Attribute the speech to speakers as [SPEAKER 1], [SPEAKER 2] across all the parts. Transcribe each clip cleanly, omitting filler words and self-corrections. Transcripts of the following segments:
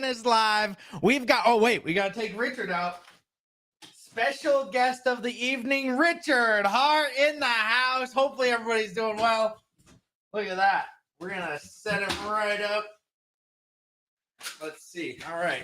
[SPEAKER 1] is live. We've got, oh wait, we got to take Richard out. Special guest of the evening, Richard Hart in the house. Hopefully everybody's doing well. Look at that. We're going to set him right up. Let's see. All right.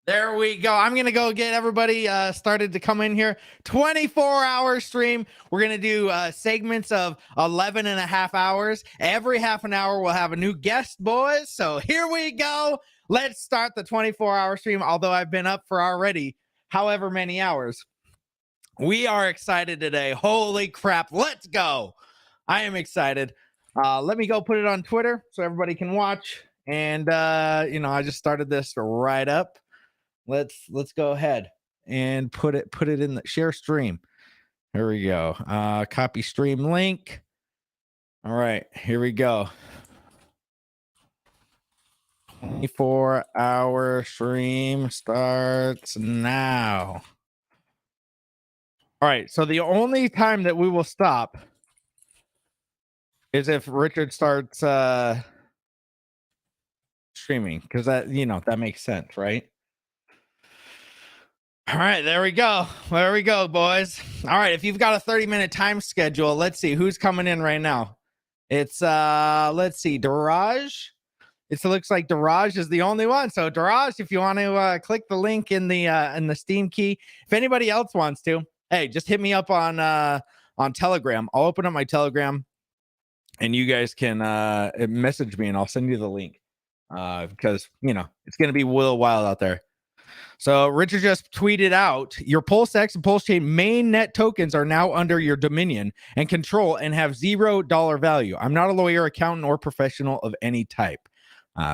[SPEAKER 1] There we go. I'm going to go get everybody started to come in here. 24-hour stream. We're going to do segments of 11 and a half hours. Every half an hour, we'll have a new guest, boys. So here we go. Let's start the 24-hour stream, although I've been up for already however many hours. We are excited today. Holy crap. Let's go. I am excited. Let me go put it on Twitter so everybody can watch. And, I just started this right up. Let's go ahead and put it in the share stream. Here we go. Copy stream link. All right, here we go. 24-hour stream starts now. All right, so the only time that we will stop is if Richard starts streaming, because that makes sense, right? All right, there we go. There we go, boys. All right, if you've got a 30-minute time schedule, let's see who's coming in right now. It's let's see, Daraj. It looks like Daraj is the only one. So Daraj, if you want to click the link in the Steam key, if anybody else wants to, hey, just hit me up on Telegram. I'll open up my Telegram, and you guys can message me, and I'll send you the link because it's gonna be a little wild out there. So Richard just tweeted out, your PulseX and PulseChain main net tokens are now under your dominion and control and have $0 value. I'm not a lawyer, accountant, or professional of any type.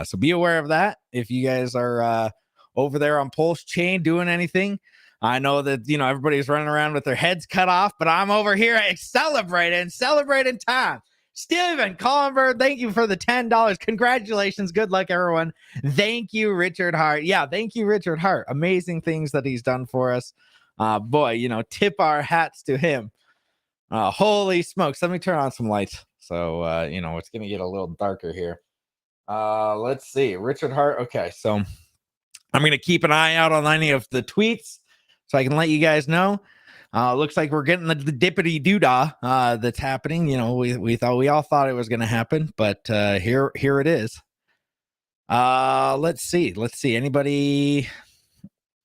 [SPEAKER 1] So be aware of that. If you guys are over there on PulseChain doing anything, I know that, everybody's running around with their heads cut off, but I'm over here celebrating time. Steven Collenberg, thank you for the $10. Congratulations. Good luck, everyone. Thank you, Richard Hart. Yeah, thank you, Richard Hart. Amazing things that he's done for us. Boy, tip our hats to him. Holy smokes. Let me turn on some lights. So, it's going to get a little darker here. Let's see. Richard Hart. Okay, so I'm going to keep an eye out on any of the tweets so I can let you guys know. Looks like we're getting the dippity doodah that's happening. We all thought it was going to happen, but here it is. Let's see. Anybody?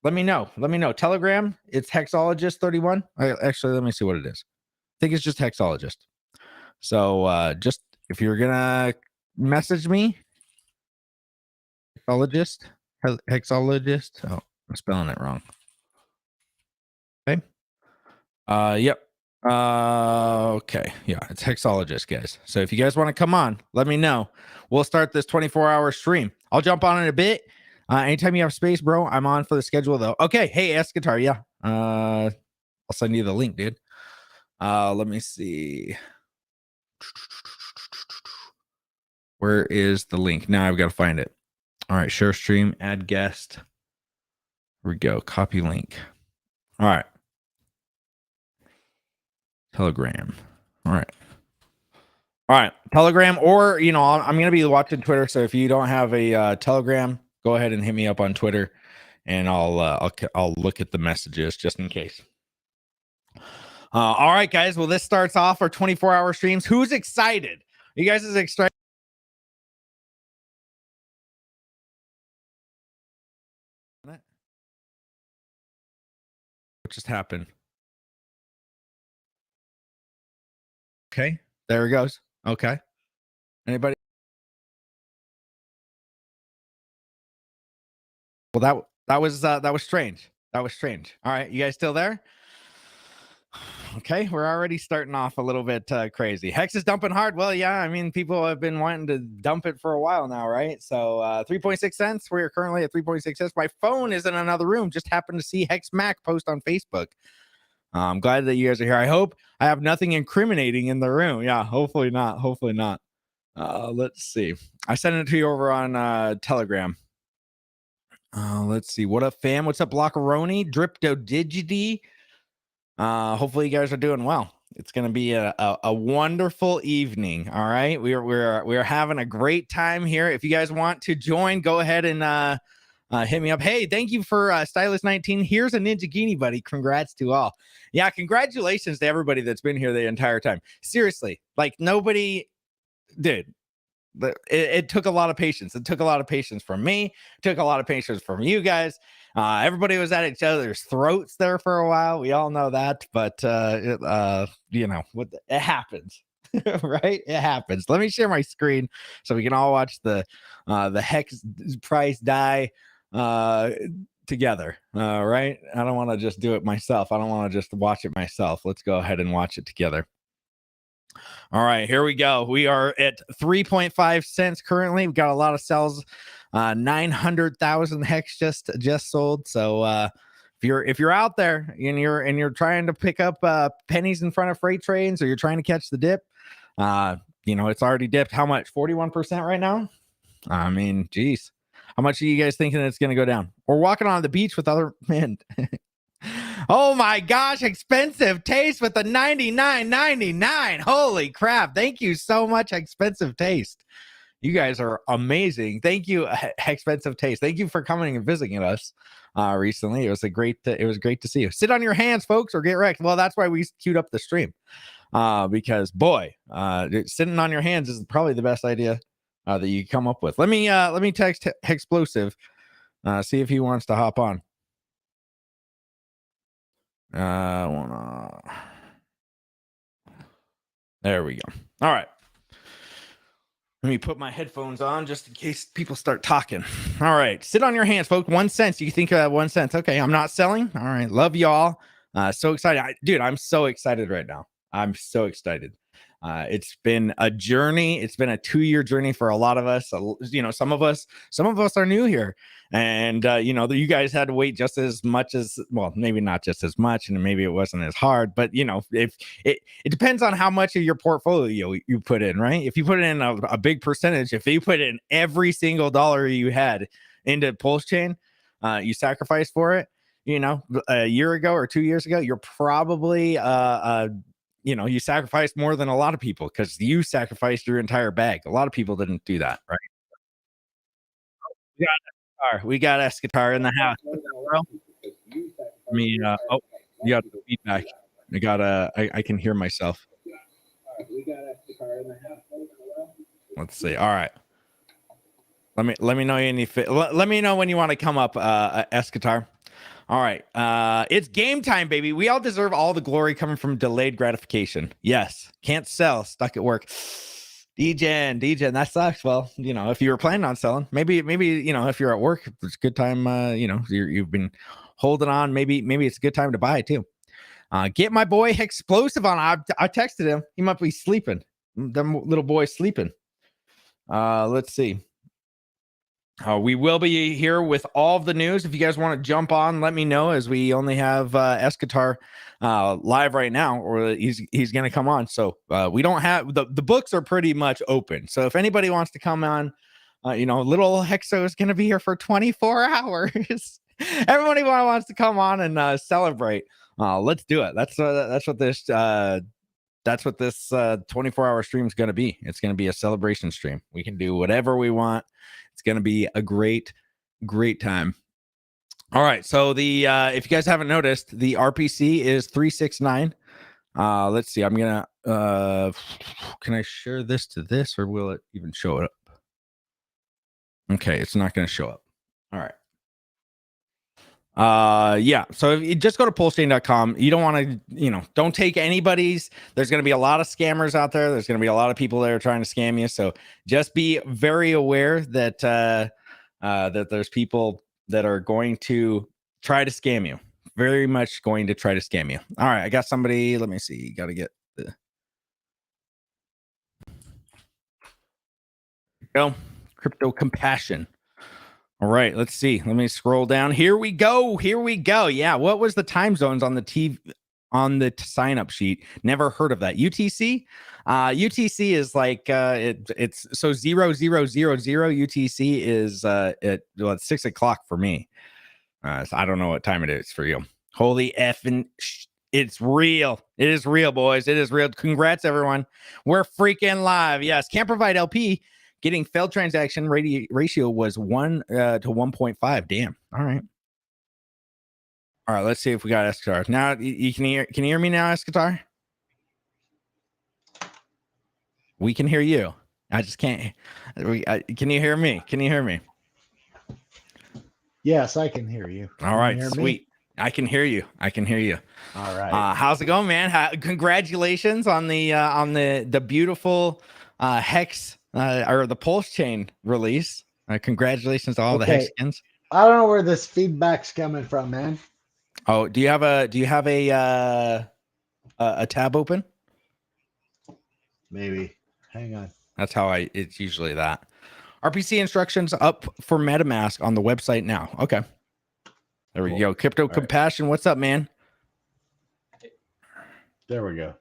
[SPEAKER 1] Let me know. Telegram. It's Hexologist 31. Actually, let me see what it is. I think it's just Hexologist. So just if you're gonna message me, Hexologist. Oh, I'm spelling it wrong. Okay. Yep. Okay. Yeah, it's Hexologist, guys. So if you guys want to come on, let me know. We'll start this 24-hour stream. I'll jump on in a bit. Anytime you have space, bro, I'm on for the schedule, though. Okay. Hey, Escatar. Yeah. I'll send you the link, dude. Let me see. Where is the link? Now I've got to find it. All right. Share stream, add guest. Here we go. Copy link. All right. Telegram. All right. Telegram, or I'm gonna be watching Twitter. So if you don't have a Telegram, go ahead and hit me up on Twitter, and I'll look at the messages just in case. All right, guys. Well, this starts off our 24-hour streams. Who's excited? You guys is excited? What just happened? Okay, there it goes. Okay. Anybody? Well, that was strange. That was strange. All right, you guys still there? Okay, we're already starting off a little bit crazy. Hex is dumping hard. Well, yeah, I mean, people have been wanting to dump it for a while now, right? So 3.6 cents. We are currently at 3.6 cents. My phone is in another room. Just happened to see Hex Mac post on Facebook. I'm glad that you guys are here. I hope I have nothing incriminating in the room. Yeah, hopefully not. Hopefully not. Let's see. I sent it to you over on Telegram. Let's see. What up, fam? What's up, Blockaroni? Driptodigity. Hopefully you guys are doing well. It's going to be a wonderful evening. All right. We're having a great time here. If you guys want to join, go ahead and hit me up. Hey, thank you for Stylist19. Here's a Ninja Genie, buddy. Congrats to all. Yeah, congratulations to everybody that's been here the entire time. Seriously, like nobody did. It took a lot of patience. It took a lot of patience from me. It took a lot of patience from you guys. Everybody was at each other's throats there for a while. We all know that, but it happens, right? It happens. Let me share my screen so we can all watch the hex price die together. Right? I don't want to just do it myself. I don't want to just watch it myself. Let's go ahead and watch it together. All right, here we go. We are at 3.5 cents currently. We've got a lot of sells. 900,000 hex just sold. So if you're out there and you're trying to pick up pennies in front of freight trains, or you're trying to catch the dip, it's already dipped. How much? 41% right now. I mean, geez, how much are you guys thinking it's going to go down? We're walking on the beach with other men. Oh my gosh, expensive taste with the 99.99. Holy crap. Thank you so much, expensive taste. You guys are amazing. Thank you, expensive taste. Thank you for coming and visiting us recently. It was great to see you. Sit on your hands, folks, or get wrecked. Well, that's why we queued up the stream. Because boy, sitting on your hands is probably the best idea that you come up with. Let me text Explosive, see if he wants to hop on. There we go. All right. Let me put my headphones on just in case people start talking. All right. Sit on your hands, folks. 1 cent. You think 1 cent. Okay. I'm not selling. All right. Love y'all. So excited. Dude, I'm so excited right now. I'm so excited. It's been a journey. It's been a 2-year journey for a lot of us. Some of us are new here, and you guys had to wait just as much as, well, maybe not just as much, and maybe it wasn't as hard. But if it depends on how much of your portfolio you put in, right? If you put in a big percentage, if you put in every single dollar you had into PulseChain, you sacrificed for it. A year ago or 2 years ago, you're probably you sacrificed more than a lot of people because you sacrificed your entire bag. A lot of people didn't do that, right? We got Escatar in the house. You got feedback. I can hear myself. Let's see. All right. Let me know let me know when you want to come up, Escatar. All right. It's game time, baby. We all deserve all the glory coming from delayed gratification. Yes. Can't sell. Stuck at work. DJ, that sucks. Well, if you were planning on selling, maybe, if you're at work, it's a good time. You've been holding on. Maybe it's a good time to buy it too. Get my boy Explosive on. I texted him. He might be sleeping. Them little boys sleeping. Let's see. We will be here with all of the news. If you guys want to jump on, let me know, as we only have Escatar live right now, or he's going to come on. So we don't have the books are pretty much open. So if anybody wants to come on, little Hexo is going to be here for 24 hours. Everybody wants to come on and celebrate. Let's do it. That's what this 24-hour stream is going to be. It's going to be a celebration stream. We can do whatever we want. It's going to be a great time. All right. So if you guys haven't noticed, the RPC is 369. Let's see. I'm going to, can I share this to this, or will it even show it up? Okay. It's not going to show up. All right. Yeah, so if you just go to pulsechain.com, you don't want to, don't take anybody's. There's going to be a lot of scammers out there. There's going to be a lot of people that are trying to scam you. So just be very aware that that there's people that are going to try to scam you. Very much going to try to scam you. All right, I got somebody. Let me see. Got to get the crypto compassion. All right, let's see. Let me scroll down. Here we go. Yeah, what was the time zones on the TV on the sign up sheet? Never heard of that. UTC? UTC is like it's so 0000 UTC is it's 6 o'clock for me. So I don't know what time it is for you. Holy effing It's real. It is real, boys. It is real. Congrats, everyone. We're freaking live. Yes. Can't provide LP. Getting failed transaction ratio was 1 to 1.5. Damn. All right. All right. Let's see if we got Escatar. Now you can hear me now, Escatar? We can hear you. I just can't. Can you hear me? Can you hear me?
[SPEAKER 2] Yes, I can hear you.
[SPEAKER 1] All right. Sweet. I can hear you. I can hear you.
[SPEAKER 2] All right.
[SPEAKER 1] How's it going, man? Congratulations on the beautiful Hex or the Pulse Chain release. Congratulations to all the Hex skins.
[SPEAKER 2] I don't know where this feedback's coming from, man.
[SPEAKER 1] Oh, do you have a tab open?
[SPEAKER 2] Maybe. Hang on.
[SPEAKER 1] That's how it's usually that. RPC instructions up for MetaMask on the website now. Okay. There we go. Crypto Compassion. What's up, man?
[SPEAKER 2] There we go.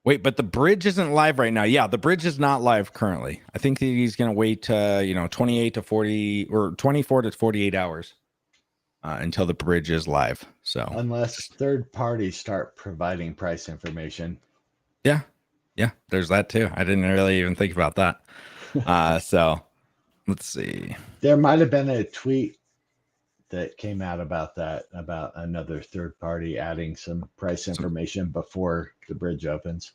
[SPEAKER 1] Wait, but the bridge isn't live right now. Yeah, the bridge is not live currently. I think that he's going to wait 28 to 40 or 24 to 48 hours until the bridge is live. So
[SPEAKER 2] unless third parties start providing price information.
[SPEAKER 1] Yeah. Yeah, there's that too. I didn't really even think about that. So let's see.
[SPEAKER 2] There might have been a tweet that came out about that, about another third party adding some price information before the bridge opens.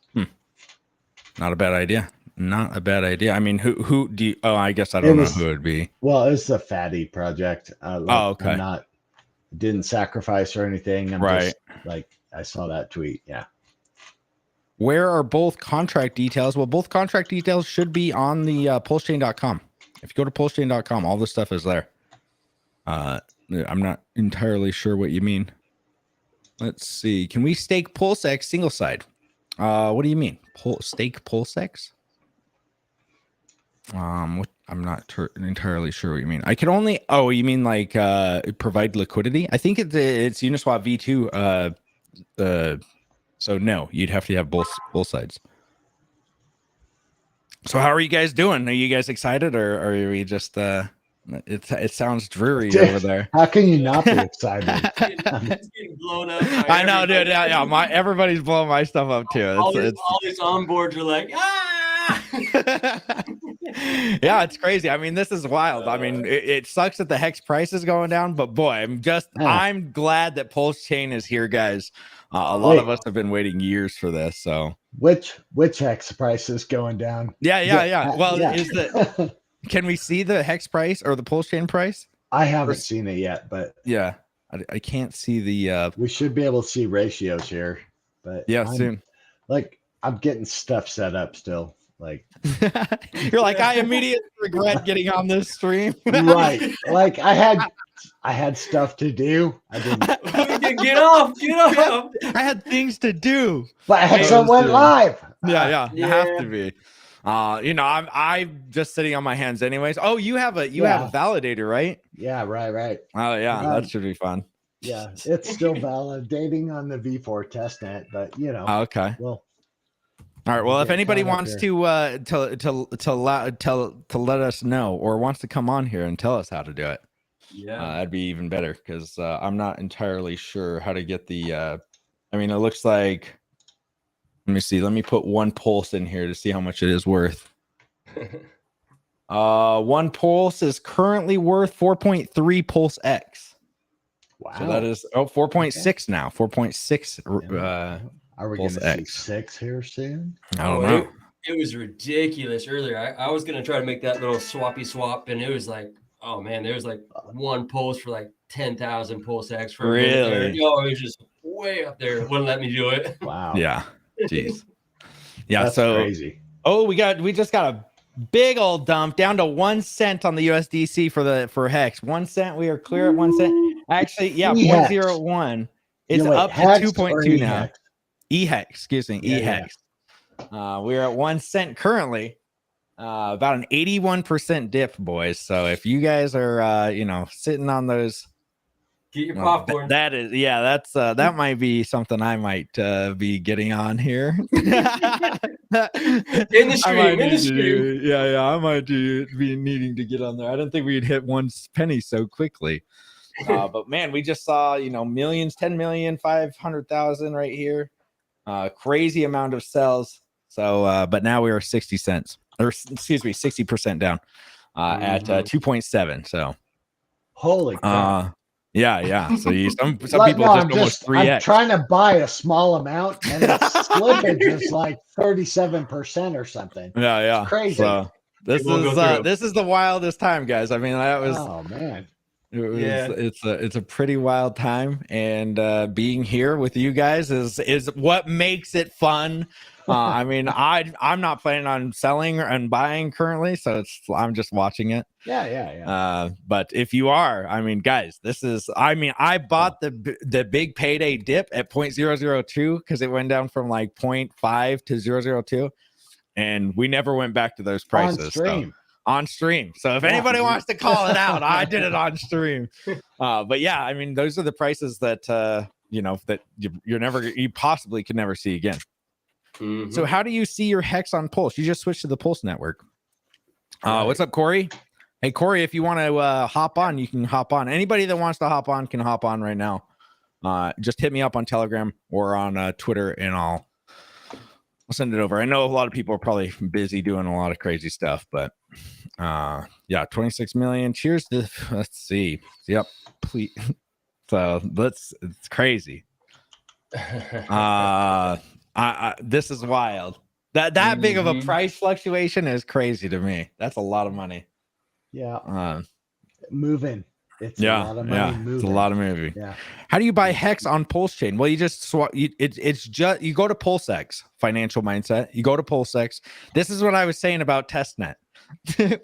[SPEAKER 1] Not a bad idea. Not a bad idea. I mean, who do you, I guess I don't know who it would be.
[SPEAKER 2] Well, it's the Fatty project.
[SPEAKER 1] Okay.
[SPEAKER 2] Didn't sacrifice or anything. I'm
[SPEAKER 1] right.
[SPEAKER 2] Just, I saw that tweet. Yeah.
[SPEAKER 1] Where are both contract details? Well, both contract details should be on the pulsechain.com. If you go to pulsechain.com, all this stuff is there. I'm not entirely sure what you mean. Let's see. Can we stake PulseX single side? What do you mean? Stake PulseX? I'm not entirely sure what you mean. I can only. Oh, you mean like provide liquidity? I think it's Uniswap V2. So no, you'd have to have both sides. So how are you guys doing? Are you guys excited, or are we just? It sounds dreary over there.
[SPEAKER 2] How can you not be excited?
[SPEAKER 3] It's getting blown up.
[SPEAKER 1] I know, dude. Yeah. Everybody's blowing my stuff up too.
[SPEAKER 3] All these onboards are like, ah!
[SPEAKER 1] Yeah, it's crazy. I mean, this is wild. I mean, it sucks that the Hex price is going down, but boy, I'm glad that Pulse Chain is here, guys. A lot of us have been waiting years for this. So
[SPEAKER 2] which Hex price is going down?
[SPEAKER 1] Yeah. Well, can we see the Hex price or the Pulse Chain price?
[SPEAKER 2] I haven't seen it yet, but
[SPEAKER 1] yeah, I can't see the.
[SPEAKER 2] We should be able to see ratios here, but
[SPEAKER 1] yeah, soon.
[SPEAKER 2] I'm getting stuff set up still.
[SPEAKER 1] You're like, I immediately regret getting on this stream.
[SPEAKER 2] Right. I had stuff to do. I didn't
[SPEAKER 3] get off.
[SPEAKER 1] I had things to do.
[SPEAKER 2] But Hexa went live.
[SPEAKER 1] Yeah. You have to be. I'm just sitting on my hands anyways. Oh, you have a validator, right?
[SPEAKER 2] Yeah, right.
[SPEAKER 1] Oh yeah, that should be fun.
[SPEAKER 2] Yeah, it's still validating on the V4 testnet, but
[SPEAKER 1] okay.
[SPEAKER 2] Well,
[SPEAKER 1] all right. Well, if anybody wants to let us know or wants to come on here and tell us how to do it, that'd be even better, because I'm not entirely sure how to get the. I mean, it looks like. Let me see. Let me put one pulse in here to see how much it is worth. One pulse is currently worth 4.3 Pulse X.
[SPEAKER 2] Wow.
[SPEAKER 1] So that is 4.6 now. 4.6.
[SPEAKER 2] Are we going to see 6 here soon?
[SPEAKER 1] I don't know.
[SPEAKER 3] It was ridiculous earlier. I was going to try to make that little swappy swap, and it was like, oh man, there was like one pulse for like 10,000 Pulse X for
[SPEAKER 1] really.
[SPEAKER 3] It was just way up there. Wouldn't let me do it.
[SPEAKER 2] Wow.
[SPEAKER 1] Yeah. Jeez. Yeah.
[SPEAKER 2] That's
[SPEAKER 1] so
[SPEAKER 2] crazy.
[SPEAKER 1] Oh, we just got a big old dump down to 1 cent on the USDC for Hex. 1 cent. We are clear at 1 cent. Actually, yeah, 0.01. It's up to 2.2 now. EHEX, excuse me, EHEX. We're at 1 cent currently. About an 81% dip, boys. So if you guys are sitting on those,
[SPEAKER 3] get your popcorn.
[SPEAKER 1] That is, that might be something I might be getting on here.
[SPEAKER 3] In the stream.
[SPEAKER 1] I might be needing to get on there. I didn't think we'd hit 1 penny so quickly. But man, we just saw, millions, 10 million, 500,000 right here. Crazy amount of sells. So, but now we are 60 cents, or excuse me, 60% down at 2.7. So,
[SPEAKER 2] Holy crap.
[SPEAKER 1] Yeah. So some people almost 3x.
[SPEAKER 2] I'm trying to buy a small amount, and its slippage is like 37% or something.
[SPEAKER 1] Yeah.
[SPEAKER 2] It's crazy.
[SPEAKER 1] So this is the wildest time, guys. I mean, that was,
[SPEAKER 2] oh man.
[SPEAKER 1] It's a pretty wild time, and being here with you guys is what makes it fun. I mean, I'm not planning on selling and buying currently, so I'm just watching it.
[SPEAKER 2] Yeah.
[SPEAKER 1] But if you are, I mean, guys, I bought the big payday dip at 0.002 because it went down from like 0.5 to 0.002, and we never went back to those prices. On stream. So if anybody wants to call it out, I did it on stream. But yeah, I mean, those are the prices that that you possibly could never see again.
[SPEAKER 3] Mm-hmm.
[SPEAKER 1] So how do you see your hex on Pulse? You just switched to the Pulse network. What's up, Corey? Hey, Corey, if you want to hop on, you can hop on. Anybody that wants to hop on can hop on right now. Just hit me up on Telegram or on Twitter, and I'll send it over. I know a lot of people are probably busy doing a lot of crazy stuff, but yeah, 26 million. Cheers to, let's see. Yep. Please. So it's crazy. This is wild. That big of a price fluctuation is crazy to me. That's a lot of money.
[SPEAKER 2] Yeah. Moving. It's
[SPEAKER 1] a
[SPEAKER 2] lot of money moving.
[SPEAKER 1] It's a lot of moving.
[SPEAKER 2] Yeah.
[SPEAKER 1] How do you buy hex on Pulse Chain? Well, you just swap. It's just, you go to PulseX, financial mindset. You go to PulseX. This is what I was saying about testnet.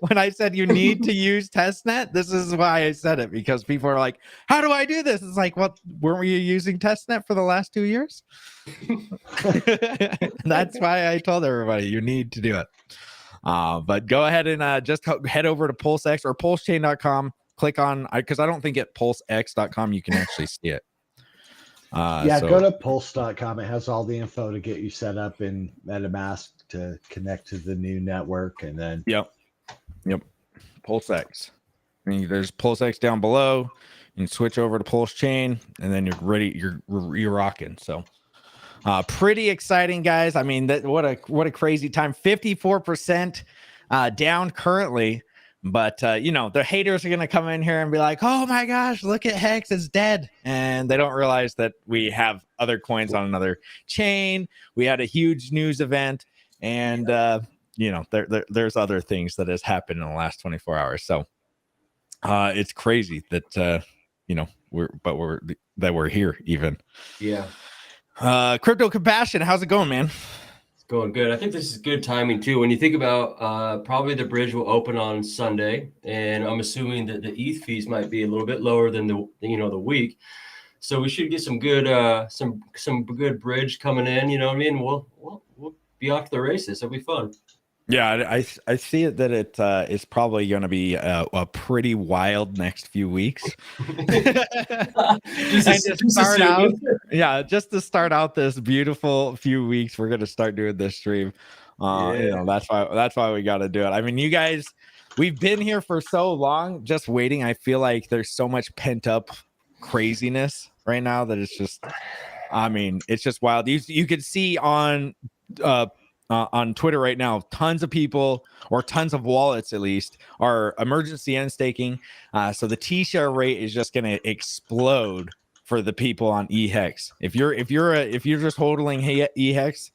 [SPEAKER 1] When I said you need to use testnet, this is why I said it, because people are like, how do I do this? It's like, what, weren't we using testnet for the last 2 years? That's why I told everybody you need to do it. But go ahead and just head over to PulseX or pulsechain.com. Click on, because I don't think at pulsex.com you can actually see it.
[SPEAKER 2] Go to pulse.com. It has all the info to get you set up in MetaMask to connect to the new network. And then
[SPEAKER 1] Yep. PulseX. I mean, there's PulseX down below. You can switch over to Pulse Chain, and then you're ready. You're rocking. So pretty exciting, guys. I mean, what a crazy time. 54% down currently. But, the haters are going to come in here and be like, oh, my gosh, look at Hex, it's dead. And they don't realize that we have other coins on another chain. We had a huge news event. And, there's other things that has happened in the last 24 hours. So it's crazy that, we're here even.
[SPEAKER 3] Yeah.
[SPEAKER 1] Crypto Compassion, how's it going, man?
[SPEAKER 3] Going good. I think this is good timing too. When you think about probably the bridge will open on Sunday, and I'm assuming that the ETH fees might be a little bit lower than the week. So we should get some good some good bridge coming in. You know what I mean? We'll be off to the races. It'll be fun.
[SPEAKER 1] Yeah, I see it that it's probably going to be a pretty wild next few weeks. Just to start out this beautiful few weeks, we're going to start doing this stream. That's why we got to do it. I mean, you guys, we've been here for so long, just waiting. I feel like there's so much pent up craziness right now that it's just, I mean, it's just wild. You could see on Twitter right now, tons of people, or tons of wallets at least, are emergency end staking. So the T-share rate is just going to explode for the people on eHex. If you're just holding eHex,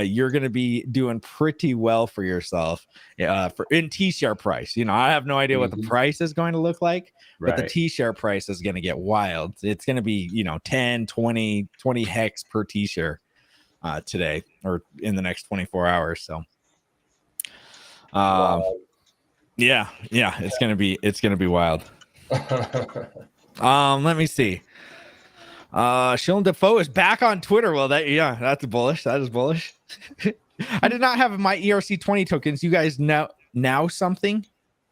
[SPEAKER 1] you're going to be doing pretty well for yourself in T-share price. I have no idea what the price is going to look like, but the T-share price is going to get wild. It's going to be 10, 20 hex per T-share today or in the next 24 hours. So yeah, it's gonna be wild. Let me see. Shilin Defoe is back on Twitter. Well, that's bullish. That is bullish. I did not have my ERC20 tokens. You guys now something?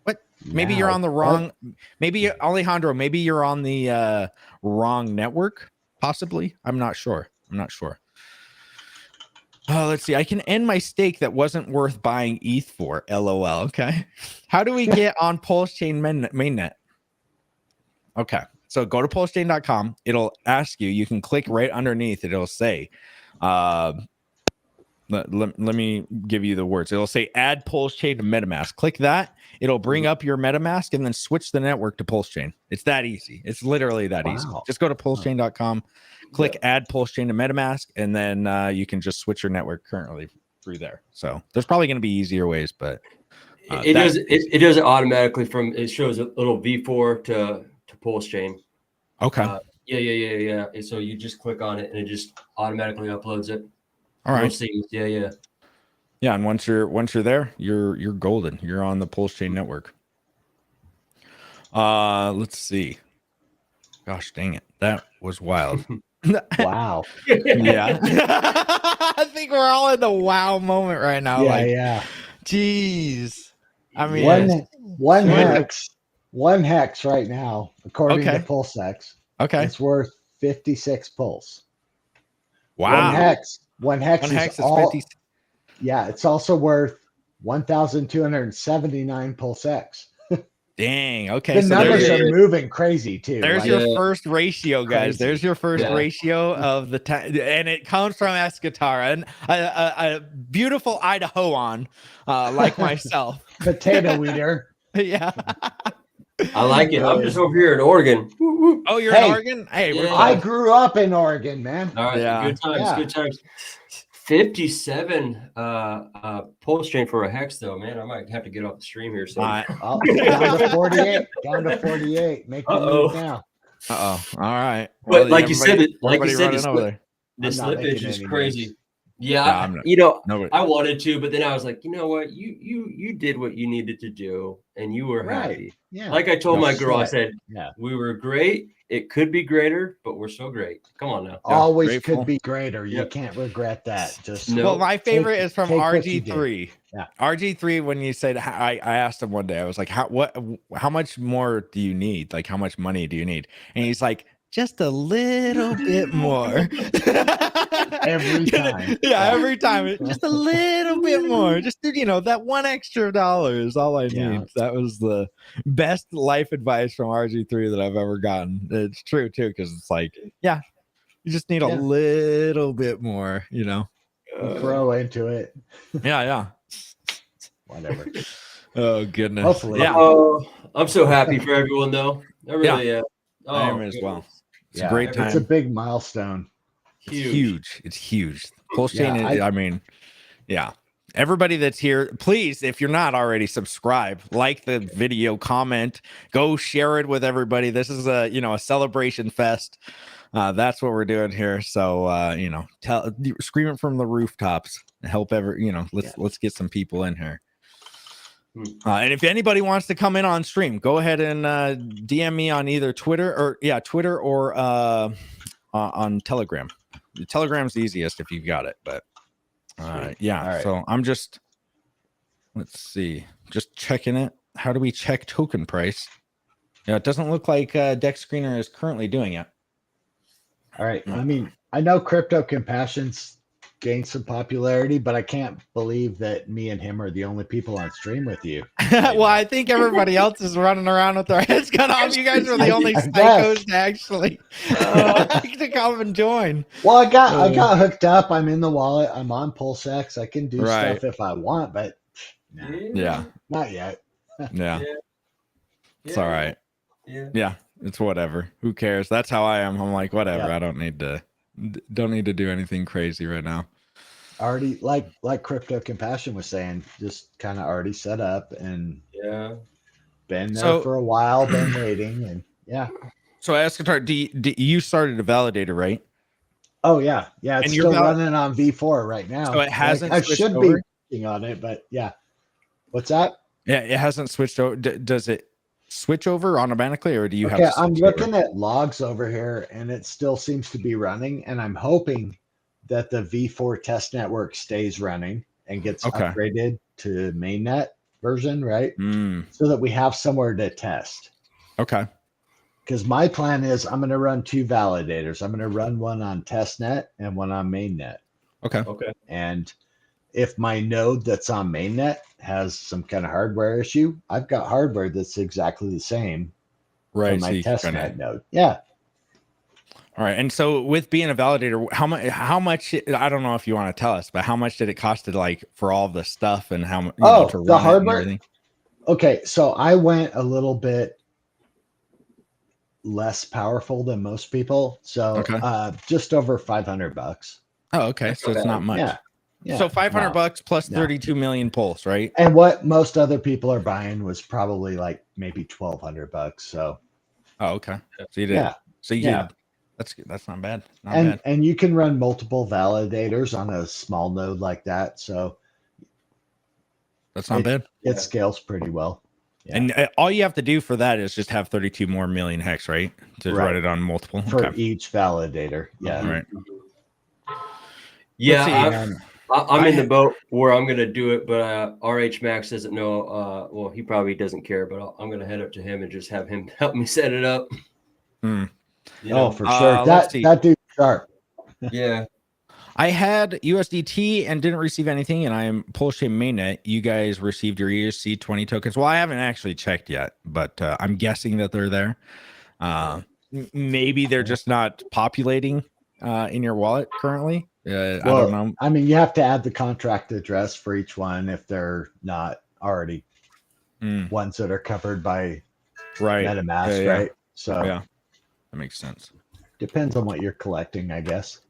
[SPEAKER 1] What? Maybe you're on the wrong. Maybe Alejandro. Maybe you're on the wrong network. Possibly. I'm not sure. Let's see. I can end my stake that wasn't worth buying ETH for. LOL. Okay. How do we get on Pulse Chain mainnet? Okay. So go to PulseChain.com. It'll ask you. You can click right underneath. It'll say, let me give you the words. It'll say add PulseChain to MetaMask. Click that. It'll bring up your MetaMask and then switch the network to PulseChain. It's that easy. It's literally that easy. Just go to PulseChain.com, click add PulseChain to MetaMask, and then you can just switch your network currently through there. So there's probably going to be easier ways, but
[SPEAKER 3] it does it automatically from it shows a little V4 to PulseChain.
[SPEAKER 1] Okay.
[SPEAKER 3] Yeah. And so you just click on it and it just automatically uploads it.
[SPEAKER 1] All right.
[SPEAKER 3] Yeah.
[SPEAKER 1] Yeah, and once you're there, you're golden. You're on the PulseChain network. Let's see. Gosh dang it. That was wild.
[SPEAKER 2] Wow.
[SPEAKER 1] Yeah. I think we're all in the wow moment right now.
[SPEAKER 2] Yeah.
[SPEAKER 1] Jeez. I mean,
[SPEAKER 2] one hex right now, according to PulseX.
[SPEAKER 1] Okay.
[SPEAKER 2] It's worth 56 pulse.
[SPEAKER 1] Wow.
[SPEAKER 2] One hex is all,
[SPEAKER 1] 50.
[SPEAKER 2] Yeah, it's also worth 1,279 PulseX.
[SPEAKER 1] Dang. Okay.
[SPEAKER 2] The numbers are moving crazy too.
[SPEAKER 1] There's your first ratio, guys.
[SPEAKER 2] Crazy.
[SPEAKER 1] There's your first ratio of the time, and it comes from Escatara, and a beautiful Idahoan like myself.
[SPEAKER 2] Potato eater.
[SPEAKER 1] Yeah.
[SPEAKER 3] I like it. I'm just over here in Oregon.
[SPEAKER 1] Oh, you're in Oregon? Hey,
[SPEAKER 2] I grew up in Oregon, man.
[SPEAKER 3] All right.
[SPEAKER 1] Yeah.
[SPEAKER 3] Good times.
[SPEAKER 2] Yeah.
[SPEAKER 3] Good times. 57 PulseChain for a hex, though, man. I might have to get off the stream here soon.
[SPEAKER 2] Oh, down to 48. Down to 48. Make the move now.
[SPEAKER 1] All right.
[SPEAKER 3] But like you said, the
[SPEAKER 2] I'm not
[SPEAKER 3] slippage
[SPEAKER 2] making
[SPEAKER 3] is
[SPEAKER 2] any
[SPEAKER 3] crazy.
[SPEAKER 2] moves.
[SPEAKER 3] Yeah,
[SPEAKER 1] Nobody.
[SPEAKER 3] I wanted to, but then I was like, you know what? You did what you needed to do, and you were happy.
[SPEAKER 2] Yeah.
[SPEAKER 3] Like I told my girl, I said,
[SPEAKER 2] yeah,
[SPEAKER 3] we were great. It could be greater, but we're so great. Come on now.
[SPEAKER 2] Always
[SPEAKER 1] grateful.
[SPEAKER 2] could be greater. You can't regret that. Just
[SPEAKER 1] Well, my favorite is from
[SPEAKER 2] take what you
[SPEAKER 1] RG3.
[SPEAKER 2] Yeah.
[SPEAKER 1] RG3, when you said, I asked him one day, I was like, how much more do you need? Like, how much money do you need? And he's like, just a little bit more.
[SPEAKER 2] Every time.
[SPEAKER 1] Yeah, every time. Just a little bit more. Just, that $1 extra is all I need. That was the best life advice from RG3 that I've ever gotten. It's true, too, because it's like, you just need a little bit more,
[SPEAKER 2] Throw into it.
[SPEAKER 1] Yeah.
[SPEAKER 2] Whatever.
[SPEAKER 1] Oh, goodness.
[SPEAKER 2] Hopefully.
[SPEAKER 1] Yeah.
[SPEAKER 3] Oh, I'm so happy for everyone, though. I really am.
[SPEAKER 1] I am as well. It's a great time.
[SPEAKER 2] It's a big milestone.
[SPEAKER 1] Huge. It's huge. PulseChain, everybody that's here, please, if you're not already, subscribe, like the video, comment, go share it with everybody. This is a celebration fest. That's what we're doing here. So scream it from the rooftops. Help let's get some people in here. And if anybody wants to come in on stream, go ahead and DM me on either Twitter or on Telegram. The Telegram's the easiest if you've got it, but
[SPEAKER 2] Right.
[SPEAKER 1] So I'm just, let's see, just checking it. How do we check token price? It doesn't look like Dex Screener is currently doing it.
[SPEAKER 2] All right. I mean, I know Crypto Compassion's gained some popularity, but I can't believe that me and him are the only people on stream with you.
[SPEAKER 1] Well, I think everybody else is running around with their heads cut off. You guys are the only psychos to actually to come and join.
[SPEAKER 2] Well, I got hooked up. I'm in the wallet. I'm on PulseX. I can do stuff if I want, but not yet.
[SPEAKER 1] Yeah. It's all right. Yeah, it's whatever. Who cares? That's how I am. I'm like, whatever. I don't need to do anything crazy right now.
[SPEAKER 2] Already, like Crypto Compassion was saying, just kind of already set up and been there for a while, been waiting, and
[SPEAKER 1] So Escatar, you started a validator, right?
[SPEAKER 2] Oh yeah, it's still running on V4 right now.
[SPEAKER 1] So it hasn't.
[SPEAKER 2] I should be working on it, but what's that?
[SPEAKER 1] Yeah, it hasn't switched over. Does it switch over automatically, or do you have?
[SPEAKER 2] Okay, I'm looking at logs over here, and it still seems to be running, and I'm hoping that the V4 test network stays running and gets upgraded to mainnet version, right? So that we have somewhere to test. Okay. Because my plan is I'm going to run 2 validators. I'm going to run one on testnet and one on mainnet.
[SPEAKER 1] Okay.
[SPEAKER 2] And if my node that's on mainnet has some kind of hardware issue, I've got hardware that's exactly the same
[SPEAKER 1] right?
[SPEAKER 2] for my
[SPEAKER 1] So you can kinda-
[SPEAKER 2] testnet node. Yeah.
[SPEAKER 1] All right. And so with being a validator, how much, I don't know if you want to tell us, but how much did it cost to like for all the stuff and how much, to
[SPEAKER 2] The
[SPEAKER 1] run it and
[SPEAKER 2] hardware.
[SPEAKER 1] everything?
[SPEAKER 2] Okay. So I went a little bit less powerful than most people. So just over $500.
[SPEAKER 1] Oh, okay. So it's not much.
[SPEAKER 2] Yeah. Yeah.
[SPEAKER 1] So $500 plus 32 million pulse, right?
[SPEAKER 2] And what most other people are buying was probably like maybe $1,200. So.
[SPEAKER 1] Oh, okay. So you did. Yeah. So you did. That's not bad. Not bad.
[SPEAKER 2] And you can run multiple validators on a small node like that. So
[SPEAKER 1] that's not bad.
[SPEAKER 2] It scales pretty well. Yeah.
[SPEAKER 1] And all you have to do for that is just have 32 more million hex, right? To run it on multiple.
[SPEAKER 2] For each validator. Yeah.
[SPEAKER 1] Right.
[SPEAKER 3] Yeah. I'm in the boat where I'm going to do it, but RH Max doesn't know. Well, he probably doesn't care, but I'm going to head up to him and just have him help me set it up.
[SPEAKER 2] Oh, for sure. That dude's sharp.
[SPEAKER 3] Yeah.
[SPEAKER 1] I had USDT and didn't receive anything, and I am PulseChain mainnet. You guys received your ERC20 tokens. Well, I haven't actually checked yet, but I'm guessing that they're there. Maybe they're just not populating in your wallet currently. I don't know.
[SPEAKER 2] I mean, you have to add the contract address for each one if they're not already ones that are covered by MetaMask, right? So
[SPEAKER 1] yeah, that makes sense.
[SPEAKER 2] Depends on what you're collecting, I guess.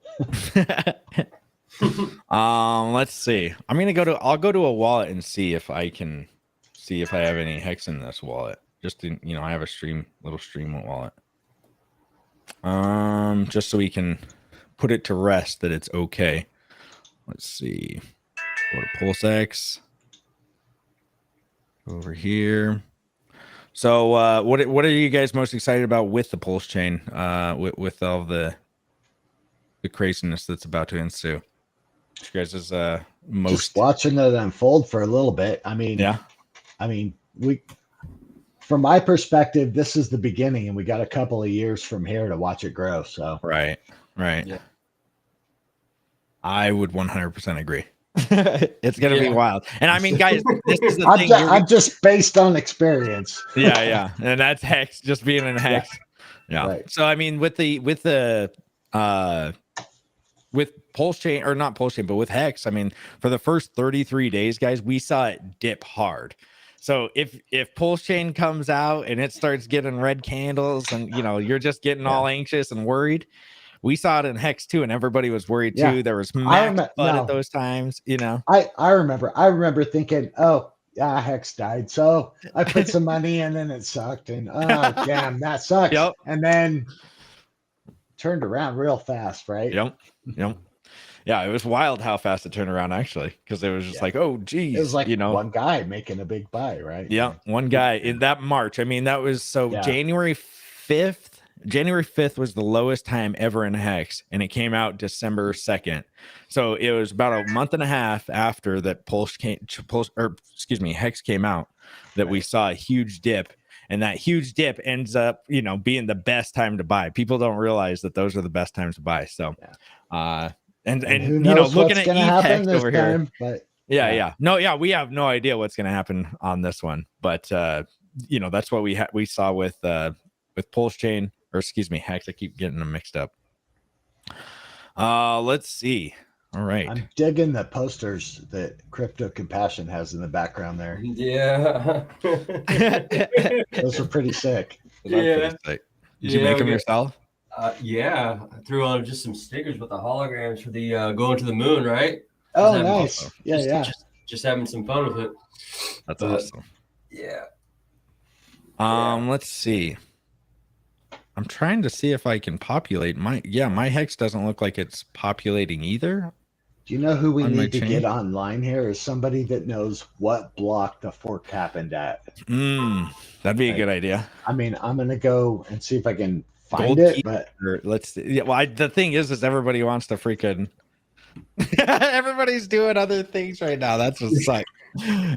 [SPEAKER 1] Let's see. I'll go to a wallet and see if I have any hex in this wallet. Just to, I have a little stream wallet. Just so we can put it to rest that it's okay. Let's see. Go to PulseX. Over here. So what are you guys most excited about with the Pulse chain? With all the craziness that's about to ensue? You guys is
[SPEAKER 2] just watching it unfold for a little bit. I mean, from my perspective, this is the beginning, and we got a couple of years from here to watch it grow. So
[SPEAKER 1] right. Yeah. I would 100% agree. It's gonna be wild. And I mean, guys, this is the thing.
[SPEAKER 2] I'm just based on experience.
[SPEAKER 1] Yeah. And that's hex, just being in hex. Yeah.
[SPEAKER 2] Right.
[SPEAKER 1] So I mean, with Pulse chain, or not Pulse chain, but with hex, I mean, for the first 33 days, guys, we saw it dip hard. So if Pulse chain comes out and it starts getting red candles and you're just getting all anxious and worried, we saw it in hex too, and everybody was worried too. There was max FUD at those times,
[SPEAKER 2] I remember thinking, oh yeah, hex died, so I put some money in and it sucked, and oh damn, that sucks.
[SPEAKER 1] Yep.
[SPEAKER 2] And then turned around real fast, right?
[SPEAKER 1] Yep. Yeah, it was wild how fast it turned around, actually, because it was just like, oh, geez.
[SPEAKER 2] It was like one guy making a big buy, right?
[SPEAKER 1] Yeah, one guy in that March. I mean, that was January 5th was the lowest time ever in hex, and it came out December 2nd. So it was about a month and a half after that hex came out that we saw a huge dip. And that huge dip ends up, being the best time to buy. People don't realize that those are the best times to buy. So, and
[SPEAKER 2] who knows
[SPEAKER 1] looking at
[SPEAKER 2] happen
[SPEAKER 1] over
[SPEAKER 2] time,
[SPEAKER 1] here, but we have no idea what's going to happen on this one. But that's what we saw with Pulse chain, or excuse me, hex. I keep getting them mixed up. Let's see. All right.
[SPEAKER 2] I'm digging the posters that Crypto Compassion has in the background there.
[SPEAKER 3] Yeah.
[SPEAKER 2] Those are pretty sick.
[SPEAKER 3] Yeah.
[SPEAKER 1] Did you make them yourself?
[SPEAKER 3] Yeah. I threw on just some stickers with the holograms for the going to the moon, right?
[SPEAKER 2] Oh, nice.
[SPEAKER 3] Just having some fun with it.
[SPEAKER 1] That's awesome.
[SPEAKER 3] Yeah.
[SPEAKER 1] Let's see. I'm trying to see if I can populate my hex doesn't look like it's populating either.
[SPEAKER 2] Do you know who we need to get online here? Is somebody that knows what block the fork happened at.
[SPEAKER 1] That'd be a good idea.
[SPEAKER 2] I mean, I'm gonna go and see if I can find it, but
[SPEAKER 1] let's see. Yeah, well, the thing is everybody wants to freaking everybody's doing other things right now. That's what sucks.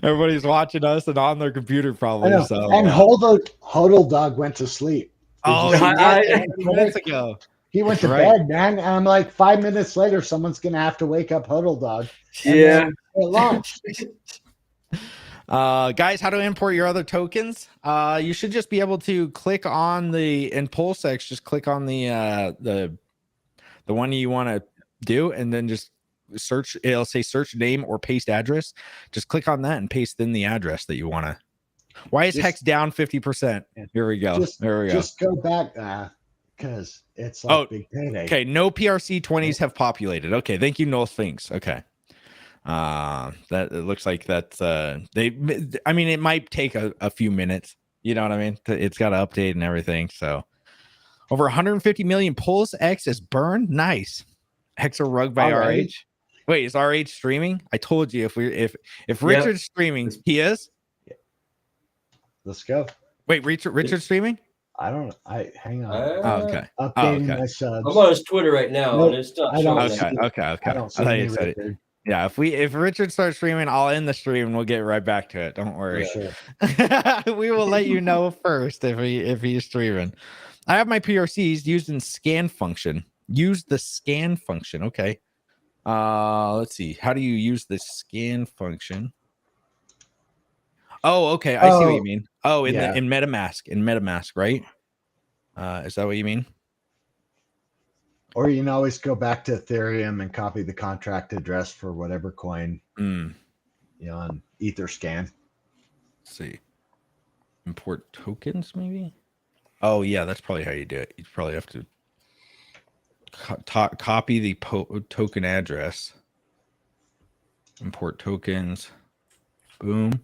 [SPEAKER 1] Everybody's watching us and on their computer probably. So
[SPEAKER 2] and Hodl Dog went to sleep.
[SPEAKER 1] Oh, 2 minutes ago.
[SPEAKER 2] He went to bed, man. And I'm like, 5 minutes later, someone's gonna have to wake up Hodl Dog.
[SPEAKER 3] Yeah.
[SPEAKER 2] It launched.
[SPEAKER 1] Guys, how to import your other tokens? You should just be able to click on in PulseX, just click on the one you want to do, and then just search. It'll say search name or paste address. Just click on that and paste in the address that you want to. Why is Hex down 50%? Here we go. There we go.
[SPEAKER 2] Just go back because it's like big payday.
[SPEAKER 1] Okay, no PRC 20s have populated. Okay, thank you, Noel Sphinx. Okay. That it looks like that's I mean, it might take a few minutes, you know what I mean? It's got to update and everything. So over 150 million PulseX is burned. Nice. Hex or rug by RH. Wait, is RH streaming? I told you if Richard's streaming, he is.
[SPEAKER 2] Yeah. Let's go.
[SPEAKER 1] Wait, Richard's streaming?
[SPEAKER 2] Hang on.
[SPEAKER 1] Okay.
[SPEAKER 2] Updating my subs.
[SPEAKER 3] I'm on his Twitter right now, and it's not showing.
[SPEAKER 1] Okay. I don't see you said it. Yeah, if Richard starts streaming, I'll end the stream and we'll get right back to it. Don't worry.
[SPEAKER 2] Sure.
[SPEAKER 1] We will let you know first if he's streaming. I have my PRCs used in scan function. Use the scan function. Okay. Let's see. How do you use the scan function? Oh, okay. I see what you mean. Oh, in MetaMask. In MetaMask, right? Is that what you mean?
[SPEAKER 2] Or you can always go back to Ethereum and copy the contract address for whatever coin, on Etherscan.
[SPEAKER 1] Let's see. Import tokens, maybe? Oh, yeah, that's probably how you do it. You probably have to copy the token address. Import tokens. Boom.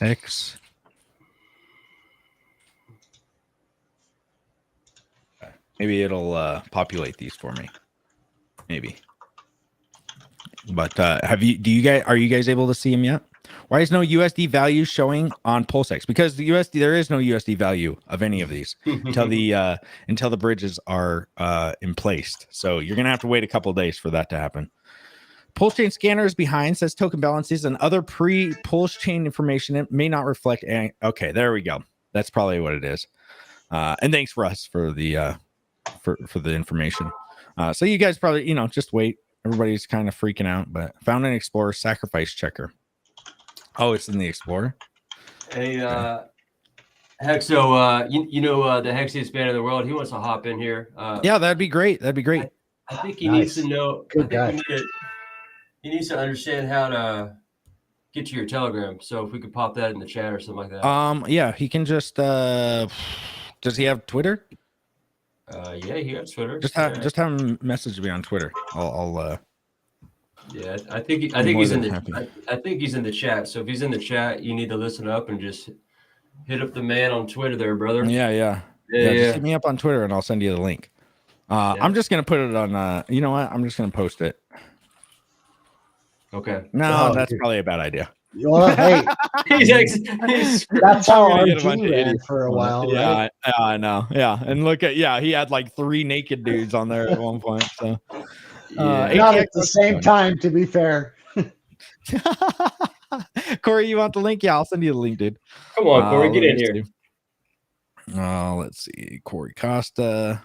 [SPEAKER 1] X. Maybe it'll populate these for me. Maybe. But are you guys able to see them yet? Why is no USD value showing on PulseX? Because there is no USD value of any of these until the bridges are in place. So you're gonna have to wait a couple of days for that to happen. Pulse chain scanner is behind, says token balances and other pre-pulse chain information. It may not reflect any. Okay, there we go. That's probably what it is. And thanks Russ for the for the information. So you guys probably, just wait. Everybody's kind of freaking out, but found an Explorer sacrifice checker. Oh, it's in the Explorer.
[SPEAKER 3] Hey, Hexo, the hexiest man in the world. He wants to hop in here.
[SPEAKER 1] Yeah, that'd be great. That'd be great.
[SPEAKER 3] I think he needs to know. He needs to understand how to get to your Telegram. So if we could pop that in the chat or something like that.
[SPEAKER 1] Yeah, he can just. Does he have Twitter?
[SPEAKER 3] Yeah, he has Twitter.
[SPEAKER 1] Just have him message me on Twitter. I'll
[SPEAKER 3] Yeah, I think he's in the. I think he's in the chat. So if he's in the chat, you need to listen up and just hit up the man on Twitter, there, brother.
[SPEAKER 1] Yeah. Just hit me up on Twitter and I'll send you the link. I'm just gonna put it on. You know what? I'm just gonna post it.
[SPEAKER 3] Okay.
[SPEAKER 1] No, that's probably a bad idea.
[SPEAKER 2] Well, hey, that's how RG ran for a while.
[SPEAKER 1] Yeah,
[SPEAKER 2] right?
[SPEAKER 1] I know. Yeah, and look at he had like 3 naked dudes on there at one point. So
[SPEAKER 2] not at the same time, to be fair.
[SPEAKER 1] Corey, you want the link? Yeah, I'll send you the link, dude.
[SPEAKER 3] Come on, Corey, get in here.
[SPEAKER 1] Let's see, Corey Costa.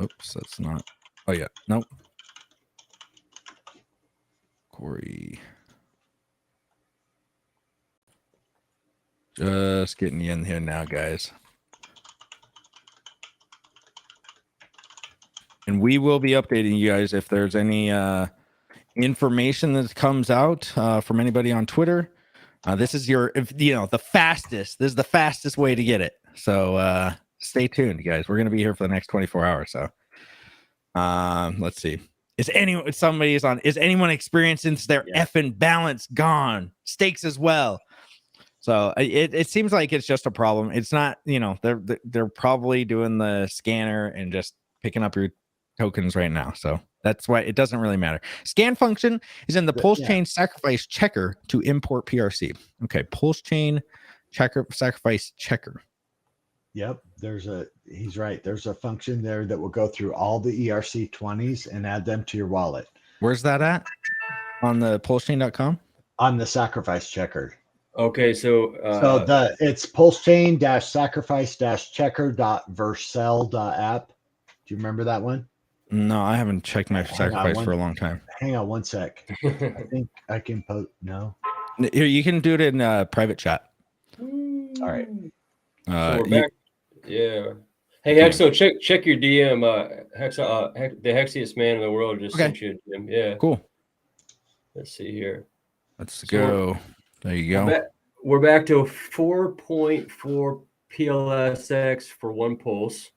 [SPEAKER 1] Oops, that's not. Oh yeah, nope. Corey. Just getting you in here now, guys. And we will be updating you guys if there's any information that comes out from anybody on Twitter. This is the fastest. This is the fastest way to get it. So stay tuned, guys. We're gonna be here for the next 24 hours. So let's see. Is anyone experiencing their effing balance gone? Stakes as well. So it seems like it's just a problem. It's not, they're probably doing the scanner and just picking up your tokens right now. So that's why it doesn't really matter. Scan function is in the pulse chain sacrifice checker to import PRC. Okay, pulse chain sacrifice checker.
[SPEAKER 2] Yep, he's right. There's a function there that will go through all the ERC20s and add them to your wallet.
[SPEAKER 1] Where's that at? On the pulsechain.com?
[SPEAKER 2] On the sacrifice checker.
[SPEAKER 3] Okay, so
[SPEAKER 2] it's pulsechain-sacrifice-checker.versell.app. Do you remember that one?
[SPEAKER 1] No, I haven't checked my
[SPEAKER 2] Hang on
[SPEAKER 1] sacrifice for a long time.
[SPEAKER 2] Hang on one sec. I think I can post. No.
[SPEAKER 1] Here, you can do it in private chat.
[SPEAKER 2] All right.
[SPEAKER 3] So we're back. Yeah. Hey Hexo, check your DM. The hexiest man in the world just sent you a DM. Yeah.
[SPEAKER 1] Cool.
[SPEAKER 3] Let's see here.
[SPEAKER 1] Let's go. There you go.
[SPEAKER 3] We're back to 4.4 PLSX for one pulse.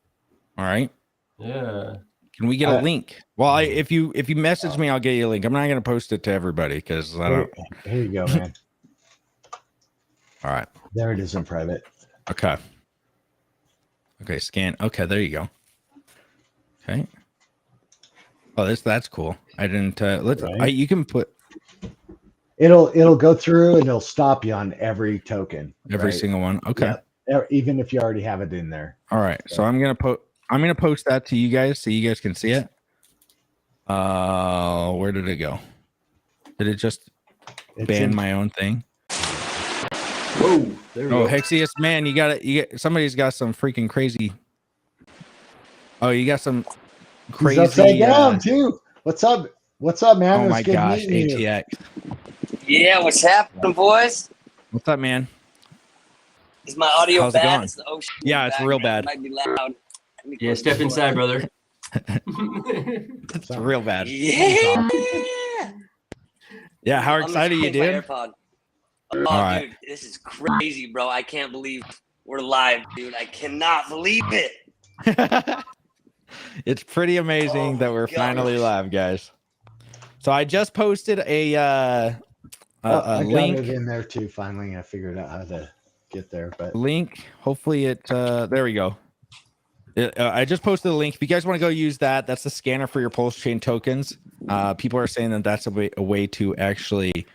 [SPEAKER 1] All right.
[SPEAKER 3] Yeah.
[SPEAKER 1] Can we get a link? Well, if you message me, I'll get you a link. I'm not going to post it to everybody because I don't.
[SPEAKER 2] Here you go, man.
[SPEAKER 1] All right.
[SPEAKER 2] There it is in private.
[SPEAKER 1] Okay. Okay. Scan. Okay. There you go. Okay. Oh, that's cool. I didn't. You can put.
[SPEAKER 2] It'll go through and it'll stop you on every token.
[SPEAKER 1] Every single one. Okay.
[SPEAKER 2] Yeah, even if you already have it in there.
[SPEAKER 1] All right. So I'm gonna post that to you guys so you guys can see it. Where did it go? Did it just ban my own thing?
[SPEAKER 3] Whoa! There we go.
[SPEAKER 1] Hexiest man, somebody's got some freaking crazy. Oh, you got some crazy.
[SPEAKER 2] He's upside down too. What's up? What's up, man?
[SPEAKER 1] Oh my gosh, ATX.
[SPEAKER 4] Yeah, what's happening, boys?
[SPEAKER 1] What's up, man?
[SPEAKER 4] Is my audio
[SPEAKER 1] How's it
[SPEAKER 4] bad?
[SPEAKER 1] going?
[SPEAKER 4] It's the ocean.
[SPEAKER 1] Yeah, it's real bad.
[SPEAKER 4] It might be loud.
[SPEAKER 3] Yeah, step inside, brother.
[SPEAKER 1] It's real bad.
[SPEAKER 4] Yeah.
[SPEAKER 1] Yeah, how excited are you, dude?
[SPEAKER 4] Oh, dude, this is crazy, bro. I can't believe we're live, dude. I cannot believe it.
[SPEAKER 1] It's pretty amazing that we're finally live, guys. So I just posted a link.
[SPEAKER 2] Got it in there too. Finally, I figured out how to get there. But
[SPEAKER 1] link. Hopefully it. There we go. I just posted the link. If you guys want to go use that, that's the scanner for your Pulse Chain tokens. People are saying that that's a way to actually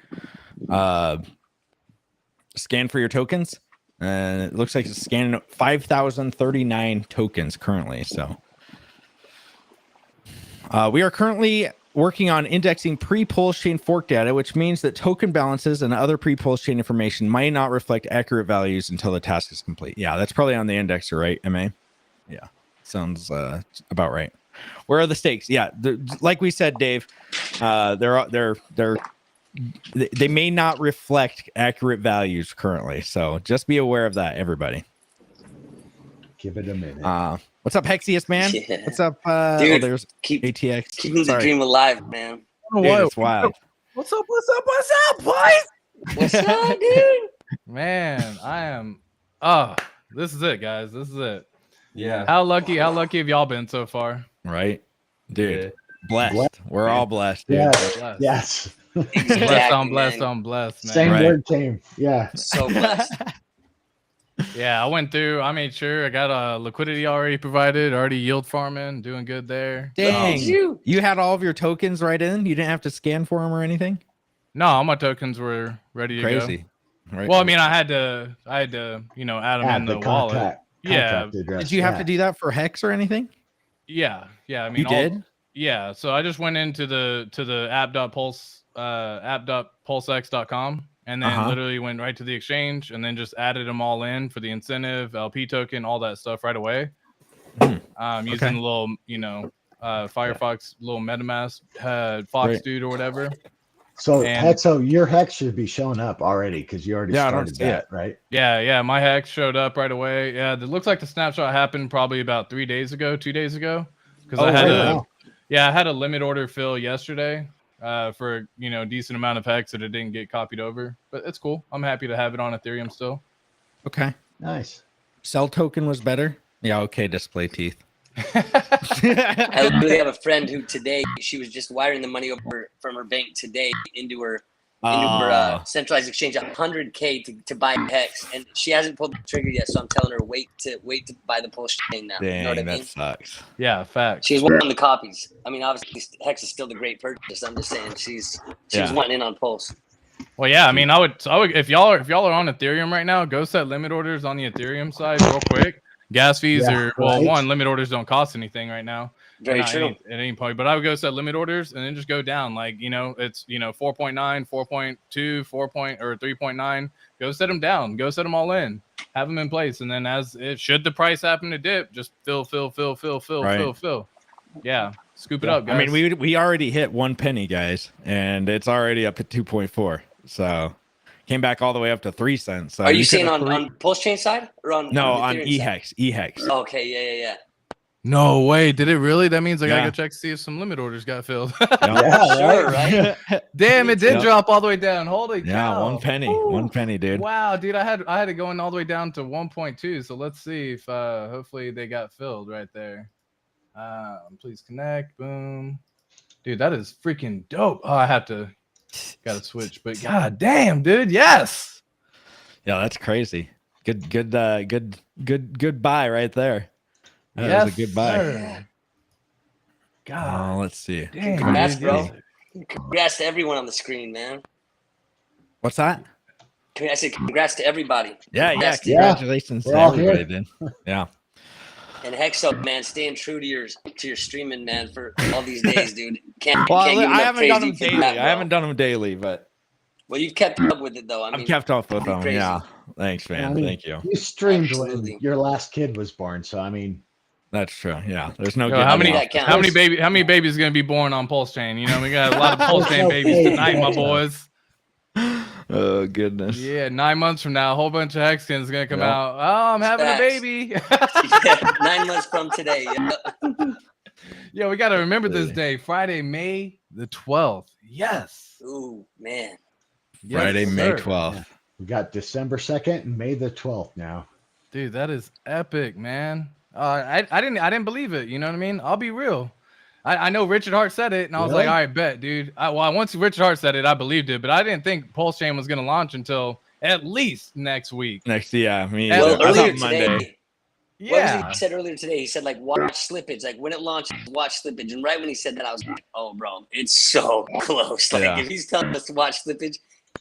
[SPEAKER 1] scan for your tokens. And it looks like it's scanning 5,039 tokens currently. So we are currently working on indexing pre-Pulse Chain fork data, which means that token balances and other pre-Pulse Chain information might not reflect accurate values until the task is complete. Yeah, that's probably on the indexer, right, MA? Yeah, sounds about right. Where are the stakes? Yeah, like we said, Dave, they may not reflect accurate values currently. So just be aware of that, everybody.
[SPEAKER 2] Give it a minute.
[SPEAKER 1] What's up, Hexiest man?
[SPEAKER 4] Yeah.
[SPEAKER 1] What's up?
[SPEAKER 4] Dude,
[SPEAKER 1] there's ATX.
[SPEAKER 4] Keeping the dream alive, man.
[SPEAKER 1] Dude, it's wild.
[SPEAKER 5] What's up, boys?
[SPEAKER 4] What's up, dude?
[SPEAKER 5] Man, I am. This is it, guys. This is it.
[SPEAKER 3] Yeah.
[SPEAKER 5] How lucky have y'all been so far?
[SPEAKER 1] Right, dude.
[SPEAKER 3] Yeah.
[SPEAKER 1] Blessed. We're all blessed, dude.
[SPEAKER 2] Yeah. Yes.
[SPEAKER 4] Exactly,
[SPEAKER 5] blessed,
[SPEAKER 4] man.
[SPEAKER 5] I'm blessed, man.
[SPEAKER 2] Same
[SPEAKER 1] Right.
[SPEAKER 2] word team. Yeah.
[SPEAKER 4] So blessed.
[SPEAKER 5] Yeah, I went through. I made sure I got a liquidity already provided, already yield farming, doing good there.
[SPEAKER 1] Dang.
[SPEAKER 4] You.
[SPEAKER 1] You had all of your tokens right in? You didn't have to scan for them or anything?
[SPEAKER 5] No, all my tokens were ready to
[SPEAKER 1] Crazy.
[SPEAKER 5] go.
[SPEAKER 1] Right.
[SPEAKER 5] Well, I mean, I had to, add them in the wallet. Yeah.
[SPEAKER 1] Did you have to do that for Hex or anything?
[SPEAKER 5] Yeah. I mean,
[SPEAKER 1] You did?
[SPEAKER 5] Yeah. So I just went into the app.pulsex.com and then literally went right to the exchange and then just added them all in for the incentive, LP token, all that stuff right away. Using a little, Firefox, little MetaMask, Fox Dude or whatever.
[SPEAKER 2] So Hexo, your Hex should be showing up already because you already started that, right?
[SPEAKER 5] Yeah. My Hex showed up right away. Yeah, it looks like the snapshot happened probably about 2 days ago, because I had a limit order fill yesterday for decent amount of Hex that it didn't get copied over, but it's cool. I'm happy to have it on Ethereum still.
[SPEAKER 1] Okay.
[SPEAKER 2] Nice.
[SPEAKER 1] Cell token was better? Yeah, okay, display teeth.
[SPEAKER 4] I literally have a friend who today she was just wiring the money over from her bank today into her centralized exchange, $100K to buy Hex, and she hasn't pulled the trigger yet. So I'm telling her wait to buy the Pulse Chain now.
[SPEAKER 1] Dang,
[SPEAKER 4] you know what I mean?
[SPEAKER 1] that sucks.
[SPEAKER 5] Yeah, facts.
[SPEAKER 4] She's wanting the copies. I mean, obviously Hex is still the great purchase. I'm just saying she was wanting in on Pulse.
[SPEAKER 5] Well, yeah, I mean, I would if y'all are on Ethereum right now, go set limit orders on the Ethereum side real quick. Gas fees limit orders don't cost anything right now.
[SPEAKER 4] Very true.
[SPEAKER 5] At any point, but I would go set limit orders and then just go down. Like, it's 4.9, 4.2, 4 or 3.9. Go set them down. Go set them all in. Have them in place, and then should the price happen to dip, just fill. Yeah. Scoop it up, guys.
[SPEAKER 1] I mean, we already hit 1 penny, guys, and it's already up at 2.4. So came back all the way up to 3 cents. So
[SPEAKER 4] Are you saying on Pulse Chain side or on
[SPEAKER 1] on
[SPEAKER 4] Ethereum
[SPEAKER 1] EHEX?
[SPEAKER 4] side?
[SPEAKER 1] EHEX.
[SPEAKER 4] Okay, yeah.
[SPEAKER 5] No way. Did it really? That means I gotta go check to see if some limit orders got filled.
[SPEAKER 2] Yeah,
[SPEAKER 4] Sure, right?
[SPEAKER 5] Damn, it did drop all the way down. Holy cow.
[SPEAKER 1] Yeah, 1 penny.
[SPEAKER 5] Woo.
[SPEAKER 1] 1 penny, dude.
[SPEAKER 5] Wow, dude, I had it going all the way down to 1.2. So let's see if hopefully they got filled right there. Please connect. Boom. Dude, that is freaking dope. Oh, I have to gotta switch, but god damn, dude, yes.
[SPEAKER 1] Yeah, that's crazy. Good buy right there. That was a good buy.
[SPEAKER 5] Sir. God.
[SPEAKER 1] Let's see.
[SPEAKER 5] Damn,
[SPEAKER 4] Congrats,
[SPEAKER 5] dude,
[SPEAKER 4] bro.
[SPEAKER 5] yes.
[SPEAKER 4] Congrats to everyone on the screen, man.
[SPEAKER 1] What's that?
[SPEAKER 4] I said congrats to everybody.
[SPEAKER 1] Yeah,
[SPEAKER 4] Congrats to
[SPEAKER 1] congratulations to
[SPEAKER 2] We're all
[SPEAKER 1] everybody,
[SPEAKER 2] here.
[SPEAKER 1] dude. Yeah.
[SPEAKER 4] And Hexo, man, staying true to your streaming, man, for all these days, dude. Can't
[SPEAKER 1] Well,
[SPEAKER 4] give
[SPEAKER 1] I
[SPEAKER 4] enough
[SPEAKER 1] haven't
[SPEAKER 4] praise
[SPEAKER 1] done
[SPEAKER 4] you
[SPEAKER 1] them
[SPEAKER 4] for
[SPEAKER 1] daily.
[SPEAKER 4] that, bro.
[SPEAKER 1] I haven't done them daily, but
[SPEAKER 4] Well, you've kept up with it, though. I mean,
[SPEAKER 1] I've kept up with them.
[SPEAKER 4] crazy.
[SPEAKER 1] Yeah. Thanks, man.
[SPEAKER 2] I mean,
[SPEAKER 1] Thank you.
[SPEAKER 2] You streamed
[SPEAKER 4] Absolutely.
[SPEAKER 2] when your last kid was born, so I mean,
[SPEAKER 1] That's true. Yeah. There's no.
[SPEAKER 5] Yo,
[SPEAKER 1] getting
[SPEAKER 5] how many
[SPEAKER 1] off
[SPEAKER 4] that counts.
[SPEAKER 5] how many babies gonna be born on Pulse Chain? You know, we got a lot of Pulse Chain
[SPEAKER 2] No
[SPEAKER 5] babies
[SPEAKER 2] baby,
[SPEAKER 5] tonight, my
[SPEAKER 2] Hexo.
[SPEAKER 5] boys.
[SPEAKER 1] Oh goodness.
[SPEAKER 5] Yeah, 9 months from now, a whole bunch of Hexkins gonna come
[SPEAKER 1] Yep.
[SPEAKER 5] out. Oh, I'm having
[SPEAKER 4] Facts.
[SPEAKER 5] a baby.
[SPEAKER 4] yeah, 9 months from today. Yeah.
[SPEAKER 5] Yeah, we got to remember this day, Friday, May the 12th. Yes.
[SPEAKER 4] Ooh, man.
[SPEAKER 5] Yes,
[SPEAKER 1] Friday, May
[SPEAKER 5] sir.
[SPEAKER 1] 12th.
[SPEAKER 2] we got December 2nd and May the 12th now.
[SPEAKER 5] Dude, that is epic, man. I didn't believe it. You know what I mean? I'll be real. I know Richard Hart said it, and I was like,
[SPEAKER 2] Really?
[SPEAKER 5] all right, bet, dude. Once Richard Hart said it, I believed it, but I didn't think Pulse Chain was gonna launch until at least next week.
[SPEAKER 1] Next, yeah. Me
[SPEAKER 5] Well,
[SPEAKER 1] either. I
[SPEAKER 4] Earlier
[SPEAKER 1] thought Monday.
[SPEAKER 4] today. What was it
[SPEAKER 5] Yeah.
[SPEAKER 4] he said earlier today? He said, like, watch slippage. Like, when it launches, watch slippage. And right when he said that, I was like, oh, bro, it's so close. Like,
[SPEAKER 1] Yeah.
[SPEAKER 4] if he's telling us to watch slippage,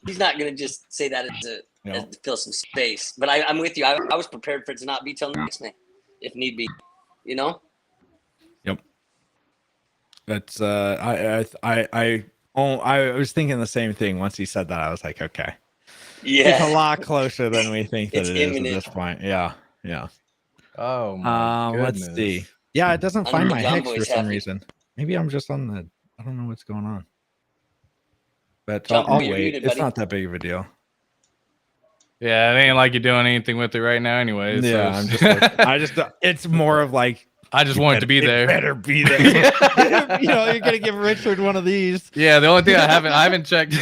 [SPEAKER 4] he's not going to just say that as to fill some space. But I'm with you. I was prepared for it to not be till next May, if need be. You know?
[SPEAKER 1] Yep. That's I was thinking the same thing once he said that. I was like, okay. It's a
[SPEAKER 4] Yeah.
[SPEAKER 1] lot closer than we think that
[SPEAKER 4] It's
[SPEAKER 1] it is
[SPEAKER 4] imminent.
[SPEAKER 1] at this point. Yeah. Yeah.
[SPEAKER 5] Oh my
[SPEAKER 1] Let's
[SPEAKER 5] goodness.
[SPEAKER 1] see. Yeah, it doesn't find my
[SPEAKER 4] Young
[SPEAKER 1] hex for
[SPEAKER 4] boys
[SPEAKER 1] some
[SPEAKER 4] happy.
[SPEAKER 1] reason. Maybe I'm just on the. I don't know what's going on. But
[SPEAKER 4] Jump,
[SPEAKER 1] I'll
[SPEAKER 4] you're
[SPEAKER 1] wait.
[SPEAKER 4] muted,
[SPEAKER 1] It's
[SPEAKER 4] buddy.
[SPEAKER 1] not that big of a deal.
[SPEAKER 5] Yeah, it ain't like you're doing anything with it right now, anyways. so
[SPEAKER 1] Yeah, I'm just. Like, I just. It's more of like.
[SPEAKER 5] I just want it to be there.
[SPEAKER 1] Better be there. You know, you're gonna give Richard one of these.
[SPEAKER 5] Yeah, the only thing I haven't checked.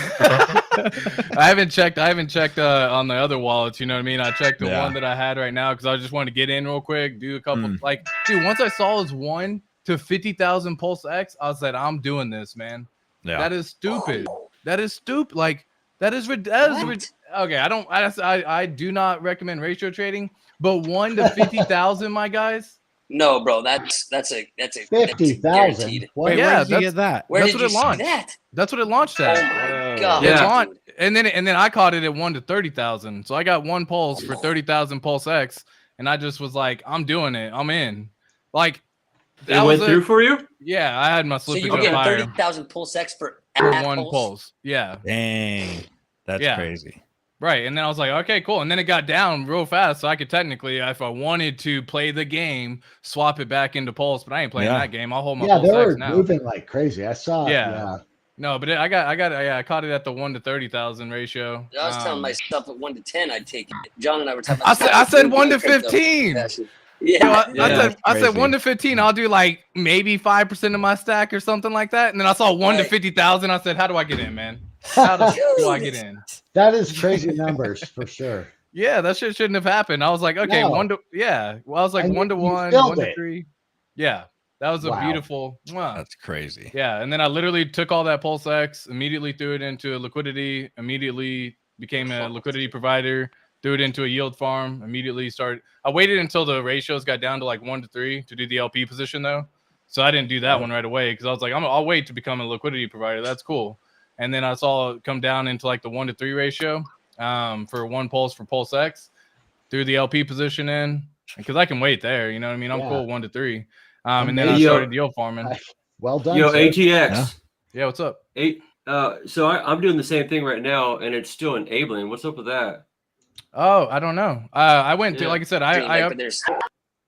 [SPEAKER 5] I haven't checked on the other wallets. You know what I mean? I checked the one that I had right now because I just wanted to get in real quick, do a couple. Like, dude, once I saw his 1 to 50,000 Pulse X, I was like, I'm doing this, man.
[SPEAKER 1] Yeah.
[SPEAKER 5] That is stupid. That is stupid. Like, that is okay. I do not recommend ratio trading, but 1 to 50,000, my guys.
[SPEAKER 4] No, bro, that's
[SPEAKER 2] 50,000.
[SPEAKER 4] guaranteed.
[SPEAKER 1] Wait,
[SPEAKER 5] Yeah,
[SPEAKER 1] where did you get that?
[SPEAKER 4] Where
[SPEAKER 5] That's
[SPEAKER 4] did
[SPEAKER 5] what
[SPEAKER 4] you
[SPEAKER 5] it launched.
[SPEAKER 4] see that?
[SPEAKER 5] That's what it launched
[SPEAKER 4] Oh
[SPEAKER 5] at.
[SPEAKER 4] my god.
[SPEAKER 5] It
[SPEAKER 3] Yeah.
[SPEAKER 5] launched, and then I caught it at 1 to 30,000. So I got 1 pulse for 30,000 Pulse X, and I just was like, I'm doing it. I'm in. Like,
[SPEAKER 3] It went through for you?
[SPEAKER 5] Yeah, I had my
[SPEAKER 4] So
[SPEAKER 5] slippage
[SPEAKER 4] you
[SPEAKER 5] on
[SPEAKER 4] get
[SPEAKER 5] fire
[SPEAKER 4] 30,000 pulse X for
[SPEAKER 5] for
[SPEAKER 4] half
[SPEAKER 5] 1
[SPEAKER 4] pulse?
[SPEAKER 5] pulse. Yeah.
[SPEAKER 1] Dang, that's
[SPEAKER 5] Yeah.
[SPEAKER 1] crazy.
[SPEAKER 5] Right. And then I was like, okay, cool. And then it got down real fast. So I could technically, if I wanted to play the game, swap it back into Pulse, but I ain't playing that game. I'll hold my
[SPEAKER 2] Yeah,
[SPEAKER 5] Pulse
[SPEAKER 2] they
[SPEAKER 5] X
[SPEAKER 2] were
[SPEAKER 5] now.
[SPEAKER 2] moving like crazy. I saw.
[SPEAKER 5] Yeah. No, but I caught it at the 1 to 30,000 ratio.
[SPEAKER 4] I was telling myself at 1 to 10, I'd take it. John and I were talking
[SPEAKER 5] I
[SPEAKER 4] about
[SPEAKER 5] said 1 to 15.
[SPEAKER 4] Yeah.
[SPEAKER 5] I said
[SPEAKER 1] crazy.
[SPEAKER 5] 1 to 15. I'll do like maybe 5% of my stack or something like that. And then I saw 1 to
[SPEAKER 4] Right.
[SPEAKER 5] 50,000. I said, how do I get in, man? How do I get in?
[SPEAKER 2] That is crazy numbers for sure.
[SPEAKER 5] Yeah, that shit shouldn't have happened. I was like, okay,
[SPEAKER 2] No.
[SPEAKER 5] 1 to Well, I was like
[SPEAKER 2] And
[SPEAKER 5] 1 to
[SPEAKER 2] you
[SPEAKER 5] 1,
[SPEAKER 2] filled
[SPEAKER 5] 1 to
[SPEAKER 2] it.
[SPEAKER 5] 3. Yeah, that was a
[SPEAKER 2] Wow.
[SPEAKER 5] beautiful. Mwah.
[SPEAKER 1] That's crazy.
[SPEAKER 5] Yeah, and then I literally took all that Pulse X, immediately threw it into a liquidity, immediately became a liquidity provider, threw it into a yield farm, immediately started. I waited until the ratios got down to like 1 to 3 to do the LP position though. So I didn't do that one right away because I was like, I'll wait to become a liquidity provider. That's cool. And then I saw it come down into like the 1 to 3 ratio for 1 pulse for Pulse X, threw the LP position in because I can wait there. You know what I mean? I'm cool 1 to 3. And then I started yield farming.
[SPEAKER 2] Well done.
[SPEAKER 3] Yo,
[SPEAKER 2] sir.
[SPEAKER 3] ATX.
[SPEAKER 5] Yeah, what's up?
[SPEAKER 3] So I'm doing the same thing right now, and it's still enabling. What's up with that?
[SPEAKER 5] Oh, I don't know. I went to,
[SPEAKER 3] Yeah.
[SPEAKER 5] like I said,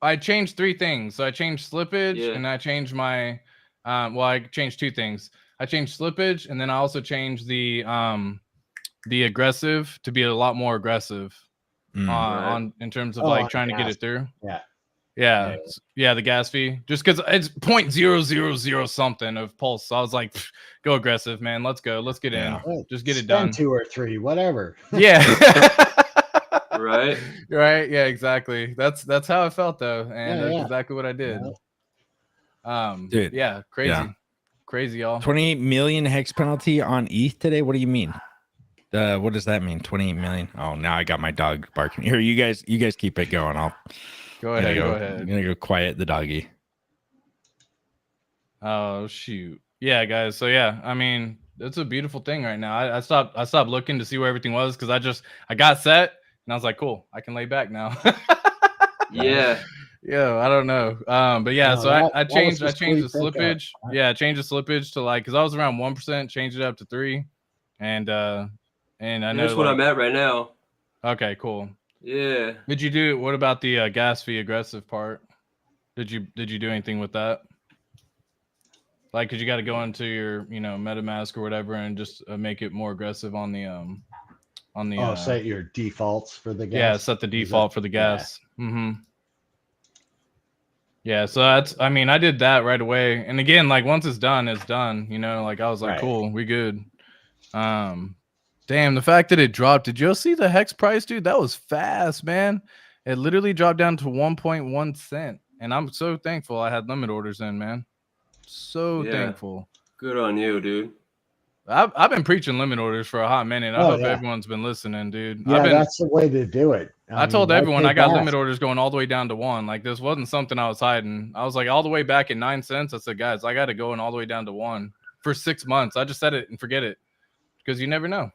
[SPEAKER 5] I changed 3 things. So I changed slippage and I changed my Well, I changed two things. I changed slippage, and then I also changed the aggressive to be a lot more aggressive on in terms of like trying to get it through. Yeah, the gas fee. Just because it's 0.000 something of pulse. So I was like, go aggressive, man. Let's go. Let's get in. Just get it done.
[SPEAKER 2] 2 or 3, whatever.
[SPEAKER 5] Yeah.
[SPEAKER 3] Right.
[SPEAKER 5] Right. Yeah, exactly. That's how I felt though. And that's exactly what I did.
[SPEAKER 1] Dude,
[SPEAKER 5] yeah, crazy, y'all.
[SPEAKER 1] 28 million hex penalty on ETH today. What do you mean? What does that mean? 28 million. Oh, now I got my dog barking. Here, you guys keep it going. I'll
[SPEAKER 5] go ahead.
[SPEAKER 1] I'm gonna go quiet the doggy.
[SPEAKER 5] Oh shoot. Yeah, guys. So yeah, I mean, it's a beautiful thing right now. I stopped looking to see where everything was because I got set and I was like, cool, I can lay back now.
[SPEAKER 3] Yeah.
[SPEAKER 5] Yeah, I don't know. But yeah, so I changed the slippage. Yeah, I changed the slippage to like, because I was around 1%, changed it up to 3%. And I know
[SPEAKER 3] that's what I'm at right now.
[SPEAKER 5] Okay, cool.
[SPEAKER 3] Yeah.
[SPEAKER 5] Did you do, what about the gas fee aggressive part? Did you do anything with that? Like, cause you got to go into your, MetaMask or whatever and just make it more aggressive on the
[SPEAKER 2] set your defaults for the gas.
[SPEAKER 5] Yeah, set the default for the gas. Yeah. Yeah, so I did that right away. And again, like once it's done, it's done. Like I was like, cool, we good. Damn, the fact that it dropped. Did you see the hex price, dude? That was fast, man. It literally dropped down to 1.1 cent. And I'm so thankful I had limit orders in, man. So thankful.
[SPEAKER 3] Good on you, dude.
[SPEAKER 5] I've been preaching limit orders for a hot minute. I hope everyone's been listening, dude.
[SPEAKER 2] Yeah, that's the way to do it.
[SPEAKER 5] I told everyone I got limit orders going all the way down to 1. Like this wasn't something I was hiding. I was like all the way back at 9 cents. I said, guys, I got to go in all the way down to 1 for 6 months. I just set it and forget it because you never know.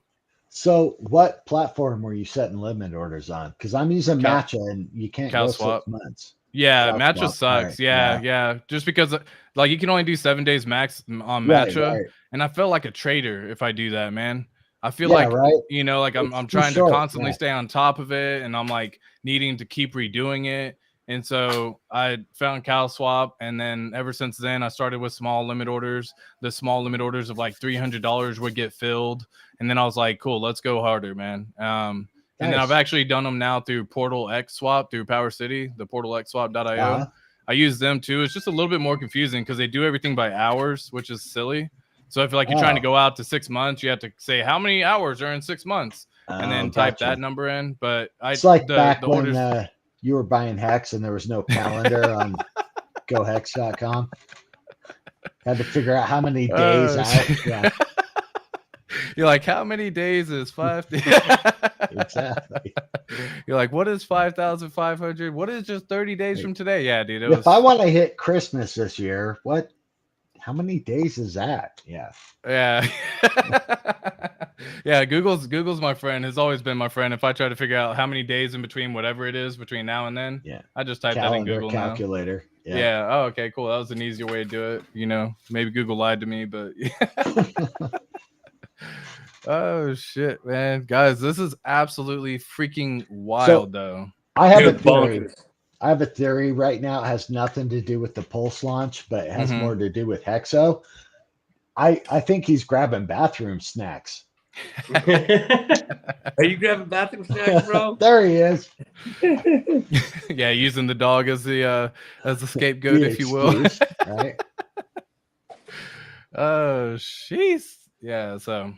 [SPEAKER 2] So what platform were you setting limit orders on? Because I'm using Matcha and you can't go 6 months.
[SPEAKER 5] Yeah, Matcha sucks. Right. Yeah. Just because like you can only do 7 days max on Matcha. Right. And I feel like a trader if I do that, man. I feel like, like I'm trying to constantly stay on top of it and I'm like needing to keep redoing it. And so I found CalSwap. And then ever since then, I started with small limit orders. The small limit orders of like $300 would get filled. And then I was like, cool, let's go harder, man. And then I've actually done them now through Portal X Swap through Power City, the portalxswap.io. I use them too. It's just a little bit more confusing because they do everything by hours, which is silly. So if like you're trying to go out to 6 months, you have to say how many hours are in 6 months and then type that number in. But
[SPEAKER 2] it's like back when you were buying Hex and there was no calendar on gohex.com. Had to figure out how many days out. Yeah.
[SPEAKER 5] You're like, how many days is 5?
[SPEAKER 2] Exactly.
[SPEAKER 5] You're like, what is 5,500? What is just 30 days from today? Yeah, dude.
[SPEAKER 2] If I want to hit Christmas this year, how many days is that? Yeah.
[SPEAKER 5] Yeah, Google's my friend. Has always been my friend. If I try to figure out how many days in between whatever it is between now and then, I just type that in Google
[SPEAKER 2] calculator.
[SPEAKER 5] Now. Yeah. Oh, okay, cool. That was an easier way to do it. Maybe Google lied to me, but oh shit, man. Guys, this is absolutely freaking wild though.
[SPEAKER 2] I have a theory. I have a theory right now. It has nothing to do with the Pulse launch, but it has more to do with Hexo. I think he's grabbing bathroom snacks.
[SPEAKER 4] Are you grabbing bathroom snacks, bro?
[SPEAKER 2] There he is.
[SPEAKER 5] Yeah, using the dog as the scapegoat, if you will.
[SPEAKER 2] Right.
[SPEAKER 5] Oh, jeez. Yeah, so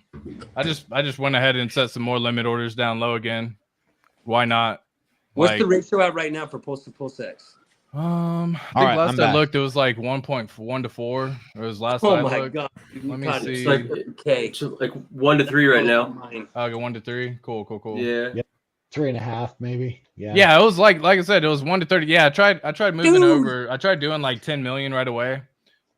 [SPEAKER 5] I just went ahead and set some more limit orders down low again. Why not?
[SPEAKER 4] What's the ratio at right now for Pulse to PulseX?
[SPEAKER 5] I think last I looked, it was like 1.1 to 4. It was last I looked. God. Let me see.
[SPEAKER 3] It's like 1 to 3 right now.
[SPEAKER 5] I'll go 1 to 3. Cool.
[SPEAKER 3] Yeah.
[SPEAKER 2] Yep. 3.5 maybe. Yeah.
[SPEAKER 5] Yeah, it was like I said, it was 1 to 30. Yeah, I tried moving over. I tried doing like 10 million right away,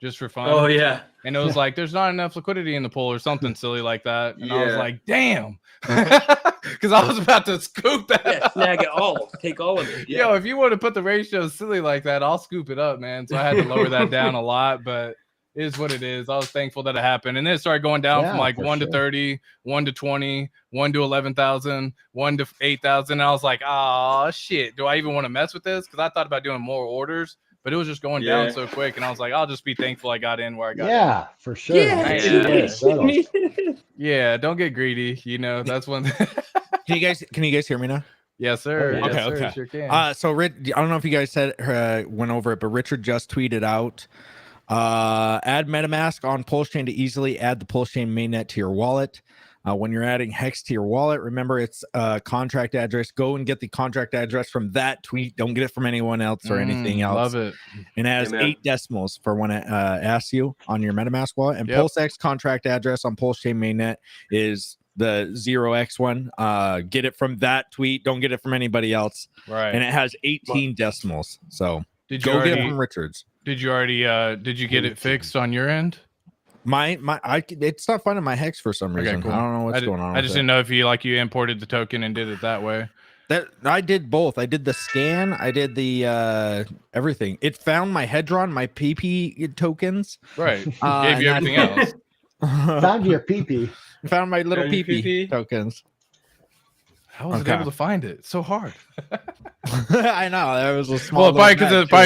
[SPEAKER 5] just for fun.
[SPEAKER 3] Oh yeah.
[SPEAKER 5] And it was like, there's not enough liquidity in the pool or something silly like that. And I was like, damn. Because I was about to scoop that.
[SPEAKER 4] Yeah, snag it all. Take all of it. Yeah.
[SPEAKER 5] Yo, if you want to put the ratio silly like that, I'll scoop it up, man. So I had to lower that down a lot, but it is what it is. I was thankful that it happened. And then it started going down from like 1 to 30, 1 to 20, 1 to 11,000, 1 to 8,000. And I was like, oh, shit. Do I even want to mess with this? Because I thought about doing more orders. but it was just going down so quick, and I was like, I'll just be thankful I got in where I got.
[SPEAKER 2] Yeah, for sure.
[SPEAKER 5] Yeah, don't get greedy. You know, that's one.
[SPEAKER 1] Can you guys hear me now?
[SPEAKER 5] Yes, sir.
[SPEAKER 1] Okay,
[SPEAKER 5] yes, sir.
[SPEAKER 1] okay.
[SPEAKER 5] Sure can.
[SPEAKER 1] So I don't know if you guys went over it, but Richard just tweeted out, add MetaMask on PulseChain to easily add the PulseChain mainnet to your wallet. When you're adding Hex to your wallet, remember it's contract address. Go and get the contract address from that tweet. Don't get it from anyone else or anything else.
[SPEAKER 5] Love it.
[SPEAKER 1] And it has 8 decimals for when it asks you on your MetaMask wallet. And PulseX contract address on PulseChain mainnet is the 0x one. Get it from that tweet. Don't get it from anybody else.
[SPEAKER 5] Right.
[SPEAKER 1] And it has 18 decimals. So
[SPEAKER 5] get
[SPEAKER 1] it from Richards.
[SPEAKER 5] Did you already did you get it fixed on your end?
[SPEAKER 1] It's not finding my Hex for some reason.
[SPEAKER 5] Cool.
[SPEAKER 1] I don't know what's going on.
[SPEAKER 5] I just didn't know if you imported the token and did it that way.
[SPEAKER 1] That I did both. I did the scan. I did the everything. It found my Hedron, my PP tokens.
[SPEAKER 5] Right. Gave you everything else.
[SPEAKER 2] Found your PP.
[SPEAKER 1] Found my little PP tokens.
[SPEAKER 5] How was it able to find it? It's so hard.
[SPEAKER 1] I know. That was a small.
[SPEAKER 5] Well, probably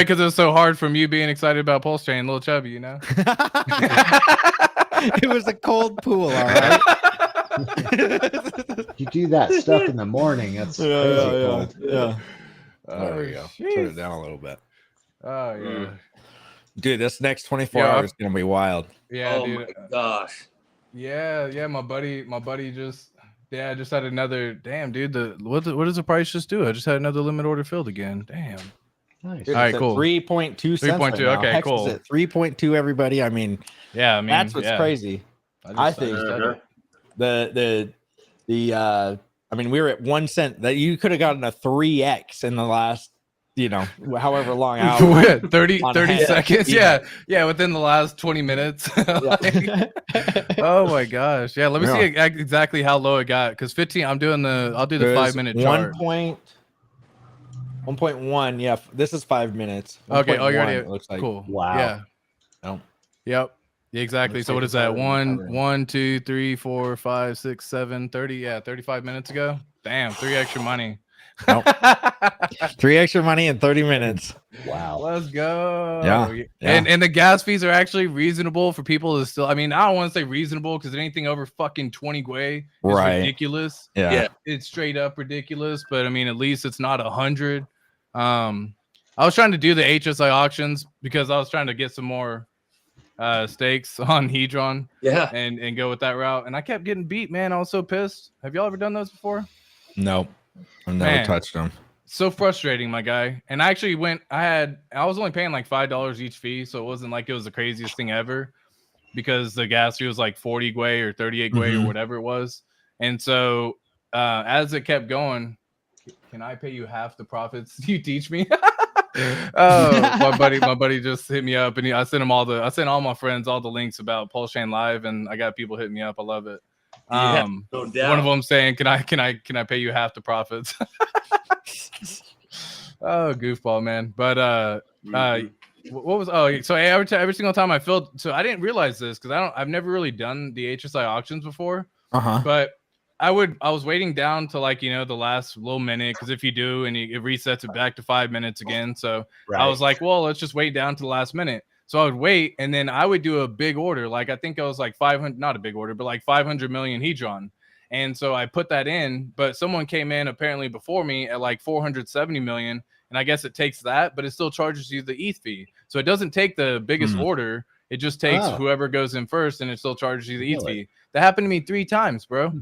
[SPEAKER 5] because it's so hard from you being excited about PulseChain, little chubby, you know.
[SPEAKER 1] It was a cold pool, all right.
[SPEAKER 2] You do that stuff in the morning. That's crazy cold.
[SPEAKER 1] Yeah. There we go. Turn it down a little bit.
[SPEAKER 5] Oh yeah.
[SPEAKER 1] Dude, this next 24 hours is gonna be wild.
[SPEAKER 5] Yeah,
[SPEAKER 4] oh
[SPEAKER 5] dude.
[SPEAKER 4] my gosh.
[SPEAKER 5] Yeah. My buddy just had another. Damn, dude. What does the price just do? I just had another limit order filled again. Damn.
[SPEAKER 2] Nice.
[SPEAKER 1] Dude,
[SPEAKER 5] all right, cool.
[SPEAKER 1] 3.2 cents.
[SPEAKER 5] 3.2.
[SPEAKER 1] Right
[SPEAKER 5] okay,
[SPEAKER 1] Hex
[SPEAKER 5] cool.
[SPEAKER 1] Is at 3.2. Everybody. I mean,
[SPEAKER 5] that's
[SPEAKER 1] what's crazy. I think the I mean, we were at 1 cent. That you could have gotten a 3x in the last, however long hour.
[SPEAKER 5] 30 seconds. Yeah, within the last 20 minutes. Oh my gosh. Yeah, let me see exactly how low it got. Because 15, I'll do the 5 minute chart.
[SPEAKER 1] 1.1. Yeah, this is 5 minutes.
[SPEAKER 5] Okay. Oh, you already.
[SPEAKER 1] It looks like.
[SPEAKER 2] Cool. Wow.
[SPEAKER 5] Yeah.
[SPEAKER 1] No.
[SPEAKER 5] Yep. Exactly. So what is that? 1, 2, 3, 4, 5, 6, 7, 30. Yeah, 35 minutes ago. Damn, 3 extra money.
[SPEAKER 1] Nope. 3 extra money in 30 minutes.
[SPEAKER 2] Wow.
[SPEAKER 5] Let's go.
[SPEAKER 1] Yeah.
[SPEAKER 5] And the gas fees are actually reasonable for people to still. I mean, I don't want to say reasonable because anything over fucking 20 gwei is ridiculous.
[SPEAKER 1] Yeah.
[SPEAKER 5] It's straight up ridiculous. But I mean, at least it's not 100. I was trying to do the HSI auctions because I was trying to get some more stakes on Hedron.
[SPEAKER 4] Yeah.
[SPEAKER 5] And go with that route. And I kept getting beat, man. I was so pissed. Have y'all ever done those before?
[SPEAKER 1] No. I've never touched them.
[SPEAKER 5] So frustrating, my guy. And I actually I was only paying like $5 each fee, so it wasn't like it was the craziest thing ever because the gas fee was like 40 gwei or 38 gwei or whatever it was. And so as it kept going, can I pay you half the profits you teach me? Oh, my buddy just hit me up and I sent all my friends all the links about PulseChain Live, and I got people hitting me up. I love it. No doubt. One of them saying, "Can I pay you half the profits?" Oh, goofball, man. But what was so every single time I filled. So I didn't realize this because I've never really done the HSI auctions before. But I was waiting down to the last little minute because if you do and it resets it back to 5 minutes again. So I was like, well, let's just wait down to the last minute. So I would wait, and then I would do a big order. Like I think I was like 500, not a big order, but like 500 million Hedron. And so I put that in, but someone came in apparently before me at like 470 million. And I guess it takes that, but it still charges you the ETH fee. So it doesn't take the biggest order. It just takes whoever goes in first, and it still charges you the ETH fee. That happened to me 3 times, bro.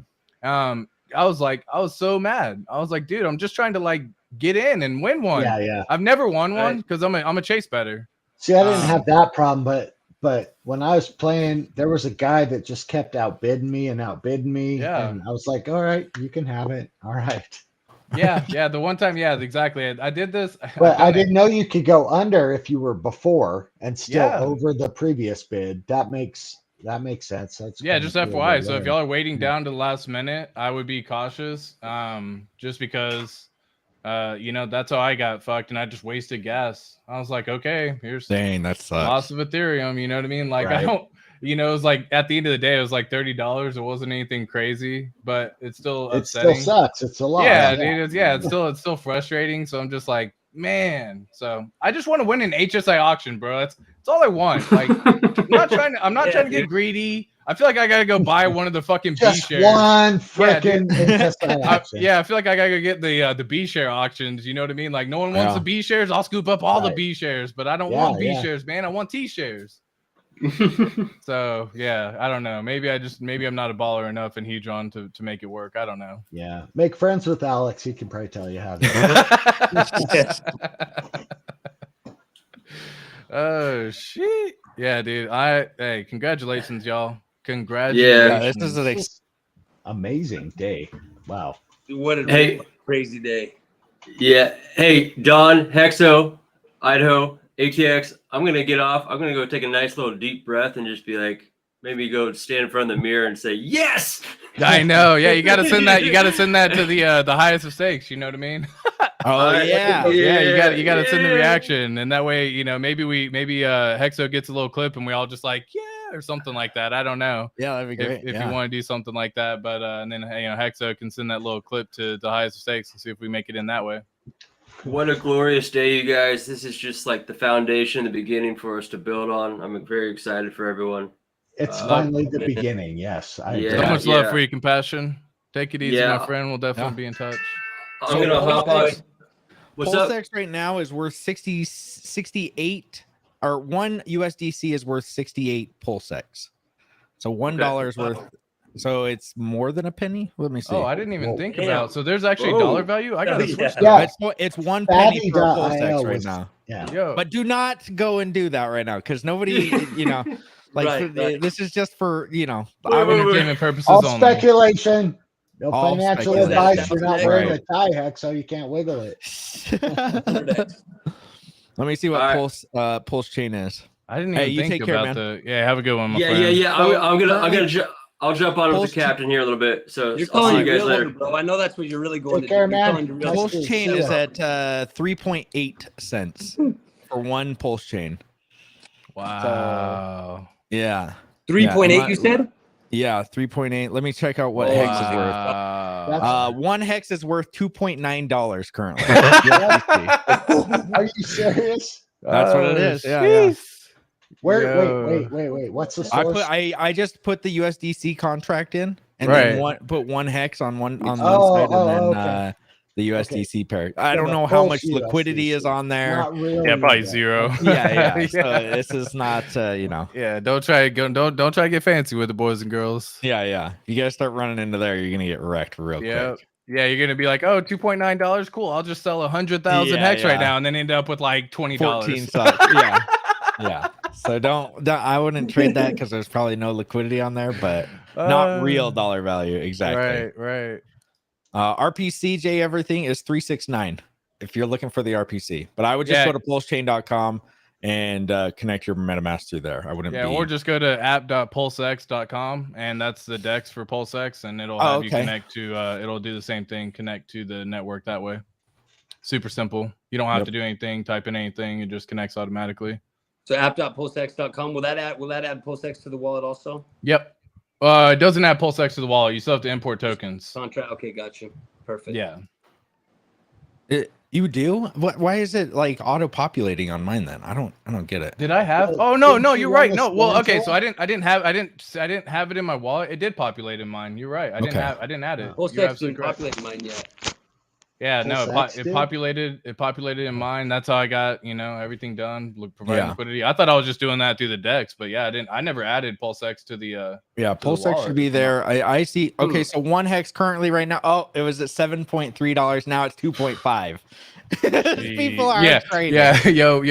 [SPEAKER 5] I was so mad. I was like, dude, I'm just trying to get in and win one.
[SPEAKER 2] Yeah.
[SPEAKER 5] I've never won one because I'm a chase better.
[SPEAKER 2] See, I didn't have that problem, but when I was playing, there was a guy that just kept outbidding me. Yeah. And I was like, all right, you can have it. All right.
[SPEAKER 5] Yeah. The one time, exactly. I did this.
[SPEAKER 2] But I didn't know you could go under if you were before and still over the previous bid. That makes sense. That's
[SPEAKER 5] just FYI. So if y'all are waiting down to the last minute, I would be cautious. Just because that's how I got fucked, and I just wasted gas. I was like, okay, here's
[SPEAKER 1] that sucks.
[SPEAKER 5] Loss of Ethereum. You know what I mean? Like I don't. It was like at the end of the day, it was like $30. It wasn't anything crazy, but it's still upsetting.
[SPEAKER 2] It still sucks. It's a lot.
[SPEAKER 5] Yeah, dude. It's still frustrating. So I'm just like, man. So I just want to win an HSI auction, bro. That's all I want. Like, I'm not trying to get greedy. I feel like I gotta go buy one of the fucking B
[SPEAKER 2] Just
[SPEAKER 5] shares.
[SPEAKER 2] one freaking HSI auction.
[SPEAKER 5] I feel like I gotta go get the B share auctions. You know what I mean? Like, no one wants the B shares. I'll scoop up all the B shares, but I don't want B shares, man. I want T shares. So yeah, I don't know. Maybe I'm not a baller enough in Hedron to make it work. I don't know.
[SPEAKER 2] Yeah, make friends with Alex. He can probably tell you how to.
[SPEAKER 5] Oh shit! Yeah, dude. Hey, congratulations, y'all. Congratulations.
[SPEAKER 1] Yeah, this is an
[SPEAKER 2] amazing day. Wow.
[SPEAKER 4] What a crazy day.
[SPEAKER 3] Yeah. Hey, Don, Hexo, Idaho, ATX. I'm gonna get off. I'm gonna go take a nice little deep breath and just be like, maybe go stand in front of the mirror and say yes.
[SPEAKER 5] I know. Yeah, you gotta send that. You gotta send that to the highest of stakes. You know what I mean?
[SPEAKER 1] Oh yeah.
[SPEAKER 5] You gotta send the reaction, and that way, you know, maybe Hexo gets a little clip, and we all just like or something like that. I don't know.
[SPEAKER 1] Yeah, that'd be great.
[SPEAKER 5] If you want to do something like that, but and then Hexo can send that little clip to the highest of stakes and see if we make it in that way.
[SPEAKER 3] What a glorious day, you guys. This is just like the foundation, the beginning for us to build on. I'm very excited for everyone.
[SPEAKER 2] It's finally the beginning. Yes.
[SPEAKER 5] So much love for you, Compassion. Take it easy, my friend. We'll definitely be in touch.
[SPEAKER 3] I'm gonna hop on. What's up?
[SPEAKER 1] PulseX right now is worth 68, or one USDC is worth 68 PulseX. So $1 is worth. So it's more than a penny. Let me see.
[SPEAKER 5] Oh, I didn't even think about. So there's actually dollar value. I gotta switch.
[SPEAKER 2] Yeah.
[SPEAKER 1] It's 1 penny for PulseX right now.
[SPEAKER 2] Yeah.
[SPEAKER 1] But do not go and do that right now, because nobody, this is just for
[SPEAKER 5] entertainment purposes
[SPEAKER 2] all
[SPEAKER 5] only.
[SPEAKER 2] Speculation. No
[SPEAKER 1] All
[SPEAKER 2] financial
[SPEAKER 1] speculation.
[SPEAKER 2] advice. We're not wearing a tie hex, so you can't wiggle it.
[SPEAKER 1] Let me see what pulse chain is.
[SPEAKER 5] I didn't even think about the. Yeah, have a good one, my friend.
[SPEAKER 3] I'll jump on with the captain here a little bit. So
[SPEAKER 4] You're
[SPEAKER 3] I'll see you
[SPEAKER 4] calling
[SPEAKER 3] guys later,
[SPEAKER 4] bro. I know that's what you're really going
[SPEAKER 2] Take
[SPEAKER 4] to
[SPEAKER 2] care,
[SPEAKER 4] do.
[SPEAKER 2] man.
[SPEAKER 1] Pulse chain is at 3.8 cents for one pulse chain.
[SPEAKER 5] Wow.
[SPEAKER 1] Yeah.
[SPEAKER 4] 3.8, you said?
[SPEAKER 1] Yeah, 3.8. Let me check out what hex is worth. One hex is worth $2.9 currently.
[SPEAKER 2] Are you serious?
[SPEAKER 1] That's what it is. Yeah.
[SPEAKER 2] Wait. What's the source?
[SPEAKER 1] I just put the USDC contract in, and then put one hex on one side, and then the USDC pair. I don't know how much liquidity is on there.
[SPEAKER 2] Not really.
[SPEAKER 5] Yeah, probably zero.
[SPEAKER 1] Yeah. So this is not,
[SPEAKER 5] Yeah, don't try to get fancy with it, boys and girls.
[SPEAKER 1] Yeah. You gotta start running into there. You're gonna get wrecked real quick.
[SPEAKER 5] Yeah, you're gonna be like, oh, $2.9. Cool. I'll just sell 100,000 hex right now, and then end up with like $20.
[SPEAKER 1] 14 yeah. So I wouldn't trade that, because there's probably no liquidity on there, but not real dollar value. Exactly.
[SPEAKER 5] Right.
[SPEAKER 1] RPCJ everything is 369 if you're looking for the RPC, but I would just go to pulsechain.com and connect your MetaMask through there. I wouldn't
[SPEAKER 5] or just go to app.pulsex.com, and that's the DEX for PulseX, and it'll have you connect to it'll do the same thing, connect to the network that way. Super simple. You don't have to do anything, type in anything, it just connects automatically.
[SPEAKER 4] So app.pulsex.com, will that add PulseX to the wallet also?
[SPEAKER 5] Yep. It doesn't add PulseX to the wallet. You still have to import tokens.
[SPEAKER 4] Contract. Okay, gotcha. Perfect.
[SPEAKER 5] Yeah.
[SPEAKER 1] You do? Why is it like auto-populating on mine then? I don't get it.
[SPEAKER 5] Did I have? Oh no, you're right. No, well, okay, so I didn't have it in my wallet. It did populate in mine. You're right. I didn't add it.
[SPEAKER 4] PulseX didn't populate in mine yet.
[SPEAKER 5] Yeah, no, it populated in mine. That's how I got, everything done, providing liquidity. I thought I was just doing that through the DEX, but yeah, I never added PulseX to the
[SPEAKER 1] PulseX should be there. I see. Okay, so one hex currently right now. Oh, it was at $7.3. Now it's 2.5. People are trading.
[SPEAKER 5] Yo,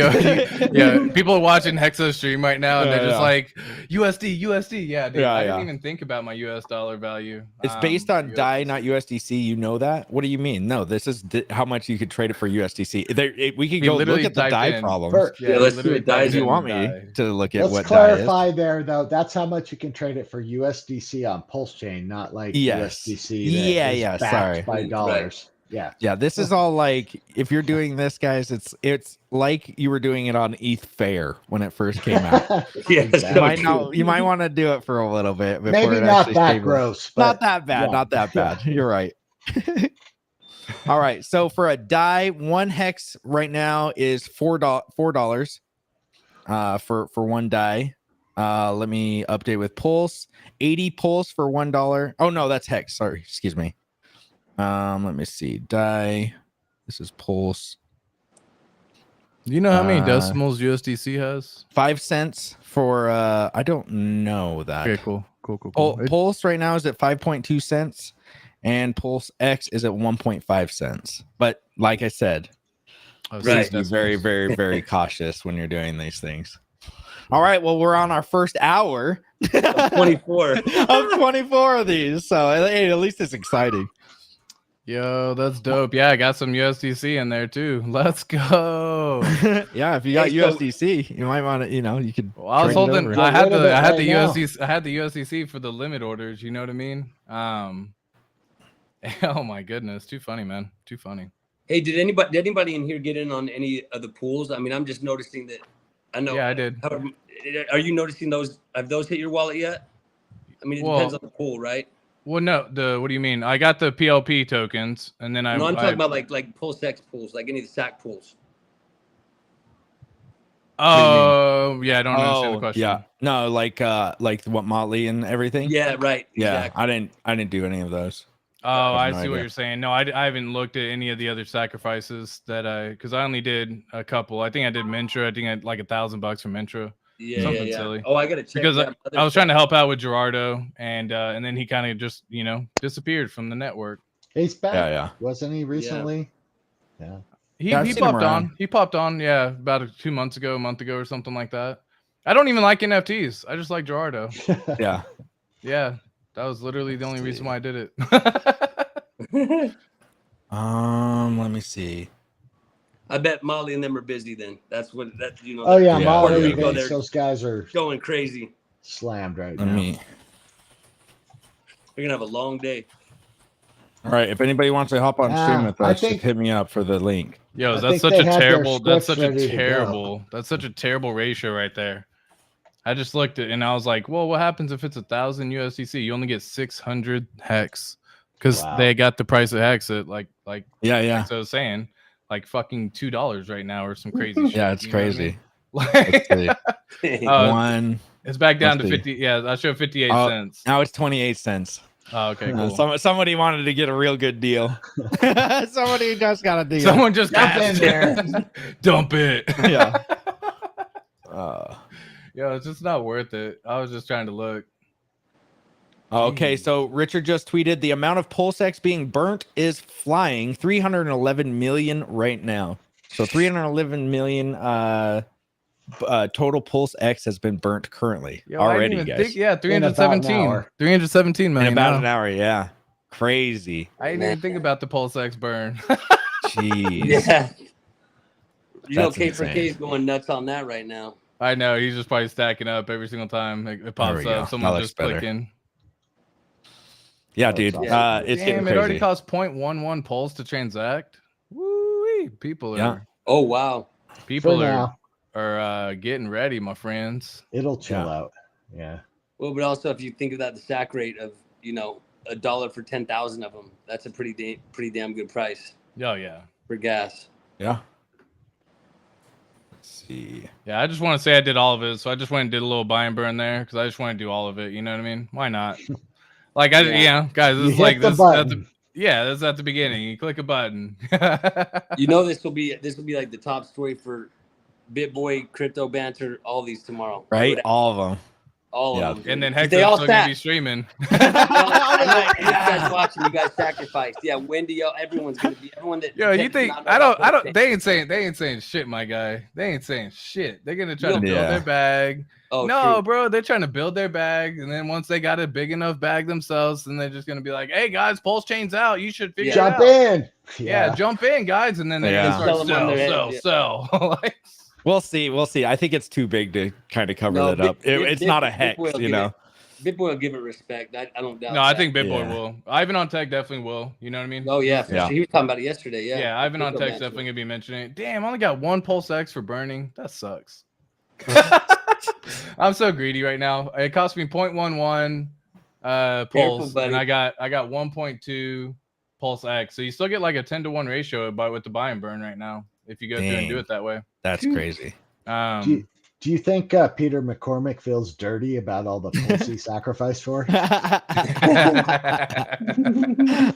[SPEAKER 5] people are watching Hexo stream right now, and they're just like USD. Yeah, dude, I didn't even think about my US dollar value.
[SPEAKER 1] It's based on DAI, not USDC. You know that? What do you mean? No, this is how much you could trade it for USDC. We could go look at the DAI problems.
[SPEAKER 4] Let's do it.
[SPEAKER 1] Do you want me to look at what
[SPEAKER 2] DAI is?
[SPEAKER 1] Let's
[SPEAKER 2] clarify there, though. That's how much you can trade it for USDC on PulseChain, not like USDC. Sorry, by dollars.
[SPEAKER 1] Yeah. This is all like, if you're doing this, guys, it's like you were doing it on ETH Fair when it first came out. You might want to do it for a little bit before
[SPEAKER 2] maybe
[SPEAKER 1] it
[SPEAKER 2] not
[SPEAKER 1] actually
[SPEAKER 2] that gross.
[SPEAKER 1] Not that bad. Not that bad. You're right. All right. So for a die, 1 hex right now is $4 for one die. Let me update with pulse. 80 pulse for $1. Oh no, that's hex. Sorry, excuse me. Let me see. Die. This is pulse.
[SPEAKER 5] Do you know how many decimals USDC has?
[SPEAKER 1] 5 cents for I don't know that.
[SPEAKER 5] Okay, cool.
[SPEAKER 1] Pulse right now is at 5.2 cents, and Pulse X is at 1.5 cents. But like I said, please be very, very, very cautious when you're doing these things. All right, well, we're on our first hour
[SPEAKER 4] 24
[SPEAKER 1] of 24 of these, so hey, at least it's exciting.
[SPEAKER 5] Yo, that's dope. Yeah, I got some USDC in there too. Let's go.
[SPEAKER 1] Yeah, if you got USDC, you might want to, you could.
[SPEAKER 5] Well, I was
[SPEAKER 1] trade it
[SPEAKER 5] holding.
[SPEAKER 1] over.
[SPEAKER 5] I had the
[SPEAKER 2] now.
[SPEAKER 5] USDC. I had the USDC for the limit orders. You know what I mean? Oh my goodness, too funny, man. Too funny.
[SPEAKER 4] Hey, did anybody in here get in on any of the pools? I mean, I'm just noticing that. I know.
[SPEAKER 5] Yeah, I did.
[SPEAKER 4] Are you noticing those? Have those hit your wallet yet? I mean, it depends on the pool, right?
[SPEAKER 5] Well, no. What do you mean? I got the PLP tokens, and then
[SPEAKER 4] I'm talking about like PulseX pools, like any of the SAC pools.
[SPEAKER 5] Oh, yeah. I don't understand the question.
[SPEAKER 1] Yeah, no, like what Motley and everything.
[SPEAKER 4] Yeah, right.
[SPEAKER 1] Yeah,
[SPEAKER 4] Exactly.
[SPEAKER 1] I didn't do any of those.
[SPEAKER 5] Oh,
[SPEAKER 1] I
[SPEAKER 5] I
[SPEAKER 1] have no
[SPEAKER 5] see what
[SPEAKER 1] idea.
[SPEAKER 5] you're saying. No, I haven't looked at any of the other sacrifices because I only did a couple. I think I did Mintra. I think I had like $1,000 for Mintra. Something silly.
[SPEAKER 4] Oh, I gotta check
[SPEAKER 5] Because I was trying to help out with Gerardo, and then he kind of just disappeared from the network.
[SPEAKER 2] He's back.
[SPEAKER 1] Yeah.
[SPEAKER 2] Wasn't he recently? Yeah.
[SPEAKER 5] He
[SPEAKER 1] I've seen him
[SPEAKER 5] popped
[SPEAKER 1] around.
[SPEAKER 5] on. He popped on. Yeah, about 2 months ago, a month ago, or something like that. I don't even like NFTs. I just like Gerardo.
[SPEAKER 1] Yeah.
[SPEAKER 5] Yeah, that was literally the only reason why I did it.
[SPEAKER 1] Let me see.
[SPEAKER 4] I bet Molly and them are busy then. That's what
[SPEAKER 2] Oh yeah,
[SPEAKER 1] Yeah.
[SPEAKER 2] Molly
[SPEAKER 4] Puerto
[SPEAKER 2] and
[SPEAKER 4] Rico,
[SPEAKER 2] Vince,
[SPEAKER 4] they're
[SPEAKER 2] those guys are
[SPEAKER 4] going crazy.
[SPEAKER 2] slammed right
[SPEAKER 1] Let
[SPEAKER 2] now.
[SPEAKER 1] me.
[SPEAKER 4] They're gonna have a long day.
[SPEAKER 1] All right. If anybody wants to hop on stream with
[SPEAKER 2] I
[SPEAKER 1] us,
[SPEAKER 2] think-
[SPEAKER 1] just hit me up for the link.
[SPEAKER 5] Yo,
[SPEAKER 2] I
[SPEAKER 5] that's
[SPEAKER 2] think
[SPEAKER 5] such
[SPEAKER 2] they
[SPEAKER 5] a
[SPEAKER 2] had their
[SPEAKER 5] terrible. That's
[SPEAKER 2] scripts
[SPEAKER 5] such a
[SPEAKER 2] ready to go.
[SPEAKER 5] terrible. That's such a terrible ratio right there. I just looked at it and I was like, well, what happens if it's 1,000 USDC? You only get 600 hex because
[SPEAKER 2] Wow.
[SPEAKER 5] they got the price of hex at like
[SPEAKER 1] Yeah.
[SPEAKER 5] so I was saying like fucking $2 right now or some crazy shit.
[SPEAKER 1] Yeah, it's
[SPEAKER 5] you know what I
[SPEAKER 1] crazy.
[SPEAKER 5] mean?
[SPEAKER 1] Let's see.
[SPEAKER 5] Uh,
[SPEAKER 1] One.
[SPEAKER 5] It's back down
[SPEAKER 1] Let's
[SPEAKER 5] to
[SPEAKER 1] see.
[SPEAKER 5] 50. Yeah, I showed 58
[SPEAKER 1] Oh,
[SPEAKER 5] cents.
[SPEAKER 1] Now it's 28 cents.
[SPEAKER 5] Oh, okay, cool.
[SPEAKER 1] Somebody wanted to get a real good deal. Somebody just got a deal.
[SPEAKER 5] Someone just
[SPEAKER 2] Jump in
[SPEAKER 5] asked.
[SPEAKER 2] there.
[SPEAKER 5] Dump it.
[SPEAKER 1] Yeah.
[SPEAKER 5] Yo, it's just not worth it. I was just trying to look.
[SPEAKER 1] Okay, so Richard just tweeted the amount of PulseX being burnt is flying 311 million right now. So 311 million total PulseX has been burnt currently
[SPEAKER 5] Yo, I
[SPEAKER 1] already,
[SPEAKER 5] didn't even
[SPEAKER 1] guys.
[SPEAKER 5] think, yeah,
[SPEAKER 2] In about an
[SPEAKER 5] 317.
[SPEAKER 2] hour.
[SPEAKER 5] 317
[SPEAKER 1] In
[SPEAKER 5] million.
[SPEAKER 1] about
[SPEAKER 5] now.
[SPEAKER 1] an hour, yeah. Crazy.
[SPEAKER 5] I didn't even think about the PulseX burn.
[SPEAKER 1] Jeez.
[SPEAKER 4] Yeah.
[SPEAKER 1] That's
[SPEAKER 4] K for
[SPEAKER 1] insane.
[SPEAKER 4] K is going nuts on that right now.
[SPEAKER 5] I know he's just probably stacking up every single time it pops
[SPEAKER 1] we go.
[SPEAKER 5] up. Someone
[SPEAKER 1] That
[SPEAKER 5] just
[SPEAKER 1] looks better.
[SPEAKER 5] clicking.
[SPEAKER 1] Yeah, dude.
[SPEAKER 2] awesome.
[SPEAKER 1] It's
[SPEAKER 5] Damn,
[SPEAKER 1] getting
[SPEAKER 5] it already
[SPEAKER 1] crazy.
[SPEAKER 5] costs 0.11 pulse to transact. Woo! People
[SPEAKER 1] Yeah.
[SPEAKER 5] are
[SPEAKER 4] Oh wow.
[SPEAKER 5] people
[SPEAKER 2] For
[SPEAKER 5] are
[SPEAKER 2] now.
[SPEAKER 5] getting ready, my friends.
[SPEAKER 2] It'll chill
[SPEAKER 1] Yeah.
[SPEAKER 2] out. Yeah.
[SPEAKER 4] Well, but also if you think of that, the sack rate of $1 for 10,000 of them, that's a pretty damn good price
[SPEAKER 5] Oh yeah.
[SPEAKER 4] for gas.
[SPEAKER 1] Yeah. Let's see.
[SPEAKER 5] Yeah, I just want to say I did all of it, so I just went and did a little buy and burn there because I just want to do all of it. You know what I mean? Why not? Like guys, this
[SPEAKER 2] You
[SPEAKER 5] is like
[SPEAKER 2] hit the
[SPEAKER 5] this.
[SPEAKER 2] button.
[SPEAKER 5] That's at the beginning. You click a button.
[SPEAKER 4] This will be like the top story for BitBoy, Crypto Banter, all these tomorrow.
[SPEAKER 1] Right? All of them.
[SPEAKER 4] All
[SPEAKER 1] Yeah.
[SPEAKER 4] of them.
[SPEAKER 5] And then
[SPEAKER 4] Dude.
[SPEAKER 5] Hector's
[SPEAKER 4] They all
[SPEAKER 5] still gonna be
[SPEAKER 4] sat.
[SPEAKER 5] streaming.
[SPEAKER 4] I know, you guys watching, you guys sacrificed. Yeah, Wendy, everyone's gonna be everyone that.
[SPEAKER 5] Yo, you
[SPEAKER 4] does
[SPEAKER 5] think
[SPEAKER 4] not know
[SPEAKER 5] I don't
[SPEAKER 4] about Bitcoin.
[SPEAKER 5] they ain't saying shit, my guy. They ain't saying shit. They're gonna try to build
[SPEAKER 1] Yeah.
[SPEAKER 5] their bag.
[SPEAKER 4] Oh,
[SPEAKER 5] No,
[SPEAKER 4] true.
[SPEAKER 5] bro, they're trying to build their bag, and then once they got a big enough bag themselves, then they're just gonna be like, "Hey guys, Pulse Chain's out. You should figure
[SPEAKER 2] Jump
[SPEAKER 5] it out."
[SPEAKER 2] in.
[SPEAKER 5] Yeah, jump in, guys, and then they're
[SPEAKER 1] Yeah.
[SPEAKER 5] gonna
[SPEAKER 4] Sell
[SPEAKER 5] start
[SPEAKER 4] them on their heads,
[SPEAKER 5] sell. Like,
[SPEAKER 1] We'll see. I think it's too big to kind of cover
[SPEAKER 4] No,
[SPEAKER 1] that up.
[SPEAKER 4] Bit-
[SPEAKER 1] It's
[SPEAKER 4] Bit-
[SPEAKER 1] not a
[SPEAKER 4] Bit
[SPEAKER 1] hex,
[SPEAKER 4] will
[SPEAKER 1] you
[SPEAKER 4] give
[SPEAKER 1] know.
[SPEAKER 4] BitBoy will give it respect. I don't doubt.
[SPEAKER 5] no, I
[SPEAKER 4] that.
[SPEAKER 5] think BitBoy
[SPEAKER 1] Yeah.
[SPEAKER 5] will. Ivan on Tech definitely will. You know what I mean?
[SPEAKER 4] Oh yeah, for
[SPEAKER 1] Yeah.
[SPEAKER 4] sure. He was talking about it yesterday. Yeah.
[SPEAKER 5] Yeah, Ivan on
[SPEAKER 4] Crypto
[SPEAKER 5] Tech's
[SPEAKER 4] Banter.
[SPEAKER 5] definitely gonna be mentioning it. Damn, I only got one Pulse X for burning. That sucks. I'm so greedy right now. It cost me 0.11 pulse,
[SPEAKER 4] buddy.
[SPEAKER 5] and I got 1.2 Pulse X. So you still get like a 10-to-1 ratio, but with the buy and burn right now, if you go through and do it that way.
[SPEAKER 1] That's crazy.
[SPEAKER 2] Do you think Peter McCormick feels dirty about all the pulse he sacrificed for?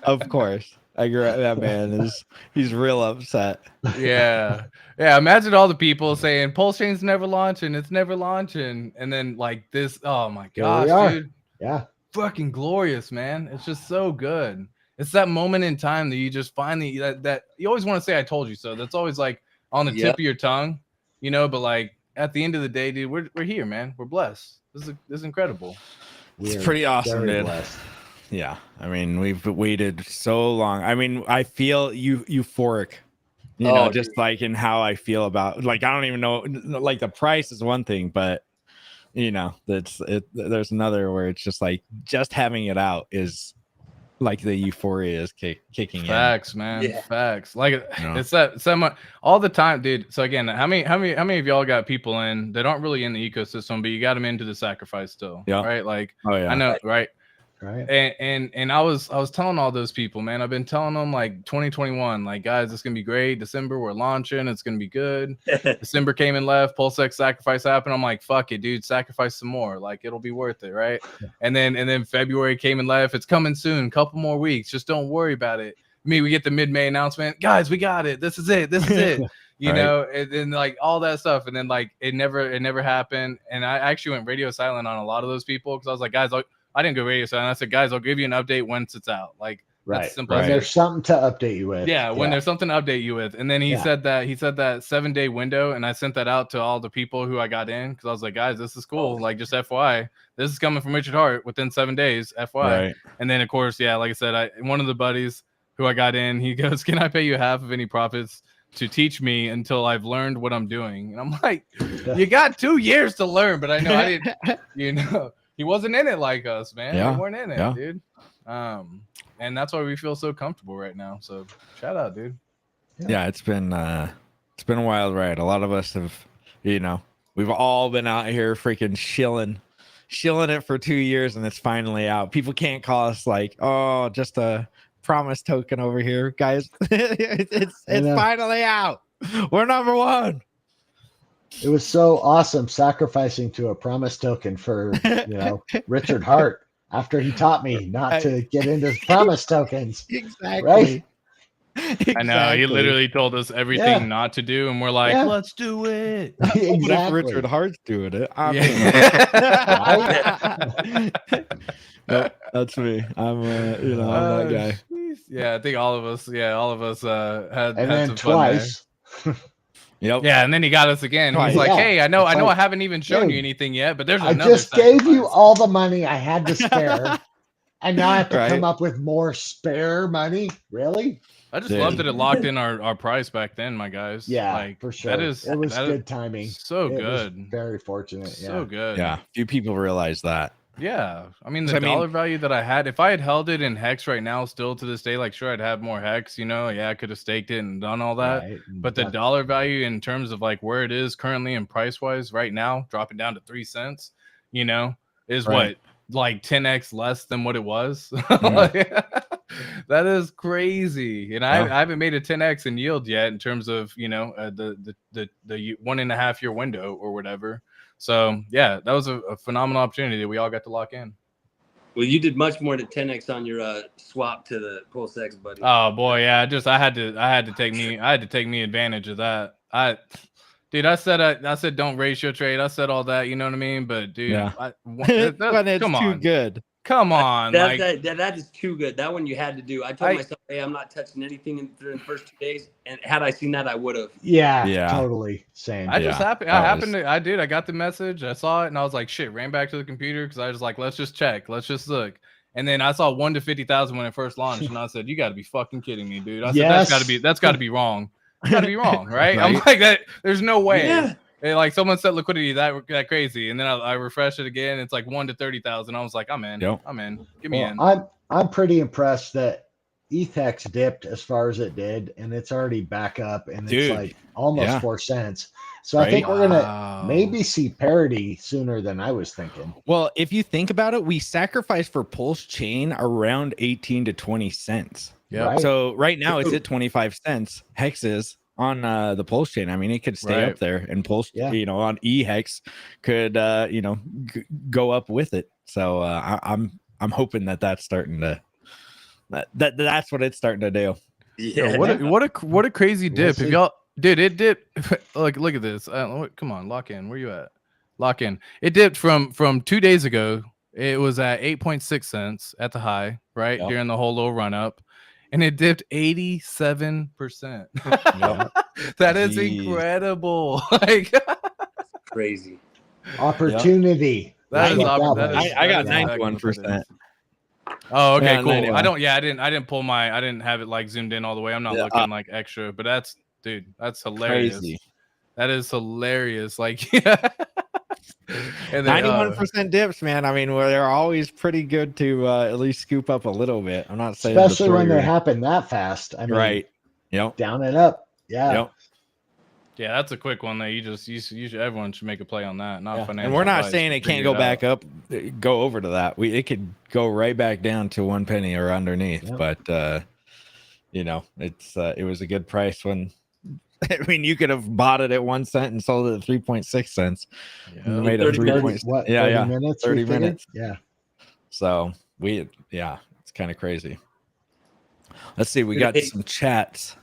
[SPEAKER 1] Of course. I agree. That man he's real upset.
[SPEAKER 5] Yeah. Imagine all the people saying Pulse Chain's never launching, it's never launching, and then like this. Oh my gosh, dude.
[SPEAKER 2] Yeah.
[SPEAKER 5] Fucking glorious, man. It's just so good. It's that moment in time that you just finally that you always want to say I told you so. That's always like on the tip of your tongue, but like at the end of the day, dude, we're here, man. We're blessed. This is incredible.
[SPEAKER 1] It's pretty awesome, dude. Blessed. Yeah. I mean, we've waited so long. I mean, I feel euphoric, just dude. Like in how I feel about, like, I don't even know, like the price is one thing, but there's another where it's just like, just having it out is like the euphoria is kicking
[SPEAKER 5] Facts, man. Yeah. Facts. Like it's that all the time, dude. So again, how many of y'all got people in that aren't really in the ecosystem, but you got them into the sacrifice still? Yeah. Right. Like, I know. Right.
[SPEAKER 2] Right.
[SPEAKER 5] And I was telling all those people, man, I've been telling them like 2021, like, guys, it's gonna be great. December, we're launching, it's gonna be good. December came and left, PulseX sacrifice happened. I'm like, fuck it, dude, sacrifice some more, like it'll be worth it, right? And then February came and left, it's coming soon, couple more weeks, just don't worry about it. We get the mid-May announcement, guys, we got it, this is it. You know, and then like all that stuff, and then like it never happened. And I actually went radio silent on a lot of those people because I was like, guys, I didn't go radio silent. I said, guys, I'll give you an update once it's out. Like, that's simple.
[SPEAKER 2] When there's something to update you with.
[SPEAKER 5] Yeah, when there's something to update you with. And then he said that 7-day window, and I sent that out to all the people who I got in because I was like, guys, this is cool. Like, just FYI, this is coming from Richard Hart within 7 days. FYI. Right. And then of course, like I said, one of the buddies who I got in, he goes, can I pay you half of any profits to teach me until I've learned what I'm doing? And I'm like, you got 2 years to learn, but I know I didn't, he wasn't in it like us, man. We weren't in it, dude. And that's why we feel so comfortable right now. So shout out, dude.
[SPEAKER 1] Yeah, it's been a wild ride. A lot of us have, we've all been out here freaking shilling it for 2 years, and it's finally out. People can't call us like, oh, just a promise token over here, guys. it's finally out. We're number one.
[SPEAKER 2] It was so awesome sacrificing to a promise token for Richard Hart after he taught me not to get into promise tokens.
[SPEAKER 1] Exactly.
[SPEAKER 2] Right?
[SPEAKER 5] Exactly. I know. He literally told us everything not to do, and we're like, let's do it.
[SPEAKER 2] Exactly.
[SPEAKER 1] What if Richard Hart's doing it? No, that's me. I'm I'm that guy.
[SPEAKER 5] Yeah, I think all of us had
[SPEAKER 2] and
[SPEAKER 5] had
[SPEAKER 2] then
[SPEAKER 5] some
[SPEAKER 2] twice.
[SPEAKER 5] Fun there. Yep. Yeah, and then he got us again. He's like, "Hey, I know I haven't even shown you anything yet, but there's another."
[SPEAKER 2] I just gave you all the money I had to spare, and now I have to come up with more spare money. Really?
[SPEAKER 5] I just loved that it locked in our price back then, my guys.
[SPEAKER 2] Yeah,
[SPEAKER 5] like,
[SPEAKER 2] for sure.
[SPEAKER 5] It was
[SPEAKER 2] good timing.
[SPEAKER 5] So good.
[SPEAKER 2] Very fortunate.
[SPEAKER 5] So good.
[SPEAKER 1] Yeah, few people realize that.
[SPEAKER 5] Yeah, I mean the dollar value that I had, if I had held it in hex right now, still to this day, like sure I'd have more hex, I could have staked it and done all that. Right. But the dollar value in terms of like where it is currently and price wise right now, dropping down to 3 cents, is what, like 10x less than what it was. That is crazy. And I haven't made a 10x in yield yet in terms of the 1.5 year window or whatever. So yeah, that was a phenomenal opportunity that we all got to lock in.
[SPEAKER 6] Well, you did much more than 10x on your swap to the PulseX, buddy.
[SPEAKER 5] Oh boy, yeah. I had to take me advantage of that. I said don't ratio trade. I said all that, you know what I mean? But dude,
[SPEAKER 1] when it's too good.
[SPEAKER 5] Come on,
[SPEAKER 6] that is too good. That one you had to do. I told myself, hey, I'm not touching anything in the first 2 days. And had I seen that, I would have.
[SPEAKER 2] Yeah, totally. Same.
[SPEAKER 5] I got the message. I saw it, and I was like, shit. Ran back to the computer because I was like, let's just check. Let's just look. And then I saw 1 to 50,000 when it first launched, and I said, you got to be fucking kidding me, dude. I said, that's got to be wrong. Got to be wrong, right? I'm like that. There's no way. Yeah. Like someone set liquidity that crazy, and then I refreshed it again. It's like 1 to 30,000. I was like, I'm in. Yep. I'm in. Give me in.
[SPEAKER 2] I'm pretty impressed that ETHEX dipped as far as it did, and it's already back up, and it's like almost 4 cents. So I think we're gonna maybe see parity sooner than I was thinking.
[SPEAKER 1] Well, if you think about it, we sacrificed for Pulse Chain around 18 to 20 cents.
[SPEAKER 5] Yeah.
[SPEAKER 2] Right.
[SPEAKER 1] So right now it's at 25 cents hexes on the pulse chain. I mean, it could stay up there, and pulse, on eHex could go up with it. So I'm hoping that's starting to that's what it's starting to do.
[SPEAKER 5] Yeah. What a crazy dip. If y'all, dude, it dipped. Like, look at this. Come on, lock in. Where you at? Lock in. It dipped from 2 days ago. It was at 8.6 cents at the high, right?
[SPEAKER 1] Yep.
[SPEAKER 5] During the whole little run up. And it dipped 87%.
[SPEAKER 1] Yep.
[SPEAKER 5] That is incredible. Like
[SPEAKER 6] Crazy.
[SPEAKER 2] Opportunity.
[SPEAKER 5] That is
[SPEAKER 1] I got 91%.
[SPEAKER 5] Oh, okay,
[SPEAKER 1] Yeah,
[SPEAKER 5] cool.
[SPEAKER 1] 91.
[SPEAKER 5] I didn't pull I didn't have it like zoomed in all the way. I'm not looking like extra, but that's hilarious.
[SPEAKER 1] Crazy.
[SPEAKER 5] That is hilarious. Like
[SPEAKER 1] And 91% dips, man. I mean, they're always pretty good to at least scoop up a little bit. I'm not saying,
[SPEAKER 2] especially when they happen that fast. I mean,
[SPEAKER 1] right? Yep.
[SPEAKER 2] Down and up. Yeah.
[SPEAKER 1] Yep.
[SPEAKER 5] Yeah, that's a quick one that you should, everyone should make a play on that. Not financial.
[SPEAKER 1] And we're not
[SPEAKER 5] advice,
[SPEAKER 1] saying it can't go back up, go over to that. It could go right back down to 1 penny or underneath. Yep. But it was a good price when. I mean, you could have bought it at 1 cent and sold it at 3.6 cents.
[SPEAKER 5] Yeah.
[SPEAKER 1] And made it
[SPEAKER 2] 30 minutes.
[SPEAKER 1] 30 minutes.
[SPEAKER 2] Yeah.
[SPEAKER 1] So it's kind of crazy. Let's see. We got some chats.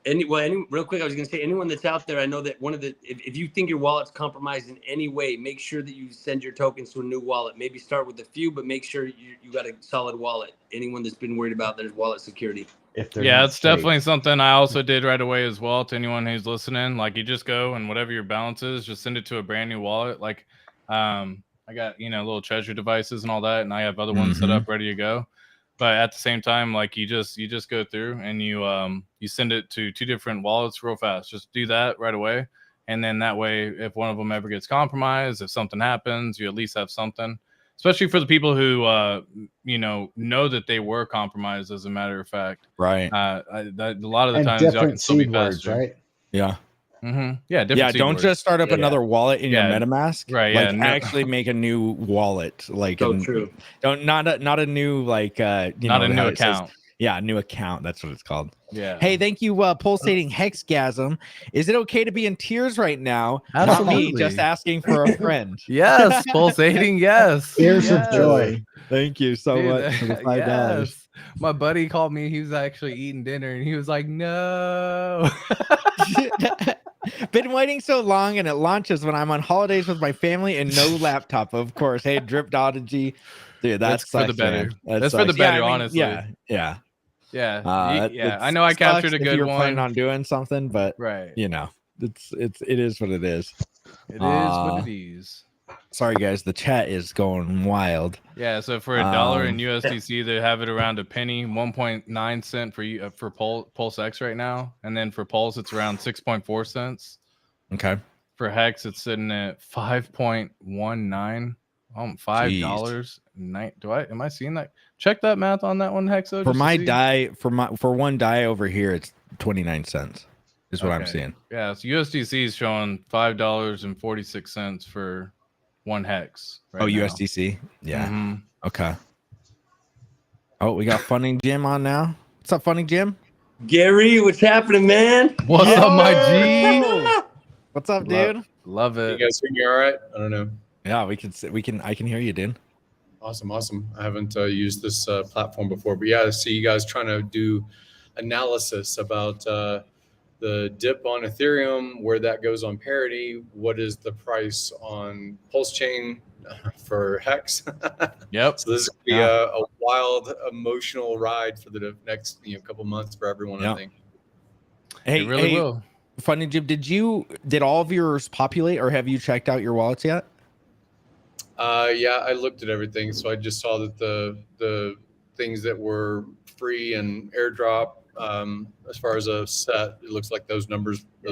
[SPEAKER 6] Real quick, I was going to say, anyone that's out there, I know that if you think your wallet's compromised in any way, make sure that you send your tokens to a new wallet. Maybe start with a few, but make sure you got a solid wallet. Anyone that's been worried about their wallet security.
[SPEAKER 5] It's definitely something I also did right away as well. To anyone who's listening, like, you just go and whatever your balance is, just send it to a brand new wallet. Like, I got little treasure devices and all that, and I have other ones set up ready to go. But at the same time, like, you just go through and you send it to 2 different wallets real fast. Just do that right away, and then that way, if one of them ever gets compromised, if something happens, you at least have something. Especially for the people who know that they were compromised. As a matter of fact,
[SPEAKER 1] right?
[SPEAKER 5] A lot of the times, y'all can still be faster,
[SPEAKER 2] right?
[SPEAKER 5] Yeah. Mm-hmm. Yeah.
[SPEAKER 1] Don't just start up another wallet in your MetaMask.
[SPEAKER 5] Right.
[SPEAKER 1] Like, actually make a new wallet. Like,
[SPEAKER 6] true.
[SPEAKER 1] Not a new like
[SPEAKER 5] not a new account.
[SPEAKER 1] Yeah, a new account. That's what it's called.
[SPEAKER 5] Yeah.
[SPEAKER 1] Hey, thank you, pulsating hexgasm. Is it okay to be in tears right now?
[SPEAKER 5] Absolutely.
[SPEAKER 1] Not me, just asking for a friend.
[SPEAKER 5] Yes, pulsating. Yes.
[SPEAKER 2] Tears of joy.
[SPEAKER 1] Thank you so much for the $5.
[SPEAKER 5] Yes. My buddy called me. He was actually eating dinner, and he was like, "No."
[SPEAKER 1] Been waiting so long, and it launches when I'm on holidays with my family and no laptop, of course. Hey, Dripdology. Dude, that's
[SPEAKER 5] for the better. That's for the better, honestly.
[SPEAKER 1] Yeah.
[SPEAKER 5] I know I captured a good
[SPEAKER 1] you're
[SPEAKER 5] one.
[SPEAKER 1] planning on doing something, but
[SPEAKER 5] right.
[SPEAKER 1] It is what it is.
[SPEAKER 5] It is what it is.
[SPEAKER 1] Sorry, guys. The chat is going wild.
[SPEAKER 5] Yeah. So for $1 in USDC, they have it around a penny, 1.9 cent for Pulse X right now, and then for Pulse, it's around 6.4 cents.
[SPEAKER 1] Okay.
[SPEAKER 5] For Hex, it's sitting at 5.19. $5. Am I seeing that? Check that math on that one, Hexo.
[SPEAKER 1] For my die, for one die over here, it's 29 cents. Is what I'm seeing.
[SPEAKER 5] Yeah, so USDC is showing $5.46 for 1 hex. Right now.
[SPEAKER 1] USDC. Yeah. Okay. Oh, we got Funding Jim on now. What's up, Funding Jim?
[SPEAKER 6] Gary, what's happening, man?
[SPEAKER 5] What's up, my G?
[SPEAKER 1] What's up, dude?
[SPEAKER 5] Love it.
[SPEAKER 7] You guys hear me all right? I don't know.
[SPEAKER 1] Yeah, I can hear you, dude.
[SPEAKER 7] Awesome. I haven't used this platform before, but I see you guys trying to do analysis about the dip on Ethereum, where that goes on parity. What is the price on PulseChain for Hex?
[SPEAKER 5] Yep.
[SPEAKER 7] So this is going to be a wild, emotional ride for the next couple months for everyone, I think.
[SPEAKER 5] Hey, it really will.
[SPEAKER 1] Funny Jim, did all of yours populate, or have you checked out your wallets yet?
[SPEAKER 7] I looked at everything, so I just saw that the things that were free and airdrop, as far as a set, it looks like those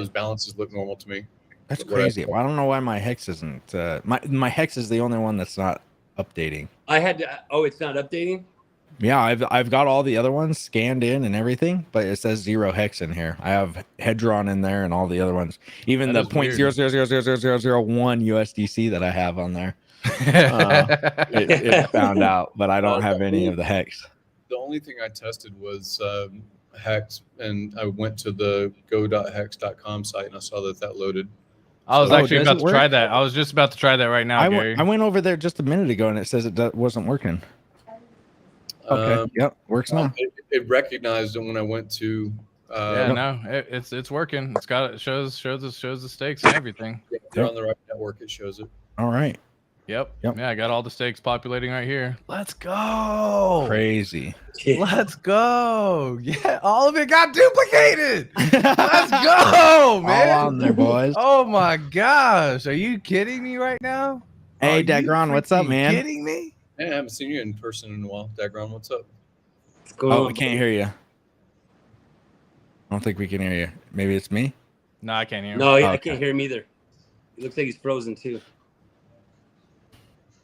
[SPEAKER 7] balances look normal to me.
[SPEAKER 1] That's crazy. Well, I don't know why my Hex isn't. My Hex is the only one that's not updating.
[SPEAKER 6] I had to. Oh, it's not updating.
[SPEAKER 1] Yeah, I've got all the other ones scanned in and everything, but it says 0 hex in here. I have Hedron in there and all the other ones, even the 0.0000001 USDC that I have on there. It found out, but I don't have any of the hex.
[SPEAKER 7] the only thing I tested was Hex, and I went to the go.hex.com site and I saw that loaded.
[SPEAKER 5] I was
[SPEAKER 1] So-
[SPEAKER 5] actually
[SPEAKER 1] does
[SPEAKER 5] about
[SPEAKER 1] it
[SPEAKER 5] to
[SPEAKER 1] work?
[SPEAKER 5] try that. I was just about to try that right now, Gary.
[SPEAKER 1] I went over there just a minute ago and it says it wasn't working. Okay. Yep. Works now.
[SPEAKER 7] It recognized it when I went to.
[SPEAKER 5] Yeah, no, it's working. It shows the stakes and everything.
[SPEAKER 7] If you're on the right network, it shows it.
[SPEAKER 1] All right.
[SPEAKER 5] Yep.
[SPEAKER 1] Yep.
[SPEAKER 5] Yeah, I got all the stakes populating right here. Let's go.
[SPEAKER 1] Crazy.
[SPEAKER 5] Let's go. Yeah, all of it got duplicated. Let's go, man.
[SPEAKER 1] All on there, boys.
[SPEAKER 5] Oh my gosh. Are you kidding me right now?
[SPEAKER 1] Hey,
[SPEAKER 5] Are you
[SPEAKER 1] Dagron, what's up,
[SPEAKER 5] freaking
[SPEAKER 1] man?
[SPEAKER 5] Kidding me?
[SPEAKER 7] Hey, I haven't seen you in person in a while. Dagron, what's up?
[SPEAKER 1] Oh, we can't hear you. I don't think we can hear you. Maybe it's me.
[SPEAKER 5] No, I can't hear him.
[SPEAKER 6] No, I
[SPEAKER 1] Okay.
[SPEAKER 6] can't hear him either. It looks like he's frozen too.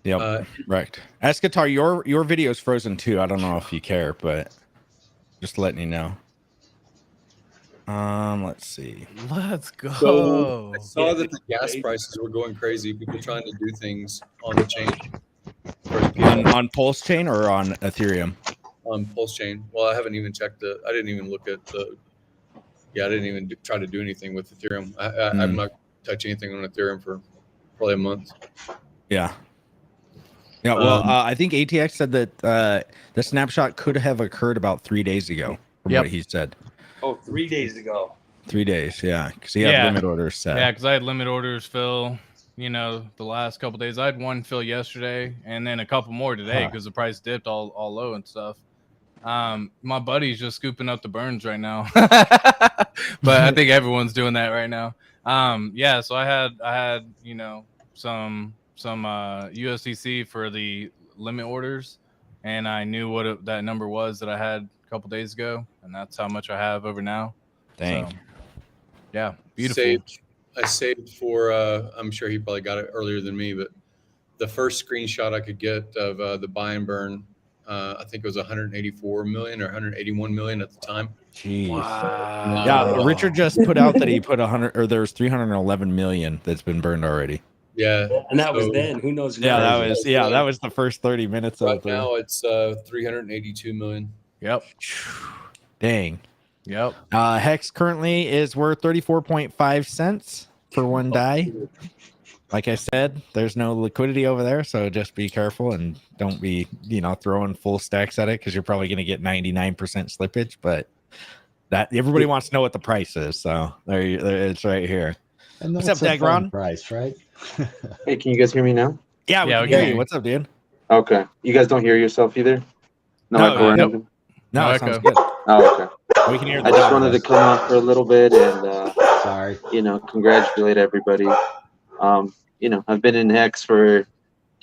[SPEAKER 1] Yep. Right. Escatar, your video's frozen too. I don't know if you care, but just letting you know. Let's see.
[SPEAKER 5] Let's go.
[SPEAKER 7] So I saw that the gas prices were going crazy. People trying to do things on the chain.
[SPEAKER 1] On Pulse Chain or on Ethereum?
[SPEAKER 7] On Pulse Chain. Well, I haven't even checked I didn't even look at the. Yeah, I didn't even try to do anything with Ethereum. I'm not touching anything on Ethereum for probably a month.
[SPEAKER 1] Yeah. Yeah. Well, I think ATX said that the snapshot could have occurred about 3 days ago, from
[SPEAKER 5] Yep.
[SPEAKER 1] what he said.
[SPEAKER 6] Oh, 3 days ago.
[SPEAKER 1] 3 days, yeah, because he had
[SPEAKER 5] Yeah.
[SPEAKER 1] limit orders set.
[SPEAKER 5] Yeah, because I had limit orders fill, the last couple days. I had one fill yesterday and then a couple more today because the price dipped all low and stuff. My buddy's just scooping up the burns right now. But I think everyone's doing that right now. Yeah, so I had some USDC for the limit orders, and I knew what that number was that I had a couple days ago, and that's how much I have over now.
[SPEAKER 1] Dang.
[SPEAKER 5] So, yeah, beautiful.
[SPEAKER 7] I saved for. I'm sure he probably got it earlier than me, but the first screenshot I could get of the buy and burn, I think it was 184 million or 181 million at the time.
[SPEAKER 1] Jeez.
[SPEAKER 5] Wow.
[SPEAKER 1] Yeah, Richard just put out that he put 100, or there's 311 million that's been burned already.
[SPEAKER 7] Yeah,
[SPEAKER 6] And that was then. Who knows?
[SPEAKER 1] Yeah,
[SPEAKER 6] now?
[SPEAKER 1] that was the first 30 minutes
[SPEAKER 7] right
[SPEAKER 1] of the.
[SPEAKER 7] now it's 382 million.
[SPEAKER 5] Yep.
[SPEAKER 1] Dang.
[SPEAKER 5] Yep.
[SPEAKER 1] Hex currently is worth 34.5 cents for one die. Like I said, there's no liquidity over there, so just be careful and don't be, throwing full stacks at it because you're probably going to get 99% slippage. But that everybody wants to know what the price is, so there it's right here.
[SPEAKER 2] And
[SPEAKER 1] What's
[SPEAKER 2] that's
[SPEAKER 1] up,
[SPEAKER 2] a fun
[SPEAKER 1] Dagron?
[SPEAKER 2] price, right?
[SPEAKER 8] Hey, can you guys hear me now?
[SPEAKER 1] Yeah, we
[SPEAKER 5] Yeah,
[SPEAKER 1] can
[SPEAKER 5] we
[SPEAKER 1] hear
[SPEAKER 5] can.
[SPEAKER 1] you. What's up, dude?
[SPEAKER 8] Okay. You guys don't hear yourself either? No,
[SPEAKER 1] No,
[SPEAKER 8] echo or
[SPEAKER 5] nope.
[SPEAKER 8] anything?
[SPEAKER 1] No,
[SPEAKER 5] No
[SPEAKER 1] it sounds
[SPEAKER 5] echo.
[SPEAKER 1] good.
[SPEAKER 8] Oh, okay.
[SPEAKER 1] We can hear.
[SPEAKER 8] I just wanted to come on for a little bit and,
[SPEAKER 2] Sorry.
[SPEAKER 8] congratulate everybody. I've been in Hex for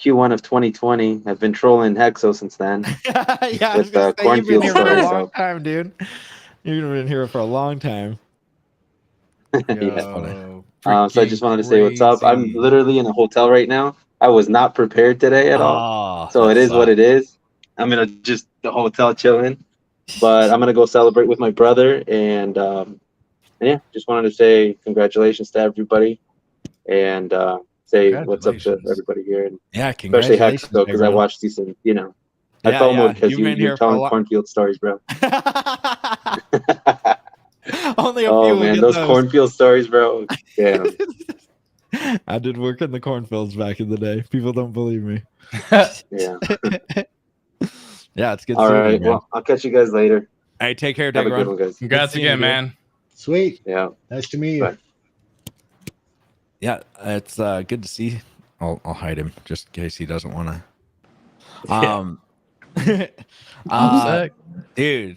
[SPEAKER 8] Q1 of 2020. I've been trolling Hexo since then.
[SPEAKER 1] Yeah, I was
[SPEAKER 8] with,
[SPEAKER 1] gonna say, you've been
[SPEAKER 8] cornfield
[SPEAKER 1] here for a
[SPEAKER 8] stories,
[SPEAKER 1] long
[SPEAKER 8] so-
[SPEAKER 1] time, dude. You've been here for a long time.
[SPEAKER 5] Yo,
[SPEAKER 8] So I just wanted to say what's up. I'm
[SPEAKER 5] crazy.
[SPEAKER 8] literally in a hotel right now. I was not prepared today at all.
[SPEAKER 1] Oh,
[SPEAKER 8] So
[SPEAKER 1] that
[SPEAKER 8] it is what
[SPEAKER 1] sucks.
[SPEAKER 8] it is. I'm in the hotel chilling, but I'm gonna go celebrate with my brother, and yeah, just wanted to say congratulations to everybody, and say what's up to
[SPEAKER 5] Congratulations.
[SPEAKER 8] everybody here, and
[SPEAKER 1] Yeah,
[SPEAKER 8] especially Hex
[SPEAKER 1] congratulations,
[SPEAKER 8] though, because I
[SPEAKER 1] everyone.
[SPEAKER 8] watched these, and I
[SPEAKER 1] Yeah,
[SPEAKER 8] FOMO'd because
[SPEAKER 1] You've been
[SPEAKER 8] you're
[SPEAKER 1] here for a
[SPEAKER 8] telling
[SPEAKER 1] lot.
[SPEAKER 8] cornfield stories, bro.
[SPEAKER 1] Only a few.
[SPEAKER 8] Oh
[SPEAKER 1] will
[SPEAKER 8] man,
[SPEAKER 1] get
[SPEAKER 8] those cornfield stories, bro. Damn.
[SPEAKER 1] I did work in the cornfields back in the day. People don't believe me.
[SPEAKER 8] Yeah.
[SPEAKER 1] Yeah, it's good
[SPEAKER 8] All
[SPEAKER 1] seeing you,
[SPEAKER 8] right.
[SPEAKER 1] man.
[SPEAKER 8] Well, I'll catch you guys later.
[SPEAKER 1] Hey, take care,
[SPEAKER 8] Have a good
[SPEAKER 1] Dagron.
[SPEAKER 8] one, guys.
[SPEAKER 5] Congrats
[SPEAKER 1] seeing you,
[SPEAKER 5] again,
[SPEAKER 1] dude.
[SPEAKER 5] man.
[SPEAKER 2] Sweet.
[SPEAKER 8] Yeah.
[SPEAKER 2] Nice to meet you.
[SPEAKER 8] Bye.
[SPEAKER 1] Yeah, it's good to see. I'll hide him just in case he doesn't want to. Dude,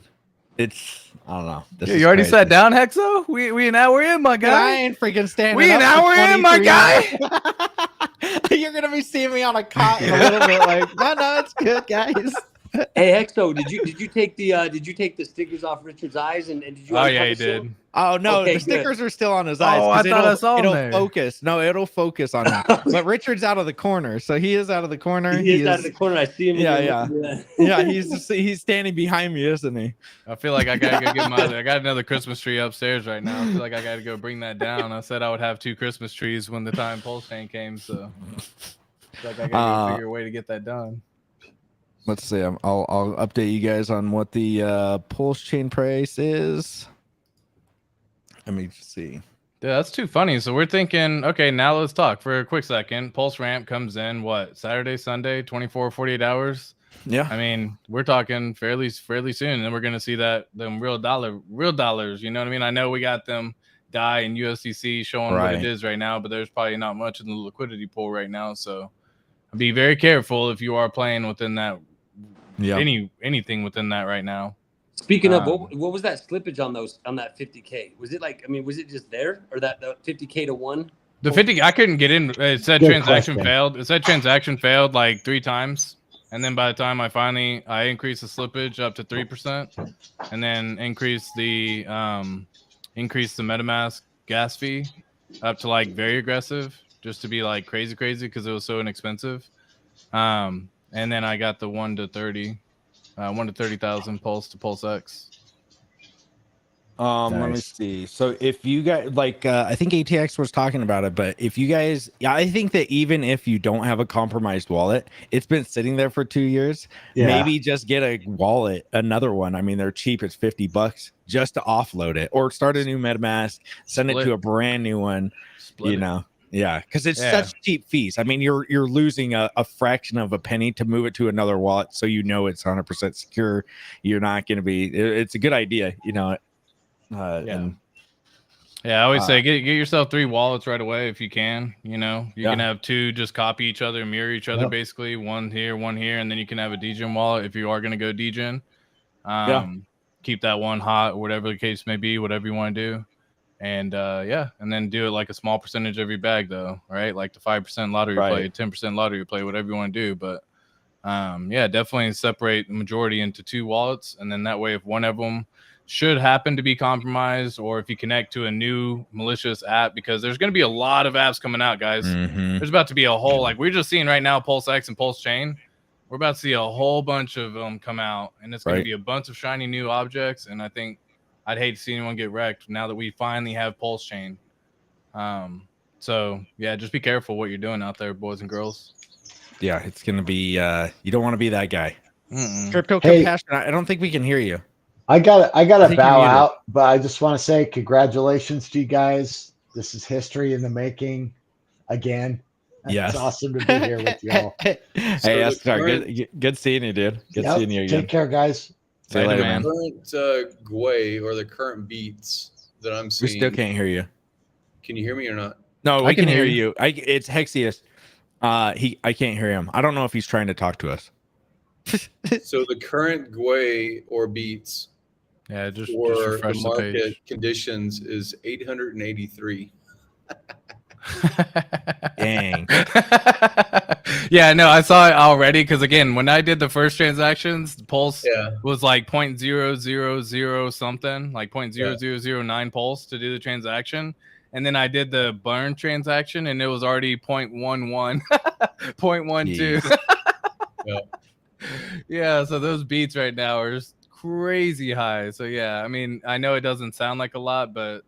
[SPEAKER 1] it's I don't know. This is
[SPEAKER 5] You already
[SPEAKER 1] crazy.
[SPEAKER 5] sat down, Hexo? We an hour in, my
[SPEAKER 1] Dude, I
[SPEAKER 5] guy.
[SPEAKER 1] ain't freaking standing.
[SPEAKER 5] We an
[SPEAKER 1] up for
[SPEAKER 5] hour in, my
[SPEAKER 1] 23
[SPEAKER 5] guy.
[SPEAKER 1] You're gonna be seeing me on a cot in a little bit. Like, no, it's good, guys.
[SPEAKER 6] Hey Hexo, did you take the stickers off Richard's eyes and did you?
[SPEAKER 5] Oh
[SPEAKER 6] already
[SPEAKER 5] yeah,
[SPEAKER 6] have
[SPEAKER 5] he
[SPEAKER 6] a seal?
[SPEAKER 5] did.
[SPEAKER 1] Oh no,
[SPEAKER 6] Okay,
[SPEAKER 1] the
[SPEAKER 6] good.
[SPEAKER 1] stickers are still on his eyes.
[SPEAKER 5] Oh, I
[SPEAKER 1] 'cause
[SPEAKER 5] thought I saw 'em
[SPEAKER 1] it'll
[SPEAKER 5] there.
[SPEAKER 1] focus. No, it'll focus on him. But Richard's out of the corner, so he is out of the corner.
[SPEAKER 6] He is out of the corner. I see him.
[SPEAKER 1] Yeah,
[SPEAKER 6] yeah.
[SPEAKER 1] Yeah, he's standing behind me, isn't he?
[SPEAKER 5] I feel like I gotta go get I got another Christmas tree upstairs right now. I feel like I gotta go bring that down. I said I would have 2 Christmas trees when the time PulseChain came, so I feel like I gotta go figure a way to get that done.
[SPEAKER 1] Let's see. I'll update you guys on what the pulse chain price is. Let me see.
[SPEAKER 5] Yeah, that's too funny. So we're thinking, okay, now let's talk for a quick second. Pulse ramp comes in what, Saturday, Sunday, 24, 48 hours.
[SPEAKER 1] Yeah.
[SPEAKER 5] I mean, we're talking fairly soon, and then we're gonna see that them real dollars. You know what I mean? I know we got them DAI and USDC showing what it is right now, but there's probably not much in the liquidity pool right now. So be very careful if you are playing within that. Yeah. Anything within that right now.
[SPEAKER 6] Speaking of, what was that slippage on that 50K? Was it like, I mean, was it just there, or that 50K to 1?
[SPEAKER 5] The 50, I couldn't get in. It said transaction failed. It said transaction failed like 3 times. And then by the time I increased the slippage up to 3%, and then increased the MetaMask gas fee up to like very aggressive, just to be like crazy because it was so inexpensive. And then I got the 1 to 30,000 pulse to PulseX.
[SPEAKER 1] Nice. Let me see. So if you guys like, I think ATX was talking about it, but if you guys, I think that even if you don't have a compromised wallet, it's been sitting there for 2 years. Yeah. Maybe just get a wallet, another one. I mean, they're cheap. It's $50 just to offload it, or start a new MetaMask, send it to a brand new one. You know. Yeah, because it's such cheap fees. I mean, you're losing a fraction of a penny to move it to another wallet, so you know it's 100% secure. You're not going to be. It's a good idea, you know. I
[SPEAKER 5] always say get yourself 3 wallets right away if you can. You know, you can have 2, just copy each other, mirror each other, basically. One here, and then you can have a DGen wallet if you are going to go DGen. Keep that one hot, or whatever the case may be, whatever you want to do. And and then do it like a small percentage of your bag, though, right? Like the 5% lottery play, 10% lottery play, whatever you want to do. But definitely separate the majority into 2 wallets, and then that way, if one of them should happen to be compromised, or if you connect to a new malicious app, because there's going to be a lot of apps coming out, guys. There's about to be a whole, like we're just seeing right now, PulseX and PulseChain. We're about to see a whole bunch of them come out, and it's going to be a bunch of shiny new objects, and I think I'd hate to see anyone get wrecked now that we finally have PulseChain. So just be careful what you're doing out there, boys and girls.
[SPEAKER 1] Yeah, it's gonna be. You don't want to be that guy. Crypto Compassion. I don't think we can hear you.
[SPEAKER 2] I gotta bow out, but I just want to say congratulations to you guys. This is history in the making. Again, it's awesome to be here with y'all.
[SPEAKER 1] Hey, Esther, good seeing you, dude. Good seeing you again.
[SPEAKER 2] Take care, guys.
[SPEAKER 1] See you later, man.
[SPEAKER 7] The current GUI or the current beats that I'm seeing.
[SPEAKER 1] We still can't hear you.
[SPEAKER 7] Can you hear me or not?
[SPEAKER 1] No, I can hear you. It's Hexius. I can't hear him. I don't know if he's trying to talk to us.
[SPEAKER 7] So the current GUI or beats
[SPEAKER 5] just
[SPEAKER 7] the market conditions is 883.
[SPEAKER 1] Dang.
[SPEAKER 5] No, I saw it already, because again, when I did the first transactions, the pulse was like 0.000 something, like 0.0009 pulse to do the transaction, and then I did the burn transaction and it was already 0.11 0.12. So those beats right now are just crazy high. So I mean, I know it doesn't sound like a lot, but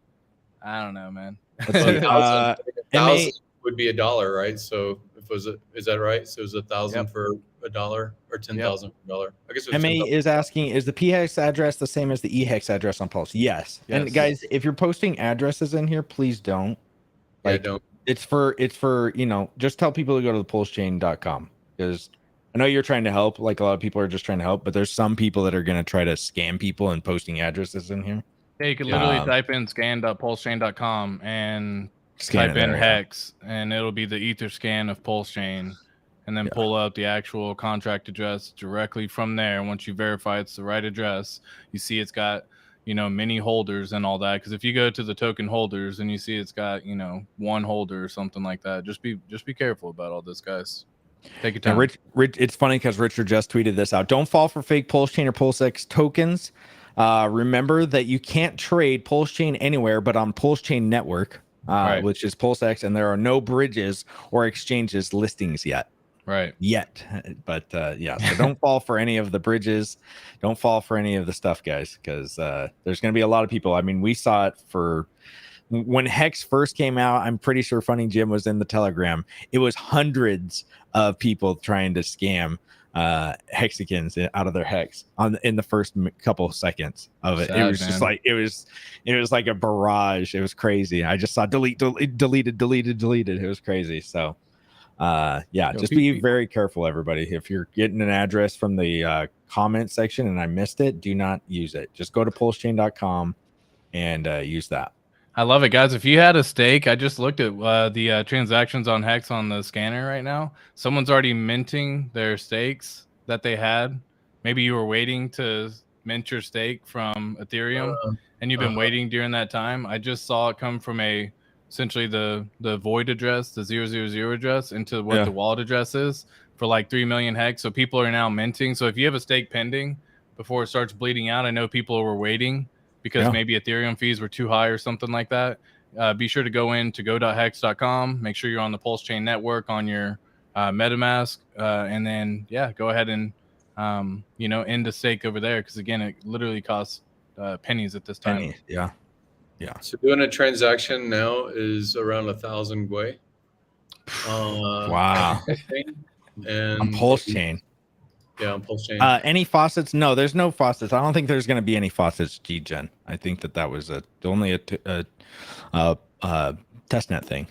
[SPEAKER 5] I don't know, man.
[SPEAKER 7] 1,000 would be $1, right? So is that right? So it was 1,000 for $1 or 10,000 for $1. I guess
[SPEAKER 1] MA is asking, is the PHEX address the same as the EHEX address on Pulse? Yes. And guys, if you're posting addresses in here, please don't.
[SPEAKER 7] Don't.
[SPEAKER 1] It's for just tell people to go to the pulsechain.com, because I know you're trying to help. Like, a lot of people are just trying to help, but there's some people that are going to try to scam people and posting addresses in here.
[SPEAKER 5] Yeah, you could literally type in scan.pulsechain.com and type in hex, and it'll be the ether scan of PulseChain, and then pull up the actual contract address directly from there. Once you verify it's the right address, you see it's got many holders and all that. Because if you go to the token holders and you see it's got 1 holder or something like that, just be careful about all this, guys. Take your time.
[SPEAKER 1] Rich, it's funny because Richard just tweeted this out. Don't fall for fake PulseChain or PulseX tokens. Remember that you can't trade PulseChain anywhere but on PulseChain network, which is PulseX, and there are no bridges or exchanges listings yet. But so don't fall for any of the bridges. Don't fall for any of the stuff, guys, because there's going to be a lot of people. I mean, we saw it when Hex first came out. I'm pretty sure Funny Jim was in the Telegram. It was hundreds of people trying to scam hexagons out of their hex in the first couple of seconds of it. It was just like it was like a barrage. It was crazy. I just saw deleted. It was crazy. So just be very careful, everybody. If you're getting an address from the comment section and I missed it, do not use it. Just go to pulsechain.com and use that.
[SPEAKER 5] I love it, guys. If you had a stake, I just looked at the transactions on Hex on the scanner right now. Someone's already minting their stakes that they had. Maybe you were waiting to mint your stake from Ethereum, and you've been waiting during that time. I just saw it come from essentially the void address, the 000 address, into what the wallet address is for like 3 million Hex. So people are now minting. So if you have a stake pending before it starts bleeding out, I know people were waiting because maybe Ethereum fees were too high or something like that. Be sure to go in to go.hex.com. Make sure you're on the Pulse Chain network on your MetaMask, and then go ahead and end the stake over there, because again, it literally costs pennies at this time.
[SPEAKER 1] Pennies. Yeah.
[SPEAKER 7] So doing a transaction now is around 1,000 Gwei.
[SPEAKER 1] Wow.
[SPEAKER 7] And
[SPEAKER 1] on Pulse Chain.
[SPEAKER 7] Yeah, on Pulse Chain.
[SPEAKER 1] Any faucets? No, there's no faucets. I don't think there's going to be any faucets. G-Gen. I think that was only a testnet thing.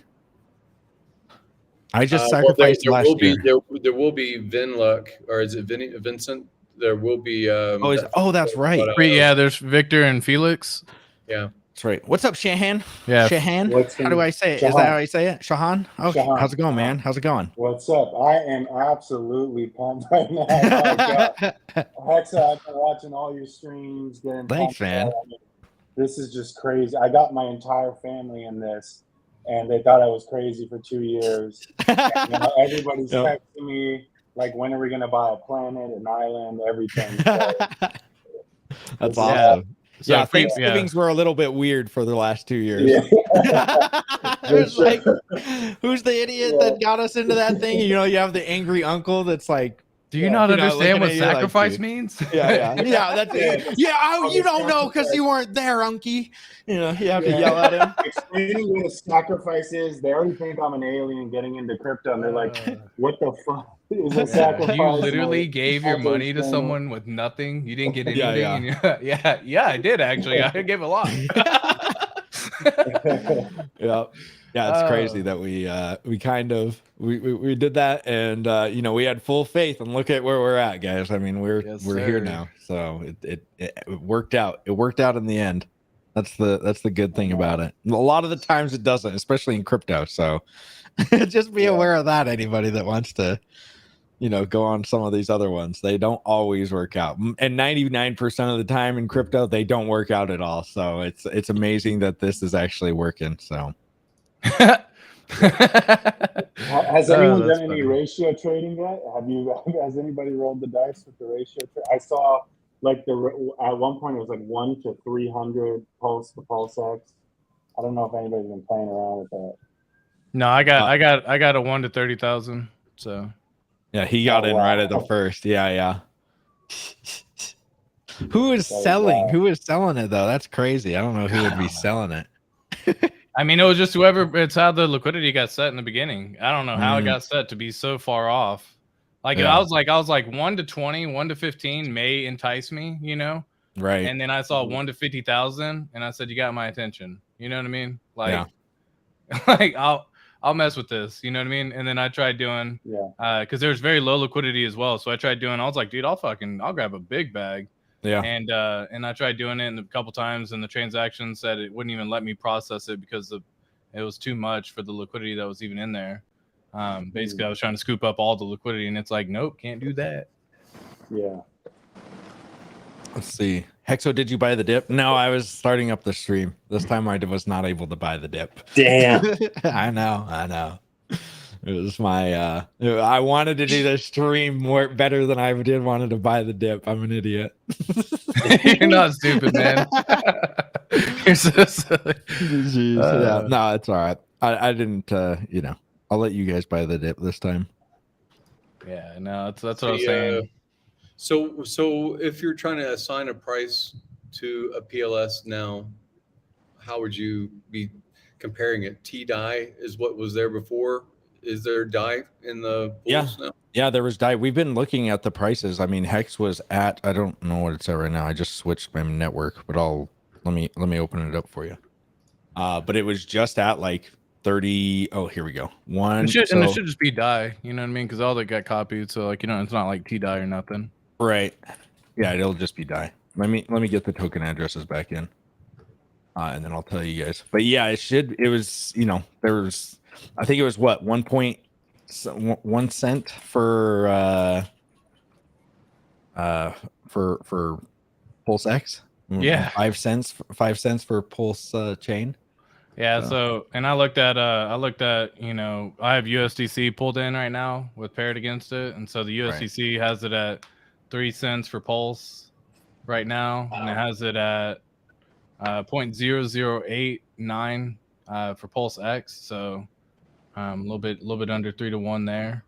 [SPEAKER 1] I just sacrificed last year.
[SPEAKER 7] There will be Vinluck, or is it Vincent? There will be.
[SPEAKER 1] That's right.
[SPEAKER 5] There's Victor and Felix.
[SPEAKER 7] Yeah.
[SPEAKER 1] That's right. What's up, Shahan?
[SPEAKER 5] Yeah.
[SPEAKER 1] Shahan? How do I say it? Is that how I say it? Shahan? Okay. Shahan. How's it going, man? How's it going?
[SPEAKER 9] What's up? I am absolutely pumped right now. Hexa, I've been watching all your streams.
[SPEAKER 1] Thanks, man.
[SPEAKER 9] This is just crazy. I got my entire family in this, and they thought I was crazy for 2 years. And, everybody's texting me, like, when are we going to buy a planet, an island, everything. So,
[SPEAKER 1] that's awesome. So Thanksgivings were a little bit weird for the last 2 years. Yeah. I was like, who's the idiot that got us into that thing? You have the angry uncle that's like,
[SPEAKER 5] do you not understand what sacrifice means?
[SPEAKER 1] Yeah, that's it. Yeah, you don't know because you weren't there, Unky. You have to yell at him.
[SPEAKER 9] Explaining what a sacrifice is, they already think I'm an alien getting into crypto, and they're like, what the fuck is a sacrifice?
[SPEAKER 5] You literally gave your money to someone with nothing. You didn't get anything. Yeah, I did actually. I gave a lot.
[SPEAKER 1] Yeah, it's crazy that we did that, and we had full faith, and look at where we're at, guys. I mean, we're here now, so it worked out. It worked out in the end. That's the good thing about it. A lot of the times it doesn't, especially in crypto. So just be aware of that. Anybody that wants to, go on some of these other ones, they don't always work out, and 99% of the time in crypto they don't work out at all. So it's amazing that this is actually working. So.
[SPEAKER 9] Has anyone done any ratio trading yet? Has anybody rolled the dice with the ratio? I saw at one point it was like 1 to 300 pulse to PulseX. I don't know if anybody's been playing around with that.
[SPEAKER 5] No, I got a 1 to 30,000. So
[SPEAKER 1] yeah, he got in right at the first. Yeah. Who is selling? Who is selling it though? That's crazy. I don't know who would be selling it.
[SPEAKER 5] I mean, it was just whoever. It's how the liquidity got set in the beginning. I don't know how it got set to be so far off. I was like 1 to 20, 1 to 15 may entice me,
[SPEAKER 1] Right.
[SPEAKER 5] And then I saw 1 to 50,000, and I said, "You got my attention." You know what I mean? Like, I'll mess with this. You know what I mean? And then I tried doing, because there's very low liquidity as well. So I tried doing. I was like, dude, I'll grab a big bag.
[SPEAKER 1] Yeah.
[SPEAKER 5] And I tried doing it a couple times, and the transaction said it wouldn't even let me process it because it was too much for the liquidity that was even in there. Basically, I was trying to scoop up all the liquidity, and it's like, nope, can't do that.
[SPEAKER 9] Yeah.
[SPEAKER 1] Let's see. Hexo, did you buy the dip? No, I was starting up the stream. This time I was not able to buy the dip.
[SPEAKER 9] Damn.
[SPEAKER 1] I know. It was my I wanted to do the stream better than I wanted to buy the dip. I'm an idiot.
[SPEAKER 5] You're not stupid, man. You're so silly.
[SPEAKER 1] Yeah, no, it's all right. I didn't I'll let you guys buy the dip this time.
[SPEAKER 5] Yeah, no, that's what I was saying.
[SPEAKER 7] So if you're trying to assign a price to a PLS now, how would you be comparing it? T-die is what was there before. is there die in the pools now?
[SPEAKER 1] Yeah, there was die. We've been looking at the prices. I mean, Hex was at, I don't know what it's at right now. I just switched my network, but let me open it up for you. But it was just at like 30. Oh, here we go.
[SPEAKER 5] And it should just be die. You know what I mean? Because all that got copied. So like, it's not like T die or nothing.
[SPEAKER 1] Right. Yeah, it'll just be die. Let me get the token addresses back in. And then I'll tell you guys. But yeah, it was, there was, I think it was what, 1 cent for Pulse X.
[SPEAKER 5] Yeah.
[SPEAKER 1] 5 cents for Pulse chain.
[SPEAKER 5] Yeah. So, and I looked at, I have USDC pulled in right now with paired against it. And so the USDC has it at 3 cents for Pulse right now. And it has it at 0.0089 for Pulse X. So a little bit under 3 to 1 there.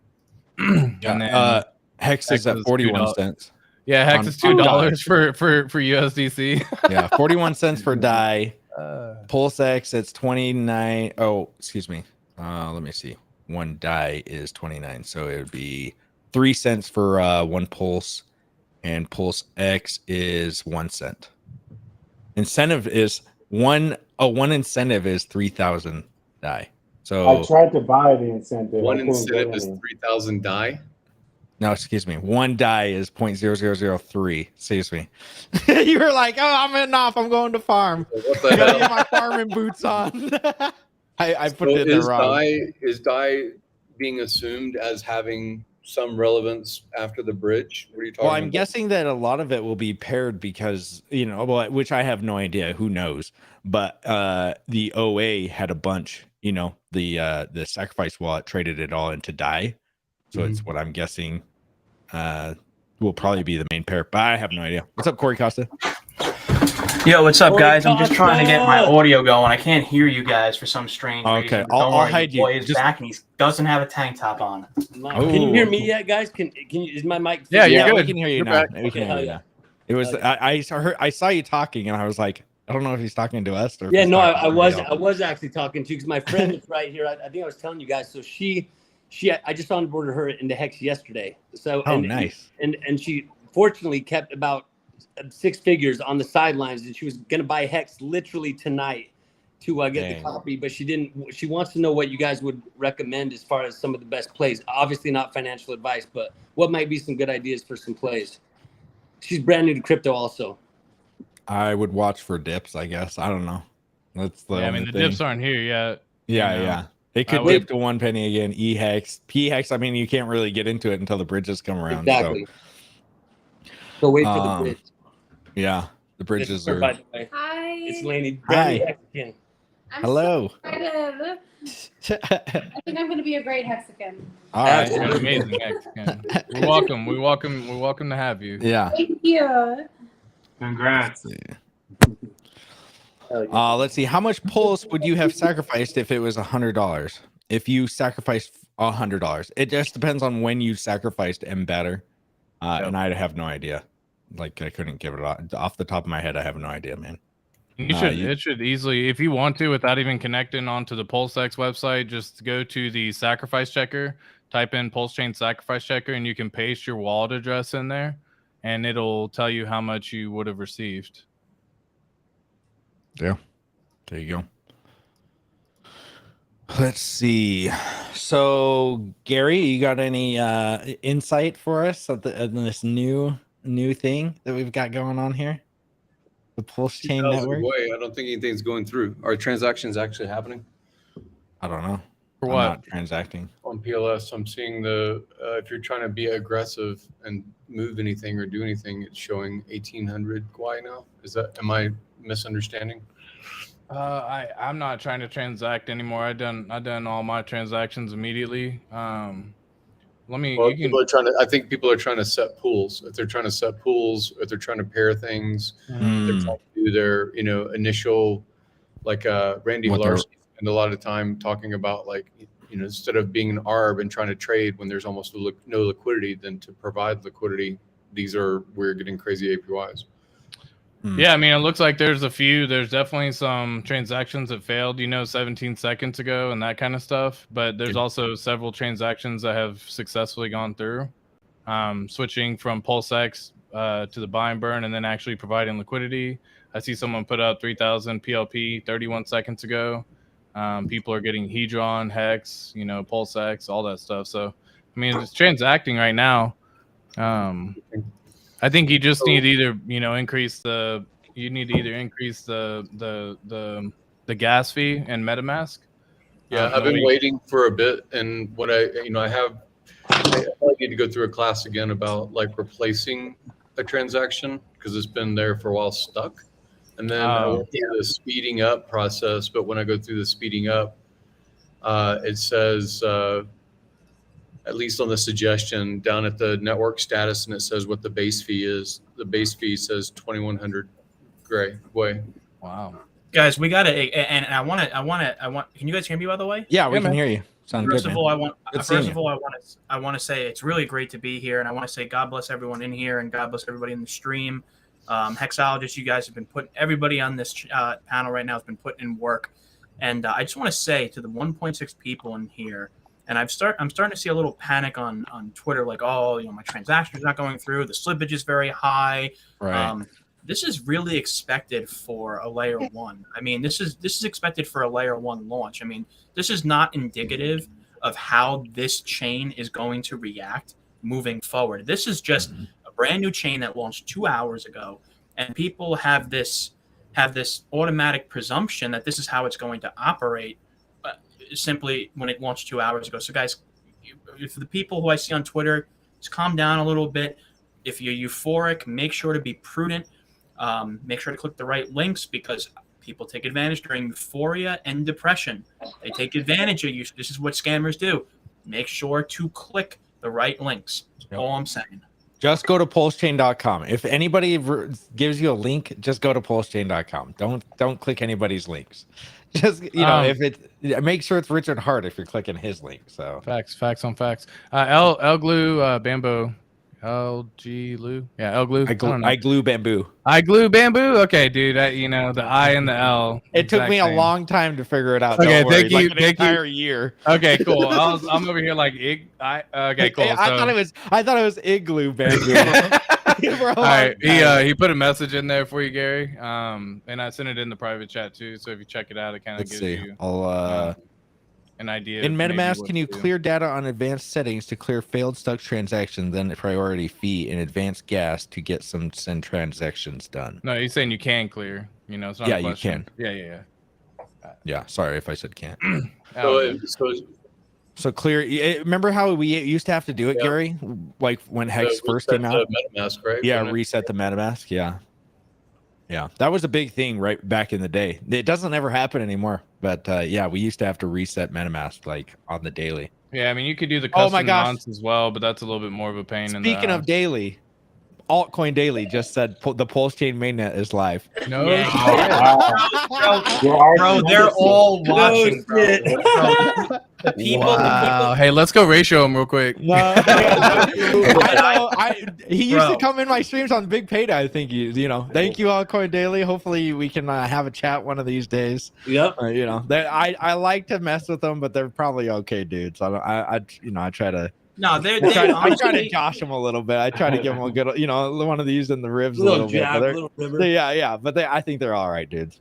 [SPEAKER 5] And then
[SPEAKER 1] Hex is at 41 cents.
[SPEAKER 5] Yeah, Hex is $2 for USDC.
[SPEAKER 1] Yeah, 41 cents for DAI. Pulse X, it's 29. Oh, excuse me. Let me see. 1 DAI is 29, so it would be 3 cents for 1 Pulse, and Pulse X is 1 cent. Incentive is one incentive is 3,000 DAI. So
[SPEAKER 9] I tried to buy the incentive.
[SPEAKER 7] One incentive is 3,000 DAI.
[SPEAKER 1] No, excuse me. 1 DAI is 0.0003. Excuse me. You were like, "Oh, I'm heading off. I'm going to farm.
[SPEAKER 7] What the
[SPEAKER 1] I gotta
[SPEAKER 7] hell?
[SPEAKER 1] get my farming boots on." I put it in there wrong.
[SPEAKER 7] Is DAI being assumed as having some relevance after the bridge? What are you talking
[SPEAKER 1] Well, I'm
[SPEAKER 7] about?
[SPEAKER 1] guessing that a lot of it will be paired because, which I have no idea. Who knows? But the OA had a bunch, the sacrifice wallet traded it all into DAI. So it's what I'm guessing will probably be the main pair. But I have no idea. What's up, Corey Costa?
[SPEAKER 10] Yo, what's up, guys? I'm just trying to get my audio going. I can't hear you guys for some strange reason.
[SPEAKER 1] I'll hide you.
[SPEAKER 10] Boy is back and he doesn't have a tank top on.
[SPEAKER 6] Can you hear me yet, guys? Can you? Is my mic?
[SPEAKER 5] Yeah,
[SPEAKER 1] we can hear you now. We can hear you now. It was I saw you talking and I was like, I don't know if he's talking to us or.
[SPEAKER 6] Yeah, no, I was actually talking to because my friend is right here. I think I was telling you guys. So I just onboarded her into Hex yesterday. So
[SPEAKER 1] nice.
[SPEAKER 6] And she fortunately kept about 6 figures on the sidelines, and she was gonna buy Hex literally tonight to get the copy, but she didn't. She wants to know what you guys would recommend as far as some of the best plays. Obviously not financial advice, but what might be some good ideas for some plays. She's brand new to crypto also.
[SPEAKER 1] I would watch for dips, I guess. I don't know. That's the
[SPEAKER 5] the dips aren't here yet.
[SPEAKER 1] Yeah. It could dip to 1 penny again. E-Hex. P-Hex, I mean, you can't really get into it until the bridges come around.
[SPEAKER 6] Exactly. So wait for the bridge.
[SPEAKER 1] Yeah, the bridges are.
[SPEAKER 6] By the way.
[SPEAKER 11] Hi.
[SPEAKER 6] It's Lainey.
[SPEAKER 1] Hi. Hello.
[SPEAKER 11] I think I'm going to be a great Hexican.
[SPEAKER 1] All right.
[SPEAKER 5] You're an amazing Hexican. We're welcome. We're welcome to have you.
[SPEAKER 1] Yeah.
[SPEAKER 11] Thank you.
[SPEAKER 9] Congrats.
[SPEAKER 1] Let's see. How much Pulse would you have sacrificed if it was $100? If you sacrificed $100, it just depends on when you sacrificed M better. And I have no idea. Like I couldn't give it off the top of my head. I have no idea, man.
[SPEAKER 5] It should easily, if you want to, without even connecting onto the PulseX website, just go to the sacrifice checker, type in Pulse Chain sacrifice checker, and you can paste your wallet address in there, and it'll tell you how much you would have received.
[SPEAKER 1] Yeah, there you go. Let's see. So, Gary, you got any insight for us on this new thing that we've got going on here? The Pulse Chain Network.
[SPEAKER 7] I don't think anything's going through. Are transactions actually happening?
[SPEAKER 1] I don't know.
[SPEAKER 5] For
[SPEAKER 1] I'm
[SPEAKER 5] what?
[SPEAKER 1] not transacting.
[SPEAKER 7] On PLS, I'm seeing if you're trying to be aggressive and move anything or do anything, it's showing 1,800 Kwai now. Am I misunderstanding?
[SPEAKER 5] I'm not trying to transact anymore. I done all my transactions immediately.
[SPEAKER 7] I think people are trying to set pools. If they're trying to set pools, if they're trying to pair things, they're trying to do their, initial, like Randy Larson spend a lot of time talking about, like, instead of being an ARB and trying to trade when there's almost no liquidity, then to provide liquidity, we're getting crazy APYs.
[SPEAKER 5] Yeah, I mean, it looks like there's a few. There's definitely some transactions that failed, 17 seconds ago and that kind of stuff. But there's also several transactions that have successfully gone through, switching from PulseX to the buy and burn and then actually providing liquidity. I see someone put up 3,000 PLP 31 seconds ago. People are getting Hedron, Hex, PulseX, all that stuff. So, I mean, it's transacting right now. I think you just need to either, increase the gas fee and MetaMask.
[SPEAKER 7] Yeah, I've been waiting for a bit, and what I probably need to go through a class again about like replacing a transaction because it's been there for a while stuck. And then I went through the speeding up process, but when I go through the speeding up, it says, at least on the suggestion down at the network status, and it says what the base fee is. The base fee says 2,100 gray. Boy.
[SPEAKER 5] Wow.
[SPEAKER 10] Guys, we got to, and I want, can you guys hear me, by the way?
[SPEAKER 1] Yeah, we can hear you. Sound
[SPEAKER 10] First
[SPEAKER 1] good,
[SPEAKER 10] of all, I want to say it's really great to be here, and I want to say God bless everyone in here, and God bless everybody in the stream. Hexologists, you guys have been everybody on this panel right now has been putting in work, and I just want to say to the 1.6 people in here, and I'm starting to see a little panic on Twitter, like, my transaction is not going through, the slippage is very high.
[SPEAKER 1] Right.
[SPEAKER 10] This is really expected for a layer 1. I mean, this is expected for a layer 1 launch. I mean, this is not indicative of how this chain is going to react moving forward. This is just a brand new chain that launched 2 hours ago, and people have this automatic presumption that this is how it's going to operate simply when it launched 2 hours ago. So guys, for the people who I see on Twitter, just calm down a little bit. If you're euphoric, make sure to be prudent. Make sure to click the right links because people take advantage during euphoria and depression. They take advantage of you. This is what scammers do. Make sure to click the right links. That's all I'm saying.
[SPEAKER 1] Just go to pulsechain.com. If anybody gives you a link, just go to pulsechain.com. Don't click anybody's links. Just if make sure it's Richard Hart if you're clicking his link. So
[SPEAKER 5] facts on facts. L glue bamboo. LG Lou. Yeah, L glue.
[SPEAKER 1] I glue bamboo.
[SPEAKER 5] I glue bamboo. Okay, dude. The I and the L.
[SPEAKER 1] It took me a long time to figure it out.
[SPEAKER 5] Okay,
[SPEAKER 1] thank you.
[SPEAKER 5] Like
[SPEAKER 1] an entire year.
[SPEAKER 5] Okay, cool. I'm over here like okay, cool.
[SPEAKER 1] I thought it was igloo bamboo.
[SPEAKER 5] All right, he put a message in there for you, Gary. And I sent it in the private chat too. So if you check it out, it kind of gives you an idea.
[SPEAKER 1] In MetaMask, can you clear data on advanced settings to clear failed stuck transactions, then a priority fee in advanced gas to get some send transactions done?
[SPEAKER 5] No, he's saying you can clear. It's not a question.
[SPEAKER 1] You can.
[SPEAKER 5] Yeah.
[SPEAKER 1] Yeah, sorry if I said can't. So clear. Remember how we used to have to do it, Gary? Like when Hex first came out?
[SPEAKER 7] MetaMask, right?
[SPEAKER 1] Yeah, reset the MetaMask. Yeah, that was a big thing right back in the day. It doesn't ever happen anymore. But we used to have to reset MetaMask like on the daily.
[SPEAKER 5] Yeah, I mean you could do the custom nonce as well, but that's a little bit more of a pain.
[SPEAKER 1] Speaking of daily, Altcoin Daily just said the Pulse Chain mainnet is live.
[SPEAKER 5] No,
[SPEAKER 10] bro, they're all watching. The people.
[SPEAKER 5] Wow. Hey, let's go ratio him real quick.
[SPEAKER 1] No. He used to come in my streams on Big Payday. I think Thank you, Altcoin Daily. Hopefully, we can have a chat one of these days.
[SPEAKER 6] Yep.
[SPEAKER 1] I like to mess with them, but they're probably okay dudes. I try to.
[SPEAKER 10] No,
[SPEAKER 1] I try to josh them a little bit. I try to give them a good, one of these in the ribs a little bit. But I think they're all right, dudes.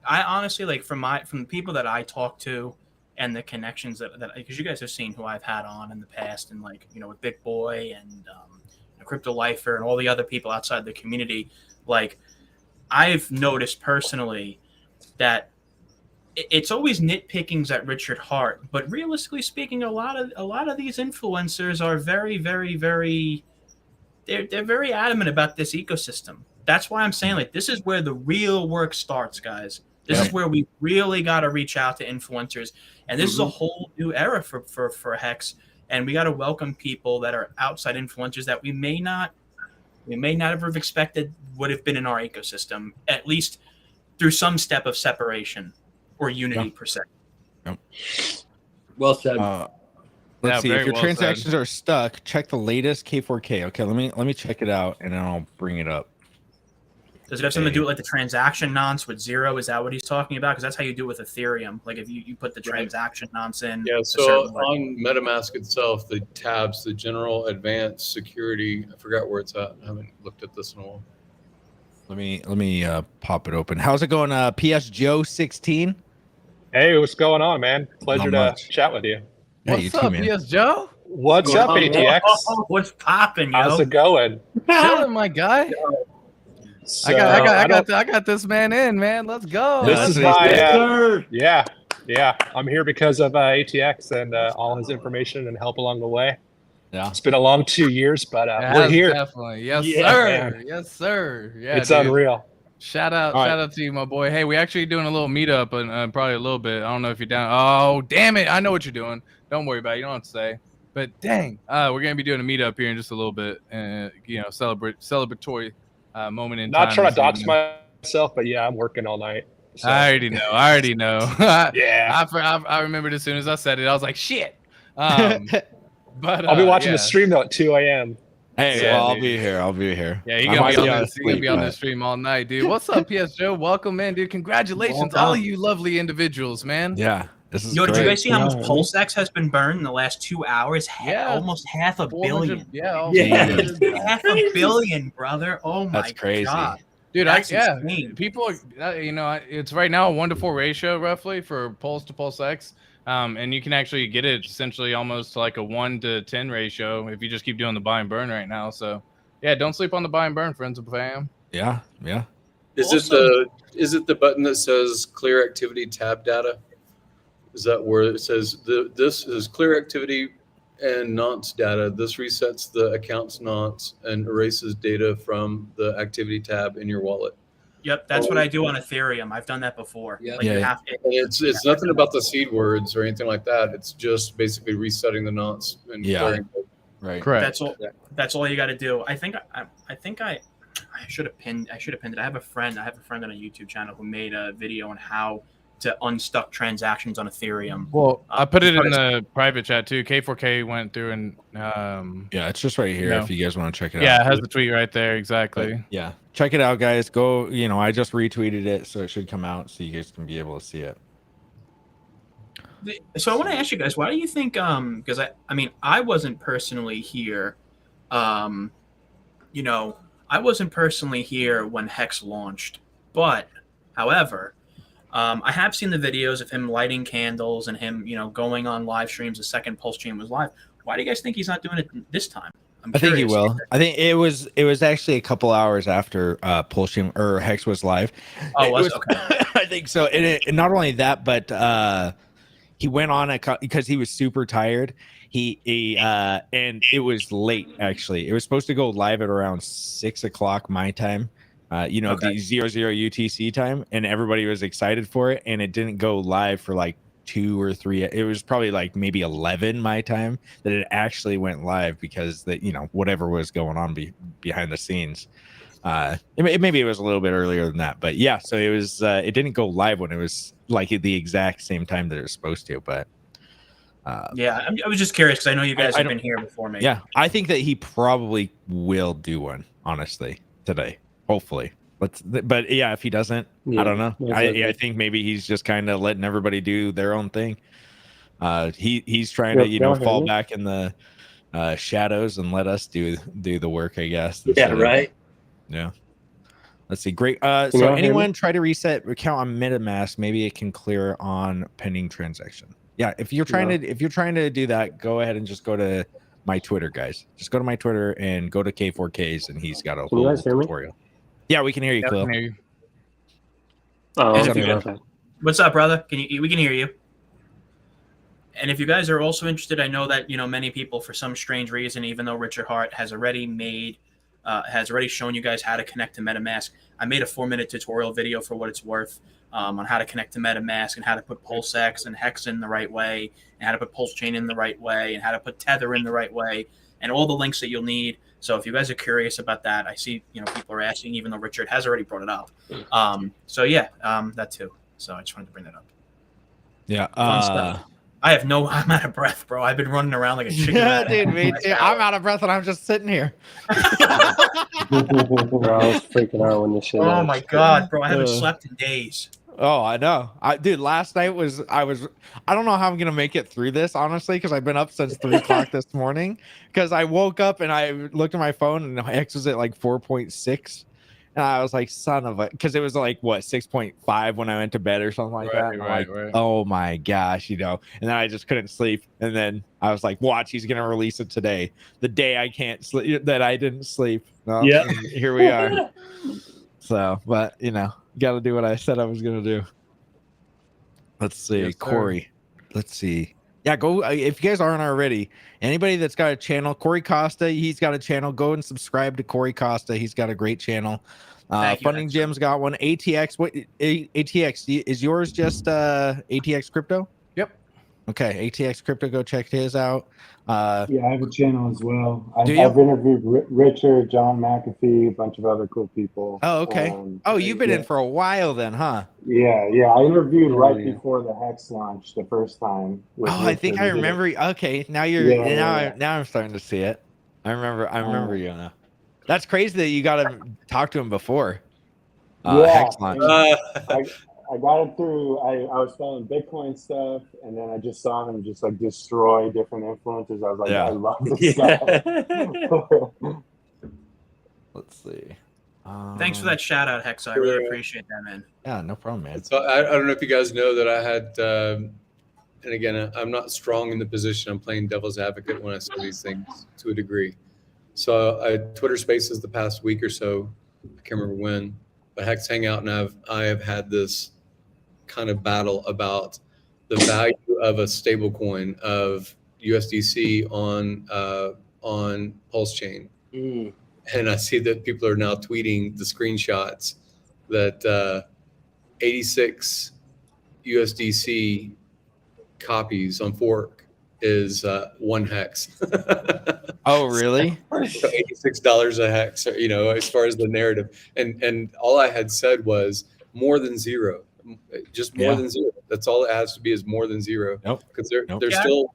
[SPEAKER 10] I honestly like from the people that I talk to and the connections that because you guys have seen who I've had on in the past and with Big Boy and Crypto Lifer and all the other people outside the community, like I've noticed personally that it's always nitpickings at Richard Hart, but realistically speaking, a lot of these influencers are very, very, very they're very adamant about this ecosystem. That's why I'm saying this is where the real work starts, guys. This is where we really got to reach out to influencers, and this is a whole new era for Hex. And we got to welcome people that are outside influencers that we may not have expected would have been in our ecosystem, at least through some step of separation or unity per se.
[SPEAKER 6] Well said.
[SPEAKER 1] Let's see if your transactions are stuck. Check the latest K4K. Okay, let me check it out and then I'll bring it up.
[SPEAKER 10] Does it have something to do with like the transaction nonce with 0? Is that what he's talking about? Because that's how you do it with Ethereum. Like if you put the transaction nonce in.
[SPEAKER 7] Yeah, so on MetaMask itself, the tabs, the general, advanced, security, I forgot where it's at. I haven't looked at this in a while.
[SPEAKER 1] Let me pop it open. How's it going, PS Joe 16?
[SPEAKER 12] Hey, what's going on, man? Pleasure to chat with you.
[SPEAKER 1] Hey, you too, man.
[SPEAKER 5] PS Joe?
[SPEAKER 12] What's up, ATX?
[SPEAKER 10] What's popping, yo?
[SPEAKER 12] How's it going?
[SPEAKER 5] Chilling, my guy.
[SPEAKER 12] So,
[SPEAKER 5] I got this man in, man. Let's go.
[SPEAKER 12] This is my yeah. I'm here because of ATX and all his information and help along the way.
[SPEAKER 1] Yeah,
[SPEAKER 12] it's been a long 2 years, but we're here.
[SPEAKER 5] Definitely, yes, sir. Man. Yes, sir. Yeah,
[SPEAKER 12] it's unreal.
[SPEAKER 5] Shout out to you, my boy. Hey, we actually doing a little meetup and probably a little bit. I don't know if you're down. Oh, damn it! I know what you're doing. Don't worry about it. You don't have to say. But dang, we're gonna be doing a meetup here in just a little bit, and celebratory moment in time.
[SPEAKER 12] Not trying to dox myself, but yeah, I'm working all night. So.
[SPEAKER 5] I already know.
[SPEAKER 12] Yeah,
[SPEAKER 5] I remembered as soon as I said it. I was like, shit. But
[SPEAKER 12] I'll be watching the stream though at 2 a.m.
[SPEAKER 1] Hey,
[SPEAKER 5] so,
[SPEAKER 1] well, I'll be here.
[SPEAKER 5] Yeah, you're gonna be on the stream all night, dude. What's up, PS Joe? Welcome, man, dude. Congratulations, all of you lovely individuals, man.
[SPEAKER 1] Yeah, this is
[SPEAKER 10] Yo,
[SPEAKER 1] great.
[SPEAKER 10] did you guys see how much PulseX has been burned in the last 2 hours? Almost half a billion.
[SPEAKER 5] Yeah,
[SPEAKER 10] half a billion, brother. Oh my
[SPEAKER 1] That's crazy.
[SPEAKER 10] God.
[SPEAKER 5] Dude, people are, it's right now a 1-to-4 ratio roughly for Pulse to PulseX. And you can actually get it essentially almost to like a 1-to-10 ratio if you just keep doing the buy and burn right now. So yeah, don't sleep on the buy and burn, friends and fam.
[SPEAKER 1] Yeah.
[SPEAKER 7] Is it the button that says clear activity tab data? Is that where it says this is clear activity and nonce data? This resets the account's nonce and erases data from the activity tab in your wallet.
[SPEAKER 10] Yep, that's what I do on Ethereum. I've done that before.
[SPEAKER 7] Yeah.
[SPEAKER 10] Like you have to,
[SPEAKER 7] it's nothing about the seed words or anything like that. It's just basically resetting the nonce and clearing it.
[SPEAKER 1] Right.
[SPEAKER 5] Correct.
[SPEAKER 10] That's all you got to do. I think I should have pinned it. I have a friend on a YouTube channel who made a video on how to unstuck transactions on Ethereum.
[SPEAKER 5] Well, I put it in the private chat too. K4K went through and
[SPEAKER 1] yeah, it's just right here if you guys want to check it out.
[SPEAKER 5] Yeah, it has the tweet right there. Exactly.
[SPEAKER 1] But, yeah. Check it out, guys. Go, I just retweeted it, so it should come out so you guys can be able to see it.
[SPEAKER 10] So I want to ask you guys, why do you think because I wasn't personally here I wasn't personally here when Hex launched, but however, I have seen the videos of him lighting candles and him, going on live streams. The second Pulse stream was live. Why do you guys think he's not doing it this time?
[SPEAKER 1] I think he will. I think it was actually a couple hours after Pulse stream or Hex was live.
[SPEAKER 10] Oh, was okay.
[SPEAKER 1] I think so. And not only that, but he went on because he was super tired. He and it was late actually. It was supposed to go live at around 6 o'clock my time. The 00 UTC time, and everybody was excited for it, and it didn't go live for like 2 or 3. It was probably like maybe 11 my time that it actually went live because whatever was going on behind the scenes. Maybe it was a little bit earlier than that, but yeah. So it was. It didn't go live when it was like at the exact same time that it was supposed to, but.
[SPEAKER 10] I was just curious because I know you guys have been here before me.
[SPEAKER 1] Yeah, I think that he probably will do one honestly today. Hopefully, but yeah, if he doesn't, I don't know. I think maybe he's just kind of letting everybody do their own thing. He's trying to fall back in the shadows and let us do the work, I guess.
[SPEAKER 6] Yeah, right.
[SPEAKER 1] Yeah. Let's see. Great. So anyone try to reset account on MetaMask? Maybe it can clear on pending transaction. Yeah. If you're trying to do that, go ahead and just go to my Twitter, guys. Just go to my Twitter and go to K4Ks, and he's got a whole tutorial. Yeah, we can hear you, Khalil.
[SPEAKER 10] What's up, brother? We can hear you. And if you guys are also interested, I know that many people, for some strange reason, even though Richard Hart has already shown you guys how to connect to MetaMask, I made a 4-minute tutorial video for what it's worth on how to connect to MetaMask and how to put PulseX and Hex in the right way, and how to put PulseChain in the right way, and how to put Tether in the right way, and all the links that you'll need. So if you guys are curious about that, I see people are asking, even though Richard has already brought it up. That too. So I just wanted to bring that up.
[SPEAKER 1] Yeah.
[SPEAKER 10] I'm out of breath, bro. I've been running around like a chicken.
[SPEAKER 1] Yeah, dude, me too. I'm out of breath and I'm just sitting here.
[SPEAKER 13] Bro, I was freaking out when this shit.
[SPEAKER 10] Oh my god, bro! I haven't slept in days.
[SPEAKER 1] Oh, I know. Dude, last night I don't know how I'm gonna make it through this, honestly, because I've been up since 3 o'clock this morning. Because I woke up and I looked at my phone and X was at like 4.6. And I was like, son of a, because it was like what 6.5 when I went to bed or something like that. And I'm like, oh my gosh, and then I just couldn't sleep. And then I was like, watch, he's gonna release it today, the day I can't sleep, that I didn't sleep. Yeah, here we are. So, but got to do what I said I was gonna do. Let's see, yes, Corey. Let's see. Yeah, go if you guys aren't already. Anybody that's got a channel, Corey Costa, he's got a channel. Go and subscribe to Corey Costa. He's got a great channel. Funding Jim's got one. ATX. What ATX is yours? Just ATX Crypto? Yep. Okay, ATX Crypto. Go check his out.
[SPEAKER 9] Yeah, I have a channel as well. I've interviewed Richard, John McAfee, a bunch of other cool people.
[SPEAKER 1] Oh, okay. You've been in for a while then, huh?
[SPEAKER 9] Yeah. I interviewed right before the Hex launch the first time.
[SPEAKER 1] I think I remember. Okay, now now I'm starting to see it. I remember you now. That's crazy that you got to talk to him before Hex launch.
[SPEAKER 9] I got it through. I was selling Bitcoin stuff, and then I just saw him just like destroy different influencers. I was like, I love this guy.
[SPEAKER 1] Let's see.
[SPEAKER 10] Thanks for that shout out, Hex. I really appreciate that, man.
[SPEAKER 1] Yeah, no problem, man.
[SPEAKER 7] So I don't know if you guys know that I had, and again, I'm not strong in the position. I'm playing devil's advocate when I say these things to a degree. So I Twitter Spaces the past week or so. I can't remember when, but Hex Hangout, and I have had this kind of battle about the value of a stable coin of USDC on PulseChain. And I see that people are now tweeting the screenshots that 86 USDC copies on fork is 1 hex.
[SPEAKER 1] Oh, really?
[SPEAKER 7] So $86 a hex, as far as the narrative. And all I had said was more than zero. Just more than zero. That's all it has to be, is more than zero. Because there's still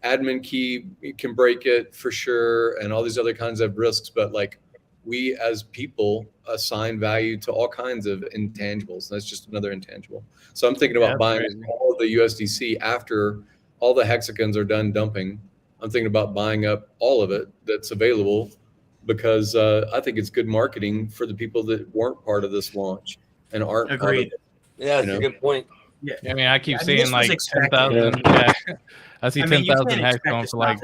[SPEAKER 7] admin key, you can break it for sure, and all these other kinds of risks. But like, we as people assign value to all kinds of intangibles. That's just another intangible. So I'm thinking about buying all of the USDC after all the hexagons are done dumping. I'm thinking about buying up all of it that's available, because I think it's good marketing for the people that weren't part of this launch and aren't part of it.
[SPEAKER 4] Yeah, that's a good point.
[SPEAKER 5] Yeah, I mean, I keep seeing like 10,000. Yeah. I see 10,000 hex going for like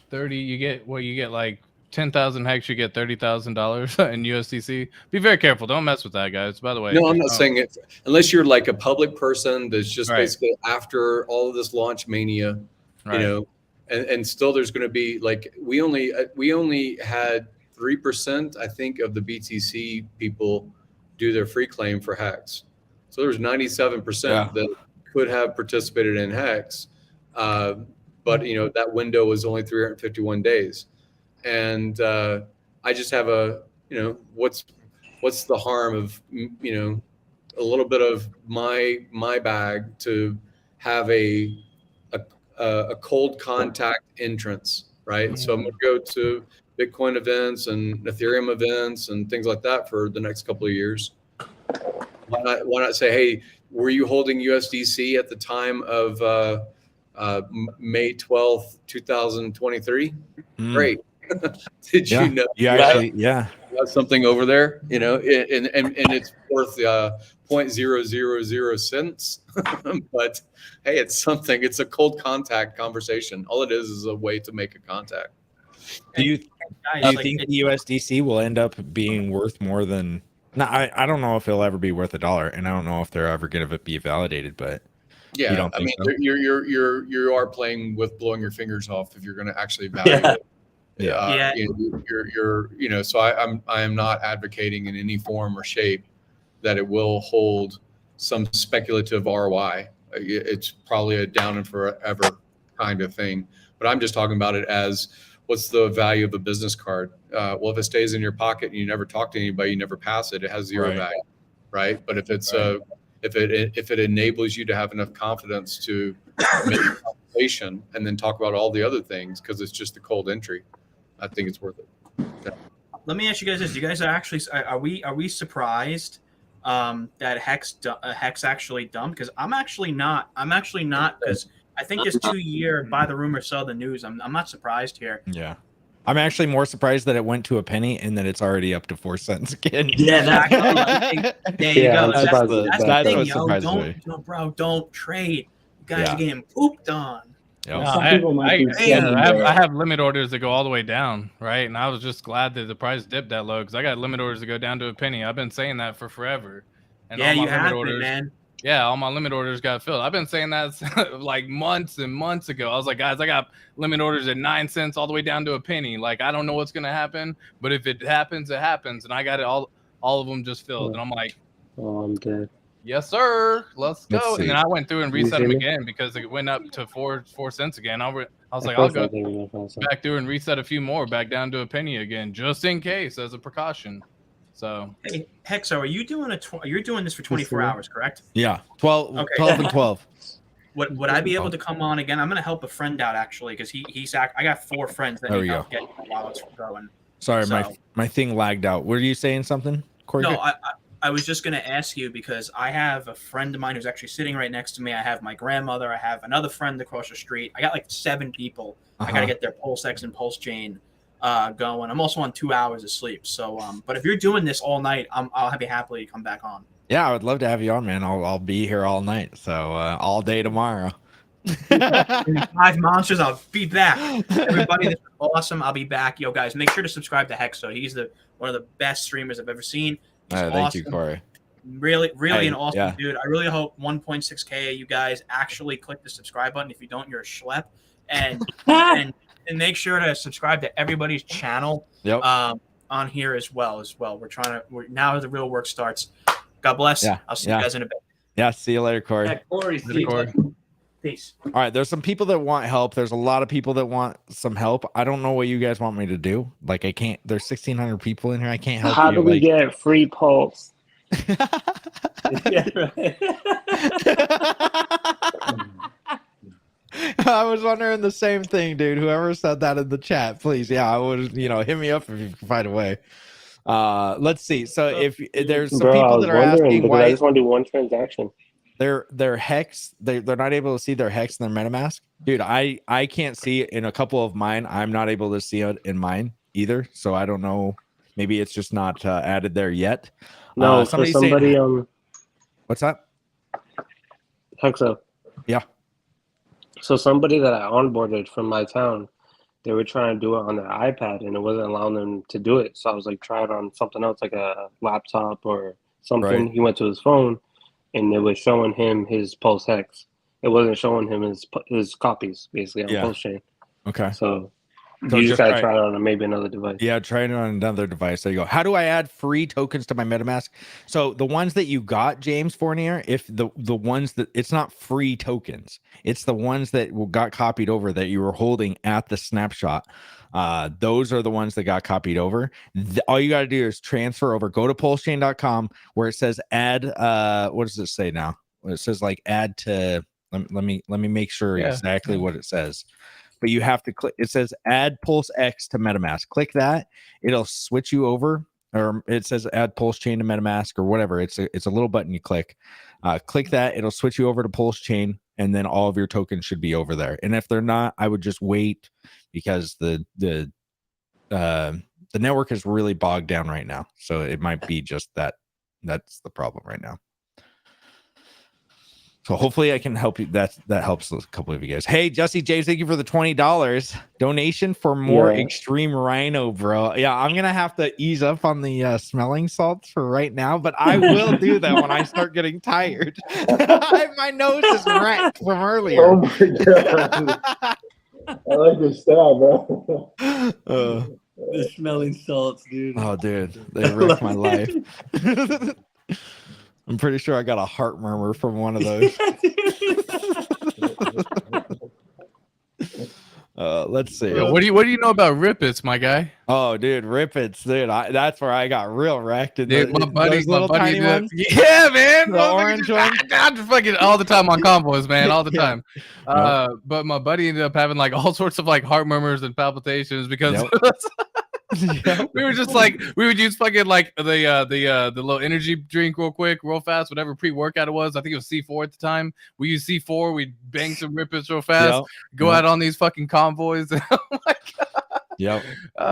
[SPEAKER 5] 30. You get like 10,000 hex, you get $30,000 in USDC. Be very careful. Don't mess with that, guys. By the way,
[SPEAKER 7] no, I'm not saying it unless you're like a public person that's just basically after all of this launch mania, and still there's going to be like we only had 3%, I think, of the BTC people do their free claim for Hex. So there's 97% that could have participated in Hex, but that window was only 351 days, and I just have what's the harm of a little bit of my bag to have a cold contact entrance, right? So I'm going to go to Bitcoin events and Ethereum events and things like that for the next couple of years. Why not say, hey, were you holding USDC at the time of May 12th, 2023? Great. Did you know
[SPEAKER 1] you actually
[SPEAKER 7] have something over there? And it's worth 0.000 cents. But hey, it's something. It's a cold contact conversation. All it is a way to make a contact.
[SPEAKER 1] Do you think the USDC will end up being worth more than? No, I don't know if it'll ever be worth $1, and I don't know if they're ever going to be validated. But
[SPEAKER 7] yeah,
[SPEAKER 1] you don't think so?
[SPEAKER 7] You are playing with blowing your fingers off if you're going to actually value it. So I am not advocating in any form or shape that it will hold some speculative ROI. It's probably a down and forever kind of thing. But I'm just talking about it as, what's the value of a business card? Well, if it stays in your pocket and you never talk to anybody, you never pass it, it has zero value, right? But if it's if it enables you to have enough confidence to make a calculation and then talk about all the other things, because it's just a cold entry, I think it's worth it.
[SPEAKER 10] Let me ask you guys this: you guys are actually are we surprised that Hex actually dumped? Because I'm actually not. Because I think this 2-year buy the rumor, sell the news. I'm not surprised here.
[SPEAKER 1] Yeah. I'm actually more surprised that it went to a penny and that it's already up to 4 cents again.
[SPEAKER 10] Yeah, there you go. That's the thing,
[SPEAKER 1] what surprised me.
[SPEAKER 10] Don't trade. You guys are getting pooped on.
[SPEAKER 5] No, I have limit orders that go all the way down, right? And I was just glad that the price dipped that low because I got limit orders that go down to a penny. I've been saying that for forever. And
[SPEAKER 10] yeah,
[SPEAKER 5] all my
[SPEAKER 10] you have
[SPEAKER 5] orders,
[SPEAKER 10] man.
[SPEAKER 5] Yeah, all my limit orders got filled. I've been saying that like months and months ago. I was like, guys, I got limit orders at 9 cents all the way down to a penny. Like, I don't know what's gonna happen, but if it happens, it happens. And I got it all of them just filled. And I'm like,
[SPEAKER 13] oh, I'm dead.
[SPEAKER 5] Yes, sir. Let's go. And then I went through and reset them
[SPEAKER 13] me?
[SPEAKER 5] again because it went up to 4 cents again. I was like, I'll go back through and reset a few more back down to a penny again, just in case, as a precaution. So,
[SPEAKER 10] hey, Hexo, are you doing you're doing this for 24 hours, correct?
[SPEAKER 1] Yeah, 12 and 12.
[SPEAKER 10] Would I be able to come on again? I'm gonna help a friend out actually because I got 4 friends that need help getting while it's going.
[SPEAKER 1] Sorry, my thing lagged out. Were you saying something, Corey?
[SPEAKER 10] No, I was just going to ask you because I have a friend of mine who's actually sitting right next to me. I have my grandmother. I have another friend across the street. I got like 7 people. I got to get their PulseX and PulseChain going. I'm also on 2 hours of sleep. So, but if you're doing this all night, I'll be happily come back on.
[SPEAKER 1] Yeah, I would love to have you on, man. I'll be here all night. So all day tomorrow.
[SPEAKER 10] 5 monsters. I'll be back. Everybody, this was awesome. I'll be back. Yo, guys, make sure to subscribe to Hexo. He's one of the best streamers I've ever seen.
[SPEAKER 1] Thank
[SPEAKER 10] awesome.
[SPEAKER 1] you, Corey.
[SPEAKER 10] Really an awesome dude. I really hope 1.6K of you guys actually click the subscribe button. If you don't, you're a schlep. And and make sure to subscribe to everybody's channel on here as well. Now the real work starts. God bless.
[SPEAKER 1] Yeah.
[SPEAKER 10] I'll see you guys in a bit.
[SPEAKER 1] Yeah, see you later, Corey.
[SPEAKER 10] Yeah, Corey. Peace.
[SPEAKER 1] All right, there's some people that want help. There's a lot of people that want some help. I don't know what you guys want me to do. Like, I can't. There's 1,600 people in here. I can't help you.
[SPEAKER 13] How do we get free Pulse?
[SPEAKER 1] I was wondering the same thing, dude. Whoever said that in the chat, please. Yeah, I would. Hit me up if you can find a way. Let's see. So if there's some people that are asking why
[SPEAKER 13] I just want to do one transaction.
[SPEAKER 1] Their hex, they're not able to see their hex in their MetaMask. Dude, I can't see it in a couple of mine. I'm not able to see it in mine either. So I don't know. Maybe it's just not added there yet.
[SPEAKER 13] No,
[SPEAKER 1] somebody what's that?
[SPEAKER 13] Hexo.
[SPEAKER 1] Yeah.
[SPEAKER 13] So somebody that I onboarded from my town, they were trying to do it on their iPad and it wasn't allowing them to do it. So I was like, try it on something else, like a laptop or something.
[SPEAKER 1] Right.
[SPEAKER 13] He went to his phone and it was showing him his Pulse Hex. It wasn't showing him his copies, basically, on PulseChain.
[SPEAKER 1] Okay.
[SPEAKER 13] So you just gotta try it on maybe another device.
[SPEAKER 1] Yeah, try it on another device. There you go. How do I add free tokens to my MetaMask? So the ones that you got, James Fournier, if the ones that it's not free tokens, it's the ones that got copied over that you were holding at the snapshot. Those are the ones that got copied over. All you got to do is transfer over. Go to pulsechain.com where it says add. What does it say now? It says like add to. Let me make sure exactly what it says. But you have to click. It says add PulseX to MetaMask. Click that. It'll switch you over, or it says add PulseChain to MetaMask or whatever. It's a little button you click. Click that. It'll switch you over to PulseChain, and then all of your tokens should be over there. And if they're not, I would just wait because the network is really bogged down right now. So it might be just that. That's the problem right now. So hopefully I can help you. That helps a couple of you guys. Hey, Jesse James, thank you for the $20 donation for more extreme rhino, bro. Yeah, I'm gonna have to ease up on the smelling salts for right now, but I will do that when I start getting tired. My nose is wrecked from earlier.
[SPEAKER 9] Oh my god! I like your style, bro.
[SPEAKER 6] The smelling salts, dude.
[SPEAKER 1] Oh, dude, they wrecked my life. I'm pretty sure I got a heart murmur from one of those. Let's see.
[SPEAKER 5] Yo, what do you know about Rippets, my guy?
[SPEAKER 1] Oh, dude, Rippets, dude. That's where I got real wrecked.
[SPEAKER 5] Dude, my buddy,
[SPEAKER 1] those little tiny ones.
[SPEAKER 5] Yeah, man.
[SPEAKER 1] The orange one.
[SPEAKER 5] I'm just fucking all the time on convoys, man, all the time.
[SPEAKER 1] Nope.
[SPEAKER 5] But my buddy ended up having like all sorts of like heart murmurs and palpitations because we were just like we would use fucking like the little energy drink real quick, real fast, whatever pre-workout it was. I think it was C4 at the time. We used C4. We'd bang some Rippets real fast. Go out on these fucking convoys. Oh my god.
[SPEAKER 1] Yep.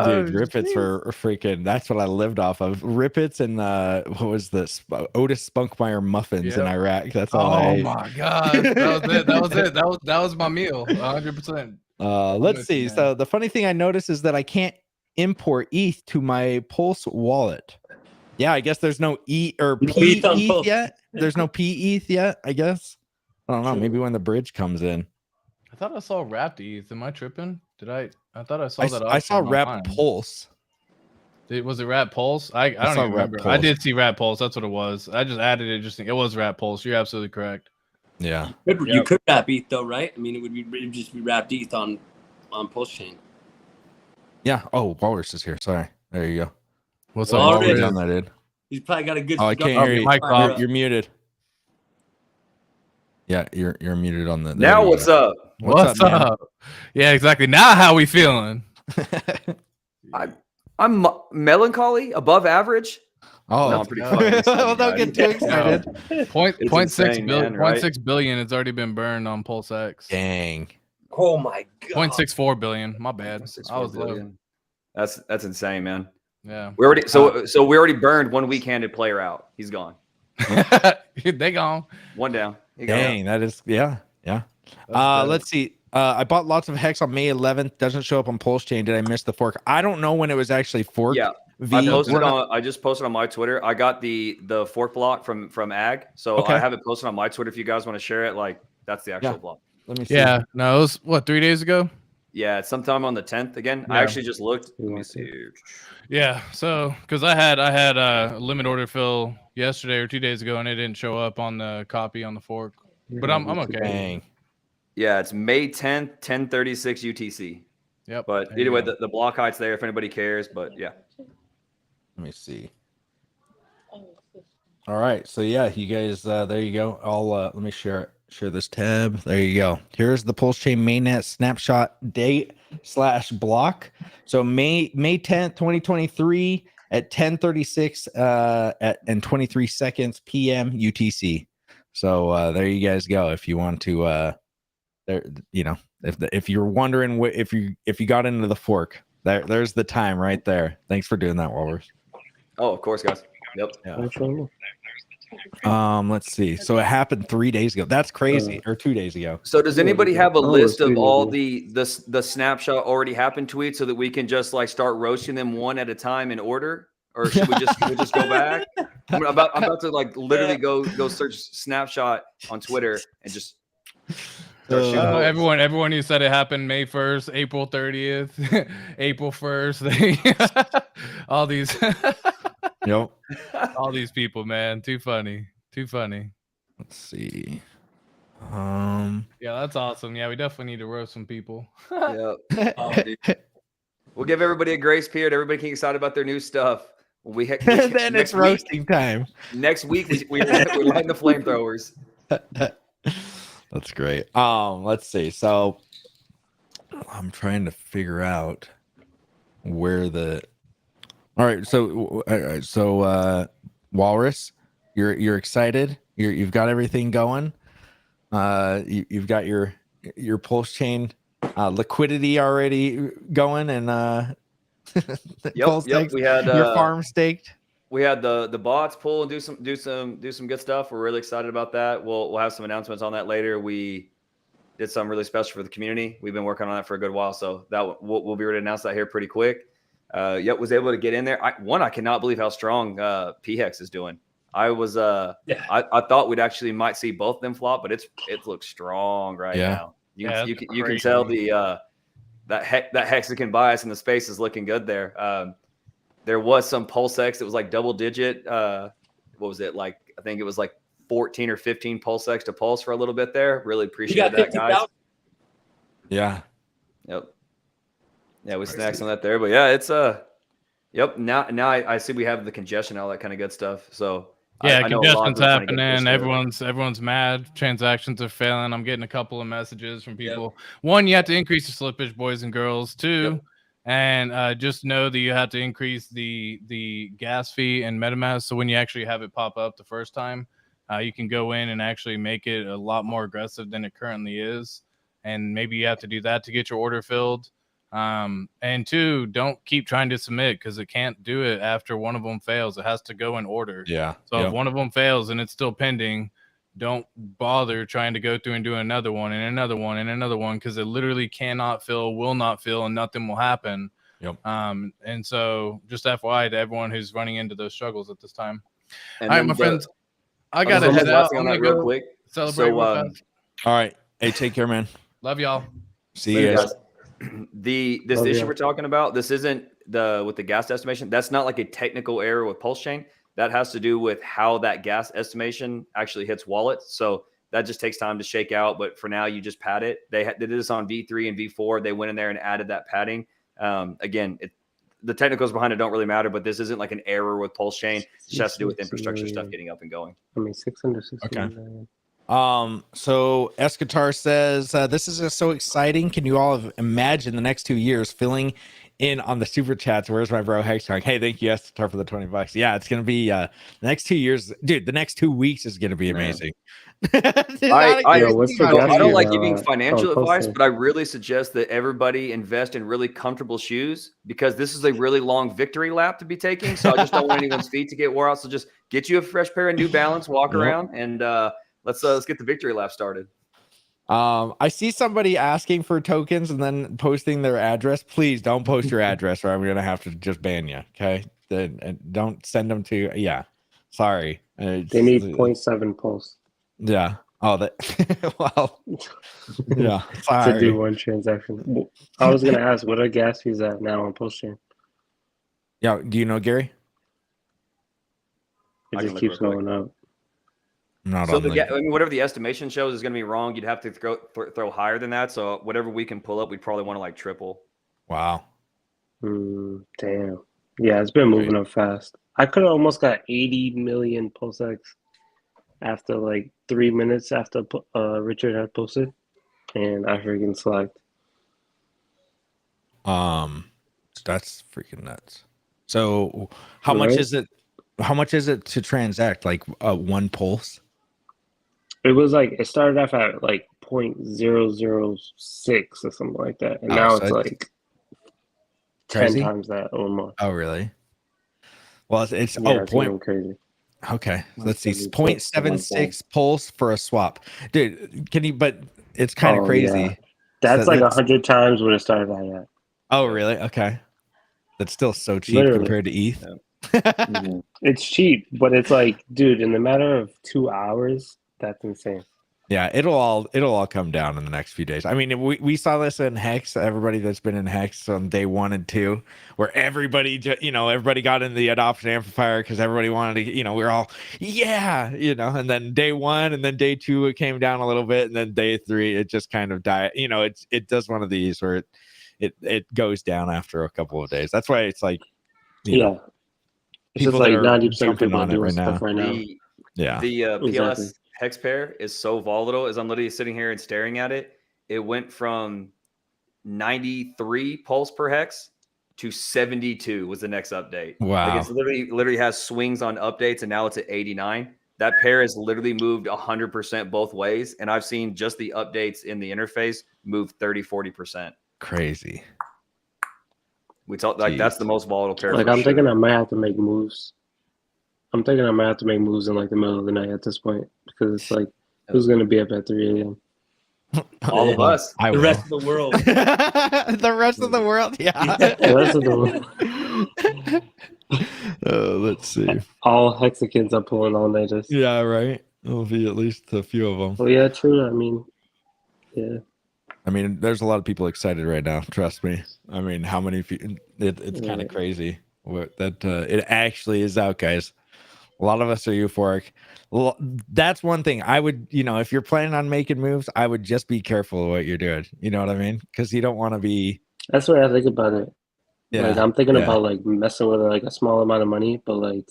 [SPEAKER 1] Dude, Rippets were freaking. That's what I lived off of. Rippets and what was this? Otis Spunkmeyer muffins in Iraq. That's all I ate.
[SPEAKER 5] Oh my god. That was it. That was it. That was my meal. 100%.
[SPEAKER 1] Let's see. So the funny thing I noticed is that I can't import ETH to my Pulse wallet. Yeah, I guess there's no P ETH yet. There's no P ETH yet, I guess. I don't know. Maybe when the bridge comes in.
[SPEAKER 5] I thought I saw wrapped ETH. Am I tripping? Did I thought I saw that.
[SPEAKER 1] I saw wrapped Pulse.
[SPEAKER 5] Was it wrapped Pulse? I don't even remember. I did see wrapped Pulse. That's what it was. I just added it. It was wrapped Pulse. You're absolutely correct.
[SPEAKER 1] Yeah.
[SPEAKER 6] You could wrap ETH though, right? I mean, it'd just be wrapped ETH on Pulse Chain.
[SPEAKER 1] Yeah. Oh, Walrus is here. Sorry. There you go.
[SPEAKER 5] What's
[SPEAKER 6] up,
[SPEAKER 5] Walrus?
[SPEAKER 1] On that, dude.
[SPEAKER 6] He's probably got a good.
[SPEAKER 1] Oh, I can't hear you. You're muted. Yeah, you're muted on the.
[SPEAKER 14] Now what's up?
[SPEAKER 5] What's up? Yeah, exactly. Now how we feeling?
[SPEAKER 14] I'm melancholy, above average.
[SPEAKER 1] Oh,
[SPEAKER 14] no, I'm pretty funny.
[SPEAKER 1] Well, don't get too excited.
[SPEAKER 5] 0.6 billion has already been burned on Pulse X.
[SPEAKER 1] Dang.
[SPEAKER 6] Oh my god.
[SPEAKER 5] 0.64 billion. My bad. I was low.
[SPEAKER 14] That's insane, man.
[SPEAKER 5] Yeah.
[SPEAKER 14] We already so we already burned one weak-handed player out. He's gone.
[SPEAKER 5] They gone.
[SPEAKER 14] One down.
[SPEAKER 1] Dang, that is yeah. Let's see. I bought lots of Hex on May 11th. Doesn't show up on Pulse Chain. Did I miss the fork? I don't know when it was actually forked.
[SPEAKER 14] Yeah. I just posted on my Twitter. I got the fork block from Ag. So I have it posted on my Twitter if you guys want to share it. Like that's the actual block.
[SPEAKER 1] Let me see.
[SPEAKER 5] Yeah. No, it was what, 3 days ago?
[SPEAKER 14] Yeah, it's sometime on the 10th again. I actually just looked. Let me see.
[SPEAKER 5] Yeah, so because I had a limit order fill yesterday or 2 days ago, and it didn't show up on the copy on the fork. But I'm okay.
[SPEAKER 1] Dang.
[SPEAKER 14] Yeah, it's May 10th, 10:36 UTC.
[SPEAKER 5] Yep.
[SPEAKER 14] But either way, the block height's there if anybody cares. But yeah.
[SPEAKER 1] Let me see. All right, so yeah, you guys, there you go. I'll let me share this tab. There you go. Here's the Pulse Chain mainnet snapshot date / block. So May 10th, 2023 at 10:36 and 23 seconds PM UTC. So there you guys go. If you want to, if you're wondering if you got into the fork, there's the time right there. Thanks for doing that, Walrus.
[SPEAKER 14] Oh, of course, guys. Yep.
[SPEAKER 1] Yeah. Let's see. So it happened 3 days ago. That's crazy. Or 2 days ago.
[SPEAKER 14] So does anybody have a list of all the snapshot already happened tweets so that we can just like start roasting them one at a time in order? Or should we just go back? I'm about to like literally go search snapshot on Twitter and just
[SPEAKER 5] everyone who said it happened May 1st, April 30th, April 1st. All these
[SPEAKER 1] Yep.
[SPEAKER 5] All these people, man. Too funny.
[SPEAKER 1] Let's see.
[SPEAKER 5] Yeah, that's awesome. Yeah, we definitely need to roast some people.
[SPEAKER 14] Yep. We'll give everybody a grace period. Everybody can get excited about their new stuff.
[SPEAKER 1] Then it's roasting time.
[SPEAKER 14] Next week we're lighting the flamethrowers.
[SPEAKER 1] That's great. Let's see. So I'm trying to figure out where the. All right. So Walrus, you're excited. You've got everything going. You've got your Pulse Chain liquidity already going, and
[SPEAKER 14] Yep. We had
[SPEAKER 1] your farm staked.
[SPEAKER 14] We had the bots pull and do some good stuff. We're really excited about that. We'll have some announcements on that later. We did something really special for the community. We've been working on that for a good while, so that we'll be ready to announce that here pretty quick. Was able to get in there. I cannot believe how strong PHEX is doing. I thought we'd actually might see both of them flop, but it looks strong right now. You can tell that hexagon bias in the space is looking good there. There was some PulseX that was like double digit. What was it like? I think it was like 14 or 15 PulseX to Pulse for a little bit there. Really appreciate that, guys.
[SPEAKER 1] Yeah.
[SPEAKER 14] Yep. Yeah, we snacks on that there, but yeah, it's yep. Now I see we have the congestion, all that kind of good stuff. So
[SPEAKER 5] yeah,
[SPEAKER 14] I know a lot of
[SPEAKER 5] congestion's
[SPEAKER 14] people trying to get
[SPEAKER 5] happening.
[SPEAKER 14] this
[SPEAKER 5] Everyone's mad. Transactions are failing. I'm getting a couple of messages from people. One, you have to increase the slippage, boys and girls. Two, and just know that you have to increase the gas fee and MetaMask. So when you actually have it pop up the first time, you can go in and actually make it a lot more aggressive than it currently is. And maybe you have to do that to get your order filled. And two, don't keep trying to submit because it can't do it after one of them fails. It has to go in order.
[SPEAKER 1] Yeah.
[SPEAKER 5] So if one of them fails and it's still pending, don't bother trying to go through and do another one and another one and another one because it literally cannot fill, will not fill, and nothing will happen.
[SPEAKER 1] Yep.
[SPEAKER 5] And so just FYI to everyone who's running into those struggles at this time.
[SPEAKER 14] And
[SPEAKER 5] all right, my friends, I gotta head out. I'm gonna go
[SPEAKER 14] quick.
[SPEAKER 5] celebrate real fast.
[SPEAKER 1] All right. Hey, take care, man.
[SPEAKER 5] Love y'all.
[SPEAKER 1] See you guys.
[SPEAKER 14] This issue we're talking about, this isn't with the gas estimation. That's not like a technical error with PulseChain. That has to do with how that gas estimation actually hits wallets. So that just takes time to shake out. But for now, you just pad it. They did this on V3 and V4. They went in there and added that padding. Again, the technicals behind it don't really matter, but this isn't like an error with PulseChain. It just has to do with infrastructure stuff getting up and going.
[SPEAKER 13] I mean, 660.
[SPEAKER 1] Okay. So Escatar says, this is just so exciting. Can you all imagine the next 2 years filling in on the super chats? Where's my bro Hextar? Hey, thank you, Escatar, for the $20. Yeah, it's gonna be the next 2 years, dude. The next 2 weeks is gonna be amazing.
[SPEAKER 14] I don't like giving financial advice, but I really suggest that everybody invest in really comfortable shoes because this is a really long victory lap to be taking. So I just don't want anyone's feet to get wore out. So just get you a fresh pair of New Balance, walk around, and let's get the victory lap started.
[SPEAKER 1] I see somebody asking for tokens and then posting their address. Please don't post your address or I'm gonna have to just ban you. Okay, then don't send them to. Yeah, sorry.
[SPEAKER 13] They need 0.7 pulse.
[SPEAKER 1] Yeah. Oh, that. Well. Yeah. Sorry.
[SPEAKER 13] To do one transaction. I was gonna ask, what are gas fees at now on PulseChain?
[SPEAKER 1] Yeah. Do you know, Gary?
[SPEAKER 13] It just keeps going up.
[SPEAKER 14] So whatever the estimation shows is going to be wrong. You'd have to throw higher than that. So whatever we can pull up, we'd probably want to like triple.
[SPEAKER 1] Wow.
[SPEAKER 13] Damn. Yeah, it's been moving up fast. I could have almost got 80 million PulseX after like 3 minutes after Richard had posted, and I freaking slacked.
[SPEAKER 1] That's freaking nuts. So how much is it? How much is it to transact? Like one pulse?
[SPEAKER 13] It was like it started off at like 0.006 or something like that, and now it's like
[SPEAKER 1] crazy?
[SPEAKER 13] 10 times that or more.
[SPEAKER 1] Oh, really? Well, it's
[SPEAKER 13] it's crazy.
[SPEAKER 1] Okay, let's see. 0.76 pulse for a swap, dude. Can you? But it's kind of crazy.
[SPEAKER 13] Yeah. That's like 100 times what it started at.
[SPEAKER 1] Oh, really? Okay, that's still so cheap compared to ETH.
[SPEAKER 13] Yeah. It's cheap, but it's like, dude, in the matter of 2 hours, that's insane.
[SPEAKER 1] Yeah, it'll all come down in the next few days. I mean, we saw this in Hex. Everybody that's been in Hex on day 1 and 2, where everybody got in the adoption amplifier because everybody wanted to, we're all, and then day 1 and then day 2, it came down a little bit. And then day 3, it just kind of died. It does one of these where it goes down after a couple of days. That's why it's like,
[SPEAKER 13] it's just like 90% people
[SPEAKER 1] on it right now.
[SPEAKER 14] The PLS Hex pair is so volatile. As I'm literally sitting here and staring at it, it went from 93 pulse per hex to 72 was the next update.
[SPEAKER 1] Wow.
[SPEAKER 14] Like it's literally has swings on updates, and now it's at 89. That pair has literally moved 100% both ways, and I've seen just the updates in the interface move 30-40%.
[SPEAKER 1] Crazy.
[SPEAKER 14] We talk like that's the most volatile pair.
[SPEAKER 13] Like I'm thinking I might have to make moves. I'm thinking I might have to make moves in like the middle of the night at this point because it's like who's gonna be up at 3 a.m.
[SPEAKER 14] All of us.
[SPEAKER 10] The rest of the world.
[SPEAKER 1] The rest of the world. Yeah.
[SPEAKER 13] The rest of the world.
[SPEAKER 1] Let's see.
[SPEAKER 13] All Hexicans are pulling all nighters.
[SPEAKER 1] Yeah, right. There'll be at least a few of them.
[SPEAKER 13] Well, yeah, true. I mean, yeah.
[SPEAKER 1] I mean, there's a lot of people excited right now. Trust me. I mean, how many people? It's kind of crazy that it actually is out, guys. A lot of us are euphoric. That's one thing I would, if you're planning on making moves, I would just be careful of what you're doing. You know what I mean? Because you don't want to be.
[SPEAKER 13] That's what I think about it. Like
[SPEAKER 1] Yeah.
[SPEAKER 13] I'm thinking
[SPEAKER 1] Yeah.
[SPEAKER 13] about like messing with like a small amount of money, but like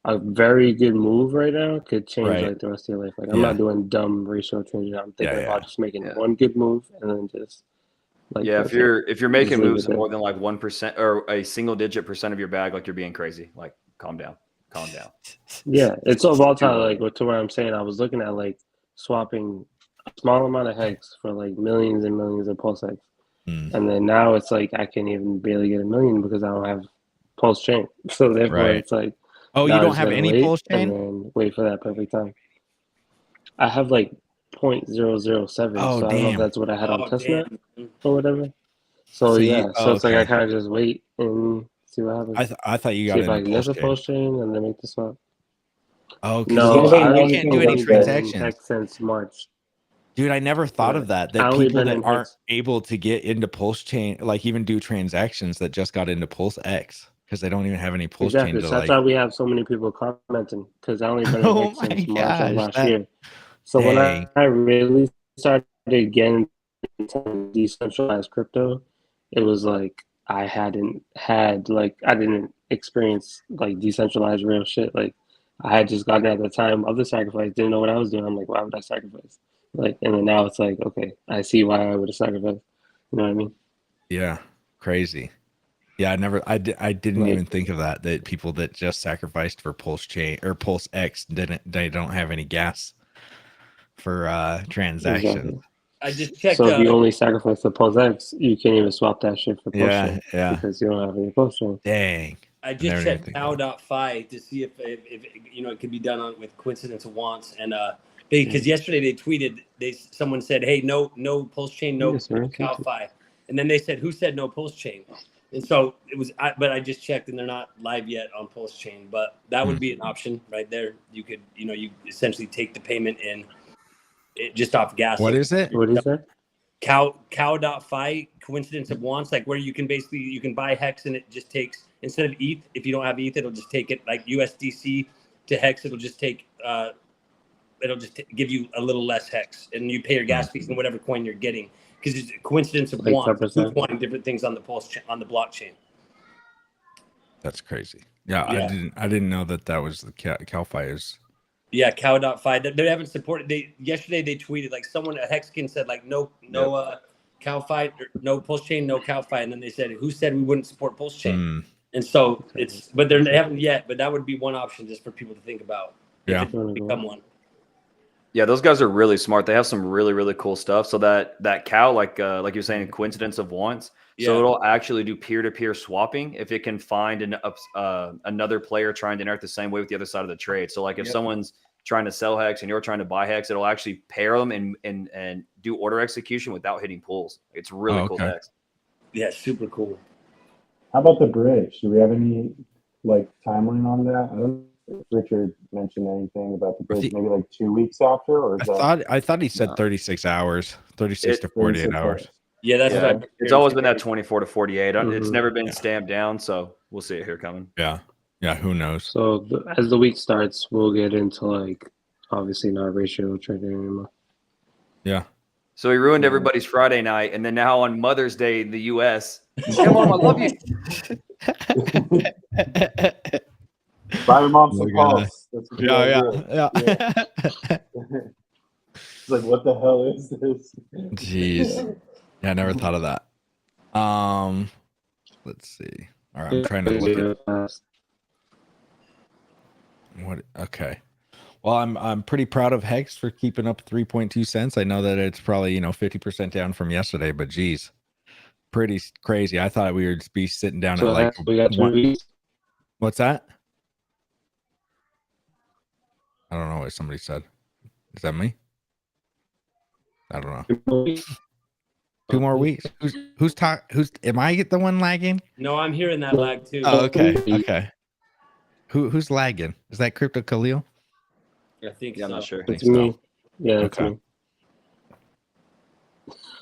[SPEAKER 13] a very good move right now could change
[SPEAKER 1] Right.
[SPEAKER 13] like the rest of your life. Like I'm
[SPEAKER 1] Yeah.
[SPEAKER 13] not doing dumb ratio trading. I'm thinking
[SPEAKER 1] Yeah,
[SPEAKER 13] about
[SPEAKER 1] yeah.
[SPEAKER 13] just making one good move and then just like
[SPEAKER 14] Yeah,
[SPEAKER 13] that's it.
[SPEAKER 14] if you're making
[SPEAKER 13] Just leave
[SPEAKER 14] moves
[SPEAKER 13] it
[SPEAKER 14] of
[SPEAKER 13] there.
[SPEAKER 14] more than like 1% or a single digit percent of your bag, like you're being crazy. Like calm down. Calm down.
[SPEAKER 13] Yeah, it's so volatile.
[SPEAKER 14] too
[SPEAKER 13] Like to where I'm saying, I was looking at like swapping a small amount of hex for like millions and millions of pulse hex, and then now it's like I can't even barely get a million because I don't have pulse chain. So therefore,
[SPEAKER 1] Right.
[SPEAKER 13] it's like
[SPEAKER 1] Oh,
[SPEAKER 13] now
[SPEAKER 1] you
[SPEAKER 13] I
[SPEAKER 1] don't
[SPEAKER 13] just
[SPEAKER 1] have
[SPEAKER 13] gotta
[SPEAKER 1] any
[SPEAKER 13] wait
[SPEAKER 1] pulse
[SPEAKER 13] and
[SPEAKER 1] chain?
[SPEAKER 13] then wait for that perfect time. I have like 0.007,
[SPEAKER 1] Oh,
[SPEAKER 13] so I don't know if
[SPEAKER 1] damn.
[SPEAKER 13] that's what I had on
[SPEAKER 4] Oh,
[SPEAKER 13] testnet
[SPEAKER 4] damn.
[SPEAKER 13] or whatever. So
[SPEAKER 1] So
[SPEAKER 13] yeah,
[SPEAKER 1] you-
[SPEAKER 13] so
[SPEAKER 1] oh,
[SPEAKER 13] it's like I
[SPEAKER 1] okay.
[SPEAKER 13] kind of just wait and see what happens.
[SPEAKER 1] I thought you
[SPEAKER 13] See
[SPEAKER 1] got
[SPEAKER 13] if I
[SPEAKER 1] into
[SPEAKER 13] can get
[SPEAKER 1] pulse
[SPEAKER 13] the
[SPEAKER 1] chain.
[SPEAKER 13] pulse chain and then make the swap.
[SPEAKER 1] Oh, because
[SPEAKER 13] No,
[SPEAKER 9] anybody
[SPEAKER 13] I
[SPEAKER 9] know
[SPEAKER 1] you
[SPEAKER 13] only
[SPEAKER 1] can't
[SPEAKER 9] anything
[SPEAKER 1] do any
[SPEAKER 9] about
[SPEAKER 13] only been in
[SPEAKER 1] transactions.
[SPEAKER 13] hex since March.
[SPEAKER 1] Dude, I never thought
[SPEAKER 13] Yeah.
[SPEAKER 1] of that.
[SPEAKER 13] I
[SPEAKER 1] That
[SPEAKER 13] only
[SPEAKER 1] people
[SPEAKER 13] been
[SPEAKER 1] that
[SPEAKER 13] in
[SPEAKER 1] aren't
[SPEAKER 13] hex.
[SPEAKER 1] able to get into pulse chain, like even do transactions that just got into Pulse X because they don't even have any pulse
[SPEAKER 13] Exactly.
[SPEAKER 1] chain to
[SPEAKER 13] So that's
[SPEAKER 1] like.
[SPEAKER 13] why we have so many people commenting because I only been in
[SPEAKER 1] Oh
[SPEAKER 13] hex
[SPEAKER 1] my
[SPEAKER 13] since March of
[SPEAKER 1] gosh,
[SPEAKER 13] last
[SPEAKER 1] that
[SPEAKER 13] year. So when
[SPEAKER 1] dang.
[SPEAKER 13] I really started getting into decentralized crypto, it was like I hadn't had like I didn't experience like decentralized real shit. Like I had just gotten at the time of the sacrifice, didn't know what I was doing. I'm like, why would I sacrifice? Like, and then now it's like, okay, I see why I would have sacrificed. You know what I mean?
[SPEAKER 1] Yeah, crazy. Yeah, I didn't
[SPEAKER 13] Like,
[SPEAKER 1] even think of that. That people that just sacrificed for Pulse chain or Pulse X they don't have any gas for transactions.
[SPEAKER 13] exactly.
[SPEAKER 4] I just checked.
[SPEAKER 13] So if you only sacrifice the Pulse X, you can't even swap that shit for Pulse
[SPEAKER 1] Yeah,
[SPEAKER 13] chain
[SPEAKER 1] yeah.
[SPEAKER 13] because you don't have any Pulse chain.
[SPEAKER 1] Dang.
[SPEAKER 4] I
[SPEAKER 1] never
[SPEAKER 4] just
[SPEAKER 1] even
[SPEAKER 4] checked
[SPEAKER 1] think of that.
[SPEAKER 4] cow.fi to see if you know it could be done on with coincidence of wants and because yesterday they tweeted someone said, hey, no pulse chain, no
[SPEAKER 13] Yes, man.
[SPEAKER 4] cow.fi, and then they said, who said no pulse chain? And so it was but I just checked and they're not live yet on pulse chain, but that would be an option right there. You could you essentially take the payment in just off gas.
[SPEAKER 1] What is it?
[SPEAKER 13] What is that?
[SPEAKER 4] Cow.fi, coincidence of wants, like where you can buy hex and it just takes, instead of ETH, if you don't have ETH, it'll just take it like USDC to hex. It'll just take give you a little less hex and you pay your gas fees and whatever coin you're getting because it's a coincidence of
[SPEAKER 13] Like
[SPEAKER 4] wants.
[SPEAKER 13] 10%?
[SPEAKER 4] Who's wanting different things on the on the blockchain.
[SPEAKER 1] That's crazy. Yeah, I didn't know that was the CalFi is.
[SPEAKER 4] Yeah, cow.fi. They haven't supported. Yesterday they tweeted like someone at Hexkin said like no CalFi, no pulse chain, no CalFi, and then they said who said we wouldn't support pulse chain? And so they haven't yet, but that would be one option just for people to think about.
[SPEAKER 1] Yeah,
[SPEAKER 4] if it become one.
[SPEAKER 14] Yeah, those guys are really smart. They have some really, really cool stuff. So that cow, like you're saying, coincidence of wants. So
[SPEAKER 4] Yeah.
[SPEAKER 14] it'll actually do peer-to-peer swapping if it can find another player trying to interact the same way with the other side of the trade. So like if someone's trying to sell hex and you're trying to buy hex, it'll actually pair them and do order execution without hitting pools. It's really cool hex.
[SPEAKER 4] Yeah, super cool.
[SPEAKER 9] How about the bridge? Do we have any like timeline on that? I don't know if Richard mentioned anything about the bridge. Maybe like 2 weeks after, or is
[SPEAKER 1] I thought he said 36 hours, 36 to 48 hours.
[SPEAKER 4] Yeah, that's what
[SPEAKER 14] it's always been that 24 to 48. It's
[SPEAKER 13] Mhm.
[SPEAKER 14] never been stamped down, so we'll see it here coming.
[SPEAKER 1] Yeah, who knows?
[SPEAKER 13] So as the week starts, we'll get into like obviously not ratio trading anymore.
[SPEAKER 1] Yeah.
[SPEAKER 14] So he ruined everybody's Friday night, and then now on Mother's Day in the U.S. Hey, Mom, I love you.
[SPEAKER 9] buy your mom some
[SPEAKER 1] Oh my
[SPEAKER 9] pulse. That's what you gotta do.
[SPEAKER 1] yeah.
[SPEAKER 9] It's like, what the hell is this?
[SPEAKER 1] Jeez. Yeah, I never thought of that. Let's see. All right, I'm trying to look at what. Okay. Well, I'm pretty proud of Hex for keeping up 3.2 cents. I know that it's probably 50% down from yesterday, but geez, pretty crazy. I thought we would be sitting down
[SPEAKER 13] So
[SPEAKER 1] at like
[SPEAKER 13] we got 3 weeks.
[SPEAKER 1] What's that? I don't know what somebody said. Is that me? I don't know. 2 more weeks. Who's am I the one lagging?
[SPEAKER 4] No, I'm hearing that lag too.
[SPEAKER 1] Oh, okay. Who's lagging? Is that Crypto Khalil?
[SPEAKER 4] I think
[SPEAKER 14] I'm
[SPEAKER 4] so.
[SPEAKER 14] not sure.
[SPEAKER 13] It's me. Yeah, it's
[SPEAKER 1] Okay.
[SPEAKER 13] me.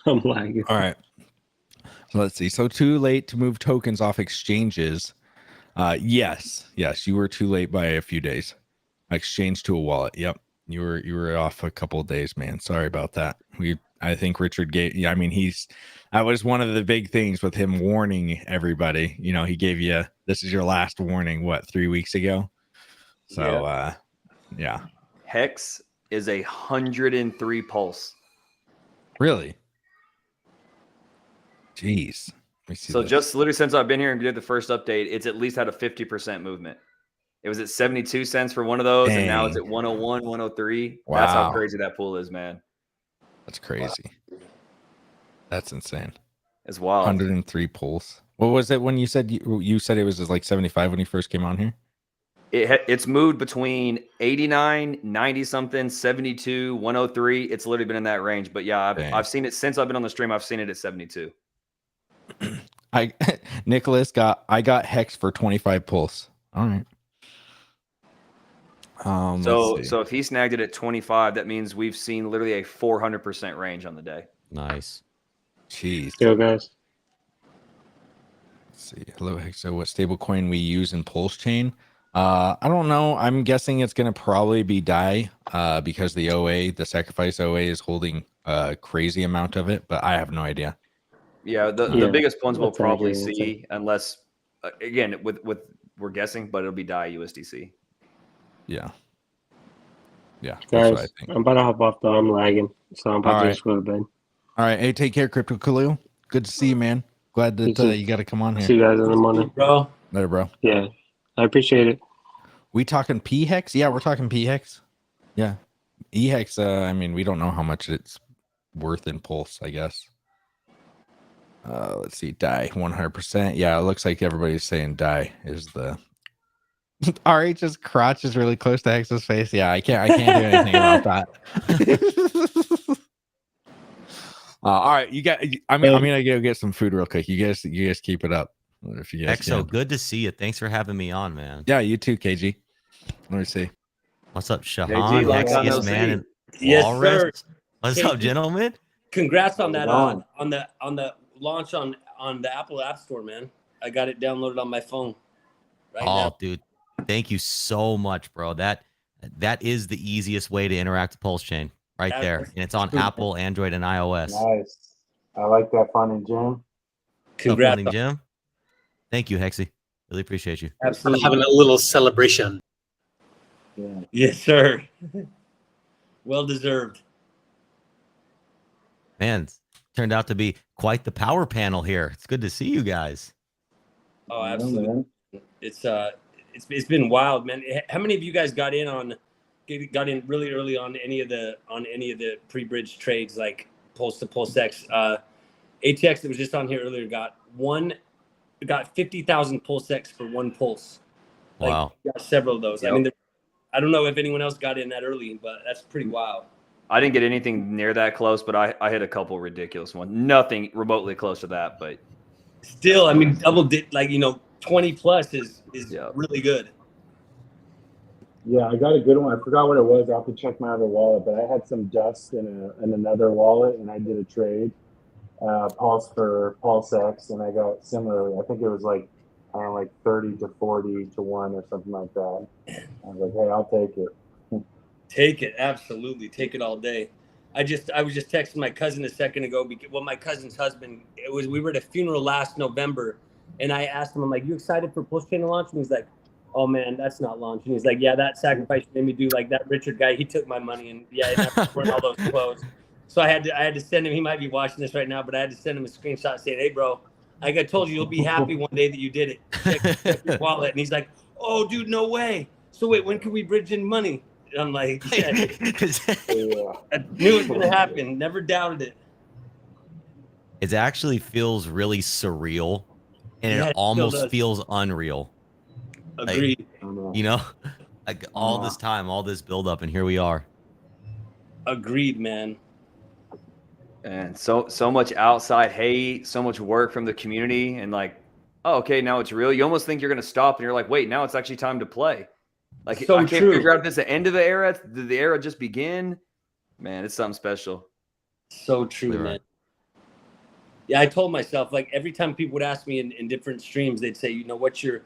[SPEAKER 13] I'm lagging.
[SPEAKER 1] All right. So let's see. So too late to move tokens off exchanges. Yes, you were too late by a few days. Exchange to a wallet. Yep. You were off a couple of days, man. Sorry about that. I think Richard gave. Yeah, I mean, that was one of the big things with him warning everybody. You know, he gave you, this is your last warning. What, 3 weeks ago? So, yeah.
[SPEAKER 14] Hex is 103 pulse.
[SPEAKER 1] Really? Jeez. Let me see
[SPEAKER 14] So
[SPEAKER 1] this.
[SPEAKER 14] just literally since I've been here and did the first update, it's at least had a 50% movement. It was at 72 cents for one of those, and now it's at 101, 103.
[SPEAKER 1] Wow.
[SPEAKER 14] That's how crazy that pool is, man.
[SPEAKER 1] That's crazy. That's insane.
[SPEAKER 14] It's wild.
[SPEAKER 1] 103 pulse. What was it when you said you said it was just like 75 when you first came on here?
[SPEAKER 14] It's moved between 89, 90 something, 72, 103. It's literally been in that range. But yeah, I've seen it since I've been on the stream. I've seen it at 72.
[SPEAKER 1] Nicholas I got Hex for 25 pulse. All right.
[SPEAKER 14] So if he snagged it at 25, that means we've seen literally a 400% range on the day.
[SPEAKER 15] Nice.
[SPEAKER 1] Jeez.
[SPEAKER 13] Yo, guys.
[SPEAKER 1] Let's see. Hello, Hex. So what stable coin we use in Pulse Chain? I don't know. I'm guessing it's going to probably be DAI because the OA, the sacrifice OA, is holding a crazy amount of it, but I have no idea.
[SPEAKER 14] Yeah, the biggest ones we'll probably see, unless again with we're guessing, but it'll be DAI USDC.
[SPEAKER 1] Yeah. Yeah.
[SPEAKER 13] Guys, I'm about to hop off though. I'm lagging, so I'm about to just go to bed.
[SPEAKER 1] All right. Hey, take care, Crypto Khalil. Good to see you, man. Glad that you got to come on here.
[SPEAKER 13] See you guys in the morning,
[SPEAKER 6] bro.
[SPEAKER 1] Later, bro.
[SPEAKER 13] Yeah, I appreciate it.
[SPEAKER 1] We talking P Hex? Yeah, we're talking P Hex. Yeah, E Hex. I mean, we don't know how much it's worth in Pulse, I guess. Let's see, DAI 100%. Yeah, it looks like everybody's saying DAI is the. RH's crotch is really close to Hex's face. Yeah, I can't do anything about that. All right, you got. I'm gonna go get some food real quick. You guys keep it up. If you guys
[SPEAKER 15] Exo, good to see you. Thanks for having me on, man.
[SPEAKER 1] Yeah, you too, KG. Let me see.
[SPEAKER 15] What's up, Shahan,
[SPEAKER 6] KG,
[SPEAKER 15] man, and
[SPEAKER 6] yes,
[SPEAKER 15] Walrus?
[SPEAKER 6] sir.
[SPEAKER 15] What's
[SPEAKER 6] KG,
[SPEAKER 15] up, gentlemen?
[SPEAKER 6] Congrats on that on the launch on the Apple App Store, man. I got it downloaded on my phone right now.
[SPEAKER 15] Dude, thank you so much, bro. That is the easiest way to interact with Pulse Chain right there, and it's on Apple, Android, and iOS.
[SPEAKER 9] Nice. I like that Funding Jim.
[SPEAKER 6] Congrats,
[SPEAKER 15] Funding Jim. Thank you, Hexy. Really appreciate you.
[SPEAKER 6] Absolutely.
[SPEAKER 16] Having a little celebration.
[SPEAKER 9] Yeah.
[SPEAKER 6] Yes, sir. Well deserved.
[SPEAKER 15] Man, turned out to be quite the power panel here. It's good to see you guys.
[SPEAKER 6] Oh, absolutely. It's been wild, man. How many of you guys got in really early on any of the pre-bridge trades like Pulse to PulseX? ATX that was just on here earlier got 50,000 PulseX for one pulse.
[SPEAKER 15] Wow.
[SPEAKER 6] Got several of those.
[SPEAKER 14] Yep.
[SPEAKER 6] I mean, I don't know if anyone else got in that early, but that's pretty wild.
[SPEAKER 14] I didn't get anything near that close, but I hit a couple ridiculous ones. Nothing remotely close to that, but
[SPEAKER 6] still, I mean, 20 plus is really good.
[SPEAKER 9] Yeah, I got a good one. I forgot what it was. I'll have to check my other wallet, but I had some dust in another wallet, and I did a trade, Pulse for PulseX, and I got similarly. I think it was like 30 to 40 to 1 or something like that. I was like, hey, I'll take it.
[SPEAKER 6] Take it, absolutely, take it all day. I was just texting my cousin a second ago because my cousin's husband. We were at a funeral last November, and I asked him, I'm like, you excited for Pulse Chain to launch? And he's like, oh man, that's not launching. He's like, yeah, that sacrifice you made me do, like that Richard guy, he took my money, and yeah, wearing all those clothes. So I had to send him. He might be watching this right now, but I had to send him a screenshot saying, hey bro, like I told you, you'll be happy one day that you did it. Check your wallet. And he's like, oh dude, no way. So wait, when can we bridge in money? And I'm like, yeah. I knew it was gonna happen. Never doubted it.
[SPEAKER 15] It actually feels really surreal, and
[SPEAKER 6] Yeah,
[SPEAKER 15] it
[SPEAKER 6] it
[SPEAKER 15] almost
[SPEAKER 6] still does.
[SPEAKER 15] feels unreal.
[SPEAKER 6] Agreed.
[SPEAKER 15] Like all this time, all this buildup, and here we are.
[SPEAKER 6] Agreed, man.
[SPEAKER 14] And so much outside hate, so much work from the community, and like, oh, okay, now it's real. You almost think you're gonna stop, and you're like, wait, now it's actually time to play. Like
[SPEAKER 6] So
[SPEAKER 14] I can't
[SPEAKER 6] true.
[SPEAKER 14] figure out if it's the end of the era. Did the era just begin? Man, it's something special.
[SPEAKER 6] So true, man. Yeah, I told myself, like every time people would ask me in different streams, they'd say, what's your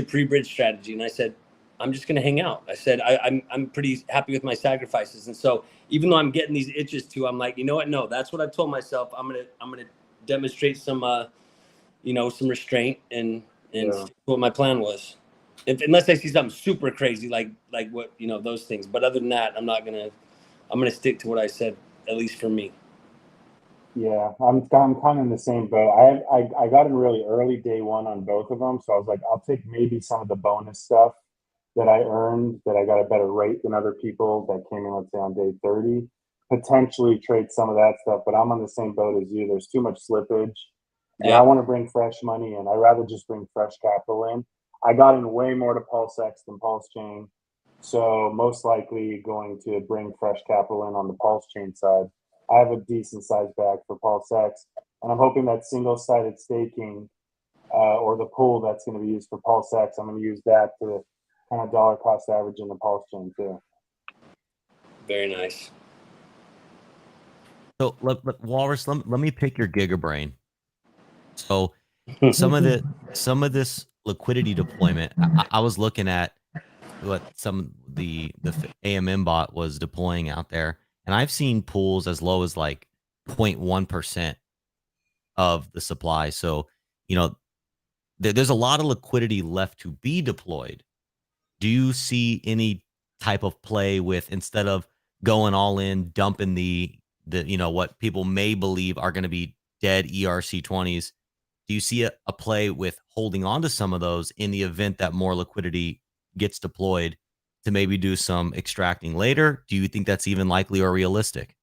[SPEAKER 6] pre-bridge strategy? And I said, I'm just going to hang out. I said, I'm pretty happy with my sacrifices. And so even though I'm getting these itches too, I'm like, you know what? No, that's what I've told myself. I'm going to demonstrate some, some restraint and stick to what my plan was. Unless I see something super crazy, like what, those things. But other than that, I'm going to stick to what I said, at least for me.
[SPEAKER 9] Yeah, I'm kind of in the same boat. I got in really early day one on both of them, so I was like, I'll take maybe some of the bonus stuff that I earned, that I got a better rate than other people that came in, let's say, on day 30. Potentially trade some of that stuff, but I'm on the same boat as you. There's too much slippage, and I want to bring fresh money in. I'd rather just bring fresh capital in. I got in way more to PulseX than PulseChain, so most likely going to bring fresh capital in on the PulseChain side. I have a decent sized bag for PulseX, and I'm hoping that single-sided staking or the pool that's going to be used for PulseX, I'm going to use that to kind of dollar cost average in the PulseChain too.
[SPEAKER 6] Very nice.
[SPEAKER 15] So, Walrus, let me pick your Giga brain. So, some of this liquidity deployment, I was looking at what the AMM bot was deploying out there. And I've seen pools as low as like 0.1% of the supply. So, there's a lot of liquidity left to be deployed. Do you see any type of play with, instead of going all in, dumping the what people may believe are going to be dead ERC20s? Do you see a play with holding on to some of those in the event that more liquidity gets deployed, to maybe do some extracting later? Do you think that's even likely or realistic?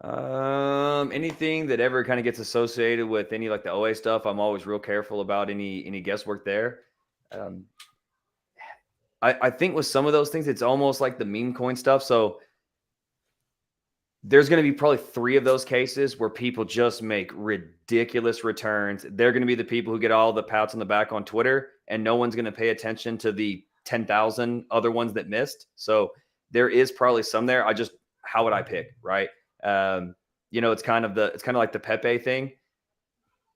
[SPEAKER 14] Anything that ever kind of gets associated with any like the OA stuff, I'm always real careful about any guesswork there. I think with some of those things, it's almost like the meme coin stuff. So there's going to be probably 3 of those cases where people just make ridiculous returns. They're going to be the people who get all the pats on the back on Twitter, and no one's going to pay attention to the 10,000 other ones that missed. So there is probably some there. How would I pick, right? It's kind of like the Pepe thing.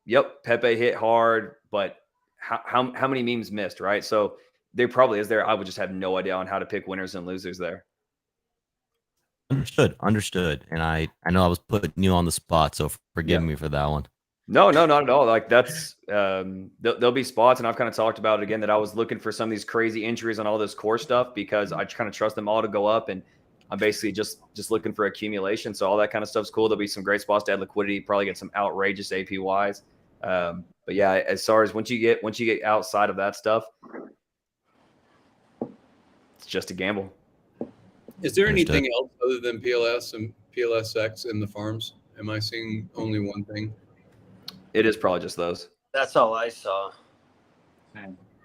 [SPEAKER 14] Yep, Pepe hit hard, but how many memes missed, right? So there probably is there. I would just have no idea on how to pick winners and losers there.
[SPEAKER 15] Understood. And I know I was putting you on the spot, so forgive me for that one.
[SPEAKER 14] No, not at all. Like that's there'll be spots, and I've kind of talked about it again, that I was looking for some of these crazy entries on all this core stuff because I kind of trust them all to go up, and I'm basically just looking for accumulation. So all that kind of stuff's cool. There'll be some great spots to add liquidity, probably get some outrageous APYs. But yeah, as far as once you get outside of that stuff, it's just a gamble.
[SPEAKER 7] Is there anything else other than PLS and PLSX in the farms? Am I seeing only one thing?
[SPEAKER 14] It is probably just those.
[SPEAKER 6] That's all I saw.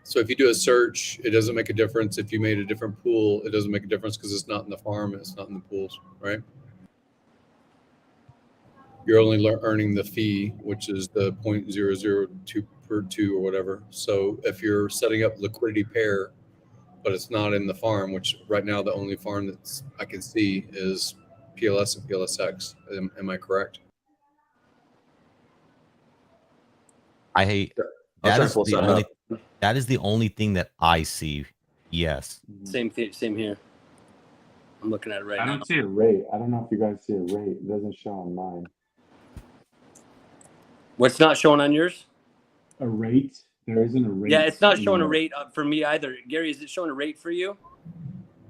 [SPEAKER 7] So if you do a search, it doesn't make a difference. If you made a different pool, it doesn't make a difference because it's not in the farm and it's not in the pools, right? You're only earning the fee, which is the 0.002 per 2 or whatever. So if you're setting up liquidity pair, but it's not in the farm, which right now the only farm that's I can see is PLS and PLSX. Am I correct?
[SPEAKER 15] I hate that is the only thing that I see. Yes.
[SPEAKER 6] Same here. I'm looking at it right now.
[SPEAKER 9] I don't see a rate. I don't know if you guys see a rate. It doesn't show on mine.
[SPEAKER 6] What's not showing on yours?
[SPEAKER 9] A rate? There isn't a rate.
[SPEAKER 6] Yeah, it's not showing a rate for me either. Gary, is it showing a rate for you?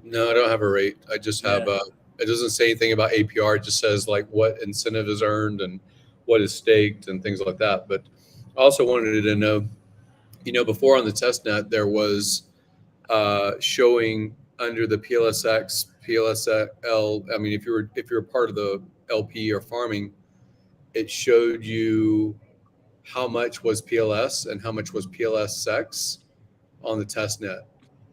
[SPEAKER 7] No, I don't have a rate. I just have it doesn't say anything about APR. It just says like what incentive is earned and what is staked and things like that. But I also wanted to know, before on the testnet, there was showing under the PLSX, PLSL. I mean, if you're part of the LP or farming, it showed you how much was PLS and how much was PLSX on the testnet.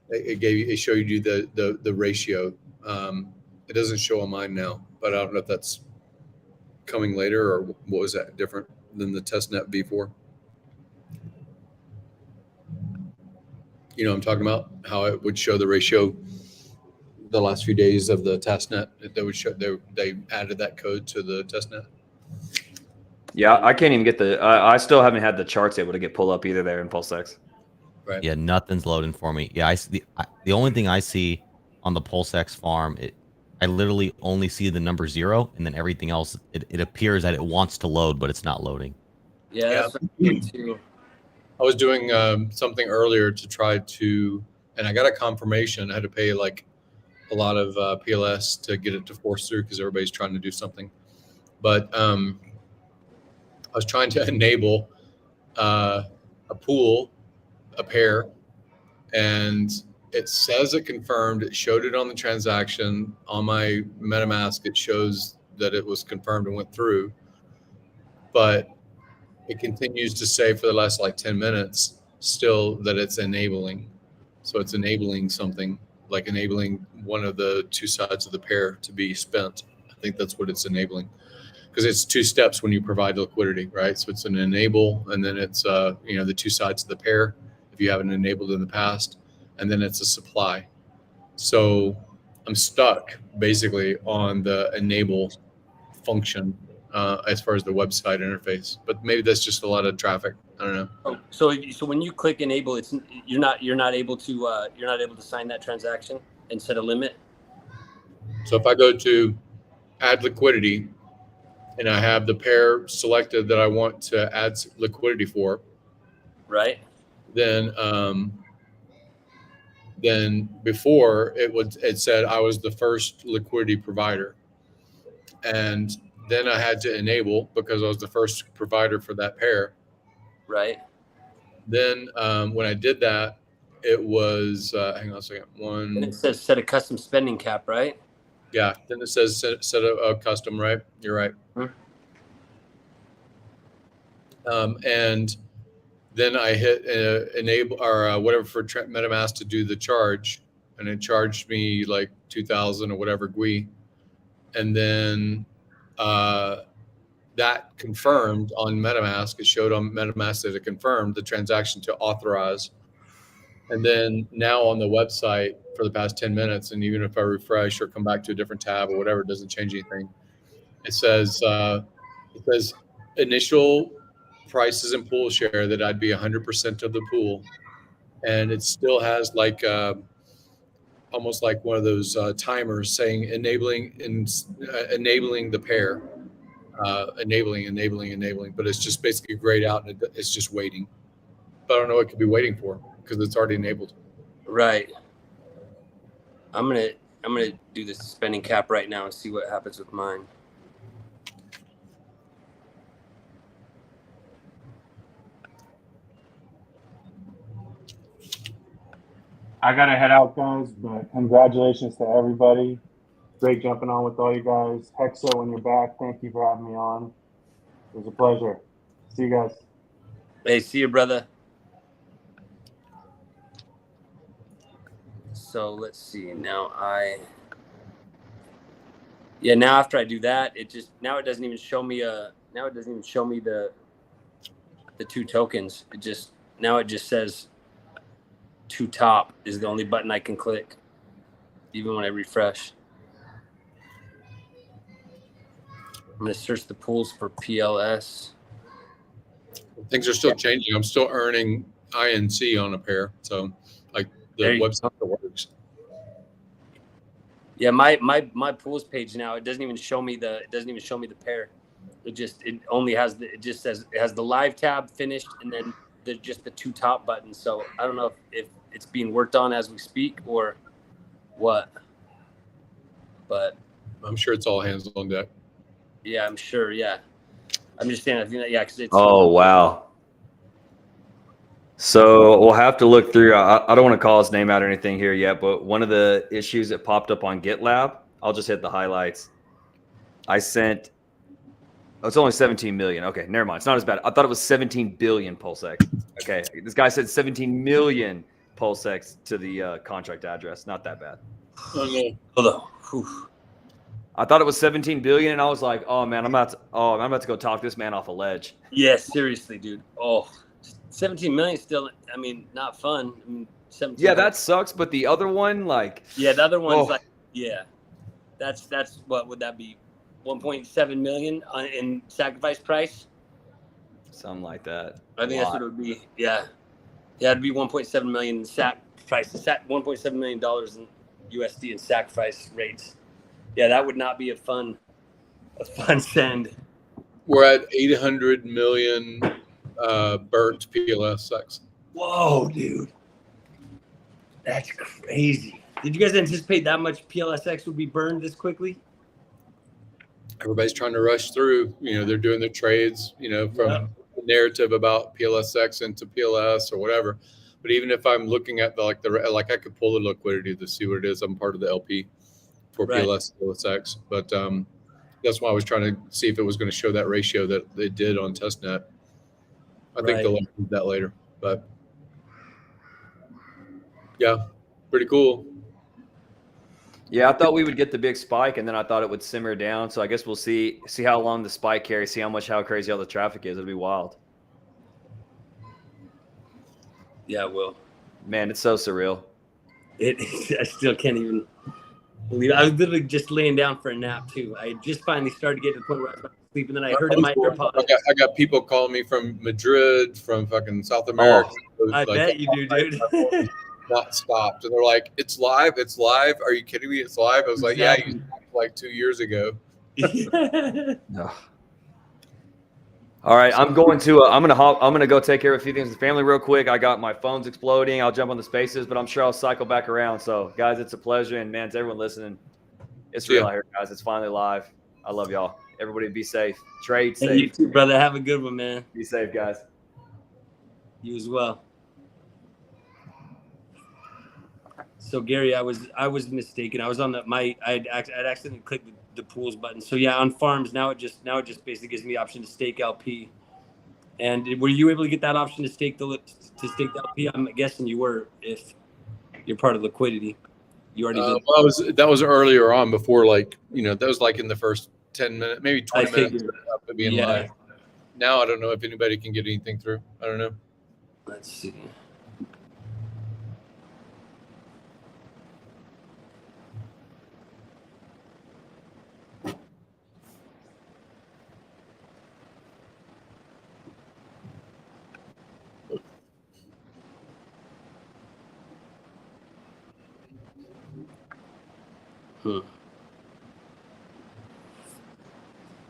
[SPEAKER 7] It showed you the ratio. It doesn't show on mine now, but I don't know if that's coming later or what was that different than the testnet V4. You know what I'm talking about? How it would show the ratio the last few days of the testnet. They would show they added that code to the testnet.
[SPEAKER 14] Yeah, I can't even get I still haven't had the charts able to get pulled up either there in PulseX.
[SPEAKER 7] Right.
[SPEAKER 15] Yeah, nothing's loading for me. Yeah, I see the only thing I see on the PulseX farm, I literally only see the number 0, and then everything else, it appears that it wants to load, but it's not loading.
[SPEAKER 6] Yeah, that's what I get too.
[SPEAKER 7] I was doing something earlier to try to, and I got a confirmation. I had to pay like a lot of PLS to get it to force through because everybody's trying to do something. But I was trying to enable a pool, a pair, and it says it confirmed. It showed it on the transaction. On my MetaMask, it shows that it was confirmed and went through. But it continues to say for the last like 10 minutes still that it's enabling. So it's enabling something, like enabling one of the two sides of the pair to be spent. I think that's what it's enabling, because it's 2 steps when you provide liquidity, right? So it's an enable, and then it's the 2 sides of the pair if you haven't enabled in the past, and then it's a supply. So I'm stuck basically on the enable function as far as the website interface, but maybe that's just a lot of traffic. I don't know.
[SPEAKER 6] Oh, so when you click enable, it's you're not able to sign that transaction and set a limit.
[SPEAKER 7] So if I go to add liquidity and I have the pair selected that I want to add liquidity for,
[SPEAKER 6] right?
[SPEAKER 7] Then before it said I was the first liquidity provider, and then I had to enable because I was the first provider for that pair.
[SPEAKER 6] Right.
[SPEAKER 7] Then when I did that, it was hang on a second.
[SPEAKER 6] And it says set a custom spending cap, right?
[SPEAKER 7] Yeah. Then it says set a custom, right? You're right. And then I hit enable or whatever for MetaMask to do the charge, and it charged me like 2,000 or whatever GUI, and then that confirmed on MetaMask. It showed on MetaMask that it confirmed the transaction to authorize. And then now on the website for the past 10 minutes, and even if I refresh or come back to a different tab or whatever, it doesn't change anything. It says initial prices and pool share that I'd be 100% of the pool, and it still has like almost like one of those timers saying enabling the pair. Enabling, but it's just basically grayed out and it's just waiting. But I don't know what it could be waiting for because it's already enabled.
[SPEAKER 6] Right. I'm gonna do the spending cap right now and see what happens with mine.
[SPEAKER 9] I gotta head out, guys, but congratulations to everybody. Great jumping on with all you guys. Hexa, when you're back, thank you for having me on. It was a pleasure. See you guys.
[SPEAKER 6] Hey, see you, brother. So let's see. Now after I do that, it doesn't even show me the 2 tokens. It just says 2 top is the only button I can click, even when I refresh. I'm going to search the pools for PLS.
[SPEAKER 7] Things are still changing. I'm still earning INC on a pair. So like the website works.
[SPEAKER 6] Yeah, my pools page now, it doesn't even show me the pair. It just says it has the live tab finished and then just the 2 top buttons. So I don't know if it's being worked on as we speak or what. But
[SPEAKER 7] I'm sure it's all hands on deck.
[SPEAKER 6] Yeah, I'm sure. Yeah, I'm just saying. Because it's.
[SPEAKER 14] Oh wow. So we'll have to look through. I don't want to call his name out or anything here yet, but one of the issues that popped up on GitLab, I'll just hit the highlights. It's only 17 million. Okay, never mind. It's not as bad. I thought it was 17 billion PulseX. Okay, this guy said 17 million PulseX to the contract address. Not that bad.
[SPEAKER 6] Okay. Hold on. Whew.
[SPEAKER 14] I thought it was 17 billion, and I was like, "Oh man, I'm about to go talk this man off a ledge."
[SPEAKER 6] Yeah, seriously, dude. Oh, 17 million still. I mean, not fun. I mean, 17.
[SPEAKER 14] Yeah, that sucks. But the other one, like,
[SPEAKER 6] yeah, the other one's like, yeah, that's what would that be? 1.7 million in sacrifice price.
[SPEAKER 14] Something like that.
[SPEAKER 6] I think that's what it would be. Yeah. Yeah, it'd be 1.7 million in SAC price. $1.7 million in USD in sacrifice rates. Yeah, that would not be a fun send.
[SPEAKER 7] We're at 800 million burnt PLSX.
[SPEAKER 6] Whoa, dude. That's crazy. Did you guys anticipate that much PLSX would be burned this quickly?
[SPEAKER 7] Everybody's trying to rush through. They're doing their trades, from the narrative about PLSX into PLS or whatever. But even if I'm looking at I could pull the liquidity to see what it is. I'm part of the LP for PLSX. But that's why I was trying to see if it was going to show that ratio that it did on testnet. I think they'll include that later. But yeah, pretty cool.
[SPEAKER 14] Yeah, I thought we would get the big spike, and then I thought it would simmer down. So I guess we'll see how long the spike carries, see how crazy all the traffic is. It'll be wild.
[SPEAKER 6] Yeah, it will.
[SPEAKER 14] Man, it's so surreal.
[SPEAKER 6] I still can't even believe it. I was literally just laying down for a nap too. I just finally started to get to the point where I was sleep, and then I heard in my AirPods.
[SPEAKER 7] I got people calling me from Madrid, from fucking South America.
[SPEAKER 6] I bet you do, dude.
[SPEAKER 7] Not stopped, and they're like, "It's live! It's live! Are you kidding me? It's live!" I was like, "Yeah, you like 2 years ago."
[SPEAKER 14] No. All right, I'm gonna go take care of a few things with the family real quick. I got my phone's exploding. I'll jump on the spaces, but I'm sure I'll cycle back around. So, guys, it's a pleasure, and man, to everyone listening, it's real out here, guys. It's finally live. I love y'all. Everybody, be safe. Trade safe.
[SPEAKER 6] You too, brother. Have a good one, man.
[SPEAKER 14] Be safe, guys.
[SPEAKER 6] You as well. So Gary, I was mistaken. I was on I'd accidentally clicked the pools button. So yeah, on farms now it just basically gives me the option to stake LP. And were you able to get that option to stake the LP? I'm guessing you were, if you're part of liquidity. You already did.
[SPEAKER 7] Well, that was earlier on before, that was like in the first 10 minutes, maybe 20 minutes of being live. Now I don't know if anybody can get anything through. I don't know.
[SPEAKER 6] Let's see.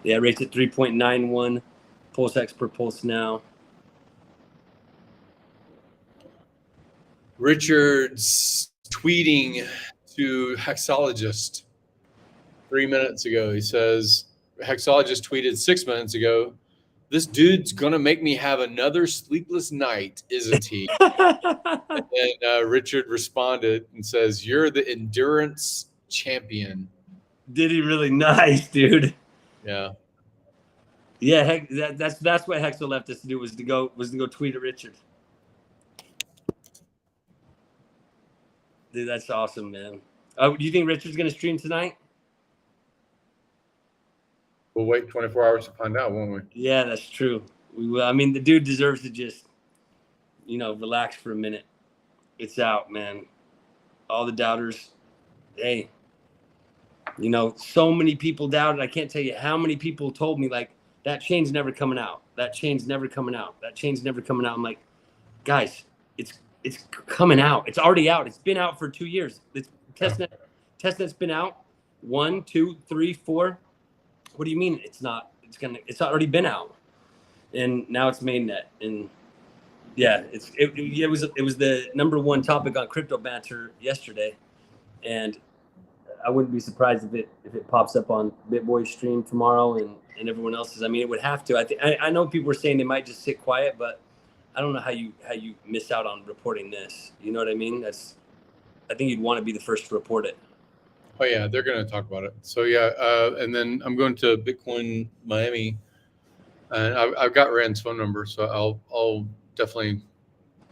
[SPEAKER 6] Yeah, rates at 3.91 PulseX per pulse now.
[SPEAKER 7] Richard's tweeting to Hexologist 3 minutes ago. He says, Hexologist tweeted 6 minutes ago, "This dude's going to make me have another sleepless night, isn't he?" And then Richard responded and says, "You're the endurance champion."
[SPEAKER 6] Did he really? Nice, dude.
[SPEAKER 7] Yeah.
[SPEAKER 6] Yeah, that's what Hexo left us to do was to go tweet at Richard. Dude, that's awesome, man. Do you think Richard's gonna stream tonight?
[SPEAKER 7] We'll wait 24 hours to find out, won't we?
[SPEAKER 6] Yeah, that's true. We will. I mean, the dude deserves to just, relax for a minute. It's out, man. All the doubters. Hey, so many people doubted. I can't tell you how many people told me, like, that chain's never coming out. That chain's never coming out. That chain's never coming out. I'm like, guys, it's coming out. It's already out. It's been out for 2 years. Testnet's been out 1, 2, 3, 4. What do you mean it's not? It's already been out, and now it's mainnet. And yeah, it was the number one topic on Crypto Banter yesterday, and I wouldn't be surprised if it pops up on BitBoy's stream tomorrow and everyone else's. I mean, it would have to. I know people were saying they might just sit quiet, but I don't know how you miss out on reporting this. You know what I mean? I think you'd want to be the first to report it.
[SPEAKER 7] Oh yeah, they're going to talk about it. So yeah, and then I'm going to Bitcoin Miami, and I've got Rand's phone number, so I'll definitely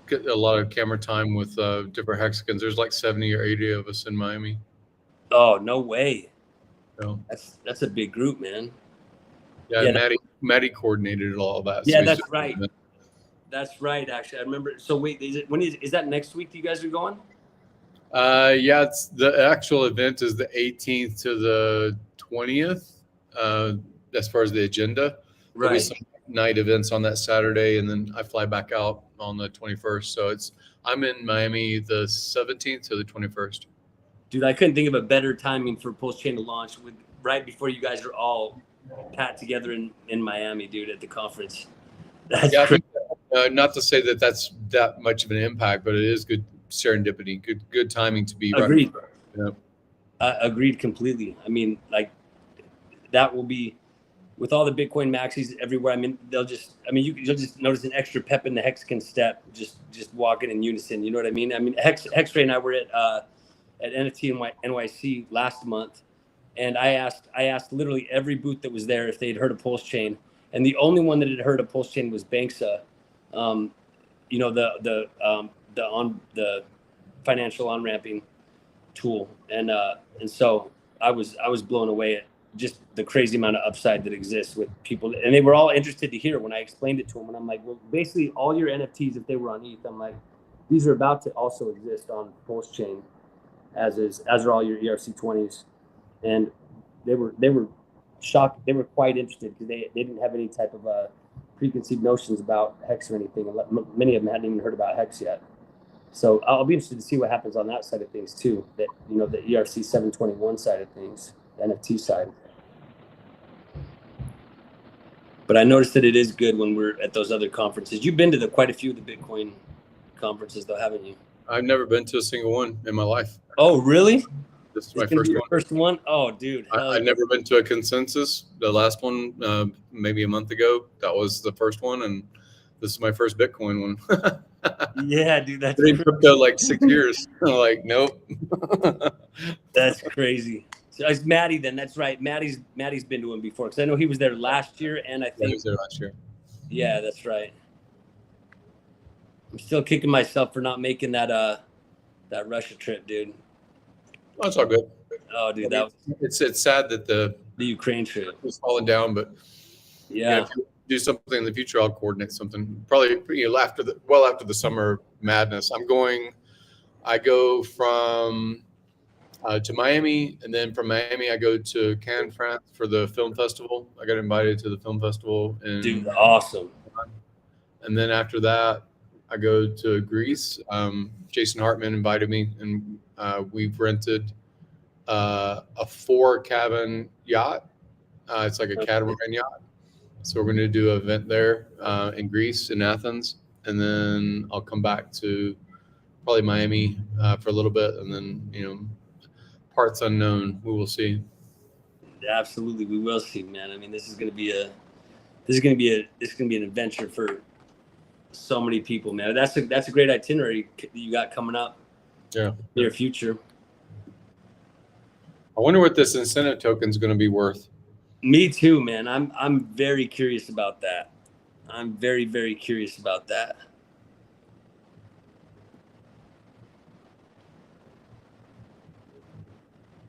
[SPEAKER 7] get a lot of camera time with different hexagons. There's like 70 or 80 of us in Miami.
[SPEAKER 6] Oh, no way.
[SPEAKER 7] No.
[SPEAKER 6] That's a big group, man.
[SPEAKER 7] Yeah, Maddie coordinated all of that.
[SPEAKER 6] Yeah, that's right. That's right, actually. I remember. So wait, is that next week you guys are going?
[SPEAKER 7] Yeah, it's the actual event is the 18th to the 20th. As far as the agenda, there'll be some night events on that Saturday, and then I fly back out on the 21st. So I'm in Miami the 17th to the 21st.
[SPEAKER 6] Dude, I couldn't think of a better timing for PulseChain to launch right before you guys are all pat together in Miami, dude, at the conference. That's crazy.
[SPEAKER 7] Not to say that that's that much of an impact, but it is good serendipity, good timing to be
[SPEAKER 6] Agreed.
[SPEAKER 7] Right. Yeah.
[SPEAKER 6] Agreed completely. I mean, like that will be with all the Bitcoin maxis everywhere. I mean, you'll just notice an extra pep in the Hexagon step, just walking in unison. You know what I mean? I mean, Hexray and I were at NFT NYC last month, and I asked literally every booth that was there if they'd heard of PulseChain, and the only one that had heard of PulseChain was Banksa, you know, the financial on-ramping tool, and so I was blown away at just the crazy amount of upside that exists with people, and they were all interested to hear when I explained it to them. And I'm like, well, basically all your NFTs, if they were on ETH, I'm like, these are about to also exist on PulseChain, as are all your ERC20s, and they were shocked. They were quite interested because they didn't have any type of preconceived notions about Hex or anything. Many of them hadn't even heard about Hex yet. So I'll be interested to see what happens on that side of things too. That, you know, the ERC 721 side of things, the NFT side. But I noticed that it is good when we're at those other conferences. You've been to quite a few of the Bitcoin conferences, though, haven't you?
[SPEAKER 7] I've never been to a single one in my life.
[SPEAKER 6] Oh, really?
[SPEAKER 7] This is my first one.
[SPEAKER 6] First one? Oh, dude.
[SPEAKER 7] I've never been to a consensus. The last one, maybe a month ago, that was the first one, and this is my first Bitcoin one.
[SPEAKER 6] Yeah, dude, that's
[SPEAKER 7] been crypto like 6 years. I'm like, nope.
[SPEAKER 6] That's crazy. So it's Maddie then. That's right. Maddie's been to him before, because I know he was there last year, and I think
[SPEAKER 7] he was there last year.
[SPEAKER 6] Yeah, that's right. I'm still kicking myself for not making that Russia trip, dude.
[SPEAKER 7] Oh, it's all good.
[SPEAKER 6] Oh, dude,
[SPEAKER 7] it's sad that the
[SPEAKER 6] Ukraine trip
[SPEAKER 7] was falling down, but
[SPEAKER 6] yeah,
[SPEAKER 7] if you do something in the future, I'll coordinate something. Probably after the summer madness. I go from to Miami, and then from Miami I go to Cannes, France for the film festival. I got invited to the film festival, and
[SPEAKER 6] dude, awesome.
[SPEAKER 7] And then after that, I go to Greece. Jason Hartman invited me, and we've rented a 4-cabin yacht. It's like a catamaran yacht. So we're going to do an event there in Greece, in Athens, and then I'll come back to probably Miami for a little bit, and then, you know, parts unknown. We will see.
[SPEAKER 6] Absolutely, we will see, man. I mean, this is going to be an adventure for so many people, man. That's a great itinerary that you got coming up.
[SPEAKER 7] Yeah,
[SPEAKER 6] near future.
[SPEAKER 7] I wonder what this incentive token is going to be worth.
[SPEAKER 6] Me too, man. I'm very curious about that. I'm very, very curious about that.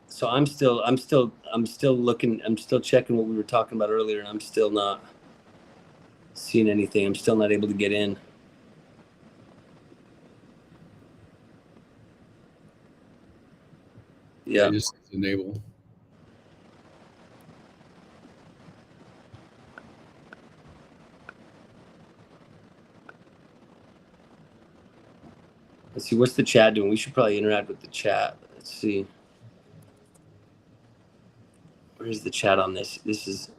[SPEAKER 6] So I'm still looking. I'm still checking what we were talking about earlier, and I'm still not seeing anything. I'm still not able to get in. Yeah,
[SPEAKER 7] just enable.
[SPEAKER 6] Let's see, what's the chat doing? We should probably interact with the chat. Let's see. Where's the chat on this? This is.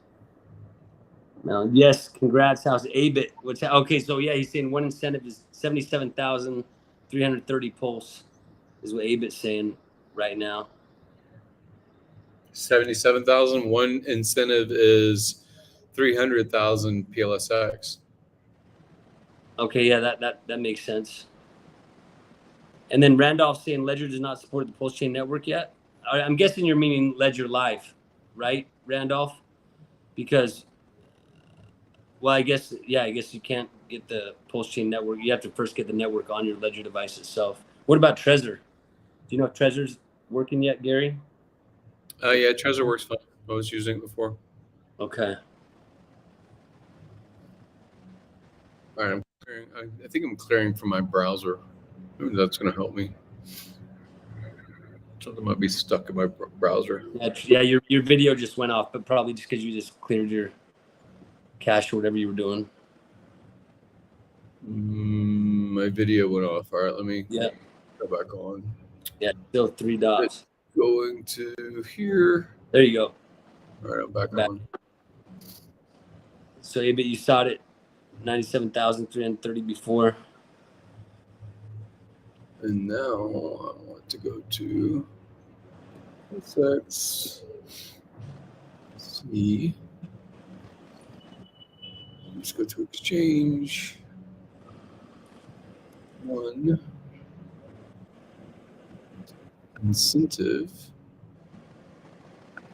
[SPEAKER 6] No, yes, congrats, how's Abit? Okay, so yeah, he's saying one incentive is 77,330 pulse, is what Abit's saying right now.
[SPEAKER 7] 77,000. One incentive is 300,000 PLSX.
[SPEAKER 6] Okay, yeah, that makes sense. And then Randolph saying Ledger does not support the PulseChain network yet. I'm guessing you're meaning Ledger Live, right, Randolph? Because, well, I guess you can't get the PulseChain network. You have to first get the network on your Ledger device itself. What about Trezor? Do you know if Trezor's working yet, Gary?
[SPEAKER 7] Yeah, Trezor works fine. I was using it before.
[SPEAKER 6] Okay.
[SPEAKER 7] All right, I think I'm clearing from my browser. Maybe that's going to help me. Something might be stuck in my browser.
[SPEAKER 6] Yeah, your video just went off, but probably just because you just cleared your cache or whatever you were doing.
[SPEAKER 7] my video went off. All right, let me
[SPEAKER 6] Yeah.
[SPEAKER 7] go back on.
[SPEAKER 6] Yeah, still 3 dots.
[SPEAKER 7] Going to here.
[SPEAKER 6] There you go.
[SPEAKER 7] All right, I'm back on.
[SPEAKER 6] So, but you saw it 97,330 before.
[SPEAKER 7] And now I want to go to FX. See. Let's go to exchange. One. Incentive.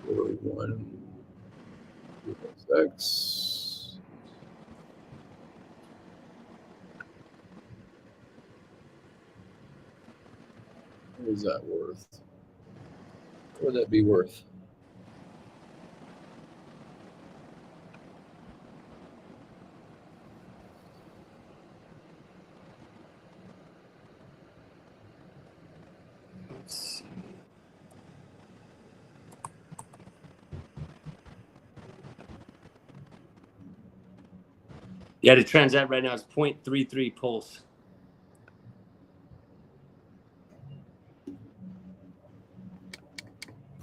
[SPEAKER 7] For one. FX. What is that worth? What would that be worth?
[SPEAKER 6] Let's see. Yeah, the Transat right now is 0.33 pulse.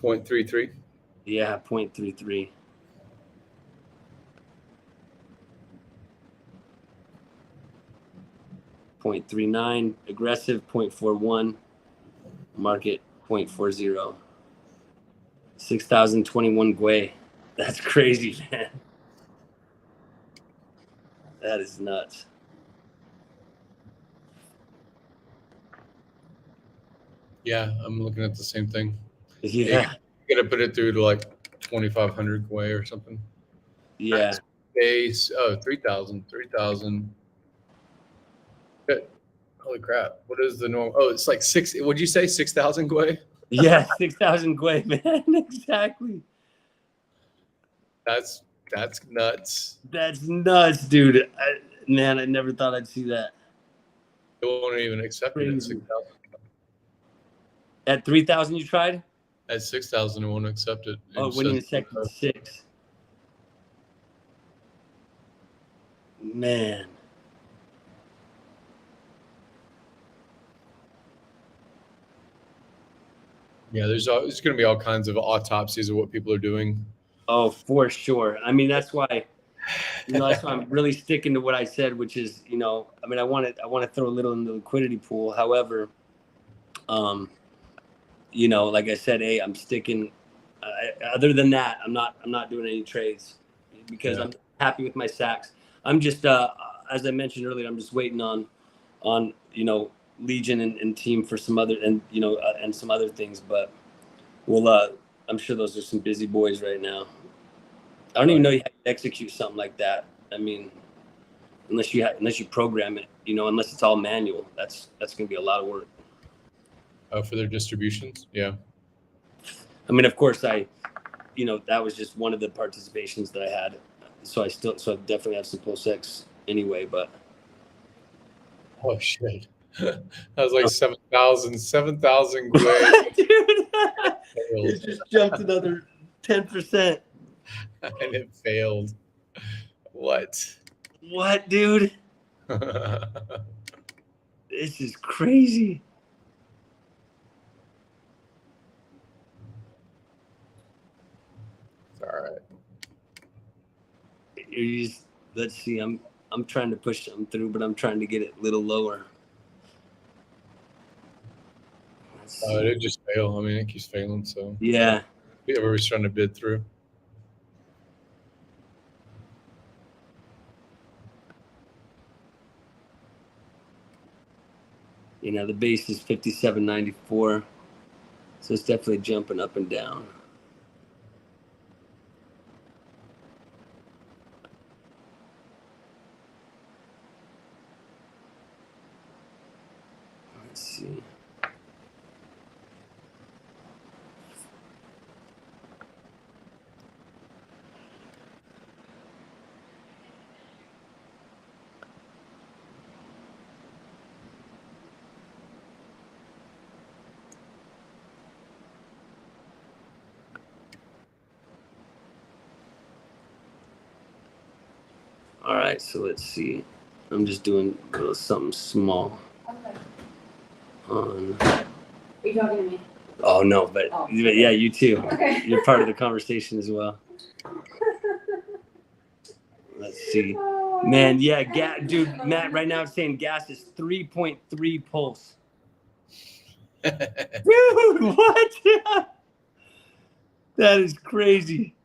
[SPEAKER 7] .33.
[SPEAKER 6] Yeah, 0.33. .39 aggressive, 0.41 market, 0.40. 6,021 Gwei. That's crazy, man. That is nuts.
[SPEAKER 7] Yeah, I'm looking at the same thing.
[SPEAKER 6] Yeah.
[SPEAKER 7] You gotta put it through to like 2,500 way or something.
[SPEAKER 6] Yeah.
[SPEAKER 7] Base, 3,000. Holy crap. What is the normal? Oh, it's like would you say 6,000 Gwei?
[SPEAKER 6] Yeah, 6,000 Gwei, man. Exactly.
[SPEAKER 7] That's nuts.
[SPEAKER 6] That's nuts, dude. Man, I never thought I'd see that.
[SPEAKER 7] It won't even accept it at 6,000.
[SPEAKER 6] At 3,000 you tried?
[SPEAKER 7] At 6,000, it won't accept it.
[SPEAKER 6] Oh, it wouldn't even accept 6. Man.
[SPEAKER 7] Yeah, there's going to be all kinds of autopsies of what people are doing.
[SPEAKER 6] Oh, for sure. I mean, that's why, that's why I'm really sticking to what I said, which is, I mean, I want to throw a little in the liquidity pool. However, like I said, hey, I'm sticking. Other than that, I'm not doing any trades because I'm happy with my sacks. I'm just, as I mentioned earlier, I'm just waiting on Legion and team for some other and some other things, but I'm sure those are some busy boys right now. I don't even know you have to execute something like that. I mean, unless you program it, unless it's all manual, that's going to be a lot of work.
[SPEAKER 7] For their distributions, yeah.
[SPEAKER 6] I mean, of course, that was just one of the participations that I had. So I definitely have some PulseX anyway, but.
[SPEAKER 7] Oh shit. That was like 7,000 Gwei.
[SPEAKER 6] Dude, it just jumped another 10%.
[SPEAKER 7] And it failed. What,
[SPEAKER 6] dude? This is crazy.
[SPEAKER 7] All right.
[SPEAKER 6] Let's see. I'm trying to push something through, but I'm trying to get it a little lower.
[SPEAKER 7] It did just fail. I mean, it keeps failing. So
[SPEAKER 6] yeah,
[SPEAKER 7] everybody's trying to bid through.
[SPEAKER 6] The base is 57.94, so it's definitely jumping up and down. Let's see. All right, so let's see. I'm just doing something small. On.
[SPEAKER 11] Are you talking to me?
[SPEAKER 6] Oh no, but yeah, you too.
[SPEAKER 11] Okay.
[SPEAKER 6] You're part of the conversation as well. Let's see, man. Yeah, dude, Matt. Right now it's saying gas is 3.3 pulse. Dude, what? That is crazy.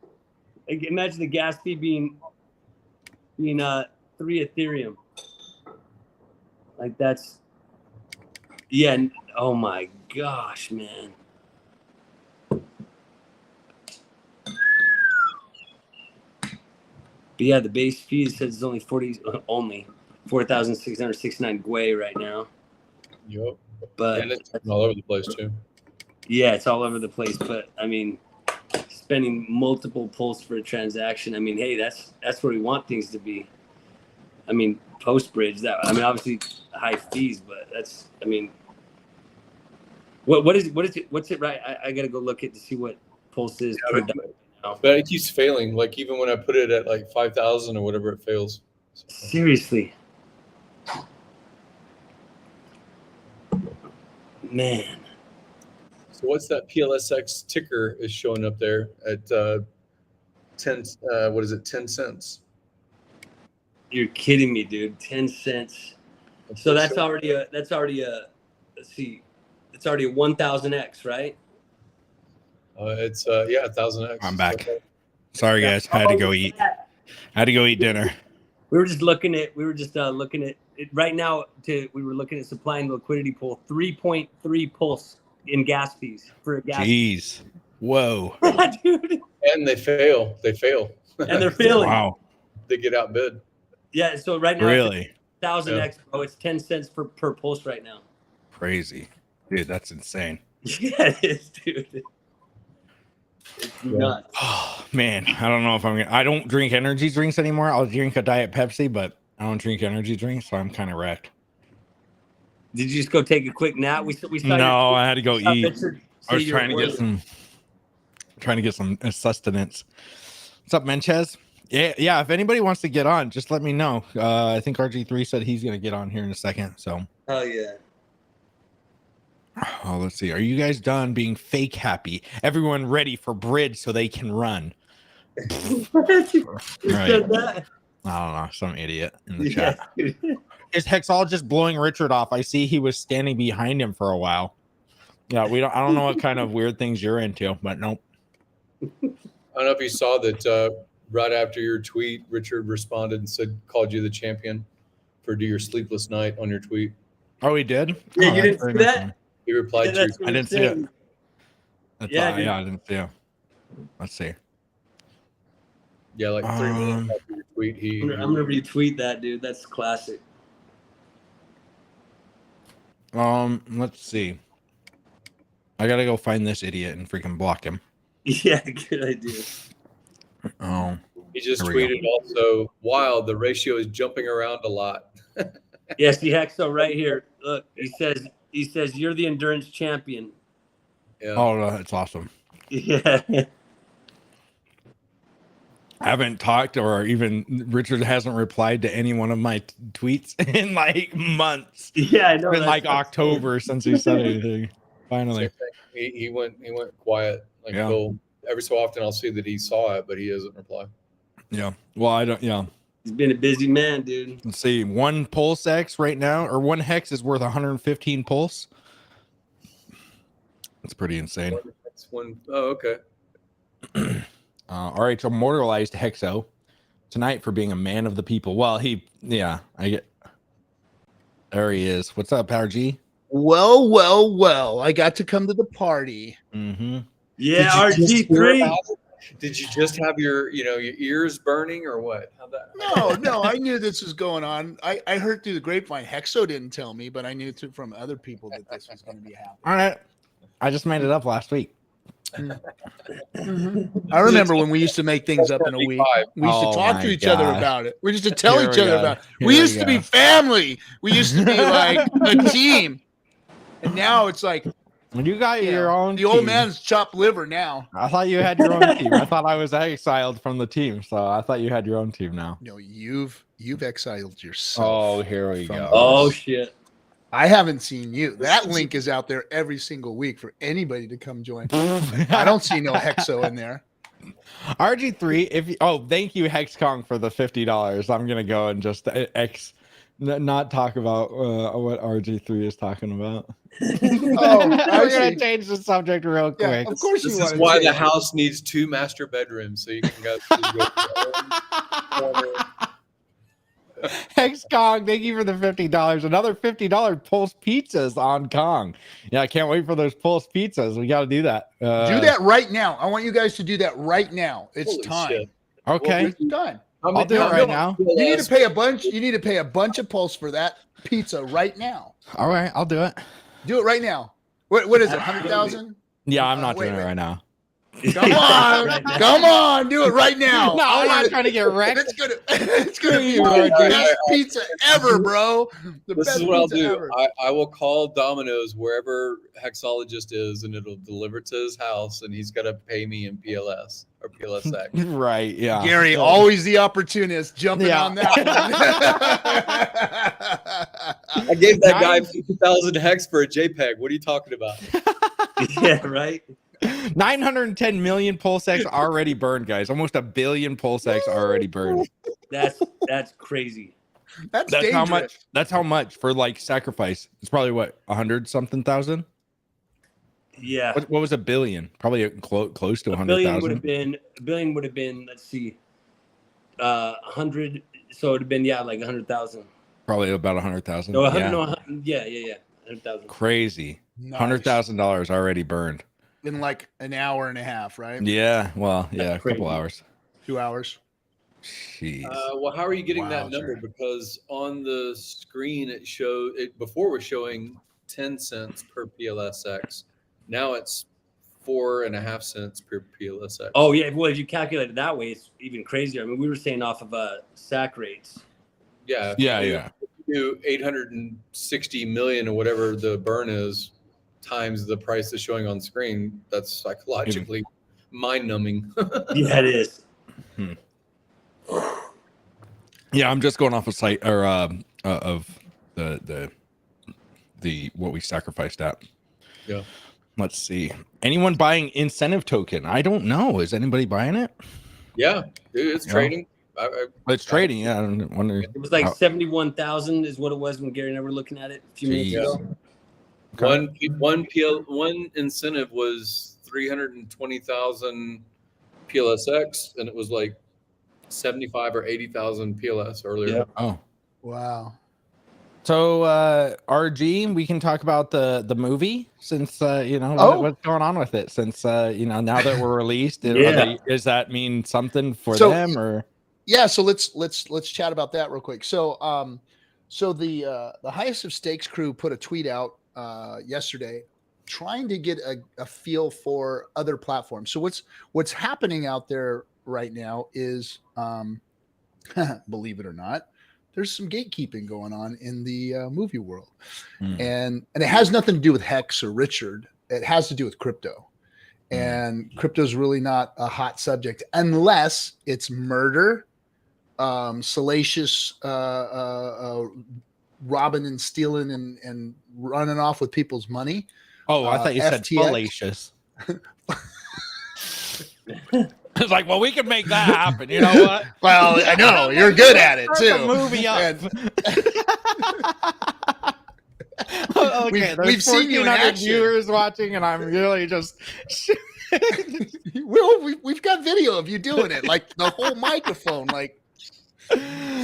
[SPEAKER 6] Like, imagine the gas fee being 3 Ethereum. Like that's, yeah. Oh my gosh, man. But yeah, the base fee says it's only 4,669 Gwei right now.
[SPEAKER 7] Yep.
[SPEAKER 6] But
[SPEAKER 7] and it's all over the place too.
[SPEAKER 6] Yeah, it's all over the place. But I mean, spending multiple pulse for a transaction. I mean, hey, that's where we want things to be. I mean, post bridge. Obviously high fees, but that's. I mean, what's it? Right, I gotta go look at to see what pulse is per dollar now.
[SPEAKER 7] But it keeps failing. Like even when I put it at like 5,000 or whatever, it fails.
[SPEAKER 6] Seriously, man.
[SPEAKER 7] So what's that PLSX ticker is showing up there at 10? What is it? 10 cents.
[SPEAKER 6] You're kidding me, dude. 10 cents. So that's already a. Let's see. It's already a 1,000x, right?
[SPEAKER 7] It's 1,000x.
[SPEAKER 1] I'm back. Sorry guys, I had to go eat. Dinner.
[SPEAKER 6] We were just looking at it right now. We were looking at supply and liquidity pool 3.3 pulse in gas fees for a gas.
[SPEAKER 1] Jeez. Whoa.
[SPEAKER 6] Dude.
[SPEAKER 7] And they fail.
[SPEAKER 6] And they're failing.
[SPEAKER 1] Wow.
[SPEAKER 7] They get outbid.
[SPEAKER 6] Yeah. So right now,
[SPEAKER 1] Really?
[SPEAKER 6] 1,000x. Oh, it's 10 cents per pulse right now.
[SPEAKER 1] Crazy. Dude, that's insane.
[SPEAKER 6] Yeah, it is, dude. It's nuts.
[SPEAKER 1] Oh man, I don't know if I don't drink energy drinks anymore. I'll drink a Diet Pepsi, but I don't drink energy drinks, so I'm kind of wrecked.
[SPEAKER 6] Did you just go take a quick nap? We saw
[SPEAKER 1] No, I had to go eat.
[SPEAKER 6] Richard,
[SPEAKER 1] I was trying to get some sustenance. What's up, Menchez? Yeah. If anybody wants to get on, just let me know. I think RG3 said he's gonna get on here in a second. So.
[SPEAKER 6] Oh yeah.
[SPEAKER 1] Oh, let's see. Are you guys done being fake happy? Everyone ready for bridge so they can run. Right. I don't know. Some idiot in the chat. Is Hexall just blowing Richard off? I see he was standing behind him for a while. Yeah, I don't know what kind of weird things you're into, but nope.
[SPEAKER 7] I don't know if you saw that right after your tweet, Richard responded and said, called you the champion for Do Your Sleepless Night on your tweet.
[SPEAKER 1] Oh, he did?
[SPEAKER 6] Yeah,
[SPEAKER 1] oh,
[SPEAKER 6] you didn't see that?
[SPEAKER 7] He replied to
[SPEAKER 1] I didn't see it. I didn't see it. Let's see.
[SPEAKER 7] Yeah, like 3 minutes after your tweet,
[SPEAKER 6] I'm gonna retweet that, dude. That's classic.
[SPEAKER 1] Let's see. I gotta go find this idiot and freaking block him.
[SPEAKER 6] Yeah, good idea.
[SPEAKER 1] Oh,
[SPEAKER 7] he just tweeted also, wow, the ratio is jumping around a lot.
[SPEAKER 6] Yes, the Hexo right here. Look, he says you're the endurance champion.
[SPEAKER 7] Yeah.
[SPEAKER 1] Oh, no, that's awesome.
[SPEAKER 6] Yeah.
[SPEAKER 1] I haven't talked or even Richard hasn't replied to any one of my tweets in like months.
[SPEAKER 6] Yeah, I know.
[SPEAKER 1] It's been like October since he said anything. Finally.
[SPEAKER 7] He went quiet. Like every so often I'll see that he saw it, but he doesn't reply.
[SPEAKER 1] Yeah. Well, I don't. Yeah.
[SPEAKER 6] He's been a busy man, dude.
[SPEAKER 1] Let's see. One pulse X right now, or one hex is worth 115 pulse. That's pretty insane.
[SPEAKER 7] Oh, okay.
[SPEAKER 1] All right, so immortalized Hexo tonight for being a man of the people. Well, there he is. What's up, Power G?
[SPEAKER 16] Well. I got to come to the party.
[SPEAKER 1] Mm-hmm.
[SPEAKER 6] Yeah, RG3.
[SPEAKER 7] Did you just have your ears burning or what? How'd that?
[SPEAKER 16] No, I knew this was going on. I heard through the grapevine. Hexo didn't tell me, but I knew from other people that this was going to be happening.
[SPEAKER 1] All right. I just made it up last week.
[SPEAKER 16] I remember when we used to make things up in a week. We used to talk to each other about it. We used to tell each other about it. We used to be family. We used to be like a team. And now it's like,
[SPEAKER 1] when you got your own
[SPEAKER 16] the old man's chopped liver now.
[SPEAKER 1] I thought you had your own team. I thought I was exiled from the team, so I thought you had your own team now.
[SPEAKER 16] No, you've you've exiled yourself.
[SPEAKER 1] Oh, here we
[SPEAKER 16] from
[SPEAKER 1] go.
[SPEAKER 16] us.
[SPEAKER 6] Oh shit.
[SPEAKER 16] I haven't seen you. That link is out there every single week for anybody to come join. I don't see no Hexo in there.
[SPEAKER 1] RG3, thank you, Hexkong, for the $50. I'm gonna go and just not talk about what RG3 is talking about.
[SPEAKER 16] Oh,
[SPEAKER 1] we're gonna change the subject real quick.
[SPEAKER 16] Of course,
[SPEAKER 7] This is why the house needs 2 master bedrooms, so you can go.
[SPEAKER 1] Hexkong, thank you for the $50. Another $50 Pulse pizzas on Kong. Yeah, I can't wait for those Pulse pizzas. We got to do that.
[SPEAKER 16] Do that right now. I want you guys to do that right now. It's time.
[SPEAKER 7] Shit.
[SPEAKER 1] Okay,
[SPEAKER 16] It's time.
[SPEAKER 1] I'll do it right now.
[SPEAKER 16] You need to pay a bunch. You need to pay a bunch of Pulse for that pizza right now.
[SPEAKER 1] All right, I'll do it.
[SPEAKER 16] Do it right now. What is it? 100,000?
[SPEAKER 1] Yeah, I'm not doing it right now.
[SPEAKER 16] Come on, come on, do it right now.
[SPEAKER 1] No, I'm not trying to get wrecked.
[SPEAKER 16] It's gonna be the best pizza ever, bro.
[SPEAKER 7] This is what I'll do. I will call Domino's wherever Hexologist is, and it'll deliver to his house, and he's got to pay me in PLS or PLSX.
[SPEAKER 1] Right? Yeah.
[SPEAKER 16] Gary, always the opportunist, jumping on that one.
[SPEAKER 7] I gave that guy 50,000 hex for a JPEG. What are you talking about?
[SPEAKER 6] Yeah, right.
[SPEAKER 1] 910 million PulseX already burned, guys. Almost 1 billion PulseX already burned.
[SPEAKER 6] That's crazy.
[SPEAKER 16] That's
[SPEAKER 1] how
[SPEAKER 16] dangerous.
[SPEAKER 1] much. That's how much for like sacrifice. It's probably what 100 something thousand.
[SPEAKER 6] Yeah.
[SPEAKER 1] What was 1 billion? Probably close to 100,000.
[SPEAKER 6] A billion would have been. Let's see. 100. So it'd have been like 100,000.
[SPEAKER 1] Probably about 100,000.
[SPEAKER 6] No,
[SPEAKER 1] yeah.
[SPEAKER 6] 100,000.
[SPEAKER 1] Crazy.
[SPEAKER 16] Nice.
[SPEAKER 1] $100,000 already burned.
[SPEAKER 16] In like an hour and a half, right?
[SPEAKER 1] Yeah. Well, yeah, a couple hours.
[SPEAKER 16] 2 hours.
[SPEAKER 1] Jeez.
[SPEAKER 7] Well, how are you getting that number? Because on the screen it showed it before was showing 10 cents per PLSX. Now it's 4.5 cents per PLSX.
[SPEAKER 6] Oh yeah. Well, if you calculate it that way, it's even crazier. I mean, we were saying off of SAC rates.
[SPEAKER 7] Yeah.
[SPEAKER 1] Yeah.
[SPEAKER 7] If you do 860 million or whatever the burn is times the price is showing on screen, that's psychologically mind-numbing.
[SPEAKER 6] Yeah, it is.
[SPEAKER 1] Yeah, I'm just going off a site or of the what we sacrificed at.
[SPEAKER 7] Yeah.
[SPEAKER 1] Let's see. Anyone buying incentive token? I don't know. Is anybody buying it?
[SPEAKER 7] Yeah, dude, it's trading.
[SPEAKER 1] It's trading. Yeah, I wonder.
[SPEAKER 6] It was like 71,000 is what it was when Gary and I were looking at it a few minutes ago.
[SPEAKER 7] Okay. One incentive was 320,000 PLSX, and it was like 75 or 80,000 PLS earlier.
[SPEAKER 6] Yeah.
[SPEAKER 1] Oh,
[SPEAKER 16] wow.
[SPEAKER 1] So RG, we can talk about the movie since what's going on with it since now that we're released. Does that mean something for them or?
[SPEAKER 16] Yeah, so let's chat about that real quick. So the Highest of Stakes crew put a tweet out yesterday trying to get a feel for other platforms. So what's happening out there right now is believe it or not, there's some gatekeeping going on in the movie world. And it has nothing to do with Hex or Richard. It has to do with crypto. And crypto's really not a hot subject unless it's murder, salacious robbing and stealing and running off with people's money.
[SPEAKER 1] Oh, I thought you said fallacious. It's like, well, we can make that happen. You know what?
[SPEAKER 16] Well, I know you're good at it too.
[SPEAKER 1] The movie up. Okay,
[SPEAKER 16] we've seen you in action.
[SPEAKER 1] Viewers watching, and I'm really just.
[SPEAKER 16] We've got video of you doing it, like the whole microphone, like.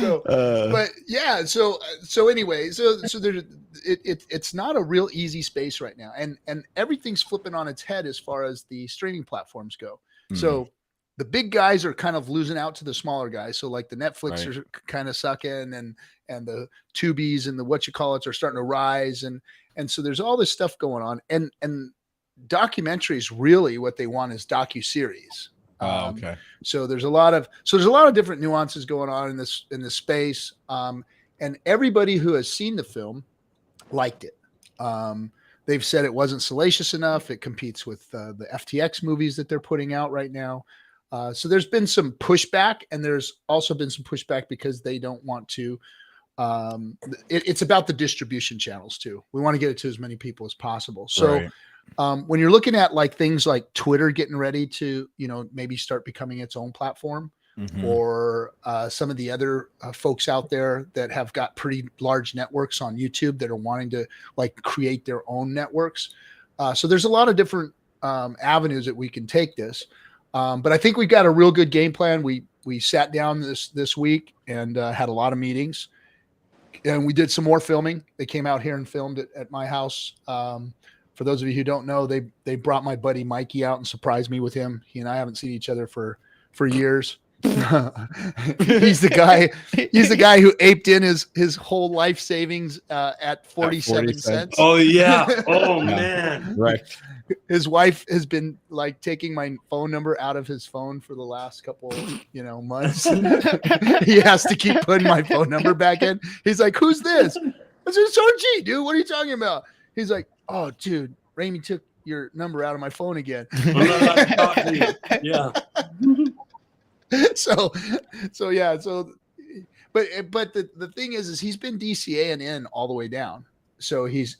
[SPEAKER 16] So, but yeah, so anyway, so there's it's not a real easy space right now, and everything's flipping on its head as far as the streaming platforms go. So the big guys are kind of losing out to the smaller guys. So like the Netflix are kind of sucking, and the Tubies and the whatchamacallits are starting to rise, and so there's all this stuff going on, and documentaries really what they want is docuseries.
[SPEAKER 1] Oh, okay.
[SPEAKER 16] So there's a lot of different nuances going on in this space, and everybody who has seen the film liked it. They've said it wasn't salacious enough. It competes with the FTX movies that they're putting out right now. So there's been some pushback, and there's also been some pushback because they don't want to. It's about the distribution channels too. We want to get it to as many people as possible. So when you're looking at like things like Twitter getting ready to, maybe start becoming its own platform, or some of the other folks out there that have got pretty large networks on YouTube that are wanting to like create their own networks. So there's a lot of different avenues that we can take this. But I think we've got a real good game plan. We sat down this week and had a lot of meetings, and we did some more filming. They came out here and filmed it at my house. For those of you who don't know, they brought my buddy Mikey out and surprised me with him. He and I haven't seen each other for years. He's the guy who aped in his whole life savings at 47 cents.
[SPEAKER 6] Oh yeah. Oh man.
[SPEAKER 1] Right.
[SPEAKER 16] His wife has been like taking my phone number out of his phone for the last couple, months. He has to keep putting my phone number back in. He's like, "Who's this?" I said, "It's RG, dude. What are you talking about?" He's like, "Oh, dude, Raimi took your number out of my phone again."
[SPEAKER 6] I'm not allowed to talk to you. Yeah.
[SPEAKER 16] So but the thing is he's been DCAing in all the way down. So he's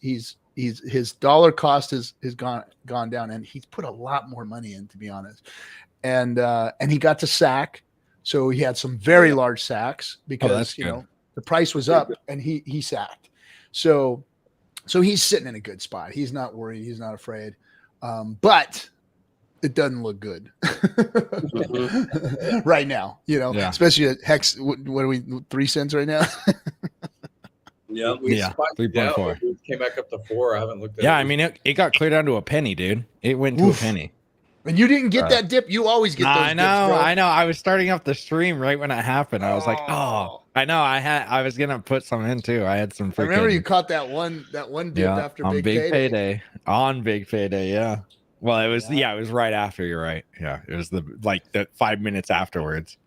[SPEAKER 16] his dollar cost has gone down, and he's put a lot more money in, to be honest. And he got to sack. So he had some very large sacks because the price was up, and he sacked. So he's sitting in a good spot. He's not worried, he's not afraid. But it doesn't look good right now, especially at Hex. What are we, 3 cents right now?
[SPEAKER 6] Yeah,
[SPEAKER 7] we spiked
[SPEAKER 1] 3.4.
[SPEAKER 7] We came back up to 4. I haven't looked at it.
[SPEAKER 1] Yeah, I mean, it got clear down to a penny, dude. It went to a penny.
[SPEAKER 16] And you didn't get that dip. You always get those
[SPEAKER 1] I know,
[SPEAKER 16] dips, bro.
[SPEAKER 1] I know. I was starting up the stream right when it happened. I was like, oh, I know. I was gonna put some in too. I had some.
[SPEAKER 16] I remember you caught that one dip after
[SPEAKER 1] on
[SPEAKER 16] big payday.
[SPEAKER 1] On big payday, yeah. Well, it was it was right after. You're right. Yeah, it was the 5 minutes afterwards.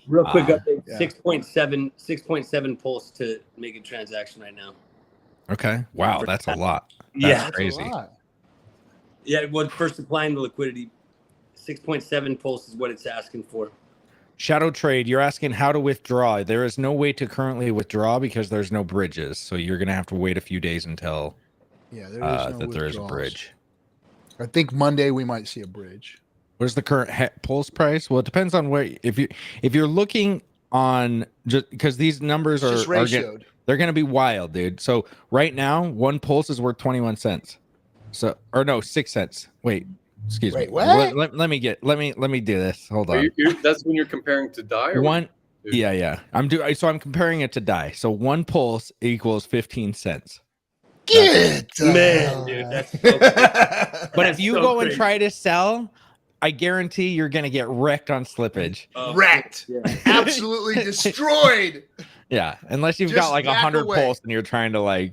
[SPEAKER 6] Real quick update: 6.7 pulse to make a transaction right now.
[SPEAKER 1] Okay. Wow, that's a lot.
[SPEAKER 6] That's
[SPEAKER 1] crazy.
[SPEAKER 6] A lot. Yeah, well, for supplying the liquidity, 6.7 pulse is what it's asking for.
[SPEAKER 1] Shadow Trade, you're asking how to withdraw. There is no way to currently withdraw because there's no bridges. So you're gonna have to wait a few days until there is a bridge.
[SPEAKER 16] I think Monday we might see a bridge.
[SPEAKER 1] What is the current pulse price? Well, it depends on where. If you're looking on, just because these numbers
[SPEAKER 16] It's just ratioed.
[SPEAKER 1] they're gonna be wild, dude. So right now, one pulse is worth 21 cents. So, or no, 6 cents. Wait, excuse me.
[SPEAKER 16] What?
[SPEAKER 1] Let me do this. Hold on.
[SPEAKER 7] That's when you're comparing to DAI? Or
[SPEAKER 1] One. Yeah. I'm comparing it to DAI. So one pulse equals 15 cents.
[SPEAKER 16] Get
[SPEAKER 6] man, dude. That's
[SPEAKER 1] but if you go and try to sell, I guarantee you're gonna get wrecked on slippage.
[SPEAKER 16] Wrecked. Yeah. Absolutely destroyed.
[SPEAKER 1] Yeah, unless you've
[SPEAKER 16] Just
[SPEAKER 1] got like
[SPEAKER 16] back
[SPEAKER 1] 100
[SPEAKER 16] away.
[SPEAKER 1] pulse and you're trying to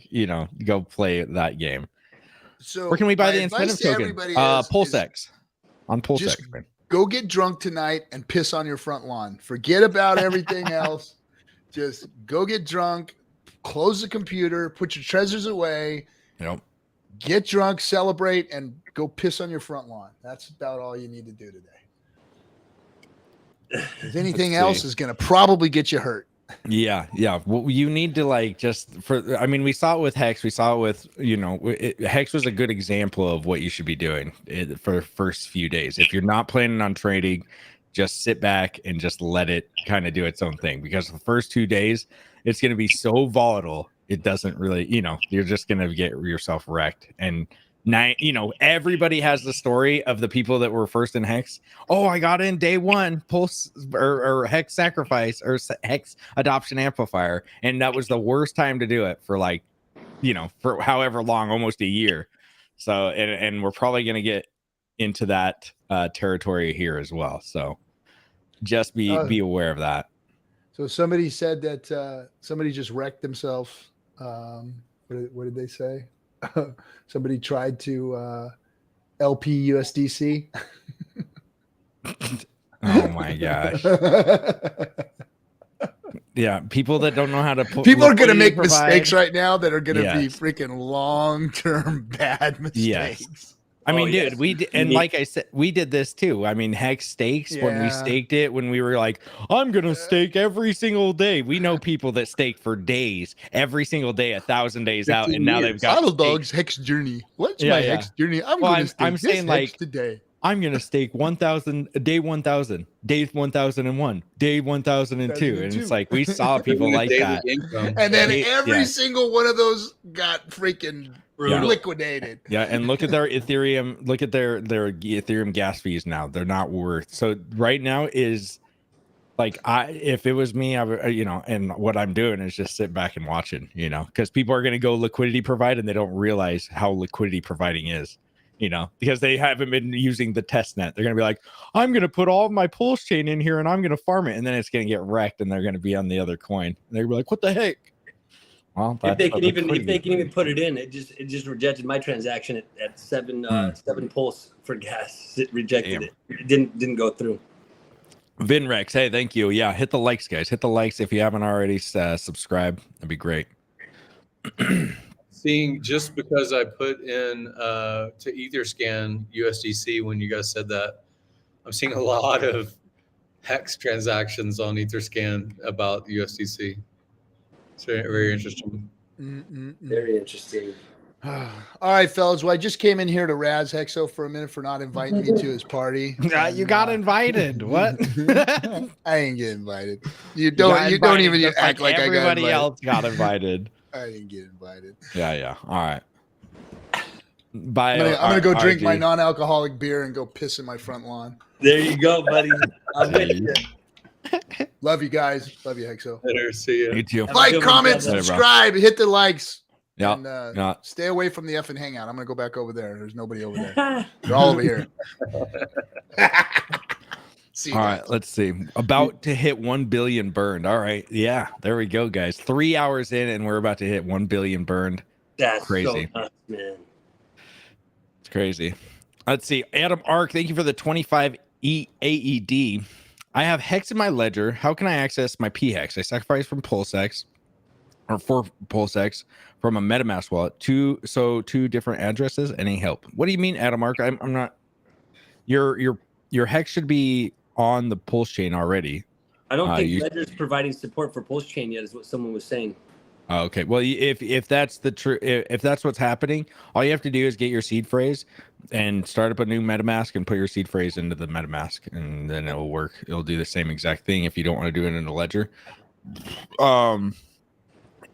[SPEAKER 1] go play that game.
[SPEAKER 16] So
[SPEAKER 1] where can we buy
[SPEAKER 16] my
[SPEAKER 1] the
[SPEAKER 16] advice
[SPEAKER 1] incentive
[SPEAKER 16] to
[SPEAKER 1] token?
[SPEAKER 16] everybody
[SPEAKER 1] PulseX. On PulseX.
[SPEAKER 16] Just go get drunk tonight and piss on your front lawn. Forget about everything else. Just go get drunk, close the computer, put your treasures away.
[SPEAKER 1] Yep.
[SPEAKER 16] Get drunk, celebrate, and go piss on your front lawn. That's about all you need to do today. If anything else is going to probably get you hurt.
[SPEAKER 1] Yeah. Well, you need to we saw it with Hex. We saw it with, Hex was a good example of what you should be doing for the first few days. If you're not planning on trading, just sit back and just let it kind of do its own thing, because the first 2 days, it's going to be so volatile. It doesn't really, you're just going to get yourself wrecked. And everybody has the story of the people that were first in Hex. Oh, I got in day one, Pulse or Hex Sacrifice or Hex Adoption Amplifier. And that was the worst time to do it for for however long, almost a year. So, and we're probably going to get into that territory here as well. So just be aware of that.
[SPEAKER 16] So somebody said that somebody just wrecked themselves. What did they say? Somebody tried to LP USDC.
[SPEAKER 1] Oh my gosh. Yeah, people that don't know how to
[SPEAKER 16] people are going to make mistakes right now that are going to be freaking long-term bad mistakes.
[SPEAKER 1] Yes. I mean, dude,
[SPEAKER 6] yes.
[SPEAKER 1] we did, and like I said, we did this too. I mean, Hex stakes when we
[SPEAKER 16] Yeah.
[SPEAKER 1] staked it, when we were like, I'm gonna stake every single day. We know people that stake for days, every single day, 1,000 days out, and now they've got
[SPEAKER 16] Saddle
[SPEAKER 1] stakes.
[SPEAKER 16] Dogs Hex Journey. What's
[SPEAKER 1] Yeah,
[SPEAKER 16] my
[SPEAKER 1] yeah.
[SPEAKER 16] Hex Journey? I'm
[SPEAKER 1] Well,
[SPEAKER 16] going to
[SPEAKER 1] I'm
[SPEAKER 16] stake this
[SPEAKER 1] saying,
[SPEAKER 16] Hex
[SPEAKER 1] like,
[SPEAKER 16] today.
[SPEAKER 1] I'm gonna stake 1,000 day 1,000, day 1,001, day 1,002, and it's like we saw people like that.
[SPEAKER 16] And then
[SPEAKER 1] They-
[SPEAKER 16] every
[SPEAKER 1] yeah.
[SPEAKER 16] single one of those got freaking liquidated.
[SPEAKER 1] Yeah, and look at their Ethereum. Look at their Ethereum gas fees now. They're not worth. So right now is like if it was me, I would, and what I'm doing is just sit back and watching, because people are going to go liquidity provide and they don't realize how liquidity providing is, because they haven't been using the test net. They're going to be like, I'm going to put all of my pulse chain in here and I'm going to farm it, and then it's going to get wrecked and they're going to be on the other coin. And they're going to be like, what the heck? Well,
[SPEAKER 6] If they can even put it in, it just rejected my transaction at 7 pulse for gas. It rejected it. It didn't go through.
[SPEAKER 1] Vinrex, hey, thank you. Yeah, hit the likes, guys. Hit the likes if you haven't already. Subscribe. That'd be great.
[SPEAKER 7] Seeing just because I put in to Etherscan USDC when you guys said that, I'm seeing a lot of Hex transactions on Etherscan about USDC. It's very, very interesting.
[SPEAKER 6] Very interesting.
[SPEAKER 16] All right, fellas. Well, I just came in here to razz Hexo for a minute for not inviting me to his party.
[SPEAKER 1] You got invited. What?
[SPEAKER 16] I ain't get invited. You don't even act like I got
[SPEAKER 1] everybody
[SPEAKER 16] invited.
[SPEAKER 1] else got invited.
[SPEAKER 16] I didn't get invited.
[SPEAKER 1] Yeah. All right. Bye.
[SPEAKER 16] I'm gonna go drink my non-alcoholic beer and go piss in my front lawn.
[SPEAKER 6] There you go, buddy. I'm with you.
[SPEAKER 16] Love you guys. Love you, Hexo.
[SPEAKER 7] Later. See you.
[SPEAKER 1] You too.
[SPEAKER 16] Like, comment, subscribe, hit the likes.
[SPEAKER 1] Yeah.
[SPEAKER 16] And stay away from the effing hangout. I'm gonna go back over there. There's nobody over there. They're all over here.
[SPEAKER 1] All right, let's see. About to hit 1 billion burned. All right. Yeah, there we go, guys. 3 hours in, and we're about to hit 1 billion burned.
[SPEAKER 6] That's
[SPEAKER 1] crazy.
[SPEAKER 6] So nuts, man.
[SPEAKER 1] It's crazy. Let's see. Adam Ark, thank you for the 25 AED. I have Hex in my ledger. How can I access my PHEX? I sacrificed from PulseX or for PulseX from a MetaMask wallet. Two different addresses. Any help? What do you mean, Adam Ark? I'm not. Your Hex should be on the Pulse chain already.
[SPEAKER 6] I don't think Ledger's providing support for Pulse chain yet, is what someone was saying.
[SPEAKER 1] Okay. Well, if that's the true, if that's what's happening, all you have to do is get your seed phrase and start up a new MetaMask and put your seed phrase into the MetaMask, and then it'll work. It'll do the same exact thing if you don't want to do it in a ledger.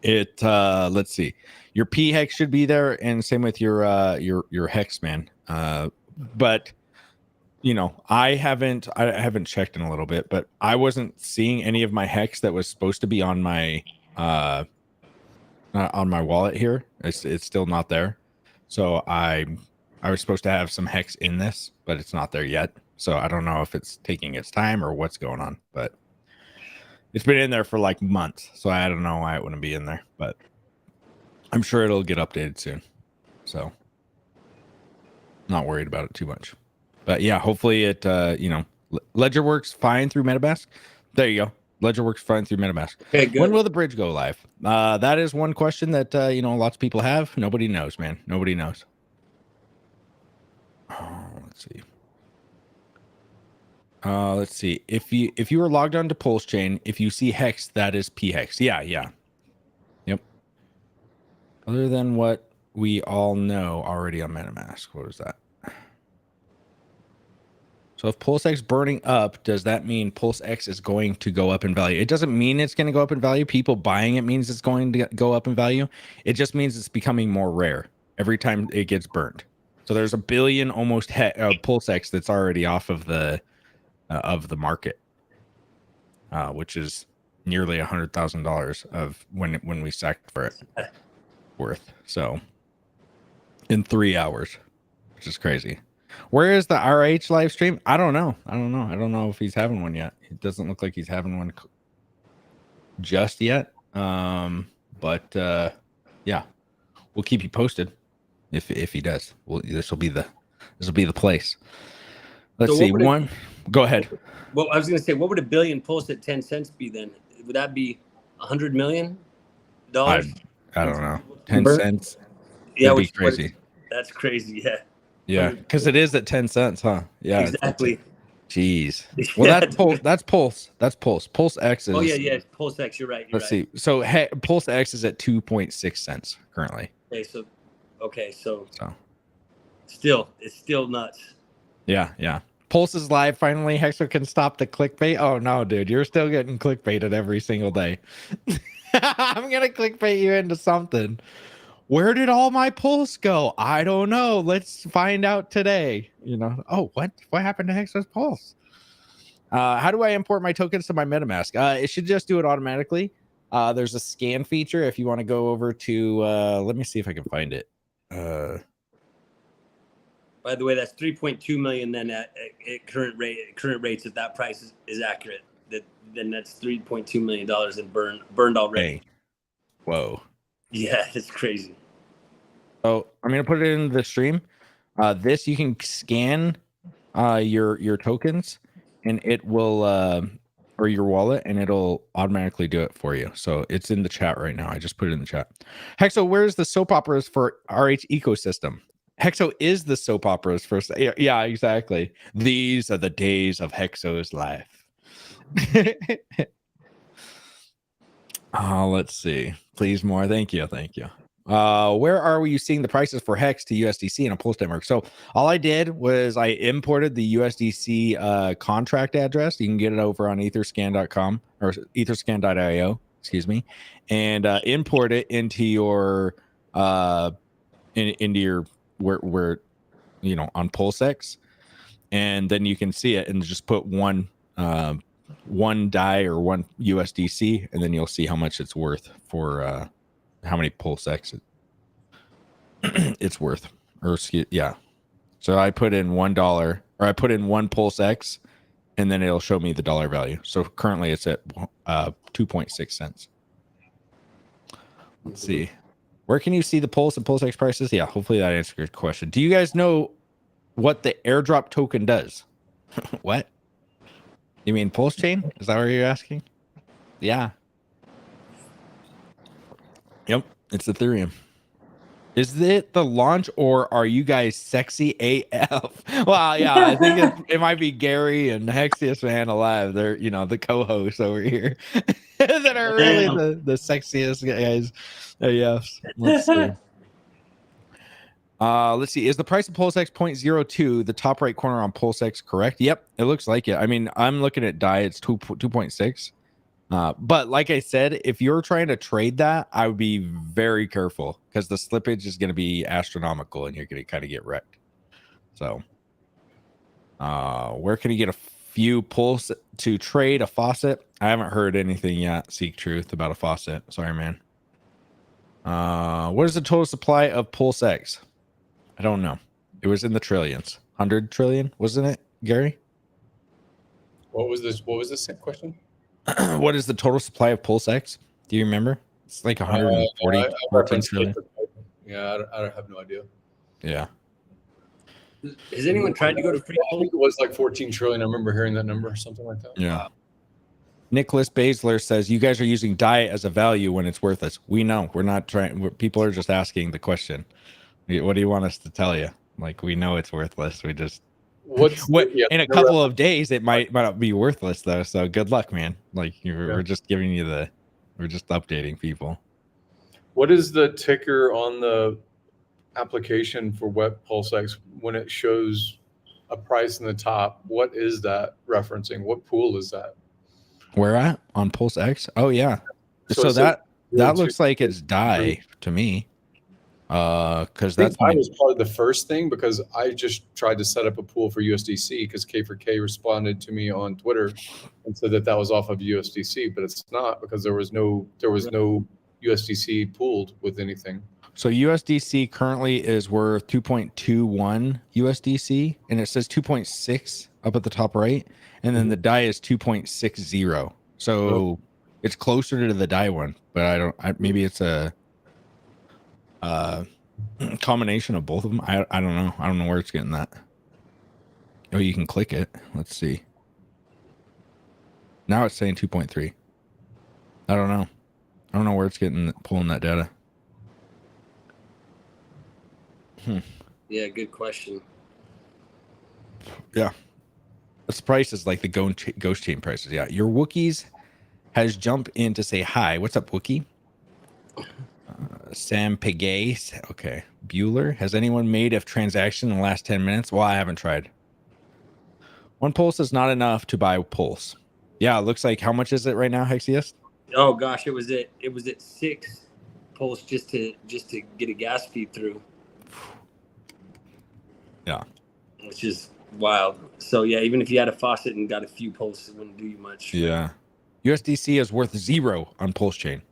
[SPEAKER 1] Let's see. Your P hex should be there, and same with your hex, man. But I haven't checked in a little bit, but I wasn't seeing any of my hex that was supposed to be on my wallet here. It's still not there. So I was supposed to have some hex in this, but it's not there yet. So I don't know if it's taking its time or what's going on, but it's been in there for like months. So I don't know why it wouldn't be in there, but I'm sure it'll get updated soon. So not worried about it too much. But yeah, hopefully it, Ledger works fine through MetaMask. There you go. Ledger works fine through MetaMask.
[SPEAKER 6] Okay, good.
[SPEAKER 1] When will the bridge go live? That is one question that, lots of people have. Nobody knows, man. Nobody knows. Oh, let's see. Let's see. If you are logged on to Pulse Chain, if you see hex, that is P hex. Yeah. Yep. Other than what we all know already on MetaMask. What is that? So if PulseX burning up, does that mean PulseX is going to go up in value? It doesn't mean it's going to go up in value. People buying it means it's going to go up in value. It just means it's becoming more rare every time it gets burned. So there's 1 billion almost PulseX that's already off of the market, which is nearly $100,000 of when we sacked for it worth. So in 3 hours, which is crazy. Where is the RH live stream? I don't know. I don't know if he's having one yet. It doesn't look like he's having one just yet. But yeah, we'll keep you posted if he does. This will be the place. Let's see. Go ahead.
[SPEAKER 6] Well, I was going to say, what would 1 billion Pulse at 10 cents be then? Would that be $100 million?
[SPEAKER 1] I don't know. 10 cents.
[SPEAKER 6] Yeah,
[SPEAKER 1] would be crazy.
[SPEAKER 6] That's crazy. Yeah.
[SPEAKER 1] Yeah, because it is at 10 cents, huh? Yeah,
[SPEAKER 6] Exactly.
[SPEAKER 1] Jeez. Well, that's Pulse. That's Pulse. That's Pulse. Pulse X is.
[SPEAKER 6] Oh yeah. Pulse X. You're right.
[SPEAKER 1] Let's see. So Pulse X is at 2.6 cents currently.
[SPEAKER 6] Okay. So it's still nuts.
[SPEAKER 1] Yeah. Pulse is live. Finally, Hexo can stop the clickbait. Oh no, dude, you're still getting clickbaited every single day. I'm gonna clickbait you into something. Where did all my pulse go? I don't know. Let's find out today. Oh, what happened to Hexo's pulse? How do I import my tokens to my MetaMask? It should just do it automatically. There's a scan feature if you want to go over to let me see if I can find it.
[SPEAKER 6] By the way, that's 3.2 million. Then at current rates, if that price is accurate, then that's 3.2 million dollars in burned already.
[SPEAKER 1] Hey. Whoa.
[SPEAKER 6] Yeah, it's crazy.
[SPEAKER 1] So I'm gonna put it in the stream. This you can scan your tokens, and it will or your wallet, and it'll automatically do it for you. So it's in the chat right now. I just put it in the chat. Hexo, where's the soap operas for RH ecosystem? Hexo is the soap operas for. Yeah, exactly. These are the days of Hexo's life. Let's see. Please more. Thank you. Where are you seeing the prices for Hex to USDC in a Pulse network? So all I did was I imported the USDC contract address. You can get it over on etherscan.com or etherscan.io, excuse me, and import it into your into your where on PulseX, and then you can see it and just put one DAI or one USDC, and then you'll see how much it's worth for how many PulseX it's worth. Or yeah. So I put in $1 or I put in one PulseX, and then it'll show me the dollar value. So currently it's at 2.6 cents. Let's see. Where can you see the Pulse and PulseX prices? Yeah, hopefully that answers your question. Do you guys know what the airdrop token does? What? You mean Pulse Chain? Is that what you're asking? Yeah. Yep, it's Ethereum. Is it the launch, or are you guys sexy AF? Well, yeah, I think it might be Gary and Hexiest Man Alive. They're the co-hosts over here that are really the sexiest guys. Yes. Let's see. Let's see. Is the price of PulseX 0.02 the top right corner on PulseX correct? Yep, it looks like it. I mean, I'm looking at DAI. It's 2.6. But like I said, if you're trying to trade that, I would be very careful because the slippage is going to be astronomical and you're going to kind of get wrecked. So, where can you get a few pulse to trade a faucet? I haven't heard anything yet. Seek truth about a faucet. Sorry, man. What is the total supply of PulseX? I don't know. It was in the trillions. 100 trillion, wasn't it, Gary?
[SPEAKER 7] What was the same question?
[SPEAKER 1] What is the total supply of PulseX? Do you remember? It's like 140 14 trillion.
[SPEAKER 7] Yeah, I have no idea.
[SPEAKER 1] Yeah.
[SPEAKER 6] Has anyone tried to go to free?
[SPEAKER 7] I think it was like 14 trillion. I remember hearing that number or something like that.
[SPEAKER 1] Yeah. Nicholas Basler says you guys are using DAI as a value when it's worthless. We know. We're not trying. People are just asking the question. What do you want us to tell you? Like, we know it's worthless. We just in a couple of days it might not be worthless though. So good luck, man. Like we're just giving you we're just updating people.
[SPEAKER 7] What is the ticker on the application for Web PulseX when it shows a price in the top? What is that referencing? What pool is that?
[SPEAKER 1] Where at on PulseX? Oh yeah. So that looks like it's DAI to me. Because
[SPEAKER 7] that was probably the first thing, because I just tried to set up a pool for USDC because K4K responded to me on Twitter and said that was off of USDC, but it's not, because there was no USDC pooled with anything.
[SPEAKER 1] So USDC currently is worth 2.21 USDC, and it says 2.6 up at the top right, and then the DAI is 2.60. So it's closer to the DAI one, but maybe it's a combination of both of them. I don't know. I don't know where it's getting that. Oh, you can click it. Let's see. Now it's saying 2.3. I don't know. I don't know where it's pulling that data.
[SPEAKER 6] Yeah, good question.
[SPEAKER 1] Yeah. This price is like the ghost chain prices. Yeah. Your Wookiees has jumped in to say hi. What's up, Wookie? Sam Pegay. Okay. Bueller. Has anyone made a transaction in the last 10 minutes? Well, I haven't tried. One pulse is not enough to buy pulse. Yeah, it looks like, how much is it right now, Hexius?
[SPEAKER 6] Oh gosh, it was at 6 pulse just to get a gas feed through.
[SPEAKER 1] Yeah.
[SPEAKER 6] Which is wild. So yeah, even if you had a faucet and got a few pulses, it wouldn't do you much.
[SPEAKER 1] Yeah. USDC is worth 0 on Pulse Chain.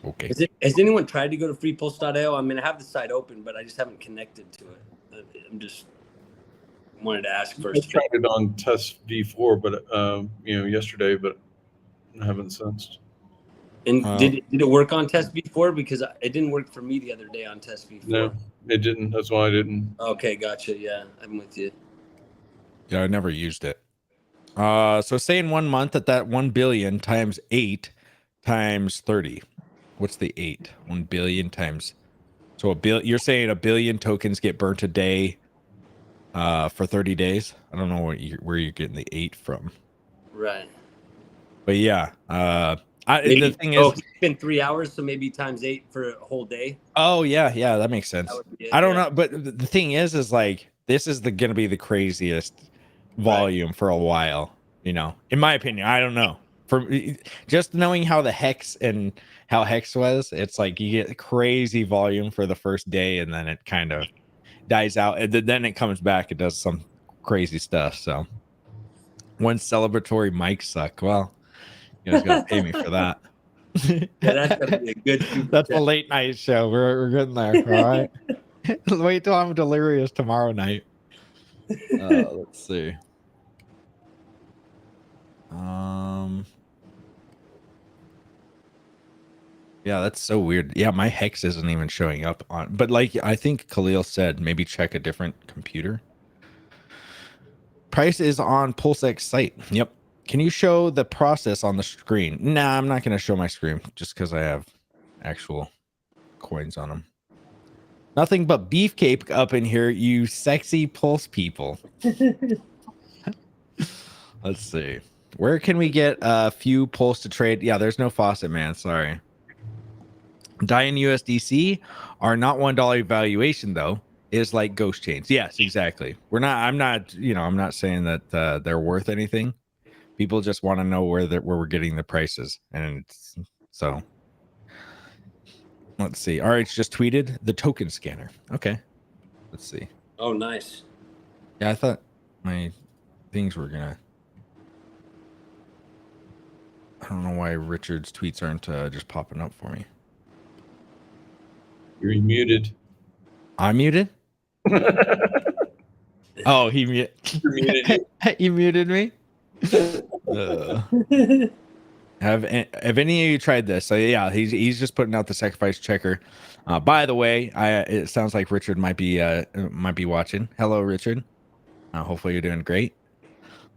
[SPEAKER 1] Okay.
[SPEAKER 6] Has anyone tried to go to freepulse.io? I mean, I have the site open, but I just haven't connected to it. I'm just wanted to ask
[SPEAKER 7] I
[SPEAKER 6] first.
[SPEAKER 7] tried it on test V4, but yesterday, but I haven't since.
[SPEAKER 6] And did it work on test V4? Because it didn't work for me the other day on test V4.
[SPEAKER 7] No, it didn't. That's why I didn't.
[SPEAKER 6] Okay, gotcha. Yeah, I'm with you.
[SPEAKER 1] Yeah, I never used it. So say in 1 month that 1 billion times 8 times 30. What's the 8? 1 billion times. So you're saying 1 billion tokens get burnt a day for 30 days? I don't know where you're getting the 8 from.
[SPEAKER 6] Right.
[SPEAKER 1] But yeah,
[SPEAKER 6] Maybe,
[SPEAKER 1] the thing is,
[SPEAKER 6] it's been 3 hours, so maybe times 8 for a whole day.
[SPEAKER 1] oh yeah, that makes sense. I don't know, but the thing is like, this is gonna be the craziest volume for a while, in my opinion. I don't know, for just knowing how the hex and how hex was, it's like you get crazy volume for the first day and then it kind of dies out, and then it comes back, it does some crazy stuff. So one celebratory mic suck, well, you guys gotta pay me for that.
[SPEAKER 6] Yeah, that's gonna be a good
[SPEAKER 1] that's a late night show. We're getting there. All right. Wait till I'm delirious tomorrow night. Let's see. Yeah, that's so weird. Yeah, my hex isn't even showing up on, but like I think Khalil said, maybe check a different computer. Price is on PulseX site. Yep. Can you show the process on the screen? Nah, I'm not going to show my screen just because I have actual coins on them. Nothing but beefcake up in here, you sexy pulse people. Let's see. Where can we get a few pulse to trade? Yeah, there's no faucet, man. Sorry. Dian USDC are not $1 valuation, though. Is like ghost chains. Yes, exactly. I'm not saying that they're worth anything. People just want to know where we're getting the prices, and so let's see. RH just tweeted the token scanner. Okay, let's see.
[SPEAKER 6] Oh, nice.
[SPEAKER 1] Yeah, I thought my things were gonna. I don't know why Richard's tweets aren't just popping up for me.
[SPEAKER 7] You're muted.
[SPEAKER 1] I'm muted. Oh, he muted. He muted me. Have any of you tried this? So yeah, he's just putting out the sacrifice checker. By the way, it sounds like Richard might be watching. Hello, Richard. Hopefully you're doing great.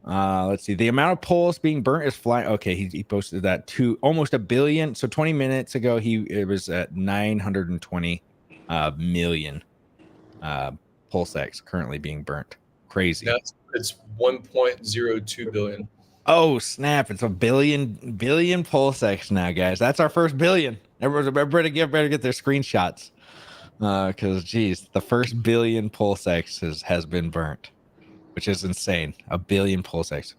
[SPEAKER 1] Let's see. The amount of polls being burnt is flying. Okay, he posted that to almost 1 billion. So 20 minutes ago, it was at 920 million PulseX currently being burnt. Crazy.
[SPEAKER 7] It's 1.02 billion.
[SPEAKER 1] Oh snap! It's 1 billion PulseX now, guys. That's our first billion. Everybody better get their screenshots, because geez, the first billion PulseX has been burnt, which is insane. 1 billion PulseX.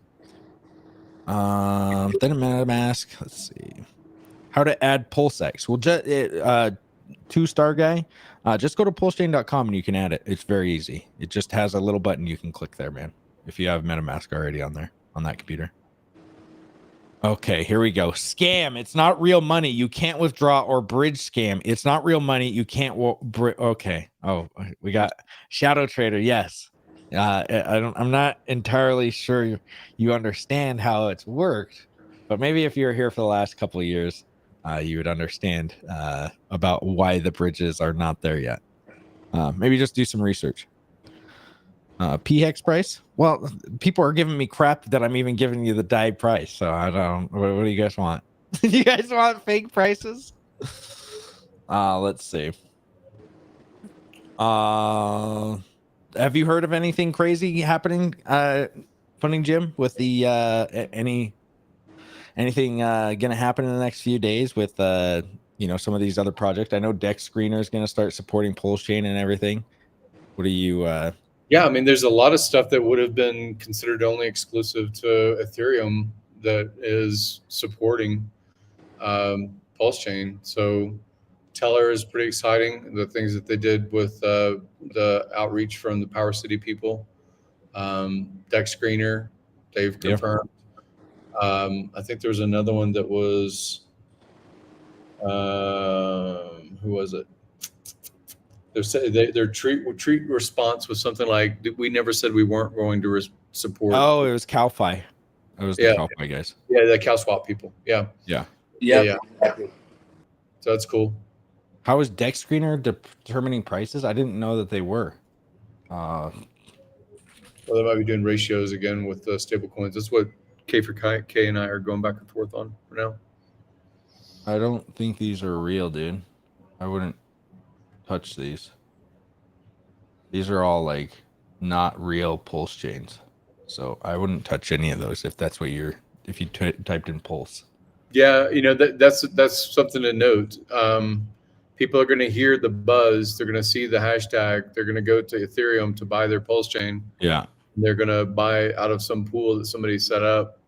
[SPEAKER 1] Then a MetaMask. Let's see how to add PulseX. Well, 2-star guy. Just go to pulsechain.com and you can add it. It's very easy. It just has a little button you can click there, man. If you have MetaMask already on there, on that computer. Okay, here we go. Scam. It's not real money. You can't withdraw or bridge scam. It's not real money. You can't. Okay. Oh, we got Shadow Trader. Yes. I'm not entirely sure you understand how it's worked, but maybe if you were here for the last couple of years, you would understand about why the bridges are not there yet. Maybe just do some research. PHEX price? Well, people are giving me crap that I'm even giving you the DAI price. So I don't. What do you guys want? You guys want fake prices? Let's see. Have you heard of anything crazy happening, Funding Jim, with the anything gonna happen in the next few days with some of these other projects? I know Dex Screener is gonna start supporting PulseChain and everything. What are you
[SPEAKER 7] Yeah, I mean, there's a lot of stuff that would have been considered only exclusive to Ethereum that is supporting PulseChain. So Teller is pretty exciting. The things that they did with the outreach from the Power City people. Dex Screener, they've confirmed. I think there was another one that was, who was it? Their treat response was something like, "We never said we weren't going to support."
[SPEAKER 1] Oh, it was CalFi. It was the CalFi guys.
[SPEAKER 7] Yeah, the CalSwap people. Yeah.
[SPEAKER 1] Yeah.
[SPEAKER 7] Exactly. So that's cool.
[SPEAKER 1] How is Dex Screener determining prices? I didn't know that they were.
[SPEAKER 7] Well, they might be doing ratios again with stable coins. That's what K and I are going back and forth on for now.
[SPEAKER 1] I don't think these are real, dude. I wouldn't touch these. These are all like not real pulse chains, so I wouldn't touch any of those if that's what if you typed in pulse.
[SPEAKER 7] Yeah, that's something to note. People are going to hear the buzz. They're going to see the hashtag. They're going to go to Ethereum to buy their pulse chain.
[SPEAKER 1] Yeah.
[SPEAKER 7] They're going to buy out of some pool that somebody set up,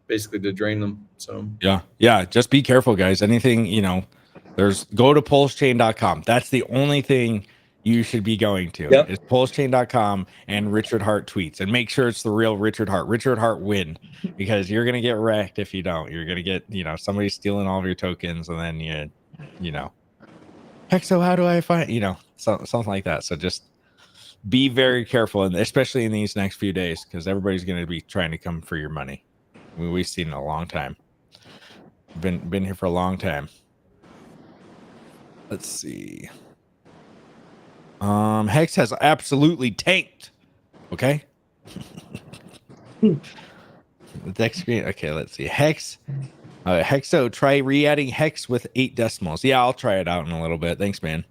[SPEAKER 7] basically to drain them. So
[SPEAKER 1] yeah, just be careful, guys. Anything, go to pulsechain.com. That's the only thing you should be going to.
[SPEAKER 6] Yep.
[SPEAKER 1] It's pulsechain.com and Richard Hart tweets, and make sure it's the real Richard Hart. Richard Hart win, because you're gonna get wrecked if you don't. You're gonna get, somebody stealing all of your tokens, and then Hexo, how do I find, something like that. So just be very careful, and especially in these next few days, because everybody's gonna be trying to come for your money. I mean, we've seen it a long time. Been here for a long time. Let's see. Hex has absolutely tanked. Okay. The Dex screen. Okay, let's see. Hex. Hexo, try re-adding Hex with 8 decimals. Yeah, I'll try it out in a little bit. Thanks, man.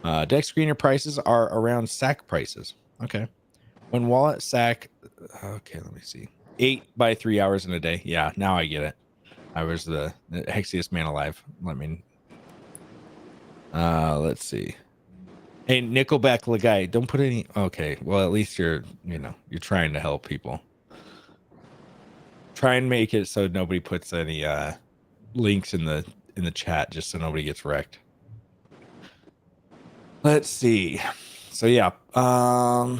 [SPEAKER 1] Dex screener prices are around SAC prices. Okay. When wallet SAC. Okay, let me see. 8 by 3 hours in a day. Yeah, now I get it. I was the hexiest man alive. Let's see. Hey, Nickelback Lagai, don't put any. Okay, well, at least you're trying to help people. Try and make it so nobody puts any links in the chat, just so nobody gets wrecked. Let's see. So yeah, let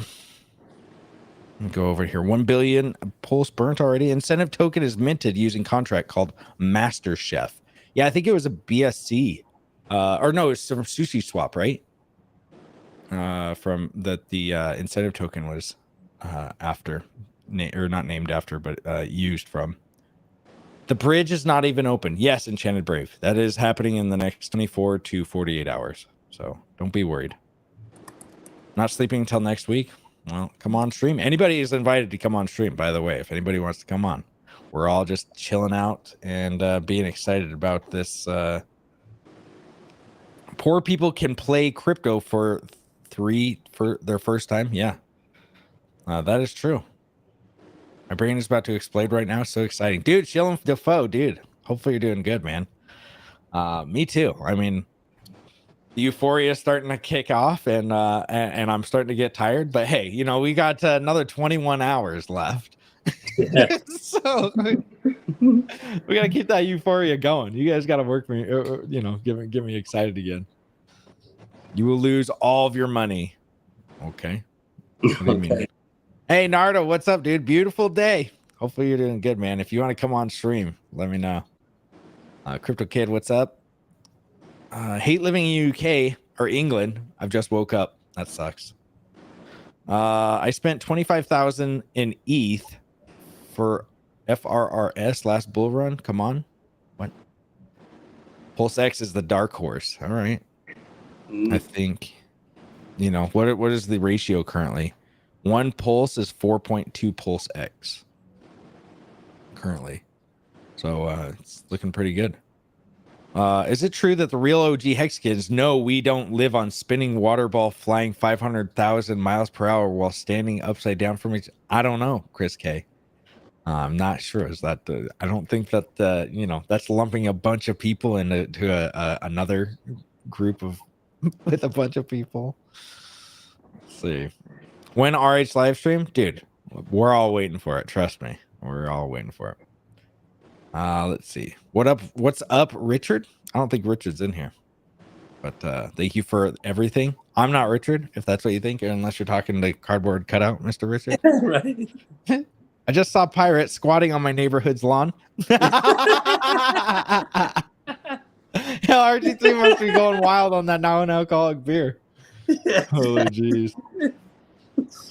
[SPEAKER 1] me go over here. 1 billion pulse burnt already. Incentive token is minted using contract called Master Chef. Yeah, I think it was a BSC, or no, it's from Sushi Swap, right? From the incentive token was after, or not named after, but used from. The bridge is not even open. Yes, Enchanted Brave. That is happening in the next 24 to 48 hours. So don't be worried. Not sleeping until next week. Well, come on stream. Anybody is invited to come on stream, by the way, if anybody wants to come on. We're all just chilling out and being excited about this. Poor people can play crypto for their first time. Yeah, that is true. My brain is about to explode right now. So exciting, dude. Chillin' Defoe, dude. Hopefully you're doing good, man. Me too. I mean, the euphoria is starting to kick off, and I'm starting to get tired. But hey, we got another 21 hours left. So we gotta keep that euphoria going. You guys gotta work me, get me excited again. You will lose all of your money. Okay. What do you mean? Hey, Nardo, what's up, dude? Beautiful day. Hopefully you're doing good, man. If you want to come on stream, let me know. Crypto Kid, what's up? Hate living in UK or England. I've just woke up. That sucks. I spent 25,000 in ETH for FRRS last bull run. Come on. What? Pulse X is the dark horse. All right. I think, what is the ratio currently? 1 pulse is 4.2 pulse X currently. So it's looking pretty good. Is it true that the real OG Hexkins know we don't live on spinning water ball flying 500,000 miles per hour while standing upside down from each? I don't know, Chris K. I'm not sure. Is that the? I don't think that that's lumping a bunch of people into another group of with a bunch of people. Let's see. When RH live stream, dude, we're all waiting for it. Trust me, we're all waiting for it. Let's see. What's up, Richard? I don't think Richard's in here. But thank you for everything. I'm not Richard, if that's what you think, unless you're talking to cardboard cutout, Mr. Richard.
[SPEAKER 6] Right.
[SPEAKER 1] I just saw Pirate squatting on my neighborhood's lawn. RG3 must be going wild on that non-alcoholic beer. Holy jeez.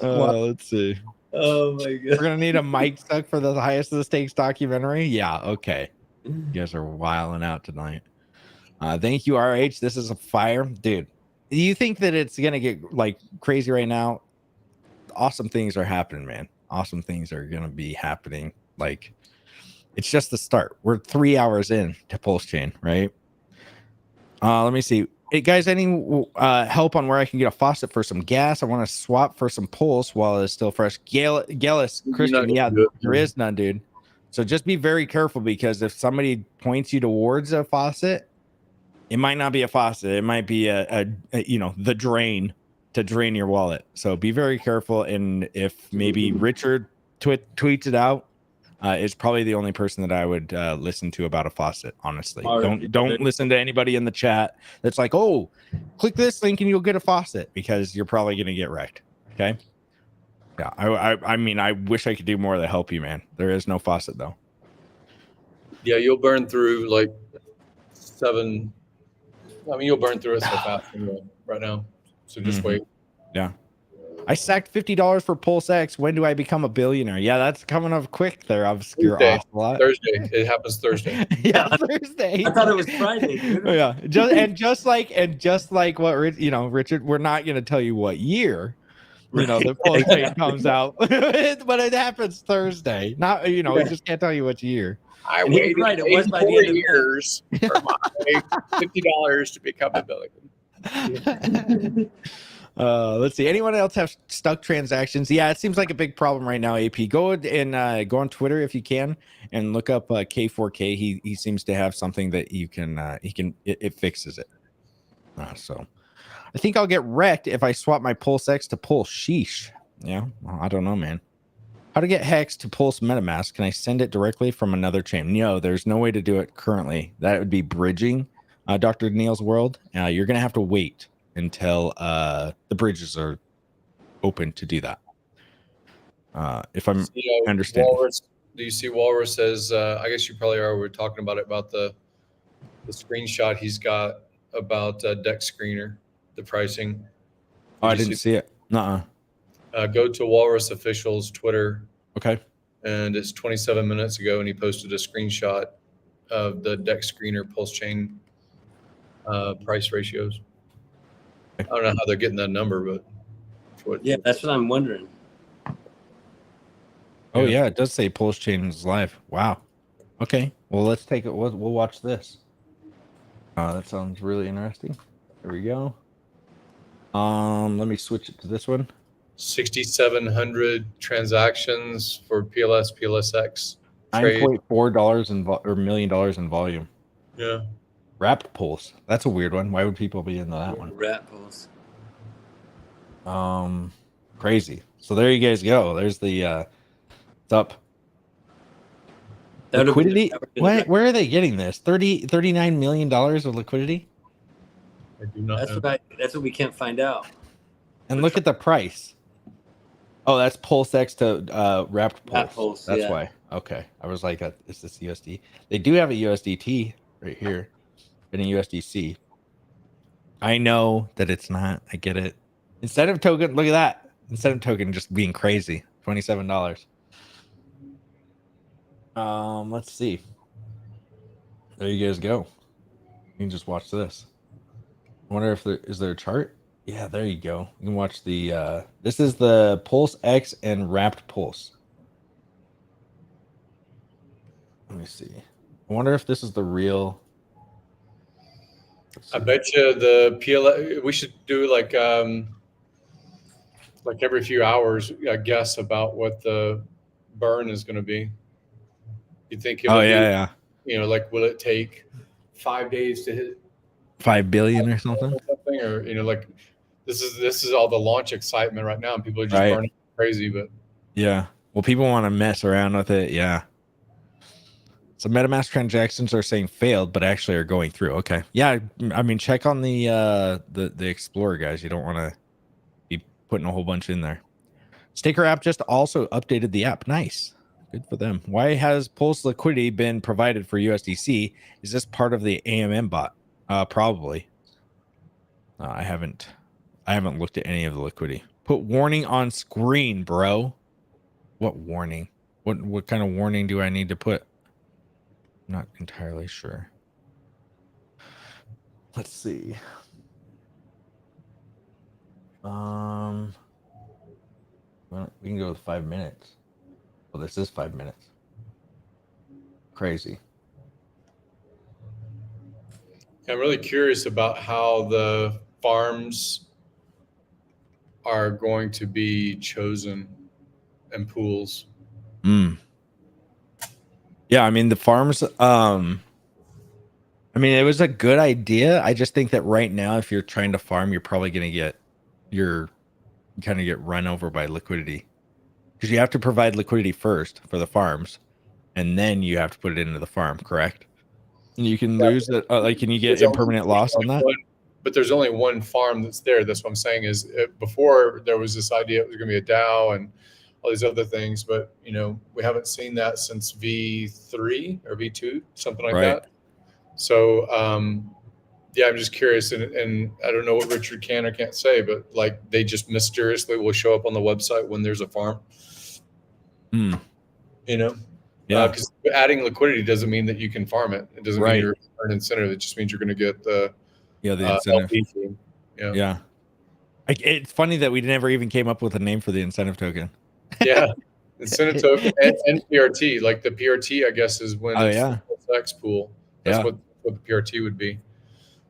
[SPEAKER 1] Let's see.
[SPEAKER 6] Oh my god.
[SPEAKER 1] We're gonna need a mic stuck for the highest of the stakes documentary. Yeah, okay. You guys are wilding out tonight. Thank you, RH. This is a fire, dude. Do you think that it's gonna get like crazy right now? Awesome things are happening, man. Awesome things are gonna be happening. Like, it's just the start. We're 3 hours in to Pulse Chain, right? Let me see. Hey guys, any help on where I can get a faucet for some gas? I want to swap for some Pulse while it's still fresh. Gallus, Christian, yeah, there is none, dude. So just be very careful, because if somebody points you towards a faucet, it might not be a faucet. It might be a the drain to drain your wallet. So be very careful. And if maybe Richard tweets it out, is probably the only person that I would listen to about a faucet. Honestly, don't listen to anybody in the chat that's like, oh, click this link and you'll get a faucet, because you're probably gonna get wrecked. Okay. Yeah, I mean, I wish I could do more to help you, man. There is no faucet though.
[SPEAKER 7] Yeah, you'll burn through like 7. I mean, you'll burn through it so fast right now. So just wait.
[SPEAKER 1] Yeah. I sacked $50 for Pulse X. When do I become a billionaire? Yeah, that's coming up quick there, Obscure Ocelot.
[SPEAKER 7] Thursday. It happens Thursday.
[SPEAKER 1] Yeah, Thursday.
[SPEAKER 6] I thought it was Friday, dude.
[SPEAKER 1] Yeah. Just like what Richard, we're not gonna tell you what year the Pulse Chain comes out. But it happens Thursday. Not we just can't tell you which year.
[SPEAKER 7] I waited
[SPEAKER 6] right, it was by the end of
[SPEAKER 7] years for my $50 to become a billion.
[SPEAKER 1] Let's see. Anyone else have stuck transactions? Yeah, it seems like a big problem right now. AP, go and go on Twitter if you can and look up K4K. He seems to have something that you can it fixes it. So I think I'll get wrecked if I swap my Pulse X to Pulse Sheesh. Yeah, well, I don't know, man. How to get Hex to Pulse MetaMask? Can I send it directly from another chain? No, there's no way to do it currently. That would be bridging Dr. Neil's world. You're gonna have to wait until the bridges are open to do that. If I'm understanding.
[SPEAKER 7] Walrus, do you see Walrus says, I guess you probably are, we're talking about the screenshot he's got about Dex Screener, the pricing.
[SPEAKER 1] I didn't see it.
[SPEAKER 7] Go to Walrus Official's Twitter.
[SPEAKER 1] Okay.
[SPEAKER 7] And it's 27 minutes ago, and he posted a screenshot of the Dex Screener Pulse Chain price ratios. I don't know how they're getting that number, but
[SPEAKER 6] that's what I'm wondering.
[SPEAKER 1] Oh yeah, it does say Pulse Chain is live. Wow. Okay. Well, let's take it. We'll watch this. That sounds really interesting. There we go. Let me switch it to this one.
[SPEAKER 7] 6,700 transactions for PLS, PLSX.
[SPEAKER 1] $9.4 million in volume.
[SPEAKER 7] Yeah.
[SPEAKER 1] Wrapped Pulse. That's a weird one. Why would people be into that one?
[SPEAKER 6] Wrapped Pulse.
[SPEAKER 1] Crazy. So there you guys go. There's the it's up. Liquidity. Where are they getting this? $39 million of liquidity?
[SPEAKER 7] I do not know.
[SPEAKER 6] That's what we can't find out.
[SPEAKER 1] And look at the price. Oh, that's Pulse X to Wrapped Pulse. That's why. Okay. I was like, is this USD? They do have a USDT right here and a USDC. I know that it's not. I get it. Incentive token, look at that. Incentive token just being crazy. $27. Let's see. There you guys go. You can just watch this. I wonder if is there a chart? Yeah, there you go. You can watch the this is the Pulse X and Wrapped Pulse. Let me see. I wonder if this is the real
[SPEAKER 7] I bet you the PL. We should do like every few hours a guess about what the burn is going to be. You think it'll be, like, will it take 5 days to hit
[SPEAKER 1] 5 billion or something?
[SPEAKER 7] Or, like this is all the launch excitement right now, and people are just
[SPEAKER 1] Right.
[SPEAKER 7] burning crazy. But
[SPEAKER 1] Yeah. Well, people want to mess around with it. Yeah. So MetaMask transactions are saying failed, but actually are going through. Okay. Yeah. I mean, check on the Explorer, guys. You don't want to be putting a whole bunch in there. Staker app just also updated the app. Nice. Good for them. Why has Pulse liquidity been provided for USDC? Is this part of the AMM bot? Probably. I haven't looked at any of the liquidity. Put warning on screen, bro. What warning? What kind of warning do I need to put? I'm not entirely sure. Let's see. Well, we can go with 5 minutes. Well, this is 5 minutes. Crazy.
[SPEAKER 7] I'm really curious about how the farms are going to be chosen and pools.
[SPEAKER 1] Yeah, I mean the farms. I mean it was a good idea. I just think that right now, if you're trying to farm, you're probably gonna get run over by liquidity, because you have to provide liquidity first for the farms, and then you have to put it into the farm. Correct? And you can lose it. Can you get impermanent loss on that?
[SPEAKER 7] But there's only one farm that's there. That's what I'm saying. Is before there was this idea it was going to be a DAO and all these other things, but we haven't seen that since V3 or V2, something like that. So yeah, I'm just curious, and I don't know what Richard can or can't say, but like they just mysteriously will show up on the website when there's a farm.
[SPEAKER 1] Yeah.
[SPEAKER 7] Because adding liquidity doesn't mean that you can farm it. It doesn't mean you're an incentive. It just means you're going to get the
[SPEAKER 1] incentive.
[SPEAKER 7] LP fee.
[SPEAKER 1] Yeah. It's funny that we never even came up with a name for the incentive token.
[SPEAKER 7] Yeah, incentive token and PRT. Like the PRT, I guess, is when it's the PulseX pool. That's what the PRT would be.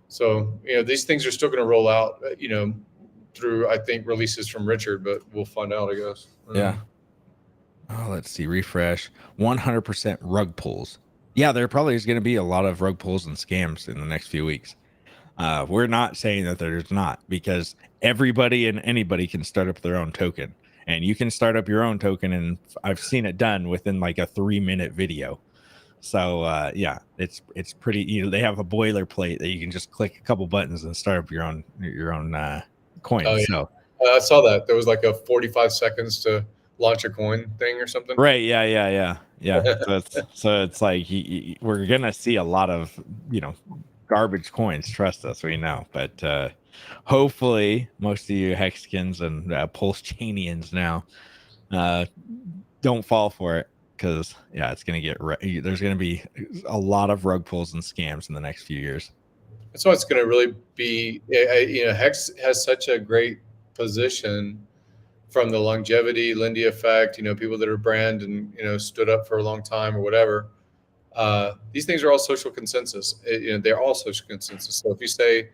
[SPEAKER 7] So these things are still going to roll out. Through I think releases from Richard, but we'll find out, I guess.
[SPEAKER 1] Yeah. Oh, let's see. Refresh. 100% rug pulls. Yeah, there probably is going to be a lot of rug pulls and scams in the next few weeks. We're not saying that there's not, because everybody and anybody can start up their own token, and you can start up your own token, and I've seen it done within like a 3-minute video. So yeah, it's pretty. They have a boilerplate that you can just click a couple buttons and start up your own coin.
[SPEAKER 7] Oh, yeah.
[SPEAKER 1] So
[SPEAKER 7] I saw that there was like a 45 seconds to launch a coin thing or something.
[SPEAKER 1] Right. Yeah. So it's like we're gonna see a lot of garbage coins. Trust us, we know. But hopefully, most of you Hexkins and PulseChainians now don't fall for it, because it's gonna get there's gonna be a lot of rug pulls and scams in the next few years.
[SPEAKER 7] That's why it's going to really be. Hex has such a great position from the longevity, Lindy effect, people that are brand and, stood up for a long time or whatever. These things are all social consensus. They're all social consensus. So if you say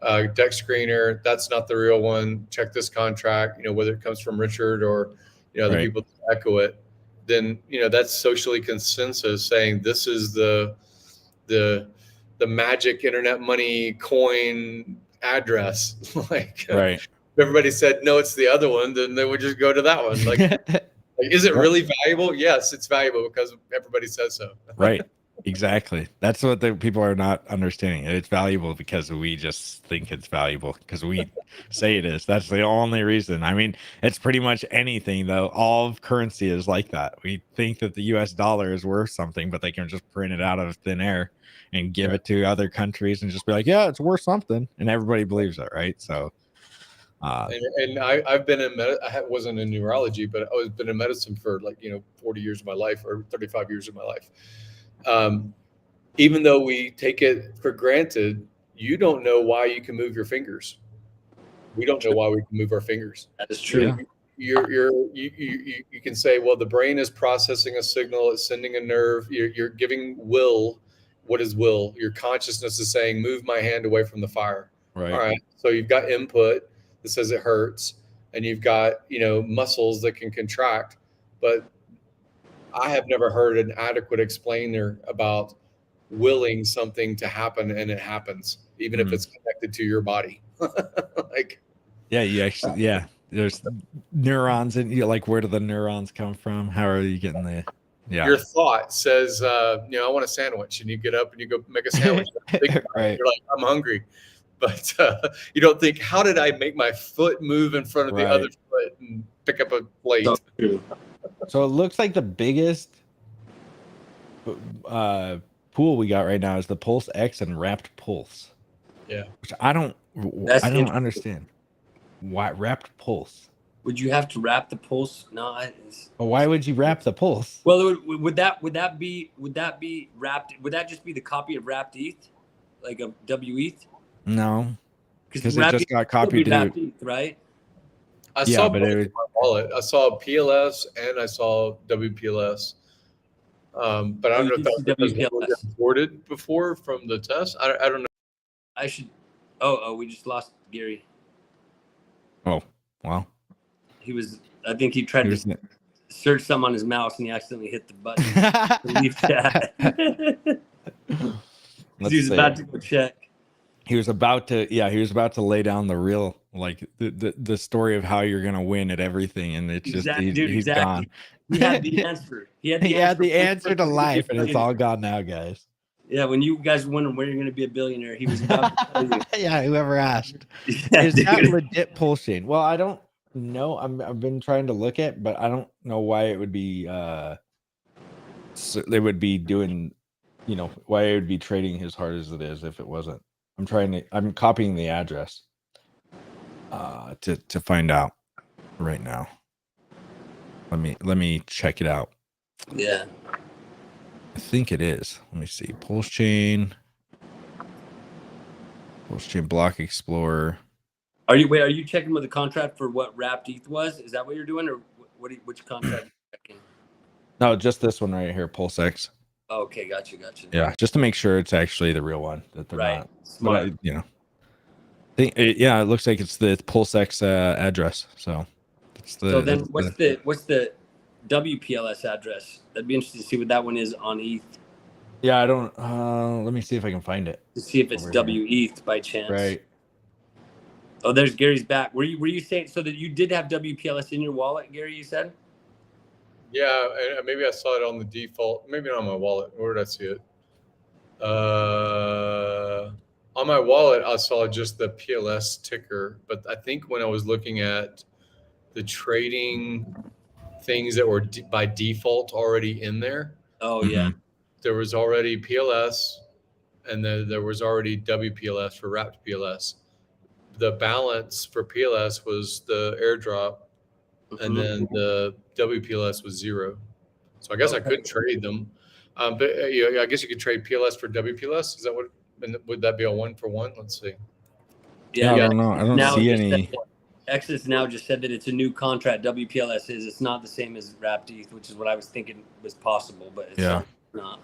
[SPEAKER 7] deck screener, that's not the real one, check this contract, whether it comes from Richard or, other people that echo it, then, that's socially consensus saying this is the magic internet money coin address. If everybody said, no, it's the other one, then they would just go to that one. Like is it really valuable? Yes, it's valuable because everybody says so.
[SPEAKER 1] Right. Exactly. That's what the people are not understanding. It's valuable because we just think it's valuable because we say it is. That's the only reason. I mean, it's pretty much anything, though. All of currency is like that. We think that the US dollar is worth something, but they can just print it out of thin air and give it to other countries and just be like, yeah, it's worth something. And everybody believes it, right? So
[SPEAKER 7] and I've been in I wasn't in neurology, but I've been in medicine for 40 years of my life, or 35 years of my life. Even though we take it for granted, you don't know why you can move your fingers. We don't know why we can move our fingers.
[SPEAKER 6] That is true.
[SPEAKER 7] You can say, well, the brain is processing a signal, it's sending a nerve. You're giving will what is will? Your consciousness is saying, move my hand away from the fire.
[SPEAKER 1] Right.
[SPEAKER 7] All right. So you've got input that says it hurts, and you've got, muscles that can contract. But I have never heard an adequate explainer about willing something to happen, and it happens, even if it's connected to your body.
[SPEAKER 1] Yeah, there's neurons, and like, where do the neurons come from? How are you getting the? Yeah.
[SPEAKER 7] Your thought says, I want a sandwich, and you get up and you go make a sandwich.
[SPEAKER 1] Right.
[SPEAKER 7] You're like, I'm hungry, but you don't think, how did I make my foot move in front of the other foot and pick up a plate?
[SPEAKER 1] So it looks like the biggest pool we got right now is the Pulse X and Wrapped Pulse.
[SPEAKER 7] Yeah.
[SPEAKER 1] Which I don't understand. Why Wrapped Pulse?
[SPEAKER 6] Would you have to wrap the pulse? No,
[SPEAKER 1] Well, why would you wrap the pulse?
[SPEAKER 6] Well, would that be wrapped? Would that just be the copy of wrapped ETH, like a WETH?
[SPEAKER 1] No, because it
[SPEAKER 6] wrapped
[SPEAKER 1] just got
[SPEAKER 6] ETH
[SPEAKER 1] copied
[SPEAKER 6] would be wrapped
[SPEAKER 1] to
[SPEAKER 6] ETH, right?
[SPEAKER 7] I saw both in my wallet. I saw PLS and I saw WPLS. But I don't know if that was
[SPEAKER 6] WPLS
[SPEAKER 7] reported before from the test. I don't know.
[SPEAKER 6] I should. Oh, we just lost Gary.
[SPEAKER 1] Oh, wow.
[SPEAKER 6] I think he tried to search something on his mouse and he accidentally hit the button to leave chat. He was about to go check.
[SPEAKER 1] He was about to lay down the real, like the story of how you're gonna win at everything, and it's just he's gone.
[SPEAKER 6] He had the answer. He
[SPEAKER 1] had the answer to life, and it's all gone now, guys.
[SPEAKER 6] Yeah, when you guys wondering where you're going to be a billionaire, he was about to tell you.
[SPEAKER 1] Yeah, whoever asked.
[SPEAKER 6] Yeah,
[SPEAKER 1] is that legit pulse chain? Well, I don't know. I've been trying to look at, but I don't know why it would be. So they would be doing, why it would be trading as hard as it is if it wasn't. I'm copying the address to find out right now. Let me check it out.
[SPEAKER 6] Yeah.
[SPEAKER 1] I think it is. Let me see. Pulse chain block explorer.
[SPEAKER 6] Are you checking with the contract for what wrapped ETH was? Is that what you're doing, or which contract are you checking?
[SPEAKER 1] No, just this one right here, Pulse X.
[SPEAKER 6] Oh, okay, gotcha.
[SPEAKER 1] Yeah, just to make sure it's actually the real one, that they're not.
[SPEAKER 6] Smart.
[SPEAKER 1] But it looks like it's the Pulse X address. So
[SPEAKER 6] then what's the WPLS address? That'd be interesting to see what that one is on ETH.
[SPEAKER 1] Yeah, I don't. Let me see if I can find it.
[SPEAKER 6] To see if it's WETH by chance.
[SPEAKER 1] Right.
[SPEAKER 6] Oh, there's Gary's back. Were you saying so that you did have WPLS in your wallet, Gary? You said.
[SPEAKER 7] Yeah, maybe I saw it on the default. Maybe not on my wallet. Where did I see it? On my wallet, I saw just the PLS ticker. But I think when I was looking at the trading things that were by default already in there.
[SPEAKER 6] Oh, yeah.
[SPEAKER 7] There was already PLS, and then there was already WPLS for wrapped PLS. The balance for PLS was the airdrop, and then the WPLS was 0. So I guess I could trade them. But I guess you could trade PLS for WPLS. Is that what? Would that be a 1-for-1? Let's see.
[SPEAKER 1] Yeah, I don't know. I don't see any.
[SPEAKER 6] Exodus now just said that it's a new contract. WPLS is. It's not the same as wrapped ETH, which is what I was thinking was possible, but it's not.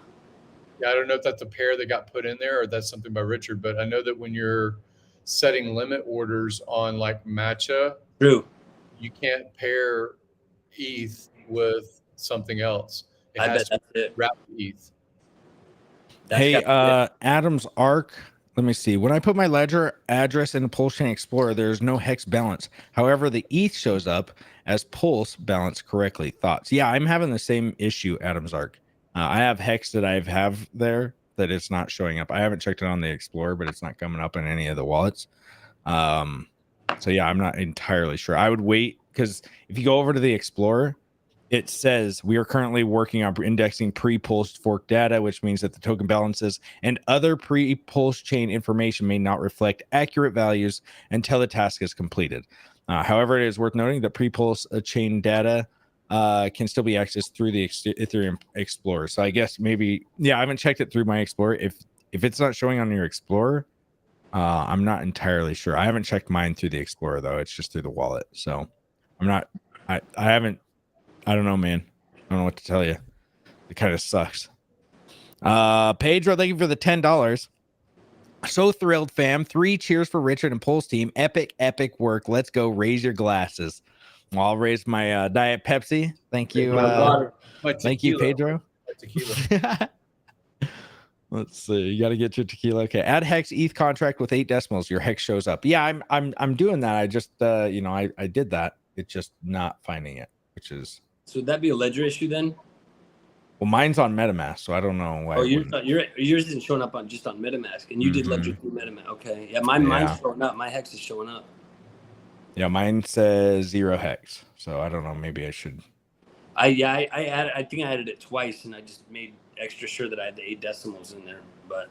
[SPEAKER 7] Yeah, I don't know if that's a pair that got put in there or that's something by Richard, but I know that when you're setting limit orders on like Matcha,
[SPEAKER 6] true,
[SPEAKER 7] you can't pair ETH with something else.
[SPEAKER 6] I bet that's it.
[SPEAKER 7] Wrapped ETH.
[SPEAKER 1] Hey, Adam's Arc. Let me see. When I put my ledger address in the Pulse Chain Explorer, there's no hex balance. However, the ETH shows up as Pulse balance correctly. Thoughts? Yeah, I'm having the same issue, Adam's Arc. I have hex that I have there that it's not showing up. I haven't checked it on the Explorer, but it's not coming up in any of the wallets. So yeah, I'm not entirely sure. I would wait, because if you go over to the Explorer, it says we are currently working on indexing pre-pulse fork data, which means that the token balances and other pre-pulse chain information may not reflect accurate values until the task is completed. However, it is worth noting that pre-pulse chain data can still be accessed through the Ethereum Explorer. So I guess maybe, yeah, I haven't checked it through my Explorer. If it's not showing on your Explorer, I'm not entirely sure. I haven't checked mine through the Explorer though. It's just through the wallet. So I'm not. I don't know, man. I don't know what to tell you. It kind of sucks. Pedro, thank you for the $10. So thrilled, fam. 3 cheers for Richard and Pulse team. Epic work. Let's go. Raise your glasses. Well, I'll raise my Diet Pepsi. Thank you. Thank you, Pedro.
[SPEAKER 7] Tequila.
[SPEAKER 1] Let's see. You got to get your tequila. Okay. Add hex ETH contract with 8 decimals. Your hex shows up. Yeah, I'm doing that. I just I did that. It's just not finding it, which is.
[SPEAKER 6] So would that be a ledger issue then?
[SPEAKER 1] Well, mine's on MetaMask, so I don't know why.
[SPEAKER 6] Oh, yours isn't showing up on MetaMask, and you did ledger through MetaMask. Okay. Yeah, mine's showing up. My hex is showing up.
[SPEAKER 1] Yeah, mine says 0 hex. So I don't know. Maybe I should.
[SPEAKER 6] I think I added it twice, and I just made extra sure that I had the 8 decimals in there. But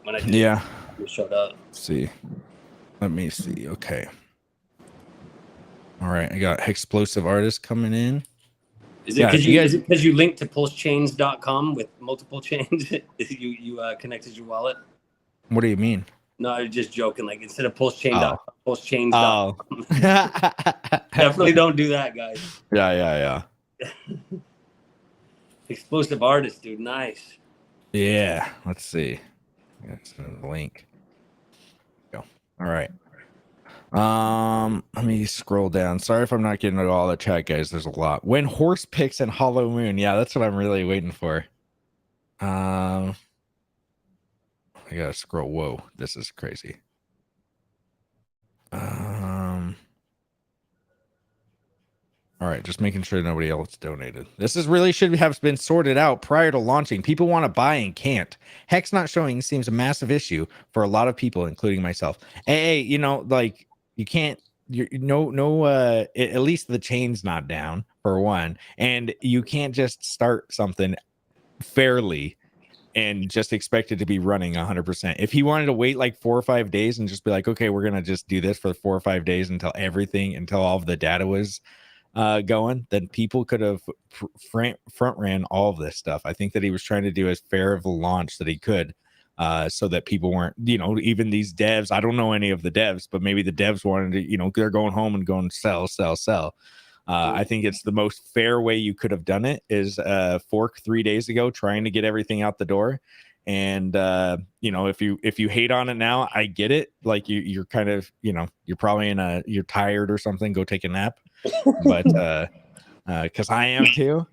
[SPEAKER 6] when I did, it showed up.
[SPEAKER 1] Let's see. Let me see. Okay. All right, I got explosive artist coming in.
[SPEAKER 6] Is it because you linked to pulsechains.com with multiple chains? you connected your wallet?
[SPEAKER 1] What do you mean?
[SPEAKER 6] No, I was just joking. Like instead of pulsechain.com, pulsechains.com. Definitely don't do that, guys.
[SPEAKER 1] Yeah.
[SPEAKER 6] Explosive artist, dude. Nice.
[SPEAKER 1] Yeah. Let's see. That's the link. Go. All right. Let me scroll down. Sorry if I'm not getting to all the chat, guys. There's a lot. When horse picks and hollow moon. Yeah, that's what I'm really waiting for. I gotta scroll. Whoa, this is crazy. All right, just making sure nobody else donated. This is really should have been sorted out prior to launching. People want to buy and can't. Hex not showing seems a massive issue for a lot of people, including myself. Hey, like you can't. At least the chain's not down for one, and you can't just start something fairly and just expect it to be running 100%. If he wanted to wait like 4 or 5 days and just be like, okay, we're gonna just do this for 4 or 5 days until all of the data was going, then people could have front ran all of this stuff. I think that he was trying to do as fair of a launch that he could, so that people weren't, even these devs. I don't know any of the devs, but maybe the devs wanted to, they're going home and going sell. I think it's the most fair way you could have done it is fork 3 days ago, trying to get everything out the door. And if you hate on it now, I get it. Like you're kind of, you're probably you're tired or something, go take a nap. But because I am too.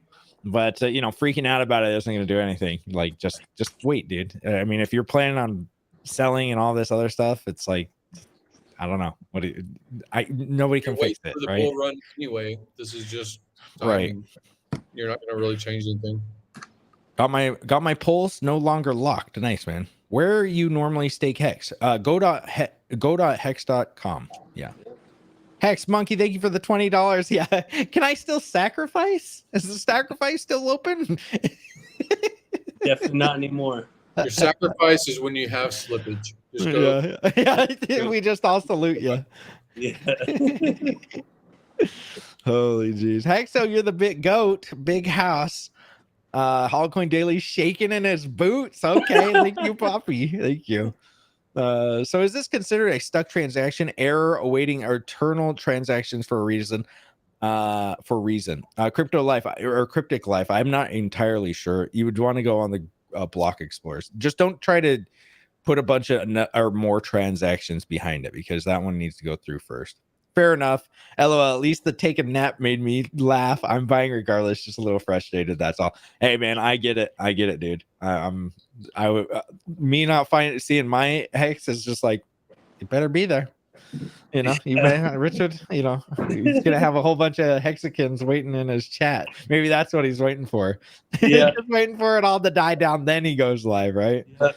[SPEAKER 1] But freaking out about it isn't going to do anything. Like just wait, dude. I mean, if you're planning on selling and all this other stuff, it's like, I don't know. Nobody can fix it,
[SPEAKER 7] for the
[SPEAKER 1] right?
[SPEAKER 7] bull run anyway. This is just
[SPEAKER 1] right.
[SPEAKER 7] You're not going to really change anything.
[SPEAKER 1] Got my pulse no longer locked. Nice, man. Where you normally stake hex? Go.hex.com. Yeah. Hex Monkey, thank you for the $20. Yeah. Can I still sacrifice? Is the sacrifice still open?
[SPEAKER 6] Definitely not anymore.
[SPEAKER 7] Your sacrifice is when you have slippage. Just go.
[SPEAKER 1] Yeah. We just all salute you.
[SPEAKER 6] Yeah.
[SPEAKER 1] Holy jeez. Hexo, you're the big goat, big house. Holocoin Daily shaking in his boots. Okay, thank you, Poppy. Thank you. So is this considered a stuck transaction? Error awaiting eternal transactions for a reason. Crypto life or cryptic life. I'm not entirely sure. You would want to go on the block explorers. Just don't try to put a bunch of or more transactions behind it, because that one needs to go through first. Fair enough. LOL. At least the take a nap made me laugh. I'm buying regardless. Just a little frustrated. That's all. Hey man, I get it, dude. Me not seeing my hex is just like, it better be there. You better, Richard. He's gonna have a whole bunch of hexagons waiting in his chat. Maybe that's what he's waiting for.
[SPEAKER 6] Yeah,
[SPEAKER 1] just waiting for it all to die down. Then he goes live, right?
[SPEAKER 6] Yeah.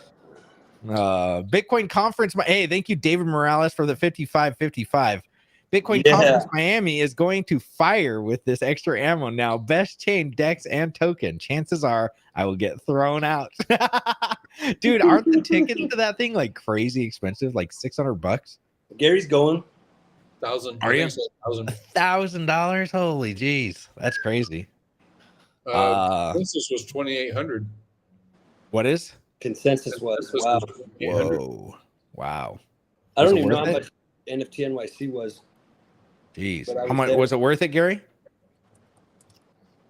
[SPEAKER 1] Bitcoin conference. Hey, thank you, David Morales, for the 5555. Bitcoin Conference Miami is going to fire with this extra ammo now. Best chain, dex, and token. Chances are I will get thrown out. Dude, aren't the tickets to that thing like crazy expensive? Like $600?
[SPEAKER 6] Gary's going.
[SPEAKER 7] 1,000.
[SPEAKER 1] Are you?
[SPEAKER 7] $1,000.
[SPEAKER 1] Holy jeez, that's crazy.
[SPEAKER 7] Consensus was 2,800.
[SPEAKER 1] What is?
[SPEAKER 6] Consensus was. Wow.
[SPEAKER 1] Whoa. Wow.
[SPEAKER 6] I don't even know how much NFT NYC was.
[SPEAKER 1] Jeez. How much was it worth it, Gary?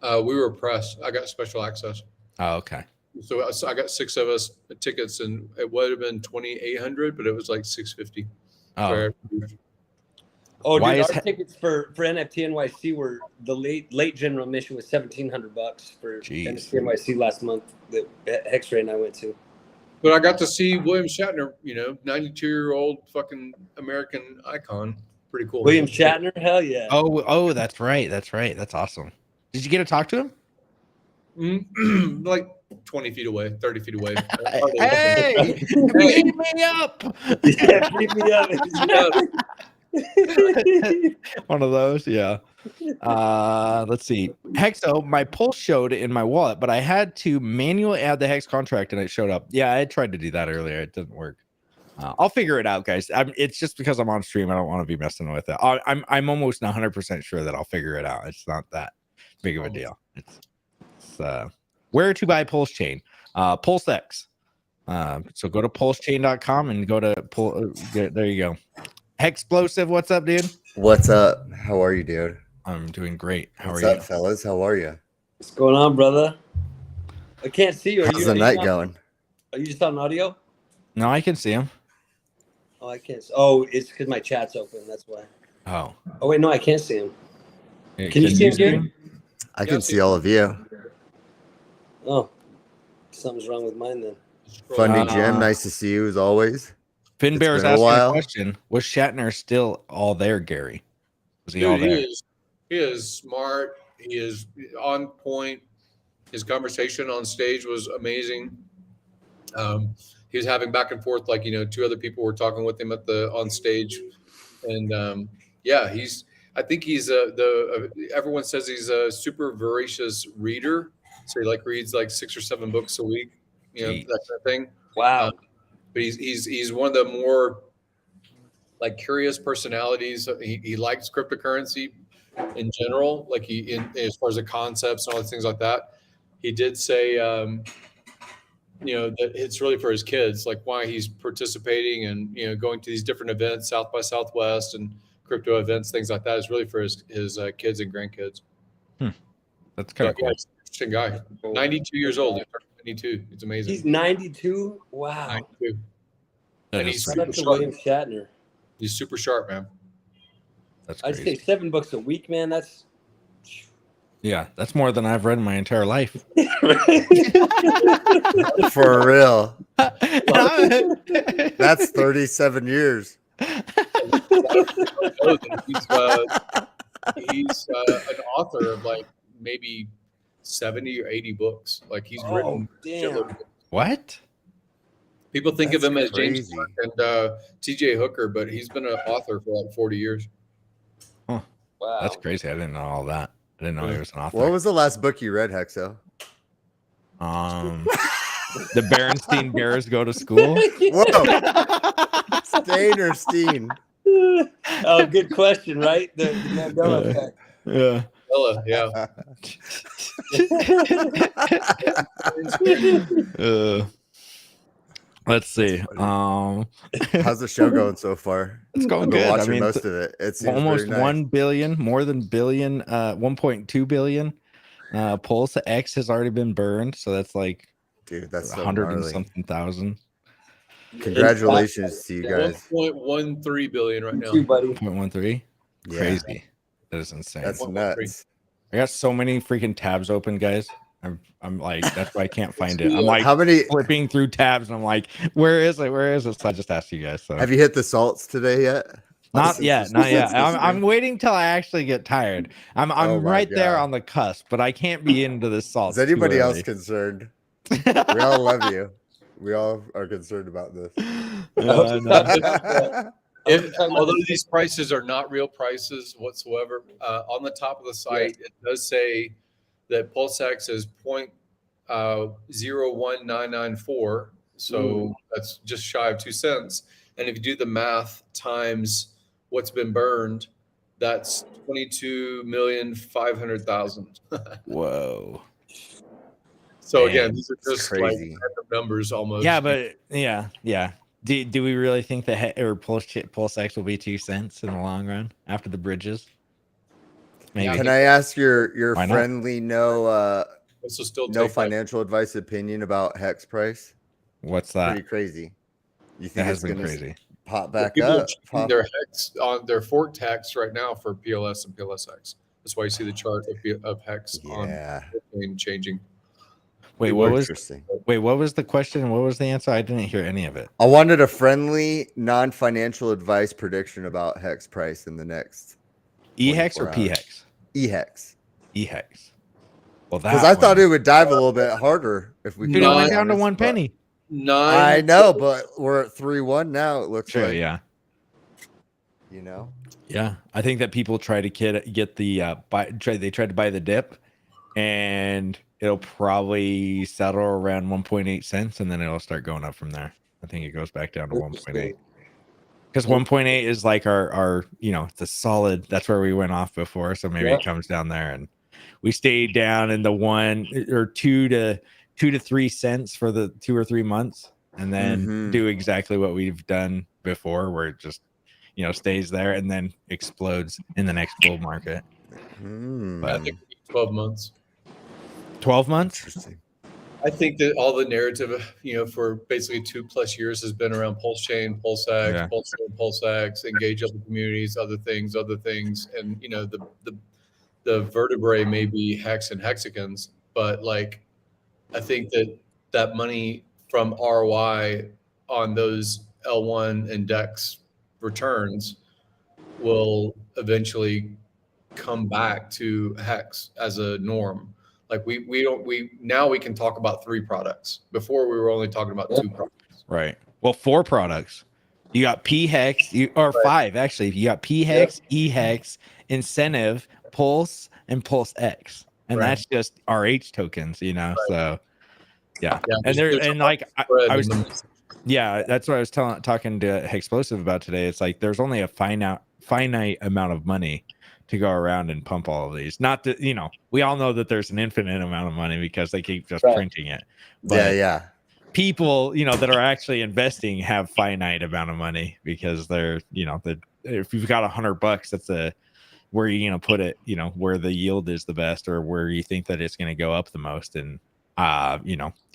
[SPEAKER 7] We were press. I got special access.
[SPEAKER 1] Oh, okay.
[SPEAKER 7] So I got 6 of us tickets, and it would have been 2,800, but it was like 650.
[SPEAKER 1] Oh.
[SPEAKER 6] Oh,
[SPEAKER 1] Why
[SPEAKER 6] dude,
[SPEAKER 1] is
[SPEAKER 6] our tickets for NFT NYC were the late general admission was $1,700 for NFT NYC last month that X-Ray and I went to.
[SPEAKER 7] But I got to see William Shatner, 92-year-old fucking American icon. Pretty cool.
[SPEAKER 6] William Shatner, hell yeah.
[SPEAKER 1] Oh, that's right. That's awesome. Did you get to talk to him?
[SPEAKER 7] Like 20 feet away, 30 feet away.
[SPEAKER 1] Hey, beat me up.
[SPEAKER 6] Yeah, beat me up.
[SPEAKER 1] One of those, yeah. Let's see. Hexo, my pulse showed in my wallet, but I had to manually add the Hex contract and it showed up. Yeah, I tried to do that earlier. It didn't work. I'll figure it out, guys. It's just because I'm on stream. I don't want to be messing with it. I'm almost 100% sure that I'll figure it out. It's not that big of a deal. It's where to buy Pulse Chain. PulseX. So go to pulsechain.com and go to there you go. Hexplosive, what's up, dude?
[SPEAKER 17] What's up? How are you, dude?
[SPEAKER 1] I'm doing great. How
[SPEAKER 17] What's
[SPEAKER 1] are you?
[SPEAKER 17] up, fellas? How are you?
[SPEAKER 6] What's going on, brother? I can't see you.
[SPEAKER 17] How's the night going?
[SPEAKER 6] Are you just on audio?
[SPEAKER 1] No, I can see him.
[SPEAKER 6] Oh, I can't. Oh, it's because my chat's open. That's why.
[SPEAKER 1] Oh.
[SPEAKER 6] Oh wait, no, I can't see him.
[SPEAKER 1] Yeah,
[SPEAKER 6] Can you see him, Gary?
[SPEAKER 17] I can see all of you.
[SPEAKER 6] Oh, something's wrong with mine then.
[SPEAKER 17] Funny Jim, nice to see you as always.
[SPEAKER 1] Finn
[SPEAKER 17] It's
[SPEAKER 1] Bear's
[SPEAKER 17] been a
[SPEAKER 1] asking a
[SPEAKER 17] while.
[SPEAKER 1] question. Was Shatner still all there, Gary? Was he
[SPEAKER 7] Dude,
[SPEAKER 1] all there?
[SPEAKER 7] He is smart. He is on point. His conversation on stage was amazing. He was having back and forth, like, 2 other people were talking with him on stage. And yeah, I think he's everyone says he's a super voracious reader. So he reads 6 or 7 books a week, that kind of thing.
[SPEAKER 6] Wow.
[SPEAKER 7] But he's one of the more curious personalities. He likes cryptocurrency in general, as far as the concepts and all the things like that. He did say, that it's really for his kids, why he's participating and going to these different events, South by Southwest and crypto events, things like that, is really for his kids and grandkids.
[SPEAKER 1] That's kind of cool.
[SPEAKER 7] Yeah, he's an interesting guy. 92 years old. He's 92. It's amazing.
[SPEAKER 6] He's 92. Wow.
[SPEAKER 7] 92. And he's
[SPEAKER 6] Shout
[SPEAKER 7] super
[SPEAKER 6] out to
[SPEAKER 7] sharp.
[SPEAKER 6] William Shatner.
[SPEAKER 7] He's super sharp, man.
[SPEAKER 1] That's
[SPEAKER 6] I'd say $7 a week, man. That's
[SPEAKER 1] Yeah, that's more than I've read in my entire life.
[SPEAKER 17] For real. That's 37 years.
[SPEAKER 7] He's an author of maybe 70 or 80 books. He's written.
[SPEAKER 6] damn.
[SPEAKER 1] What?
[SPEAKER 7] People think of
[SPEAKER 17] That's
[SPEAKER 7] him as James
[SPEAKER 17] crazy.
[SPEAKER 7] Clark and T.J. Hooker, but he's been an author for 40 years.
[SPEAKER 1] Huh.
[SPEAKER 6] Wow.
[SPEAKER 1] That's crazy. I didn't know all that. I didn't know he was an author.
[SPEAKER 17] What was the last book you read, Hexo?
[SPEAKER 1] The Berenstein Bears Go to School.
[SPEAKER 17] Whoa. Stain or Steen?
[SPEAKER 6] Oh, good question, right? The Mandela effect.
[SPEAKER 1] Yeah.
[SPEAKER 7] Ella, yeah.
[SPEAKER 1] Let's see.
[SPEAKER 17] How's the show going so far?
[SPEAKER 1] It's going
[SPEAKER 17] I've been
[SPEAKER 1] good.
[SPEAKER 17] watching most of it. It seems
[SPEAKER 1] almost
[SPEAKER 17] very nice.
[SPEAKER 1] 1 billion, more than billion, 1.2 billion. Pulse X has already been burned, so that's
[SPEAKER 17] dude, that's so
[SPEAKER 1] 100 and
[SPEAKER 17] gnarly.
[SPEAKER 1] something thousand.
[SPEAKER 17] Congratulations to you guys.
[SPEAKER 7] 1.13 billion right now.
[SPEAKER 6] You, buddy.
[SPEAKER 1] 1.13.
[SPEAKER 17] Yeah.
[SPEAKER 1] Crazy. That is insane.
[SPEAKER 17] That's nuts.
[SPEAKER 1] I got so many freaking tabs open, guys. I'm that's why I can't find it. I'm
[SPEAKER 17] How many
[SPEAKER 1] flipping through tabs and I'm like, where is it? Where is it? So I just asked you guys. So
[SPEAKER 17] have you hit the salts today yet?
[SPEAKER 1] not yet.
[SPEAKER 17] Since
[SPEAKER 1] I'm waiting till I actually get tired. I'm
[SPEAKER 17] Oh my
[SPEAKER 1] right there
[SPEAKER 17] God.
[SPEAKER 1] on the cusp, but I can't be into this salt.
[SPEAKER 17] Is anybody else concerned? We all love you. We all are concerned about this.
[SPEAKER 7] Although these prices are not real prices whatsoever, on the top of the site, it does say that PulseX is 0.01994. So that's just shy of 2 cents. And if you do the math times what's been burned, that's 22,500,000.
[SPEAKER 1] Whoa.
[SPEAKER 7] So
[SPEAKER 1] Man,
[SPEAKER 7] again, these are just
[SPEAKER 17] crazy.
[SPEAKER 7] random numbers almost.
[SPEAKER 1] Yeah, but yeah. Do we really think that PulseX will be 2 cents in the long run after the bridges? Maybe.
[SPEAKER 17] Can I ask your
[SPEAKER 1] Why not?
[SPEAKER 17] friendly
[SPEAKER 7] So still
[SPEAKER 17] no
[SPEAKER 7] take that.
[SPEAKER 17] financial advice opinion about Hex price.
[SPEAKER 15] What's that?
[SPEAKER 17] Pretty crazy. You
[SPEAKER 15] That
[SPEAKER 17] think
[SPEAKER 15] has
[SPEAKER 17] it's
[SPEAKER 15] been
[SPEAKER 17] gonna
[SPEAKER 15] crazy.
[SPEAKER 17] pop back
[SPEAKER 7] People are
[SPEAKER 17] up?
[SPEAKER 7] checking their Hex on their forked Hex right now for PLS and PLSX. That's why you see the chart of Hex on changing.
[SPEAKER 15] Wait, what was the question? What was the answer? I didn't hear any of it.
[SPEAKER 17] I wanted a friendly, non-financial advice prediction about Hex price in the next
[SPEAKER 15] E-Hex or
[SPEAKER 17] 24 hours.
[SPEAKER 15] P-Hex?
[SPEAKER 17] E-Hex.
[SPEAKER 15] E-Hex. Well,
[SPEAKER 17] Because I thought it would dive a little bit harder if we.
[SPEAKER 15] Dude, it went down to 1 penny.
[SPEAKER 17] I know, but we're at 3-1 now. It looks
[SPEAKER 15] Sure,
[SPEAKER 17] like.
[SPEAKER 15] yeah.
[SPEAKER 17] You know.
[SPEAKER 15] Yeah, I think that people try to get the they tried to buy the dip, and it'll probably settle around 1.8 cents, and then it'll start going up from there. I think it goes back down to 1.8 because 1.8 is like our it's a solid. That's where we went off before, so maybe it comes down there, and we stayed down in the 1 or 2 to 3 cents for the 2 or 3 months, and then do exactly what we've done before, where it just stays there and then explodes in the next bull market.
[SPEAKER 7] I think we need 12 months.
[SPEAKER 15] 12 months?
[SPEAKER 7] I think that all the narrative, for basically 2+ years has been around Pulse Chain, PulseX, PulseX, engage other communities, other things, and the vertebrae may be Hex and hexagons, but like I think that money from ROI on those L1 and DEX returns will eventually come back to Hex as a norm. Like now we can talk about 3 products. Before we were only talking about 2 products.
[SPEAKER 15] Right. Well, 4 products. You got P-Hex, or 5 actually. You got P-Hex, E-Hex, Incentive, Pulse, and PulseX. And that's just RH tokens, so yeah. And that's what I was talking to Hexplosive about today. It's like there's only a finite amount of money to go around and pump all of these. Not that we all know that there's an infinite amount of money because they keep just printing it. But people that are actually investing have finite amount of money because they're if you've got $100, that's where you're gonna put it, where the yield is the best or where you think that it's gonna go up the most. And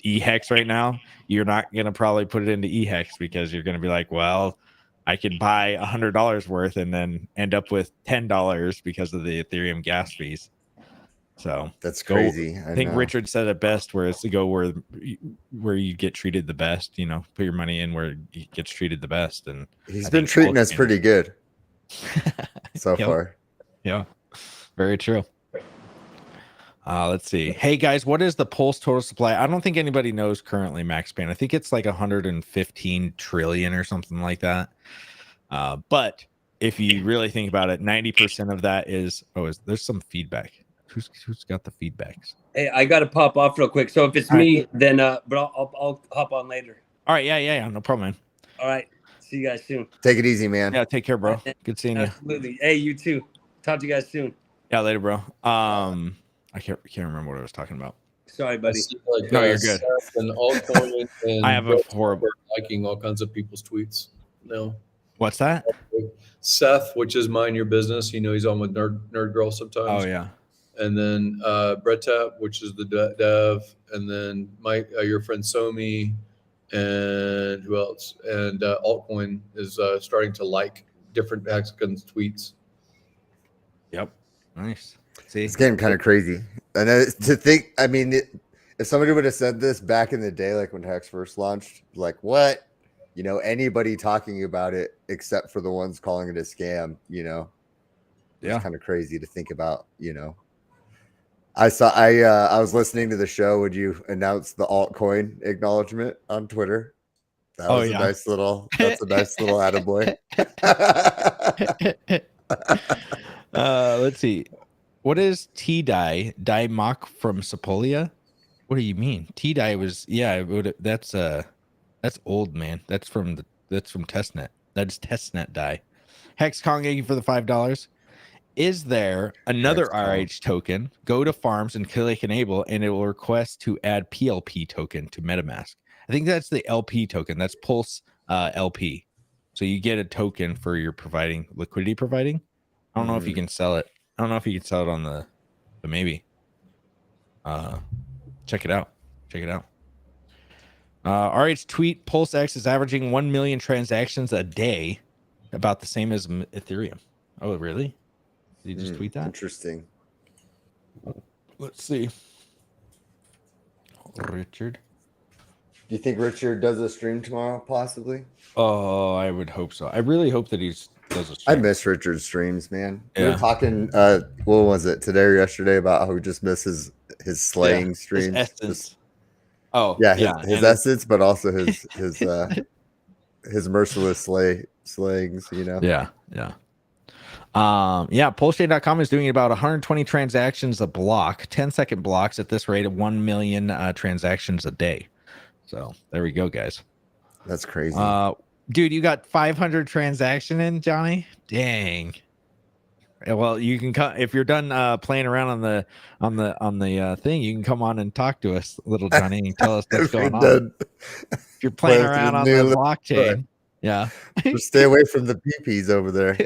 [SPEAKER 15] E-Hex right now, you're not gonna probably put it into E-Hex because you're gonna be like, well, I could buy $100 worth and then end up with $10 because of the Ethereum gas fees. So
[SPEAKER 17] that's crazy.
[SPEAKER 15] I think Richard said it best, where it's to go where you get treated the best. Put your money in where it gets treated the best. And
[SPEAKER 17] he's been treating us pretty good so far.
[SPEAKER 15] Yeah, very true. Let's see. Hey guys, what is the Pulse total supply? I don't think anybody knows currently, Max Payne. I think it's like 115 trillion or something like that. But if you really think about it, 90% of that is there's some feedback. Who's got the feedbacks?
[SPEAKER 6] Hey, I got to pop off real quick. So if it's me, then but I'll hop on later.
[SPEAKER 15] All right, yeah, no problem, man.
[SPEAKER 6] All right, see you guys soon.
[SPEAKER 17] Take it easy, man.
[SPEAKER 15] Yeah, take care, bro. Good seeing you.
[SPEAKER 6] Absolutely. Hey, you too. Talk to you guys soon.
[SPEAKER 15] Yeah, later, bro. I can't remember what I was talking about.
[SPEAKER 6] Sorry, buddy.
[SPEAKER 15] No, you're good.
[SPEAKER 7] And altcoin and
[SPEAKER 15] I have a horrible
[SPEAKER 7] liking all kinds of people's tweets. No.
[SPEAKER 15] What's that?
[SPEAKER 7] Seth, which is Mind Your Business. He's on with Nerd Girl sometimes.
[SPEAKER 15] Oh yeah.
[SPEAKER 7] And then Brett Tap, which is the dev, and then your friend Somi, and who else? And altcoin is starting to like different hexagons tweets.
[SPEAKER 15] Yep. Nice. See,
[SPEAKER 17] it's getting kind of crazy. And to think, I mean, if somebody would have said this back in the day, like when Hex first launched, like what? Anybody talking about it except for the ones calling it a scam, it's kind of crazy to think about, I was listening to the show when you announced the altcoin acknowledgement on Twitter. That was a nice little attaboy.
[SPEAKER 15] Let's see. What is T-Dye? Mock from Sepolia? What do you mean? T-Dye was that's old, man. That's from Testnet. That's Testnet Dye. Hex Kong, thank you for the $5. Is there another RH token? Go to farms and click enable, and it will request to add PLP token to MetaMask. I think that's the LP token. That's Pulse LP. So you get a token for your liquidity providing. I don't know if you can sell it. I don't know if you can sell it on the maybe.
[SPEAKER 1] Check it out. RH tweet PulseX is averaging 1 million transactions a day, about the same as Ethereum. Oh, really? Did you just tweet that?
[SPEAKER 17] Interesting.
[SPEAKER 1] Let's see. Richard.
[SPEAKER 17] Do you think Richard does a stream tomorrow, possibly?
[SPEAKER 1] Oh, I would hope so. I really hope that he does a
[SPEAKER 17] I
[SPEAKER 1] stream.
[SPEAKER 17] miss Richard's streams, man. We
[SPEAKER 1] Yeah.
[SPEAKER 17] were talking, what was it, today or yesterday, about how we just miss his slaying streams.
[SPEAKER 1] His essence. Oh,
[SPEAKER 17] Yeah,
[SPEAKER 1] yeah.
[SPEAKER 17] his
[SPEAKER 1] and
[SPEAKER 17] essence, but also his merciless slayings, you know?
[SPEAKER 1] Yeah. PulseChain.com is doing about 120 transactions a block, 10-second blocks at this rate of 1 million transactions a day. So there we go, guys.
[SPEAKER 17] That's crazy.
[SPEAKER 1] Dude, you got 500 transaction in, Johnny? Dang. Well, you can come if you're done playing around on the thing. You can come on and talk to us, little Johnny, and tell us what's going on. If you're playing around on the blockchain, yeah.
[SPEAKER 17] Just stay away from the peepees over there.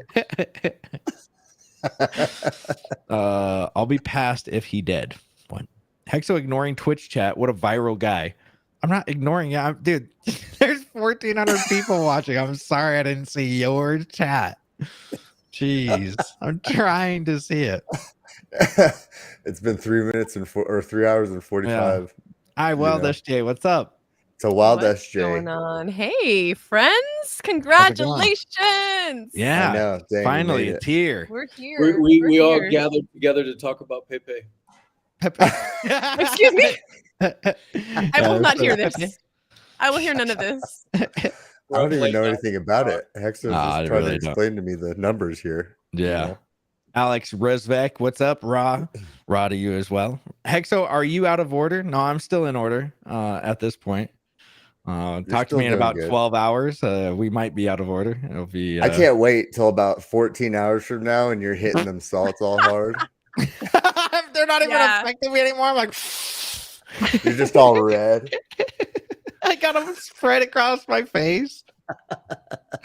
[SPEAKER 1] I'll be passed if he dead. What? Hexo ignoring Twitch chat. What a viral guy. I'm not ignoring you, dude. There's 1,400 people watching. I'm sorry I didn't see your chat. Jeez, I'm trying to see it.
[SPEAKER 17] It's been 3 minutes and 3 hours and 45.
[SPEAKER 1] Hi, Wild SJ. What's up?
[SPEAKER 17] It's a Wild
[SPEAKER 18] What's
[SPEAKER 17] SJ.
[SPEAKER 18] going on? Hey, friends! Congratulations!
[SPEAKER 1] Yeah,
[SPEAKER 17] I know. Dang,
[SPEAKER 1] finally
[SPEAKER 17] we made
[SPEAKER 1] it's
[SPEAKER 17] it.
[SPEAKER 1] here.
[SPEAKER 18] We're here.
[SPEAKER 7] We
[SPEAKER 18] We're
[SPEAKER 7] all
[SPEAKER 18] here.
[SPEAKER 7] gathered together to talk about Pepe.
[SPEAKER 18] Excuse me. I will not hear this. I will hear none of this.
[SPEAKER 17] I don't even know anything about it. Hexo's
[SPEAKER 1] I
[SPEAKER 17] just trying
[SPEAKER 1] really
[SPEAKER 17] to
[SPEAKER 1] don't.
[SPEAKER 17] explain to me the numbers here.
[SPEAKER 1] Yeah.
[SPEAKER 17] You know?
[SPEAKER 1] Alex Resvek, what's up? Raw to you as well. Hexo, are you out of order? No, I'm still in order at this point. Talk to
[SPEAKER 17] still
[SPEAKER 1] me in
[SPEAKER 17] doing
[SPEAKER 1] about
[SPEAKER 17] good.
[SPEAKER 1] 12 hours. We might be out of order. It'll be.
[SPEAKER 17] I can't wait till about 14 hours from now and you're hitting them salts all hard.
[SPEAKER 1] They're not even affecting me anymore. I'm like,
[SPEAKER 17] You're just all red.
[SPEAKER 1] I got them spread across my face.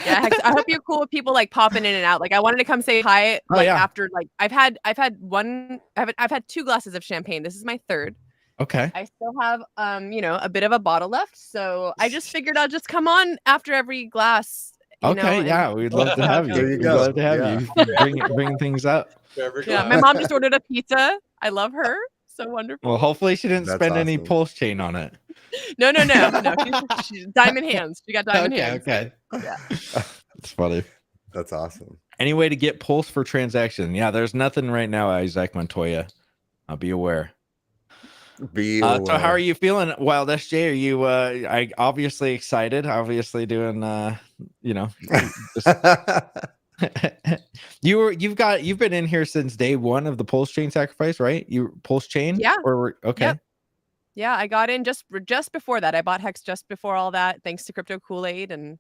[SPEAKER 18] Yeah, Hex, I hope you're cool with people like popping in and out. Like I wanted to come say hi. Like after like I've had 2 glasses of champagne. This is my 3rd.
[SPEAKER 1] Okay.
[SPEAKER 18] I still have a bit of a bottle left, so I just figured I'll just come on after every glass.
[SPEAKER 1] Okay, yeah, we'd love to have you.
[SPEAKER 17] There you
[SPEAKER 1] We'd
[SPEAKER 17] go.
[SPEAKER 1] love to have you bring things up.
[SPEAKER 18] Yeah, my mom just ordered a pizza. I love her. So wonderful.
[SPEAKER 1] Well, hopefully she didn't
[SPEAKER 17] That's
[SPEAKER 1] spend any
[SPEAKER 17] awesome.
[SPEAKER 1] pulse chain on it.
[SPEAKER 18] No. She's diamond hands. She got diamond hands.
[SPEAKER 1] Okay.
[SPEAKER 18] Yeah.
[SPEAKER 1] It's funny.
[SPEAKER 17] That's awesome.
[SPEAKER 1] Any way to get pulse for transaction? Yeah, there's nothing right now, Isaac Montoya. I'll be aware. So how are you feeling, Wild SJ? Are you I obviously excited, obviously doing you've been in here since day 1 of the pulse chain sacrifice, right? You pulse chain?
[SPEAKER 18] Yeah.
[SPEAKER 1] Okay.
[SPEAKER 18] Yep. Yeah, I got in just before that. I bought Hex just before all that, thanks to Crypto Kool-Aid, and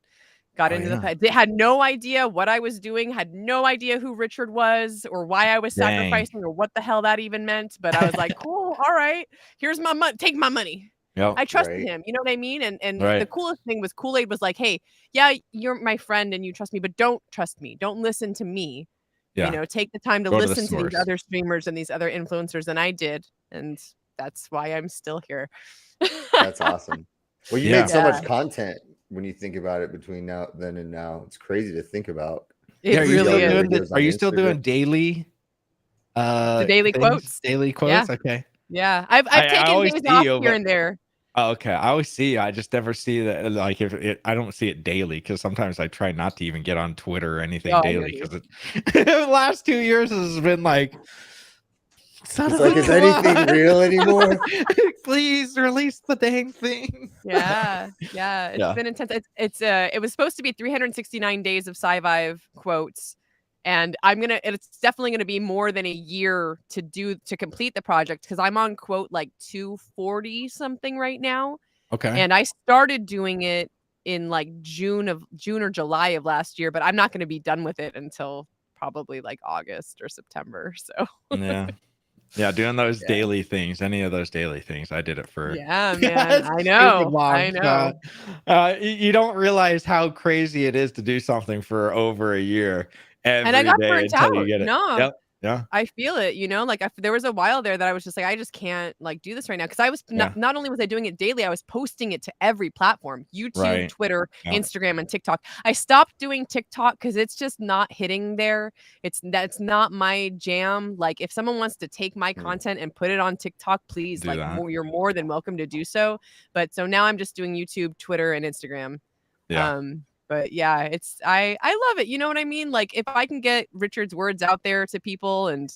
[SPEAKER 18] got into the had no idea what I was doing, had no idea who Richard was or why I was sacrificing or what the hell that even meant. But I was like, cool, all right, here's my money, take my money.
[SPEAKER 1] Yep.
[SPEAKER 18] I trusted him, you know what I mean? And
[SPEAKER 1] Right.
[SPEAKER 18] the coolest thing was Kool-Aid was like, hey, yeah, you're my friend and you trust me, but don't trust me. Don't listen to me.
[SPEAKER 1] Yeah.
[SPEAKER 18] You know, take the time to
[SPEAKER 1] Go to the
[SPEAKER 18] listen to these
[SPEAKER 1] source.
[SPEAKER 18] other streamers and these other influencers, and I did. And that's why I'm still here.
[SPEAKER 17] That's awesome. Well, you
[SPEAKER 1] Yeah.
[SPEAKER 17] made so much content when you think about it between then and now. It's crazy to think about.
[SPEAKER 18] It really is.
[SPEAKER 1] Are you still doing daily
[SPEAKER 18] The daily
[SPEAKER 1] things?
[SPEAKER 18] quotes?
[SPEAKER 1] Daily quotes?
[SPEAKER 18] Yeah.
[SPEAKER 1] Okay.
[SPEAKER 18] Yeah, I've
[SPEAKER 1] I
[SPEAKER 18] taken
[SPEAKER 1] always
[SPEAKER 18] days
[SPEAKER 1] see
[SPEAKER 18] off
[SPEAKER 1] you,
[SPEAKER 18] here
[SPEAKER 1] but-
[SPEAKER 18] and there.
[SPEAKER 1] Oh, okay. I always see you. I just never see that. Like I don't see it daily because sometimes I try not to even get on Twitter or anything
[SPEAKER 18] Oh,
[SPEAKER 1] daily because the last 2 years has been like, son
[SPEAKER 17] It's
[SPEAKER 1] of
[SPEAKER 17] like,
[SPEAKER 1] a
[SPEAKER 17] is anything
[SPEAKER 1] gun.
[SPEAKER 17] real anymore?
[SPEAKER 1] Please release the dang thing.
[SPEAKER 18] Yeah, it's
[SPEAKER 1] Yeah.
[SPEAKER 18] been intense. It was supposed to be 369 days of Sci-Vive quotes, and it's definitely gonna be more than a year to complete the project because I'm on quote like 240 something right now.
[SPEAKER 1] Okay.
[SPEAKER 18] And I started doing it in like June or July of last year, but I'm not gonna be done with it until probably like August or September. So
[SPEAKER 1] Yeah. Yeah, doing those daily things, any of those daily things. I did it for
[SPEAKER 18] yeah, man.
[SPEAKER 1] It's
[SPEAKER 18] I
[SPEAKER 1] a
[SPEAKER 18] know.
[SPEAKER 1] stupid long
[SPEAKER 18] I know.
[SPEAKER 1] shot. You don't realize how crazy it is to do something for over a year every
[SPEAKER 18] And I got
[SPEAKER 1] day
[SPEAKER 18] burnt
[SPEAKER 1] until you
[SPEAKER 18] out.
[SPEAKER 1] get it.
[SPEAKER 18] No.
[SPEAKER 1] Yep. Yeah.
[SPEAKER 18] I feel it, you know, like there was a while there that I was just like, I just can't like do this right now. Cause I was not only was I doing it daily, I was posting it to every platform, YouTube,
[SPEAKER 1] Right.
[SPEAKER 18] Twitter,
[SPEAKER 1] Yeah.
[SPEAKER 18] Instagram, and TikTok. I stopped doing TikTok because it's just not hitting there. That's not my jam. Like if someone wants to take my content and put it on TikTok, please,
[SPEAKER 1] Do
[SPEAKER 18] like
[SPEAKER 1] that.
[SPEAKER 18] you're more than welcome to do so. But so now I'm just doing YouTube, Twitter, and Instagram.
[SPEAKER 1] Yeah.
[SPEAKER 18] But yeah, it's I love it. You know what I mean? Like if I can get Richard's words out there to people and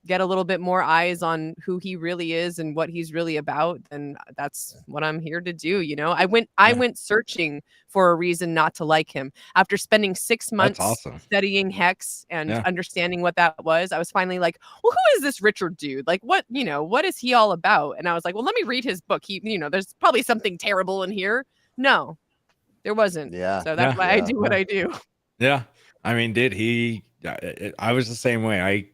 [SPEAKER 18] get a little bit more eyes on who he really is and what he's really about, then that's what I'm here to do. You know, I went searching for a reason not to like him after spending 6 months
[SPEAKER 1] awesome.
[SPEAKER 18] studying Hex and
[SPEAKER 1] Yeah.
[SPEAKER 18] understanding what that was. I was finally like, well, who is this Richard dude? Like what is he all about? And I was like, well, let me read his book. There's probably something terrible in here. No, there wasn't.
[SPEAKER 17] Yeah.
[SPEAKER 18] So that's why I do what I do.
[SPEAKER 1] Yeah. I mean, I was the same way.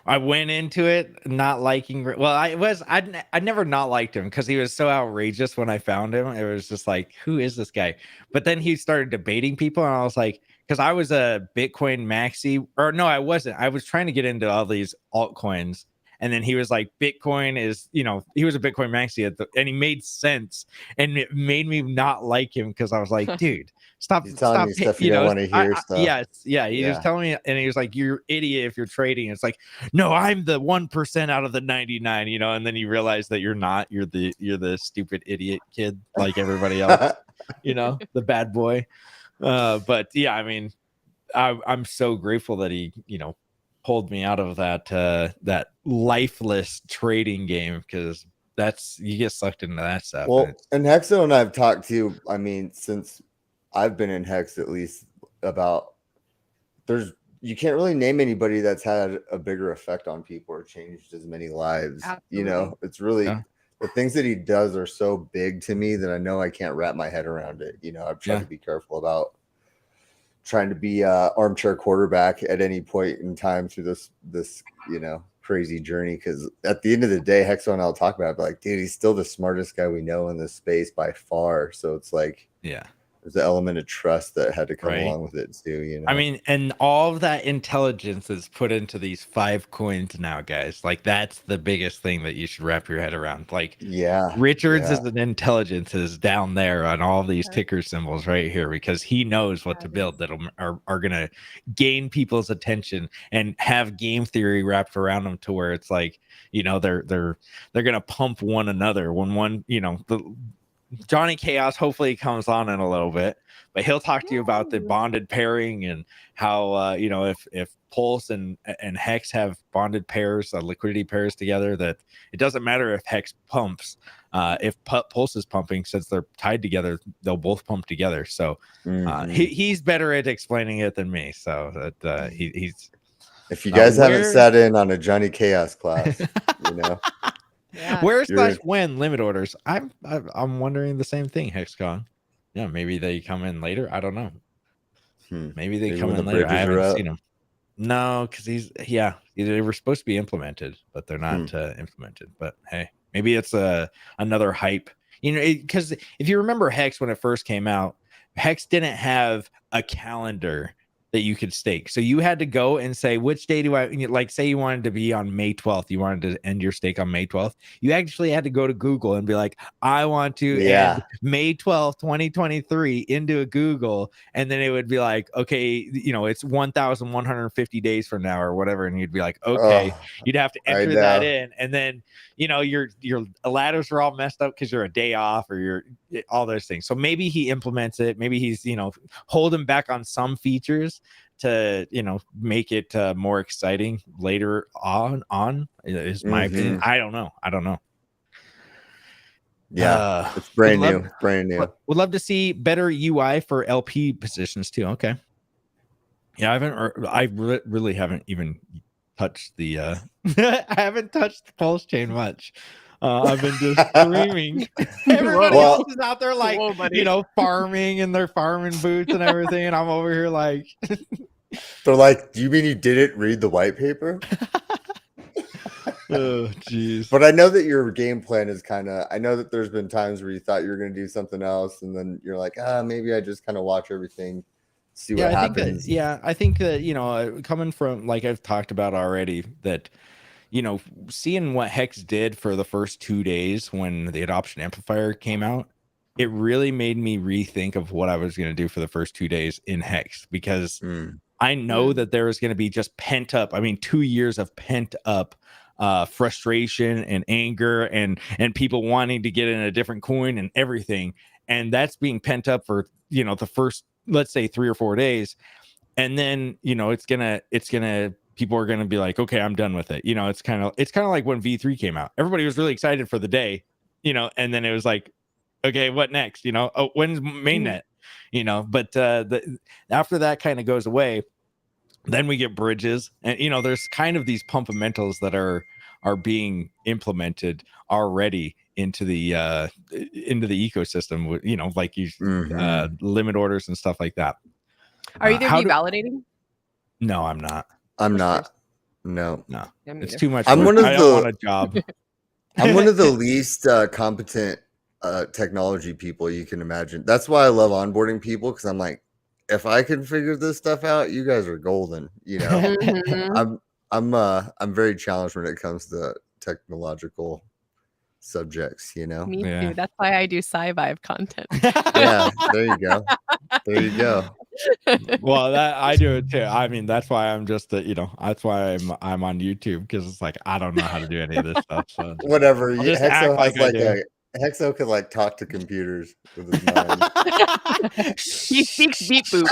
[SPEAKER 1] I went into it not liking, well, I never not liked him because he was so outrageous when I found him. It was just like, who is this guy? But then he started debating people and I was like, because I was a Bitcoin maxi, or no, I wasn't. I was trying to get into all these altcoins. And then he was like, Bitcoin is, he was a Bitcoin maxi and he made sense. And it made me not like him because I was like, dude, stop.
[SPEAKER 17] He's telling me stuff you don't want to hear stuff.
[SPEAKER 1] Yes. Yeah. He was telling me, and he was like, you're an idiot if you're trading. It's like, no, I'm the 1% out of the 99, and then you realize that you're not. You're the stupid idiot kid like everybody else, the bad boy. But yeah, I mean, I'm so grateful that he, pulled me out of that lifeless trading game, because you get sucked into that stuff.
[SPEAKER 17] Well, and Hexo and I've talked to, I mean, since I've been in Hex, at least you can't really name anybody that's had a bigger effect on people or changed as many lives.
[SPEAKER 18] Absolutely.
[SPEAKER 17] It's really the things that he does are so big to me that I know I can't wrap my head around it. I've tried to be careful about trying to be armchair quarterback at any point in time through this crazy journey, because at the end of the day, Hexo and I'll talk about it, but like, dude, he's still the smartest guy we know in this space by far. So it's like, there's the element of trust that had to come along with it too.
[SPEAKER 1] I mean, and all of that intelligence is put into these 5 coins now, guys. Like that's the biggest thing that you should wrap your head around. Like, Richard's is an intelligence is down there on all these ticker symbols right here, because he knows what to build that are gonna gain people's attention and have game theory wrapped around them to where it's like, they're gonna pump one another when one, the Johnny Chaos hopefully comes on in a little bit, but he'll talk to you about the bonded pairing and how if Pulse and Hex have bonded pairs, liquidity pairs together, that it doesn't matter if Hex pumps, if Pulse is pumping, since they're tied together, they'll both pump together. So he's better at explaining it than me. So that he's.
[SPEAKER 17] If you guys haven't sat in on a Johnny Chaos class,
[SPEAKER 1] Where's when limit orders? I'm wondering the same thing, Hexcon. Yeah, maybe they come in later. I don't know. Maybe they come in later. I haven't seen them. No, because they were supposed to be implemented, but they're not implemented. But hey, maybe it's another hype. Because if you remember Hex when it first came out, Hex didn't have a calendar that you could stake. So you had to go and say, which day do I, like, say you wanted to be on May 12th, you wanted to end your stake on May 12th. You actually had to go to Google and be like, I want to end May 12th, 2023 into a Google. And then it would be like, okay, it's 1,150 days from now or whatever. And you'd be like, okay, you'd have to enter that in. And then, your ladders are all messed up because you're a day off or you're all those things. So maybe he implements it. Maybe he's, holding back on some features to make it more exciting later on is my opinion. I don't know.
[SPEAKER 17] It's brand new.
[SPEAKER 1] Would love to see better UI for LP positions too. Okay, I really haven't even touched the I haven't touched Pulse Chain much. I've been just streaming. Everybody else is out there like, farming in their farming boots and everything. And I'm over here like,
[SPEAKER 17] they're like, do you mean you didn't read the white paper?
[SPEAKER 1] Oh, jeez.
[SPEAKER 17] But I know that your game plan is I know that there's been times where you thought you were going to do something else. And then you're like, maybe I just kind of watch everything see what happens.
[SPEAKER 1] I think that, you know, coming from, like I've talked about already, that, you know, seeing what Hex did for the first 2 days when the adoption amplifier came out, it really made me rethink of what I was going to do for the first 2 days in Hex, because I know that there is going to be just pent up. I mean, 2 years of pent up frustration and anger and people wanting to get in a different coin and everything. And that's being pent up for, you know, the first, let's say 3 or 4 days. And then, you know, people are going to be like, okay, I'm done with it. You know, it's kind of like when V3 came out. Everybody was really excited for the day, you know, and then it was like, okay, what next? You know, oh, when's mainnet? You know, but after that kind of goes away, then we get bridges, and you know, there's kind of these pumpamentals that are being implemented already into the ecosystem. You know, like you limit orders and stuff like that.
[SPEAKER 18] Are either of you validating?
[SPEAKER 1] No, I'm not.
[SPEAKER 17] I'm not. No.
[SPEAKER 1] It's too much.
[SPEAKER 17] I'm
[SPEAKER 1] work.
[SPEAKER 17] one of
[SPEAKER 1] I don't want a job.
[SPEAKER 17] I'm one of the least competent technology people you can imagine. That's why I love onboarding people, because I'm like, if I can figure this stuff out, you guys are golden. You know, I'm very challenged when it comes to technological subjects. You know,
[SPEAKER 18] Me too. That's why I do sci-vibe content.
[SPEAKER 17] Yeah, there you go. There you go.
[SPEAKER 1] Well, that I do it too. I mean, that's why I'm just you know, that's why I'm on YouTube, because it's like I don't know how to do any of this stuff. So
[SPEAKER 17] whatever.
[SPEAKER 1] I'll just
[SPEAKER 17] Hexo
[SPEAKER 1] act
[SPEAKER 17] has
[SPEAKER 1] like I do.
[SPEAKER 17] Hexo could like talk to computers with his mind.
[SPEAKER 18] He speaks beep boop.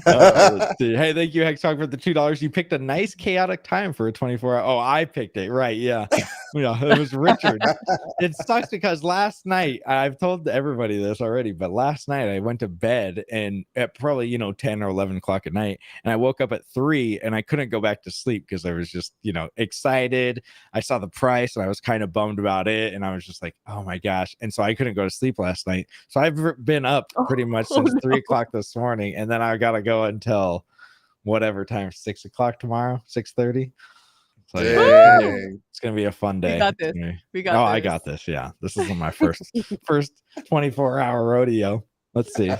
[SPEAKER 1] Let's see. Hey, thank you, Hex Talk, for the $2. You picked a nice chaotic time for a 24-hour. Oh, I picked it, right? Yeah, it was Richard. It sucks because last night, I've told everybody this already, but last night I went to bed and at probably 10 or 11 o'clock at night, and I woke up at 3 and I couldn't go back to sleep because I was just excited. I saw the price and I was kind of bummed about it, and I was just like, oh my gosh, and so I couldn't go to sleep last night. So I've been up pretty much since 3 o'clock this morning, and then I gotta go until whatever time, 6 o'clock tomorrow, 6:30. So yeah, it's gonna be a fun day.
[SPEAKER 18] We got this.
[SPEAKER 1] I got this. Yeah, this is my first 24-hour rodeo. Let's see.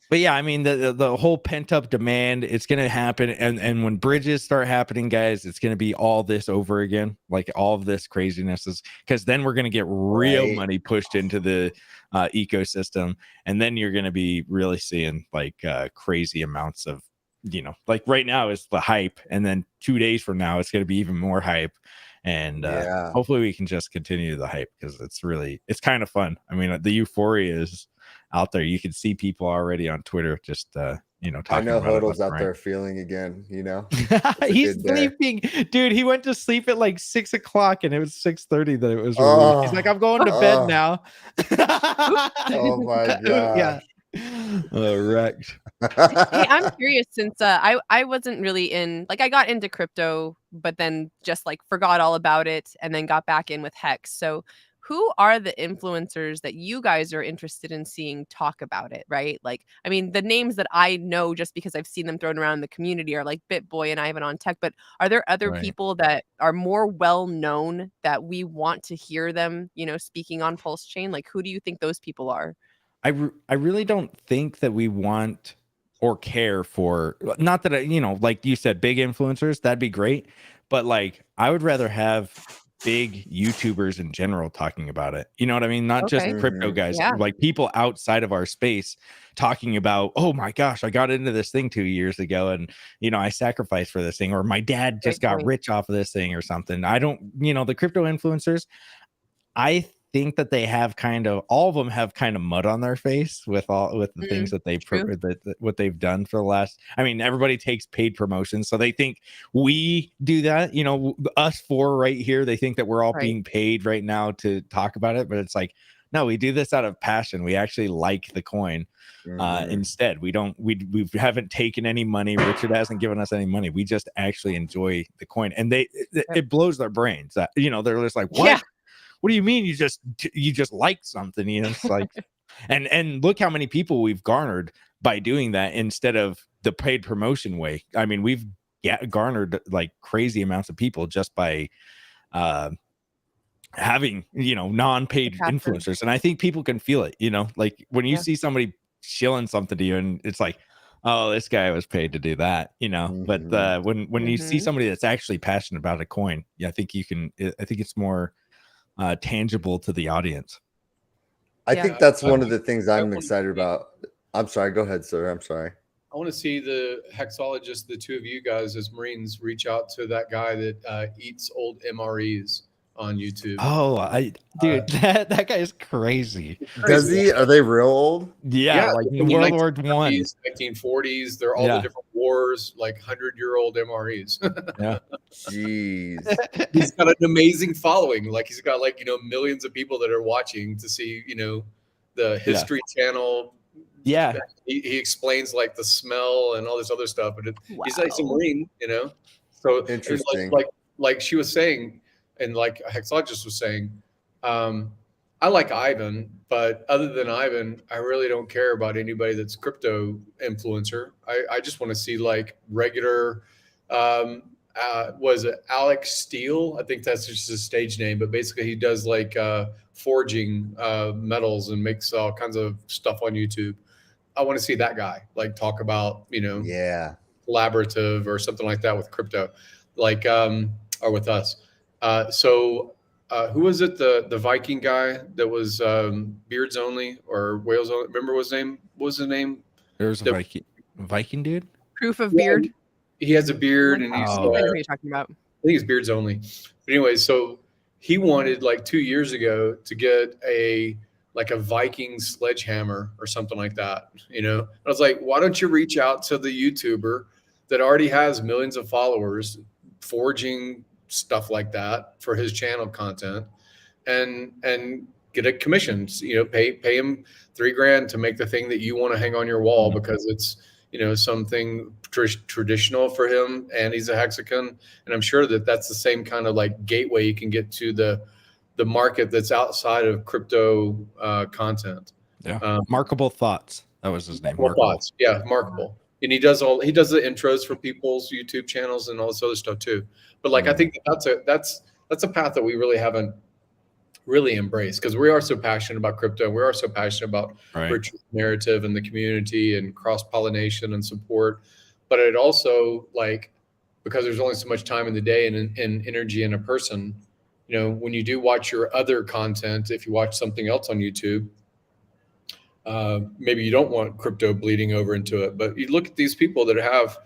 [SPEAKER 1] But yeah, I mean the whole pent up demand, it's gonna happen, and when bridges start happening, guys, it's gonna be all this over again, like all of this craziness is because then we're gonna get real money pushed into the ecosystem, and then you're gonna be really seeing like crazy amounts of like right now is the hype, and then 2 days from now it's gonna be even more hype. And hopefully we can just continue the hype because it's kind of fun. I mean, the euphoria is out there. You can see people already on Twitter just talking
[SPEAKER 17] I know
[SPEAKER 1] about
[SPEAKER 17] Hodl's out there feeling again,
[SPEAKER 1] He's sleeping, dude. He went to sleep at like 6 o'clock and it was 6:30 that it was released. He's like, I'm going to bed now.
[SPEAKER 17] Oh my god.
[SPEAKER 1] Yeah. Wrecked.
[SPEAKER 18] Hey, I'm curious, since I wasn't really in, like, I got into crypto, but then just like forgot all about it and then got back in with Hex. So who are the influencers that you guys are interested in seeing talk about it, right? Like, I mean, the names that I know just because I've seen them thrown around in the community are like BitBoy and Ivan on Tech, but are there other people that are more well known that we want to hear them, speaking on Pulse Chain? Like, who do you think those people are?
[SPEAKER 1] I really don't think that we want or care for, not that like you said, big influencers, that'd be great, but like I would rather have big YouTubers in general talking about it. You know what I mean? Not just crypto guys, like people outside of our space talking about, oh my gosh, I got into this thing 2 years ago and I sacrificed for this thing, or my dad just got rich off of this thing or something. I don't, the crypto influencers, I think that they have all of them have kind of mud on their face with the things that what they've done for the last. I mean, everybody takes paid promotions, so they think we do that. Us four right here, they think that we're all being paid right now to talk about it, but it's like, no, we do this out of passion. We actually like the coin. Instead, we haven't taken any money. Richard hasn't given us any money. We just actually enjoy the coin, and it blows their brains. They're just like, what? Yeah. What do you mean you just like something? It's like, and look how many people we've garnered by doing that instead of the paid promotion way. I mean, we've garnered like crazy amounts of people just by having, non-paid influencers. And I think people can feel it, like when you see somebody shilling something to you and it's like, oh, this guy was paid to do that, but when you see somebody that's actually passionate about a coin, I think it's more tangible to the audience.
[SPEAKER 17] I think that's one of the things I'm excited about. I'm sorry, go ahead, sir. I'm sorry.
[SPEAKER 7] I want to see the hexologist, the two of you guys as Marines, reach out to that guy that eats old MREs on YouTube.
[SPEAKER 1] Oh, dude, that guy is crazy.
[SPEAKER 17] Does he? Are they real old?
[SPEAKER 1] Yeah, like World War I,
[SPEAKER 7] 1940s. They're all the different wars, like 100-year-old MREs.
[SPEAKER 1] Yeah.
[SPEAKER 17] Jeez.
[SPEAKER 7] He's got an amazing following. Like he's got millions of people that are watching to see, the History Channel.
[SPEAKER 1] Yeah.
[SPEAKER 7] He explains like the smell and all this other stuff, but he's like a Marine, So
[SPEAKER 17] interesting.
[SPEAKER 7] Like she was saying, and like a hexologist was saying, I like Ivan, but other than Ivan, I really don't care about anybody that's crypto influencer. I just want to see like regular, was it Alex Steele? I think that's just his stage name, but basically he does like forging metals and makes all kinds of stuff on YouTube. I want to see that guy like talk about, collaborative or something like that with crypto, like, or with us. Who was it? The Viking guy that was beards only or whales only? Remember what his name? What was his name?
[SPEAKER 1] There's a Viking dude.
[SPEAKER 18] Proof of beard.
[SPEAKER 7] He has a beard and he's.
[SPEAKER 18] I know what you're talking about.
[SPEAKER 7] I think it's beards only. But anyway, so he wanted like 2 years ago to get a Viking sledgehammer or something like that. I was like, why don't you reach out to the YouTuber that already has millions of followers forging stuff like that for his channel content and get a commission, pay him $3,000 to make the thing that you want to hang on your wall because it's, something traditional for him and he's a Hexagon. And I'm sure that that's the same kind of like gateway you can get to the market that's outside of crypto content.
[SPEAKER 1] Yeah. Markable Thoughts. That was his name.
[SPEAKER 7] Markable Thoughts. Yeah. Markable. And he does the intros for people's YouTube channels and all this other stuff too. But like, I think that's a path that we really haven't really embraced because we are so passionate about crypto. We are so passionate about virtual narrative and the community and cross-pollination and support. But it also because there's only so much time in the day and energy in a person, when you do watch your other content, if you watch something else on YouTube, maybe you don't want crypto bleeding over into it, but you look at these people that have,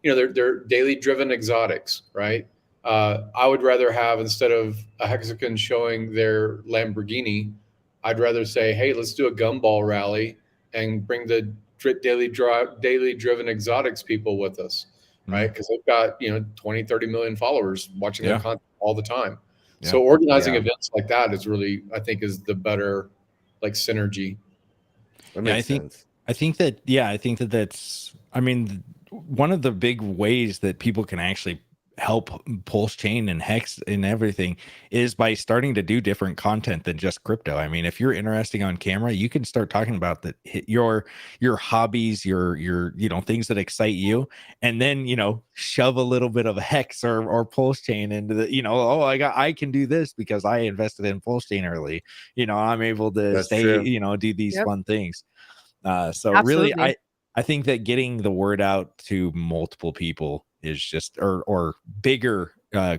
[SPEAKER 7] they're daily driven exotics, right? I would rather have, instead of a Hexagon showing their Lamborghini, I'd rather say, hey, let's do a gumball rally and bring the daily driven exotics people with us, right? Because they've got, 20, 30 million followers watching their content all the time. Yeah. So organizing events like that is really, I think, is the better synergy.
[SPEAKER 1] I think that's, one of the big ways that people can actually help Pulse Chain and Hex and everything is by starting to do different content than just crypto. If you're interesting on camera, you can start talking about your hobbies, your things that excite you, and then shove a little bit of Hex or Pulse Chain into the I can do this because I invested in Pulse Chain early. I'm able to do these fun things. So absolutely. Really, I think that getting the word out to multiple people is just or bigger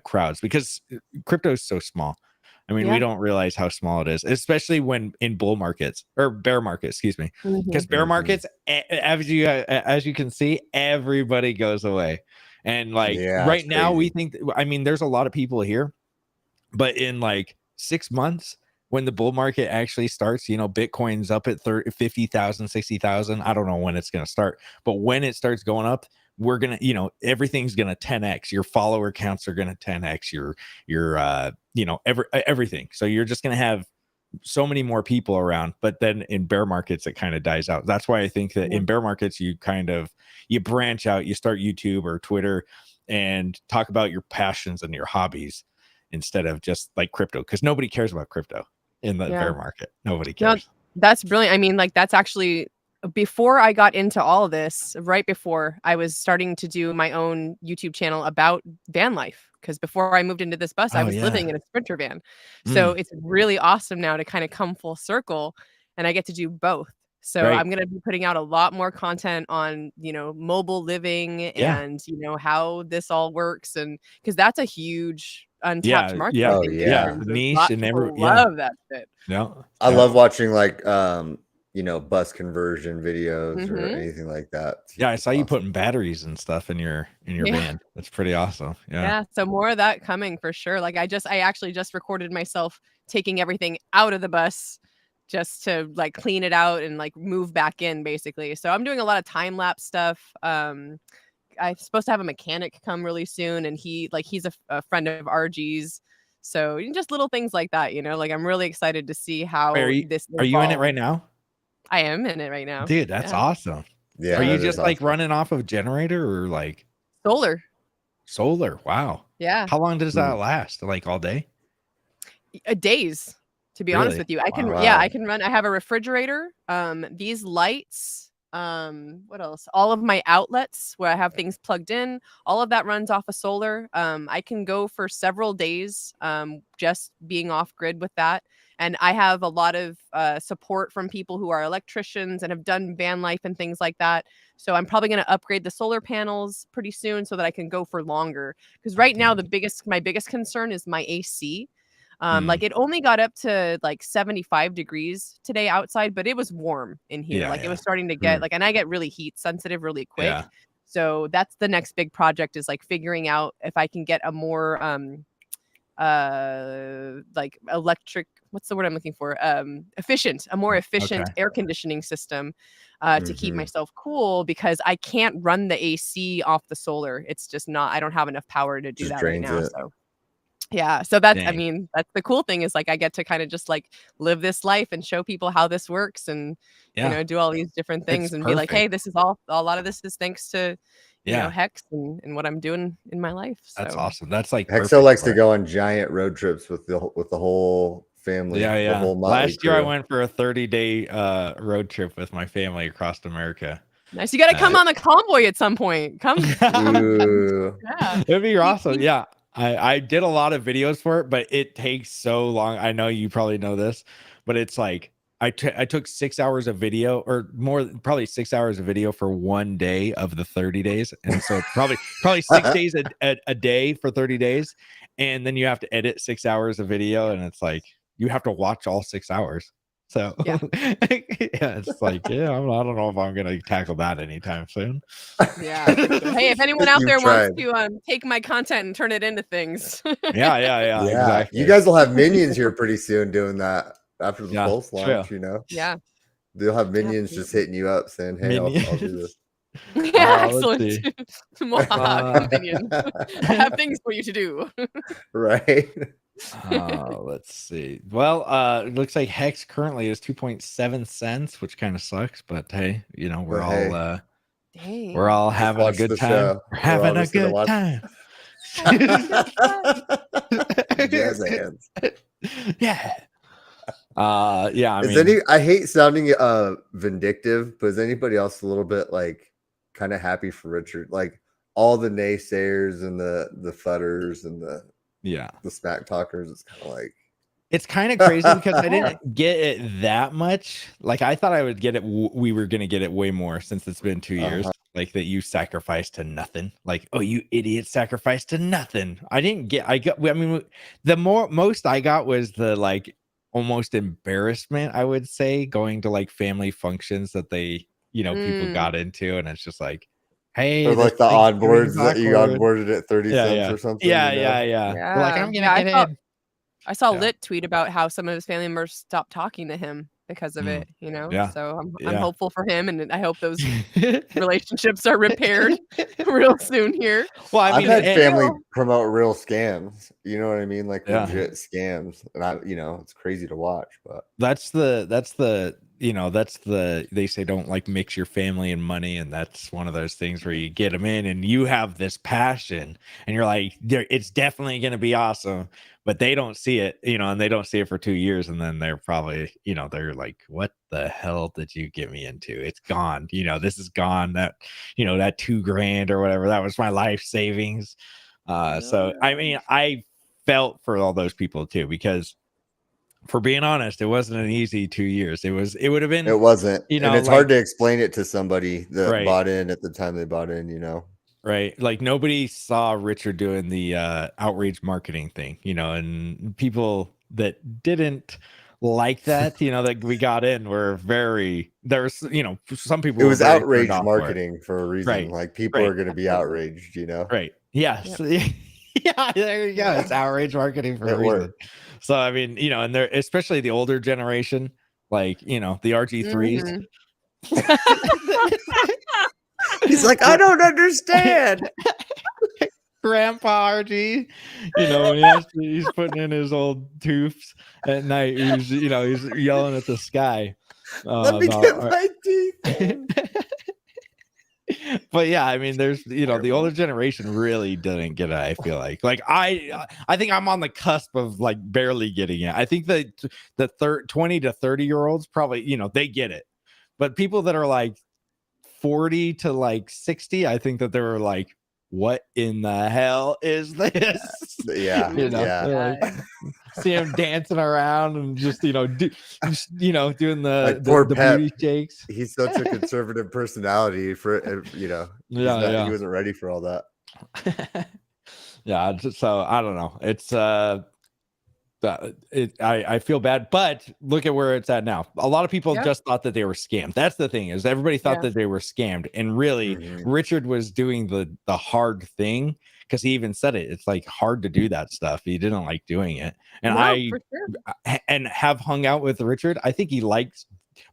[SPEAKER 1] crowds, because crypto is so small. We don't realize how small it is, especially when in bull markets or bear markets, excuse me, because bear markets, as you can see, everybody goes away. And right now we think, there's a lot of people here, but in 6 months, when the bull market actually starts, Bitcoin's up at 50,000, 60,000. I don't know when it's going to start, but when it starts going up, we're going to, everything's going to 10x. Your follower counts are going to 10x your everything. So you're just going to have so many more people around. But then in bear markets, it kind of dies out. That's why I think that in bear markets, you branch out, you start YouTube or Twitter and talk about your passions and your hobbies instead of just crypto, because nobody cares about crypto in the bear market. Nobody cares.
[SPEAKER 18] No, that's brilliant. That's actually before I got into all of this, right before I was starting to do my own YouTube channel about van life, because before I moved into this bus, I
[SPEAKER 1] Oh,
[SPEAKER 18] was living
[SPEAKER 1] yeah.
[SPEAKER 18] in a Sprinter van. So it's really awesome now to kind of come full circle, and I get to do both. So
[SPEAKER 1] Right.
[SPEAKER 18] I'm going to be putting out a lot more content on, mobile living
[SPEAKER 1] Yeah.
[SPEAKER 18] and, how this all works. And because that's a huge untapped
[SPEAKER 1] Yeah,
[SPEAKER 18] market,
[SPEAKER 1] yeah,
[SPEAKER 18] I
[SPEAKER 17] Oh
[SPEAKER 18] think, in
[SPEAKER 1] yeah.
[SPEAKER 17] yeah.
[SPEAKER 18] terms of
[SPEAKER 1] Niche and
[SPEAKER 18] people
[SPEAKER 1] yeah.
[SPEAKER 18] love that shit.
[SPEAKER 1] No.
[SPEAKER 17] I
[SPEAKER 1] Yeah.
[SPEAKER 17] love watching like bus conversion videos or
[SPEAKER 18] Mhm.
[SPEAKER 17] anything like that.
[SPEAKER 1] Yeah, I
[SPEAKER 17] It's
[SPEAKER 1] saw you
[SPEAKER 17] awesome.
[SPEAKER 1] putting batteries and stuff in your
[SPEAKER 18] Yeah.
[SPEAKER 1] van. That's pretty awesome. Yeah.
[SPEAKER 18] Yeah, so more of that coming for sure. Like I actually just recorded myself taking everything out of the bus just to like clean it out and like move back in basically. So I'm doing a lot of time lapse stuff. I'm supposed to have a mechanic come really soon, and he's a friend of RG's. So just little things like that, like I'm really excited to see
[SPEAKER 1] Wait,
[SPEAKER 18] how this
[SPEAKER 1] are you in it
[SPEAKER 18] evolves.
[SPEAKER 1] right now?
[SPEAKER 18] I am in it right now.
[SPEAKER 1] Dude, that's
[SPEAKER 18] Yeah.
[SPEAKER 1] awesome.
[SPEAKER 17] Yeah,
[SPEAKER 1] Are you
[SPEAKER 17] that
[SPEAKER 1] just
[SPEAKER 17] is
[SPEAKER 1] like
[SPEAKER 17] awesome.
[SPEAKER 1] running off of generator or like
[SPEAKER 18] Solar.
[SPEAKER 1] solar? Wow.
[SPEAKER 18] Yeah.
[SPEAKER 1] How long does that last? Like all day?
[SPEAKER 18] Days, to be honest
[SPEAKER 1] Really?
[SPEAKER 18] with you. I can
[SPEAKER 17] Wow.
[SPEAKER 18] I can run. I have a refrigerator, these lights, what else? All of my outlets where I have things plugged in, all of that runs off of solar. I can go for several days, just being off grid with that. And I have a lot of support from people who are electricians and have done van life and things like that. So I'm probably going to upgrade the solar panels pretty soon so that I can go for longer. Because right now my biggest concern is my AC. Like it only got up to like 75 degrees today outside, but it was warm in here.
[SPEAKER 1] Yeah,
[SPEAKER 18] Like it
[SPEAKER 1] yeah.
[SPEAKER 18] was starting to get and I get really heat sensitive really quick.
[SPEAKER 1] Yeah.
[SPEAKER 18] So that's the next big project, is like figuring out if I can get a more like electric, what's the word I'm looking for? A more efficient
[SPEAKER 1] Okay.
[SPEAKER 18] air conditioning system to keep myself cool, because I can't run the AC off the solar. It's just not, I don't have enough power to do
[SPEAKER 17] Just
[SPEAKER 18] that right
[SPEAKER 17] drains
[SPEAKER 18] now.
[SPEAKER 17] it.
[SPEAKER 18] So yeah, so that's, I
[SPEAKER 1] Dang.
[SPEAKER 18] mean, that's the cool thing, is like I get to kind of just like live this life and show people how this works, and
[SPEAKER 1] Yeah.
[SPEAKER 18] do all these different things
[SPEAKER 1] It's
[SPEAKER 18] and be like,
[SPEAKER 1] perfect.
[SPEAKER 18] hey, this is a lot of this is thanks to
[SPEAKER 1] Yeah.
[SPEAKER 18] Hex and what I'm doing in my life. So
[SPEAKER 1] That's awesome. That's like
[SPEAKER 17] Hexo
[SPEAKER 1] perfect
[SPEAKER 17] likes
[SPEAKER 1] for
[SPEAKER 17] to
[SPEAKER 1] it.
[SPEAKER 17] go on giant road trips with the whole family.
[SPEAKER 1] Yeah,
[SPEAKER 17] The
[SPEAKER 1] yeah.
[SPEAKER 17] whole motley
[SPEAKER 1] Last year I
[SPEAKER 17] crew.
[SPEAKER 1] went for a 30-day road trip with my family across America.
[SPEAKER 18] nice. You got to come on the convoy at some point. Come.
[SPEAKER 17] Ooh.
[SPEAKER 18] Yeah.
[SPEAKER 1] It'd be awesome. Yeah. I did a lot of videos for it, but it takes so long. I know you probably know this, but it's like I took 6 hours of video, or more, probably 6 hours of video for one day of the 30 days. And so probably 6 days a day for 30 days. And then you have to edit 6 hours of video, and it's like you have to watch all 6 hours. So
[SPEAKER 18] Yeah.
[SPEAKER 1] it's like, I don't know if I'm gonna tackle that anytime soon.
[SPEAKER 18] Yeah. Hey, if anyone out
[SPEAKER 17] You've
[SPEAKER 18] there wants
[SPEAKER 17] tried.
[SPEAKER 18] to take my content and turn it into things.
[SPEAKER 1] Yeah,
[SPEAKER 17] Yeah,
[SPEAKER 1] exactly.
[SPEAKER 17] you guys will have minions here pretty soon doing that after the
[SPEAKER 1] Yeah,
[SPEAKER 17] Pulse
[SPEAKER 1] true.
[SPEAKER 17] launch.
[SPEAKER 18] Yeah.
[SPEAKER 17] They'll have minions just hitting you up saying, "Hey, I'll do
[SPEAKER 1] Minions.
[SPEAKER 17] this."
[SPEAKER 18] Yeah,
[SPEAKER 1] Let's
[SPEAKER 18] excellent.
[SPEAKER 1] see.
[SPEAKER 18] Come minions. I have things for you to do.
[SPEAKER 17] Right?
[SPEAKER 1] Let's see. Well, it looks like Hex currently is 2.7 cents, which kind of sucks, but hey, we're
[SPEAKER 17] But
[SPEAKER 1] all
[SPEAKER 17] hey,
[SPEAKER 18] Dang.
[SPEAKER 1] we're all
[SPEAKER 17] just
[SPEAKER 1] having a
[SPEAKER 17] watch
[SPEAKER 1] good
[SPEAKER 17] the
[SPEAKER 1] time.
[SPEAKER 17] show.
[SPEAKER 1] We're
[SPEAKER 17] We're
[SPEAKER 1] having
[SPEAKER 17] all
[SPEAKER 1] a
[SPEAKER 17] just gonna
[SPEAKER 1] good
[SPEAKER 17] watch.
[SPEAKER 1] time.
[SPEAKER 17] Jazz hands.
[SPEAKER 1] Yeah. Yeah, I
[SPEAKER 17] Is
[SPEAKER 1] mean,
[SPEAKER 17] I hate sounding vindictive, but is anybody else a little bit like kind of happy for Richard? Like all the naysayers and the fudders and the smack talkers, it's kind of like,
[SPEAKER 1] it's kind of crazy because I didn't get it that much. Like I thought I would get it. We were going to get it way more since it's been 2 years. Like that you sacrificed to nothing. Like, oh, you idiot, sacrificed to nothing. I mean, the most I got was the like almost embarrassment, I would say, going to like family functions that they, people got into. And it's just like, hey,
[SPEAKER 17] or like the onboards that you onboarded at 30 cents or something.
[SPEAKER 1] Yeah. They're like, I'm going to get in.
[SPEAKER 18] I saw Lit tweet about how some of his family members stopped talking to him because of it,
[SPEAKER 1] Yeah.
[SPEAKER 18] So I'm hopeful for him, and I hope those relationships are repaired real soon here.
[SPEAKER 1] Well, I
[SPEAKER 17] I've
[SPEAKER 1] mean,
[SPEAKER 17] had family promote real scams. You know what I mean? Like
[SPEAKER 1] Yeah.
[SPEAKER 17] legit scams. And it's crazy to watch, but
[SPEAKER 1] that's the they say don't like mix your family and money, and that's one of those things where you get them in and you have this passion and you're like, it's definitely going to be awesome, but they don't see it, and they don't see it for 2 years, and then they're probably, they're like, what the hell did you get me into? It's gone. This is gone. That that $2,000 or whatever, that was my life savings. So I mean, I felt for all those people too, because for being honest, it wasn't an easy 2 years. It would have been.
[SPEAKER 17] It wasn't, and it's
[SPEAKER 1] like,
[SPEAKER 17] hard to explain it to somebody that
[SPEAKER 1] right.
[SPEAKER 17] bought in at the time they bought in.
[SPEAKER 1] Right, like nobody saw Richard doing the outrage marketing thing, and people that didn't like that, that we got in were very. There's, some people.
[SPEAKER 17] It was outrage
[SPEAKER 1] marketing
[SPEAKER 17] for a reason.
[SPEAKER 1] Right.
[SPEAKER 17] Like people are going to be outraged.
[SPEAKER 1] Right. Yes. Yep. Yeah. There you go. It's outrage marketing for a reason.
[SPEAKER 17] Worked.
[SPEAKER 1] So I mean, and they're especially the older generation, like the RG3s.
[SPEAKER 17] He's like, I don't understand.
[SPEAKER 1] Grandpa RG, when he's putting in his old tooths at night, he's yelling at the sky.
[SPEAKER 17] Let me get my teeth.
[SPEAKER 1] But yeah, I mean, there's the older generation really didn't get it. I feel like I think I'm on the cusp of like barely getting it. I think that the 20 to 30-year-olds probably they get it, but people that are like 40 to like 60, I think that they were like, what in the hell is this?
[SPEAKER 17] Yeah.
[SPEAKER 1] Like, see him dancing around and just doing the
[SPEAKER 17] like poor
[SPEAKER 1] the
[SPEAKER 17] Pep,
[SPEAKER 1] booty shakes.
[SPEAKER 17] He's such a conservative personality for he wasn't ready for all that.
[SPEAKER 1] Yeah, so I don't know. It's I feel bad, but look at where it's at now. A lot of people just thought that they were scammed. That's the thing, is everybody thought that they were scammed, and really Richard was doing the hard thing, because he even said it. It's like hard to do that stuff. He didn't like doing it, and and have hung out with Richard. I think he likes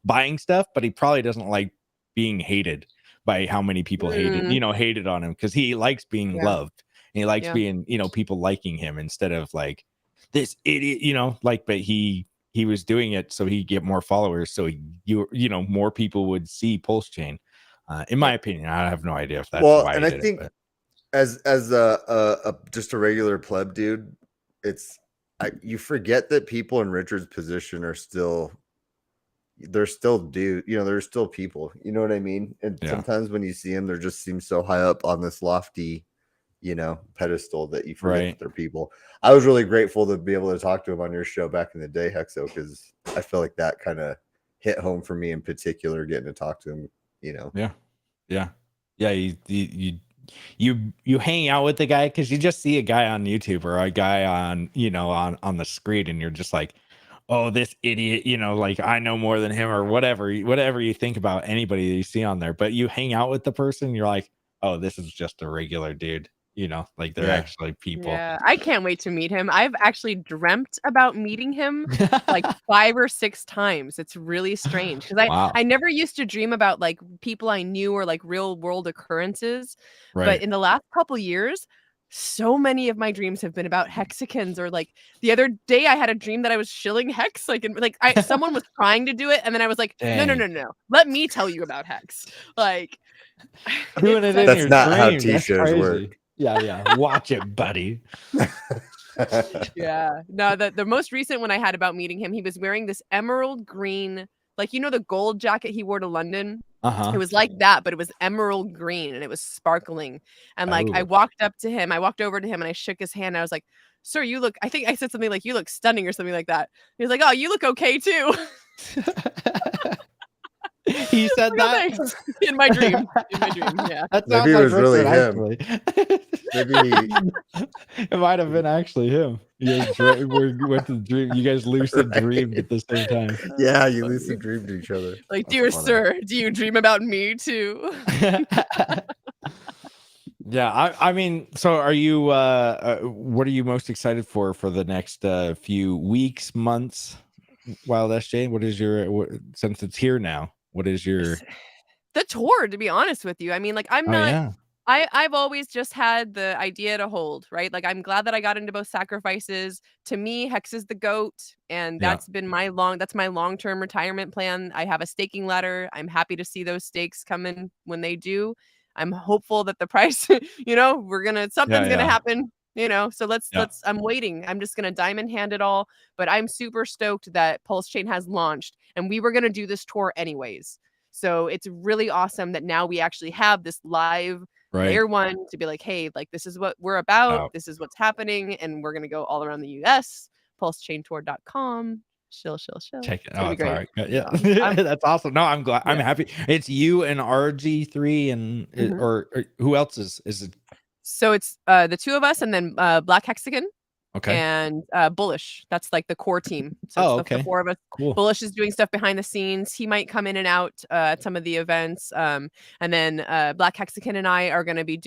[SPEAKER 1] buying stuff, but he probably doesn't like being hated by how many people hated on him, because he likes being loved, and he likes being people liking him instead of like this idiot, but he was doing it so he'd get more followers, so more people would see Pulse Chain. In my opinion, I have no idea if that's why.
[SPEAKER 17] And I think as a just a regular pleb dude, you forget that people in Richard's position are still they're still they're still people. You know what I mean? And sometimes when you see them, they just seem so high up on this lofty pedestal that you forget that they're people. I was really grateful to be able to talk to him on your show back in the day, Hexo, because I feel like that kind of hit home for me in particular, getting to talk to him.
[SPEAKER 1] Yeah. You hang out with the guy because you just see a guy on YouTube or a guy on on the screen, and you're just like, oh, this idiot, like I know more than him, or whatever you think about anybody that you see on there. But you hang out with the person, you're like, oh, this is just a regular dude. Like they're actually people.
[SPEAKER 18] Yeah, I can't wait to meet him. I've actually dreamt about meeting him like 5 or 6 times. It's really strange, because I never used to dream about like people I knew or like real world occurrences. But in the last couple years, so many of my dreams have been about hexagons, or like the other day I had a dream that I was shilling hex, someone was trying to do it, and then I was like, no, let me tell you about hex. Like,
[SPEAKER 17] that's not how t-shirts work.
[SPEAKER 1] Yeah. Watch it, buddy.
[SPEAKER 18] Yeah. No, the most recent one I had about meeting him, he was wearing this emerald green, like, the gold jacket he wore to London. It was like that, but it was emerald green and it was sparkling. And like, I walked over to him and I shook his hand. And I was like, sir, I think I said something like, you look stunning or something like that. He was like, oh, you look okay too.
[SPEAKER 1] He said that
[SPEAKER 18] in my dream. Yeah.
[SPEAKER 17] Maybe it was really him.
[SPEAKER 1] Maybe it might have been actually him. You guys went to dream. You guys lucid dreamed at the same time.
[SPEAKER 17] Yeah, you lucid dreamed each other.
[SPEAKER 18] Like, dear sir, do you dream about me too?
[SPEAKER 1] Yeah, I mean, so are you? What are you most excited for the next few weeks, months? Wild SJ, what is since it's here now? What is your
[SPEAKER 18] the tour, to be honest with you? I mean, like, I'm not I've always just had the idea to hold, right? Like I'm glad that I got into both sacrifices. To me, Hex is the GOAT, and
[SPEAKER 1] Yeah.
[SPEAKER 18] that's been my long-term retirement plan. I have a staking ladder. I'm happy to see those stakes come in when they do. I'm hopeful that the price, something's gonna happen, So let's I'm waiting. I'm just gonna diamond hand it all. But I'm super stoked that Pulse Chain has launched, and we were gonna do this tour anyways. So it's really awesome that now we actually have this live layer 1 to be like, hey, like this is what we're about. This is what's happening, and we're gonna go all around the US. PulseChainTour.com. Chill.
[SPEAKER 1] Check it
[SPEAKER 18] It's gonna
[SPEAKER 1] out.
[SPEAKER 18] be great.
[SPEAKER 1] All right. Yeah. That's awesome. No, I'm glad. I'm happy. It's you and RG3 and or who else is it?
[SPEAKER 18] So it's the two of us and then Black Hexagon.
[SPEAKER 1] Okay.
[SPEAKER 18] And Bullish. That's like the core team. So it's
[SPEAKER 1] okay.
[SPEAKER 18] the four of us.
[SPEAKER 1] Cool.
[SPEAKER 18] Bullish is doing stuff behind the scenes. He might come in and out at some of the events. And then Black Hexagon and I are going to be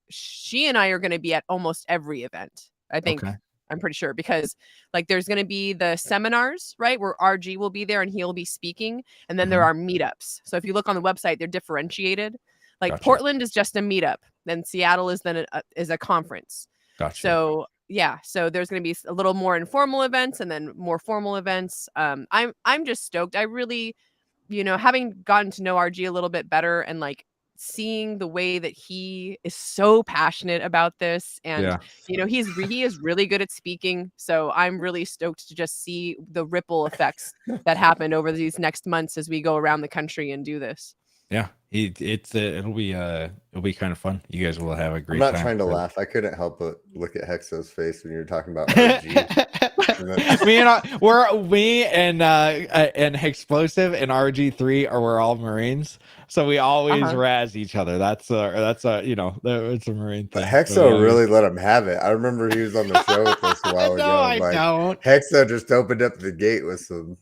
[SPEAKER 18] she and I are going to be at almost every event. I think.
[SPEAKER 1] Okay.
[SPEAKER 18] I'm pretty sure because like there's going to be the seminars, right? Where RG will be there and he'll be speaking. And then there are meetups. So if you look on the website, they're differentiated. Like
[SPEAKER 1] Gotcha.
[SPEAKER 18] Portland is just a meetup. Then Seattle is then is a conference.
[SPEAKER 1] Gotcha.
[SPEAKER 18] So yeah, so there's going to be a little more informal events and then more formal events. I'm just stoked. I really, having gotten to know RG a little bit better and like seeing the way that he is so passionate about this, and he is really good at speaking. So I'm really stoked to just see the ripple effects that happen over these next months as we go around the country and do this.
[SPEAKER 1] Yeah, it'll be kind of fun. You guys will have a great
[SPEAKER 17] I'm not
[SPEAKER 1] time.
[SPEAKER 17] trying to laugh. I couldn't help but look at Hexo's face when you were talking about RG.
[SPEAKER 1] me and Explosive and RG3 we're all Marines, so we always razz each other. That's it's a Marine thing.
[SPEAKER 17] But Hexo really let him have it. I remember he was on the show with us a while ago.
[SPEAKER 1] I don't.
[SPEAKER 17] Hexo just opened up the gate with some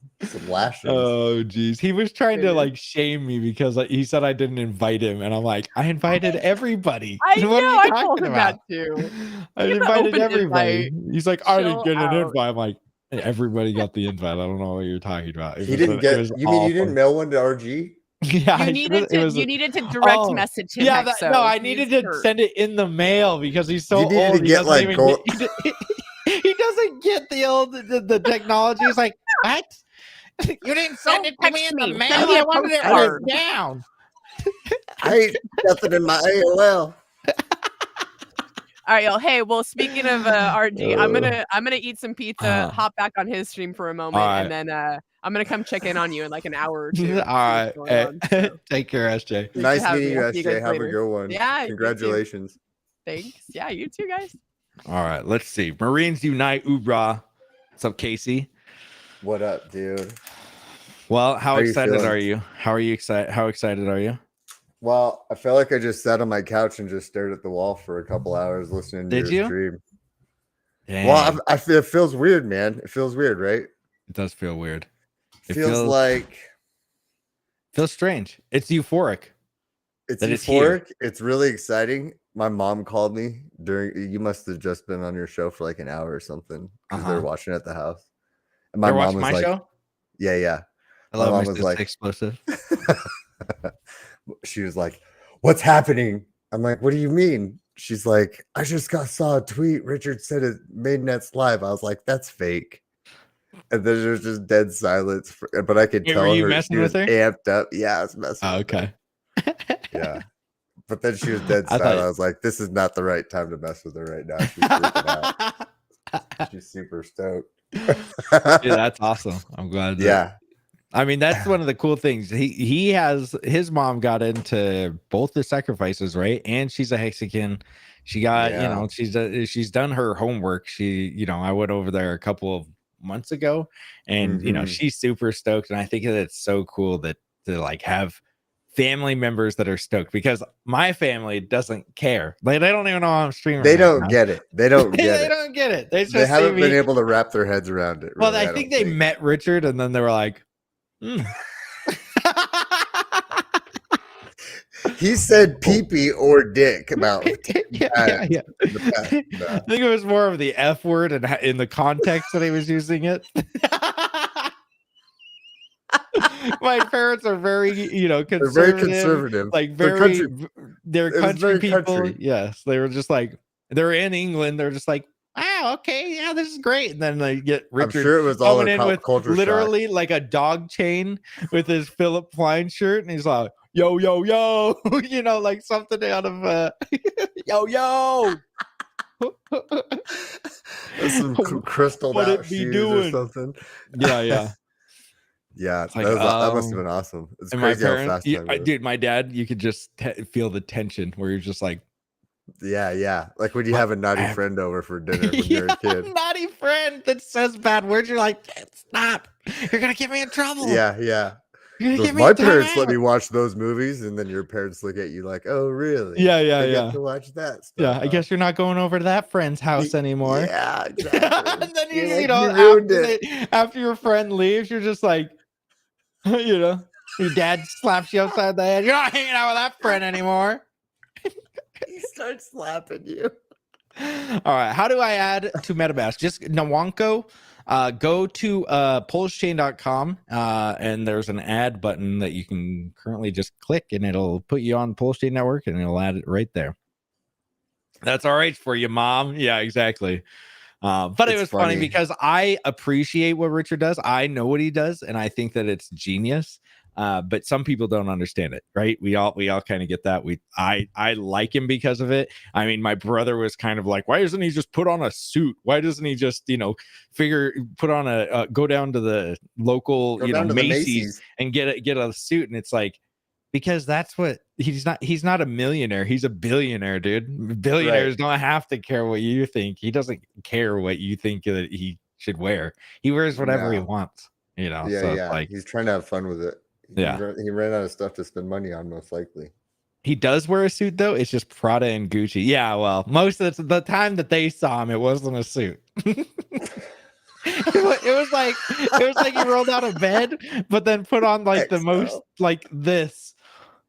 [SPEAKER 17] lashes.
[SPEAKER 1] Oh geez, he was trying to like shame me because he said I didn't invite him, and I'm like, I invited everybody.
[SPEAKER 18] I know. I told him that too.
[SPEAKER 1] I invited everybody. He's like, I didn't get an invite. I'm like, everybody got the invite. I don't know what you're talking about.
[SPEAKER 17] He didn't get. You mean you didn't mail one to RG?
[SPEAKER 1] Yeah,
[SPEAKER 18] you needed to direct message him.
[SPEAKER 1] Yeah, I needed to send it in the mail because he's so old.
[SPEAKER 17] To get like
[SPEAKER 1] he doesn't get the technology. He's like, what? You didn't send it to me in the mail. I wanted it written down.
[SPEAKER 17] I ain't nothing in my AOL.
[SPEAKER 18] All right, y'all. Hey, well, speaking of RG, I'm gonna eat some pizza, hop back on his stream for a moment, and then I'm gonna come check in on you in like an hour or two.
[SPEAKER 1] All right. Take care, SJ.
[SPEAKER 17] Nice meeting you, SJ. Have a good one.
[SPEAKER 18] Yeah.
[SPEAKER 17] Congratulations.
[SPEAKER 18] Thanks. Yeah, you too, guys.
[SPEAKER 1] All right. Let's see. Marines Unite, Ubra. What's up, Casey?
[SPEAKER 17] What up, dude?
[SPEAKER 1] Well, how excited are you? How excited are you?
[SPEAKER 17] Well, I felt like I just sat on my couch and just stared at the wall for a couple hours listening to your stream. Dang. Well, I feel it feels weird, man. It feels weird, right?
[SPEAKER 1] It does feel weird.
[SPEAKER 17] It feels
[SPEAKER 1] strange. It's euphoric.
[SPEAKER 17] It's euphoric. It's really exciting. My mom called me you must have just been on your show for like an hour or something because they're watching at the house. And my mom was
[SPEAKER 1] my
[SPEAKER 17] like,
[SPEAKER 1] show?
[SPEAKER 17] Yeah.
[SPEAKER 1] I love my mom was like Explosive.
[SPEAKER 17] She was like, what's happening? I'm like, what do you mean? She's like, I just saw a tweet. Richard said it made Nets live. I was like, that's fake. And then there's just dead silence. But I could tell
[SPEAKER 1] were you
[SPEAKER 17] her
[SPEAKER 1] messing
[SPEAKER 17] she was
[SPEAKER 1] with her?
[SPEAKER 17] amped up. Yeah, I was messing with
[SPEAKER 1] okay.
[SPEAKER 17] her. Yeah. But then she was dead silent. I was like, this is not the right time to mess with her right now. She's freaking out. She's super stoked.
[SPEAKER 1] Dude, that's awesome. I'm glad.
[SPEAKER 17] Yeah.
[SPEAKER 1] I mean, that's one of the cool things. His mom got into both the sacrifices, right? And she's a Hexagon. She got, she's done her homework. I went over there a couple of months ago, and she's super stoked. And I think that it's so cool to like have family members that are stoked, because my family doesn't care. Like, they don't even know I'm streaming.
[SPEAKER 17] They don't get it. They don't get it.
[SPEAKER 1] They don't get it. They
[SPEAKER 17] haven't been able to wrap their heads around it.
[SPEAKER 1] Well, I think they met Richard, and then they were like,
[SPEAKER 17] he said pee-pee or dick about
[SPEAKER 1] yeah.
[SPEAKER 17] No.
[SPEAKER 1] I think it was more of the F word and in the context that he was using it. my parents are very,
[SPEAKER 17] They're very
[SPEAKER 1] conservative,
[SPEAKER 17] conservative.
[SPEAKER 1] like
[SPEAKER 17] They're
[SPEAKER 1] very,
[SPEAKER 17] country.
[SPEAKER 1] they're
[SPEAKER 17] It was
[SPEAKER 1] country
[SPEAKER 17] very
[SPEAKER 1] people.
[SPEAKER 17] country.
[SPEAKER 1] Yes, they were just like, they're in England. They're just like, wow, okay, yeah, this is great. And then they get
[SPEAKER 17] I'm
[SPEAKER 1] Richard
[SPEAKER 17] sure it was all
[SPEAKER 1] coming
[SPEAKER 17] a
[SPEAKER 1] in with
[SPEAKER 17] culture shock.
[SPEAKER 1] literally like a dog chain with his Philip Klein shirt, and he's like, yo, yo, yo, like something out of yo, yo.
[SPEAKER 17] Some crystaled
[SPEAKER 1] What
[SPEAKER 17] out
[SPEAKER 1] it be
[SPEAKER 17] shoes
[SPEAKER 1] doing?
[SPEAKER 17] or something.
[SPEAKER 1] Yeah.
[SPEAKER 17] Yeah,
[SPEAKER 1] It's like,
[SPEAKER 17] that must have been awesome. It's
[SPEAKER 1] and my
[SPEAKER 17] crazy how
[SPEAKER 1] parents,
[SPEAKER 17] fast time goes.
[SPEAKER 1] dude, my dad, you could just feel the tension where you're just like,
[SPEAKER 17] Yeah. Like when you have a naughty friend over for dinner when you're a kid.
[SPEAKER 1] naughty friend that says bad words. You're like, stop! You're gonna get me in trouble.
[SPEAKER 17] Yeah.
[SPEAKER 1] You're gonna
[SPEAKER 17] Those,
[SPEAKER 1] get me
[SPEAKER 17] my
[SPEAKER 1] in
[SPEAKER 17] parents let
[SPEAKER 1] timeout.
[SPEAKER 17] me watch those movies, and then your parents look at you like, "Oh, really?
[SPEAKER 1] Yeah.
[SPEAKER 17] They get to watch that stuff."
[SPEAKER 1] Yeah, I guess you're not going over to that friend's house anymore.
[SPEAKER 17] Yeah, exactly.
[SPEAKER 1] And then
[SPEAKER 17] You're
[SPEAKER 1] you
[SPEAKER 17] like, "You ruined
[SPEAKER 1] after,
[SPEAKER 17] it."
[SPEAKER 1] after your friend leaves, you're just like, your dad slaps you upside the head. You're not hanging out with that friend anymore.
[SPEAKER 17] He starts slapping you.
[SPEAKER 1] All right. How do I add to MetaMask? Just Nawanko. Go to PulseChain.com and there's an add button that you can currently just click and it'll put you on PulseChain Network and it'll add it right there. That's all right for you, Mom. Yeah, exactly. But it was funny because I appreciate what Richard does. I know what he does, and I think that it's genius. But some people don't understand it, right? We all kind of get that. I like him because of it. I mean, my brother was kind of like, why doesn't he just put on a suit? Why doesn't he just, put on go down to the local, Macy's and get a suit? And it's like, because that's what he's not a millionaire. He's a billionaire, dude. Billionaires don't have to care what you think. He doesn't care what you think that he should wear. He wears whatever he wants,
[SPEAKER 17] Yeah,
[SPEAKER 1] so
[SPEAKER 17] yeah.
[SPEAKER 1] like,
[SPEAKER 17] He's trying to have fun with it.
[SPEAKER 1] Yeah.
[SPEAKER 17] He ran out of stuff to spend money on, most likely.
[SPEAKER 1] he does wear a suit though. It's just Prada and Gucci. Yeah, well, most of the time that they saw him, it wasn't a suit. It was like he rolled out of bed, but then put on like the most like this,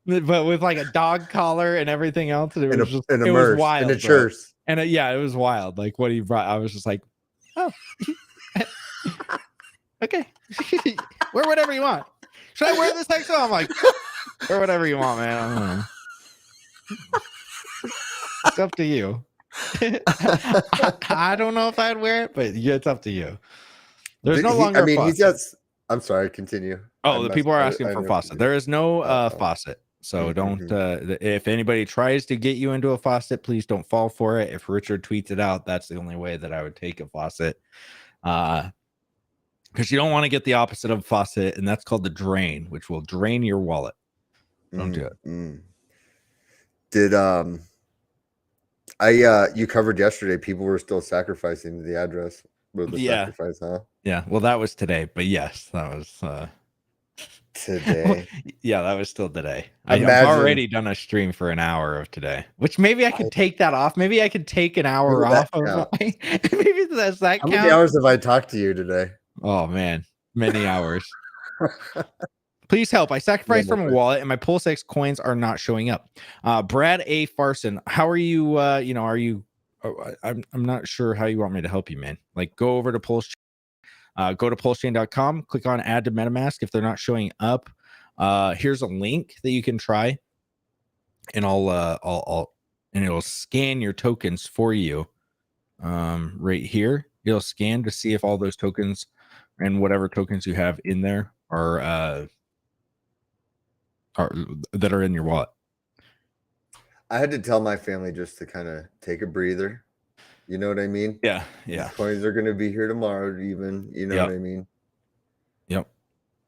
[SPEAKER 1] but with like a dog collar and everything else. And it was just, it was wild.
[SPEAKER 17] And a shirt.
[SPEAKER 1] And it was wild. Like what he brought, I was just like, oh, okay, wear whatever you want. Should I wear this next one? I'm like, wear whatever you want, man. I don't know. It's up to you. I don't know if I'd wear it, but it's up to you. There's no longer.
[SPEAKER 17] I mean, he's got. I'm sorry. Continue.
[SPEAKER 1] Oh, the people are asking for faucet. There is no faucet. So don't. If anybody tries to get you into a faucet, please don't fall for it. If Richard tweets it out, that's the only way that I would take a faucet. Because you don't want to get the opposite of faucet, and that's called the drain, which will drain your wallet. Don't do it.
[SPEAKER 17] Did you covered yesterday? People were still sacrificing the address with the sacrifice, huh?
[SPEAKER 1] Yeah. Well, that was today, but yes, that was
[SPEAKER 17] today.
[SPEAKER 1] Yeah, that was still today. I've already done a stream for an hour of today, which maybe I could take that off. Maybe I could take an hour off of maybe does that count?
[SPEAKER 17] How many hours have I talked to you today?
[SPEAKER 1] Oh man, many hours. Please help. I sacrificed from a wallet and my PulseX coins are not showing up. Brad A. Farson, how are you? Are you? I'm not sure how you want me to help you, man. Like go over to Pulse. Go to pulsechain.com, click on add to MetaMask. If they're not showing up, here's a link that you can try, and I'll and it'll scan your tokens for you. Right here, it'll scan to see if all those tokens and whatever tokens you have in there are that are in your wallet.
[SPEAKER 17] I had to tell my family just to kind of take a breather. You know what I mean?
[SPEAKER 1] Yeah.
[SPEAKER 17] These coins are going to be here tomorrow, even. You know what I mean?
[SPEAKER 1] Yep.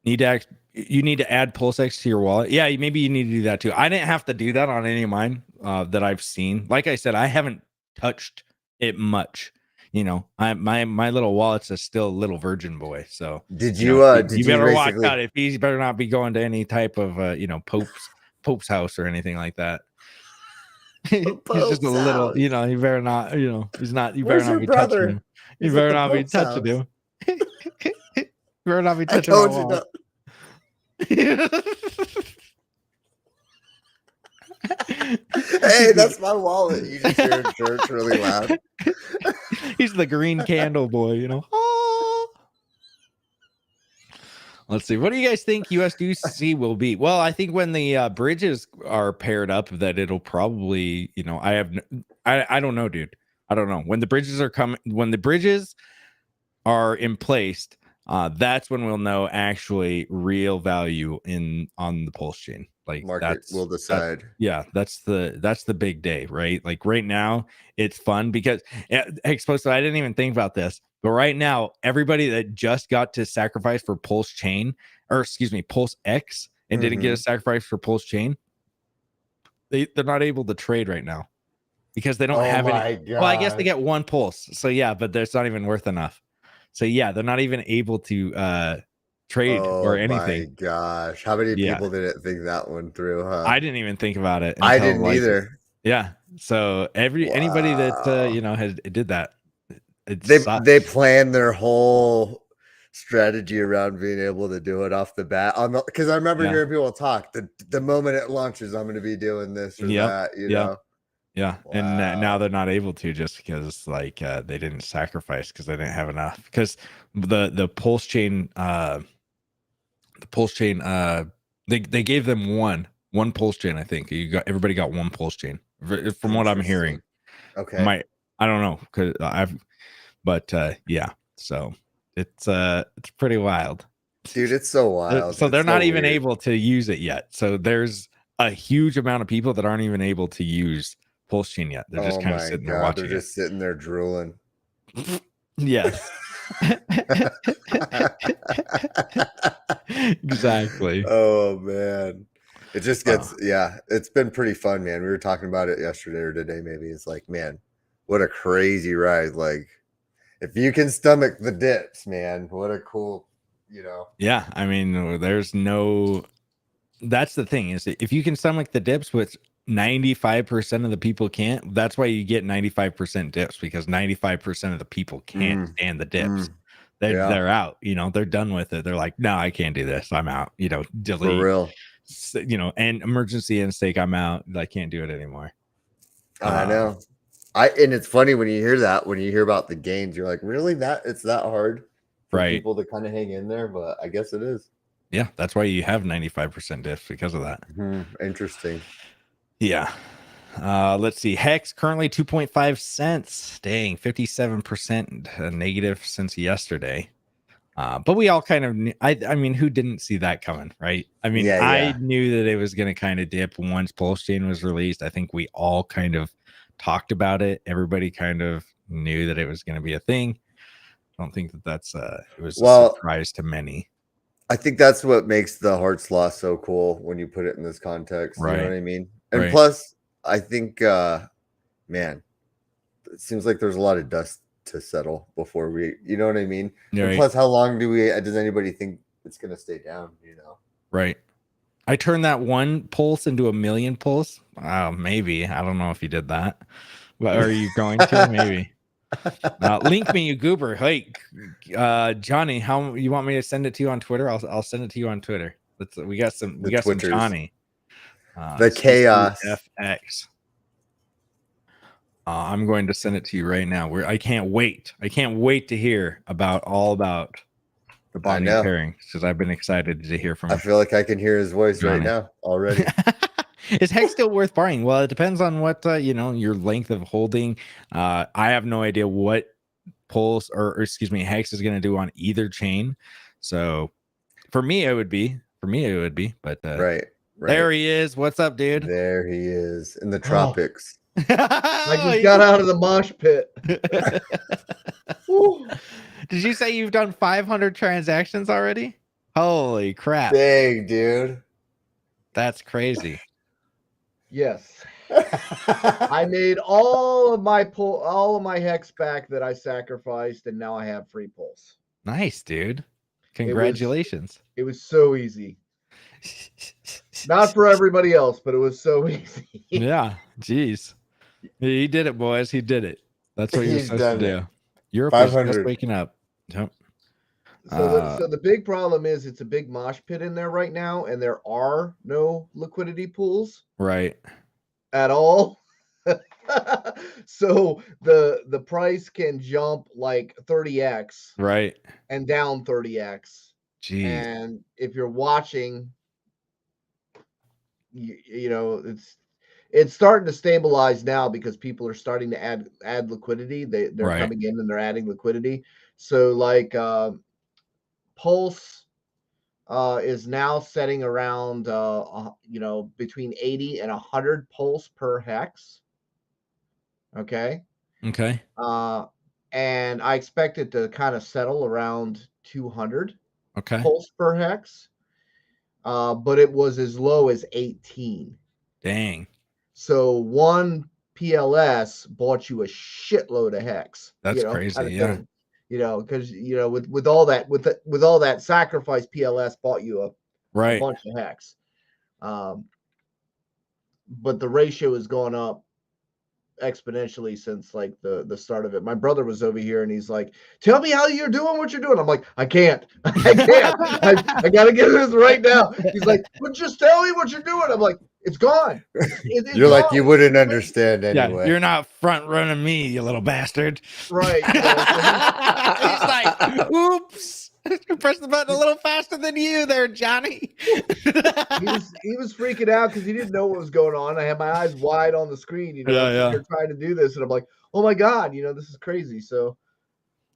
[SPEAKER 1] You need to add PulseX to your wallet. Yeah, maybe you need to do that too. I didn't have to do that on any of mine that I've seen. Like I said, I haven't touched it much. My little wallet's is still a little virgin boy. So
[SPEAKER 17] did
[SPEAKER 1] you better watch out. If he better not be going to any type of Pope's house or anything like that. He's just a little, he better not, he's not, you better not be touching him. You better not be touching him. You better not be touching him.
[SPEAKER 17] Hey, that's my wallet. You just hear church really loud.
[SPEAKER 1] He's the green candle boy, Let's see. What do you guys think USDC will be? Well, I think when the bridges are paired up, that it'll probably, I don't know, dude. I don't know. When the bridges are coming, when the bridges are in place, that's when we'll know actually real value on the Pulse chain. Like
[SPEAKER 17] Market will decide.
[SPEAKER 1] That's the big day, right? Like right now, it's fun because exposed. So I didn't even think about this, but right now, everybody that just got to sacrifice for Pulse chain, or excuse me, Pulse X, and didn't get a sacrifice for Pulse chain, they're not able to trade right now because they don't have any. Well, I guess they get one Pulse, so yeah, but that's not even worth enough. So yeah, they're not even able to trade or anything.
[SPEAKER 17] Oh my gosh. How many people didn't think that one through, huh?
[SPEAKER 1] I didn't even think about it.
[SPEAKER 17] I didn't either.
[SPEAKER 1] Yeah. So anybody that has did that,
[SPEAKER 17] they planned their whole strategy around being able to do it off the bat. Because I remember hearing people talk. The moment it launches, I'm going to be doing this or that. You know.
[SPEAKER 1] Yeah, and now they're not able to just because they didn't sacrifice because they didn't have enough. Because the Pulse chain, they gave them one Pulse chain. I think everybody got one Pulse chain from what I'm hearing.
[SPEAKER 17] Okay,
[SPEAKER 1] I don't know because yeah. So it's pretty wild,
[SPEAKER 17] dude. It's so wild.
[SPEAKER 1] So they're not even able to use it yet. So there's a huge amount of people that aren't even able to use Pulse chain yet. They're just kind of sitting there watching.
[SPEAKER 17] They're just sitting there drooling.
[SPEAKER 1] Yes. Exactly.
[SPEAKER 17] Oh man. It just gets it's been pretty fun, man. We were talking about it yesterday or today, maybe. It's like, man, what a crazy ride. Like, if you can stomach the dips, man, what a cool,
[SPEAKER 1] Yeah, I mean, that's the thing, is if you can stomach the dips, which 95% of the people can't. That's why you get 95% dips, because 95% of the people can't stand the dips. They're out, they're done with it. They're like, no, I can't do this. I'm out, delete.
[SPEAKER 17] For real.
[SPEAKER 1] And emergency and stake, I'm out. I can't do it anymore.
[SPEAKER 17] I know. And it's funny when you hear that, when you hear about the gains, you're like, really, it's that hard for people to kind of hang in there? But I guess it is.
[SPEAKER 1] Yeah, that's why you have 95% dips, because of that.
[SPEAKER 17] Interesting.
[SPEAKER 1] Yeah. Let's see. Hex currently 2.5 cents. Dang, 57% negative since yesterday. But we all kind of knew, I mean, who didn't see that coming, right? I mean, I knew that it was going to kind of dip once Pulse Chain was released. I think we all kind of talked about it. Everybody kind of knew that it was going to be a thing. I don't think that it was a surprise to many.
[SPEAKER 17] I think that's what makes the Hearts loss so cool when you put it in this context.
[SPEAKER 1] Right.
[SPEAKER 17] You know what I mean? And plus, I think, man, it seems like there's a lot of dust to settle before you know what I mean? And plus, how long does anybody think it's going to stay down,
[SPEAKER 1] Right. I turned that one pulse into a million pulse. Maybe. I don't know if you did that. But are you going to? Maybe. Link me, you goober. Hey, Johnny, how you want me to send it to you on Twitter? I'll send it to you on Twitter. We got some Johnny.
[SPEAKER 17] The chaos
[SPEAKER 1] FX. I'm going to send it to you right now. I can't wait. I can't wait to hear all about the bonding pairing, because I've been excited to hear from him.
[SPEAKER 17] I feel like I can hear his voice right now already.
[SPEAKER 1] Is Hex still worth buying? Well, it depends on what your length of holding. I have no idea what Pulse or excuse me, Hex is going to do on either chain. So for me, it would be. But
[SPEAKER 17] right.
[SPEAKER 1] There he is. What's up, dude?
[SPEAKER 17] There he is in the tropics.
[SPEAKER 19] I just got out of the mosh pit.
[SPEAKER 1] Did you say you've done 500 transactions already? Holy crap.
[SPEAKER 17] Dang, dude.
[SPEAKER 1] That's crazy.
[SPEAKER 19] Yes. I made all of my Hex back that I sacrificed, and now I have free Pulse.
[SPEAKER 1] Nice, dude. Congratulations.
[SPEAKER 19] It was so easy. Not for everybody else, but it was so easy.
[SPEAKER 1] Yeah, jeez. He did it, boys. He did it. That's what you're supposed to do. Europe is just waking up. Yep.
[SPEAKER 19] So the big problem is it's a big mosh pit in there right now, and there are no liquidity pools.
[SPEAKER 1] Right.
[SPEAKER 19] At all. So the price can jump like 30x.
[SPEAKER 1] Right.
[SPEAKER 19] And down 30x.
[SPEAKER 1] Jeez.
[SPEAKER 19] And if you're watching, you know, it's starting to stabilize now because people are starting to add liquidity. They're
[SPEAKER 1] Right.
[SPEAKER 19] coming in and they're adding liquidity. So like Pulse is now setting around you know, between 80 and 100 pulse per hex. Okay.
[SPEAKER 1] Okay.
[SPEAKER 19] And I expect it to kind of settle around 200
[SPEAKER 1] pulse
[SPEAKER 19] per hex. But it was as low as 18.
[SPEAKER 1] Dang.
[SPEAKER 19] So one PLS bought you a shitload of hex.
[SPEAKER 1] That's
[SPEAKER 19] you know,
[SPEAKER 1] crazy.
[SPEAKER 19] kind of
[SPEAKER 1] Yeah.
[SPEAKER 19] thing. You know, because you know, with all that sacrifice, PLS bought you a
[SPEAKER 1] Right.
[SPEAKER 19] bunch of hex. But the ratio has gone up exponentially since like the start of it. My brother was over here and he's like, tell me how you're doing what you're doing. I'm like, I can't. I gotta get this right now. He's like, well, just tell me what you're doing. I'm like, it's gone. It's
[SPEAKER 17] You're like,
[SPEAKER 19] gone.
[SPEAKER 17] you wouldn't understand anyway.
[SPEAKER 1] Yeah, you're not front running me, you little bastard.
[SPEAKER 19] Right.
[SPEAKER 1] He's like, oops. Press the button a little faster than you there, Johnny.
[SPEAKER 19] he was freaking out because he didn't know what was going on. I had my eyes wide on the screen, you know,
[SPEAKER 1] Yeah.
[SPEAKER 19] trying to do this, and I'm like, oh my god, you know, this is crazy. So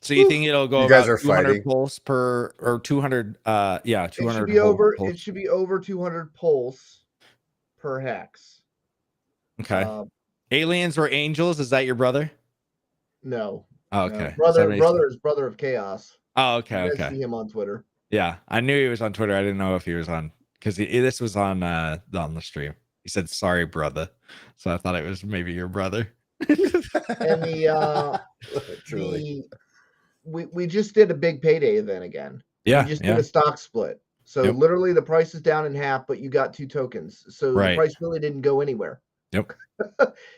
[SPEAKER 1] you think it'll go
[SPEAKER 17] You guys
[SPEAKER 1] about
[SPEAKER 17] are
[SPEAKER 1] 200
[SPEAKER 17] fighting.
[SPEAKER 1] pulse per or 200 200
[SPEAKER 19] it should be
[SPEAKER 1] pulse.
[SPEAKER 19] over. It should be over 200 pulse per hex.
[SPEAKER 1] Okay. Aliens or angels? Is that your brother?
[SPEAKER 19] No.
[SPEAKER 1] Oh,
[SPEAKER 19] no.
[SPEAKER 1] okay.
[SPEAKER 19] Brother is Brother of Chaos.
[SPEAKER 1] Oh, okay.
[SPEAKER 19] You guys
[SPEAKER 1] Okay.
[SPEAKER 19] see him on Twitter.
[SPEAKER 1] Yeah, I knew he was on Twitter. I didn't know if he was on because this was on the stream. He said, "Sorry, brother," so I thought it was maybe your brother.
[SPEAKER 19] And we just did a big payday event again.
[SPEAKER 1] Yeah,
[SPEAKER 19] we just did a stock split. So
[SPEAKER 1] Yep.
[SPEAKER 19] literally the price is down in half, but you got 2 tokens. So
[SPEAKER 1] Right.
[SPEAKER 19] the price really didn't go anywhere.
[SPEAKER 1] Yep.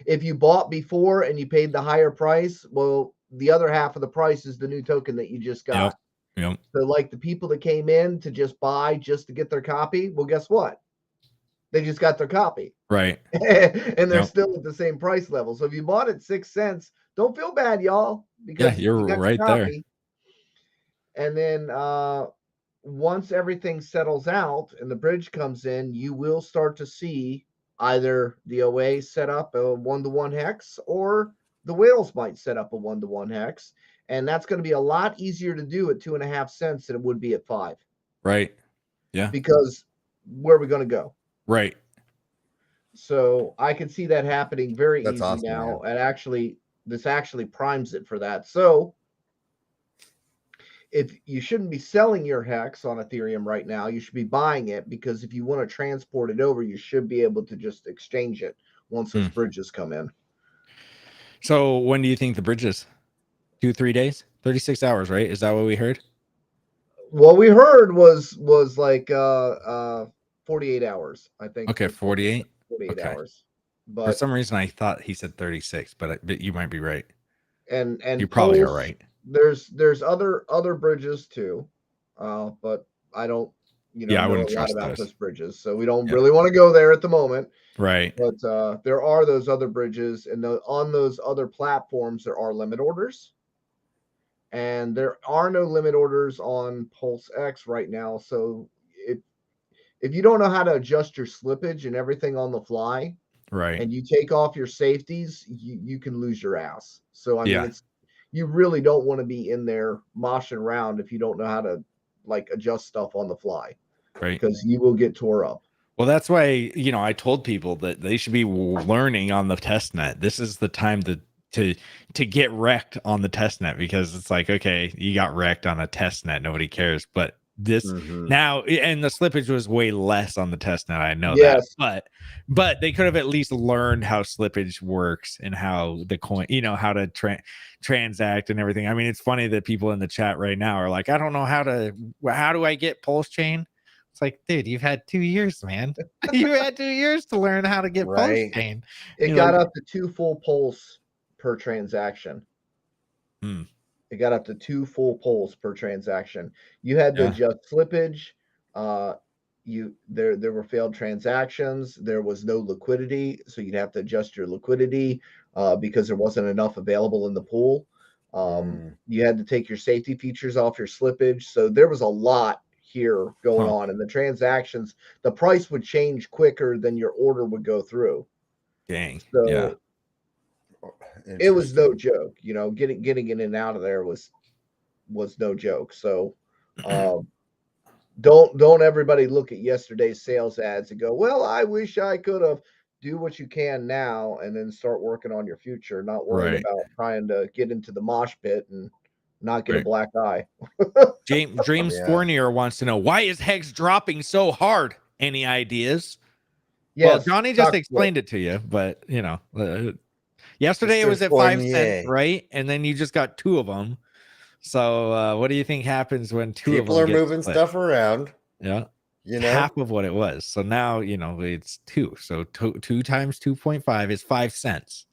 [SPEAKER 19] If you bought before and you paid the higher price, well, the other half of the price is the new token that you just got.
[SPEAKER 1] Yep.
[SPEAKER 19] So like the people that came in to just buy just to get their copy, well, guess what? They just got their copy.
[SPEAKER 1] Right.
[SPEAKER 19] And they're still at the same price level. So if you bought it 6 cents, don't feel bad, y'all, because
[SPEAKER 1] you're
[SPEAKER 19] you got your
[SPEAKER 1] right there.
[SPEAKER 19] copy. And then once everything settles out and the bridge comes in, you will start to see either the OA set up a 1-to-1 hex or the whales might set up a 1-to-1 hex. And that's going to be a lot easier to do at 2.5 cents than it would be at 5.
[SPEAKER 1] Right. Yeah.
[SPEAKER 19] Because where are we going to go?
[SPEAKER 1] Right.
[SPEAKER 19] So I can see that happening very
[SPEAKER 17] That's
[SPEAKER 19] easy
[SPEAKER 17] awesome,
[SPEAKER 19] now.
[SPEAKER 17] man.
[SPEAKER 19] And this actually primes it for that. So if you shouldn't be selling your hex on Ethereum right now, you should be buying it, because if you want to transport it over, you should be able to just exchange it once those bridges come in.
[SPEAKER 1] So when do you think the bridge is? 2-3 days? 36 hours, right? Is that what we heard?
[SPEAKER 19] What we heard was like 48 hours, I think.
[SPEAKER 1] Okay, 48.
[SPEAKER 19] 48 hours. But
[SPEAKER 1] for some reason I thought he said 36, but you might be right.
[SPEAKER 19] And
[SPEAKER 1] you probably are
[SPEAKER 19] Pulse,
[SPEAKER 1] right.
[SPEAKER 19] There's other bridges too, but I don't know
[SPEAKER 1] I wouldn't
[SPEAKER 19] a lot
[SPEAKER 1] trust
[SPEAKER 19] about
[SPEAKER 1] those.
[SPEAKER 19] those bridges, so we don't really want to go there at the moment.
[SPEAKER 1] Right.
[SPEAKER 19] But there are those other bridges, and on those other platforms there are limit orders, and there are no limit orders on Pulse X right now. So if you don't know how to adjust your slippage and everything on the fly,
[SPEAKER 1] right,
[SPEAKER 19] and you take off your safeties, you can lose your ass. So I
[SPEAKER 1] Yeah.
[SPEAKER 19] mean, you really don't want to be in there moshing around if you don't know how to like adjust stuff on the fly,
[SPEAKER 1] right,
[SPEAKER 19] because you will get tore up.
[SPEAKER 1] Well, that's why, I told people that they should be learning on the test net. This is the time to get wrecked on the test net, because it's like, okay, you got wrecked on a test net, nobody cares. But this now, and the slippage was way less on the test net, I know that, but they could have at least learned how slippage works and how the coin, how to transact and everything. I mean, it's funny that people in the chat right now are like, I don't know how do I get Pulse Chain? It's like, dude, you've had 2 years, man. You had 2 years to learn how to get Pulse Chain.
[SPEAKER 19] It got up to 2 full pulse per transaction. It got up to 2 full pulls per transaction. You had to adjust slippage. There were failed transactions. There was no liquidity, so you'd have to adjust your liquidity because there wasn't enough available in the pool. You had to take your safety features off your slippage. So there was a lot, here going on, and the transactions, the price would change quicker than your order would go through.
[SPEAKER 1] Dang.
[SPEAKER 19] So
[SPEAKER 1] Yeah.
[SPEAKER 19] it was no joke. You know, getting in and out of there was no joke. So don't everybody look at yesterday's sales ads and go, well, I wish I could have. Do what you can now and then start working on your future, not worrying
[SPEAKER 1] Right.
[SPEAKER 19] about trying to get into the mosh pit and not get a
[SPEAKER 1] Right.
[SPEAKER 19] black eye.
[SPEAKER 1] James
[SPEAKER 19] Yeah.
[SPEAKER 1] Fournier wants to know, why is Hex dropping so hard? Any ideas?
[SPEAKER 19] Yes,
[SPEAKER 1] Well, Johnny just
[SPEAKER 19] stock
[SPEAKER 1] explained it to you, but you know, yesterday it
[SPEAKER 17] Mr.
[SPEAKER 1] was at 5 cents,
[SPEAKER 17] Fournier.
[SPEAKER 1] right? And then you just got two of them. So what do you think happens when two
[SPEAKER 17] People
[SPEAKER 1] of
[SPEAKER 17] are
[SPEAKER 1] them get
[SPEAKER 17] moving
[SPEAKER 1] split?
[SPEAKER 17] stuff around.
[SPEAKER 1] Yeah.
[SPEAKER 17] You know,
[SPEAKER 1] half of what it was. So now, you know, it's 2. So 2 times 2.5 is 5 cents.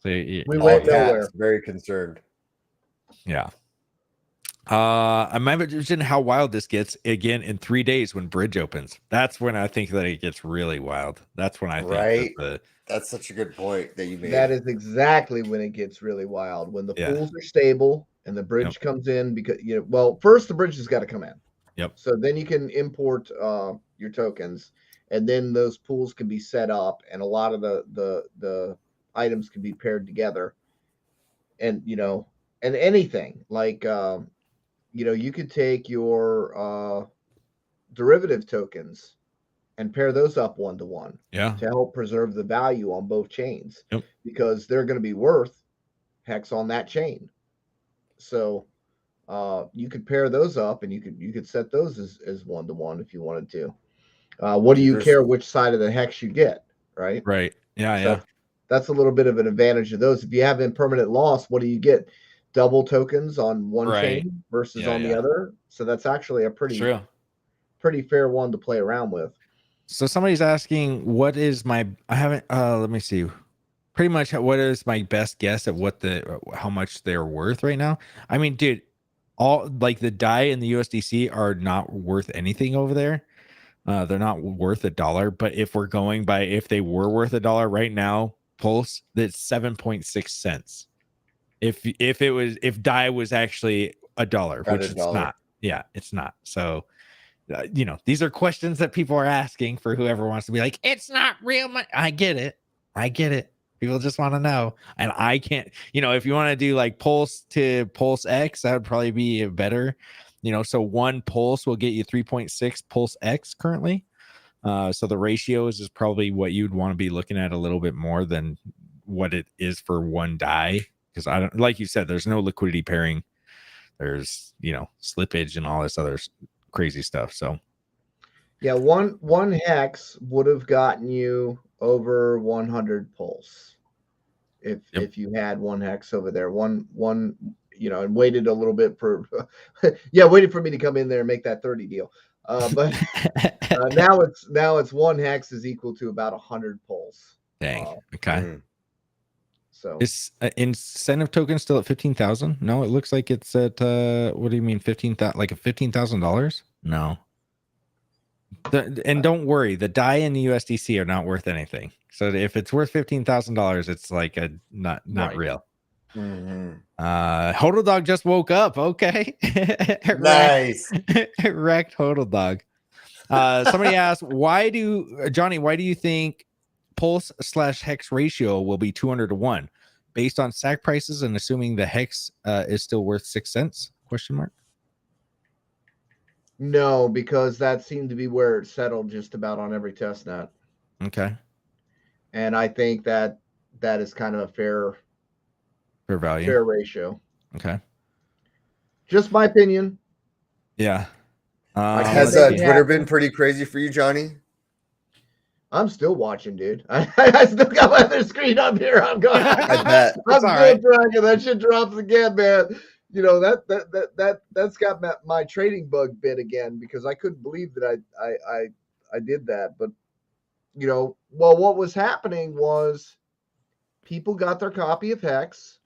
[SPEAKER 1] So
[SPEAKER 19] we
[SPEAKER 17] all
[SPEAKER 19] went
[SPEAKER 17] cats
[SPEAKER 19] nowhere.
[SPEAKER 17] very concerned.
[SPEAKER 1] Yeah. I imagine how wild this gets again in 3 days when bridge opens. That's when I think that it gets really wild. That's when I think
[SPEAKER 17] Right.
[SPEAKER 1] that
[SPEAKER 17] That's such a good point that you made.
[SPEAKER 19] That is exactly when it gets really wild. When the
[SPEAKER 1] Yeah.
[SPEAKER 19] pools are stable and the bridge comes in, because well, first the bridge has got to come in.
[SPEAKER 1] Yep.
[SPEAKER 19] So then you can import your tokens, and then those pools can be set up, and a lot of the items can be paired together. And and anything like you could take your derivative tokens and pair those up 1-to-1
[SPEAKER 1] Yeah.
[SPEAKER 19] to help preserve the value on both chains,
[SPEAKER 1] Yep.
[SPEAKER 19] because they're going to be worth Hex on that chain. So you could pair those up, and you could set those as 1-to-1 if you wanted to. What do you care which side of the Hex you get, right?
[SPEAKER 1] Right. Yeah,
[SPEAKER 19] So that's a little bit of an advantage of those. If you have impermanent loss, what do you get? Double tokens on one
[SPEAKER 1] Right.
[SPEAKER 19] chain versus
[SPEAKER 1] Yeah,
[SPEAKER 19] on the
[SPEAKER 1] yeah.
[SPEAKER 19] other. So that's actually a
[SPEAKER 1] True.
[SPEAKER 19] pretty fair one to play around with.
[SPEAKER 1] So somebody's asking, what is my, I haven't, let me see. Pretty much what is my best guess at how much they're worth right now? I mean, dude, all like the DAI and the USDC are not worth anything over there. They're not worth $1, but if we're going by, if they were worth $1 right now, Pulse, that's 7.6 cents. If DAI was actually $1, which it's not. Yeah, it's not. So, these are questions that people are asking for whoever wants to be like, it's not real money. I get it. People just want to know. And I can't, if you want to do like Pulse to Pulse X, that would probably be a better, so one Pulse will get you 3.6 Pulse X currently. So the ratios is probably what you'd want to be looking at a little bit more than what it is for one DAI. Because I don't, like you said, there's no liquidity pairing. There's, slippage and all this other crazy stuff. So
[SPEAKER 19] yeah, one Hex would have gotten you over 100 Pulse if you had one Hex over there. One and waited a little bit for waited for me to come in there and make that 30 deal. But now it's one Hex is equal to about 100 Pulse.
[SPEAKER 1] Dang. Okay.
[SPEAKER 19] So
[SPEAKER 1] is incentive token still at 15,000? No, it looks like it's at what do you mean 15,000? Like a $15,000? No. And don't worry, the DAI and the USDC are not worth anything. So if it's worth $15,000, it's like a not
[SPEAKER 17] Right.
[SPEAKER 1] real.
[SPEAKER 17] Mm-hmm.
[SPEAKER 1] Hodl Dog just woke up. Okay.
[SPEAKER 17] Nice.
[SPEAKER 1] Wrecked Hodl Dog. Somebody asked, why do you think Pulse/Hex ratio will be 200-1 based on stack prices and assuming the Hex is still worth 6 cents? ?
[SPEAKER 19] no, because that seemed to be where it settled just about on every test net.
[SPEAKER 1] Okay.
[SPEAKER 19] And I think that is kind of a fair
[SPEAKER 1] value,
[SPEAKER 19] fair ratio.
[SPEAKER 1] Okay.
[SPEAKER 19] Just my opinion.
[SPEAKER 1] Yeah.
[SPEAKER 17] Has Twitter been pretty crazy for you, Johnny?
[SPEAKER 19] I'm still watching, dude. I still got my other screen up here. I'm going.
[SPEAKER 17] I bet.
[SPEAKER 19] I'm still tracking. That shit drops again, man. That's got my trading bug bit again, because I couldn't believe that I did that. But what was happening was people got their copy of Hex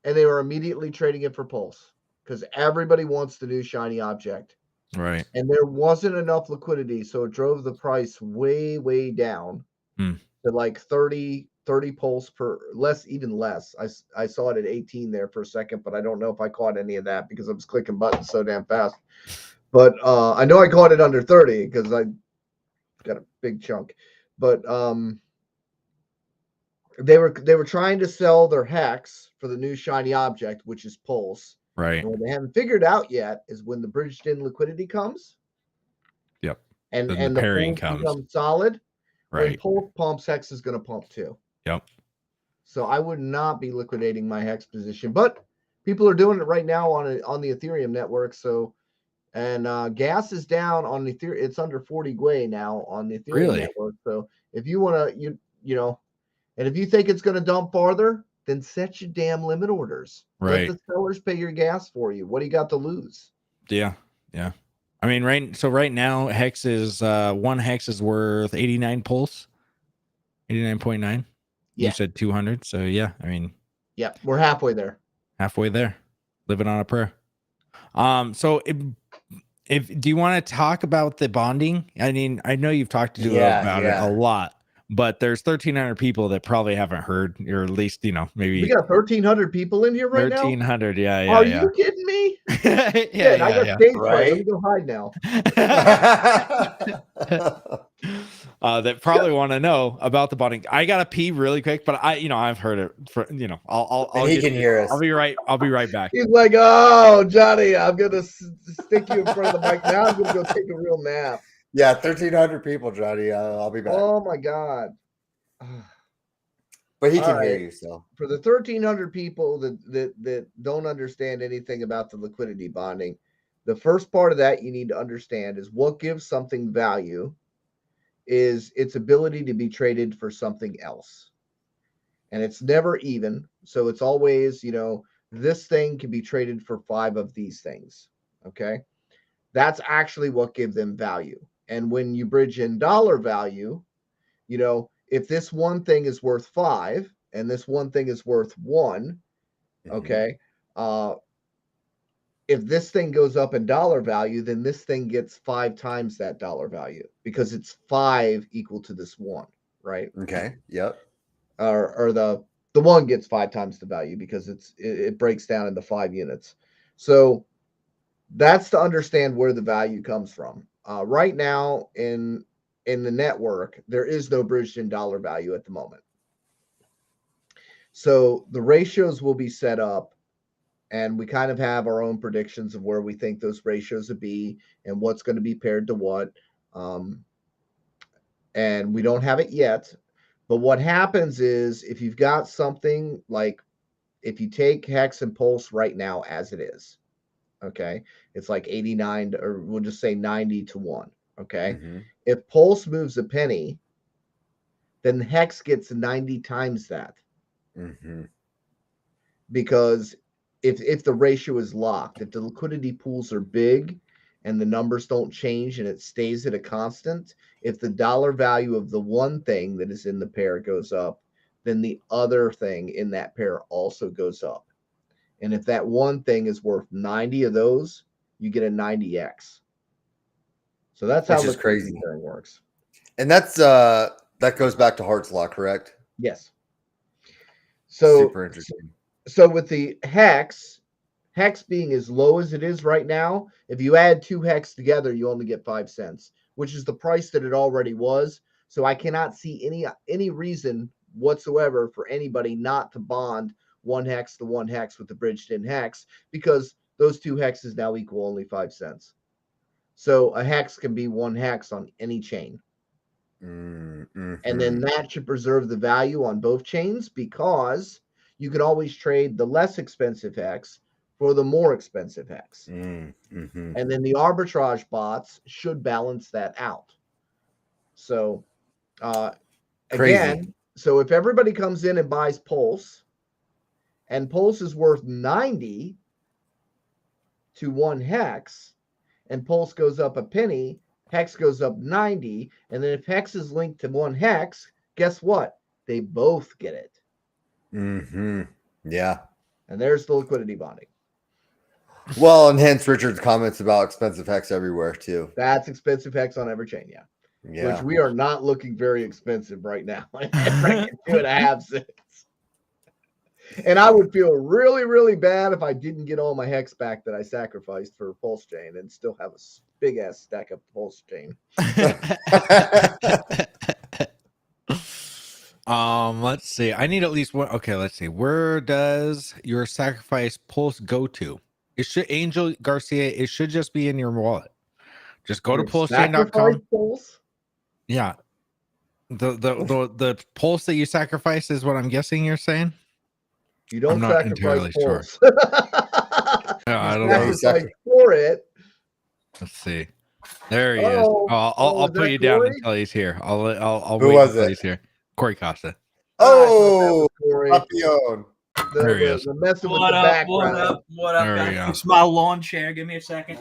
[SPEAKER 19] and they were immediately trading it for Pulse because everybody wants the new shiny object.
[SPEAKER 1] Right.
[SPEAKER 19] And there wasn't enough liquidity, so it drove the price way, way down to like 30 Pulse per even less. I saw it at 18 there for a second, but I don't know if I caught any of that because I was clicking buttons so damn fast. But I know I caught it under 30 because I got a big chunk. But they were trying to sell their hex for the new shiny object, which is Pulse.
[SPEAKER 1] Right.
[SPEAKER 19] And what they haven't figured out yet is when the bridged-in liquidity comes.
[SPEAKER 1] Yep.
[SPEAKER 19] And
[SPEAKER 1] Then
[SPEAKER 19] the
[SPEAKER 1] pairing
[SPEAKER 19] Pulse
[SPEAKER 1] comes.
[SPEAKER 19] becomes solid. When
[SPEAKER 1] Right.
[SPEAKER 19] Pulse pumps, hex is going to pump too.
[SPEAKER 1] Yep.
[SPEAKER 19] So I would not be liquidating my hex position, but people are doing it right now on the Ethereum network. So, and gas is down on the Ethereum. It's under 40 Gwei now on the Ethereum
[SPEAKER 1] Really?
[SPEAKER 19] network. So if you want to, you know, and if you think it's going to dump farther, then set your damn limit orders.
[SPEAKER 1] Right.
[SPEAKER 19] Let the sellers pay your gas for you. What do you got to lose?
[SPEAKER 1] Yeah. Yeah. I mean, right now, hex is one hex is worth 89 pulse, 89.9.
[SPEAKER 19] Yeah.
[SPEAKER 1] You said 200. So yeah, I mean,
[SPEAKER 19] Yeah, we're halfway there.
[SPEAKER 1] halfway there, living on a prayer. So if do you want to talk about the bonding? I mean, I know you've talked to about it a lot, but there's 1,300 people that probably haven't heard, or at least, you know, maybe
[SPEAKER 19] We got 1,300 people in here right now.
[SPEAKER 1] 1,300. Yeah.
[SPEAKER 19] Are you kidding me?
[SPEAKER 1] Yeah,
[SPEAKER 19] I got stage fright. Let me go hide now.
[SPEAKER 1] That probably want to know about the bonding. I gotta pee really quick, but I've heard it. I'll
[SPEAKER 17] he can hear us.
[SPEAKER 1] I'll be right back.
[SPEAKER 19] He's like, oh, Johnny, I'm gonna stick you in front of the mic now. I'm gonna go take a real nap.
[SPEAKER 17] Yeah, 1,300 people, Johnny. I'll be back.
[SPEAKER 19] Oh my god.
[SPEAKER 17] But he
[SPEAKER 19] All
[SPEAKER 17] can
[SPEAKER 19] right.
[SPEAKER 17] hear you, so.
[SPEAKER 19] For the 1,300 people that don't understand anything about the liquidity bonding, the first part of that you need to understand is what gives something value is its ability to be traded for something else. And it's never even. So it's always, this thing can be traded for 5 of these things. Okay. That's actually what gives them value. And when you bridge in dollar value, if this one thing is worth 5 and this one thing is worth 1, okay, if this thing goes up in dollar value, then this thing gets 5 times that dollar value because it's 5 equal to this 1, right?
[SPEAKER 17] Okay. Yep.
[SPEAKER 19] Or the 1 gets 5 times the value because it breaks down into 5 units. So that's to understand where the value comes from. Right now in the network, there is no bridged in dollar value at the moment. So the ratios will be set up, and we kind of have our own predictions of where we think those ratios would be and what's going to be paired to what. And we don't have it yet. But what happens is if you've got something like, if you take hex and pulse right now as it is, okay, it's like 89 or we'll just say 90 to 1. Okay. If pulse moves a penny, then hex gets 90 times that. Because if the ratio is locked, if the liquidity pools are big and the numbers don't change and it stays at a constant, if the dollar value of the one thing that is in the pair goes up, then the other thing in that pair also goes up. And if that one thing is worth 90 of those, you get a 90x. So that's how the crazy thing works.
[SPEAKER 17] And that's that goes back to Hart's law, correct?
[SPEAKER 19] Yes. So
[SPEAKER 17] super interesting.
[SPEAKER 19] So with the hex being as low as it is right now, if you add 2 hex together, you only get 5 cents, which is the price that it already was. So I cannot see any reason whatsoever for anybody not to bond 1 hex to 1 hex with the bridged in hex, because those 2 hexes now equal only 5 cents. So a hex can be 1 hex on any chain. And then that should preserve the value on both chains, because you can always trade the less expensive hex for the more expensive hex. And then the arbitrage bots should balance that out. So again, so if everybody comes in and buys Pulse, and Pulse is worth 90 to 1 hex, and Pulse goes up a penny, hex goes up 90, and then if hex is linked to 1 hex, guess what? They both get it.
[SPEAKER 17] Yeah.
[SPEAKER 19] And there's the liquidity bonding.
[SPEAKER 17] Well, and hence Richard's comments about expensive hex everywhere too.
[SPEAKER 19] That's expensive hex on every chain, yeah. Which we are not looking very expensive right now. 2.5 cents. And I would feel really, really bad if I didn't get all my hex back that I sacrificed for Pulse Chain and still have a big ass stack of Pulse Chain.
[SPEAKER 1] Let's see. I need at least one. Okay, let's see. Where does your sacrifice pulse go to? It should Angel Garcia. It should just be in your wallet. Just go to pulsechain.com.
[SPEAKER 19] Pulse?
[SPEAKER 1] Yeah. The pulse that you sacrifice is what I'm guessing you're saying.
[SPEAKER 19] You don't
[SPEAKER 1] I'm not
[SPEAKER 19] sacrifice
[SPEAKER 1] entirely
[SPEAKER 19] Pulse.
[SPEAKER 1] sure. I don't know.
[SPEAKER 19] Sacrifice for it.
[SPEAKER 1] Let's see. There he
[SPEAKER 19] Oh,
[SPEAKER 1] is. I'll
[SPEAKER 19] is
[SPEAKER 1] put
[SPEAKER 19] that
[SPEAKER 1] you down
[SPEAKER 19] Corey?
[SPEAKER 1] until he's here. I'll
[SPEAKER 17] Who
[SPEAKER 1] wait
[SPEAKER 17] was
[SPEAKER 1] until
[SPEAKER 17] it?
[SPEAKER 1] he's here. Corey Costa.
[SPEAKER 17] Oh,
[SPEAKER 19] Corey.
[SPEAKER 17] Papillon.
[SPEAKER 1] There he is.
[SPEAKER 19] The messing with
[SPEAKER 10] What
[SPEAKER 19] the
[SPEAKER 10] up?
[SPEAKER 19] background.
[SPEAKER 10] What up? What up,
[SPEAKER 1] There we
[SPEAKER 10] guys?
[SPEAKER 1] go.
[SPEAKER 10] Fix my lawn chair. Give me a second.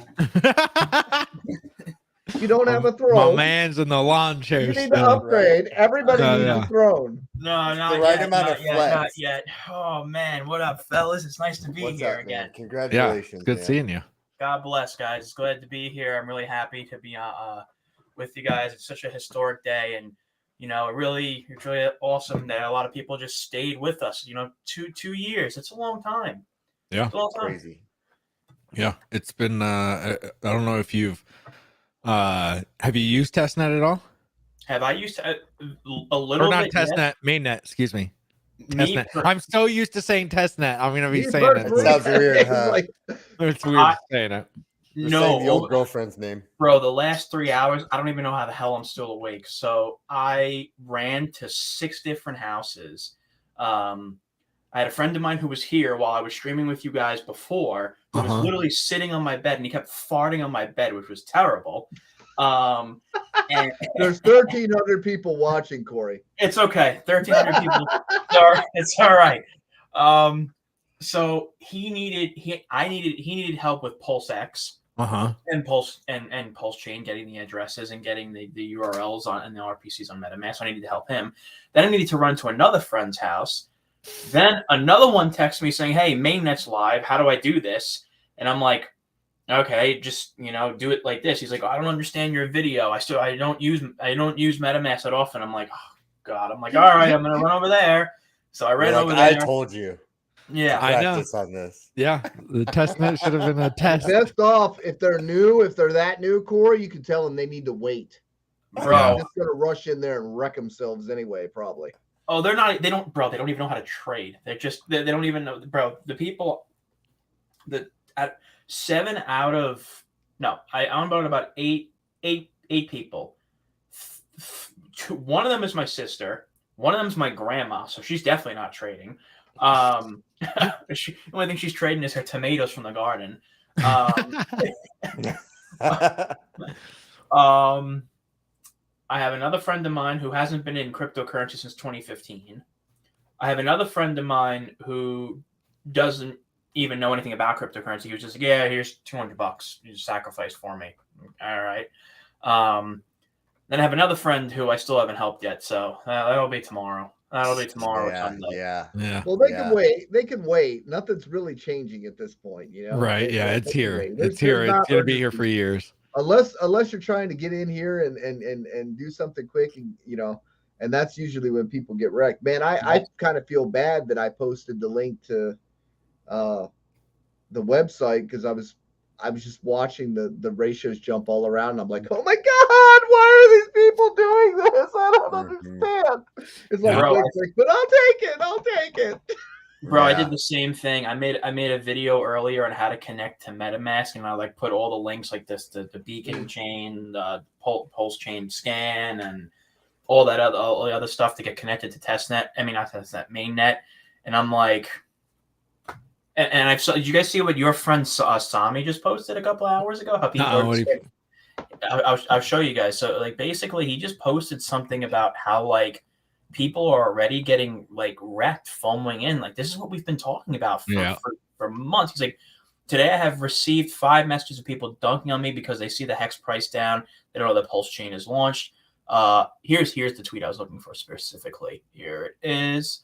[SPEAKER 19] You don't have a
[SPEAKER 1] My
[SPEAKER 19] throne.
[SPEAKER 1] man's in the lawn chair.
[SPEAKER 19] You need
[SPEAKER 1] still.
[SPEAKER 19] to upgrade. Everybody
[SPEAKER 1] Oh,
[SPEAKER 19] needs
[SPEAKER 1] yeah.
[SPEAKER 19] a throne.
[SPEAKER 10] No, not
[SPEAKER 17] the right
[SPEAKER 10] yet.
[SPEAKER 17] amount
[SPEAKER 10] Not
[SPEAKER 17] of
[SPEAKER 10] yet.
[SPEAKER 17] flex.
[SPEAKER 10] Not yet. Oh man, what up, fellas? It's nice to be
[SPEAKER 17] What's
[SPEAKER 10] here
[SPEAKER 17] up,
[SPEAKER 10] again.
[SPEAKER 17] man?
[SPEAKER 1] Yeah,
[SPEAKER 17] Congratulations.
[SPEAKER 1] it's good
[SPEAKER 17] man.
[SPEAKER 1] seeing you.
[SPEAKER 10] God bless, guys. It's glad to be here. I'm really happy to be with you guys. It's such a historic day, and you know, it's really awesome that a lot of people just stayed with us. You know, 2 years. It's a long time.
[SPEAKER 1] Yeah,
[SPEAKER 10] It's a long time.
[SPEAKER 17] Crazy.
[SPEAKER 1] yeah. It's been. I don't know if you've. Have you used testnet at all?
[SPEAKER 10] Have I used a little
[SPEAKER 1] Or not
[SPEAKER 10] bit? Yes.
[SPEAKER 1] testnet, mainnet. Excuse me.
[SPEAKER 10] Me
[SPEAKER 1] Testnet.
[SPEAKER 10] per-
[SPEAKER 1] I'm so used to saying testnet. I'm gonna be
[SPEAKER 19] He's
[SPEAKER 1] saying
[SPEAKER 19] heard
[SPEAKER 1] it.
[SPEAKER 19] three
[SPEAKER 17] Sounds weird,
[SPEAKER 19] times,
[SPEAKER 17] huh?
[SPEAKER 19] like,
[SPEAKER 1] It's weird saying it.
[SPEAKER 17] You're
[SPEAKER 10] No,
[SPEAKER 17] saying the old girlfriend's name.
[SPEAKER 10] bro, the last 3 hours, I don't even know how the hell I'm still awake. So I ran to 6 different houses. I had a friend of mine who was here while I was streaming with you guys before, who was literally sitting on my bed, and he kept farting on my bed, which was terrible. And
[SPEAKER 19] there's 1,300 people watching, Corey.
[SPEAKER 10] it's okay. 1,300 people. It's all right. So he needed help with PulseX. And Pulse and Pulse Chain, getting the addresses and getting the URLs on and the RPCs on MetaMask. So I needed to help him. Then I needed to run to another friend's house. Then another one texted me saying, "Hey, mainnet's live. How do I do this?" And I'm like, "Okay, just do it like this." He's like, "I don't understand your video. I don't use MetaMask that often." I'm like, "Oh God." I'm like, "All right, I'm gonna run over there." So I ran over there.
[SPEAKER 17] I told you.
[SPEAKER 10] Yeah,
[SPEAKER 1] I know.
[SPEAKER 17] Practice on this.
[SPEAKER 1] Yeah, the testnet should have been a test.
[SPEAKER 19] Best off if they're new, if they're that new, Corey, you can tell them they need to wait.
[SPEAKER 10] Bro.
[SPEAKER 19] They're just gonna rush in there and wreck themselves anyway, probably.
[SPEAKER 10] Oh, they're not. They don't even know how to trade. They're just. They don't even know, bro. The people that at 7 out of I'm about eight people. One of them is my sister. One of them is my grandma, so she's definitely not trading. The only thing she's trading is her tomatoes from the garden. I have another friend of mine who hasn't been in cryptocurrency since 2015. I have another friend of mine who doesn't even know anything about cryptocurrency. He was just like, "Yeah, here's $200. You just sacrifice for me." All right. Then I have another friend who I still haven't helped yet. So that'll be tomorrow. That'll be tomorrow or Sunday.
[SPEAKER 1] Yeah.
[SPEAKER 19] Well, they can wait. They can wait. Nothing's really changing at this point,
[SPEAKER 1] Right. Yeah, it's here. It's here.
[SPEAKER 19] There's
[SPEAKER 1] It's gonna be
[SPEAKER 19] not
[SPEAKER 1] here for years.
[SPEAKER 19] unless you're trying to get in here and do something quick, and and that's usually when people get wrecked. Man, I kind of feel bad that I posted the link to the website because I was just watching the ratios jump all around, and I'm like, oh my God, why are these people doing this? I don't understand. It's like, quick, but I'll take it.
[SPEAKER 10] Bro, I did the same thing. I made a video earlier on how to connect to MetaMask, and I put all the links like this, the beacon chain, the Pulse Chain scan, and all the other stuff to get connected to testnet. I mean, not testnet, mainnet. And I'm like, and did you guys see what your friend Sami just posted a couple hours ago? I'll show you guys. So basically he just posted something about how people are already getting wrecked, foaming in. This is what we've been talking about for months. He's like, today I have received 5 messages of people dunking on me because they see the hex price down. They don't know that Pulse Chain is launched. Here's the tweet I was looking for specifically. Here it is.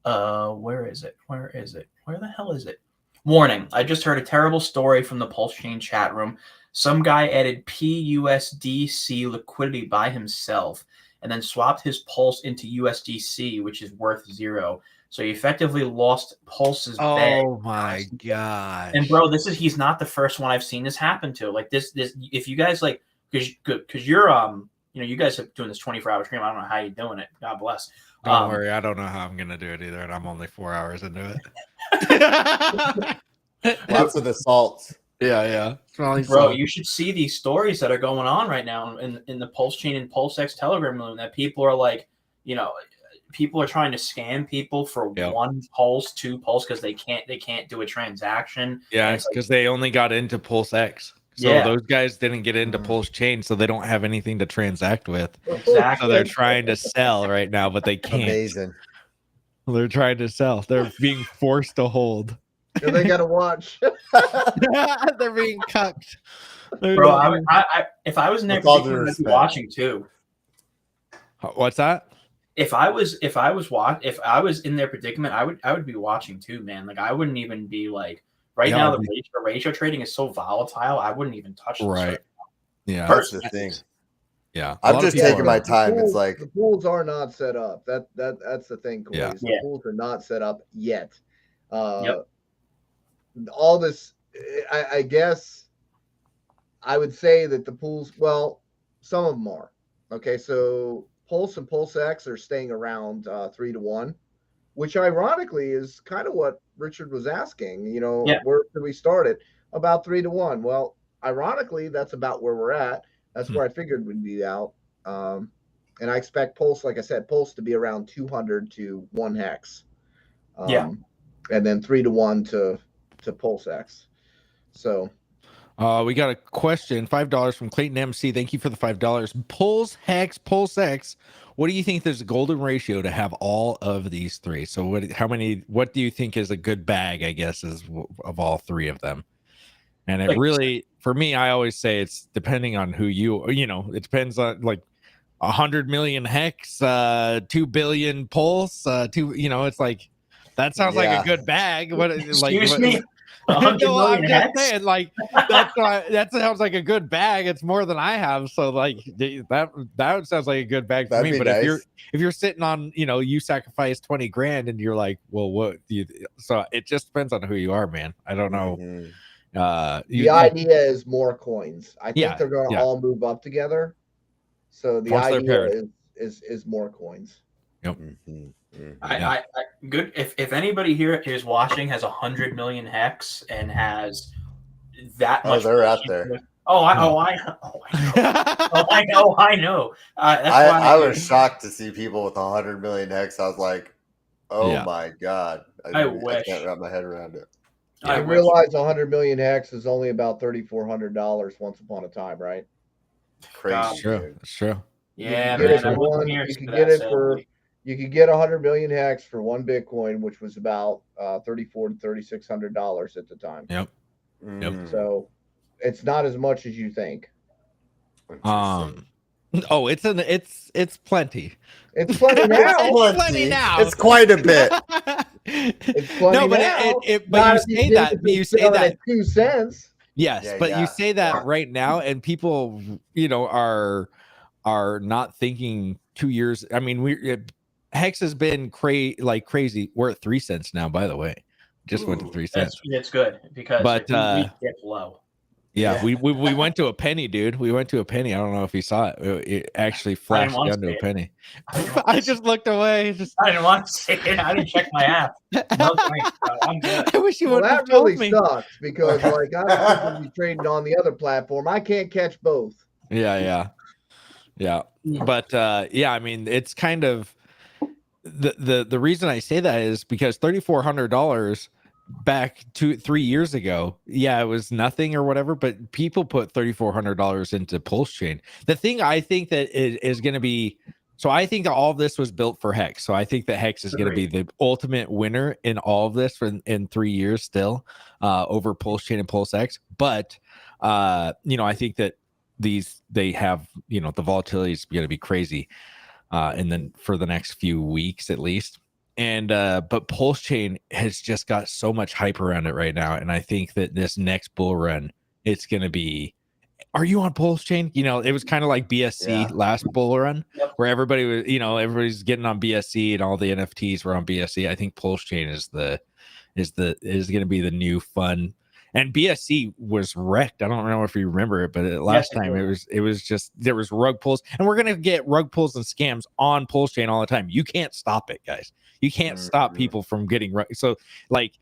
[SPEAKER 10] Where is it? Where the hell is it? Warning. I just heard a terrible story from the Pulse Chain chat room. Some guy added PUSDC liquidity by himself and then swapped his Pulse into USDC, which is worth 0. So he effectively lost Pulse's bag.
[SPEAKER 1] Oh my gosh.
[SPEAKER 10] And bro, he's not the first one I've seen this happen to. Like this if you guys like because you're you guys are doing this 24-hour stream. I don't know how you're doing it. God bless.
[SPEAKER 1] Don't worry, I don't know how I'm gonna do it either, and I'm only 4 hours into it.
[SPEAKER 17] Lots of the salts.
[SPEAKER 1] Yeah.
[SPEAKER 10] Bro,
[SPEAKER 1] salt.
[SPEAKER 10] you should see these stories that are going on right now in the Pulse Chain and PulseX Telegram room that people are like, people are trying to scam people for 1 pulse, 2 pulse because they can't do a transaction.
[SPEAKER 1] Yeah, it's because they only got into PulseX. So those guys didn't get into Pulse Chain, so they don't have anything to transact with.
[SPEAKER 10] Exactly.
[SPEAKER 1] So they're trying to sell right now, but they can't.
[SPEAKER 17] Amazing.
[SPEAKER 1] They're trying to sell. They're being forced to hold.
[SPEAKER 19] And they got to watch.
[SPEAKER 1] They're being cucked.
[SPEAKER 10] Bro, if I was in their position, I'd be watching too.
[SPEAKER 1] What's that?
[SPEAKER 10] If I was in their predicament, I would be watching too, man. Like I wouldn't even be like now the ratio trading is so volatile. I wouldn't even touch this right now.
[SPEAKER 1] Yeah,
[SPEAKER 17] that's the thing.
[SPEAKER 1] Yeah,
[SPEAKER 17] I'm just taking my time. It's like
[SPEAKER 19] the pools are not set up. That's the thing, Corey.
[SPEAKER 1] Yeah.
[SPEAKER 19] The pools are not set up yet. All this, I guess, I would say that the pools. Well, some of them are. Okay, so Pulse and PulseX are staying around 3-1, which ironically is kind of what Richard was asking. Where should we start it? About 3-1. Well, ironically, that's about where we're at. That's where I figured we'd be out. And I expect Pulse, like I said, Pulse to be around 200 to 1 hex. And then 3-1 to PulseX. So.
[SPEAKER 1] We got a question, $5 from Clayton MC. Thank you for the $5. Pulse, Hex, PulseX. What do you think there's a golden ratio to have all of these three? So what do you think is a good bag, I guess, is of all three of them? And it really, for me, I always say it's depending on who it depends on like 100 million Hex, 2 billion Pulse, it's like, that sounds like a good bag.
[SPEAKER 10] Excuse me?
[SPEAKER 1] No, I'm just saying, like that sounds like a good bag. It's more than I have, so like that sounds like a good bag for me. But nice. if you're sitting on, you sacrifice 20 grand and you're like, well, what do you? So it just depends on who you are, man. I don't know.
[SPEAKER 19] The idea is more coins. I think they're going to all move up together. So the idea is more coins.
[SPEAKER 1] Yep.
[SPEAKER 10] I good. If anybody here is watching has 100 million Hex and has that much,
[SPEAKER 17] they're out there.
[SPEAKER 10] I know.
[SPEAKER 17] I was shocked to see people with 100 million Hex. I was like, my god! I can't wrap my head around it.
[SPEAKER 19] I realize 100 million Hex is only about $3,400 once upon a time, right?
[SPEAKER 17] Crazy.
[SPEAKER 1] It's true.
[SPEAKER 10] Yeah,
[SPEAKER 19] you could get 100 million Hex for 1 Bitcoin, which was about $3,400 to $3,600 at the time.
[SPEAKER 1] Yep.
[SPEAKER 19] So it's not as much as you think.
[SPEAKER 1] It's plenty.
[SPEAKER 19] It's plenty now.
[SPEAKER 1] It's plenty now.
[SPEAKER 17] It's quite a bit.
[SPEAKER 19] It's plenty
[SPEAKER 1] no, but
[SPEAKER 19] now.
[SPEAKER 1] you say that
[SPEAKER 19] 2 cents.
[SPEAKER 1] Yes, but you say that right now, and people, are not thinking 2 years. I mean, Hex has been crazy. We're at 3 cents now, by the way. Just went to 3 cents.
[SPEAKER 10] That's good because we get low.
[SPEAKER 1] Yeah, we went to a penny, dude. We went to a penny. I don't know if you saw it. It actually flashed down to a penny. I just looked away.
[SPEAKER 10] I didn't want to say it. I didn't check my app. No, thanks, I'm good.
[SPEAKER 1] I wish you would.
[SPEAKER 19] That really sucks because I'm supposed to be trading on the other platform. I can't catch both.
[SPEAKER 1] Yeah. But I mean, it's kind of the reason I say that is because $3,400 back 3 years ago, it was nothing or whatever, but people put $3,400 into Pulse Chain. The thing I think that is going to be, so I think that all of this was built for Hex. So I think that Hex is going to be the ultimate winner in all of this in 3 years still, over Pulse Chain and PulseX. But I think that they have, the volatility is going to be crazy, and then for the next few weeks at least. And but Pulse Chain has just got so much hype around it right now, and I think that this next bull run, it's going to be are you on Pulse Chain? You know, it was kind of like BSC last bull run, where everybody was, you know, everybody's getting on BSC and all the NFTs were on BSC. I think Pulse Chain is going to be the new fun. And BSC was wrecked. I don't know if you remember it, but last time it was just, there was rug pulls, and we're going to get rug pulls and scams on Pulse Chain all the time. You can't stop it, guys. You can't stop people from getting so like,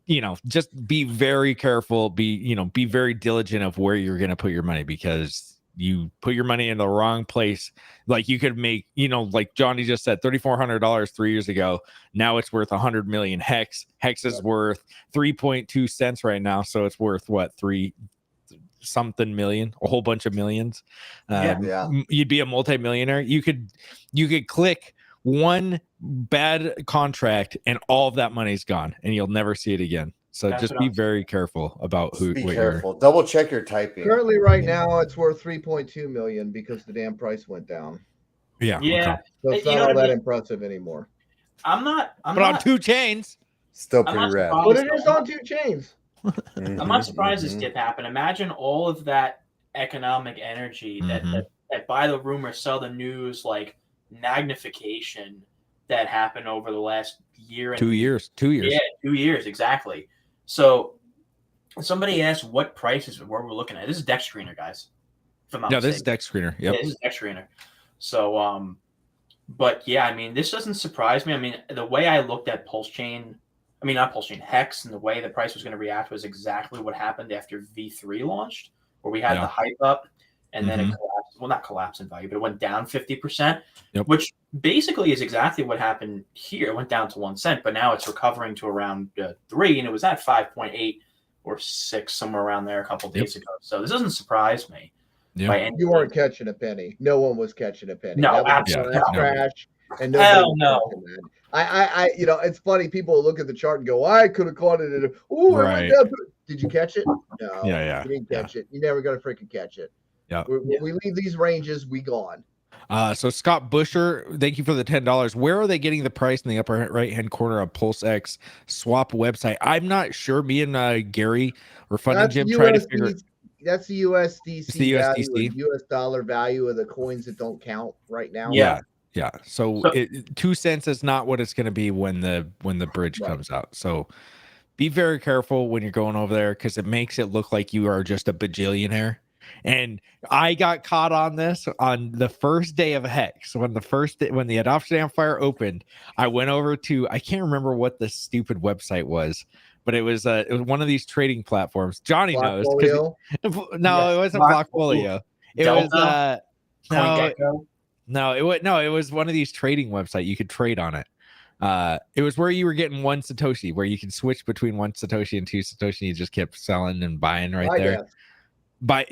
[SPEAKER 1] you know, just be very careful, be very diligent of where you're going to put your money, because you put your money in the wrong place. Like you could make, you know, like Johnny just said, $3,400 3 years ago. Now it's worth 100 million. Hex is worth 3.2 cents right now. So it's worth what, 3 something million, a whole bunch of millions. You'd be a multimillionaire. You could click one bad contract and all of that money's gone and you'll never see it again. So just be very careful about who.
[SPEAKER 17] Be careful. Double check your typing.
[SPEAKER 19] Currently, right now, it's worth 3.2 million because the damn price went down.
[SPEAKER 1] Yeah.
[SPEAKER 19] So it's not all that impressive anymore.
[SPEAKER 10] I'm not.
[SPEAKER 1] But on 2 chains,
[SPEAKER 17] still pretty rad.
[SPEAKER 19] But it is on 2 chains.
[SPEAKER 10] I'm not surprised this dip happened. Imagine all of that economic energy that by the rumor, sell the news, like magnification that happened over the last year.
[SPEAKER 1] 2 years. 2 years.
[SPEAKER 10] Yeah, 2 years exactly. So somebody asked what prices were we looking at. This is Dex Screener, guys.
[SPEAKER 1] This is Dex Screener. Yep.
[SPEAKER 10] Yeah, this is Dex Screener. So, but yeah, I mean, this doesn't surprise me. I mean, the way I looked at Pulse Chain, I mean, not Pulse Chain, Hex, and the way the price was going to react was exactly what happened after V3 launched, where we had the hype up and then it collapsed. Well, not collapsed in value, but it went down 50%, which basically is exactly what happened here. It went down to 1 cent, but now it's recovering to around 3, and it was at 5.8 or 6, somewhere around there a couple days ago. So this doesn't surprise me.
[SPEAKER 19] You weren't catching a penny. No one was catching a penny.
[SPEAKER 10] No,
[SPEAKER 19] that
[SPEAKER 10] absolutely
[SPEAKER 19] was trash. And
[SPEAKER 10] hell no.
[SPEAKER 19] I, you know, it's funny. People look at the chart and go, "I could have caught it." It went down. Did you catch it? No.
[SPEAKER 1] Yeah.
[SPEAKER 19] You didn't catch it. You never gonna freaking catch it.
[SPEAKER 1] Yeah.
[SPEAKER 19] When we leave these ranges, we gone.
[SPEAKER 1] So Scott Busher, thank you for the $10. Where are they getting the price in the upper right hand corner of PulseX swap website? I'm not sure. Me and Gary or Funding Jim try to figure.
[SPEAKER 19] That's the USDC,
[SPEAKER 1] it's the USDC.
[SPEAKER 19] value, US dollar value of the coins that don't count right now.
[SPEAKER 1] Yeah. So 2 cents is not what it's going to be when the bridge comes out. So be very careful when you're going over there, because it makes it look like you are just a bajillionaire. And I got caught on this on the first day of Hex. When the adoption amplifier opened, I went over to, I can't remember what the stupid website was, but it was one of these trading platforms. Johnny knows. No, it wasn't Blockfolio. It was it was one of these trading websites. You could trade on it. It was where you were getting 1 Satoshi, where you could switch between 1 Satoshi and 2 Satoshi. You just kept selling and buying there. By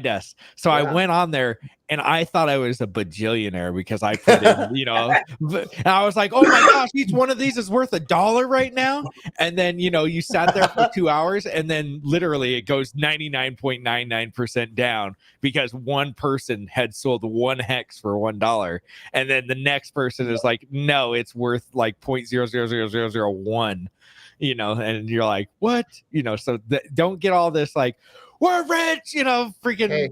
[SPEAKER 1] desk. So I went on there and I thought I was a bajillionaire because I put in, you know, and I was like, oh my gosh, each one of these is worth $1 right now. And then, you know, you sat there for 2 hours and then literally it goes 99.99% down because one person had sold 1 hex for $1. And then the next person is like, no, it's worth like 0.000001, you know, and you're like, what? You know, so don't get all this like, we're rich, you know, freaking. Hey,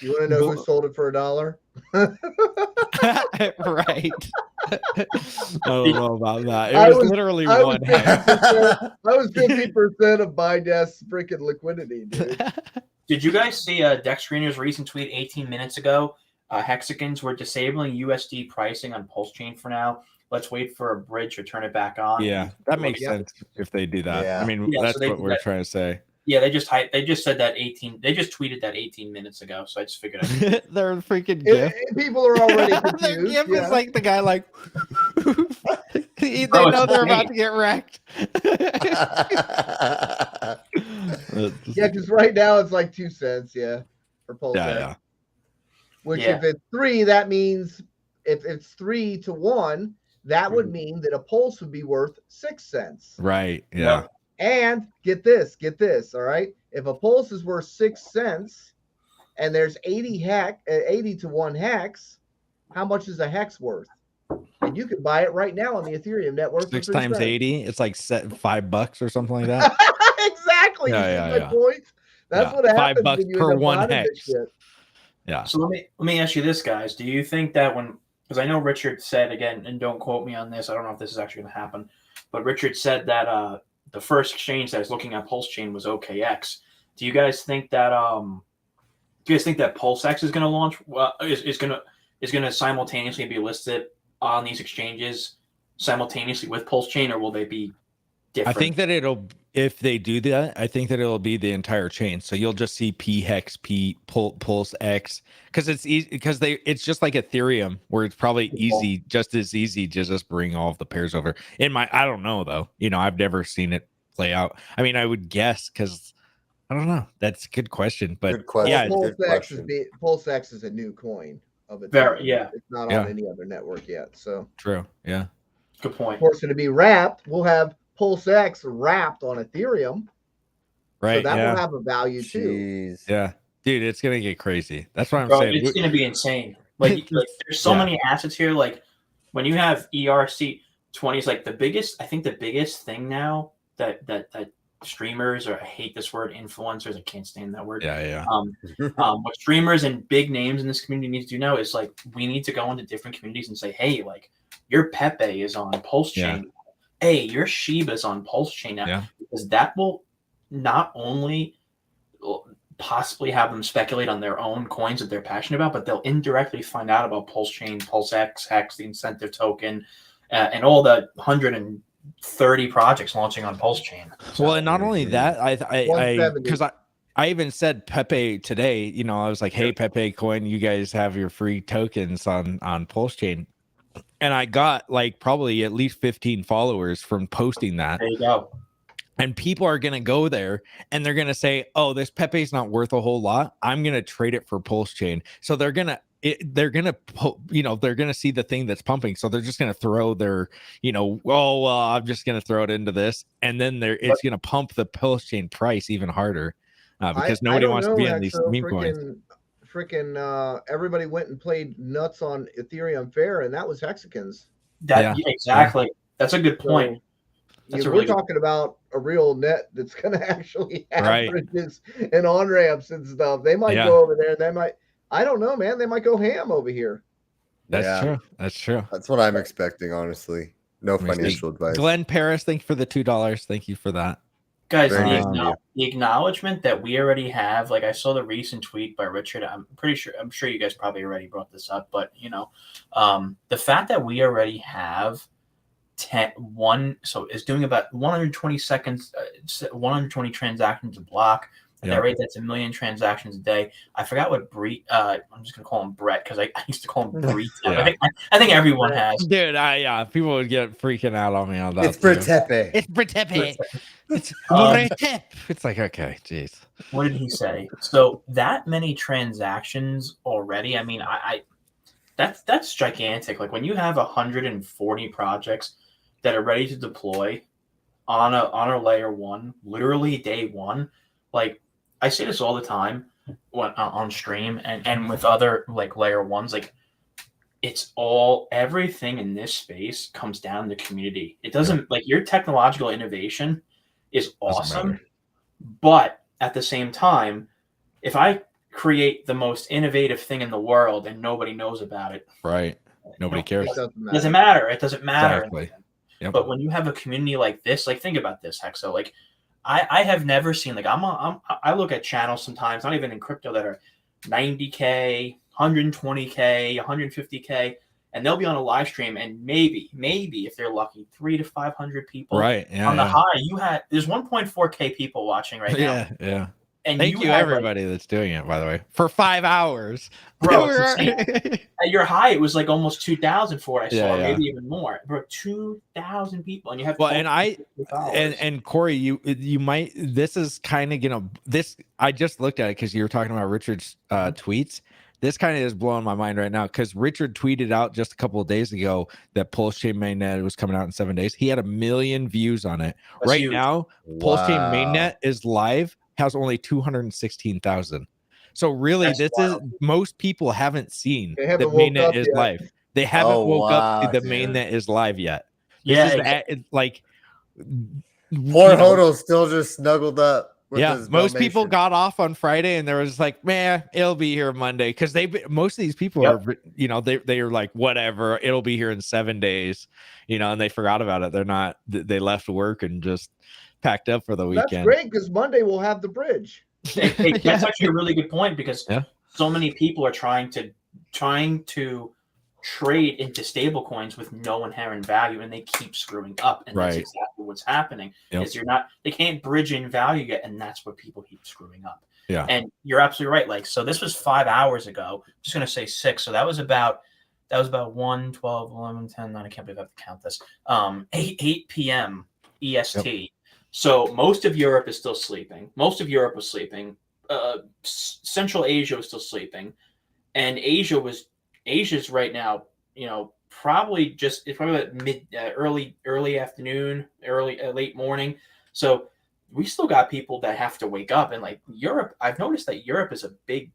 [SPEAKER 19] you want to know who sold it for $1?
[SPEAKER 1] Right. I don't know about that. It was literally one.
[SPEAKER 19] I was 50% of BuyDesk's freaking liquidity, dude.
[SPEAKER 10] Did you guys see Dex Screener's recent tweet 18 minutes ago? Hexagons were disabling USD pricing on Pulse Chain for now. Let's wait for a bridge to turn it back on.
[SPEAKER 1] Yeah, that makes sense if they do that. Yeah. I mean, that's what we're trying to say.
[SPEAKER 10] Yeah, they just said that 18. They just tweeted that 18 minutes ago. So I just figured out.
[SPEAKER 1] They're freaking GIF.
[SPEAKER 19] People are already confused.
[SPEAKER 1] GIF is like the guy like they know they're about to get wrecked.
[SPEAKER 19] Yeah, because right now it's like 2 cents. Yeah, for Pulse.
[SPEAKER 1] Yeah.
[SPEAKER 19] Which if it's 3, that means if it's 3 to 1, that would mean that a Pulse would be worth 6 cents.
[SPEAKER 1] Right. Yeah.
[SPEAKER 19] And get this, all right? If a Pulse is worth 6 cents and there's 80 to 1 hex, how much is a hex worth? And you can buy it right now on the Ethereum network.
[SPEAKER 1] 6 times 80, it's like $5 or something like that.
[SPEAKER 19] Exactly.
[SPEAKER 1] Yeah.
[SPEAKER 19] Point? That's what happens
[SPEAKER 1] $5
[SPEAKER 19] when you
[SPEAKER 1] per
[SPEAKER 19] end up
[SPEAKER 1] one
[SPEAKER 19] buying this
[SPEAKER 1] hex.
[SPEAKER 19] shit.
[SPEAKER 1] Yeah.
[SPEAKER 10] So let me ask you this, guys. Do you think that because I know Richard said again, and don't quote me on this, I don't know if this is actually going to happen, but Richard said that the first exchange that was looking at PulseChain was OKX. Do you guys think that PulseX is going to launch? Is going to simultaneously be listed on these exchanges simultaneously with PulseChain, or will they be different?
[SPEAKER 1] I think that if they do that, I think that it'll be the entire chain. So you'll just see P hex, Pulse X, because it's easy, because it's just like Ethereum, where it's probably just as easy to just bring all of the pairs over. I don't know though. I've never seen it play out. I mean, I would guess, because I don't know. That's a good question, but
[SPEAKER 17] good question.
[SPEAKER 1] Yeah,
[SPEAKER 19] PulseX is a new coin of its
[SPEAKER 10] Very,
[SPEAKER 19] own.
[SPEAKER 10] yeah.
[SPEAKER 19] It's not on any other network yet. So
[SPEAKER 1] true. Yeah.
[SPEAKER 10] Good point.
[SPEAKER 19] Of course, it'll be wrapped. We'll have PulseX wrapped on Ethereum.
[SPEAKER 1] Right.
[SPEAKER 19] So that
[SPEAKER 1] yeah.
[SPEAKER 19] will have a value too.
[SPEAKER 1] Yeah. Dude, it's gonna get crazy. That's what I'm
[SPEAKER 10] Bro,
[SPEAKER 1] saying.
[SPEAKER 10] it's going to be insane. Like there's so many assets here. Like when you have ERC20, is like the biggest thing now that streamers, or I hate this word, influencers, I can't stand that word.
[SPEAKER 1] Yeah.
[SPEAKER 10] What streamers and big names in this community need to do now is like, we need to go into different communities and say, hey, like your Pepe is on PulseChain.
[SPEAKER 1] Yeah.
[SPEAKER 10] Hey, your Shiba's on PulseChain now. Because that will not only possibly have them speculate on their own coins that they're passionate about, but they'll indirectly find out about PulseChain, PulseX, Hex, the incentive token, and all the 130 projects launching on PulseChain.
[SPEAKER 1] Well, and not only that, I even said Pepe today. I was like, "Hey, Pepe Coin, you guys have your free tokens on PulseChain," and I got like probably at least 15 followers from posting that.
[SPEAKER 10] There you go.
[SPEAKER 1] And people are gonna go there and they're gonna say, "Oh, this Pepe's not worth a whole lot. I'm gonna trade it for PulseChain." So they're gonna see the thing that's pumping. So they're just gonna throw their, I'm just gonna throw it into this, and then it's gonna pump the PulseChain price even harder because nobody wants to be on these meme coins.
[SPEAKER 19] Freaking everybody went and played nuts on Ethereum Fair, and that was Hexicans.
[SPEAKER 10] Exactly. That's a good point.
[SPEAKER 19] We're talking about a real net that's going to actually have bridges and on ramps and stuff. They might go over there, and they might. I don't know, man. They might go ham over here.
[SPEAKER 1] That's true. That's true.
[SPEAKER 17] That's what I'm expecting, honestly. No financial advice.
[SPEAKER 1] Glenn Paris, thank you for the $2. Thank you for that.
[SPEAKER 10] Guys, the acknowledgement that we already have, like I saw the recent tweet by Richard. I'm sure you guys probably already brought this up, but the fact that we already have is doing about 120 seconds, 120 transactions a block. At that rate, that's 1 million transactions a day. I forgot what Brett. I'm just gonna call him Brett because I used to call him Brett. I think everyone has.
[SPEAKER 1] Dude, people would get freaking out on me on that.
[SPEAKER 17] It's Bretepe.
[SPEAKER 1] It's Bretepe. It's Bretepe. It's like, okay, jeez.
[SPEAKER 10] What did he say? So that many transactions already. I mean, that's gigantic. Like when you have 140 projects that are ready to deploy on a layer one, literally day one. Like I say this all the time on stream and with other like layer ones, like everything in this space comes down to community. It doesn't like your technological innovation is awesome, but at the same time, if I create the most innovative thing in the world and nobody knows about it,
[SPEAKER 1] nobody cares.
[SPEAKER 10] It doesn't matter. It doesn't matter.
[SPEAKER 1] Exactly. Yep.
[SPEAKER 10] But when you have a community like this, like think about this, Hexo. Like I have never seen like I look at channels sometimes, not even in crypto, that are 90K, 120K, 150K, and they'll be on a live stream and maybe if they're lucky, 300 to 500 people.
[SPEAKER 1] Right. Yeah.
[SPEAKER 10] On the high, there's 1.4K people watching right now.
[SPEAKER 1] Yeah.
[SPEAKER 10] And
[SPEAKER 1] thank you everybody that's doing it, by the way, for 5 hours.
[SPEAKER 10] Bro, at your high, it was like almost 2,000 for what I saw, maybe even more. Bro, 2,000 people, and you have.
[SPEAKER 1] Well, and Corey, you might. This is kind of this. I just looked at it because you were talking about Richard's tweets. This kind of is blowing my mind right now because Richard tweeted out just a couple of days ago that PulseChain mainnet was coming out in 7 days. He had 1 million views on it. That's huge. Now, PulseChain mainnet is live. Has only 216,000. So really, this is most people haven't seen that mainnet is live. They haven't woke up to the mainnet is live yet.
[SPEAKER 17] Poor Hodl's still just snuggled up
[SPEAKER 15] Yeah, most people got off on Friday, and there was like, man, it'll be here Monday, because most of these people are, you know, they are like, whatever, it'll be here in 7 days, you know, and they forgot about it. They're not, they left work and just packed up for the weekend.
[SPEAKER 19] That's great, because Monday we'll have the bridge.
[SPEAKER 10] Hey, that's actually a really good point, because so many people are trying to trade into stable coins with no inherent value, and they keep screwing up, and that's exactly what's happening. Is they can't bridge in value yet, and that's what people keep screwing up. And you're absolutely right. Like, so this was 5 hours ago. I'm just gonna say 6. So that was about 1, 12, 11, 10, 9. I can't believe I have to count this. 8 p.m. EST. So most of Europe is still sleeping. Most of Europe was sleeping. Central Asia was still sleeping, and Asia's right now, you know, it's probably like early afternoon, late morning. So we still got people that have to wake up, and like Europe, I've noticed that Europe is a big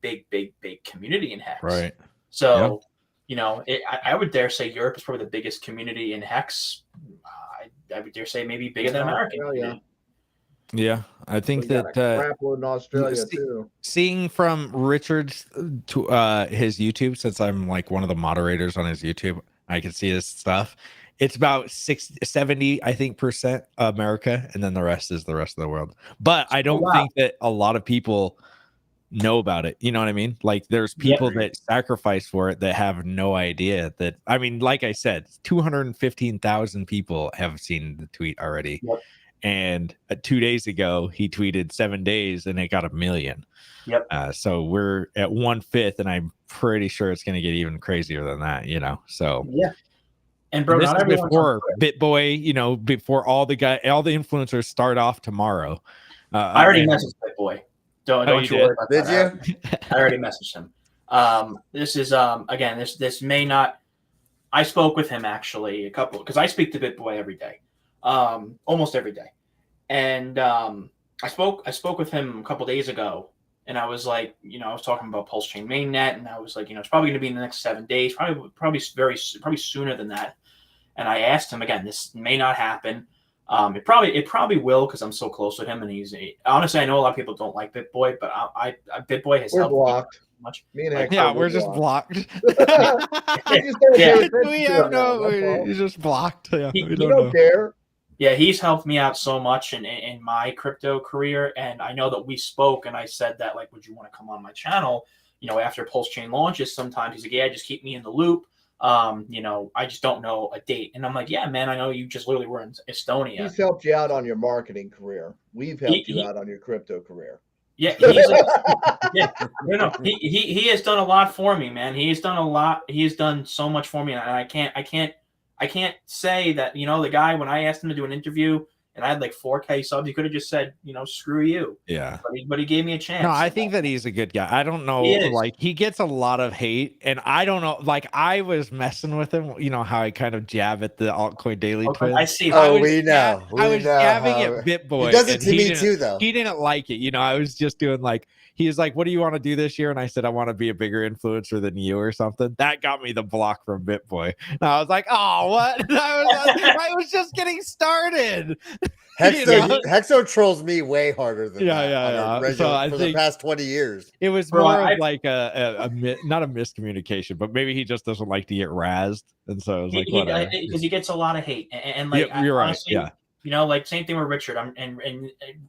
[SPEAKER 10] community in Hex. Right. So, you know, I would dare say Europe is probably the biggest community in Hex. I would dare say maybe bigger than American.
[SPEAKER 1] Yeah, I think that
[SPEAKER 19] crapload in Australia too.
[SPEAKER 1] Seeing from Richard's to his YouTube, since I'm like one of the moderators on his YouTube, I can see his stuff. It's about 70, I think, % America, and then the rest is the rest of the world. But I don't think that a lot of people know about it. You know what I mean? Like, there's people that sacrifice for it that have no idea that. I mean, like I said, 215,000 people have seen the tweet already. And 2 days ago, he tweeted 7 days, and it got 1 million. So we're at 1/5, and I'm pretty sure it's going to get even crazier than that. You know, so
[SPEAKER 10] And bro,
[SPEAKER 1] this
[SPEAKER 10] not
[SPEAKER 1] is before
[SPEAKER 10] everyone's
[SPEAKER 1] BitBoy. You know, before all the influencers start off tomorrow.
[SPEAKER 10] I already messaged BitBoy. Don't you worry about that.
[SPEAKER 17] Did you?
[SPEAKER 10] I already messaged him. This is again, this may not. I spoke with him actually because I speak to BitBoy every day. Almost every day. And I spoke with him a couple days ago, and I was like, you know, I was talking about PulseChain mainnet, and I was like, you know, it's probably going to be in the next 7 days, probably sooner than that. And I asked him again, this may not happen. It probably will, because I'm so close with him, and honestly, I know a lot of people don't like BitBoy, but BitBoy has helped
[SPEAKER 19] blocked.
[SPEAKER 10] Much.
[SPEAKER 1] We're just blocked. He's just blocked. We don't
[SPEAKER 19] care.
[SPEAKER 10] Yeah, he's helped me out so much in my crypto career, and I know that we spoke, and I said that, like, would you want to come on my channel? You know, after PulseChain launches, sometimes he's like, yeah, just keep me in the loop. You know, I just don't know a date, and I'm like, yeah, man, I know you just literally were in Estonia.
[SPEAKER 19] He's helped you out on your marketing career. We've helped you out on your crypto career.
[SPEAKER 10] Yeah, he has done a lot for me, man. He has done a lot. He has done so much for me, and I can't say that, you know, the guy, when I asked him to do an interview and I had like 4K subs, he could have just said, you know, screw you.
[SPEAKER 1] Yeah.
[SPEAKER 10] But he gave me a chance.
[SPEAKER 1] No, I think that he's a good guy. I don't know. Like, he gets a lot of hate, and I don't know. Like, I was messing with him. You know how I kind of jab at the altcoin daily twins.
[SPEAKER 10] I see.
[SPEAKER 17] We know.
[SPEAKER 1] I was jabbing at BitBoy.
[SPEAKER 17] He does it to me too, though.
[SPEAKER 1] He didn't like it. You know, I was just doing like, he was like, what do you want to do this year? And I said, I want to be a bigger influencer than you or something. That got me the block from BitBoy. And I was like, oh, what? I was just getting started.
[SPEAKER 17] Hexo trolls me way harder than that.
[SPEAKER 1] So I
[SPEAKER 17] for the past 20 years.
[SPEAKER 1] It was more of like not a miscommunication, but maybe he just doesn't like to get razzed. And so I was like, whatever.
[SPEAKER 10] Because he gets a lot of hate. And like,
[SPEAKER 1] you're
[SPEAKER 10] honestly,
[SPEAKER 1] right. Yeah.
[SPEAKER 10] You know, like, same thing with Richard. And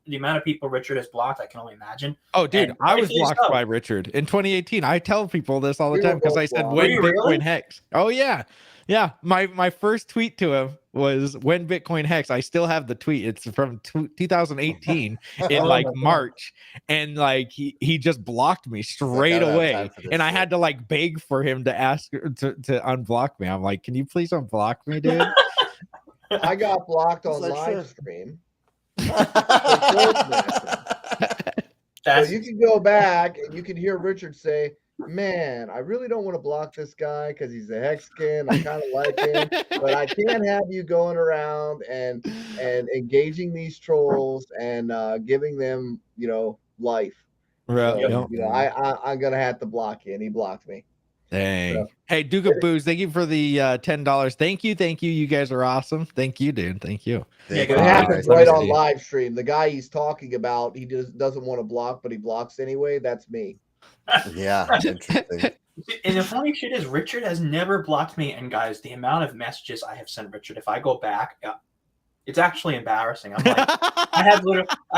[SPEAKER 10] the amount of people Richard has blocked, I can only imagine.
[SPEAKER 1] Oh, dude, I was blocked by Richard in 2018. I tell people this all the time because I said, when Bitcoin Hex. Oh, yeah. Yeah. My first tweet to him was, when Bitcoin Hex. I still have the tweet. It's from 2018 in like March. And like, he just blocked me straight away. And I had to like beg for him to ask to unblock me. I'm like, can you please unblock me, dude?
[SPEAKER 19] I got blocked on live stream. So you can go back and you can hear Richard say, man, I really don't want to block this guy because he's a Hexkin. I kind of like him, but I can't have you going around and engaging these trolls and giving them, you know, life.
[SPEAKER 1] Right.
[SPEAKER 19] So, you know, I'm gonna have to block you, and he blocked me.
[SPEAKER 1] Dang.
[SPEAKER 19] So,
[SPEAKER 1] Hey, Duke of Booze, thank you for the $10. Thank you. You guys are awesome. Thank you, dude. Thank you.
[SPEAKER 19] it happens right on live stream. The guy he's talking about, he just doesn't want to block, but he blocks anyway. That's me.
[SPEAKER 17] Yeah, interesting.
[SPEAKER 10] And the funny shit is, Richard has never blocked me. And guys, the amount of messages I have sent Richard, if I go back, it's actually embarrassing. I'm like, I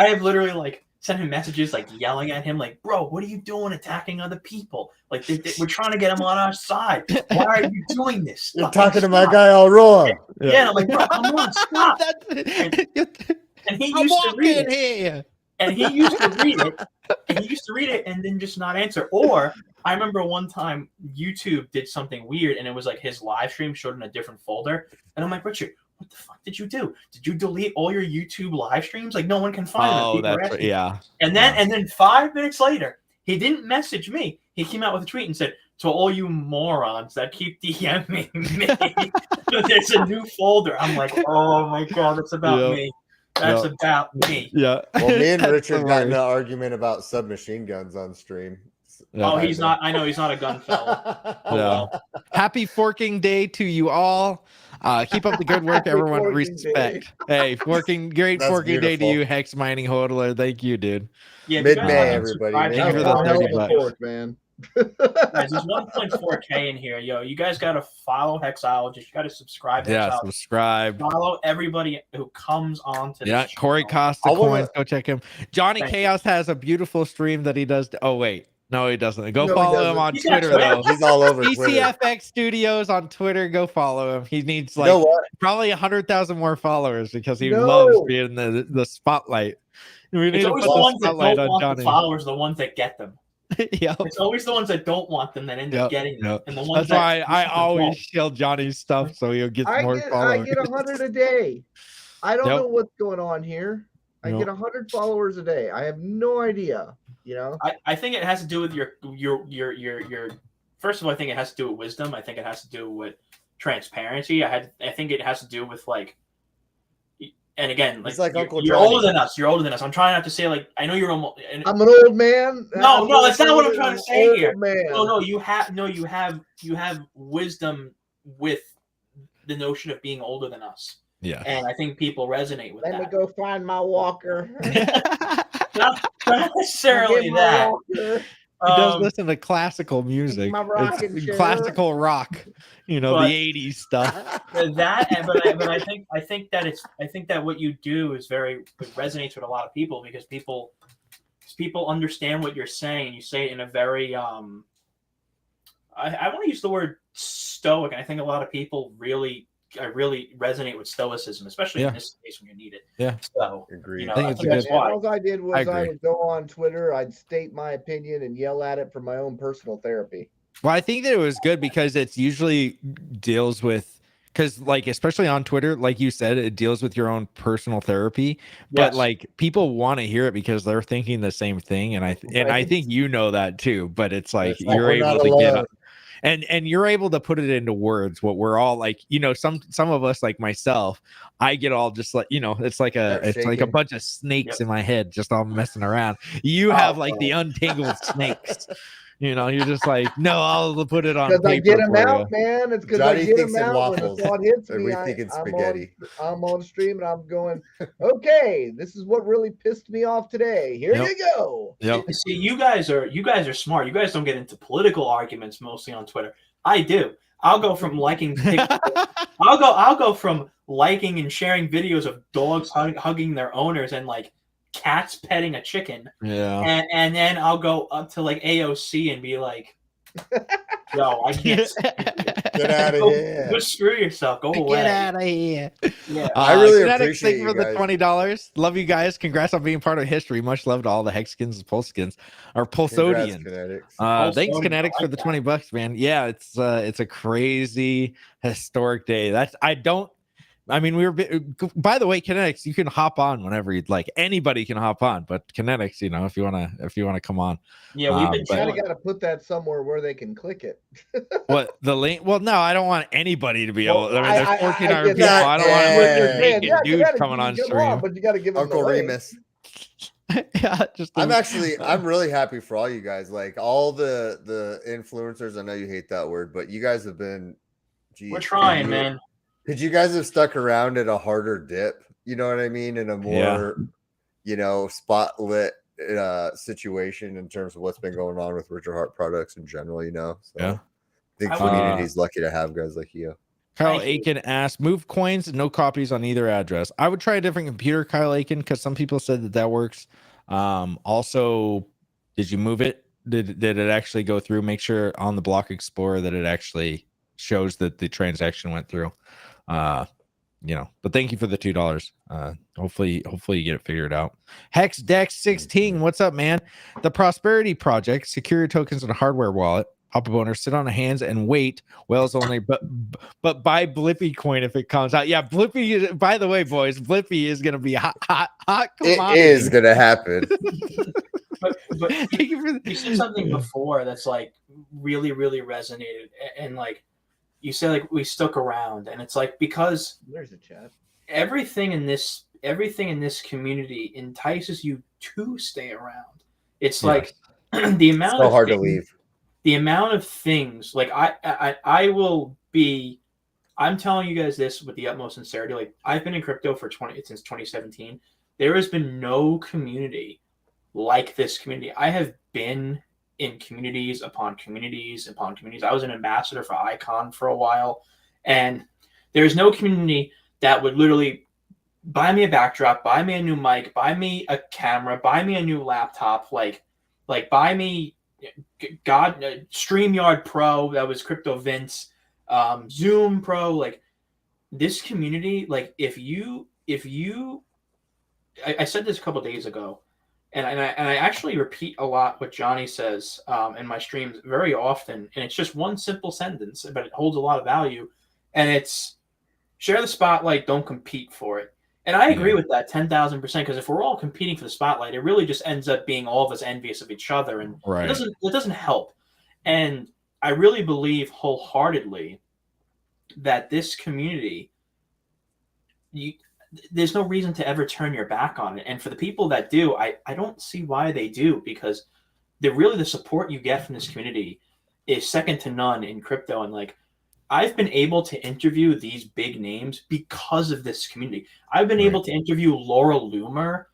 [SPEAKER 10] have literally like sent him messages like yelling at him, like, bro, what are you doing attacking other people? Like, we're trying to get him on our side. Why are you doing this?
[SPEAKER 17] You're talking to my guy Aurora.
[SPEAKER 10] Yeah, I'm like, bro, come on, stop. And he used to read it. Here. And he used to read it. And he used to read it and then just not answer. Or I remember one time YouTube did something weird, and it was like his live stream showed in a different folder. And I'm like, Richard, what the fuck did you do? Did you delete all your YouTube live streams? Like, no one can find them.
[SPEAKER 1] Oh, that's right. Yeah.
[SPEAKER 10] And then 5 minutes later, he didn't message me. He came out with a tweet and said, to all you morons that keep DMing me, there's a new folder. I'm like, oh my God, that's about me. That's about me.
[SPEAKER 1] Yeah.
[SPEAKER 17] Well, me and Richard got in an argument about submachine guns on stream.
[SPEAKER 10] Oh, he's not. I know he's not a gun fella. Oh, well.
[SPEAKER 1] Happy Forking Day to you all. Keep up the good work, everyone. Respect. Hey, great Forking Day to you, Hex Mining Hodler. Thank you, dude.
[SPEAKER 10] Yeah,
[SPEAKER 17] Mid-May, everybody.
[SPEAKER 1] Thank you for the $30,
[SPEAKER 19] man.
[SPEAKER 10] Guys, there's 1.4K in here, yo. You guys got to follow Hexologist. You got to subscribe. To
[SPEAKER 1] Yeah,
[SPEAKER 10] Hexologist.
[SPEAKER 1] subscribe.
[SPEAKER 10] Follow everybody who comes on to
[SPEAKER 1] Yeah,
[SPEAKER 10] this
[SPEAKER 1] Corey
[SPEAKER 10] channel.
[SPEAKER 1] Costa Coins. Go check him. Johnny
[SPEAKER 10] Thank
[SPEAKER 1] Chaos has a beautiful stream that he does. Oh wait, no, he doesn't. Go
[SPEAKER 19] No, he
[SPEAKER 1] follow
[SPEAKER 19] doesn't.
[SPEAKER 1] him on
[SPEAKER 10] He's got
[SPEAKER 1] Twitter though.
[SPEAKER 17] He's all over Twitter.
[SPEAKER 1] ECFX Studios on Twitter. Go follow him. He needs
[SPEAKER 17] You know
[SPEAKER 1] like
[SPEAKER 17] what?
[SPEAKER 1] probably 100,000 more followers because he
[SPEAKER 19] No.
[SPEAKER 1] loves being the spotlight. We need
[SPEAKER 10] It's
[SPEAKER 1] to
[SPEAKER 10] always
[SPEAKER 1] put
[SPEAKER 10] the
[SPEAKER 1] the
[SPEAKER 10] ones that
[SPEAKER 1] spotlight
[SPEAKER 10] don't
[SPEAKER 1] on
[SPEAKER 10] want
[SPEAKER 1] Johnny.
[SPEAKER 10] the followers, the ones that get them.
[SPEAKER 1] Yeah.
[SPEAKER 10] It's always the ones that don't want them that end up getting them. And the ones
[SPEAKER 1] That's why I
[SPEAKER 10] that
[SPEAKER 1] always shield Johnny's stuff so he'll get more
[SPEAKER 19] I
[SPEAKER 1] followers.
[SPEAKER 19] get 100 a day. I don't
[SPEAKER 1] Yep.
[SPEAKER 19] know what's going on here. I get 100 followers a day. I have no idea. You know,
[SPEAKER 10] I think it has to do with your first of all, I think it has to do with wisdom. I think it has to do with transparency. I think it has to do with like, and again, like you're older than us. You're older than us. I'm trying not to say like I know you're almost.
[SPEAKER 19] I'm an old man.
[SPEAKER 10] No, that's not what I'm trying to say here.
[SPEAKER 19] Man.
[SPEAKER 10] No, you have wisdom with the notion of being older than us.
[SPEAKER 1] Yeah.
[SPEAKER 10] And I think people resonate with
[SPEAKER 19] Let
[SPEAKER 10] that.
[SPEAKER 19] me go find my walker.
[SPEAKER 10] Not necessarily
[SPEAKER 19] Get my
[SPEAKER 10] that.
[SPEAKER 19] walker.
[SPEAKER 1] He does listen to classical music.
[SPEAKER 19] My rocking
[SPEAKER 1] It's
[SPEAKER 19] chair.
[SPEAKER 1] classical rock,
[SPEAKER 10] But-
[SPEAKER 1] the 80s stuff.
[SPEAKER 10] But I think that what you do is it resonates with a lot of people because people understand what you're saying. You say it in a very I want to use the word stoic, and I think a lot of people really resonate with stoicism, especially in this case when you need it.
[SPEAKER 1] Yeah.
[SPEAKER 10] So
[SPEAKER 17] agreed.
[SPEAKER 10] You know,
[SPEAKER 1] I think it's a
[SPEAKER 10] that's
[SPEAKER 1] good-
[SPEAKER 10] why.
[SPEAKER 19] All I did was
[SPEAKER 1] I
[SPEAKER 19] I
[SPEAKER 1] agree.
[SPEAKER 19] would go on Twitter, I'd state my opinion and yell at it for my own personal therapy.
[SPEAKER 1] Well, I think that it was good because it's usually deals with like especially on Twitter, like you said, it deals with your own personal therapy. But
[SPEAKER 10] Yes.
[SPEAKER 1] like people want to hear it because they're thinking the same thing, and I think you know that too. But it's like
[SPEAKER 17] It's like
[SPEAKER 1] you're
[SPEAKER 17] we're not
[SPEAKER 1] able to get
[SPEAKER 17] alone.
[SPEAKER 1] and you're able to put it into words. What we're all like, some of us like myself, I get all just like it's like a
[SPEAKER 17] shaking.
[SPEAKER 1] bunch of snakes in my head just all messing around. You have like the untangled snakes. You're just like, no, I'll put it on
[SPEAKER 19] Because I
[SPEAKER 1] paper
[SPEAKER 19] get them
[SPEAKER 1] for
[SPEAKER 19] out,
[SPEAKER 1] you.
[SPEAKER 19] man. It's because I
[SPEAKER 17] Johnny
[SPEAKER 19] get
[SPEAKER 17] thinks
[SPEAKER 19] them
[SPEAKER 17] in
[SPEAKER 19] out when the
[SPEAKER 17] waffles,
[SPEAKER 19] thought hits
[SPEAKER 17] and
[SPEAKER 19] me.
[SPEAKER 17] we think it's
[SPEAKER 19] I'm
[SPEAKER 17] spaghetti.
[SPEAKER 19] I'm on stream and I'm going, okay, this is what really pissed me off today. Here
[SPEAKER 1] Yep.
[SPEAKER 19] you go.
[SPEAKER 1] Yep.
[SPEAKER 10] See, you guys are smart. You guys don't get into political arguments mostly on Twitter. I do. I'll go from liking I'll go from liking and sharing videos of dogs hugging their owners and like cats petting a chicken.
[SPEAKER 1] Yeah.
[SPEAKER 10] And then I'll go up to like AOC and be like, yo, I can't
[SPEAKER 17] Get out of here.
[SPEAKER 10] Go screw yourself. Go away.
[SPEAKER 1] Get out of here.
[SPEAKER 10] Yeah.
[SPEAKER 17] I really
[SPEAKER 1] Kinetics, thank
[SPEAKER 17] appreciate
[SPEAKER 1] you
[SPEAKER 17] you
[SPEAKER 1] for the
[SPEAKER 17] guys.
[SPEAKER 1] $20. Love you guys. Congrats on being part of history. Much love to all the Hexkins and Pulsekins or
[SPEAKER 17] Congrats,
[SPEAKER 1] Pulsodians.
[SPEAKER 17] Kinetics.
[SPEAKER 1] Thanks,
[SPEAKER 10] Pulsodian,
[SPEAKER 1] Kinetics,
[SPEAKER 10] I
[SPEAKER 1] for
[SPEAKER 10] like
[SPEAKER 1] the
[SPEAKER 10] that.
[SPEAKER 1] $20, man. Yeah, it's a crazy historic day. By the way, Kinetics, you can hop on whenever you'd like. Anybody can hop on, but Kinetics, if you wanna come on.
[SPEAKER 10] Yeah, we've been
[SPEAKER 1] but-
[SPEAKER 19] Got to put that somewhere where they can click it.
[SPEAKER 1] What the link? Well, no, I don't want anybody to be able.
[SPEAKER 19] Well,
[SPEAKER 1] I mean, there's 14
[SPEAKER 19] get
[SPEAKER 1] people.
[SPEAKER 19] that.
[SPEAKER 1] I don't want
[SPEAKER 19] Yeah,
[SPEAKER 1] naked dudes
[SPEAKER 19] Kinetics,
[SPEAKER 1] coming
[SPEAKER 19] you
[SPEAKER 1] on
[SPEAKER 19] can come
[SPEAKER 1] stream.
[SPEAKER 19] but you got to give them
[SPEAKER 17] Uncle
[SPEAKER 19] the link.
[SPEAKER 17] Remus.
[SPEAKER 1] Yeah,
[SPEAKER 17] I'm really happy for all you guys. Like all the influencers. I know you hate that word, but you guys have been. Geez,
[SPEAKER 10] We're trying, man.
[SPEAKER 17] Because you guys have stuck around at a harder dip. You know what I mean? In a more, spotlit situation in terms of what's been going on with Richard Hart products in general. So I think community is lucky to have guys like you.
[SPEAKER 1] Kyle Aiken asked, move coins, no copies on either address. I would try a different computer, Kyle Aiken, because some people said that works. Also, did you move it? Did it actually go through? Make sure on the Block Explorer that it actually shows that the transaction went through. But thank you for the $2. Hopefully you get it figured out. Hex Dex 16, what's up, man? The Prosperity Project, secure your tokens in a hardware wallet. Pop a boner, sit on the hands and wait. Whales only, but buy Blippy coin if it comes out. Yeah, Blippy. By the way, boys, Blippy is gonna be hot commodity.
[SPEAKER 17] It is gonna happen.
[SPEAKER 10] but you said something before that's like really, really resonated, and like you said, like we stuck around, and it's like because
[SPEAKER 19] there's a chat.
[SPEAKER 10] Everything in this community entices you to stay around. It's like the amount
[SPEAKER 17] so hard to leave.
[SPEAKER 10] The amount of things, like I will be, I'm telling you guys this with the utmost sincerity. Like I've been in crypto since 2017. There has been no community like this community. I have been in communities upon communities upon communities. I was an ambassador for Icon for a while, and there's no community that would literally buy me a backdrop, buy me a new mic, buy me a camera, buy me a new laptop, like buy me StreamYard Pro, that was Crypto Vince, Zoom Pro, like this community, like if you I said this a couple days ago, and I actually repeat a lot what Johnny says in my streams very often, and it's just one simple sentence, but it holds a lot of value, and it's share the spotlight, don't compete for it. And I agree with that 10,000%, because if we're all competing for the spotlight, it really just ends up being all of us envious of each other, and it doesn't help. And I really believe wholeheartedly that this community, there's no reason to ever turn your back on it. And for the people that do, I don't see why they do, because the support you get from this community is second to none in crypto. And like, I've been able to interview these big names because of this community. I've been able to interview Laura Loomer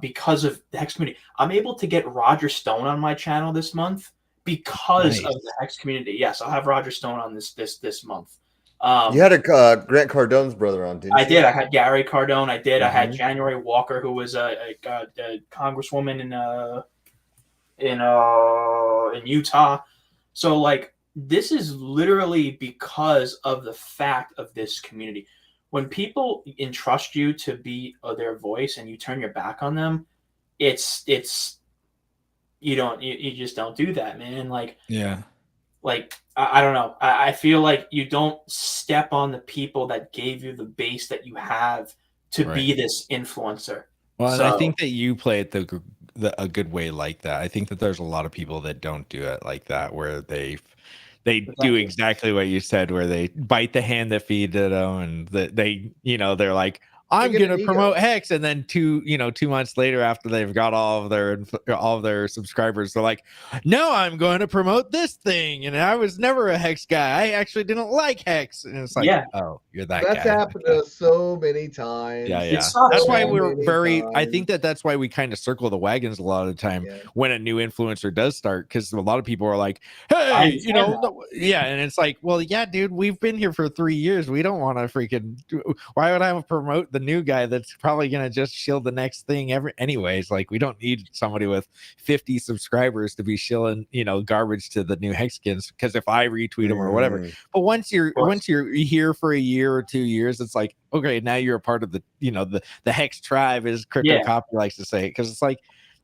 [SPEAKER 10] because of the Hex community. I'm able to get Roger Stone on my channel this month because of the Hex community. Yes, I'll have Roger Stone on this month.
[SPEAKER 17] You had a Grant Cardone's brother on, didn't you?
[SPEAKER 10] I did. I had Gary Cardone. I did. I had January Walker, who was a congresswoman in Utah. So like, this is literally because of the fact of this community. When people entrust you to be their voice and you turn your back on them, you just don't do that, man. Like, I don't know. I feel like you don't step on the people that gave you the base that you have to be this influencer.
[SPEAKER 1] Well, and I think that you play it a good way like that. I think that there's a lot of people that don't do it like that, where they do exactly what you said, where they bite the hand that feeds them, and they're like, I'm going to promote Hex, and then 2 months later, after they've got all of their subscribers, they're like, no, I'm going to promote this thing, and I was never a Hex guy. I actually didn't like Hex, and it's like, oh, you're that guy.
[SPEAKER 19] That's happened to us so many times.
[SPEAKER 1] That's why we're very. I think that's why we kind of circle the wagons a lot of the time when a new influencer does start, because a lot of people are like, hey, and it's like, well, yeah, dude, we've been here for 3 years. We don't want to freaking. Why would I promote the new guy that's probably gonna just shield the next thing anyways? Like, we don't need somebody with 50 subscribers to be shilling garbage to the new Hex skins, because if I retweet them or whatever. But once you're here for a year or 2 years, it's like, okay, now you're a part of the the Hex tribe, as Crypto Copy likes to say, because it's like,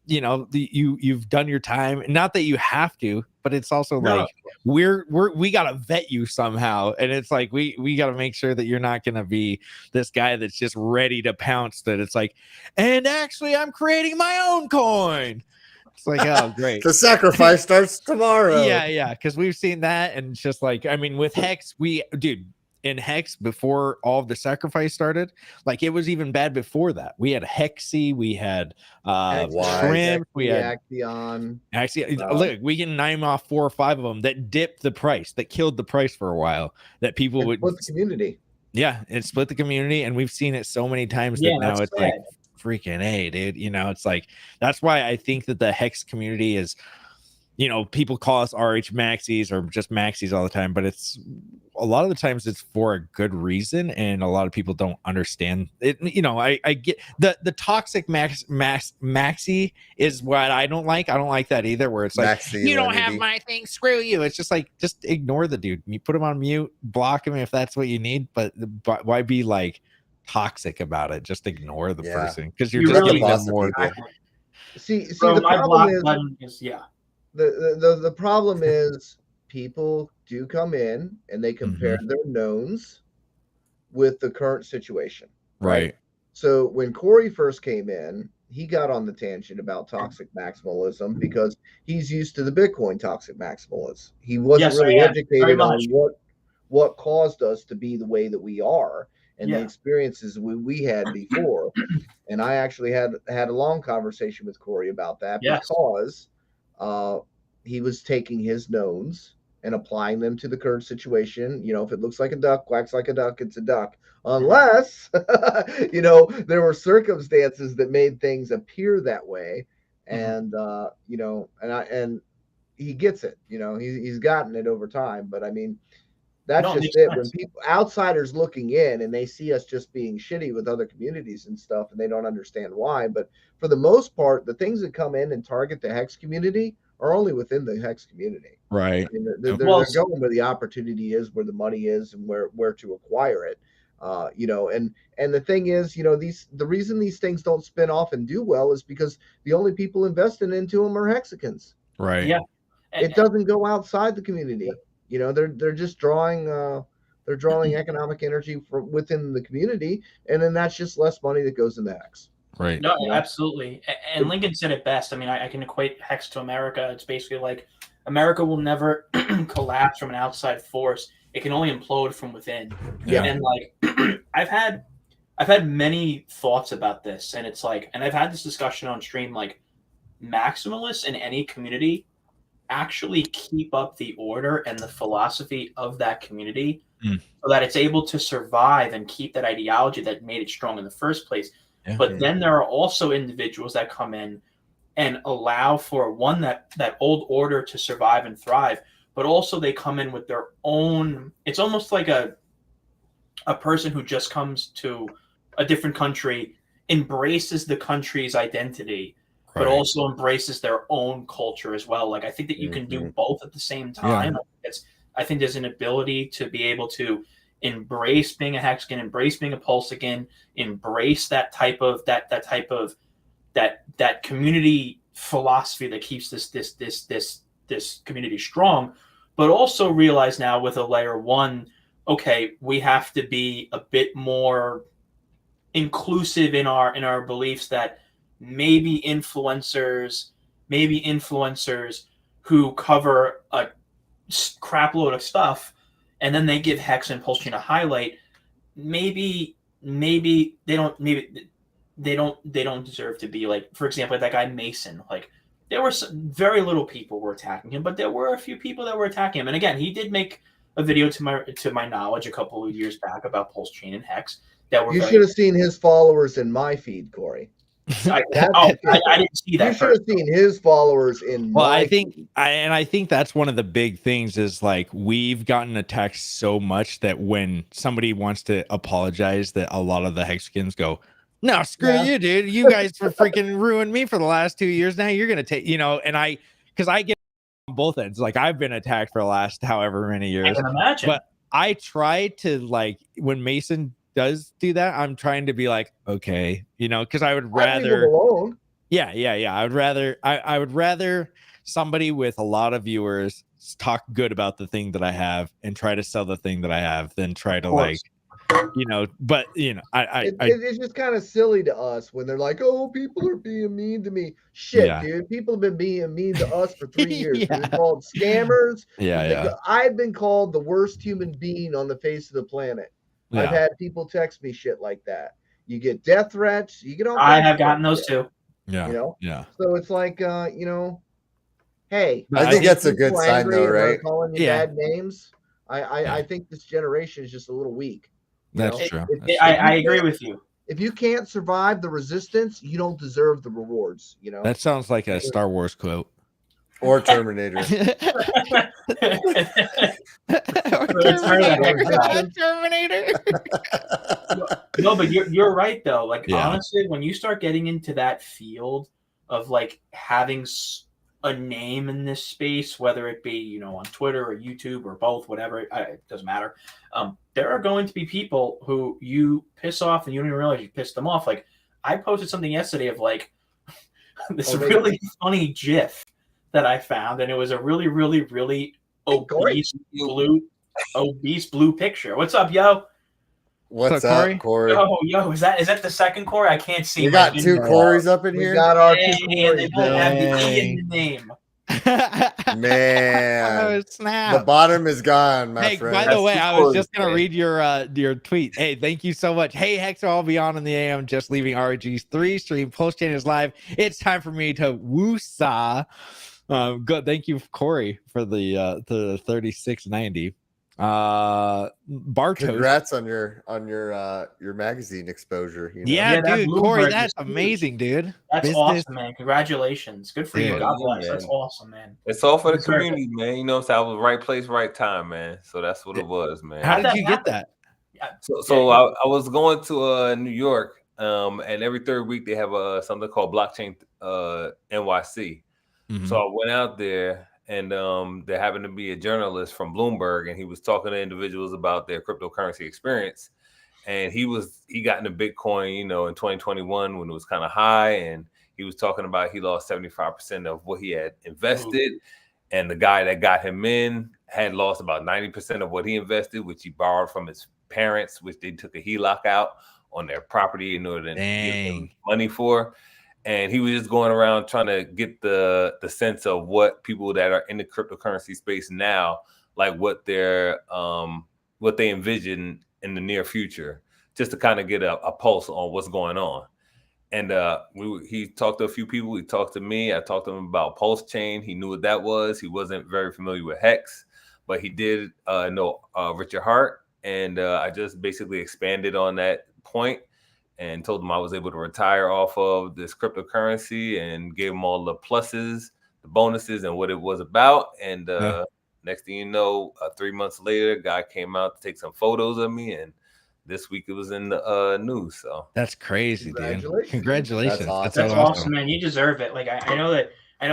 [SPEAKER 1] you've done your time. Not that you have to, but it's also like we gotta vet you somehow, and it's like we gotta make sure that you're not gonna be this guy that's just ready to pounce. That it's like, and actually, I'm creating my own coin. It's like, oh, great.
[SPEAKER 17] The sacrifice starts tomorrow.
[SPEAKER 1] Yeah, because we've seen that, and it's just like, I mean, with Hex, in Hex before all of the sacrifice started. Like it was even bad before that. We had Hexy, we had Shrimp, we had
[SPEAKER 19] Axion.
[SPEAKER 1] Actually, look, we can name off 4 or 5 of them that dipped the price, that killed the price for a while, that people would
[SPEAKER 19] split the community.
[SPEAKER 1] Yeah, it split the community, and we've seen it so many times that now it's like freaking A, dude. You know, it's like that's why I think that the Hex community is, you know, people call us RH Maxis or just Maxis all the time, but it's a lot of the times it's for a good reason, and a lot of people don't understand it. You know, I get the toxic maxi is what I don't like. I don't like that either, where it's like you don't have my thing, screw you. It's just like, just ignore the dude. You put him on mute, block him if that's what you need, but why be like toxic about it? Just ignore the person, because you're just giving them more.
[SPEAKER 19] See, the problem is,
[SPEAKER 10] yeah.
[SPEAKER 19] The problem is people do come in and they compare their knowns with the current situation.
[SPEAKER 1] Right.
[SPEAKER 19] So when Corey first came in, he got on the tangent about toxic maximalism because he's used to the Bitcoin toxic maximalism. He wasn't really educated on what caused us to be the way that we are and the experiences we had before. And I actually had a long conversation with Corey about that because he was taking his knowns and applying them to the current situation. You know, if it looks like a duck, quacks like a duck, it's a duck. Unless, you know, there were circumstances that made things appear that way. And, you know, and he gets it, you know, he's gotten it over time. But I mean, that's just it. When people, outsiders looking in and they see us just being shitty with other communities and stuff, and they don't understand why. But for the most part, the things that come in and target the Hex community are only within the Hex community.
[SPEAKER 1] Right.
[SPEAKER 19] I mean, they're going where the opportunity is, where the money is, and where to acquire it. You know, and the thing is, you know, the reason these things don't spin off and do well is because the only people investing into them are Hexicans.
[SPEAKER 1] Right.
[SPEAKER 10] Yeah.
[SPEAKER 19] It doesn't go outside the community. You know, they're just drawing economic energy from within the community, and then that's just less money that goes into Hex.
[SPEAKER 1] Right.
[SPEAKER 10] No, absolutely. And Lincoln said it best. I mean, I can equate Hex to America. It's basically like America will never collapse from an outside force. It can only implode from within.
[SPEAKER 1] Yeah.
[SPEAKER 10] And like I've had many thoughts about this, and it's like, and I've had this discussion on stream, like maximalists in any community actually keep up the order and the philosophy of that community so that it's able to survive and keep that ideology that made it strong in the first place. Yeah. But then there are also individuals that come in and allow for that old order to survive and thrive, but also they come in with their own. It's almost like a person who just comes to a different country, embraces the country's identity, but also embraces their own culture as well. Like I think that you can do both at the same time. Yeah. I think there's an ability to be able to embrace being a Hexagon, embrace being a PULSECHAIN, embrace that type of that community philosophy that keeps this community strong, but also realize now with a layer 1, okay, we have to be a bit more inclusive in our beliefs that maybe influencers who cover a crap load of stuff and then they give Hex and PULSECHAIN a highlight, maybe they don't deserve to be like, for example, that guy Mason. Like there were very little people were attacking him, but there were a few people that were attacking him. And again, he did make a video to my knowledge a couple of years back about PULSECHAIN and Hex that were.
[SPEAKER 19] You should have seen his followers in my feed, Corey.
[SPEAKER 10] I didn't see that.
[SPEAKER 19] You should have seen his followers in.
[SPEAKER 1] Well, I think that's one of the big things is like we've gotten attacked so much that when somebody wants to apologize, that a lot of the Hexicans go, "No, screw you, dude. You guys for freaking ruined me for the last 2 years. Now you're gonna take, you know." And because I get on both ends. Like I've been attacked for the last however many years.
[SPEAKER 10] I can imagine.
[SPEAKER 1] But I try to like when Mason does do that, I'm trying to be like, okay, you know, because I would rather I would rather somebody with a lot of viewers talk good about the thing that I have and try to sell the thing that I have than try to like but
[SPEAKER 19] it's just kind of silly to us when they're like, oh, people are being mean to me. Shit, dude, people have been being mean to us for 3 years. We've been called scammers. I've been called the worst human being on the face of the planet. I've had people text me shit like that. You get death threats. You get all.
[SPEAKER 10] I have gotten those too.
[SPEAKER 19] So it's like, hey,
[SPEAKER 17] I think that's a good sign, though, right?
[SPEAKER 19] Calling you bad names. I think this generation is just a little weak.
[SPEAKER 1] That's true.
[SPEAKER 10] I agree with you.
[SPEAKER 19] If you can't survive the resistance, you don't deserve the rewards.
[SPEAKER 1] That sounds like a Star Wars quote.
[SPEAKER 17] Or Terminator.
[SPEAKER 1] Terminator.
[SPEAKER 10] No, but you're right though. Like honestly, when you start getting into that field of like having a name in this space, whether it be on Twitter or YouTube or both, whatever, it doesn't matter. There are going to be people who you piss off and you don't even realize you pissed them off. Like I posted something yesterday of like this really funny GIF that I found, and it was a really, really, really obese blue picture. What's up, yo?
[SPEAKER 17] What's up, Corey?
[SPEAKER 10] Yo, is that the second Corey? I can't see.
[SPEAKER 17] We got two Corys up in here.
[SPEAKER 19] We got our two
[SPEAKER 10] and they both have the E in the name.
[SPEAKER 17] Man,
[SPEAKER 1] snap!
[SPEAKER 17] The bottom is gone, my friend.
[SPEAKER 1] By the way, I was just gonna read your tweet. Hey, thank you so much. Hey, Hex, I'll be on in the AM. Just leaving RG's 3 stream. PulseChain is live. It's time for me to woosah. Good. Thank you, Corey, for the 3690. Bartos.
[SPEAKER 17] Congrats on your magazine exposure.
[SPEAKER 1] Yeah, dude, Corey, that's amazing, dude.
[SPEAKER 10] That's awesome, man. Congratulations. Good for you. God bless. That's awesome, man.
[SPEAKER 20] It's all for the community, man. So I was right place, right time, man. So that's what it was, man.
[SPEAKER 1] How did you get that?
[SPEAKER 20] So I was going to New York, and every third week they have something called Blockchain NYC. So I went out there, and there happened to be a journalist from Bloomberg, and he was talking to individuals about their cryptocurrency experience. And he got into Bitcoin, in 2021 when it was kind of high, and he was talking about he lost 75% of what he had invested, and the guy that got him in had lost about 90% of what he invested, which he borrowed from his parents, which they took a HELOC out on their property in order to give them money for. And he was just going around trying to get the sense of what people that are in the cryptocurrency space now, like what they envision in the near future, just to kind of get a pulse on what's going on. And he talked to a few people. He talked to me. I talked to him about PulseChain. He knew what that was. He wasn't very familiar with Hex, but he did know Richard Hart. And I just basically expanded on that point and told them I was able to retire off of this cryptocurrency and gave them all the pluses, the bonuses, and what it was about. And next thing you know, 3 months later, a guy came out to take some photos of me, and this week it was in the news. So
[SPEAKER 1] that's crazy, dude. Congratulations.
[SPEAKER 10] That's awesome, man. You deserve it. Like I know that a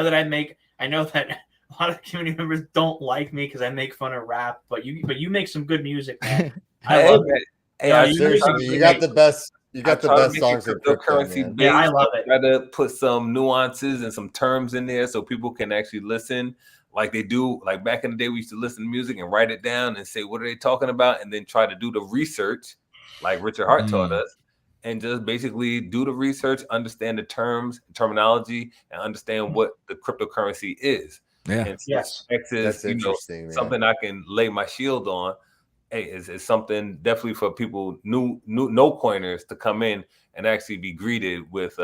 [SPEAKER 10] lot of community members don't like me because I make fun of rap, but you make some good music, man. I love it.
[SPEAKER 17] Hey, seriously, you got the best. You got the best songs in cryptocurrency.
[SPEAKER 10] Yeah, I love it.
[SPEAKER 20] Try to put some nuances and some terms in there so people can actually listen, like they do. Like back in the day, we used to listen to music and write it down and say, "What are they talking about?" And then try to do the research, like Richard Hart taught us, and just basically do the research, understand the terms, terminology, and understand what the cryptocurrency is.
[SPEAKER 1] Yeah.
[SPEAKER 20] And X is
[SPEAKER 17] That's interesting,
[SPEAKER 20] something I can lay my shield on. Hey, it's something definitely for people no coiners to come in and actually be greeted with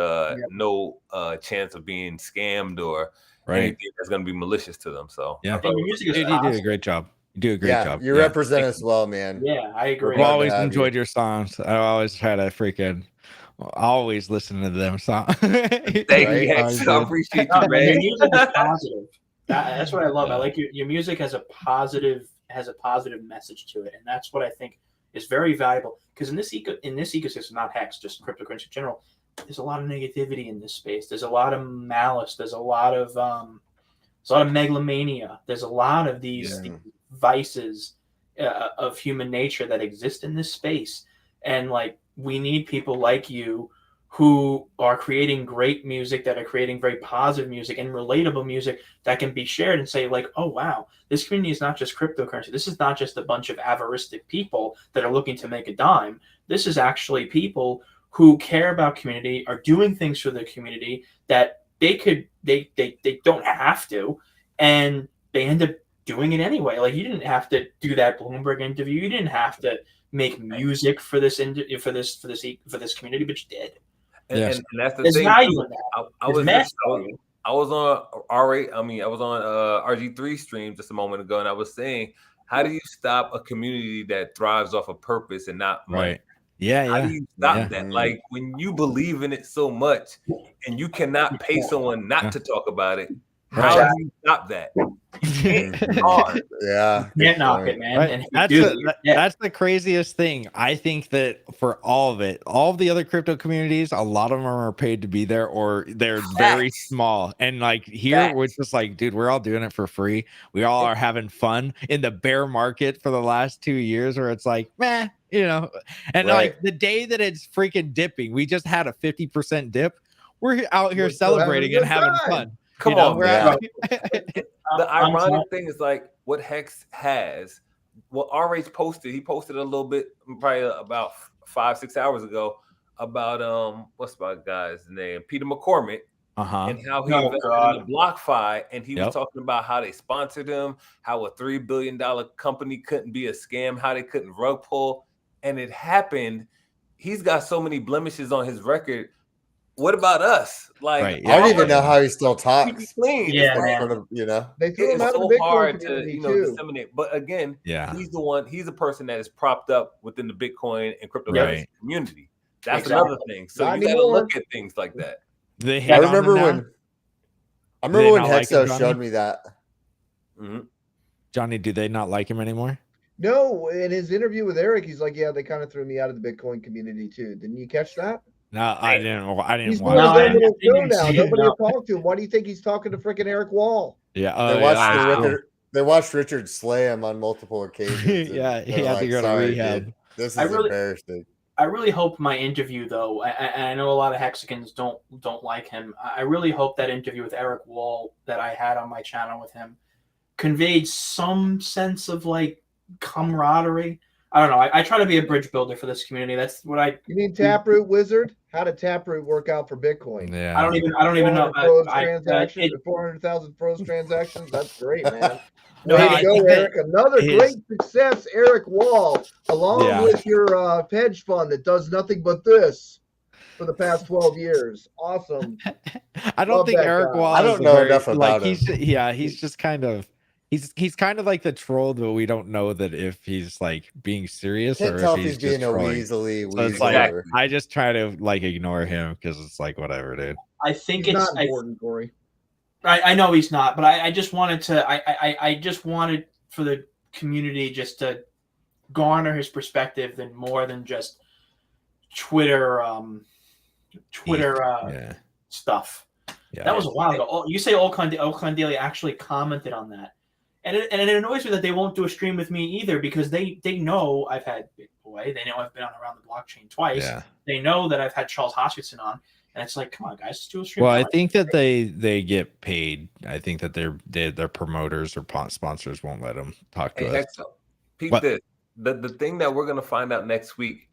[SPEAKER 20] no chance of being scammed or anything that's going to be malicious to them. So
[SPEAKER 1] yeah, you did a great job. You do a great job.
[SPEAKER 17] You represent us well, man.
[SPEAKER 10] Yeah, I agree.
[SPEAKER 1] I've always enjoyed your songs. I always try to always listen to them songs.
[SPEAKER 20] Thank you. I appreciate you, man.
[SPEAKER 10] Your music is positive. That's what I love. I like your music has a positive message to it, and that's what I think is very valuable. Because in this ecosystem, not Hex, just cryptocurrency in general, there's a lot of negativity in this space. There's a lot of malice. There's a lot of megalomania. There's a lot of these vices of human nature that exist in this space, and like we need people like you who are creating great music, that are creating very positive music and relatable music that can be shared and say like, oh, wow, this community is not just cryptocurrency. This is not just a bunch of avaristic people that are looking to make a dime. This is actually people who care about community, are doing things for the community that they don't have to, and they end up doing it anyway. Like, you didn't have to do that Bloomberg interview. You didn't have to make music for this community, but you did.
[SPEAKER 20] And that's the
[SPEAKER 10] There's
[SPEAKER 20] thing.
[SPEAKER 10] value
[SPEAKER 20] Too.
[SPEAKER 10] in that.
[SPEAKER 20] I was
[SPEAKER 10] value.
[SPEAKER 20] I was on I was on RG3 stream just a moment ago, and I was saying, how do you stop a community that thrives off of purpose and not money?
[SPEAKER 1] Right. Yeah.
[SPEAKER 20] How do you stop that? Like, when you believe in it so much and you cannot pay someone not to talk about it, how do you stop that? You can't. Hard.
[SPEAKER 17] Yeah.
[SPEAKER 10] You can't knock it, man.
[SPEAKER 1] Right.
[SPEAKER 10] And
[SPEAKER 1] That's the craziest thing. I think that for all of it, all of the other crypto communities, a lot of them are paid to be there, or they're very small. And like here, we're just like, dude, we're all doing it for free. We all are having fun in the bear market for the last 2 years, where it's like, meh, you know. And like the day that it's freaking dipping, we just had a 50% dip. We're out here celebrating and having fun.
[SPEAKER 20] Come on, man. The ironic thing is, like, what Hex has, what RH posted, he posted a little bit, probably about 5-6 hours ago, about what's my guy's name, Peter McCormick, and how he invested in the BlockFi, and he was talking about how they sponsored him, how a $3 billion company couldn't be a scam, how they couldn't rug pull, and it happened. He's got so many blemishes on his record. What about us? Like,
[SPEAKER 17] I don't even know how he still talks.
[SPEAKER 20] Yeah,
[SPEAKER 17] you know,
[SPEAKER 19] they threw him out of the
[SPEAKER 20] so
[SPEAKER 19] Bitcoin
[SPEAKER 20] hard to
[SPEAKER 19] community too.
[SPEAKER 20] disseminate. But again,
[SPEAKER 1] Yeah.
[SPEAKER 20] he's the person that is propped up within the Bitcoin and cryptocurrency
[SPEAKER 1] Right.
[SPEAKER 20] community. That's
[SPEAKER 19] Exactly.
[SPEAKER 20] another thing. So
[SPEAKER 19] Not
[SPEAKER 20] you got to
[SPEAKER 19] anymore.
[SPEAKER 20] look at things like that.
[SPEAKER 1] They
[SPEAKER 17] I
[SPEAKER 1] hate on
[SPEAKER 17] remember
[SPEAKER 1] him now?
[SPEAKER 17] when
[SPEAKER 1] Do they not like him,
[SPEAKER 17] Hexo
[SPEAKER 1] Johnny?
[SPEAKER 17] showed me that.
[SPEAKER 1] Johnny, do they not like him anymore?
[SPEAKER 19] No, in his interview with Eric, he's like, yeah, they kind of threw me out of the Bitcoin community too. Didn't you catch that?
[SPEAKER 1] No, I didn't. I didn't
[SPEAKER 19] He's
[SPEAKER 1] watch
[SPEAKER 19] doing
[SPEAKER 1] that.
[SPEAKER 19] his own little show now.
[SPEAKER 1] see it,
[SPEAKER 19] Nobody
[SPEAKER 1] no.
[SPEAKER 19] will talk to him. Why do you think he's talking to freaking Eric Wall?
[SPEAKER 1] Yeah.
[SPEAKER 17] They watched Richard slay him on multiple occasions.
[SPEAKER 1] Yeah, he
[SPEAKER 17] they're
[SPEAKER 1] had to go to
[SPEAKER 17] "Sorry,
[SPEAKER 1] rehab."
[SPEAKER 17] dude. This is
[SPEAKER 10] I really-
[SPEAKER 17] embarrassing.
[SPEAKER 10] I really hope my interview, though, and I know a lot of Hexicans don't like him. I really hope that interview with Eric Wall that I had on my channel with him conveyed some sense of like camaraderie. I don't know. I try to be a bridge builder for this community. That's what I.
[SPEAKER 19] You mean Taproot Wizard? How did Taproot work out for Bitcoin?
[SPEAKER 1] Yeah.
[SPEAKER 10] I don't even know.
[SPEAKER 19] 400,000 froze transactions. That's great, man.
[SPEAKER 10] No,
[SPEAKER 19] Way
[SPEAKER 10] I
[SPEAKER 19] to go,
[SPEAKER 10] think that
[SPEAKER 19] Eric. Another
[SPEAKER 1] his-
[SPEAKER 19] great success, Eric Wall, along
[SPEAKER 1] Yeah.
[SPEAKER 19] with your hedge fund that does nothing but this for the past 12 years. Awesome.
[SPEAKER 1] I don't
[SPEAKER 19] Love
[SPEAKER 1] think
[SPEAKER 19] that
[SPEAKER 1] Eric
[SPEAKER 19] guy.
[SPEAKER 1] Wall.
[SPEAKER 17] I don't
[SPEAKER 1] is a
[SPEAKER 17] know
[SPEAKER 1] very,
[SPEAKER 17] enough about
[SPEAKER 1] he's he's just kind of he's kind of like the troll, but we don't know that if he's like being serious
[SPEAKER 17] Can't
[SPEAKER 1] or
[SPEAKER 17] tell
[SPEAKER 1] if
[SPEAKER 17] if
[SPEAKER 1] he's
[SPEAKER 17] he's being
[SPEAKER 1] just
[SPEAKER 17] a
[SPEAKER 1] trolling.
[SPEAKER 17] weaselly
[SPEAKER 1] So it's like I just try to like ignore him because it's like whatever, dude.
[SPEAKER 10] I think
[SPEAKER 19] He's
[SPEAKER 10] it's
[SPEAKER 19] not important, Corey.
[SPEAKER 10] I know he's not, but I just wanted to. I just wanted for the community just to garner his perspective and more than just Twitter stuff.
[SPEAKER 1] Yeah.
[SPEAKER 10] That was a while ago. Oh, you say Oakland actually commented on that, and it annoys me that they won't do a stream with me either because they know I've had Big Boy, they know I've been on Around the Blockchain twice,
[SPEAKER 1] Yeah.
[SPEAKER 10] they know that I've had Charles Hoskinson on, and it's like, come on, guys, let's do a stream.
[SPEAKER 1] Well, I think that they get paid. I think that their promoters or sponsors won't let them talk to
[SPEAKER 20] Hey,
[SPEAKER 1] us.
[SPEAKER 20] Hexo, peep
[SPEAKER 1] What?
[SPEAKER 20] this. The thing that we're gonna find out next week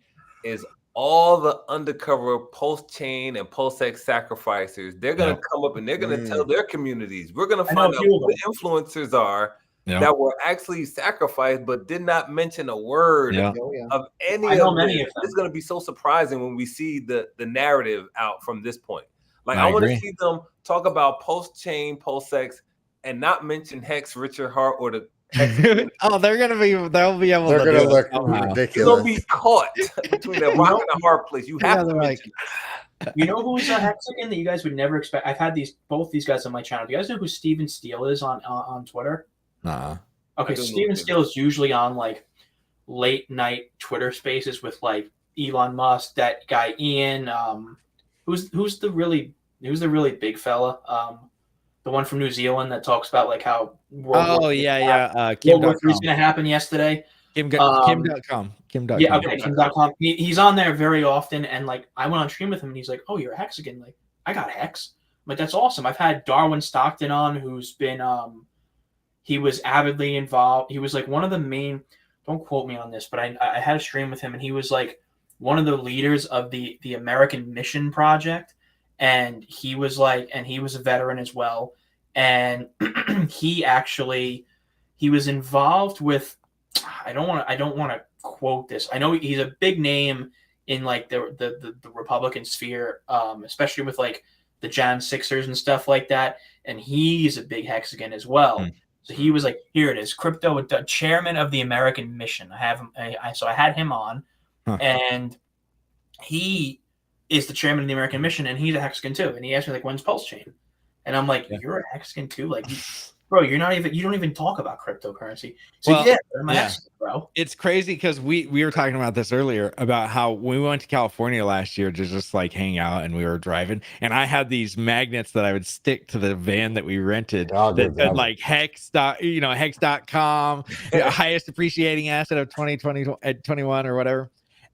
[SPEAKER 20] is all the undercover post-chain and post-sex sacrificers. They're gonna come up and they're gonna tell their communities. We're gonna
[SPEAKER 10] I know
[SPEAKER 20] find
[SPEAKER 10] a
[SPEAKER 20] out
[SPEAKER 10] few
[SPEAKER 20] who
[SPEAKER 10] of
[SPEAKER 20] the influencers are that were actually sacrificed, but did not mention a word
[SPEAKER 1] Yeah.
[SPEAKER 20] of any
[SPEAKER 10] I know
[SPEAKER 20] of
[SPEAKER 10] many
[SPEAKER 20] this.
[SPEAKER 10] of them.
[SPEAKER 20] It's gonna be so surprising when we see the narrative out from this point. Like
[SPEAKER 1] I
[SPEAKER 20] I want to
[SPEAKER 1] agree.
[SPEAKER 20] see them talk about post-chain, post-sex, and not mention Hex, Richard Hart, or the
[SPEAKER 1] Oh, they'll be able
[SPEAKER 17] They're
[SPEAKER 1] to
[SPEAKER 17] gonna
[SPEAKER 1] do it
[SPEAKER 17] look
[SPEAKER 1] somehow.
[SPEAKER 20] You'll
[SPEAKER 17] ridiculous.
[SPEAKER 20] be caught between a rock and a hard place. You have to
[SPEAKER 1] they're like,
[SPEAKER 20] mention.
[SPEAKER 10] You know who's a Hexican that you guys would never expect? I've had both these guys on my channel. Do you guys know who Steven Steele is on Twitter?
[SPEAKER 1] Nah.
[SPEAKER 10] Okay,
[SPEAKER 20] I do know
[SPEAKER 10] Steven
[SPEAKER 20] him.
[SPEAKER 10] Steele is usually on like late night Twitter spaces with like Elon Musk, that guy Ian. Who's the really big fella? The one from New Zealand that talks about like how World War III
[SPEAKER 1] Oh
[SPEAKER 10] is
[SPEAKER 1] yeah.
[SPEAKER 10] World War III is
[SPEAKER 1] Kim.com.
[SPEAKER 10] going to happen yesterday.
[SPEAKER 1] Kim.com. Kim.com.
[SPEAKER 10] Yeah, okay, Kim.com. He's on there very often, and like I went on stream with him, and he's like, "Oh, you're a Hex again." Like, I got Hex. I'm like, that's awesome. I've had Darwin Stockton on, who's been he was avidly involved. He was like one of the main. Don't quote me on this, but I had a stream with him, and he was like one of the leaders of the American Mission Project, and he was a veteran as well, and he was involved with. I don't want to quote this. I know he's a big name in like the Republican sphere, especially with like the Jan Sixers and stuff like that. And he's a big Hexagon as well. So he was like, here it is, crypto chairman of the American Mission. I have him. So I had him on, and he is the chairman of the American Mission, and he's a Hexagon too. And he asked me like, when's PulseChain? And I'm like, you're a Hexagon too, like. Bro, you don't even talk about cryptocurrency. So
[SPEAKER 1] Well,
[SPEAKER 10] I'm asking, bro.
[SPEAKER 1] It's crazy because we were talking about this earlier about how when we went to California last year to just like hang out, and we were driving, and I had these magnets that I would stick to the van that we rented that said like hex.com, highest appreciating asset of 2021 or whatever.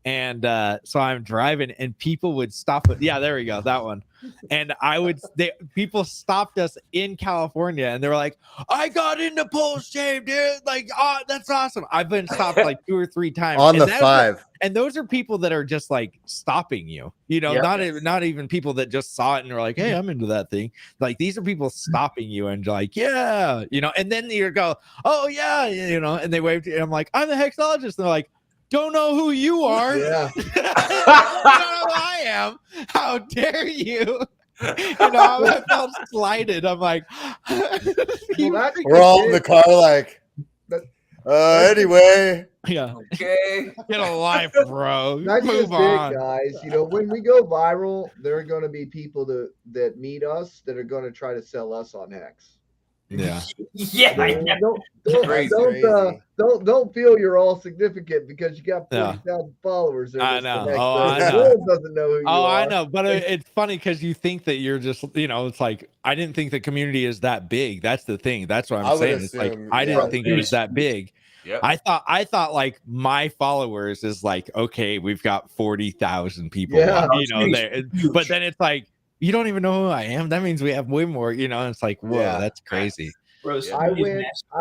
[SPEAKER 1] And so I'm driving, and people would stop it. Yeah, there we go, that one. And people stopped us in California, and they were like, "I got into PulseChain, dude! Like, oh, that's awesome!" I've been stopped like 2 or 3 times
[SPEAKER 17] on the 5.
[SPEAKER 1] And those are people that are just like stopping you, not even people that just saw it and are like, "Hey, I'm into that thing." Like, these are people stopping you and like, "Yeah," and then you go, "Oh yeah," and they wave to you. And I'm like, "I'm the hexologist." And they're like, "Don't know who you are."
[SPEAKER 19] Yeah.
[SPEAKER 1] You don't know who I am. How dare you? I felt slighted. I'm like,
[SPEAKER 17] we're all in the car like, anyway.
[SPEAKER 1] Yeah.
[SPEAKER 20] Okay.
[SPEAKER 1] Get a life, bro.
[SPEAKER 19] That's
[SPEAKER 1] Move
[SPEAKER 19] just
[SPEAKER 1] on.
[SPEAKER 19] it, guys. When we go viral, there are going to be people that meet us that are going to try to sell us on Hex.
[SPEAKER 1] Yeah.
[SPEAKER 10] Yeah.
[SPEAKER 19] Don't feel you're all significant because you got 40,000 followers.
[SPEAKER 1] I know.
[SPEAKER 19] The
[SPEAKER 1] I know.
[SPEAKER 19] world doesn't know who you are.
[SPEAKER 1] I know. But it's funny because you think that you're just, it's like, I didn't think the community is that big. That's the thing. That's what I'm saying. It's like, I didn't think it was that big.
[SPEAKER 20] Yep.
[SPEAKER 1] I thought like my followers is like, okay, we've got 40,000 people.
[SPEAKER 19] Yeah.
[SPEAKER 1] There. But then it's like, you don't even know who I am. That means we have way more, and it's like, whoa, that's crazy.
[SPEAKER 19] I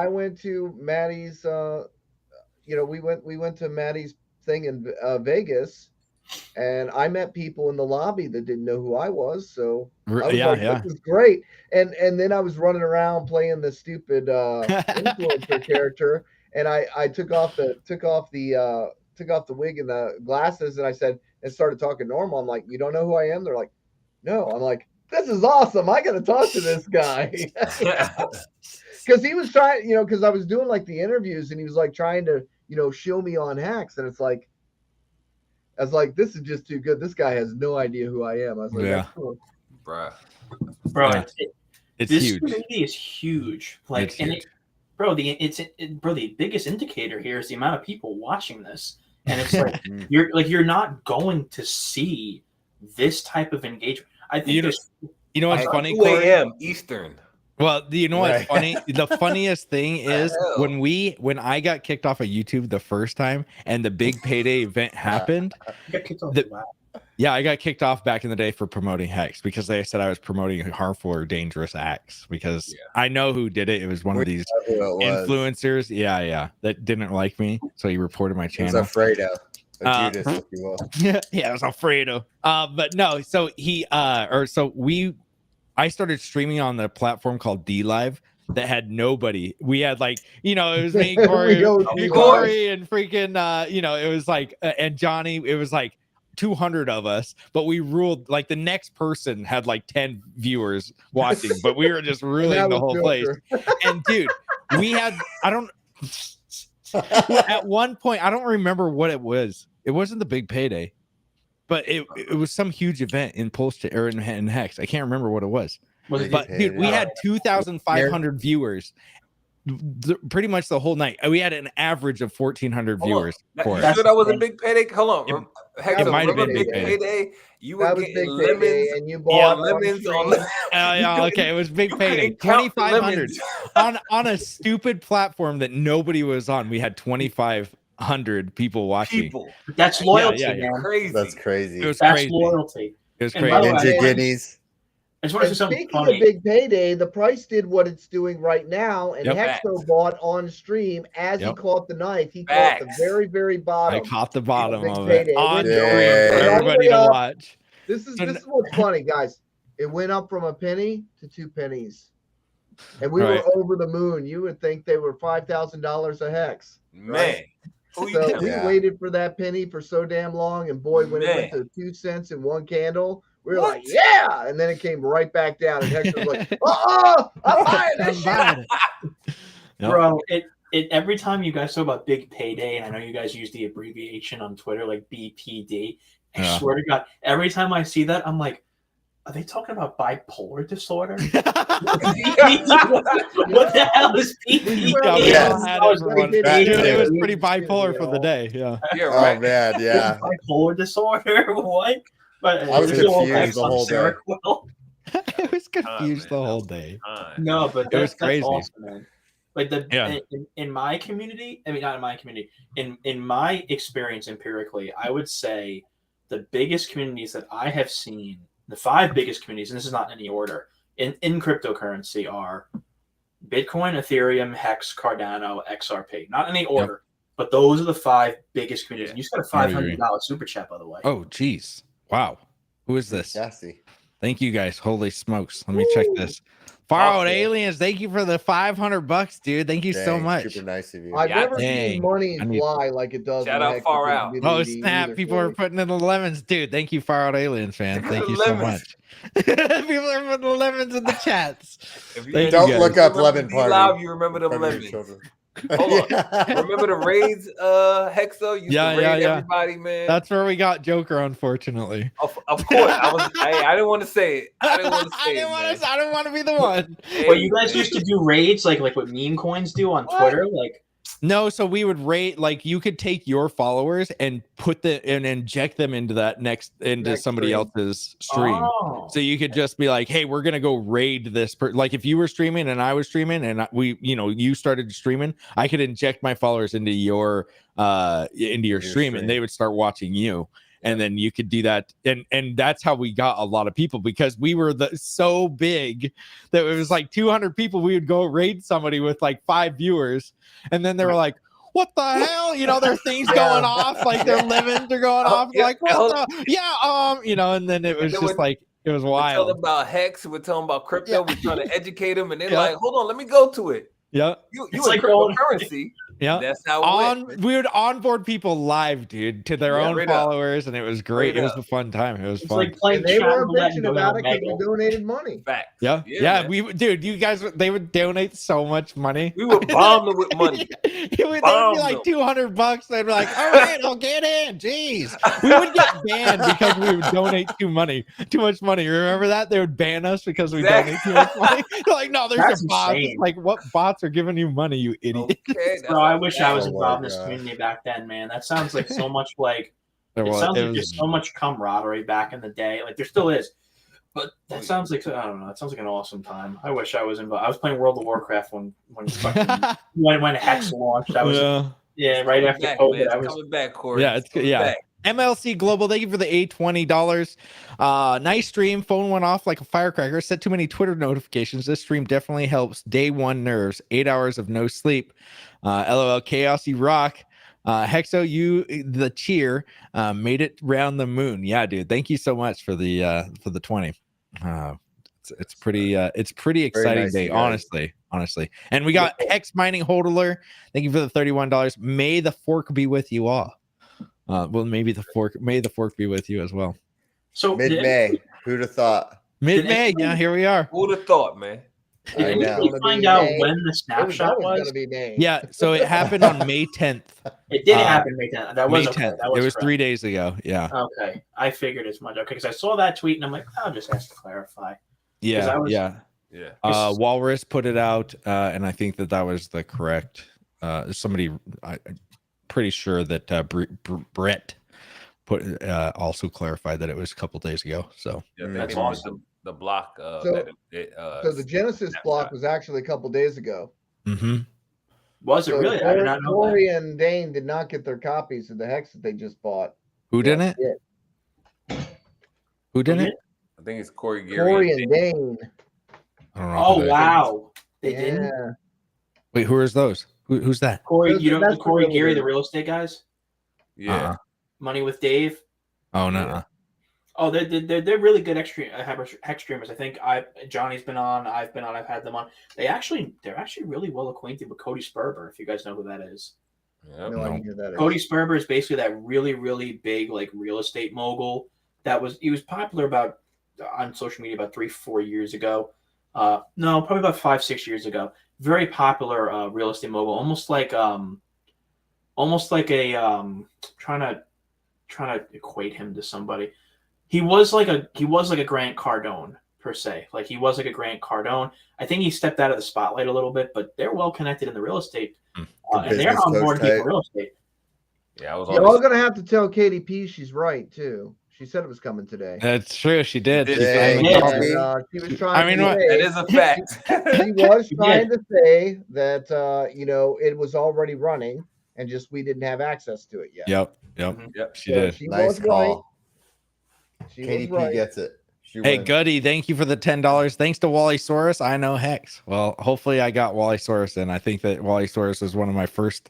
[SPEAKER 19] went to Maddie's we went to Maddie's thing in Vegas, and I met people in the lobby that didn't know who I was. So I was this is great. And then I was running around playing the stupid influencer character, and I took off the wig and the glasses, and I said, and started talking normal. I'm like, "You don't know who I am?" They're like, "No." I'm like, "This is awesome. I got to talk to this guy." Because he was trying, because I was doing like the interviews, and he was like trying to, show me on Hex. And it's like, I was like, this is just too good. This guy has no idea who I am. I was like, that's cool.
[SPEAKER 20] Bruh.
[SPEAKER 10] Bro,
[SPEAKER 1] it's
[SPEAKER 10] this
[SPEAKER 1] huge.
[SPEAKER 10] community is huge. Like,
[SPEAKER 1] It's huge.
[SPEAKER 10] The biggest indicator here is the amount of people watching this. And it's like, you're not going to see this type of engagement. I think
[SPEAKER 1] what's funny?
[SPEAKER 20] 2 a.m. Eastern.
[SPEAKER 1] Well, what's funny? The funniest thing is when I got kicked off of YouTube the first time and the big payday event happened. I got kicked off back in the day for promoting Hex because they said I was promoting harmful or dangerous acts because I know who did it. It was one of these influencers. Yeah, that didn't like me, so he reported my channel.
[SPEAKER 17] It was Alfredo. Judas, if you will.
[SPEAKER 1] Yeah, it was Alfredo. But no, so I started streaming on the platform called DLive that had nobody. We had like, it was me, Corey, and freaking, it was like, and Johnny, it was like 200 of us, but we ruled. Like the next person had like 10 viewers watching, but we were just ruling the whole place. And dude, we had, at one point, I don't remember what it was. It wasn't the big payday. But it was some huge event in PulseChain or in Hex. I can't remember what it was. But dude, we had 2,500 viewers pretty much the whole night. We had an average of 1,400 viewers.
[SPEAKER 20] You sure that was a big payday? Hold on.
[SPEAKER 1] It might have been big
[SPEAKER 20] payday. You were getting
[SPEAKER 19] big
[SPEAKER 20] lemons,
[SPEAKER 19] payday, and you bought
[SPEAKER 20] lemons on the.
[SPEAKER 1] Okay, it was big payday. 2,500 on a stupid platform that nobody was on. We had 2,500 100 people watching.
[SPEAKER 10] That's loyalty,
[SPEAKER 1] Yeah, yeah.
[SPEAKER 10] man.
[SPEAKER 20] Crazy.
[SPEAKER 17] That's crazy.
[SPEAKER 1] It was
[SPEAKER 10] That's
[SPEAKER 1] crazy.
[SPEAKER 10] loyalty.
[SPEAKER 1] It was
[SPEAKER 10] And by
[SPEAKER 1] crazy.
[SPEAKER 10] the way,
[SPEAKER 17] Ninja guineas.
[SPEAKER 10] I just want to
[SPEAKER 19] And
[SPEAKER 10] say something
[SPEAKER 19] speaking
[SPEAKER 10] funny.
[SPEAKER 19] of big payday, the price did what it's doing right now, and
[SPEAKER 1] Yep.
[SPEAKER 19] Hexo bought on stream as he
[SPEAKER 1] Yep.
[SPEAKER 19] caught the knife. He caught the
[SPEAKER 20] Facts.
[SPEAKER 19] very, very
[SPEAKER 1] I
[SPEAKER 19] bottom.
[SPEAKER 1] caught the bottom
[SPEAKER 19] Big
[SPEAKER 1] of it
[SPEAKER 19] payday.
[SPEAKER 1] on
[SPEAKER 19] It
[SPEAKER 1] stream
[SPEAKER 19] went-
[SPEAKER 1] for
[SPEAKER 17] Yeah.
[SPEAKER 19] all the
[SPEAKER 1] everybody
[SPEAKER 19] way
[SPEAKER 1] to
[SPEAKER 19] up.
[SPEAKER 1] watch.
[SPEAKER 19] This is
[SPEAKER 1] So
[SPEAKER 19] this is what's funny, guys. It went up from a penny to 2 pennies, and we
[SPEAKER 1] Right.
[SPEAKER 19] were over the moon. You would think they were $5,000 a hex.
[SPEAKER 20] Man. Who you
[SPEAKER 19] So
[SPEAKER 20] telling?
[SPEAKER 19] we
[SPEAKER 17] Yeah.
[SPEAKER 19] waited for that penny for so damn long, and boy, when it went to 2 cents and 1 candle, we were
[SPEAKER 20] What?
[SPEAKER 19] like, yeah! And then it came right back down, and Hector was like, I'm buying this shit.
[SPEAKER 1] Buying it. Yep.
[SPEAKER 10] Bro, it every time you guys talk about big payday, and I know you guys use the abbreviation on Twitter like BPD. I
[SPEAKER 1] Yeah.
[SPEAKER 10] swear to God, every time I see that, I'm like, are they talking about bipolar disorder? What the hell is BPD?
[SPEAKER 1] Yeah, we
[SPEAKER 17] Yes.
[SPEAKER 1] all had it for one.
[SPEAKER 19] Dude,
[SPEAKER 1] Dude, it
[SPEAKER 17] too.
[SPEAKER 1] was pretty bipolar for the day. Yeah.
[SPEAKER 20] Yeah,
[SPEAKER 17] Oh
[SPEAKER 20] right.
[SPEAKER 17] man, yeah.
[SPEAKER 10] Bipolar disorder? What? But
[SPEAKER 17] I was
[SPEAKER 10] it's all
[SPEAKER 17] confused
[SPEAKER 10] thanks
[SPEAKER 17] the
[SPEAKER 10] on
[SPEAKER 17] whole day.
[SPEAKER 10] Seroquel.
[SPEAKER 1] I was confused
[SPEAKER 20] man.
[SPEAKER 1] the whole day.
[SPEAKER 10] No, but
[SPEAKER 1] It was
[SPEAKER 10] that's
[SPEAKER 1] crazy.
[SPEAKER 10] awesome, man. Like
[SPEAKER 1] Yeah.
[SPEAKER 10] in my community, I mean not in my community, in my experience empirically, I would say the biggest communities that I have seen, the 5 biggest communities, and this is not in any order, in cryptocurrency are Bitcoin, Ethereum, Hex, Cardano, XRP. Not in any order, but those are the 5 biggest communities. And you just got a $500 super chat, by the way.
[SPEAKER 1] Oh, geez. Wow. Who is this?
[SPEAKER 17] Gassy.
[SPEAKER 1] Thank you guys. Holy smokes. Let me check this. Far Out Aliens, thank you for the $500, dude. Thank you so
[SPEAKER 17] Dang,
[SPEAKER 1] much.
[SPEAKER 17] Super nice of you.
[SPEAKER 19] I've never
[SPEAKER 1] Dang.
[SPEAKER 19] seen money
[SPEAKER 1] I need-
[SPEAKER 19] fly like it does.
[SPEAKER 20] Shout
[SPEAKER 19] in the
[SPEAKER 20] out
[SPEAKER 19] Hex
[SPEAKER 20] Far Out.
[SPEAKER 19] community
[SPEAKER 1] Oh, snap.
[SPEAKER 19] either,
[SPEAKER 1] People are
[SPEAKER 19] Floyd.
[SPEAKER 1] putting in the lemons. Dude, thank you, Far Out Aliens, fan. Thank you so
[SPEAKER 20] Lemons.
[SPEAKER 1] much. People are putting the lemons in the chats.
[SPEAKER 20] If you
[SPEAKER 1] Thank
[SPEAKER 17] Don't
[SPEAKER 1] you
[SPEAKER 17] look
[SPEAKER 1] guys.
[SPEAKER 17] up Lemon
[SPEAKER 20] be
[SPEAKER 17] Party.
[SPEAKER 20] loud, you remember them
[SPEAKER 17] in front of your
[SPEAKER 20] lemons.
[SPEAKER 17] children.
[SPEAKER 20] Hold on. Remember the raids, Hexo? Used
[SPEAKER 1] Yeah,
[SPEAKER 20] to raid
[SPEAKER 1] yeah.
[SPEAKER 20] everybody, man.
[SPEAKER 1] That's where we got Joker, unfortunately.
[SPEAKER 20] Of course. I didn't want to say it. I didn't want to say it. Man.
[SPEAKER 1] I didn't want to be the one.
[SPEAKER 10] Well, you guys used to do raids like what meme coins do on Twitter, like.
[SPEAKER 1] No, so we would rate, like, you could take your followers and and inject them into somebody
[SPEAKER 19] stream.
[SPEAKER 1] else's stream.
[SPEAKER 10] Oh.
[SPEAKER 1] So you could just be like, hey, we're gonna go raid this like if you were streaming and I was streaming and you started streaming, I could inject my followers into your stream and they would start watching you. And then you could do that, and that's how we got a lot of people, because we were so big that it was like 200 people. We would go raid somebody with like 5 viewers, and then they were like, "What the hell?" Their things going off, like their lemons are going off. Like, what the? And then it was just like it was
[SPEAKER 20] We're
[SPEAKER 1] wild.
[SPEAKER 20] telling about Hex. We're telling about crypto. We're trying to educate them, and they're like, "Hold on, let me go to it."
[SPEAKER 1] Yeah,
[SPEAKER 20] You
[SPEAKER 10] It's
[SPEAKER 20] in
[SPEAKER 10] like
[SPEAKER 20] cryptocurrency.
[SPEAKER 1] Yeah,
[SPEAKER 20] That's how it went.
[SPEAKER 1] we would onboard people live, dude, to their own
[SPEAKER 20] Straight up.
[SPEAKER 1] followers, and it was great.
[SPEAKER 20] Straight
[SPEAKER 1] It was
[SPEAKER 20] up.
[SPEAKER 1] a fun time. It was
[SPEAKER 10] It's
[SPEAKER 1] fun.
[SPEAKER 10] like playing
[SPEAKER 19] And they
[SPEAKER 10] chat
[SPEAKER 19] were
[SPEAKER 10] roulette and
[SPEAKER 19] bitching
[SPEAKER 10] going
[SPEAKER 19] about
[SPEAKER 10] to
[SPEAKER 19] it because
[SPEAKER 10] Omegle.
[SPEAKER 19] we donated money.
[SPEAKER 20] Facts.
[SPEAKER 1] Yeah,
[SPEAKER 20] man.
[SPEAKER 1] dude, you guys, they would donate so much money.
[SPEAKER 20] We would bomb them with money.
[SPEAKER 1] It would, they'd
[SPEAKER 20] Bomb
[SPEAKER 1] be like
[SPEAKER 20] them.
[SPEAKER 1] $200. They'd be like, all right, I'll get in. Jeez. We would get banned because we would donate too much money. Remember that? They would ban us because we donate too much money. They're like, no, there's
[SPEAKER 10] That's
[SPEAKER 1] a bot.
[SPEAKER 10] insane.
[SPEAKER 1] Like, what bots are giving you money, you idiot?
[SPEAKER 20] Okay,
[SPEAKER 10] Bro, I wish I was
[SPEAKER 17] Oh my
[SPEAKER 10] involved in this
[SPEAKER 17] God.
[SPEAKER 10] community back then, man. That sounds like so much like
[SPEAKER 1] There
[SPEAKER 10] it
[SPEAKER 1] was-
[SPEAKER 10] sounds
[SPEAKER 1] it
[SPEAKER 10] like
[SPEAKER 1] was-
[SPEAKER 10] there's so much camaraderie back in the day. Like there still is. But that sounds like I don't know. It sounds like an awesome time. I wish I was involved. I was playing World of Warcraft when when Hex launched. I was right after
[SPEAKER 20] back,
[SPEAKER 10] COVID.
[SPEAKER 20] man.
[SPEAKER 10] I
[SPEAKER 20] It's
[SPEAKER 10] was
[SPEAKER 20] coming back, Corey.
[SPEAKER 1] Yeah, it's
[SPEAKER 20] coming
[SPEAKER 1] yeah.
[SPEAKER 20] back.
[SPEAKER 1] MLC Global, thank you for the $820. Nice stream. Phone went off like a firecracker. Set too many Twitter notifications. This stream definitely helps. Day one nerves. 8 hours of no sleep. LOL Chaos, you rock. Hexo, you the cheer. Made it round the moon. Yeah, dude. Thank you so much for the 20. It's pretty exciting
[SPEAKER 17] nice,
[SPEAKER 1] day,
[SPEAKER 17] you guys.
[SPEAKER 1] honestly. And we got Hex Mining Hodler. Thank you for the $31. May the fork be with you all. Well, may the fork be with you as well.
[SPEAKER 10] So
[SPEAKER 17] Mid-May. Who'd have thought?
[SPEAKER 1] Mid-May, yeah, here we are.
[SPEAKER 20] Who'd have thought, man?
[SPEAKER 17] I
[SPEAKER 10] Did
[SPEAKER 17] know.
[SPEAKER 10] we find out when the snapshot
[SPEAKER 19] It was
[SPEAKER 10] was?
[SPEAKER 19] going to be May.
[SPEAKER 1] Yeah, so it happened on May 10th.
[SPEAKER 10] It did happen May 10th. That was
[SPEAKER 1] May
[SPEAKER 10] okay.
[SPEAKER 1] 10th.
[SPEAKER 10] That was
[SPEAKER 1] It was
[SPEAKER 10] correct.
[SPEAKER 1] 3 days ago. Yeah.
[SPEAKER 10] Okay, I figured as much. Okay, because I saw that tweet and I'm like, I'll just ask to clarify.
[SPEAKER 1] Yeah.
[SPEAKER 10] I was-
[SPEAKER 1] Yeah. Walrus put it out, and I think that was the correct. Somebody, I'm pretty sure that Brett put also clarified that it was a couple days ago. So
[SPEAKER 20] Yeah,
[SPEAKER 17] Mm.
[SPEAKER 20] they
[SPEAKER 17] That's
[SPEAKER 20] came with
[SPEAKER 17] awesome.
[SPEAKER 20] the block.
[SPEAKER 19] So the Genesis block was actually a couple days ago.
[SPEAKER 1] Mm-hmm.
[SPEAKER 10] Was it really? I did not know that.
[SPEAKER 19] Corey and Dane did not get their copies of the hex that they just bought.
[SPEAKER 1] Who didn't? Who didn't?
[SPEAKER 20] I think it's Corey Gary.
[SPEAKER 19] Corey and Dane.
[SPEAKER 1] I don't know. who
[SPEAKER 10] Oh
[SPEAKER 1] that is.
[SPEAKER 10] wow, they didn't.
[SPEAKER 1] Wait, who is those? Who's that?
[SPEAKER 10] Corey, you know
[SPEAKER 19] That's
[SPEAKER 10] Corey
[SPEAKER 19] the
[SPEAKER 10] Gary,
[SPEAKER 19] real
[SPEAKER 10] the real estate guys.
[SPEAKER 20] Yeah.
[SPEAKER 10] Money with Dave.
[SPEAKER 1] Oh no.
[SPEAKER 10] Oh, they're really good hex streamers. I think Johnny's been on. I've been on. I've had them on. They're actually really well acquainted with Cody Sperber. If you guys know who that is.
[SPEAKER 19] No idea who that is.
[SPEAKER 10] Cody Sperber is basically that really big like real estate mogul he was popular about on social media about 3-4 years ago. No, probably about 5-6 years ago. Very popular real estate mogul, almost like a trying to equate him to somebody. He was like a Grant Cardone per se. Like he was like a Grant Cardone. I think he stepped out of the spotlight a little bit, but they're well connected in the real estate, and they're on board people real estate.
[SPEAKER 20] Yeah, I was.
[SPEAKER 19] You're all gonna have to tell KDP she's right too. She said it was coming today.
[SPEAKER 1] That's true. She did.
[SPEAKER 19] She was trying.
[SPEAKER 1] I mean,
[SPEAKER 19] to say,
[SPEAKER 20] that is a fact.
[SPEAKER 19] She was trying to say that it was already running, and just we didn't have access to it yet.
[SPEAKER 1] Yep. She did.
[SPEAKER 19] She
[SPEAKER 17] Nice
[SPEAKER 19] was
[SPEAKER 17] call.
[SPEAKER 19] right. She
[SPEAKER 17] KDP
[SPEAKER 19] was right.
[SPEAKER 17] gets it. She
[SPEAKER 1] Hey,
[SPEAKER 17] wins.
[SPEAKER 1] Goody, thank you for the $10. Thanks to Wally Saurus. I know Hex. Well, hopefully I got Wally Saurus in. I think that Wally Saurus was one of my first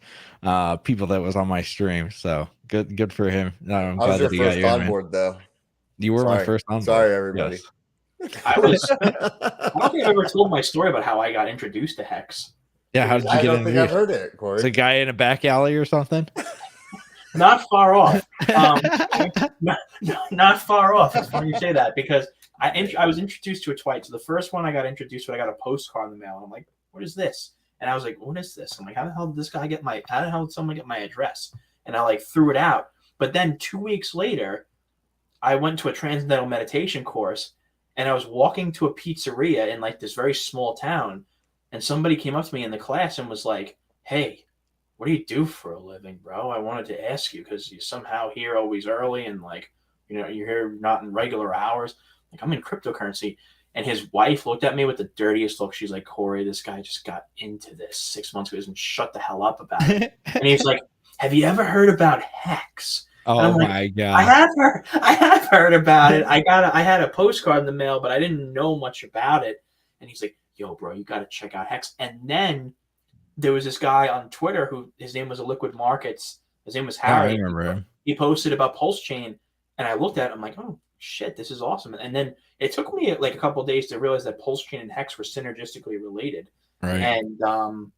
[SPEAKER 1] people that was on my stream. So good for him. I'm
[SPEAKER 17] I was
[SPEAKER 1] glad
[SPEAKER 17] your
[SPEAKER 1] that he got
[SPEAKER 17] first
[SPEAKER 1] you in,
[SPEAKER 17] on
[SPEAKER 1] man.
[SPEAKER 17] board, though.
[SPEAKER 1] You were my
[SPEAKER 17] Sorry.
[SPEAKER 1] first on board.
[SPEAKER 17] Sorry, everybody.
[SPEAKER 1] Yes.
[SPEAKER 10] I don't think I've ever told my story about how I got introduced to Hex.
[SPEAKER 1] Yeah, how did you
[SPEAKER 17] I
[SPEAKER 1] get
[SPEAKER 17] don't
[SPEAKER 1] in?
[SPEAKER 17] think I've heard it, Corey.
[SPEAKER 1] It's a guy in a back alley or something.
[SPEAKER 10] Not far off. Not far off. It's funny you say that because I was introduced to it twice. So the first one I got introduced to, I got a postcard in the mail. And I'm like, what is this? And I was like, what is this? I'm like, how the hell did someone get my address? And I like threw it out. But then 2 weeks later, I went to a transcendental meditation course and I was walking to a pizzeria in like this very small town. And somebody came up to me in the class and was like, hey, what do you do for a living, bro? I wanted to ask you because you're somehow here always early and like, you're here not in regular hours. Like I'm in cryptocurrency. And his wife looked at me with the dirtiest look. She's like, Corey, this guy just got into this 6 months ago and shut the hell up about it. And he's like, have you ever heard about Hex?
[SPEAKER 1] Oh my God.
[SPEAKER 10] I have heard about it. I had a postcard in the mail, but I didn't know much about it. And he's like, yo, bro, you got to check out Hex. And then there was this guy on Twitter who his name was Liquid Markets. His name was Harry.
[SPEAKER 1] I remember him.
[SPEAKER 10] He posted about PulseChain, and I looked at it. I'm like, oh shit, this is awesome. And then it took me like a couple of days to realize that PulseChain and Hex were synergistically related.
[SPEAKER 1] Right.
[SPEAKER 10] And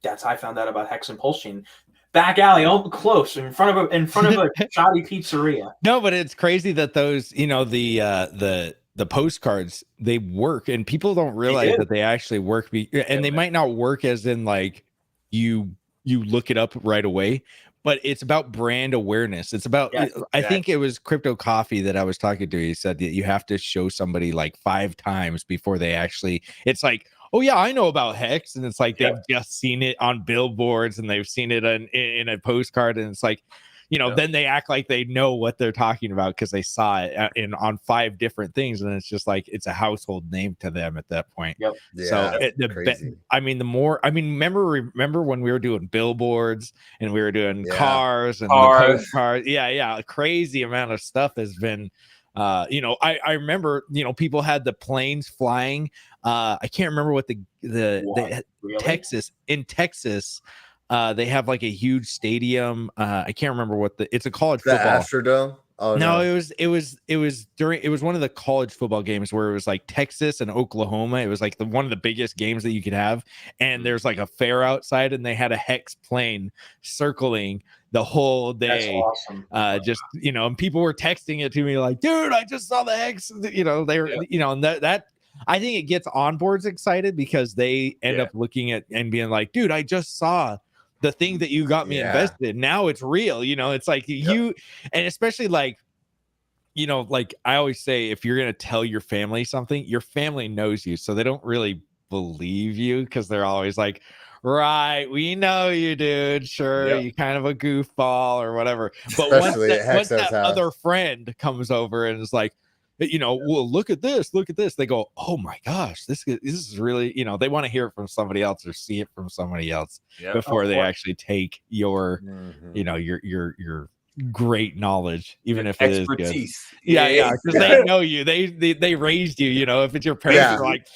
[SPEAKER 10] that's how I found out about Hex and PulseChain. Back alley, all close in front of a shoddy pizzeria.
[SPEAKER 1] No, but it's crazy that those, the postcards, they work and people don't realize that they actually work. And they might not work as in like you look it up right away, but it's about brand awareness. It's about, I think it was Crypto Coffee that I was talking to. He said that you have to show somebody like 5 times before they actually, it's like, oh yeah, I know about Hex. And it's like, they've just seen it on billboards and they've seen it in a postcard. And it's like, then they act like they know what they're talking about because they saw it on 5 different things, and it's just like it's a household name to them at that point.
[SPEAKER 10] Yep.
[SPEAKER 1] Yeah, so remember when we were doing billboards and we were doing cars and the postcards? Yeah, a crazy amount of stuff has been. I remember people had the planes flying. I can't remember what the Texas. They have like a huge stadium. I can't remember it's a college football.
[SPEAKER 17] Astrodome? Oh
[SPEAKER 1] no, it was one of the college football games where it was like Texas and Oklahoma. It was like one of the biggest games that you could have. And there's like a fair outside, and they had a Hex plane circling the whole day.
[SPEAKER 10] That's awesome.
[SPEAKER 1] And people were texting it to me like, dude, I just saw the Hex. They were, and that I think it gets onboards excited because they end up looking at and being like, dude, I just saw the thing that you got me invested in. Now it's real. It's like you, and especially like, like I always say, if you're going to tell your family something, your family knows you. So they don't really believe you because they're always like, right, we know you, dude. Sure, you kind of a goofball or whatever. But once that other friend comes over and is like, well, look at this. They go, oh my gosh, this is really, they want to hear it from somebody else or see it from somebody else before they actually take your, your great knowledge, even if it is good.
[SPEAKER 20] Expertise.
[SPEAKER 1] Yeah, because they know you. They raised you. If it's your parents, you're like,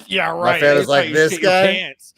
[SPEAKER 1] yeah, right.
[SPEAKER 17] My family's like, this guy.
[SPEAKER 1] Pants.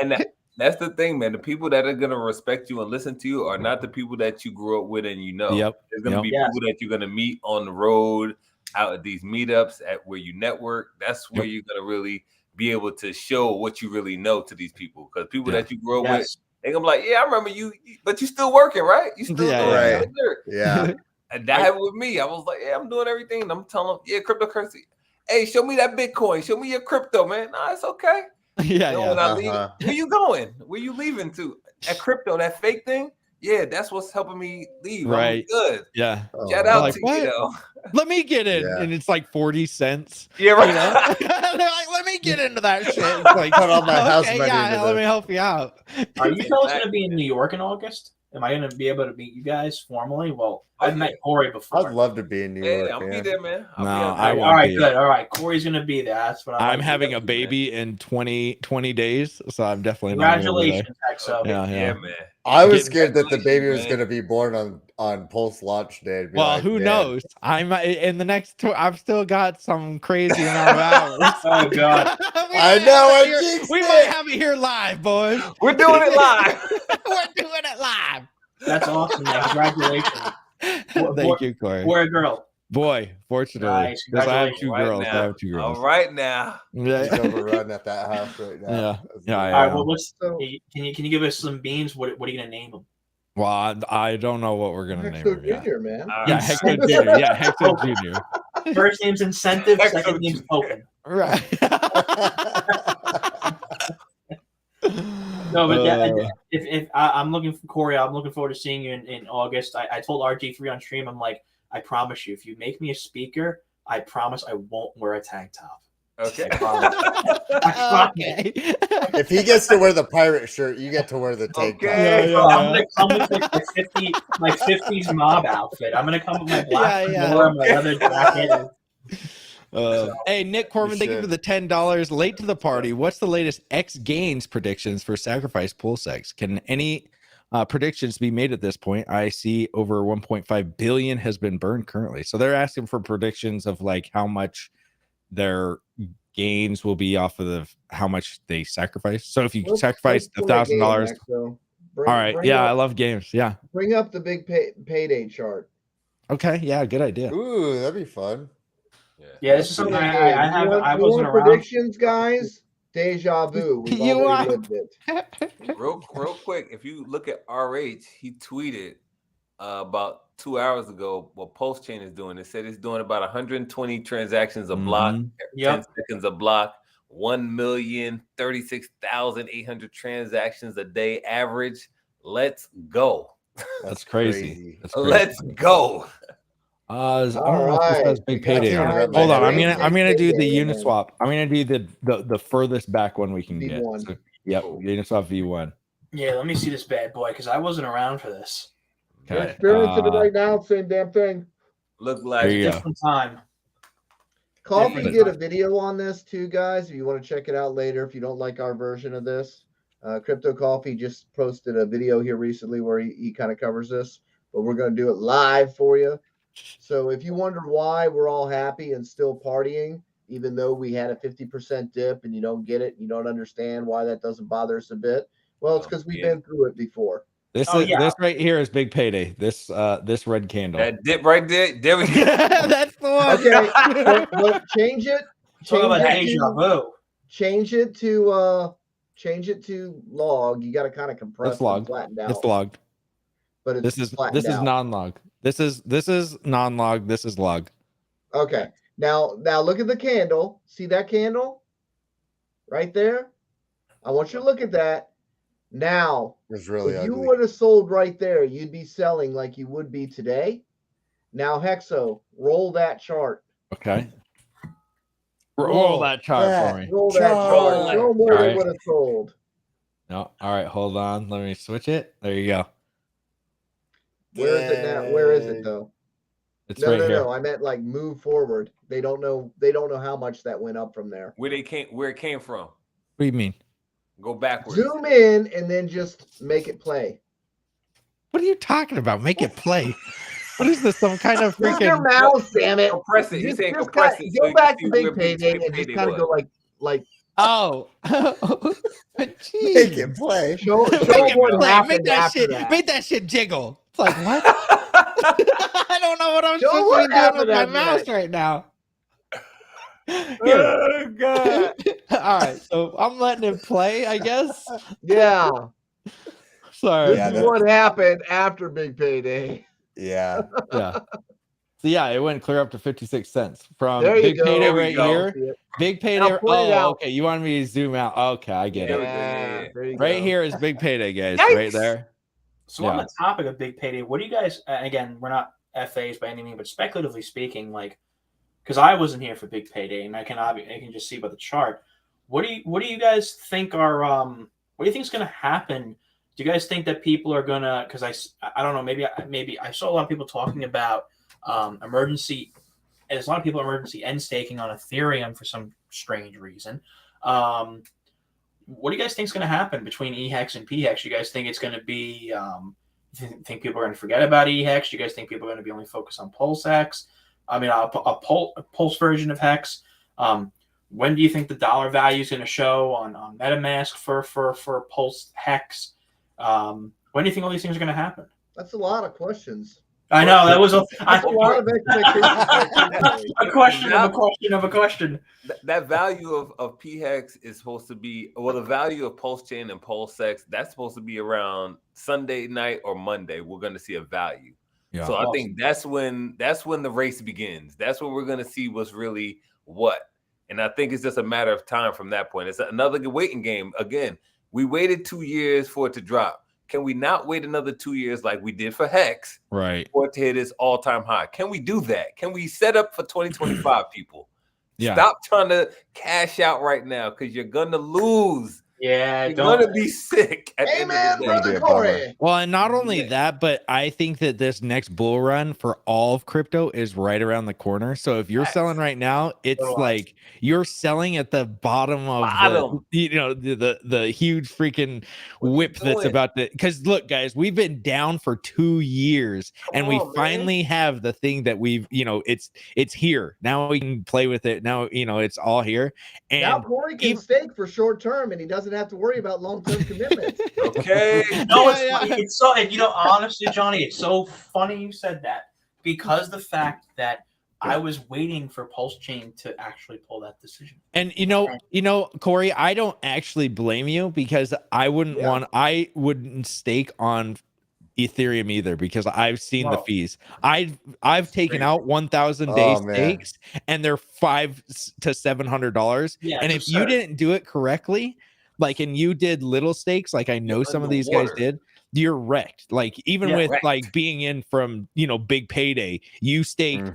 [SPEAKER 20] And that's the thing, man. The people that are gonna respect you and listen to you are not the people that you grew up with and
[SPEAKER 1] Yep.
[SPEAKER 20] There's gonna be people that you're gonna meet on the road, out at these meetups, at where you network. That's where you're gonna really be able to show what you really know to these people. Because people that you grew up with, they're gonna be like, yeah, I remember you, but you still working, right? You still doing
[SPEAKER 17] right.
[SPEAKER 20] Yeah. And that happened with me. I was like, yeah, I'm doing everything. And I'm telling them, yeah, cryptocurrency. Hey, show me that Bitcoin. Show me your crypto, man. Nah, it's okay. When I leave, where you going? Where you leaving to? That crypto, that fake thing? Yeah, that's what's helping me leave.
[SPEAKER 1] Right.
[SPEAKER 20] I'm good.
[SPEAKER 1] Yeah.
[SPEAKER 20] Shout out
[SPEAKER 1] like,
[SPEAKER 20] to
[SPEAKER 1] what? Let me get in. And it's like 40 cents.
[SPEAKER 20] Yeah, right.
[SPEAKER 1] They're like, let me get into that shit. It's like,
[SPEAKER 17] put all my house money
[SPEAKER 1] yeah,
[SPEAKER 17] into
[SPEAKER 1] let
[SPEAKER 17] this.
[SPEAKER 1] me help you out.
[SPEAKER 10] Are you fellas going to be in New York in August? Am I going to be able to meet you guys formally? Well, I've met Corey before.
[SPEAKER 17] I'd love to be in New York.
[SPEAKER 20] I'll be there, man.
[SPEAKER 1] No, I won't
[SPEAKER 10] all right,
[SPEAKER 1] be.
[SPEAKER 10] good. All right, Corey's going to be there. That's what
[SPEAKER 1] I'm having a baby in 20 days, so I'm definitely not
[SPEAKER 10] Congratulations, Exo.
[SPEAKER 1] Yeah,
[SPEAKER 20] man.
[SPEAKER 17] I was scared that the baby was going to be born on Pulse launch day.
[SPEAKER 1] Well, who knows? I'm in the next. I've still got some crazy amount of hours.
[SPEAKER 10] Oh God!
[SPEAKER 17] I know.
[SPEAKER 1] We might have it here live, boys.
[SPEAKER 20] We're doing it live.
[SPEAKER 1] We're doing it live.
[SPEAKER 10] That's awesome, man. Congratulations.
[SPEAKER 1] Thank you, Corey.
[SPEAKER 10] Boy or girl?
[SPEAKER 1] Boy, fortunately.
[SPEAKER 10] Nice.
[SPEAKER 1] Because I have two
[SPEAKER 20] Right
[SPEAKER 1] girls.
[SPEAKER 20] now.
[SPEAKER 1] I have two girls.
[SPEAKER 20] All right now.
[SPEAKER 17] He's overrun at that house right now.
[SPEAKER 1] Yeah.
[SPEAKER 10] All right. Well, can you give us some beans? What are you gonna name them?
[SPEAKER 1] Well, I don't know what we're gonna name her yet.
[SPEAKER 19] Junior, man.
[SPEAKER 1] Yeah, Hector Junior. Yeah, Hector Junior.
[SPEAKER 10] First name's incentive. Second name's token.
[SPEAKER 1] Right.
[SPEAKER 10] No, but if I'm looking for Corey, I'm looking forward to seeing you in August. I told RG3 on stream, I'm like, I promise you, if you make me a speaker, I promise I won't wear a tank top.
[SPEAKER 20] Okay.
[SPEAKER 10] I promise.
[SPEAKER 1] Okay.
[SPEAKER 17] If he gets to wear the pirate shirt, you get to wear the tank top.
[SPEAKER 10] I'm gonna come with my 50s mob outfit. I'm gonna come with my black fedora, my leather jacket.
[SPEAKER 1] Hey, Nick Corbin, thank you for the $10. Late to the party. What's the latest X gains predictions for sacrifice PulseX? Can any predictions be made at this point? I see over 1.5 billion has been burned currently. So they're asking for predictions of like how much their gains will be off of how much they sacrifice. So if you sacrifice $1,000, all right. Yeah, I love games. Yeah.
[SPEAKER 19] Bring up the big payday chart.
[SPEAKER 1] Okay. Yeah. Good idea.
[SPEAKER 17] Ooh, that'd be fun.
[SPEAKER 10] Yeah, this is something I wasn't around.
[SPEAKER 19] Predictions, guys. Deja vu. We've already lived it.
[SPEAKER 20] Real quick, if you look at RH, he tweeted about 2 hours ago what PulseChain is doing. It said it's doing about 120 transactions a block, 10 seconds a block, 1,036,800 transactions a day average. Let's go.
[SPEAKER 1] That's crazy.
[SPEAKER 20] Let's go.
[SPEAKER 1] I don't know if this has big payday on it. Hold on, I'm gonna do the Uniswap. I'm gonna do the furthest back one we can get. So, yep, Uniswap V1.
[SPEAKER 10] Yeah, let me see this bad boy because I wasn't around for this.
[SPEAKER 19] You're experiencing it right now, same damn thing.
[SPEAKER 20] Look like
[SPEAKER 10] different time.
[SPEAKER 19] Coffee did a video on this too, guys. If you want to check it out later, if you don't like our version of this, Crypto Coffee just posted a video here recently where he kind of covers this, but we're going to do it live for you. So if you wonder why we're all happy and still partying, even though we had a 50% dip and you don't get it, you don't understand why that doesn't bother us a bit. Well, it's because we've been through it before.
[SPEAKER 1] This right here is big payday. This red candle.
[SPEAKER 20] That dip right there. There we go.
[SPEAKER 1] That's the one.
[SPEAKER 19] Okay, but change it. Change it to log. You got to kind of compress and flatten out.
[SPEAKER 1] It's logged.
[SPEAKER 19] But
[SPEAKER 1] this is non-log. This is non-log. This is log.
[SPEAKER 19] Okay. Now look at the candle. See that candle right there? I want you to look at that. Now,
[SPEAKER 17] it's really
[SPEAKER 19] if you would have sold right there, you'd be selling like you would be today. Now, Hexo, roll that chart.
[SPEAKER 1] Okay. Roll that chart for me.
[SPEAKER 19] Roll that chart. Show more than would have sold.
[SPEAKER 1] No. All right. Hold on. Let me switch it. There you go.
[SPEAKER 19] Where is it now? Where is it though?
[SPEAKER 1] It's
[SPEAKER 19] no,
[SPEAKER 1] right
[SPEAKER 19] no,
[SPEAKER 1] here.
[SPEAKER 19] no. I meant like move forward. They don't know. They don't know how much that went up from there.
[SPEAKER 20] Where it came from.
[SPEAKER 1] What do you mean?
[SPEAKER 20] Go backwards.
[SPEAKER 19] Zoom in and then just make it play.
[SPEAKER 1] What are you talking about? Make it play. What is this? Some kind of
[SPEAKER 19] Use your
[SPEAKER 1] freaking
[SPEAKER 19] mouse, damn it.
[SPEAKER 20] Compress it. He's saying
[SPEAKER 19] Just
[SPEAKER 20] compress it. So
[SPEAKER 19] go
[SPEAKER 20] you can
[SPEAKER 19] back
[SPEAKER 20] see
[SPEAKER 19] to
[SPEAKER 20] where
[SPEAKER 19] Big Payday and just kind of go like.
[SPEAKER 1] Oh.
[SPEAKER 17] Make it play.
[SPEAKER 19] Show
[SPEAKER 1] Make
[SPEAKER 19] what happened
[SPEAKER 1] Make that
[SPEAKER 19] after
[SPEAKER 1] shit.
[SPEAKER 19] that.
[SPEAKER 1] Make that shit jiggle. It's like what? I don't know what I'm
[SPEAKER 19] Show
[SPEAKER 1] supposed
[SPEAKER 19] what
[SPEAKER 1] to be doing with
[SPEAKER 19] happened
[SPEAKER 1] my
[SPEAKER 19] after
[SPEAKER 1] mouse
[SPEAKER 19] that.
[SPEAKER 1] right now. Here.
[SPEAKER 20] Oh God.
[SPEAKER 1] All right, so I'm letting it play, I guess.
[SPEAKER 19] Yeah.
[SPEAKER 1] Sorry.
[SPEAKER 19] This is what happened after Big Payday.
[SPEAKER 17] Yeah.
[SPEAKER 1] Yeah. So yeah, it went clear up to 56 cents from
[SPEAKER 19] There you
[SPEAKER 1] Big
[SPEAKER 19] go.
[SPEAKER 1] Payday
[SPEAKER 19] There we
[SPEAKER 1] right
[SPEAKER 19] go.
[SPEAKER 1] here.
[SPEAKER 19] See it.
[SPEAKER 1] Big
[SPEAKER 19] Now
[SPEAKER 1] Payday.
[SPEAKER 19] point it
[SPEAKER 1] Oh,
[SPEAKER 19] out.
[SPEAKER 1] okay. You wanted me to zoom out. Okay, I get it.
[SPEAKER 19] Yeah, there you
[SPEAKER 1] Right
[SPEAKER 19] go.
[SPEAKER 1] here is Big Payday, guys.
[SPEAKER 10] Yikes!
[SPEAKER 1] Right there.
[SPEAKER 10] So on the topic of Big Payday, what do you guys? Again, we're not FAs by any means, but speculatively speaking, like, because I wasn't here for Big Payday, and I can just see by the chart. What do you guys think are what do you think is going to happen? Do you guys think that people are gonna? Because I don't know. Maybe I saw a lot of people talking about emergency. And there's a lot of people emergency end staking on Ethereum for some strange reason. What do you guys think is going to happen between EHEX and PHEX? You guys think it's going to be? Think people are going to forget about EHEX? Do you guys think people are going to be only focused on PulseX? I mean, a Pulse version of Hex. When do you think the dollar value is going to show on MetaMask for Pulse Hex? When do you think all these things are going to happen?
[SPEAKER 19] That's a lot of questions.
[SPEAKER 10] I know that was a
[SPEAKER 19] lot of expectations.
[SPEAKER 10] a question of a question of a question.
[SPEAKER 20] That value of PHEX is supposed to be, well, the value of PulseChain and PulseX, that's supposed to be around Sunday night or Monday. We're going to see a value.
[SPEAKER 1] Yeah.
[SPEAKER 20] So I think that's when the race begins. That's when we're going to see what's really what. And I think it's just a matter of time from that point. It's another waiting game. Again, we waited 2 years for it to drop. Can we not wait another 2 years like we did for Hex?
[SPEAKER 1] Right.
[SPEAKER 20] For it to hit its all-time high. Can we do that? Can we set up for 2025, people?
[SPEAKER 1] Yeah.
[SPEAKER 20] Stop trying to cash out right now because you're gonna lose.
[SPEAKER 10] Yeah,
[SPEAKER 20] you're gonna be sick at the end of the day.
[SPEAKER 19] Corey.
[SPEAKER 1] Well, and not only that, but I think that this next bull run for all of crypto is right around the corner. So if you're selling right now, it's like you're selling at the bottom of the huge freaking whip that's about to. Because look, guys, we've been down for 2 years, and we finally have the thing that we've it's here now. We can play with it now. It's all here. And
[SPEAKER 19] Now Corey can stake for short term, and he doesn't have to worry about long term commitments.
[SPEAKER 20] Okay.
[SPEAKER 10] No, it's funny. It's so, and honestly, Johnny, it's so funny you said that because the fact that I was waiting for PulseChain to actually pull that decision.
[SPEAKER 1] And Corey, I don't actually blame you because I wouldn't stake on Ethereum either because I've seen the fees. I've taken out 1,000 day stakes and they're $500 to $700.
[SPEAKER 10] Yeah,
[SPEAKER 1] and if you didn't do it correctly, like, and you did little stakes, like I know some of these guys did, you're wrecked. Like even with like being in from Big Payday, you staked.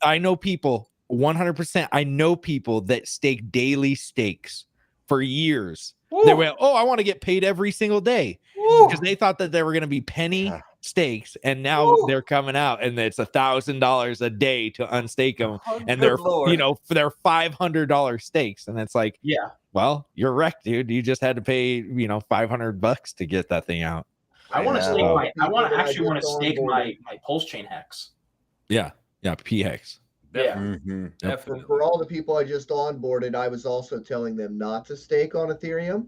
[SPEAKER 1] I know people 100%. I know people that stake daily stakes for years. They went, oh, I want to get paid every single day because they thought that they were going to be penny stakes, and now they're coming out and it's $1,000 a day to unstake them, and they're for their $500 stakes, and it's like, well, you're wrecked, dude. You just had to pay $500 to get that thing out.
[SPEAKER 10] I want to stake my. I want to stake my PulseChain Hex.
[SPEAKER 1] Yeah, PHEX.
[SPEAKER 10] Yeah.
[SPEAKER 19] Definitely. For all the people I just onboarded, I was also telling them not to stake on Ethereum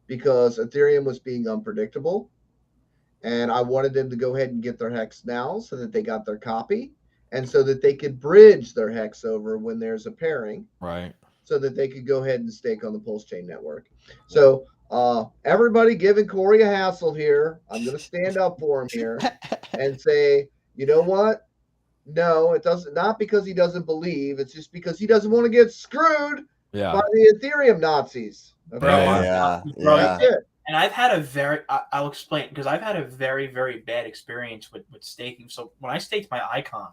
[SPEAKER 19] because Ethereum was being unpredictable. And I wanted them to go ahead and get their Hex now so that they got their copy and so that they could bridge their Hex over when there's a pairing.
[SPEAKER 1] Right.
[SPEAKER 19] So that they could go ahead and stake on the PulseChain network. So everybody giving Corey a hassle here. I'm going to stand up for him here and say, you know what? No, it doesn't. Not because he doesn't believe. It's just because he doesn't want to get screwed by the Ethereum Nazis. Okay?
[SPEAKER 10] That's it. And I've had I'll explain because I've had a very, very bad experience with staking. So when I staked my Icon,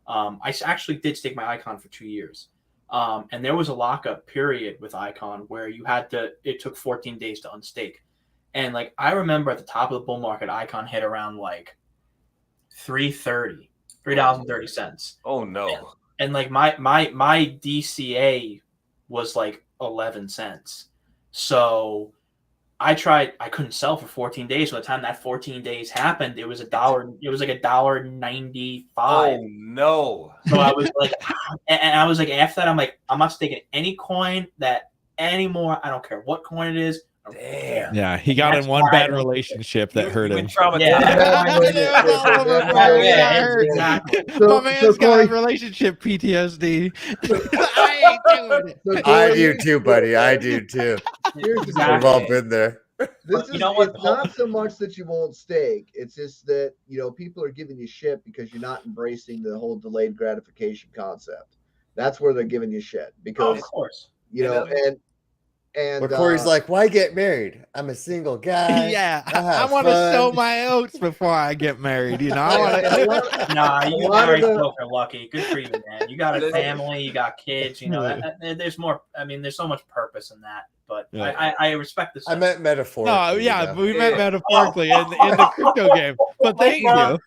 [SPEAKER 10] I actually did stake my Icon for 2 years. And there was a lockup period with Icon where it took 14 days to unstake. And like, I remember at the top of the bull market, Icon hit around like 330. $3.30.
[SPEAKER 20] Oh no.
[SPEAKER 10] And like my DCA was like 11 cents. So I couldn't sell for 14 days. By the time that 14 days happened, it was $1. It was like $1.95.
[SPEAKER 20] Oh no.
[SPEAKER 10] So I was like, and I was like, after that, I'm like, I'm not staking any coin that anymore. I don't care what coin it is.
[SPEAKER 20] Damn.
[SPEAKER 1] Yeah, he got in one bad relationship that hurt him.
[SPEAKER 10] Exactly.
[SPEAKER 1] My man's got a relationship PTSD. I ain't doing it.
[SPEAKER 17] I do too, buddy. I do too. We've all been there.
[SPEAKER 19] This is it's not so much that you won't stake. It's just that people are giving you shit because you're not embracing the whole delayed gratification concept. That's where they're giving you shit because
[SPEAKER 10] of course
[SPEAKER 19] and
[SPEAKER 17] but Corey's like, why get married? I'm a single guy.
[SPEAKER 1] Yeah, I want to sow my oats before I get married. I want to.
[SPEAKER 10] Nah, you married yourself are lucky. Good for you, man. You got a family, you got kids. There's more. I mean, there's so much purpose in that. But I respect this.
[SPEAKER 17] I meant metaphorically.
[SPEAKER 1] No, yeah, we meant metaphorically in the crypto game. But thank you.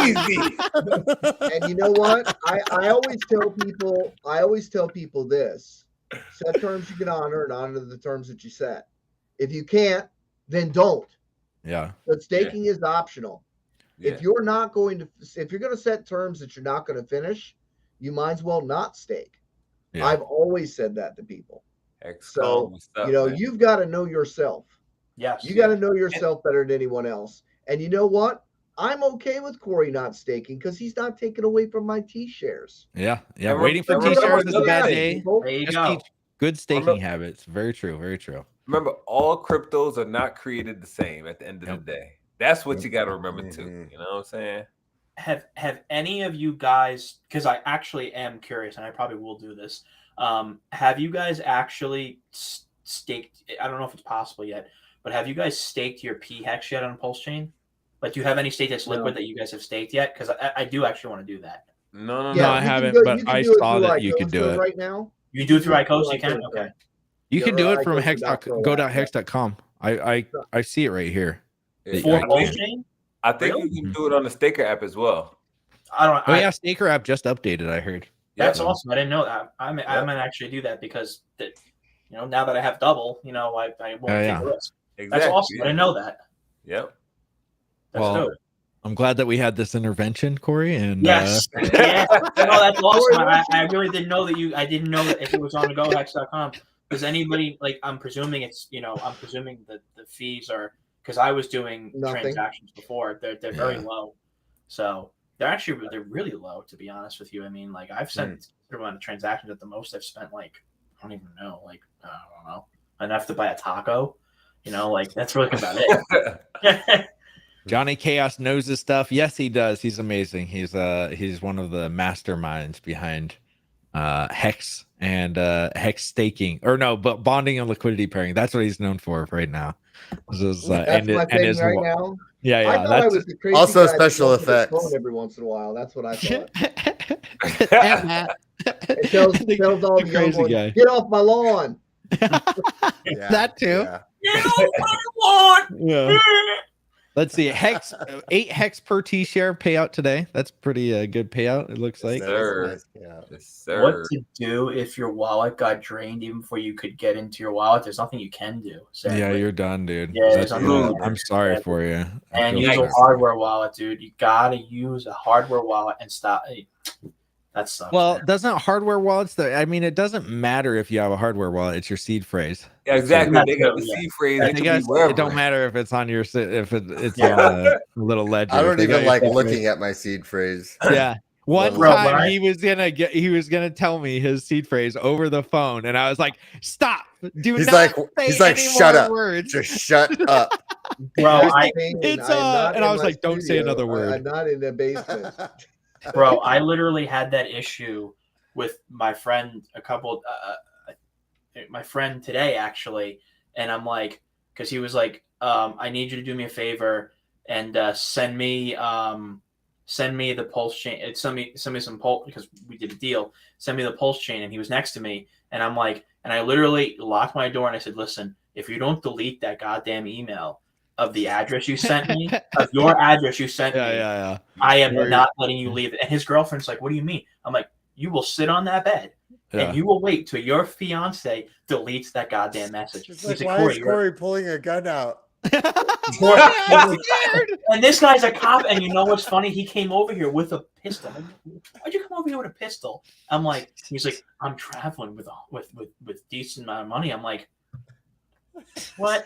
[SPEAKER 20] Easy.
[SPEAKER 19] And you know what? I always tell people this. Set terms you can honor and honor the terms that you set. If you can't, then don't.
[SPEAKER 1] Yeah.
[SPEAKER 19] But staking is optional. Yeah. If you're going to set terms that you're not going to finish, you might as well not stake. Yeah. I've always said that to people. So, you've got to know yourself.
[SPEAKER 10] Yes.
[SPEAKER 19] You got to know yourself better than anyone else. And you know what? I'm okay with Corey not staking because he's not taking away from my T shares.
[SPEAKER 1] Yeah. Waiting for T shares is a bad day.
[SPEAKER 10] There you go.
[SPEAKER 1] Good staking habits. Very true. Very true.
[SPEAKER 20] Remember, all cryptos are not created the same at the end of the day. That's what you got to remember too. You know what I'm saying?
[SPEAKER 10] Have any of you guys, because I actually am curious, and I probably will do this. Have you guys actually staked? I don't know if it's possible yet, but have you guys staked your P hex yet on Pulse Chain? Like, do you have any stake that's liquid that you guys have staked yet? Because I do actually want to do that.
[SPEAKER 20] No,
[SPEAKER 1] I haven't, but I saw that you could do it
[SPEAKER 19] right now.
[SPEAKER 10] You do it through ICOs, you can? Okay.
[SPEAKER 1] You can do it from go.hex.com. I see it right here.
[SPEAKER 10] For Pulse Chain?
[SPEAKER 20] I think you can do it on the Staker app as well.
[SPEAKER 1] Yeah, Staker app just updated, I heard.
[SPEAKER 10] That's awesome. I didn't know that. I might actually do that because now that I have double, I won't take a risk. Exactly. That's awesome. I didn't know that.
[SPEAKER 20] Yep.
[SPEAKER 1] Well, I'm glad that we had this intervention, Corey. And
[SPEAKER 10] yes, yeah, no, that's awesome. I really didn't know that I didn't know that if it was on gohex.com. Does anybody I'm presuming it's I'm presuming that the fees are because I was doing transactions before. They're very low, so they're really low to be honest with you. I mean, I've sent a amount of transactions. At the most I've spent I don't even know, I don't know, enough to buy a taco. That's really about it.
[SPEAKER 1] Johnny Chaos knows his stuff. Yes, he does. He's amazing. He's one of the masterminds behind Hex and Hex staking, but bonding and liquidity pairing. That's what he's known for right now.
[SPEAKER 19] That's my thing right now.
[SPEAKER 1] Yeah.
[SPEAKER 19] I thought I was the crazy
[SPEAKER 17] also
[SPEAKER 19] guy
[SPEAKER 17] special
[SPEAKER 19] that goes to the
[SPEAKER 17] effects
[SPEAKER 19] phone every once in a while. That's what I thought. It tells all the
[SPEAKER 1] crazy
[SPEAKER 19] young
[SPEAKER 1] guy.
[SPEAKER 19] ones, get off my lawn.
[SPEAKER 1] That too.
[SPEAKER 17] Yeah.
[SPEAKER 10] Get off my lawn.
[SPEAKER 1] Yeah. Let's see. 8 hex per T share payout today. That's pretty good payout. It looks like.
[SPEAKER 20] Yes, sir.
[SPEAKER 10] What to do if your wallet got drained even before you could get into your wallet? There's nothing you can do. Sadly.
[SPEAKER 1] Yeah, you're done, dude.
[SPEAKER 10] Yeah,
[SPEAKER 1] I'm sorry for you.
[SPEAKER 10] And use a hardware wallet, dude. You gotta use a hardware wallet and stop. That sucks.
[SPEAKER 1] Well, doesn't hardware wallets? It doesn't matter if you have a hardware wallet. It's your seed phrase.
[SPEAKER 20] Yeah, exactly. They got the seed phrase.
[SPEAKER 1] It don't matter if it's on your it's on a little ledger.
[SPEAKER 17] I don't even like looking at my seed phrase.
[SPEAKER 1] Yeah. One time he was gonna tell me his seed phrase over the phone, and I was like, "Stop!
[SPEAKER 17] He's like, shut up! Words. Just shut up!"
[SPEAKER 10] Bro,
[SPEAKER 1] and I was like, "Don't say another word."
[SPEAKER 19] I'm not in the basement.
[SPEAKER 10] Bro, I literally had that issue with my friend my friend today actually, and I'm like, because he was like, I need you to do me a favor and send me the Pulse chain. Send me some Pulse because we did a deal. Send me the Pulse chain, and he was next to me, and I'm like, and I literally locked my door and I said, listen, if you don't delete that goddamn email, of the address you sent me, of your address you sent me.
[SPEAKER 1] Yeah.
[SPEAKER 10] I am not letting you leave it. And his girlfriend's like, what do you mean? I'm like, you will sit on that bed and you will wait till your fiance deletes that goddamn message.
[SPEAKER 17] It's like, why is Corey pulling a gun out?
[SPEAKER 10] And this guy's a cop, and you know what's funny? He came over here with a pistol. I'm like, why'd you come over here with a pistol? I'm like, he's like, I'm traveling with decent amount of money. I'm like, what,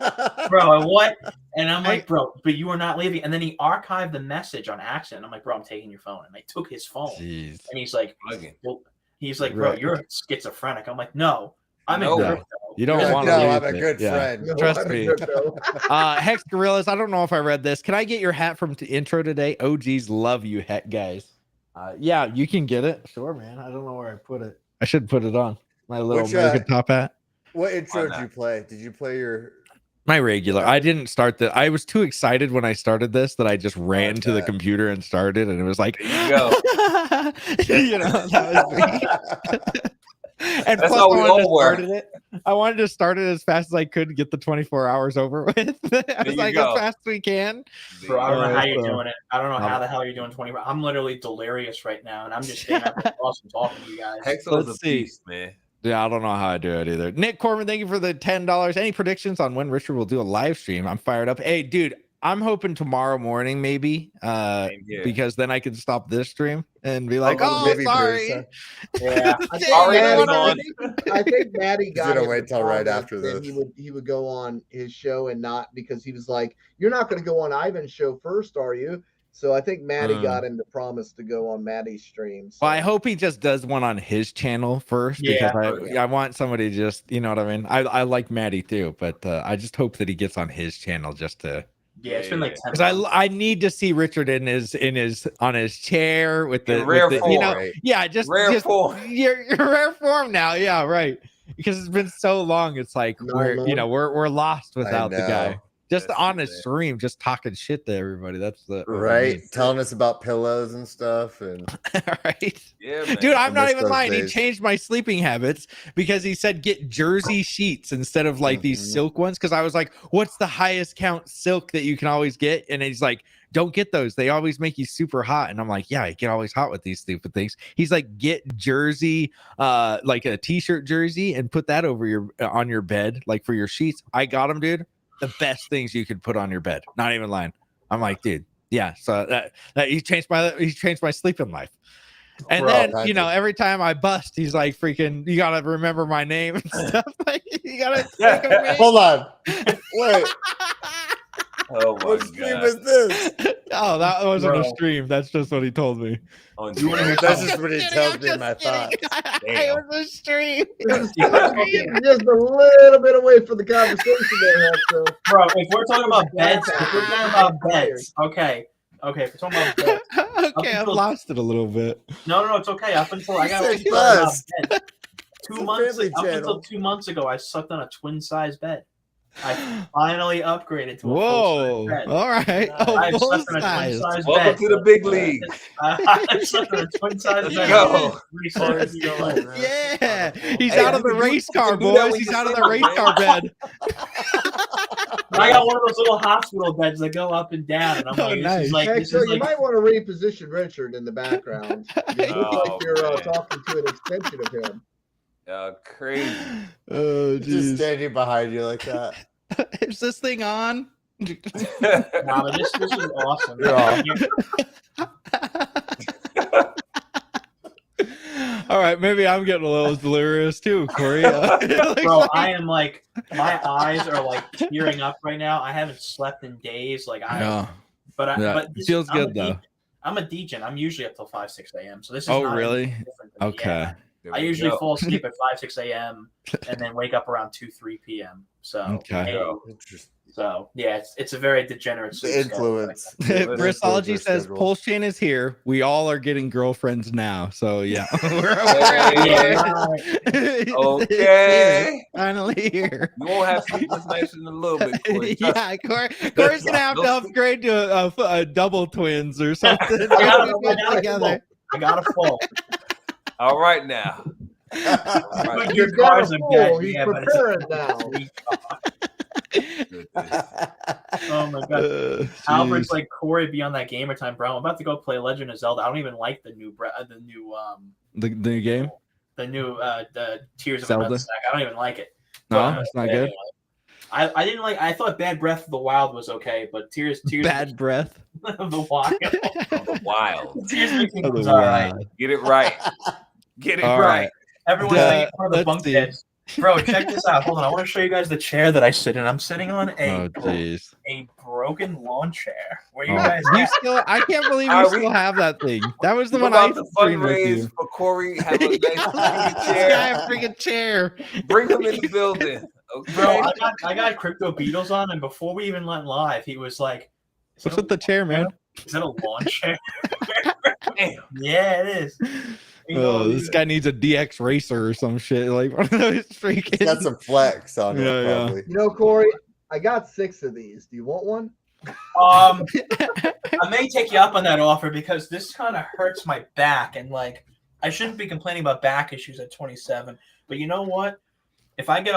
[SPEAKER 10] bro? What? And I'm like, bro, but you are not leaving. And then he archived the message on accident. I'm like, bro, I'm taking your phone. And I took his phone.
[SPEAKER 1] Jeez.
[SPEAKER 10] And he's like, well, bro, you're schizophrenic. I'm like, no, I'm in crypto.
[SPEAKER 1] You don't want to
[SPEAKER 17] No,
[SPEAKER 1] lose
[SPEAKER 17] I'm a
[SPEAKER 1] it.
[SPEAKER 17] good friend.
[SPEAKER 1] No, trust me. Hex Gorillas, I don't know if I read this. Can I get your hat from intro today? OGs love you, Heck guys. Yeah, you can get it. Sure, man. I don't know where I put it. I should put it on my little American top hat.
[SPEAKER 17] What intro did you play? Did you play
[SPEAKER 1] my regular? I didn't start the. I was too excited when I started this that I just ran to the computer and started, and it was like,
[SPEAKER 20] there you go.
[SPEAKER 1] You know, that was me. And
[SPEAKER 20] That's
[SPEAKER 1] plus,
[SPEAKER 20] how we all work.
[SPEAKER 1] I wanted to start it as fast as I could, get the 24 hours over with. I was like, as fast as we can.
[SPEAKER 10] Bro, I don't know how you're doing it. I don't know how the hell you're doing 24. I'm literally delirious right now, and I'm just standing up and awesome talking to you guys.
[SPEAKER 20] Hexo's a beast, man.
[SPEAKER 1] Yeah, I don't know how I do it either. Nick Corbin, thank you for the $10. Any predictions on when Richard will do a live stream? I'm fired up. Hey, dude, I'm hoping tomorrow morning, maybe, because then I can stop this stream and be like, "Oh, sorry."
[SPEAKER 19] Yeah, I think Maddie got
[SPEAKER 17] gonna wait till right after
[SPEAKER 19] this.
[SPEAKER 17] this.
[SPEAKER 19] He would go on his show and not, because he was like, "You're not going to go on Ivan's show first, are you?" So I think Maddie got him to promise to go on Maddie's stream. So.
[SPEAKER 1] Well, I hope he just does one on his channel first, because I want somebody just, you know what I mean. I like Maddie too, but I just hope that he gets on his channel just to.
[SPEAKER 10] Yeah, it's been like 10
[SPEAKER 1] because I need to see Richard on his chair with the
[SPEAKER 20] rare
[SPEAKER 1] form,
[SPEAKER 20] you know,
[SPEAKER 1] just
[SPEAKER 20] rare form.
[SPEAKER 1] Your rare form now, yeah, right. Because it's been so long, it's like we're lost without the guy. Just on his stream, just talking shit to everybody. That's the
[SPEAKER 17] right, telling us about pillows and stuff, and
[SPEAKER 1] right.
[SPEAKER 20] Yeah, man.
[SPEAKER 1] Dude, I'm not even lying. He changed my sleeping habits because he said get jersey sheets instead of like these silk ones. Because I was like, what's the highest count silk that you can always get? And he's like, don't get those. They always make you super hot. And I'm like, yeah, I get always hot with these stupid things. He's like, get jersey, like a t-shirt jersey, and put that over on your bed, like for your sheets. I got him, dude. The best things you could put on your bed. Not even lying. I'm like, dude, yeah. So that he changed my sleeping life. And then every time I bust, he's like, freaking, you gotta remember my name and stuff. Like, you gotta think of me.
[SPEAKER 17] Hold on. Wait.
[SPEAKER 20] Oh my
[SPEAKER 17] what stream is this?
[SPEAKER 1] Oh, that wasn't a stream. That's just what he told me.
[SPEAKER 17] That's just what he tells me in my thoughts.
[SPEAKER 1] It was a stream.
[SPEAKER 19] Just a little bit away from the conversation there, so.
[SPEAKER 10] Bro, if we're talking about beds, okay. Okay, if we're talking about beds.
[SPEAKER 1] Okay, I've lost it a little bit.
[SPEAKER 10] No, it's okay. Up until I got
[SPEAKER 17] He said
[SPEAKER 10] 2 months ago, I slept on a twin size bed. I finally upgraded to a
[SPEAKER 1] Whoa!
[SPEAKER 10] full-size bed.
[SPEAKER 1] All right.
[SPEAKER 10] I slept on a twin-size
[SPEAKER 20] Welcome
[SPEAKER 10] bed.
[SPEAKER 20] to the big league.
[SPEAKER 10] I slept on a twin-size bed.
[SPEAKER 20] Go.
[SPEAKER 1] Yeah, he's out of the race car, boys. He's out of the race car bed.
[SPEAKER 10] I got one of those little hospital beds that go up and down, and I'm like,
[SPEAKER 1] nice.
[SPEAKER 10] this is like,
[SPEAKER 19] So you might want to reposition Richard in the background. You look like you're talking to an extension of him.
[SPEAKER 20] Crazy.
[SPEAKER 1] Oh,
[SPEAKER 17] just standing behind you like that.
[SPEAKER 1] Is this thing on?
[SPEAKER 10] Nah, but this is awesome.
[SPEAKER 17] You're off.
[SPEAKER 1] All right, maybe I'm getting a little delirious too, Corey.
[SPEAKER 10] Bro, I am like, my eyes are like tearing up right now. I haven't slept in days. Like but
[SPEAKER 1] it feels good though.
[SPEAKER 10] I'm a degen. I'm usually up till 5, 6 a.m. So this is
[SPEAKER 1] not really okay.
[SPEAKER 10] Yeah. I usually fall asleep at 5, 6 a.m. and then wake up around 2, 3 p.m. So So yeah, it's a very degenerate
[SPEAKER 17] influence.
[SPEAKER 1] Bristology says PULSECHAIN is here. We all are getting girlfriends now. So yeah.
[SPEAKER 20] Okay.
[SPEAKER 1] Finally here.
[SPEAKER 20] You won't have sleepless nights in a little bit. Corey.
[SPEAKER 1] Yeah, Corey's gonna have to upgrade to a double twins or something.
[SPEAKER 10] I got a full.
[SPEAKER 20] All right now.
[SPEAKER 10] Your cars are
[SPEAKER 19] full. He's prepared now.
[SPEAKER 10] Oh my god. Albert's like, Corey, be on that Gamer Time, bro. I'm about to go play Legend of Zelda. I don't even like the new
[SPEAKER 1] the new game.
[SPEAKER 10] The Tears of
[SPEAKER 1] Zelda?
[SPEAKER 10] Another Stack. I don't even like it.
[SPEAKER 1] No, it's not good.
[SPEAKER 10] Anyway. I didn't like. I thought Bad Breath of the Wild was okay, but Tears
[SPEAKER 1] Bad Breath
[SPEAKER 10] of the Wild.
[SPEAKER 20] The Wild.
[SPEAKER 10] Tears Mixing
[SPEAKER 1] Of the
[SPEAKER 10] was all right.
[SPEAKER 1] Wild.
[SPEAKER 20] Get it right. Get it
[SPEAKER 1] All
[SPEAKER 20] right.
[SPEAKER 1] right.
[SPEAKER 10] Everyone's making fun of the
[SPEAKER 1] let's
[SPEAKER 10] bunk
[SPEAKER 1] see.
[SPEAKER 10] beds. Bro, check this out. Hold on. I want to show you guys the chair that I sit in. I'm sitting on
[SPEAKER 1] Oh jeez.
[SPEAKER 10] a broken lawn chair. Where you
[SPEAKER 1] Oh,
[SPEAKER 10] guys
[SPEAKER 1] you
[SPEAKER 10] at?
[SPEAKER 1] still? I can't believe you
[SPEAKER 20] Are
[SPEAKER 1] still
[SPEAKER 20] we-
[SPEAKER 1] have that thing. That was the
[SPEAKER 20] We're
[SPEAKER 1] one I
[SPEAKER 20] about to
[SPEAKER 1] streamed with
[SPEAKER 20] fundraise
[SPEAKER 1] you.
[SPEAKER 20] for Corey. Have a nice freaking
[SPEAKER 1] This
[SPEAKER 20] chair.
[SPEAKER 1] guy a freaking chair.
[SPEAKER 20] Bring him in the building. Okay.
[SPEAKER 10] Bro, I got Crypto Beatles on, and before we even went live, he was like,
[SPEAKER 1] What's with the chair, man?
[SPEAKER 10] "Is that a lawn chair?" Damn. Yeah, it is. You know,
[SPEAKER 1] Oh, this guy needs a DX racer or some shit. Like one of those freaking.
[SPEAKER 17] It's got some flex on it,
[SPEAKER 1] Yeah, yeah.
[SPEAKER 17] probably.
[SPEAKER 19] You know, Corey, I got 6 of these. Do you want one?
[SPEAKER 10] I may take you up on that offer because this kind of hurts my back, and like I shouldn't be complaining about back issues at 27. But you know what? If I get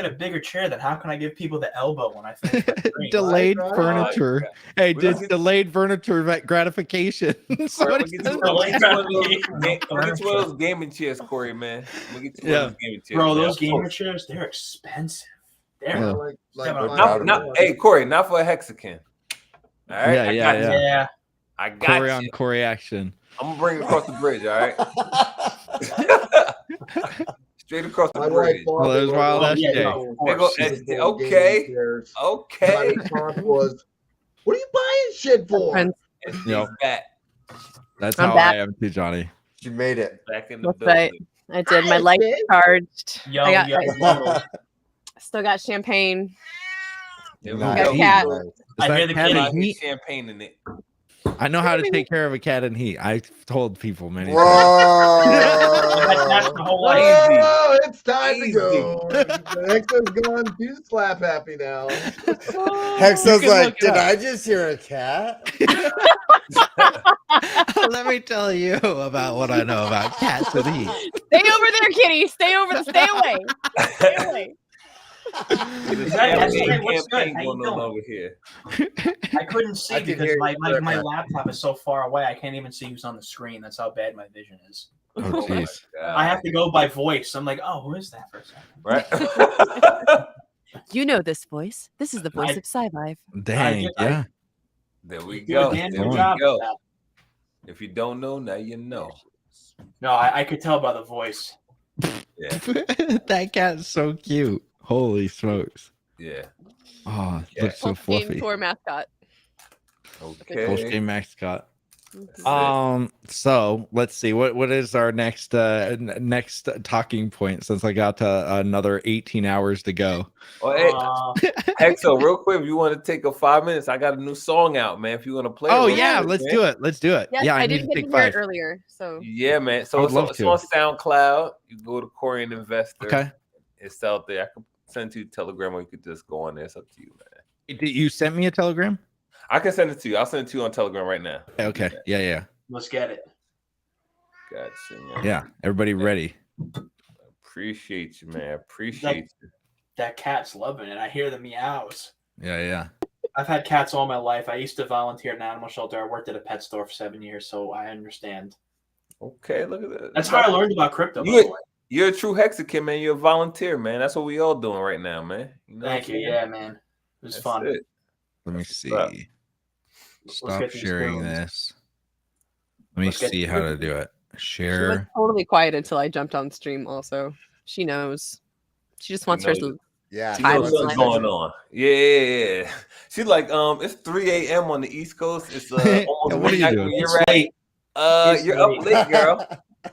[SPEAKER 10] a bigger chair, then how can I give people the elbow when I finish my drink?
[SPEAKER 1] Delayed
[SPEAKER 19] Right, right.
[SPEAKER 1] furniture. Hey,
[SPEAKER 20] We
[SPEAKER 1] did
[SPEAKER 20] don't get-
[SPEAKER 1] delayed furniture gratification. So
[SPEAKER 20] We'll
[SPEAKER 1] what
[SPEAKER 20] get
[SPEAKER 1] is
[SPEAKER 20] you
[SPEAKER 1] this?
[SPEAKER 20] one of those gaming chairs, Corey, man. We'll get you one of those gaming chairs.
[SPEAKER 10] Bro,
[SPEAKER 20] man.
[SPEAKER 10] those gamer chairs, they're expensive. They're
[SPEAKER 1] Yeah.
[SPEAKER 19] Like
[SPEAKER 10] Not-
[SPEAKER 19] five
[SPEAKER 20] Not,
[SPEAKER 19] more.
[SPEAKER 20] hey, Corey, not for a hexagon. All right?
[SPEAKER 1] Yeah,
[SPEAKER 20] I
[SPEAKER 1] yeah,
[SPEAKER 20] got
[SPEAKER 1] yeah.
[SPEAKER 20] you.
[SPEAKER 10] yeah.
[SPEAKER 20] I got
[SPEAKER 1] Corey
[SPEAKER 20] you.
[SPEAKER 1] on Corey action.
[SPEAKER 20] I'm going to bring it across the bridge, all right? Straight across the
[SPEAKER 19] My wife
[SPEAKER 20] bridge.
[SPEAKER 19] bought
[SPEAKER 1] Oh, there's
[SPEAKER 19] me
[SPEAKER 1] wild
[SPEAKER 19] one of
[SPEAKER 1] ass
[SPEAKER 19] those
[SPEAKER 1] shit.
[SPEAKER 19] little
[SPEAKER 20] They go-
[SPEAKER 19] gaming
[SPEAKER 20] okay.
[SPEAKER 19] chairs. My
[SPEAKER 20] Okay.
[SPEAKER 19] response was, "What are you buying shit for?"
[SPEAKER 18] Friends.
[SPEAKER 20] It's
[SPEAKER 1] Yep.
[SPEAKER 20] back.
[SPEAKER 1] That's
[SPEAKER 18] I'm
[SPEAKER 1] how
[SPEAKER 18] back.
[SPEAKER 1] I am too, Johnny.
[SPEAKER 17] She made it.
[SPEAKER 20] Back in the
[SPEAKER 18] That's right.
[SPEAKER 20] building.
[SPEAKER 18] I did. My
[SPEAKER 19] Hi,
[SPEAKER 18] light
[SPEAKER 19] kid.
[SPEAKER 18] charged.
[SPEAKER 10] Yo,
[SPEAKER 18] I got,
[SPEAKER 10] yo, yo.
[SPEAKER 18] still got champagne.
[SPEAKER 20] There we
[SPEAKER 17] Nice.
[SPEAKER 20] go.
[SPEAKER 18] cat.
[SPEAKER 17] Nice.
[SPEAKER 1] Is
[SPEAKER 10] I
[SPEAKER 1] that
[SPEAKER 10] hear the
[SPEAKER 1] cat
[SPEAKER 10] kitty.
[SPEAKER 1] in
[SPEAKER 20] I need
[SPEAKER 1] heat?
[SPEAKER 20] champagne in it.
[SPEAKER 1] I know how to take care of a cat in heat. I've told people many times.
[SPEAKER 10] That's
[SPEAKER 17] Whoa.
[SPEAKER 10] the whole life.
[SPEAKER 19] Oh, it's time to go.
[SPEAKER 20] Easy.
[SPEAKER 19] The next one's gone too slap happy now.
[SPEAKER 17] Hexa's
[SPEAKER 1] can
[SPEAKER 17] like,
[SPEAKER 1] look it
[SPEAKER 17] did
[SPEAKER 1] up.
[SPEAKER 17] I just hear a cat?
[SPEAKER 1] Let me tell you about what I know about cats in heat.
[SPEAKER 18] Stay over there, kitty. Stay over. Stay away. Stay away.
[SPEAKER 20] There's
[SPEAKER 10] That's
[SPEAKER 20] campaign
[SPEAKER 10] right. What's good?
[SPEAKER 20] campaign
[SPEAKER 10] How you
[SPEAKER 20] going on
[SPEAKER 10] doing?
[SPEAKER 20] over here.
[SPEAKER 10] I couldn't see
[SPEAKER 17] I can
[SPEAKER 10] because
[SPEAKER 17] hear
[SPEAKER 10] my
[SPEAKER 17] you.
[SPEAKER 10] laptop is so far away. I can't even see who's on the screen. That's how bad my vision is.
[SPEAKER 1] Oh, jeez.
[SPEAKER 10] I have to go by voice. I'm like, oh, who is that for a second?
[SPEAKER 20] Right?
[SPEAKER 18] You know this voice. This is the voice
[SPEAKER 10] I-
[SPEAKER 18] of Sci-Vive.
[SPEAKER 1] Dang,
[SPEAKER 10] I-
[SPEAKER 1] yeah.
[SPEAKER 20] There we
[SPEAKER 10] Do a
[SPEAKER 20] go.
[SPEAKER 10] damn
[SPEAKER 20] There
[SPEAKER 10] good
[SPEAKER 20] we
[SPEAKER 10] job
[SPEAKER 20] go.
[SPEAKER 10] with that.
[SPEAKER 20] If you don't know, now you know.
[SPEAKER 10] No, I could tell by the voice.
[SPEAKER 20] Yeah.
[SPEAKER 1] That cat's so cute. Holy smokes.
[SPEAKER 20] Yeah.
[SPEAKER 1] Oh, it
[SPEAKER 20] Yeah.
[SPEAKER 1] looks so
[SPEAKER 18] Game
[SPEAKER 1] fluffy.
[SPEAKER 18] tour mascot.
[SPEAKER 20] Okay.
[SPEAKER 1] Full game mascot.
[SPEAKER 18] Mhm.
[SPEAKER 1] So let's see what is our next next talking point, since I got another 18 hours to go.
[SPEAKER 20] Oh, hey, Hexo, real quick, if you want to take a 5 minutes, I got a new song out, man. If you want to play,
[SPEAKER 1] Oh
[SPEAKER 20] real
[SPEAKER 1] yeah,
[SPEAKER 20] quick,
[SPEAKER 1] let's
[SPEAKER 20] man.
[SPEAKER 1] do it. Let's do it.
[SPEAKER 18] Yes,
[SPEAKER 1] Yeah,
[SPEAKER 18] I
[SPEAKER 1] need
[SPEAKER 18] didn't
[SPEAKER 1] to
[SPEAKER 18] get
[SPEAKER 1] take
[SPEAKER 18] to hear it
[SPEAKER 1] 5.
[SPEAKER 18] earlier. So
[SPEAKER 20] Yeah, man.
[SPEAKER 1] I
[SPEAKER 20] So
[SPEAKER 1] would
[SPEAKER 20] it's,
[SPEAKER 1] love
[SPEAKER 20] it's
[SPEAKER 1] to.
[SPEAKER 20] on SoundCloud. You go to Corey and Investor.
[SPEAKER 1] Okay.
[SPEAKER 20] It's out there. I can send you a Telegram, or you could just go on there. It's up to you, man.
[SPEAKER 1] Did you send me a telegram?
[SPEAKER 20] I can send it to you. I'll send it to you on Telegram right now.
[SPEAKER 1] Okay. Yeah.
[SPEAKER 10] Let's get it.
[SPEAKER 20] Gotcha, man.
[SPEAKER 1] Yeah. Everybody ready?
[SPEAKER 20] Appreciate you, man. Appreciate you.
[SPEAKER 10] That cat's loving it. I hear the meows.
[SPEAKER 1] Yeah.
[SPEAKER 10] I've had cats all my life. I used to volunteer at an animal shelter. I worked at a pet store for 7 years, so I understand.
[SPEAKER 20] Okay, look at that.
[SPEAKER 10] That's how I learned about crypto. By the way.
[SPEAKER 20] You're a true Hexakin, man. You're a volunteer, man. That's what we all doing right now, man. You know
[SPEAKER 10] Thank
[SPEAKER 20] what I'm
[SPEAKER 10] you.
[SPEAKER 20] saying?
[SPEAKER 10] Yeah, man. It was
[SPEAKER 20] That's
[SPEAKER 10] fun.
[SPEAKER 20] it.
[SPEAKER 1] Let me see.
[SPEAKER 20] up.
[SPEAKER 1] Stop
[SPEAKER 10] get these
[SPEAKER 1] sharing
[SPEAKER 10] spoons.
[SPEAKER 1] this. Let me
[SPEAKER 10] Let's get
[SPEAKER 1] see
[SPEAKER 10] these
[SPEAKER 1] how to
[SPEAKER 10] spoons.
[SPEAKER 1] do it.
[SPEAKER 18] she was
[SPEAKER 1] Share.
[SPEAKER 18] totally quiet until I jumped on stream. Also, she knows. She just wants
[SPEAKER 20] knows
[SPEAKER 18] her.
[SPEAKER 20] it.
[SPEAKER 17] Yeah.
[SPEAKER 20] She
[SPEAKER 18] Time
[SPEAKER 20] knows
[SPEAKER 18] is
[SPEAKER 20] something's
[SPEAKER 18] silent.
[SPEAKER 20] going on. Yeah. She's like, it's 3 a.m. on the East Coast. It's almost
[SPEAKER 1] What are you
[SPEAKER 20] midnight
[SPEAKER 1] doing?
[SPEAKER 20] where
[SPEAKER 10] It's
[SPEAKER 20] you're at.
[SPEAKER 10] late. It's
[SPEAKER 20] You're up
[SPEAKER 10] late.
[SPEAKER 20] late, girl.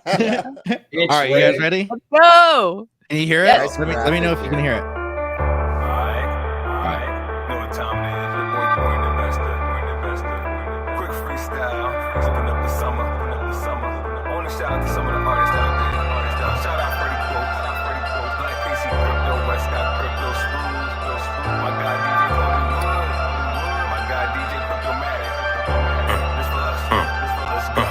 [SPEAKER 10] It's
[SPEAKER 1] All right, you
[SPEAKER 10] late.
[SPEAKER 1] guys ready?
[SPEAKER 18] Let's go.
[SPEAKER 1] Can you hear it?
[SPEAKER 18] Yes.
[SPEAKER 1] Let me know if you can hear it.
[SPEAKER 21] Alright. Know what time it is. Your boy Corey and Investor. Quick freestyle. Open up the summer. I want to shout out to some of the artists out there. Shout out Freddie Quote. Black Casey Crypto. West got Crypto Smooth. My guy DJ Hollywood. My guy DJ Cryptomatic. This for us. Let's go.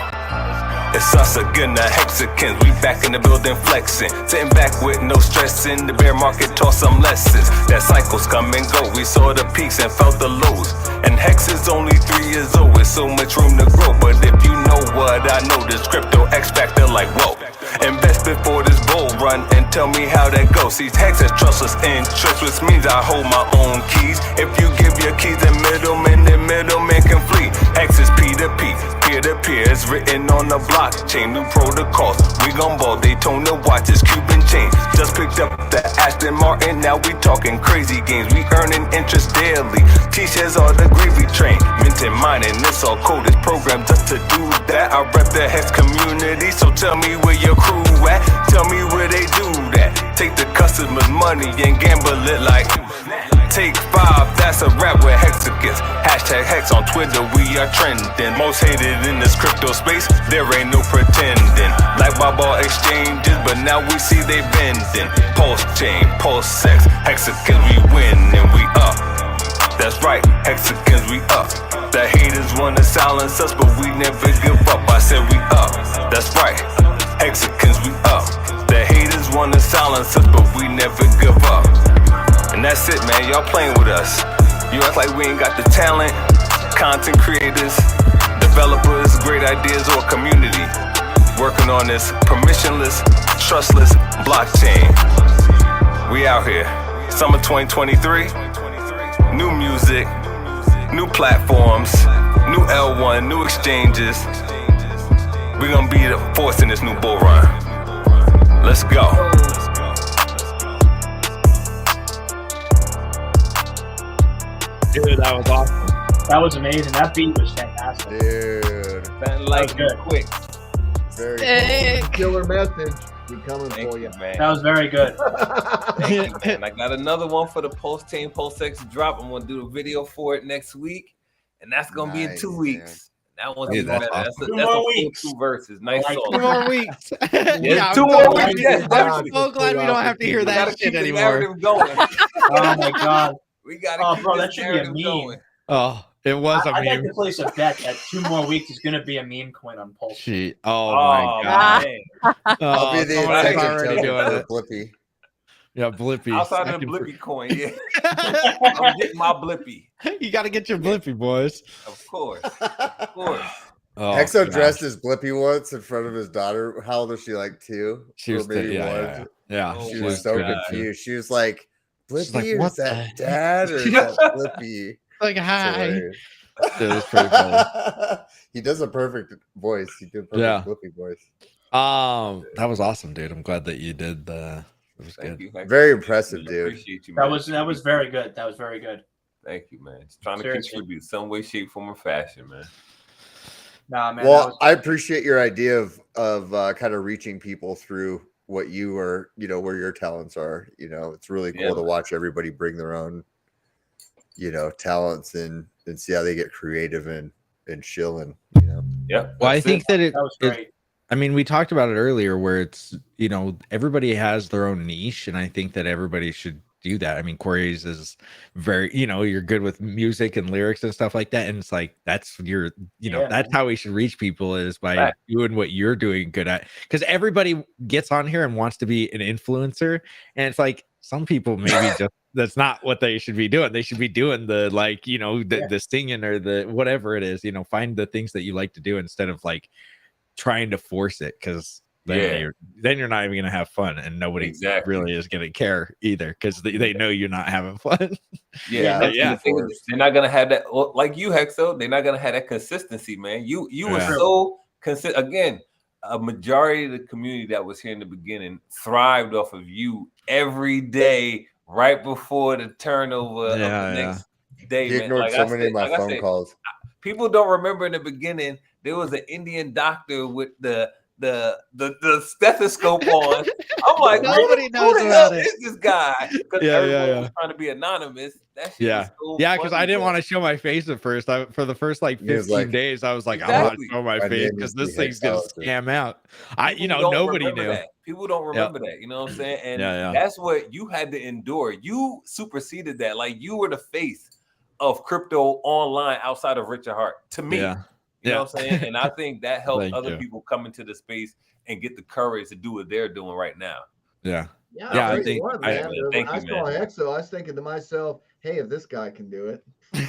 [SPEAKER 21] It's us again, the Hexicans. We back in the building flexing. Sitting back with no stressing. The bear market taught some lessons. That cycles come and go. We saw the peaks and felt the lows. And Hex is only 3 years old with so much room to grow. But if you know what I know, this crypto X factor like whoa. Invest before this bull run and tell me how that goes. See, Hex has trustless interest, which means I hold my own keys. If you give your keys to middleman, the middleman can flee. Hex is P2P, peer-to-peer. It's written on the blockchain. New protocols, we gon' ball. Daytona watches, Cuban chain. Just picked up the Aston Martin, now we talking crazy games. We earning interest daily. T-shares are the gravy train. Mint and mining, it's all code. It's programmed just to do that. I rep the Hex community, so tell me where your crew at. Tell me where they do that. Take the customers' money and gamble it like Take 5, that's a rap with Hexicans. Hashtag Hex on Twitter, we are trending. Most hated in this crypto space, there ain't no pretending. Like ball exchanges, but now we see they bending. Pulse chain, pulse sex, Hexicans we win and we up. That's right, Hexicans we up. The haters wanna silence us, but we never give up. I said we up. That's right, Hexicans we up. The haters wanna silence us, but we never give up. And that's it, man. Y'all playing with us. You act like we ain't got the talent. Content creators, developers, great ideas, or community working on this permissionless, trustless blockchain. We out here. Summer 2023. New music, new platforms, new L1, new exchanges. We're gonna be the force in this new bull run. Let's go.
[SPEAKER 3] Dude, that was awesome. That was amazing. That beat was fantastic.
[SPEAKER 17] Dude.
[SPEAKER 20] That like
[SPEAKER 3] good.
[SPEAKER 20] Quick.
[SPEAKER 17] Very
[SPEAKER 19] cool. Killer message. We coming for you,
[SPEAKER 20] man.
[SPEAKER 3] That was very good.
[SPEAKER 20] Thank you, man. I got another one for the PulseChain PulseX drop. I'm gonna do a video for it next week, and that's gonna be in 2 weeks. That one's
[SPEAKER 1] Dude,
[SPEAKER 20] even
[SPEAKER 1] that's
[SPEAKER 20] better.
[SPEAKER 1] awesome.
[SPEAKER 20] That's a full 2 verses. Nice song.
[SPEAKER 1] 2 more weeks.
[SPEAKER 20] Yeah,
[SPEAKER 1] I'm
[SPEAKER 20] 2
[SPEAKER 1] so
[SPEAKER 20] more
[SPEAKER 1] glad-
[SPEAKER 20] weeks. Yes,
[SPEAKER 1] I'm so glad we don't have to hear
[SPEAKER 20] We
[SPEAKER 1] that
[SPEAKER 20] gotta
[SPEAKER 1] shit
[SPEAKER 20] keep the
[SPEAKER 1] anymore.
[SPEAKER 20] narrative going.
[SPEAKER 3] Oh my god.
[SPEAKER 20] We gotta keep
[SPEAKER 3] bro,
[SPEAKER 20] this
[SPEAKER 3] that should be a
[SPEAKER 20] narrative
[SPEAKER 3] meme.
[SPEAKER 20] going.
[SPEAKER 1] Oh, it was a
[SPEAKER 3] I'd like
[SPEAKER 1] meme.
[SPEAKER 3] to place a bet that 2 more weeks is gonna be a meme coin on Pulse.
[SPEAKER 1] Gee, oh my god.
[SPEAKER 17] I'll be the
[SPEAKER 1] someone's
[SPEAKER 17] attention
[SPEAKER 1] already
[SPEAKER 17] token
[SPEAKER 1] doing
[SPEAKER 17] for
[SPEAKER 1] it.
[SPEAKER 17] Blippy.
[SPEAKER 1] Yeah, Blippy.
[SPEAKER 20] Outside of the Blippy coin, yeah. I'm getting my Blippy.
[SPEAKER 1] You got to get your Blippy, boys.
[SPEAKER 20] Of course. Of course.
[SPEAKER 1] Oh,
[SPEAKER 17] Hexo
[SPEAKER 1] gosh.
[SPEAKER 17] dressed as Blippy once in front of his daughter. How old was she? Like 2?
[SPEAKER 1] She was
[SPEAKER 17] or maybe
[SPEAKER 1] yeah,
[SPEAKER 17] 1.
[SPEAKER 1] yeah.
[SPEAKER 17] She
[SPEAKER 1] She
[SPEAKER 17] was
[SPEAKER 1] was
[SPEAKER 17] so
[SPEAKER 1] good.
[SPEAKER 17] confused. She was like,
[SPEAKER 1] She's
[SPEAKER 17] Blippy,
[SPEAKER 1] like,
[SPEAKER 17] is
[SPEAKER 1] what
[SPEAKER 17] that
[SPEAKER 1] the-
[SPEAKER 17] dad or is that Blippy?
[SPEAKER 1] Like,
[SPEAKER 17] It's
[SPEAKER 1] hi.
[SPEAKER 17] hilarious.
[SPEAKER 1] It was pretty funny.
[SPEAKER 17] He does a perfect voice. He did perfect
[SPEAKER 1] Yeah.
[SPEAKER 17] Blippy voice.
[SPEAKER 1] That was awesome, dude. I'm glad that you did the. It was good.
[SPEAKER 17] Very impressive, dude.
[SPEAKER 20] Appreciate you,
[SPEAKER 3] That
[SPEAKER 20] man.
[SPEAKER 3] was very good. That was very good.
[SPEAKER 20] Thank you, man. Just trying to
[SPEAKER 3] Seriously.
[SPEAKER 20] contribute some way, shape, form, or fashion, man.
[SPEAKER 3] Nah, man.
[SPEAKER 17] Well, I appreciate your idea of kind of reaching people through what you are, where your talents are. It's really cool
[SPEAKER 20] Yeah,
[SPEAKER 17] to
[SPEAKER 20] man.
[SPEAKER 17] watch everybody bring their own, talents and see how they get creative and chill and
[SPEAKER 20] Yeah.
[SPEAKER 1] Well, I think that
[SPEAKER 3] that was great.
[SPEAKER 1] I mean, we talked about it earlier where it's, everybody has their own niche, and I think that everybody should do that. I mean, Corey's is very, you're good with music and lyrics and stuff like that. And it's like, that's your,
[SPEAKER 3] Yeah,
[SPEAKER 1] that's how we should reach people is by
[SPEAKER 20] Right.
[SPEAKER 1] doing what you're doing good at. Because everybody gets on here and wants to be an influencer. And it's like, some people maybe just, that's not what they should be doing. They should be doing the, the singing or the, whatever it is, find the things that you like to do instead of trying to force it. Cause then you're not even gonna have fun, and nobody really is gonna care either because they know you're not having fun.
[SPEAKER 20] Yeah. The thing is, they're not gonna have that, like you, Hexo. They're not gonna have that consistency, man. You were so consistent. Again, a majority of the community that was here in the beginning thrived off of you every day, right before the turnover of the next day.
[SPEAKER 17] He
[SPEAKER 20] man.
[SPEAKER 17] ignored so many of my phone calls.
[SPEAKER 20] People don't remember in the beginning there was an Indian doctor with the stethoscope on. I'm like,
[SPEAKER 1] Nobody knows
[SPEAKER 20] who the
[SPEAKER 1] about
[SPEAKER 20] hell
[SPEAKER 1] it.
[SPEAKER 20] is this guy? Because everyone was trying to be anonymous. That shit was so
[SPEAKER 1] because I
[SPEAKER 20] funny,
[SPEAKER 1] didn't
[SPEAKER 20] bro.
[SPEAKER 1] want to show my face at first. For the first 15 days, I was like, I'm not
[SPEAKER 20] Exactly.
[SPEAKER 1] showing my
[SPEAKER 17] My
[SPEAKER 1] face
[SPEAKER 17] name
[SPEAKER 1] because
[SPEAKER 17] is
[SPEAKER 1] this
[SPEAKER 17] the
[SPEAKER 1] thing's gonna
[SPEAKER 17] Hexologist.
[SPEAKER 1] scam out.
[SPEAKER 20] People don't
[SPEAKER 1] Nobody
[SPEAKER 20] remember
[SPEAKER 1] knew.
[SPEAKER 20] that. People don't remember that. You know what I'm saying? And
[SPEAKER 1] Yeah.
[SPEAKER 20] that's what you had to endure. You superseded that. Like you were the face of crypto online outside of Richard Hart to me.
[SPEAKER 1] Yeah.
[SPEAKER 20] You know what I'm saying? And I think that helps
[SPEAKER 1] Thank
[SPEAKER 20] other
[SPEAKER 1] you.
[SPEAKER 20] people come into the space and get the courage to do what they're doing right now.
[SPEAKER 1] Yeah.
[SPEAKER 19] Yeah,
[SPEAKER 1] Yeah,
[SPEAKER 19] I'll
[SPEAKER 1] I
[SPEAKER 19] tell you
[SPEAKER 1] think
[SPEAKER 19] what,
[SPEAKER 1] I-
[SPEAKER 19] man. When
[SPEAKER 20] Thank
[SPEAKER 19] I
[SPEAKER 20] you,
[SPEAKER 19] saw
[SPEAKER 20] man.
[SPEAKER 19] Exo, I was thinking to myself, hey, if this guy can do it.
[SPEAKER 1] Which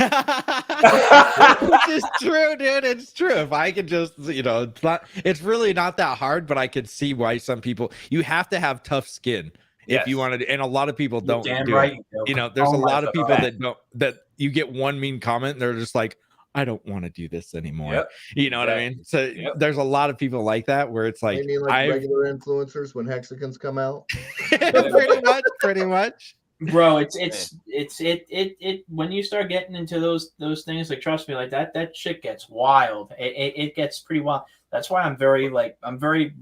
[SPEAKER 1] is true, dude. It's true. If I could just, it's really not that hard, but I could see why some people, you have to have tough skin if you
[SPEAKER 20] Yes.
[SPEAKER 1] want to, and a lot of people don't
[SPEAKER 3] damn
[SPEAKER 1] do
[SPEAKER 3] right
[SPEAKER 1] it.
[SPEAKER 3] you do.
[SPEAKER 1] There's a
[SPEAKER 3] Oh my
[SPEAKER 1] lot of people
[SPEAKER 3] God.
[SPEAKER 1] that you get one mean comment and they're just like, I don't want to do this anymore.
[SPEAKER 20] Yep.
[SPEAKER 1] You know what I mean? So there's a lot of people like that where it's like,
[SPEAKER 19] You mean like regular influencers when hexagons come out?
[SPEAKER 1] pretty much.
[SPEAKER 3] Bro, it when you start getting into those things, like, trust me, like that shit gets wild. It gets pretty wild. That's why I'm very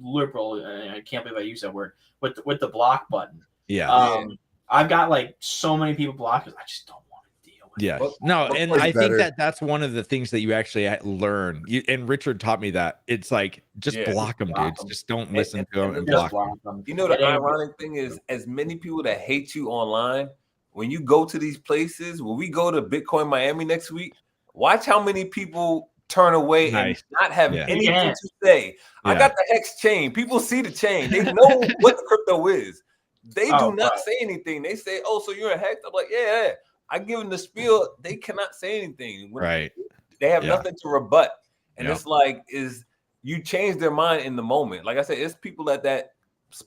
[SPEAKER 3] liberal. I can't believe I use that word with the block button.
[SPEAKER 1] Yeah.
[SPEAKER 3] I've got like so many people blocked because I just don't want to deal with
[SPEAKER 1] Yeah.
[SPEAKER 3] it.
[SPEAKER 1] No, and I think that's one of the things that you actually learn. And Richard taught me that. It's like, just block them, dudes. Just don't listen to them and block them.
[SPEAKER 20] You know, the ironic thing is, as many people that hate you online, when you go to these places, when we go to Bitcoin Miami next week, watch how many people turn away and not have anything to say. I got the Hex chain. People see the chain. They know what the crypto is. They do not say anything. They say, oh, so you're a Hex? I'm like, yeah. I give them the spiel. They cannot say anything.
[SPEAKER 1] Right.
[SPEAKER 20] They have nothing to rebut. And it's like, you change their mind in the moment. Like I said, it's people at that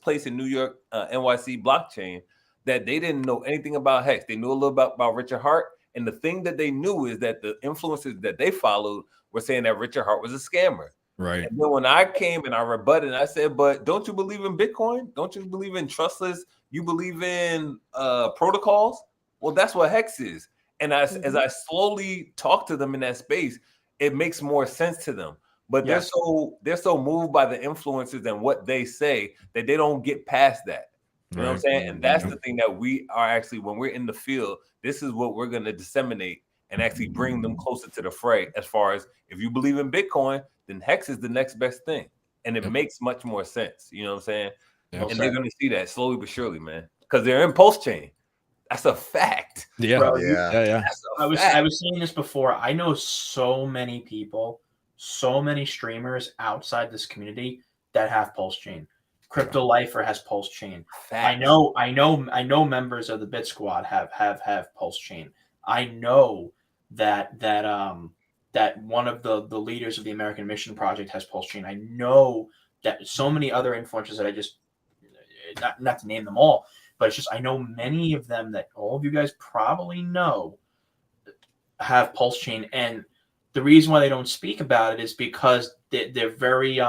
[SPEAKER 20] place in New York, NYC blockchain, that they didn't know anything about Hex. They knew a little about Richard Hart. And the thing that they knew is that the influencers that they followed were saying that Richard Hart was a scammer.
[SPEAKER 1] Right.
[SPEAKER 20] And then when I came and I rebutted, I said, but don't you believe in Bitcoin? Don't you believe in trustless? You believe in protocols? Well, that's what Hex is. And as I slowly talk to them in that space, it makes more sense to them. But they're so moved by the influencers and what they say that they don't get past that. You know what I'm saying? And that's the thing that we are actually, when we're in the field, this is what we're going to disseminate and actually bring them closer to the fray. As far as, if you believe in Bitcoin, then Hex is the next best thing. And it makes much more sense. You know what I'm saying? And they're going to see that slowly but surely, man, because they're in PulseChain. That's a fact.
[SPEAKER 1] Yeah.
[SPEAKER 3] Bro,
[SPEAKER 1] Yeah.
[SPEAKER 3] I was saying this before. I know so many people, so many streamers outside this community that have PulseChain. Crypto Lifer has PulseChain. I know members of the Bit Squad have PulseChain. I know that one of the leaders of the American Mission Project has PulseChain. I know that so many other influencers that I just not to name them all, but it's just, I know many of them that all of you guys probably know have PulseChain, and the reason why they don't speak about it is because they're very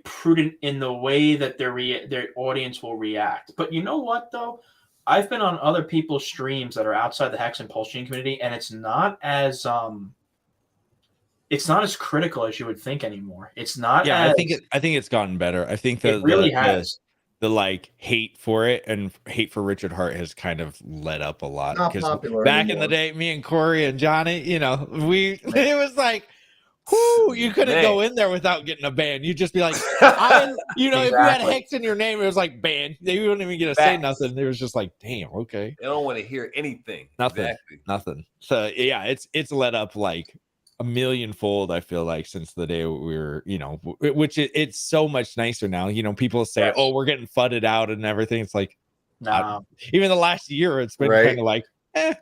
[SPEAKER 3] prudent in the way that their audience will react. But you know what though? I've been on other people's streams that are outside the Hex and PulseChain community, and it's not as critical as you would think anymore. It's not.
[SPEAKER 1] Yeah, I think it's gotten better. I think
[SPEAKER 3] it really has.
[SPEAKER 1] The like hate for it and hate for Richard Hart has kind of let up a lot.
[SPEAKER 19] Not
[SPEAKER 1] Because
[SPEAKER 19] popular
[SPEAKER 1] back
[SPEAKER 19] anymore.
[SPEAKER 1] in the day, me and Corey and Johnny, it was like, you couldn't go in there without getting a ban. You'd just be like, if you had Hex in your name, it was like ban. They wouldn't even get to say nothing. It was just like, damn, okay.
[SPEAKER 20] They don't want to hear anything.
[SPEAKER 1] Nothing. So yeah, it's let up like a millionfold, I feel like, since the day we were, which it's so much nicer now. People say, oh, we're getting fudded out and everything. It's like, even the last year, it's been kind of like, like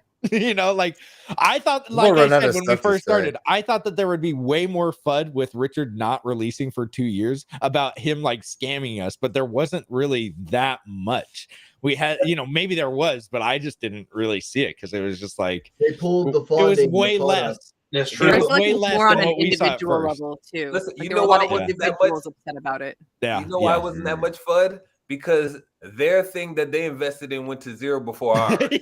[SPEAKER 1] I thought, like I said, when we first started, I thought that there would be way more FUD with Richard not releasing for 2 years about him like scamming us, but there wasn't really that much. We had, maybe there was, but I just didn't really see it because it was just like
[SPEAKER 19] they pulled the
[SPEAKER 1] it was way less.
[SPEAKER 3] That's
[SPEAKER 1] true. It was
[SPEAKER 18] like
[SPEAKER 1] way
[SPEAKER 18] it's
[SPEAKER 1] less
[SPEAKER 18] more on
[SPEAKER 1] than
[SPEAKER 18] an
[SPEAKER 1] what we saw at
[SPEAKER 18] individual
[SPEAKER 1] first.
[SPEAKER 18] level too.
[SPEAKER 20] Listen,
[SPEAKER 18] Like,
[SPEAKER 20] you
[SPEAKER 18] there
[SPEAKER 20] know
[SPEAKER 18] were a lot
[SPEAKER 20] why
[SPEAKER 18] of
[SPEAKER 20] wasn't that
[SPEAKER 18] individuals
[SPEAKER 20] much?
[SPEAKER 18] upset about it.
[SPEAKER 1] Yeah.
[SPEAKER 20] You know why wasn't that much FUD? Because their thing that they invested in went to zero before ours. That's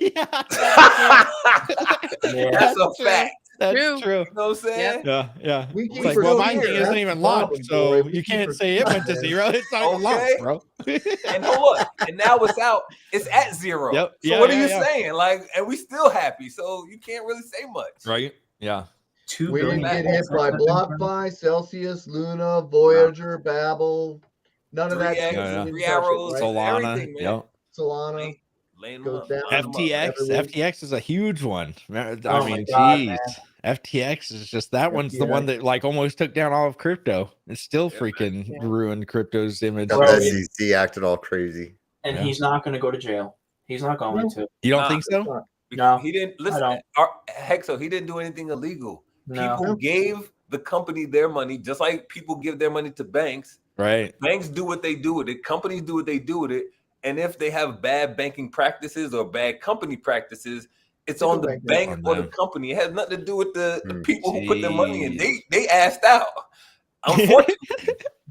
[SPEAKER 20] a fact.
[SPEAKER 1] That's
[SPEAKER 18] True.
[SPEAKER 1] true.
[SPEAKER 20] You know what I'm saying?
[SPEAKER 1] Yeah.
[SPEAKER 19] We
[SPEAKER 1] It's
[SPEAKER 19] keep
[SPEAKER 1] like, well, my
[SPEAKER 19] forgetting
[SPEAKER 1] thing
[SPEAKER 19] that.
[SPEAKER 1] isn't
[SPEAKER 19] That's
[SPEAKER 1] even
[SPEAKER 19] the
[SPEAKER 1] launched,
[SPEAKER 19] problem,
[SPEAKER 1] so
[SPEAKER 19] Corey. We
[SPEAKER 1] you
[SPEAKER 19] keep
[SPEAKER 1] can't say it went to
[SPEAKER 19] forgetting
[SPEAKER 1] zero. It's not even launched, bro.
[SPEAKER 20] And hold on. And now it's out. It's at zero.
[SPEAKER 1] Yep.
[SPEAKER 20] So
[SPEAKER 1] Yeah,
[SPEAKER 20] what are
[SPEAKER 1] yeah,
[SPEAKER 20] you
[SPEAKER 1] yeah.
[SPEAKER 20] saying? Like, and we still happy. So you can't really say much.
[SPEAKER 1] Right? Yeah.
[SPEAKER 19] We didn't get hit by BlockFi, Celsius, Luna, Voyager, Babel. None of that shit.
[SPEAKER 20] 3X, 3 arrows,
[SPEAKER 1] Solana.
[SPEAKER 20] everything, man.
[SPEAKER 1] Yep.
[SPEAKER 19] Solana.
[SPEAKER 20] laying them
[SPEAKER 19] Goes
[SPEAKER 20] up.
[SPEAKER 19] down.
[SPEAKER 20] lining 'em up.
[SPEAKER 1] FTX is a huge one. I
[SPEAKER 3] Oh
[SPEAKER 1] mean,
[SPEAKER 3] my God,
[SPEAKER 1] geez.
[SPEAKER 3] man.
[SPEAKER 1] FTX is just that one's the one
[SPEAKER 19] FTX.
[SPEAKER 1] that like almost took down all of crypto. It's still freaking ruined crypto's image.
[SPEAKER 17] Got
[SPEAKER 3] Bro,
[SPEAKER 17] the SEC acting all crazy.
[SPEAKER 3] And
[SPEAKER 1] Yeah.
[SPEAKER 3] he's not going to go to jail. He's not going to.
[SPEAKER 1] You don't
[SPEAKER 20] Nah.
[SPEAKER 1] think so?
[SPEAKER 3] No,
[SPEAKER 20] He didn't
[SPEAKER 3] I
[SPEAKER 20] listen.
[SPEAKER 3] don't.
[SPEAKER 20] Hexo, he didn't do anything illegal.
[SPEAKER 3] No.
[SPEAKER 20] People gave the company their money, just like people give their money to banks.
[SPEAKER 1] Right.
[SPEAKER 20] Banks do what they do with it. Companies do what they do with it. And if they have bad banking practices or bad company practices, it's on the bank or the company. It has nothing to do with the people who put their money in. They asked out, unfortunately.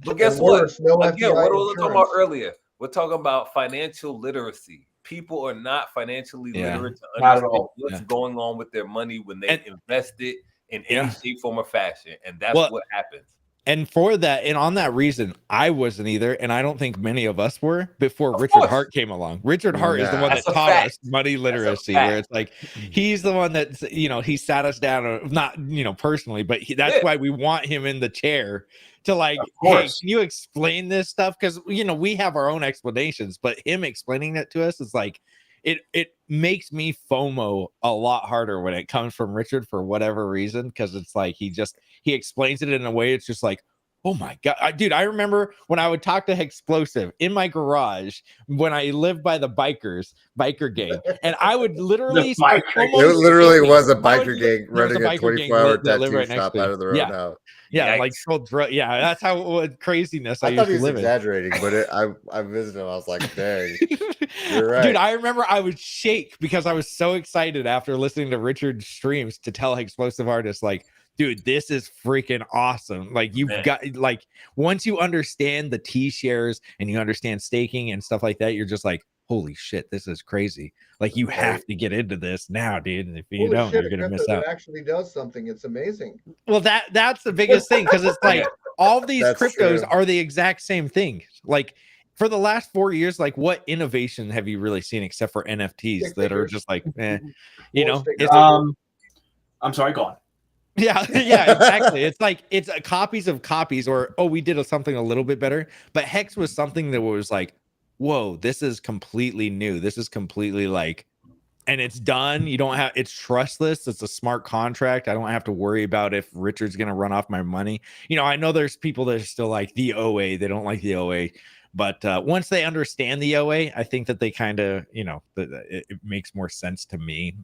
[SPEAKER 20] But guess
[SPEAKER 19] And worse,
[SPEAKER 20] what?
[SPEAKER 19] no
[SPEAKER 20] Again,
[SPEAKER 19] FBI
[SPEAKER 20] what was I talking about
[SPEAKER 19] insurance.
[SPEAKER 20] earlier? We're talking about financial literacy. People are not financially literate to
[SPEAKER 3] Not at
[SPEAKER 20] understand
[SPEAKER 3] all.
[SPEAKER 20] what's going on with their money when they invest it in any shape, form, or fashion. And that's what happens.
[SPEAKER 1] And for that, and on that reason, I wasn't either, and I don't think many of us were before Richard Hart came along. Richard Hart is the one that taught us money literacy, where it's like he's the one that he sat us down, not personally, but that's why we want him in the chair to like, hey, can you explain this stuff? Because we have our own explanations, but him explaining it to us is like it makes me FOMO a lot harder when it comes from Richard for whatever reason, because it's like he explains it in a way it's just like, oh my God, dude, I remember when I would talk to Explosive in my garage when I lived by the biker gang, and I would literally
[SPEAKER 17] It literally was a biker gang running a 24-hour tattoo shop out of their own house.
[SPEAKER 1] Yeah, like sold drugs. Yeah, that's how craziness
[SPEAKER 17] I thought he
[SPEAKER 1] used
[SPEAKER 17] was
[SPEAKER 1] to live
[SPEAKER 17] exaggerating, but I visited him. I was like, dang, you're right.
[SPEAKER 1] Dude, I remember I would shake because I was so excited after listening to Richard's streams to tell Explosive Artists, like, dude, this is freaking awesome. Like, you've got, like, once you understand the T shares and you understand staking and stuff like that, you're just like, holy shit, this is crazy. Like, you have to get into this now, dude. And if you
[SPEAKER 19] Holy
[SPEAKER 1] don't,
[SPEAKER 19] shit,
[SPEAKER 1] you're gonna
[SPEAKER 19] a
[SPEAKER 1] miss
[SPEAKER 19] crypto
[SPEAKER 1] out.
[SPEAKER 19] that actually does something. It's amazing.
[SPEAKER 1] Well, that's the biggest thing, because it's like all these
[SPEAKER 19] That's
[SPEAKER 1] cryptos
[SPEAKER 19] true.
[SPEAKER 1] are the exact same thing. Like, for the last 4 years, like, what innovation have you really seen except for NFTs that are just like, it's
[SPEAKER 3] I'm sorry, go on.
[SPEAKER 1] yeah, exactly. It's like it's copies of copies, or we did something a little bit better. But Hex was something that was like, whoa, this is completely new. This is completely like, and it's done. You don't have, it's trustless. It's a smart contract. I don't have to worry about if Richard's gonna run off my money. I know there's people that are still like the OA. They don't like the OA. But once they understand the OA, I think that they kind of, it makes more sense to me.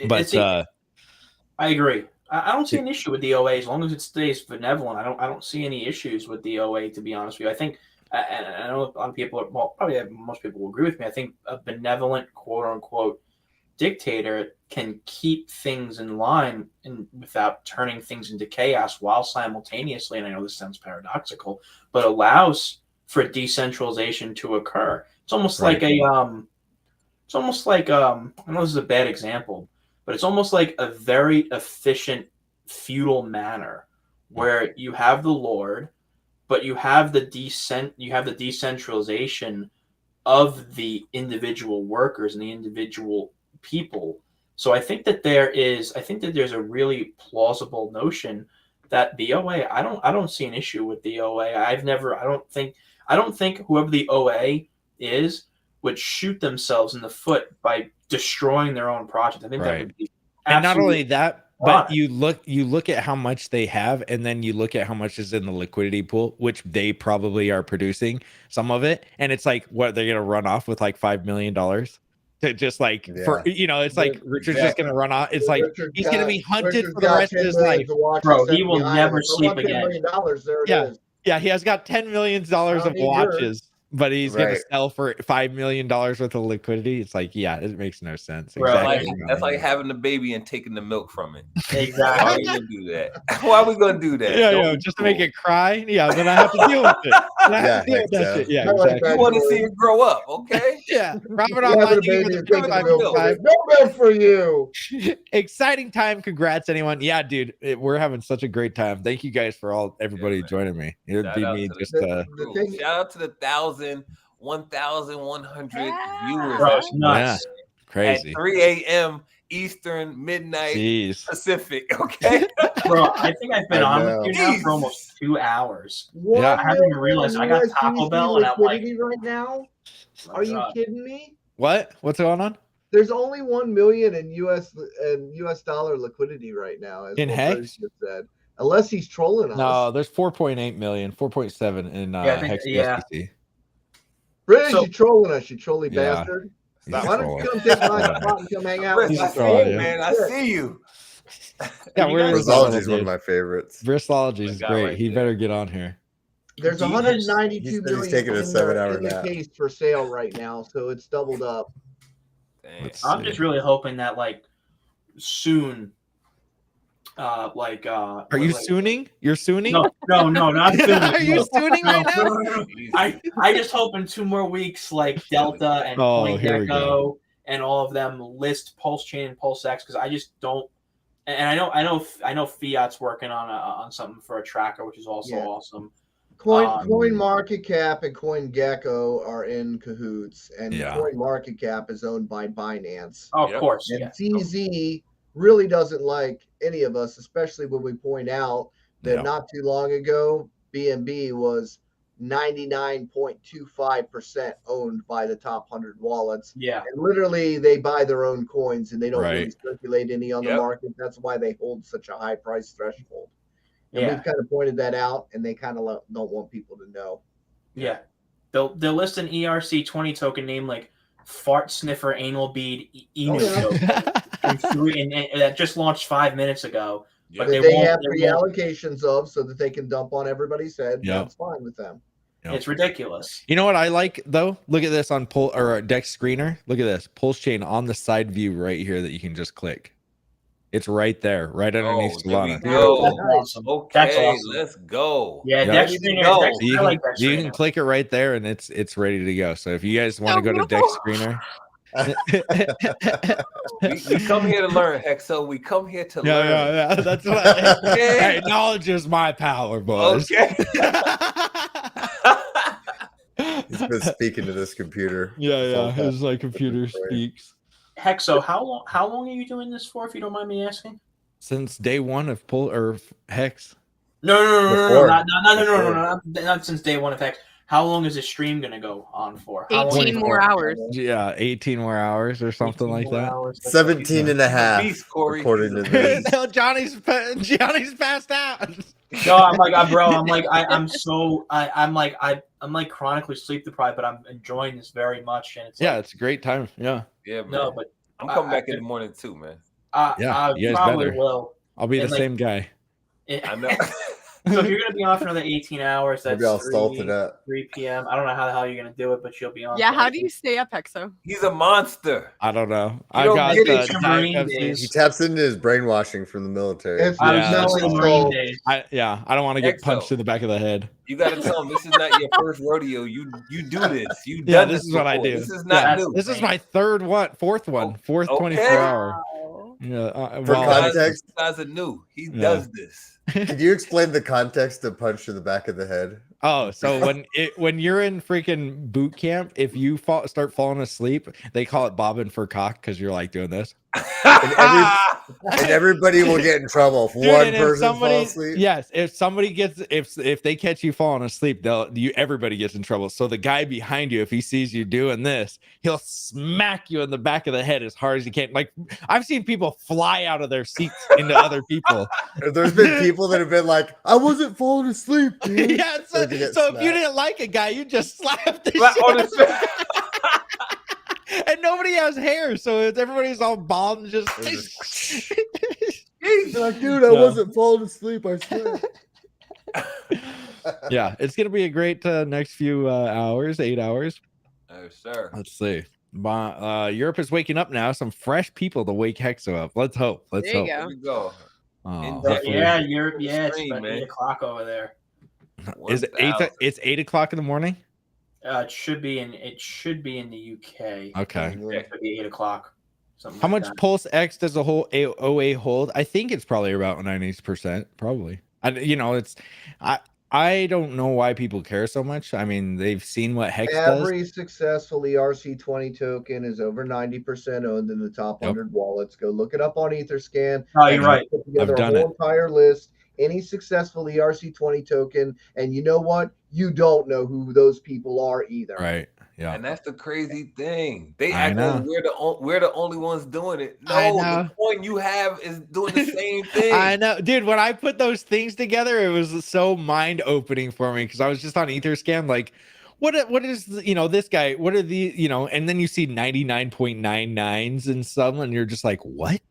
[SPEAKER 1] But
[SPEAKER 3] I agree. I don't see an issue with the OA as long as it stays benevolent. I don't see any issues with the OA, to be honest with you. I think, and I know a lot of people, well, probably most people will agree with me. I think a benevolent, quote unquote, dictator can keep things in line and without turning things into chaos, while simultaneously, and I know this sounds paradoxical, but allows for decentralization to occur. It's almost like I know this is a bad example, but it's almost like a very efficient feudal manor where you have the lord, but you have the decentralization of the individual workers and the individual people. So I think that there's a really plausible notion that the OA, I don't see an issue with the OA. I don't think whoever the OA is would shoot themselves in the foot by destroying their own project. I think that would be
[SPEAKER 1] and not only
[SPEAKER 3] absolutely
[SPEAKER 1] that, but you look at how much they have, and then you look at how much is in the liquidity pool, which they probably are producing some of it, and it's like, what, they're gonna run off with like $5 million to just like for it's like Richard's just gonna run off. It's like he's gonna be hunted for the rest of his life.
[SPEAKER 3] Bro, he will never sleep again.
[SPEAKER 19] There it is.
[SPEAKER 1] Yeah, he has got $10 million of
[SPEAKER 19] need
[SPEAKER 1] watches, but he's gonna
[SPEAKER 17] Right.
[SPEAKER 1] sell for $5 million worth of liquidity. It's like, yeah, it makes no sense.
[SPEAKER 20] Bro,
[SPEAKER 1] Exactly.
[SPEAKER 20] that's like having a baby and taking the milk from it.
[SPEAKER 3] Exactly.
[SPEAKER 20] Why are we gonna do that? Why are we gonna do that?
[SPEAKER 1] Yeah,
[SPEAKER 20] Don't be
[SPEAKER 1] just to
[SPEAKER 20] cruel.
[SPEAKER 1] make it cry. Yeah, then I have to deal with it. Then I have to deal with that shit. Yeah, exactly.
[SPEAKER 20] You want to see it grow up, okay?
[SPEAKER 1] Yeah, Robert
[SPEAKER 19] Having
[SPEAKER 1] Online,
[SPEAKER 19] a
[SPEAKER 1] thank you for
[SPEAKER 19] baby
[SPEAKER 1] the
[SPEAKER 19] and taking the
[SPEAKER 1] 55
[SPEAKER 19] milk from
[SPEAKER 1] five.
[SPEAKER 19] it. No milk for you.
[SPEAKER 1] Exciting time. Congrats, anyone. Yeah, dude, we're having such a great time. Thank you guys for everybody joining me. It'd
[SPEAKER 20] Shout
[SPEAKER 1] be
[SPEAKER 20] out
[SPEAKER 1] me
[SPEAKER 20] to the
[SPEAKER 1] just
[SPEAKER 20] crew. Shout out to the 1,100 viewers.
[SPEAKER 3] Bro,
[SPEAKER 20] out
[SPEAKER 3] it's
[SPEAKER 20] there.
[SPEAKER 3] nuts.
[SPEAKER 1] crazy.
[SPEAKER 20] At 3 a.m. Eastern, midnight
[SPEAKER 1] Jeez.
[SPEAKER 20] Pacific. Okay,
[SPEAKER 3] Bro, I think I've been
[SPEAKER 17] I
[SPEAKER 3] on
[SPEAKER 17] know.
[SPEAKER 3] with you now for almost 2 hours.
[SPEAKER 1] Yeah.
[SPEAKER 3] I haven't even realized I got Taco Bell and I'm like,
[SPEAKER 19] liquidity right now. Are you kidding me?
[SPEAKER 1] What? What's going on?
[SPEAKER 19] There's only 1 million in US dollar liquidity right now, as
[SPEAKER 1] In
[SPEAKER 19] what
[SPEAKER 1] Hex?
[SPEAKER 19] Bruce just said. Unless he's trolling us.
[SPEAKER 1] No, there's 4.8 million, 4.7 in
[SPEAKER 3] Yeah, I think-
[SPEAKER 1] Hex
[SPEAKER 3] yeah.
[SPEAKER 1] USDC.
[SPEAKER 19] British, you trolling us, you trolly
[SPEAKER 1] Yeah.
[SPEAKER 19] bastard.
[SPEAKER 1] He's
[SPEAKER 19] Why don't
[SPEAKER 1] trolling.
[SPEAKER 19] you come take my spot and come hang out with
[SPEAKER 20] Chris,
[SPEAKER 19] me?
[SPEAKER 20] I see you, man. I see you.
[SPEAKER 1] Yeah,
[SPEAKER 3] You
[SPEAKER 1] where
[SPEAKER 3] guys-
[SPEAKER 1] is that little
[SPEAKER 17] Brisology is one of
[SPEAKER 1] dude?
[SPEAKER 17] my favorites.
[SPEAKER 1] Bristology is
[SPEAKER 20] That guy
[SPEAKER 1] great.
[SPEAKER 20] right
[SPEAKER 1] He
[SPEAKER 20] there.
[SPEAKER 1] better get on here.
[SPEAKER 19] There's
[SPEAKER 3] Do you guys-
[SPEAKER 19] 192
[SPEAKER 17] He's
[SPEAKER 19] million
[SPEAKER 17] taking a
[SPEAKER 19] in
[SPEAKER 17] 7-hour
[SPEAKER 19] the
[SPEAKER 17] nap.
[SPEAKER 19] case for sale right now, so it's doubled up.
[SPEAKER 1] Let's
[SPEAKER 3] I'm
[SPEAKER 1] see.
[SPEAKER 3] just really hoping that like soon,
[SPEAKER 1] Are you sooning? You're sooning?
[SPEAKER 3] No, not soon.
[SPEAKER 1] Are you sooning right now?
[SPEAKER 3] No. I just hope in 2 more weeks, like Delta and
[SPEAKER 1] Oh, here we
[SPEAKER 3] CoinGecko
[SPEAKER 1] go.
[SPEAKER 3] and all of them list PulseChain and PulseX because I just don't. And I know Fiat's working on something for a tracker, which is also
[SPEAKER 19] Yeah.
[SPEAKER 3] awesome.
[SPEAKER 19] Coin Market Cap and CoinGecko are in cahoots, and
[SPEAKER 1] Yeah.
[SPEAKER 19] Coin Market Cap is owned by Binance.
[SPEAKER 3] Oh, of course,
[SPEAKER 19] And
[SPEAKER 3] yeah.
[SPEAKER 19] CZ really doesn't like any of us, especially when we point out that
[SPEAKER 1] Yeah.
[SPEAKER 19] not too long ago, BNB was 99.25% owned by the top 100 wallets.
[SPEAKER 3] Yeah.
[SPEAKER 19] And literally, they buy their own coins and they don't really
[SPEAKER 1] Right.
[SPEAKER 19] circulate any on the
[SPEAKER 20] Yep.
[SPEAKER 19] market. That's why they hold such a high price threshold. And
[SPEAKER 3] Yeah.
[SPEAKER 19] we've kind of pointed that out, and they kind of don't want people to know.
[SPEAKER 3] Yeah. They'll list an ERC20 token named like Fart Sniffer Anal Bead Emu token. and that just launched 5 minutes ago. But
[SPEAKER 19] That
[SPEAKER 3] they
[SPEAKER 19] they
[SPEAKER 3] won't-
[SPEAKER 19] have
[SPEAKER 3] they won't-
[SPEAKER 19] pre-allocations of so that they can dump on everybody's head.
[SPEAKER 1] Yeah.
[SPEAKER 19] That's fine with them.
[SPEAKER 1] Yep.
[SPEAKER 3] It's ridiculous.
[SPEAKER 1] You know what I like though? Look at this on Dex Screener. Look at this PulseChain on the side view right here that you can just click. It's right there, right underneath
[SPEAKER 20] There we
[SPEAKER 1] Solana.
[SPEAKER 20] go.
[SPEAKER 3] That's awesome.
[SPEAKER 20] Okay,
[SPEAKER 3] That's awesome.
[SPEAKER 20] let's go.
[SPEAKER 3] Yeah,
[SPEAKER 1] Yeah.
[SPEAKER 3] Dex
[SPEAKER 20] Ready to
[SPEAKER 3] Screener.
[SPEAKER 20] go.
[SPEAKER 3] Dex,
[SPEAKER 1] You
[SPEAKER 3] I
[SPEAKER 1] can,
[SPEAKER 3] like Dex
[SPEAKER 1] you
[SPEAKER 3] Screener.
[SPEAKER 1] can click it right there and it's ready to go. So if you guys want to go to Dex Screener,
[SPEAKER 20] we come here to learn, Hexo. We come here to learn.
[SPEAKER 1] yeah. That's what hey, knowledge is my power, boys.
[SPEAKER 20] Okay.
[SPEAKER 17] He's been speaking to this computer.
[SPEAKER 1] Yeah. His like computer speaks.
[SPEAKER 3] Hexo, how long are you doing this for, if you don't mind me asking?
[SPEAKER 1] Since day one of Hex.
[SPEAKER 3] No, not since day one of Hex. How long is the stream gonna go on for? How long
[SPEAKER 18] 18 more hours.
[SPEAKER 1] Yeah, 18 more hours or something like that.
[SPEAKER 17] 17 and a half,
[SPEAKER 20] Beast, Corey.
[SPEAKER 17] according to this.
[SPEAKER 1] No, Johnny's passed out.
[SPEAKER 3] No, I'm like chronically sleep deprived, but I'm enjoying this very much, and it's
[SPEAKER 1] Yeah, it's a great time. Yeah.
[SPEAKER 20] Yeah, man.
[SPEAKER 3] no, but
[SPEAKER 20] I'm coming back in the morning too, man.
[SPEAKER 1] Yeah,
[SPEAKER 3] I
[SPEAKER 1] you guys
[SPEAKER 3] probably
[SPEAKER 1] better.
[SPEAKER 3] will.
[SPEAKER 1] I'll be
[SPEAKER 3] And,
[SPEAKER 1] the
[SPEAKER 3] like,
[SPEAKER 1] same guy.
[SPEAKER 20] I know.
[SPEAKER 3] So if you're gonna be on for another 18 hours, that's
[SPEAKER 17] Maybe I'll salt it up.
[SPEAKER 3] 3 p.m. I don't know how the hell you're gonna do it, but you'll be on.
[SPEAKER 18] Yeah,
[SPEAKER 3] for
[SPEAKER 18] how
[SPEAKER 3] like-
[SPEAKER 18] do you stay up, Hexo?
[SPEAKER 20] He's a monster.
[SPEAKER 1] I don't know.
[SPEAKER 20] You
[SPEAKER 1] I
[SPEAKER 20] don't
[SPEAKER 1] got
[SPEAKER 20] get
[SPEAKER 3] it to
[SPEAKER 1] Diet
[SPEAKER 3] Marine
[SPEAKER 1] Pepsis.
[SPEAKER 3] days.
[SPEAKER 17] He taps into his brainwashing from the military.
[SPEAKER 19] If
[SPEAKER 3] I
[SPEAKER 19] there's
[SPEAKER 1] Yeah.
[SPEAKER 3] was
[SPEAKER 19] no
[SPEAKER 3] telling Marine
[SPEAKER 19] control,
[SPEAKER 3] days.
[SPEAKER 1] I don't want to get
[SPEAKER 20] Exo.
[SPEAKER 1] punched in the back of the head.
[SPEAKER 20] You got to tell him this is not your first rodeo. You do this. You
[SPEAKER 1] Yeah,
[SPEAKER 20] done
[SPEAKER 1] this is what I
[SPEAKER 20] before.
[SPEAKER 1] do.
[SPEAKER 20] This is not
[SPEAKER 1] Yeah,
[SPEAKER 20] new.
[SPEAKER 1] This is my fourth one, fourth
[SPEAKER 20] Okay.
[SPEAKER 1] 24 hour. Yeah,
[SPEAKER 17] For
[SPEAKER 1] well,
[SPEAKER 17] context,
[SPEAKER 20] These guys are new. He
[SPEAKER 1] Yeah.
[SPEAKER 20] does this.
[SPEAKER 17] can you explain the context of punch to the back of the head?
[SPEAKER 1] oh, so when you're in freaking boot camp, if you start falling asleep, they call it bobbing for cock because you're like doing this.
[SPEAKER 17] And everybody will get in trouble if
[SPEAKER 1] Dude,
[SPEAKER 17] one
[SPEAKER 1] and if
[SPEAKER 17] person
[SPEAKER 1] somebody-
[SPEAKER 17] falls asleep.
[SPEAKER 1] Yes, if somebody gets if they catch you falling asleep, everybody gets in trouble. So the guy behind you, if he sees you doing this, he'll smack you in the back of the head as hard as he can. Like I've seen people fly out of their seats into other people.
[SPEAKER 17] There's been people that have been like, I wasn't falling asleep, dude.
[SPEAKER 1] Yeah, so
[SPEAKER 17] Or you get
[SPEAKER 1] if you
[SPEAKER 17] smacked.
[SPEAKER 1] didn't like a guy, you just slap the
[SPEAKER 20] Slap on
[SPEAKER 1] shit
[SPEAKER 20] his
[SPEAKER 1] out of him. And nobody has hair, so everybody's all bald and just.
[SPEAKER 17] They're like, dude, I
[SPEAKER 1] No.
[SPEAKER 17] wasn't falling asleep. I swear.
[SPEAKER 1] Yeah, it's gonna be a great next few hours, 8 hours.
[SPEAKER 20] Oh, sir.
[SPEAKER 1] Let's see. Europe is waking up now. Some fresh people to wake Hexo up. Let's hope. Let's
[SPEAKER 18] There you
[SPEAKER 1] hope.
[SPEAKER 18] go.
[SPEAKER 20] Here we go.
[SPEAKER 1] Oh,
[SPEAKER 3] Yeah,
[SPEAKER 1] hopefully-
[SPEAKER 3] it's
[SPEAKER 20] Stream,
[SPEAKER 3] about
[SPEAKER 20] man.
[SPEAKER 3] 8 o'clock over there.
[SPEAKER 1] Is it 8? It's 8 o'clock in the morning.
[SPEAKER 3] It should be in the UK.
[SPEAKER 1] Okay.
[SPEAKER 3] Yeah, it could be 8 o'clock. Something
[SPEAKER 1] How
[SPEAKER 3] like
[SPEAKER 1] much
[SPEAKER 3] that.
[SPEAKER 1] Pulse X does a whole OA hold? I think it's probably about 90%. Probably. I don't know why people care so much. I mean, they've seen what Hex does.
[SPEAKER 19] every successful ERC20 token is over 90% owned in the top 100 wallets. Go look it up on Etherscan.
[SPEAKER 3] Oh, you're right.
[SPEAKER 19] Put together
[SPEAKER 1] I've done
[SPEAKER 19] a whole
[SPEAKER 1] it.
[SPEAKER 19] entire list. Any successful ERC20 token, and you know what? You don't know who those people are either.
[SPEAKER 1] Right. Yeah.
[SPEAKER 20] And that's the crazy thing. They
[SPEAKER 1] I
[SPEAKER 20] act like
[SPEAKER 1] know.
[SPEAKER 20] we're the only ones doing it.
[SPEAKER 1] I
[SPEAKER 20] No,
[SPEAKER 1] know.
[SPEAKER 20] the coin you have is doing the same thing.
[SPEAKER 1] I know, dude. When I put those things together, it was so mind opening for me because I was just on Etherscan, like, what is this guy? What are the And then you see 99.99s and some, and you're just like, what?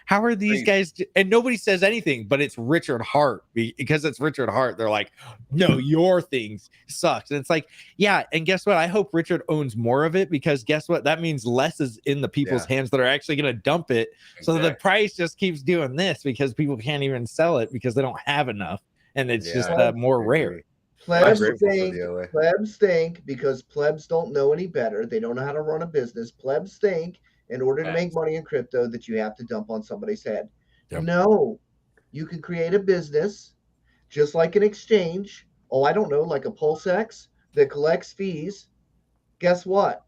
[SPEAKER 1] How are these guys? And nobody says anything, but it's Richard Hart because it's Richard Hart. They're like, no, your things sucks. And it's like, yeah. And guess what? I hope Richard owns more of it because guess what? That means less is in the people's hands that are actually going to dump it. So the price just keeps doing this because people can't even sell it because they don't have enough. And it's just more rare.
[SPEAKER 19] Plebs stink because plebs don't know any better. They don't know how to run a business. Plebs stink in order to make money in crypto that you have to dump on somebody's head. Yep. No, you can create a business just like an exchange. Oh, I don't know, like a PulseX that collects fees. Guess what?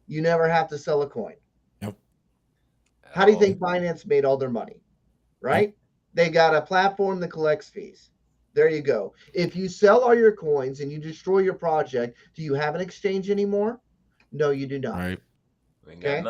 [SPEAKER 19] You never have to sell a coin.
[SPEAKER 1] Yep.
[SPEAKER 19] How do you think Binance made all their money? Right? Yep. They got a platform that collects fees. There you go. If you sell all your coins and you destroy your project, do you have an exchange anymore? No, you do not.
[SPEAKER 1] Right.
[SPEAKER 20] Okay.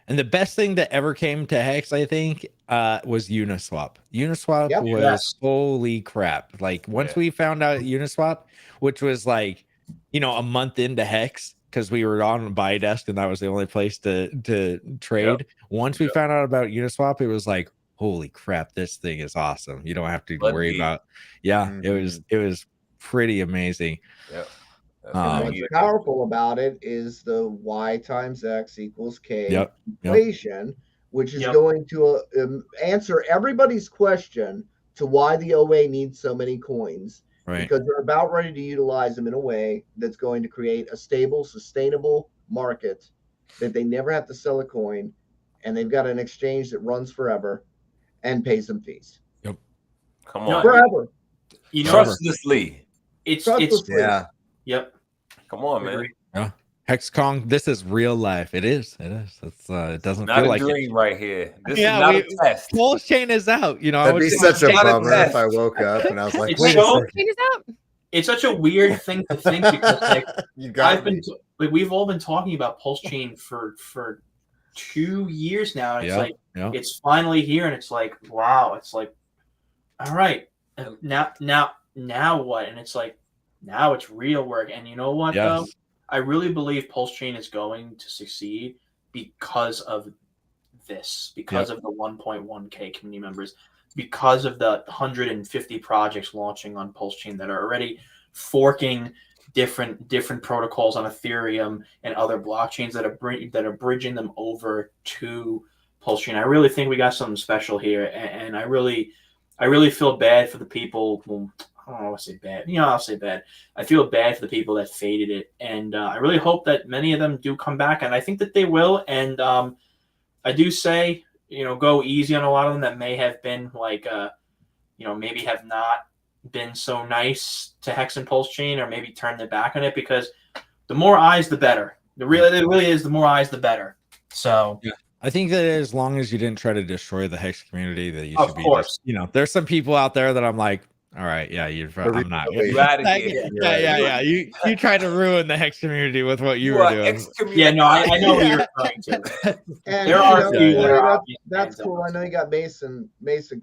[SPEAKER 1] And the best thing that ever came to Hex, I think, was Uniswap. Uniswap was holy crap. Like once we found out Uniswap, which was like, a month into Hex, because we were on a buy desk and that was the only place to trade. Once we found out about Uniswap, it was like, holy crap, this thing is awesome. You don't have to worry about. It was pretty amazing.
[SPEAKER 19] What's powerful about it is the Y times X equals K equation, which is going to answer everybody's question to why the OA needs so many coins.
[SPEAKER 1] Right.
[SPEAKER 19] Because they're about ready to utilize them in a way that's going to create a stable, sustainable market that they never have to sell a coin, and they've got an exchange that runs forever and pays them fees.
[SPEAKER 1] Yep.
[SPEAKER 20] Come on.
[SPEAKER 19] Forever.
[SPEAKER 20] Trustlessly.
[SPEAKER 3] It's Yep.
[SPEAKER 20] Come on, man.
[SPEAKER 1] Yeah. HexCon, this is real life. It is. It's it doesn't
[SPEAKER 20] not
[SPEAKER 1] feel
[SPEAKER 20] a
[SPEAKER 1] like
[SPEAKER 20] dream right here. This is not a test.
[SPEAKER 1] PulseChain is out.
[SPEAKER 17] That'd be such a bummer if I woke up and I was like, wait a second.
[SPEAKER 3] It's such a weird thing to think because we've all been talking about PulseChain for 2 years now. And it's it's finally here, and it's like, wow, it's like, all right, now what? And it's like, now it's real work. And you know what, though? I really believe PulseChain is going to succeed because of this, because of the 1.1K community members, because of the 150 projects launching on PulseChain that are already forking different protocols on Ethereum and other blockchains that are bridging them over to PulseChain. I really think we got something special here, and I really feel bad for the people who. I don't want to say bad. I'll say bad. I feel bad for the people that faded it. And I really hope that many of them do come back. And I think that they will. And I do say, go easy on a lot of them that may have been like, maybe have not been so nice to Hex and PulseChain, or maybe turn their back on it, because the more eyes, the better. It really is. The more eyes, the better. So
[SPEAKER 1] I think that as long as you didn't try to destroy the Hex community, that you should be.
[SPEAKER 3] Of course.
[SPEAKER 1] There's some people out there that I'm like, all right, I'm not. You tried to ruin the Hex community with what you were doing.
[SPEAKER 3] Yeah, no, I know what you're referring to.
[SPEAKER 19] And
[SPEAKER 3] there are
[SPEAKER 19] that's cool. I know you got Mason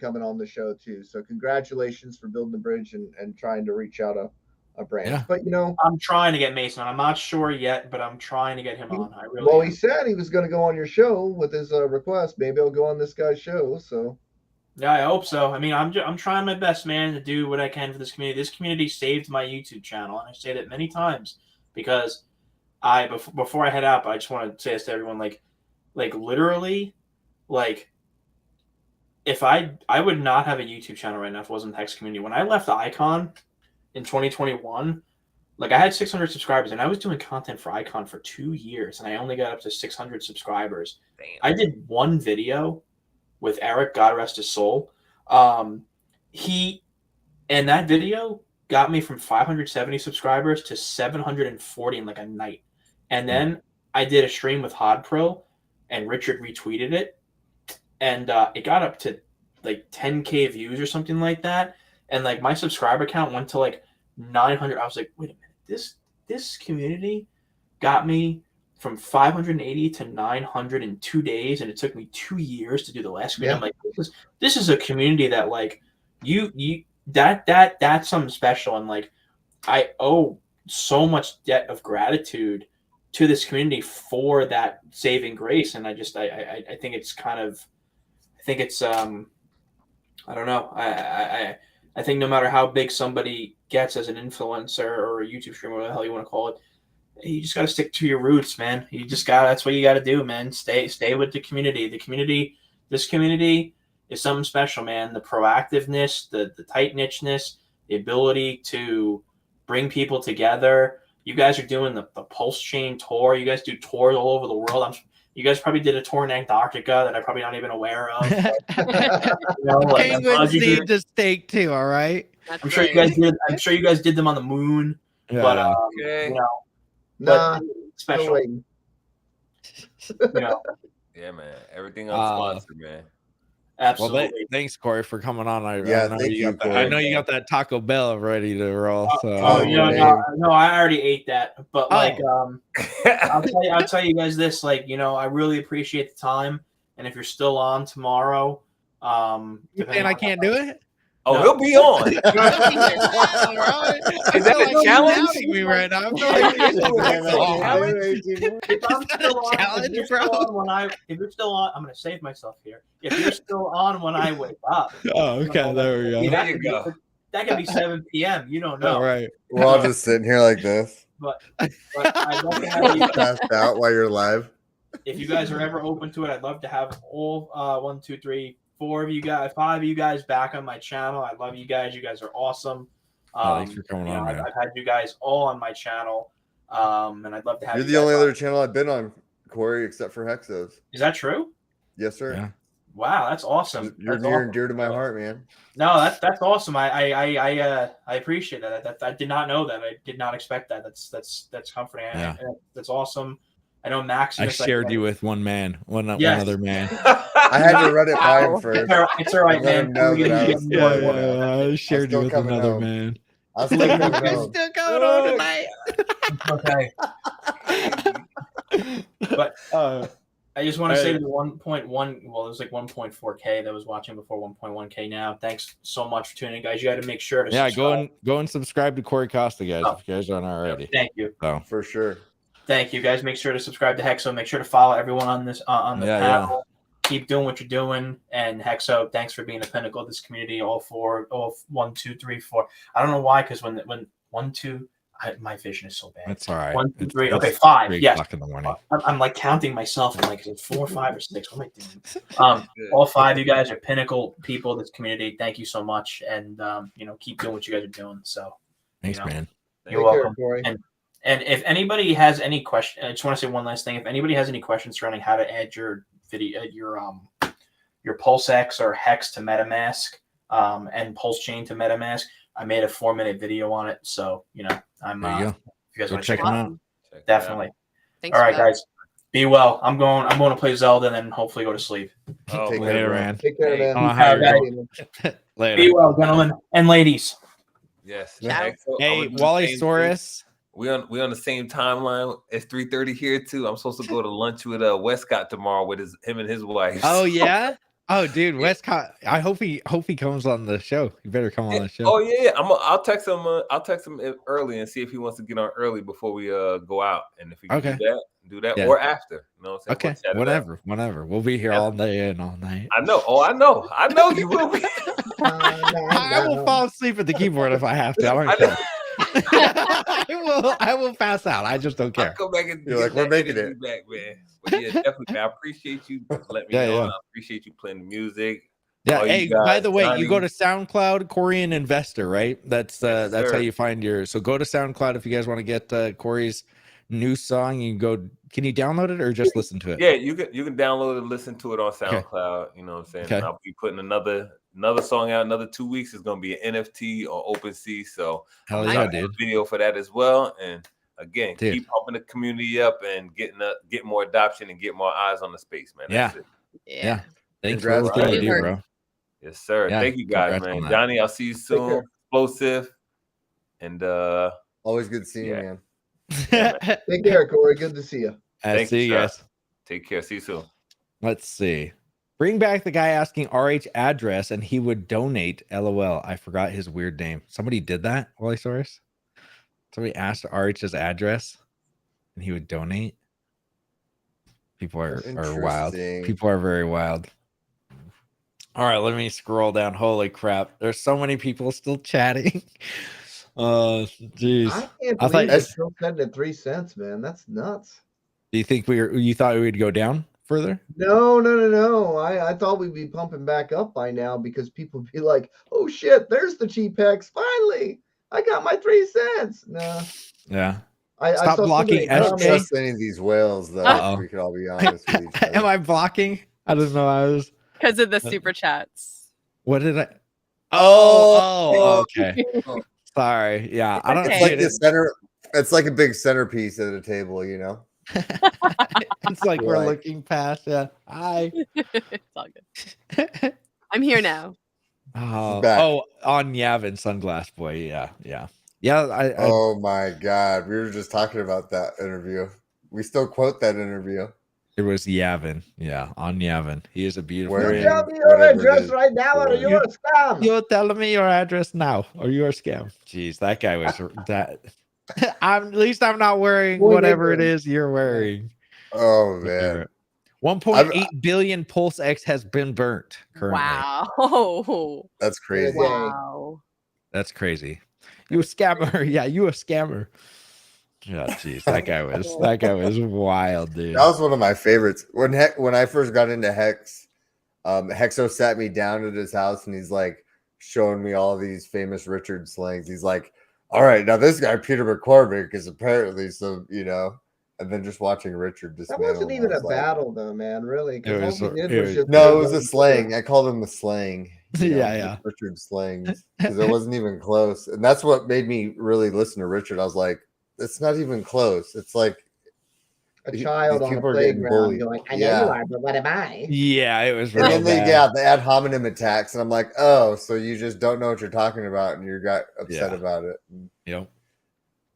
[SPEAKER 19] coming on the show too. So congratulations for building the bridge and trying to reach out a branch.
[SPEAKER 1] Yeah.
[SPEAKER 19] But
[SPEAKER 3] I'm trying to get Mason on. I'm not sure yet, but I'm trying to get him on. I really am.
[SPEAKER 19] He said he was going to go on your show with his request. Maybe I'll go on this guy's show. So.
[SPEAKER 3] Yeah, I hope so. I mean, I'm trying my best, man, to do what I can for this community. This community saved my YouTube channel, and I say that many times because before I head out, I just want to say this to everyone, like literally, like if I would not have a YouTube channel right now if it wasn't the Hex community. When I left Icon in 2021, like I had 600 subscribers, and I was doing content for Icon for 2 years, and I only got up to 600 subscribers. Damn. I did one video with Eric, God rest his soul. And that video got me from 570 subscribers to 740 in like a night. And then I did a stream with Hod Pro, and Richard retweeted it, and it got up to like 10K views or something like that. And like my subscriber count went to like 900. I was like, wait a minute, this community got me from 580 to 900 in 2 days, and it took me 2 years to do the last community.
[SPEAKER 19] Yeah.
[SPEAKER 3] I'm like, this is a community that like that's something special, and like I owe so much debt of gratitude to this community for that saving grace. And I think it's kind of, I think it's I don't know. I think no matter how big somebody gets as an influencer or a YouTube streamer, whatever the hell you want to call it, you just got to stick to your roots, man. You just got, that's what you got to do, man. Stay with the community. This community is something special, man. The proactiveness, the tight knitness, the ability to bring people together. You guys are doing the Pulse Chain tour. You guys do tours all over the world. You guys probably did a tour in Antarctica that I'm probably not even aware of.
[SPEAKER 1] Penguins need to stake too. All right.
[SPEAKER 3] I'm sure you guys did. I'm sure you guys did them on the moon.
[SPEAKER 1] Yeah.
[SPEAKER 3] But
[SPEAKER 20] Okay.
[SPEAKER 3] you know,
[SPEAKER 19] Nah,
[SPEAKER 3] special.
[SPEAKER 19] still waiting.
[SPEAKER 3] You know.
[SPEAKER 20] Yeah, man. Everything else sponsored, man.
[SPEAKER 3] Absolutely.
[SPEAKER 1] Well, thanks, Corey, for coming on. I know
[SPEAKER 17] thank you, Corey.
[SPEAKER 1] I know you got that Taco Bell ready to roll. So.
[SPEAKER 3] No, I already ate that. But like, I'll tell you guys this. Like, you know, I really appreciate the time. And if you're still on tomorrow,
[SPEAKER 1] you saying I can't do it?
[SPEAKER 20] Oh,
[SPEAKER 3] No.
[SPEAKER 20] he'll be on.
[SPEAKER 1] Is that
[SPEAKER 20] a challenge?
[SPEAKER 1] Me right now.
[SPEAKER 3] If you're still on, I'm going to save myself here. If you're still on when I wake up.
[SPEAKER 1] Oh, okay. There we go.
[SPEAKER 3] There you go. That could be 7 p.m. You don't know.
[SPEAKER 1] All right.
[SPEAKER 17] We're all just sitting here like this.
[SPEAKER 3] But I'd love to have you
[SPEAKER 17] passed out while you're live.
[SPEAKER 3] If you guys are ever open to it, I'd love to have all 1, 2, 3, 4 of you guys, 5 of you guys back on my channel. I love you guys. You guys are awesome.
[SPEAKER 1] Thanks for coming on,
[SPEAKER 3] I've
[SPEAKER 1] man.
[SPEAKER 3] had you guys all on my channel, and I'd love to have
[SPEAKER 17] You're
[SPEAKER 3] you
[SPEAKER 17] the
[SPEAKER 3] guys
[SPEAKER 17] only
[SPEAKER 3] on.
[SPEAKER 17] other channel I've been on, Corey, except for Hexos.
[SPEAKER 3] Is that true?
[SPEAKER 17] Yes, sir.
[SPEAKER 1] Yeah.
[SPEAKER 3] Wow, that's awesome.
[SPEAKER 17] You're
[SPEAKER 3] That's
[SPEAKER 17] near
[SPEAKER 3] awesome.
[SPEAKER 17] and dear to my heart, man.
[SPEAKER 3] No, that's awesome. I appreciate that. I did not know that. I did not expect that. That's comforting.
[SPEAKER 1] Yeah.
[SPEAKER 3] That's awesome. I know Max.
[SPEAKER 1] I shared you with one man, one other man.
[SPEAKER 17] I had to run it by him first.
[SPEAKER 3] It's all right,
[SPEAKER 17] Let him
[SPEAKER 3] man.
[SPEAKER 17] know that
[SPEAKER 1] I shared you with another man.
[SPEAKER 17] I was still coming home.
[SPEAKER 1] Still coming on tonight.
[SPEAKER 3] Okay. But I just want to say to the 1.1, well, it was like 1.4K that was watching before 1.1K now. Thanks so much for tuning in, guys. You got to make sure to subscribe.
[SPEAKER 1] go and subscribe to Corey Costa, guys, if you guys aren't already.
[SPEAKER 3] Thank you.
[SPEAKER 1] So
[SPEAKER 17] for sure.
[SPEAKER 3] Thank you, guys. Make sure to subscribe to Hexo. Make sure to follow everyone on this on the panel. Keep doing what you're doing. And Hexo, thanks for being the pinnacle of this community. All 1, 2, 3, 4. I don't know why, because when 1, 2, my vision is so bad.
[SPEAKER 1] That's all right.
[SPEAKER 3] 1, 2, 3.
[SPEAKER 1] It's
[SPEAKER 3] Okay, 5.
[SPEAKER 1] 3
[SPEAKER 3] Yes.
[SPEAKER 1] o'clock in the morning.
[SPEAKER 3] I'm like counting myself. I'm like, is it 4, 5, or 6? What am I doing? All 5 of you guys are pinnacle people of this community. Thank you so much, and keep doing what you guys are doing. So,
[SPEAKER 1] thanks, man.
[SPEAKER 3] You're welcome. And if anybody has any question, I just want to say one last thing. If anybody has any questions surrounding how to add your video, your PulseX or Hex to MetaMask, and Pulse Chain to MetaMask, I made a 4-minute video on it. So I'm.
[SPEAKER 1] There you go.
[SPEAKER 3] If you guys
[SPEAKER 1] Go
[SPEAKER 3] want to
[SPEAKER 1] check them out.
[SPEAKER 3] definitely.
[SPEAKER 18] Thanks
[SPEAKER 3] All
[SPEAKER 18] for
[SPEAKER 3] right,
[SPEAKER 18] that.
[SPEAKER 3] guys. Be well. I'm going to play Zelda and then hopefully go to sleep.
[SPEAKER 17] Take
[SPEAKER 1] Later,
[SPEAKER 17] care,
[SPEAKER 1] man.
[SPEAKER 19] Take care, man.
[SPEAKER 1] I don't know how you're
[SPEAKER 3] Guys,
[SPEAKER 1] Later.
[SPEAKER 3] be well, gentlemen and ladies.
[SPEAKER 20] Yes.
[SPEAKER 1] Hey,
[SPEAKER 20] Hey,
[SPEAKER 1] Wally Saurus.
[SPEAKER 20] We on the same timeline. It's 3:30 here too. I'm supposed to go to lunch with Westcott tomorrow with him and his wife.
[SPEAKER 1] Oh yeah. Oh, dude, Westcott. I hope he comes on the show. You better come on the show.
[SPEAKER 20] Oh yeah. I'll text him. I'll text him early and see if he wants to get on early before we go out. And if he can do that
[SPEAKER 1] Yeah.
[SPEAKER 20] or after. You know what I'm saying?
[SPEAKER 1] Okay. Whenever. We'll be here all day and all night.
[SPEAKER 20] I know. Oh, I know you will be.
[SPEAKER 1] I will fall asleep at the keyboard if I have to. I don't care. I will pass out. I just don't care.
[SPEAKER 20] I'll come back and
[SPEAKER 17] You're like, we're making it.
[SPEAKER 20] back, man. But yeah, definitely, man. I appreciate you letting me know. I appreciate you playing the music.
[SPEAKER 1] Yeah.
[SPEAKER 20] All you
[SPEAKER 1] Hey,
[SPEAKER 20] guys,
[SPEAKER 1] by the way,
[SPEAKER 20] Johnny.
[SPEAKER 1] you go to SoundCloud, Korean Investor, right? That's how
[SPEAKER 20] sir.
[SPEAKER 1] you find your. So go to SoundCloud if you guys want to get Corey's new song. You can go. Can you download it or just listen to it?
[SPEAKER 20] Yeah, you can download it, listen to it on SoundCloud. You know what I'm saying?
[SPEAKER 1] Okay.
[SPEAKER 20] And I'll be putting another song out. Another 2 weeks is gonna be an NFT on OpenSea. So
[SPEAKER 1] Hell
[SPEAKER 20] I'm
[SPEAKER 1] yeah,
[SPEAKER 20] doing a
[SPEAKER 1] dude.
[SPEAKER 20] video for that as well. And again,
[SPEAKER 1] Dude.
[SPEAKER 20] keep pumping the community up and get more adoption and get more eyes on the space, man. That's it.
[SPEAKER 1] Yeah. Thanks for
[SPEAKER 17] Congrats,
[SPEAKER 1] everything you
[SPEAKER 20] brother.
[SPEAKER 1] do, bro.
[SPEAKER 20] Yes, sir.
[SPEAKER 1] Yeah,
[SPEAKER 20] Thank you guys,
[SPEAKER 1] congrats on
[SPEAKER 20] man.
[SPEAKER 1] that.
[SPEAKER 20] Johnny, I'll see you soon.
[SPEAKER 17] care.
[SPEAKER 20] Explosive. And
[SPEAKER 17] Always good seeing you,
[SPEAKER 20] yeah.
[SPEAKER 17] man.
[SPEAKER 19] Take care, Corey. Good to see you.
[SPEAKER 20] Thank
[SPEAKER 1] See you
[SPEAKER 20] sir.
[SPEAKER 1] guys.
[SPEAKER 20] Take care. See you soon.
[SPEAKER 1] Let's see. Bring back the guy asking RH address and he would donate. LOL. I forgot his weird name. Somebody did that, Wally Source? Somebody asked RH's address and he would donate. People are wild.
[SPEAKER 17] Interesting.
[SPEAKER 1] People are very wild. All right, let me scroll down. Holy crap. There's so many people still chatting. Jeez.
[SPEAKER 19] I can't
[SPEAKER 1] I
[SPEAKER 19] believe
[SPEAKER 1] thought,
[SPEAKER 19] it's still sitting at 3 cents, man. That's nuts.
[SPEAKER 1] do you think you thought we would go down further?
[SPEAKER 19] No. I thought we'd be pumping back up by now because people would be like, oh shit, there's the cheap hex. Finally, I got my 3 cents. No.
[SPEAKER 1] Yeah.
[SPEAKER 19] I
[SPEAKER 1] Stop
[SPEAKER 19] saw
[SPEAKER 1] blocking
[SPEAKER 17] I don't
[SPEAKER 1] SK.
[SPEAKER 17] trust any of these whales, though.
[SPEAKER 1] Uh-oh.
[SPEAKER 17] We could all be honest with each other.
[SPEAKER 1] Am I blocking? I don't know. I was
[SPEAKER 18] Because of the super chats.
[SPEAKER 1] What did I? Okay. Sorry. Yeah, I don't.
[SPEAKER 17] It's like the center. It's like a big centerpiece at a table, you know.
[SPEAKER 1] It's like we're
[SPEAKER 17] Right.
[SPEAKER 1] looking past. Yeah. Hi.
[SPEAKER 18] It's all good. I'm here now.
[SPEAKER 1] Oh, on Yavin, Sunglass Boy. Yeah.
[SPEAKER 17] Oh my God, we were just talking about that interview. We still quote that interview.
[SPEAKER 1] It was Yavin. Yeah, on Yavin. He is a beautiful.
[SPEAKER 17] Where
[SPEAKER 1] man.
[SPEAKER 19] Tell me your address right now, or you're a scam.
[SPEAKER 1] You're telling me your address now, or you're a scam. Jeez, that guy was that. At least I'm not wearing whatever it is you're wearing.
[SPEAKER 17] Oh man.
[SPEAKER 1] 1.8 billion Pulse X has been burnt currently.
[SPEAKER 18] Wow.
[SPEAKER 17] That's crazy.
[SPEAKER 18] Wow.
[SPEAKER 1] That's crazy. You a scammer. Yeah, you a scammer. Yeah, jeez. That guy was wild, dude.
[SPEAKER 17] That was one of my favorites. When I first got into Hex, Hexo sat me down at his house and he's like showing me all these famous Richard slangs. He's like, all right, now this guy, Peter McCormick, is apparently some, you know, and then just watching Richard
[SPEAKER 19] That
[SPEAKER 17] dismantle.
[SPEAKER 19] wasn't even a battle, though, man. Really, because all we did was just
[SPEAKER 17] no, it was a slang. I called him the slang.
[SPEAKER 1] Yeah.
[SPEAKER 17] Richard slangs because it wasn't even close, and that's what made me really listen to Richard. I was like, it's not even close. It's like
[SPEAKER 19] a child on a playground going, I know you are, but what am I?
[SPEAKER 1] Yeah, it was.
[SPEAKER 17] And then they ad hominem attacks, and I'm like, oh, so you just don't know what you're talking about, and you got upset about it.
[SPEAKER 1] Yep.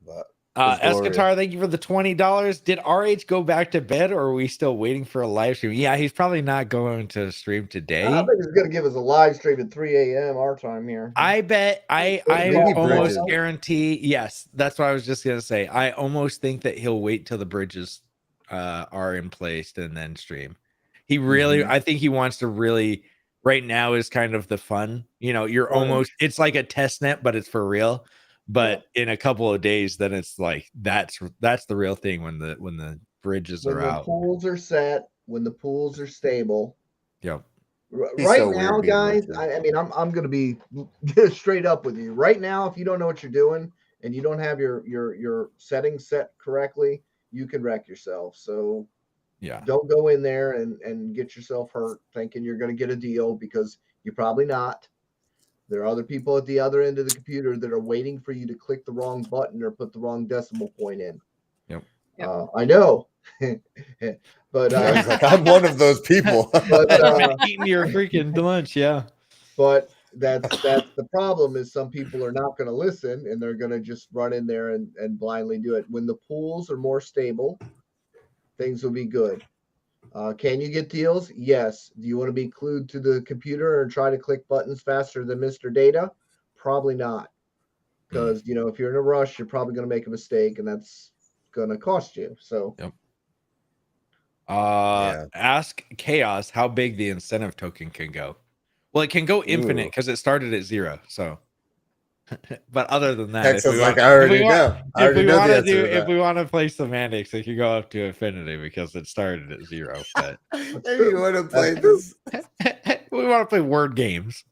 [SPEAKER 17] But
[SPEAKER 1] Escatar, thank you for the $20. Did RH go back to bed, or are we still waiting for a live stream? Yeah, he's probably not going to stream today.
[SPEAKER 19] I think he's gonna give us a live stream at 3 a.m. our time here.
[SPEAKER 1] I bet I almost guarantee. Yes, that's what I was just gonna say. I almost think that he'll wait till the bridges are in place and then stream. He really, I think he wants to really. Right now is kind of the fun. You know, you're almost. It's like a test net, but it's for real. But in a couple of days, then it's like that's the real thing when the bridges are out.
[SPEAKER 19] When the pools are set, when the pools are stable.
[SPEAKER 1] Yep.
[SPEAKER 19] Right now, guys, I mean, I'm going to be straight up with you. Right now, if you don't know what you're doing and you don't have your settings set correctly, you can wreck yourself. So
[SPEAKER 1] yeah,
[SPEAKER 19] don't go in there and get yourself hurt thinking you're going to get a deal, because you're probably not. There are other people at the other end of the computer that are waiting for you to click the wrong button or put the wrong decimal point in.
[SPEAKER 1] Yep.
[SPEAKER 19] I know. But
[SPEAKER 17] I was like, I'm one of those people.
[SPEAKER 19] But,
[SPEAKER 1] eating your freaking lunch, yeah.
[SPEAKER 19] But that's the problem, is some people are not going to listen and they're going to just run in there and blindly do it. When the pools are more stable, things will be good. Can you get deals? Yes. Do you want to be glued to the computer and try to click buttons faster than Mr. Data? Probably not. Because, you know, if you're in a rush, you're probably going to make a mistake, and that's going to cost you. So,
[SPEAKER 1] yep. Ask Chaos how big the incentive token can go. Well, it can go infinite because it started at 0. So, but other than that,
[SPEAKER 17] if
[SPEAKER 1] we want to play semantics, it can go up to infinity because it started at 0. But
[SPEAKER 17] if you want to play this,
[SPEAKER 1] we want to play word games.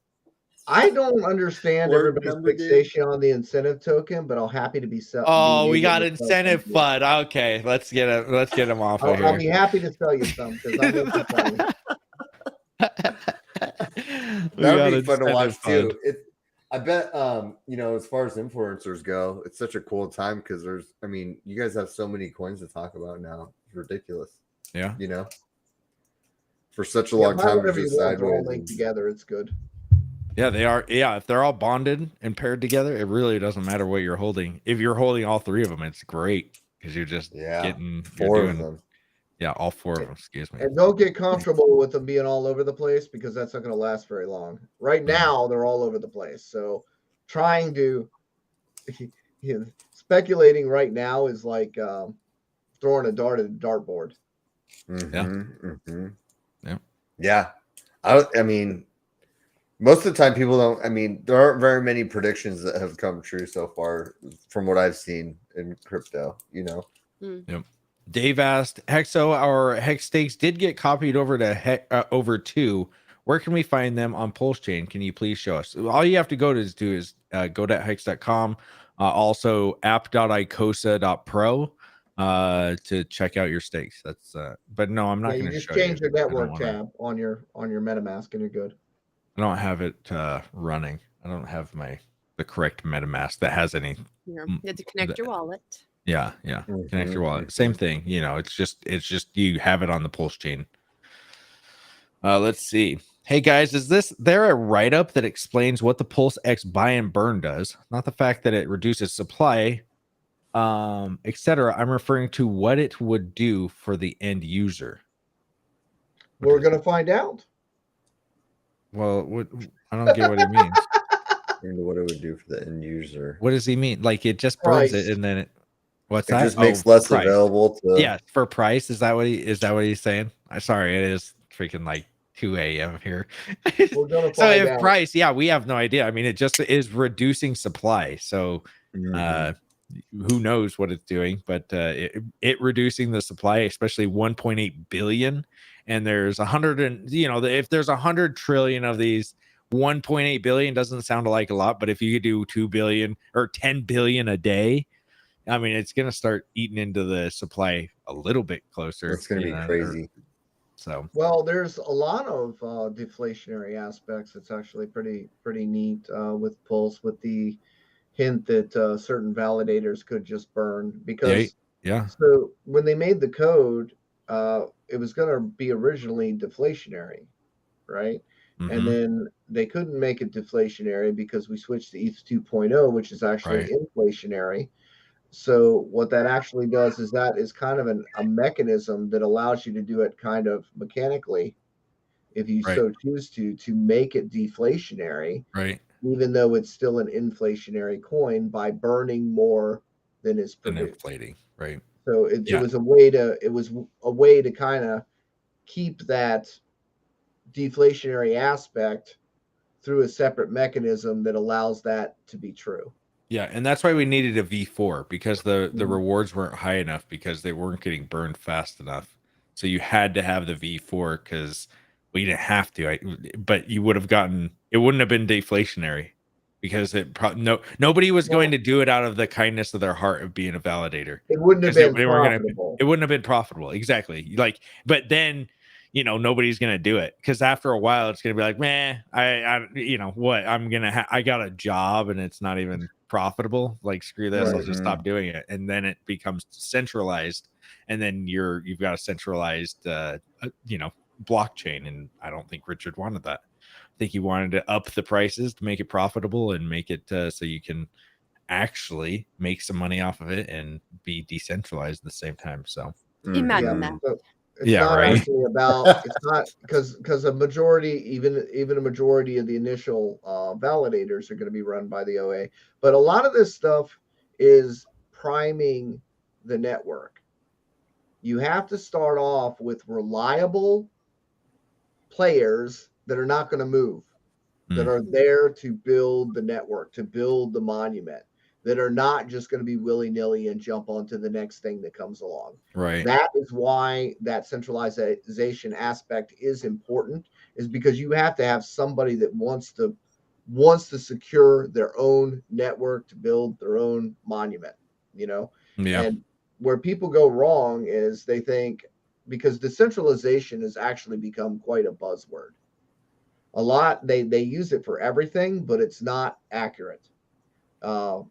[SPEAKER 19] I don't understand everybody's fixation on the incentive token, but I'm happy to be selling.
[SPEAKER 1] Oh, we got incentive FUD. Okay, let's get him off of here.
[SPEAKER 19] I'll be happy to sell you some because I'm going to sell you.
[SPEAKER 17] That would be fun to watch too. I bet, you know, as far as influencers go, it's such a cool time because you guys have so many coins to talk about now. It's ridiculous.
[SPEAKER 1] Yeah.
[SPEAKER 17] You know, for such a long time,
[SPEAKER 19] whatever you want, they're all linked together. It's good.
[SPEAKER 1] Yeah, they are. Yeah, if they're all bonded and paired together, it really doesn't matter what you're holding. If you're holding all 3 of them, it's great. because you're just
[SPEAKER 17] Yeah,
[SPEAKER 1] getting
[SPEAKER 17] four
[SPEAKER 1] you're
[SPEAKER 17] of
[SPEAKER 1] doing,
[SPEAKER 17] them.
[SPEAKER 1] Yeah, all 4 of them. Excuse me.
[SPEAKER 19] And don't get comfortable with them being all over the place because that's not going to last very long. Right now, they're all over the place. So trying to speculating right now is like throwing a dart at a dartboard.
[SPEAKER 17] Yeah. I mean, most of the time people don't. I mean, there aren't very many predictions that have come true so far from what I've seen in crypto.
[SPEAKER 1] Yep. Dave asked, Hexo, our hex stakes did get copied over to over to. Where can we find them on PulseChain? Can you please show us? All you have to go to is go to hex.com, also app.icosa.pro to check out your stakes. That's but no, I'm not going to
[SPEAKER 19] just
[SPEAKER 1] show
[SPEAKER 19] change
[SPEAKER 1] you.
[SPEAKER 19] your network tab on your MetaMask and you're good.
[SPEAKER 1] I don't have it running. I don't have the correct MetaMask that has any.
[SPEAKER 18] You have to connect your wallet.
[SPEAKER 1] Yeah. Connect your wallet. Same thing. It's just you have it on the Pulse chain. Let's see. Hey guys, is there a write-up that explains what the Pulse X buy and burn does? Not the fact that it reduces supply, etc. I'm referring to what it would do for the end user.
[SPEAKER 19] We're gonna find out.
[SPEAKER 1] Well, I don't get what he means.
[SPEAKER 17] What it would do for the end user.
[SPEAKER 1] What does he mean? Like it just burns it and then it. What's that?
[SPEAKER 17] It just makes less
[SPEAKER 1] price.
[SPEAKER 17] available to.
[SPEAKER 1] Yeah, for price. Is that what he's saying? I'm sorry, it is freaking like 2 a.m. here.
[SPEAKER 19] We're gonna
[SPEAKER 1] So
[SPEAKER 19] find
[SPEAKER 1] if
[SPEAKER 19] out.
[SPEAKER 1] price, yeah, we have no idea. I mean, it just is reducing supply. So who knows what it's doing, but it reducing the supply, especially 1.8 billion. And there's 100 and if there's 100 trillion of these, 1.8 billion doesn't sound like a lot, but if you could do 2 billion or 10 billion a day, I mean, it's going to start eating into the supply a little bit closer.
[SPEAKER 17] It's going to be crazy.
[SPEAKER 1] So,
[SPEAKER 19] well, there's a lot of deflationary aspects. It's actually pretty neat with Pulse, with the hint that certain validators could just burn because
[SPEAKER 1] yeah.
[SPEAKER 19] So when they made the code, it was going to be originally deflationary, right? And then they couldn't make it deflationary because we switched to ETH 2.0, which is actually inflationary. So what that actually does is that is kind of a mechanism that allows you to do it kind of mechanically, if you so choose to make it deflationary, even though it's still an inflationary coin by burning more than is produced.
[SPEAKER 1] Inflating, right?
[SPEAKER 19] So it was a way to kind of keep that deflationary aspect through a separate mechanism that allows that to be true.
[SPEAKER 1] Yeah, and that's why we needed a V4 because the rewards weren't high enough because they weren't getting burned fast enough. So you had to have the V4 because we didn't have to. But you would have gotten it wouldn't have been deflationary because nobody was going to do it out of the kindness of their heart of being a validator.
[SPEAKER 19] It wouldn't have been profitable.
[SPEAKER 1] It wouldn't have been profitable. Exactly. But then nobody's gonna do it because after a while it's gonna be like, man, I got a job and it's not even profitable. Like, screw this, I'll just stop doing it. And then it becomes centralized, and then you've got a centralized blockchain. And I don't think Richard wanted that. I think he wanted to up the prices to make it profitable and make it so you can actually make some money off of it and be decentralized at the same time. So
[SPEAKER 18] imagine that.
[SPEAKER 19] It's not actually about. It's not because a majority, even a majority of the initial validators are going to be run by the OA. But a lot of this stuff is priming the network. You have to start off with reliable players that are not going to move, that are there to build the network, to build the monument, that are not just going to be willy-nilly and jump onto the next thing that comes along.
[SPEAKER 1] Right.
[SPEAKER 19] That is why that centralization aspect is important, is because you have to have somebody that wants to secure their own network, to build their own monument, And where people go wrong is they think, because decentralization has actually become quite a buzzword. A lot, they use it for everything, but it's not accurate. Even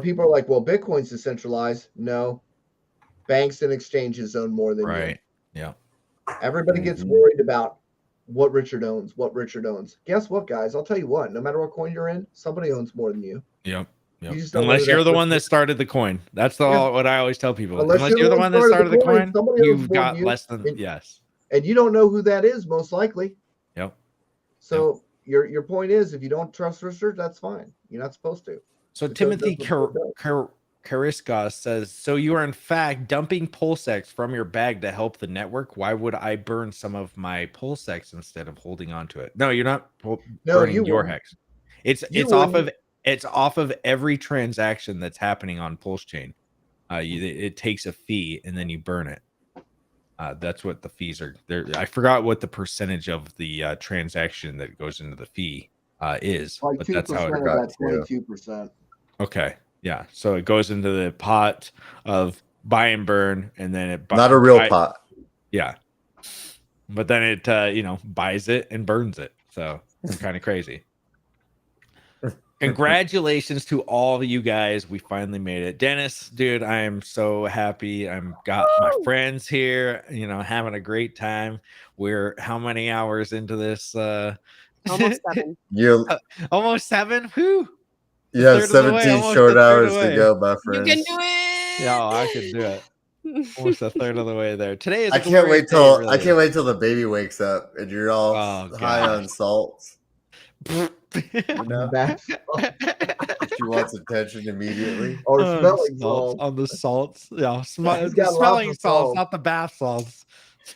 [SPEAKER 19] people are like, well, Bitcoin's decentralized. No, banks and exchanges own more than you.
[SPEAKER 1] Yeah.
[SPEAKER 19] Everybody gets worried about what Richard owns. Guess what, guys? I'll tell you what. No matter what coin you're in, somebody owns more than you.
[SPEAKER 1] Yep. Yep.
[SPEAKER 19] You just don't know
[SPEAKER 1] Unless
[SPEAKER 19] who
[SPEAKER 1] you're
[SPEAKER 19] that
[SPEAKER 1] the one
[SPEAKER 19] person
[SPEAKER 1] that
[SPEAKER 19] is.
[SPEAKER 1] started the coin. That's what I always tell people.
[SPEAKER 19] Unless
[SPEAKER 1] Unless you're the one that started the coin,
[SPEAKER 19] somebody else
[SPEAKER 1] you've
[SPEAKER 19] before
[SPEAKER 1] got
[SPEAKER 19] you,
[SPEAKER 1] less than
[SPEAKER 19] and,
[SPEAKER 1] yes.
[SPEAKER 19] and you don't know who that is, most likely.
[SPEAKER 1] Yep.
[SPEAKER 19] So your point is, if you don't trust Richard, that's fine. You're not supposed to.
[SPEAKER 1] So
[SPEAKER 19] It
[SPEAKER 1] Timothy
[SPEAKER 19] does what it does.
[SPEAKER 1] Kariska says, so you are in fact dumping PulseX from your bag to help the network. Why would I burn some of my PulseX instead of holding on to it? No, you're not burning
[SPEAKER 19] you
[SPEAKER 1] your
[SPEAKER 19] wouldn't.
[SPEAKER 1] hex. It's
[SPEAKER 19] You
[SPEAKER 1] off
[SPEAKER 19] wouldn't.
[SPEAKER 1] of off of every transaction that's happening on PulseChain. It takes a fee and then you burn it. That's what the fees are. There, I forgot what the percentage of the transaction that goes into the fee is,
[SPEAKER 19] Like
[SPEAKER 1] but
[SPEAKER 19] 2%
[SPEAKER 1] that's how it
[SPEAKER 19] of that 22%.
[SPEAKER 1] Okay. Yeah. So it goes into the pot of buy and burn, and then it
[SPEAKER 17] Not a real pot.
[SPEAKER 1] Yeah. But then it buys it and burns it. So it's kind of crazy. Congratulations to all of you guys. We finally made it. Dennis, dude, I am so happy. I'm got my friends here, having a great time. We're how many hours into this?
[SPEAKER 18] Almost 7.
[SPEAKER 1] Almost 7. Whew.
[SPEAKER 17] You have 17 short hours to go, my friends.
[SPEAKER 18] You can do it.
[SPEAKER 1] Yeah, I can do it. Almost a third of the way there. Today is.
[SPEAKER 17] I can't wait till the baby wakes up and you're all high on salts. She wants attention immediately.
[SPEAKER 19] Or smelling
[SPEAKER 1] salts on the salts. Yeah,
[SPEAKER 19] He's got
[SPEAKER 1] smelling
[SPEAKER 19] lots of
[SPEAKER 1] salts, not the bath salts.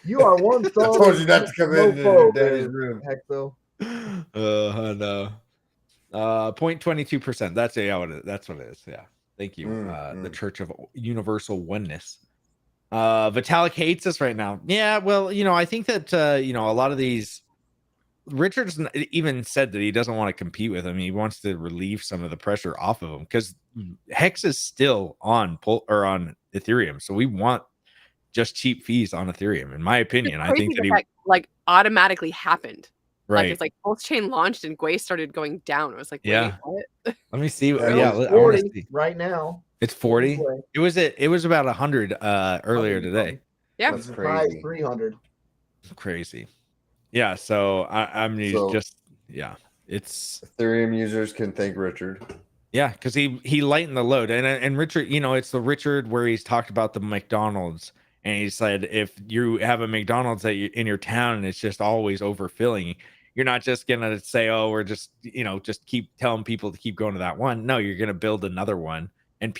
[SPEAKER 19] You are one salt.
[SPEAKER 17] I told you not to come in your daddy's room.
[SPEAKER 19] Hexo.
[SPEAKER 1] I know. 0.22%. That's what it is. Yeah. Thank you. The Church of Universal Oneness. Vitalik hates us right now. Yeah, well, I think that a lot of these Richard's even said that he doesn't want to compete with him. He wants to relieve some of the pressure off of him because Hex is still on Ethereum. So we want just cheap fees on Ethereum. In my opinion, I think that
[SPEAKER 18] like automatically happened.
[SPEAKER 1] Right.
[SPEAKER 18] Like it's like PulseChain launched and Gwei started going down. It was like, wait, what?
[SPEAKER 1] Let me see.
[SPEAKER 19] Yeah,
[SPEAKER 1] I
[SPEAKER 19] 40
[SPEAKER 1] want to see.
[SPEAKER 19] right now.
[SPEAKER 1] It's 40. It was about 100 earlier today.
[SPEAKER 18] Yeah,
[SPEAKER 19] that's crazy. 300.
[SPEAKER 1] Crazy. Yeah. So I'm it's
[SPEAKER 17] Ethereum users can thank Richard.
[SPEAKER 1] Yeah, because he lightened the load, and Richard, it's the Richard where he's talked about the McDonald's, and he said if you have a McDonald's in your town and it's just always overfilling, you're not just gonna say, oh, we're just just keep telling people to keep going to that one. No, you're gonna build another one, and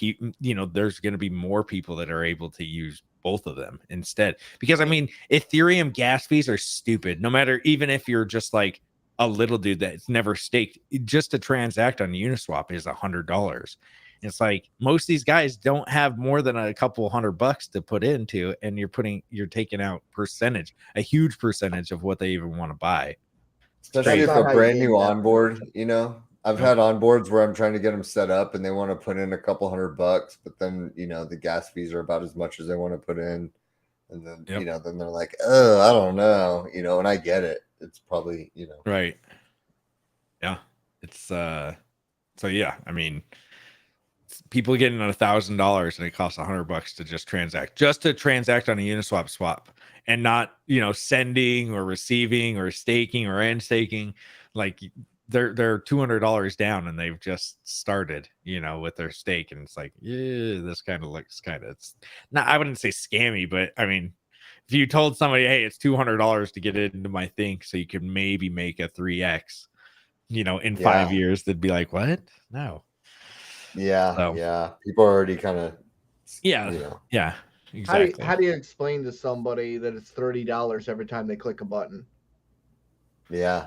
[SPEAKER 1] there's gonna be more people that are able to use both of them instead. Because Ethereum gas fees are stupid. No matter, even if you're just like a little dude that's never staked, just to transact on Uniswap is $100. It's like most of these guys don't have more than a couple $100 to put into, and you're taking out a huge percentage of what they even want to buy.
[SPEAKER 17] Especially if a brand new onboard, I've had onboards where I'm trying to get them set up and they want to put in a couple $100, but then the gas fees are about as much as they want to put in, and then then they're like, oh, I don't know, and I get it. It's probably
[SPEAKER 1] right. Yeah, it's so yeah. People getting $1,000 and it costs $100 to just transact on a Uniswap swap, and not sending or receiving or staking or end staking. Like they're $200 down and they've just started with their stake, and it's like, yeah, this kind of looks it's not, I wouldn't say scammy, but if you told somebody, hey, it's $200 to get into my thing so you can maybe make a 3x in 5 years, they'd be like, what? No.
[SPEAKER 17] Yeah, people are already kind of
[SPEAKER 1] exactly.
[SPEAKER 19] How do you explain to somebody that it's $30 every time they click a button?
[SPEAKER 17] Yeah,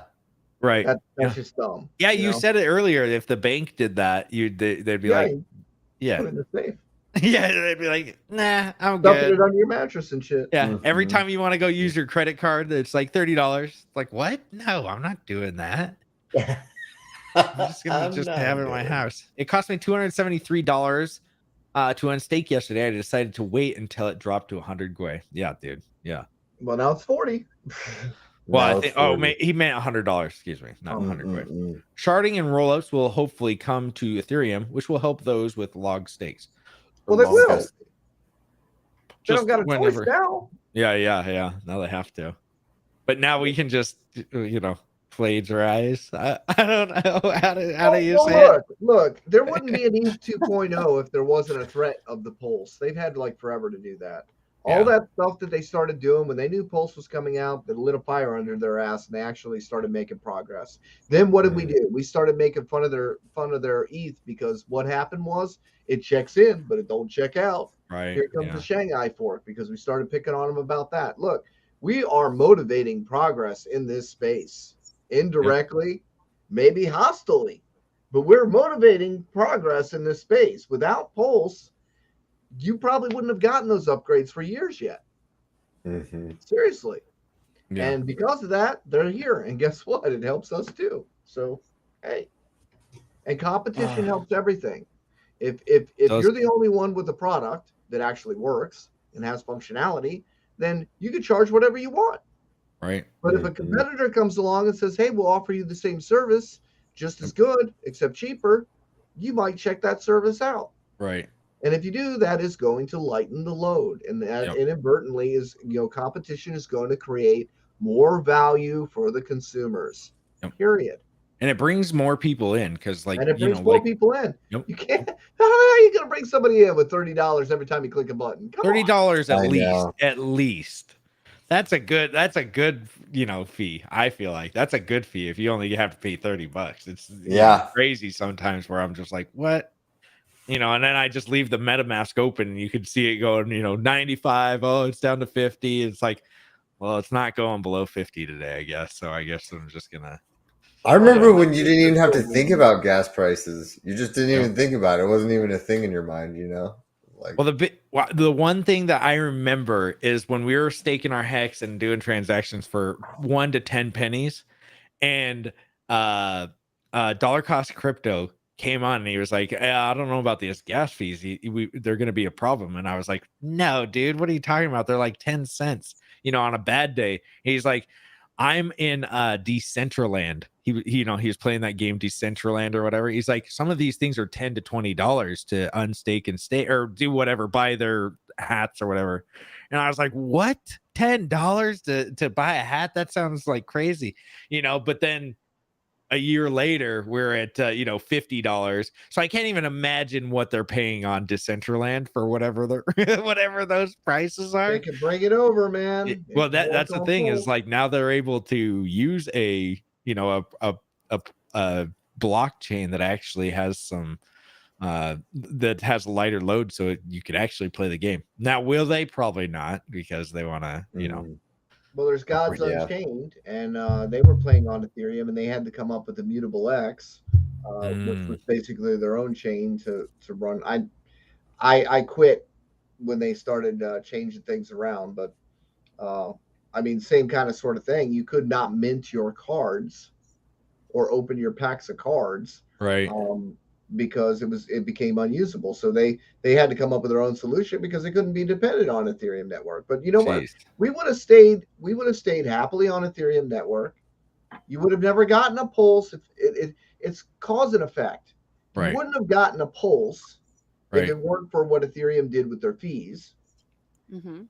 [SPEAKER 1] right.
[SPEAKER 19] That's just dumb.
[SPEAKER 1] Yeah, you said it earlier. If the bank did that, they'd be like, yeah,
[SPEAKER 19] put it in the safe.
[SPEAKER 1] Yeah, they'd be like, nah, I'm
[SPEAKER 19] Dumping
[SPEAKER 1] good.
[SPEAKER 19] it on your mattress and shit.
[SPEAKER 1] Yeah, every time you want to go use your credit card, it's like $30. It's like, what? No, I'm not doing that. I'm just gonna have it in my house. It cost me $273 to unstake yesterday. I decided to wait until it dropped to 100 Gwei. Yeah, dude. Yeah.
[SPEAKER 19] Well, now it's 40.
[SPEAKER 1] Well, I think he meant $100. Excuse me, not 100 Gwei. Sharding and rollups will hopefully come to Ethereum, which will help those with log stakes.
[SPEAKER 19] Well, they will. They don't got a choice now.
[SPEAKER 1] Yeah. Now they have to. But now we can just, plagiarize. I don't know how do you
[SPEAKER 19] Well,
[SPEAKER 1] say it.
[SPEAKER 19] look, there wouldn't be an ETH 2.0 if there wasn't a threat of the Pulse. They've had like forever to do that. All that stuff that they started doing when they knew Pulse was coming out, that lit a fire under their ass, and they actually started making progress. Then what did we do? We started making fun of their ETH, because what happened was it checks in, but it don't check out.
[SPEAKER 1] Right.
[SPEAKER 19] Here comes the Shanghai fork, because we started picking on them about that. Look, we are motivating progress in this space indirectly, maybe hostilely, but we're motivating progress in this space. Without Pulse, you probably wouldn't have gotten those upgrades for years yet. Seriously.
[SPEAKER 1] Yeah.
[SPEAKER 19] And because of that, they're here. And guess what? It helps us too. So, hey, and competition helps everything. If you're the only one with a product that actually works and has functionality, then you can charge whatever you want.
[SPEAKER 1] Right.
[SPEAKER 19] But if a competitor comes along and says, hey, we'll offer you the same service, just as good, except cheaper, you might check that service out.
[SPEAKER 1] Right.
[SPEAKER 19] And if you do, that is going to lighten the load. And that inadvertently is, competition is going to create more value for the consumers. Period.
[SPEAKER 1] And it brings more people in, because
[SPEAKER 19] And it brings more people in. You can't. How are you going to bring somebody in with $30 every time you click a button? Come on.
[SPEAKER 1] $30 at least. That's a good, fee. I feel like that's a good fee if you only have to pay $30. It's crazy sometimes where I'm just like, what? And then I just leave the MetaMask open and you can see it going, 95. Oh, it's down to 50. It's like, well, it's not going below 50 today, I guess. So I guess I'm just gonna.
[SPEAKER 17] I remember when you didn't even have to think about gas prices. You just didn't even think about it. It wasn't even a thing in your mind, Like,
[SPEAKER 1] well, the one thing that I remember is when we were staking our hex and doing transactions for 1 to 10 pennies, and dollar cost crypto came on and he was like, I don't know about these gas fees. They're going to be a problem. And I was like, no, dude, what are you talking about? They're like 10 cents, on a bad day. He's like, I'm in Decentraland. He was playing that game Decentraland or whatever. He's like, some of these things are $10 to $20 to unstake and stay or do whatever, buy their hats or whatever. And I was like, what? $10 to buy a hat? That sounds like crazy, but then a year later, we're at $50. So I can't even imagine what they're paying on Decentraland for whatever whatever those prices are.
[SPEAKER 19] They can bring it over, man.
[SPEAKER 1] Well, that's the thing is like now they're able to use a blockchain that actually has some that has a lighter load, so you could actually play the game. Now, will they? Probably not, because they want to,
[SPEAKER 19] Well, there's Gods Unchained, and they were playing on Ethereum, and they had to come up with Immutable X, which was basically their own chain to run. I quit when they started changing things around, but same kind of sort of thing. You could not mint your cards or open your packs of cards,
[SPEAKER 1] right?
[SPEAKER 19] Because it became unusable. So they had to come up with their own solution because they couldn't be dependent on Ethereum network. But you know what? We would have stayed happily on Ethereum network. You would have never gotten a Pulse. It's cause and effect.
[SPEAKER 1] Right.
[SPEAKER 19] You wouldn't have gotten a Pulse if it weren't for what Ethereum did with their fees.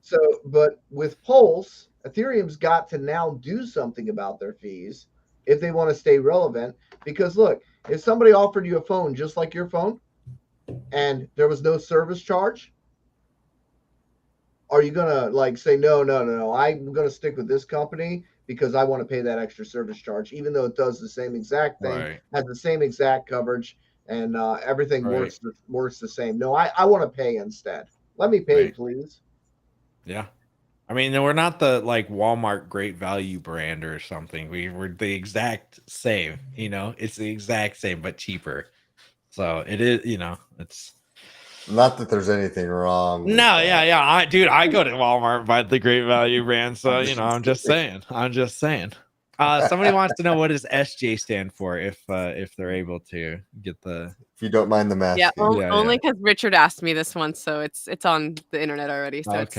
[SPEAKER 19] So, but with Pulse, Ethereum's got to now do something about their fees if they want to stay relevant. Because look, if somebody offered you a phone just like your phone and there was no service charge, are you going to say, no, I'm going to stick with this company because I want to pay that extra service charge, even though it does the same exact thing, has the same exact coverage, and everything works the same. No, I want to pay instead. Let me pay, please.
[SPEAKER 1] Yeah. We're not the Walmart great value brand or something. We're the exact same, it's the exact same, but cheaper. So it is, it's
[SPEAKER 17] not that there's anything wrong.
[SPEAKER 1] No, yeah. I go to Walmart and buy the great value brand. So, I'm just saying. Somebody wants to know, what does SJ stand for if they're able to get the.
[SPEAKER 17] If you don't mind the math.
[SPEAKER 18] Yeah, only because Richard asked me this one, so it's on the internet already. So it's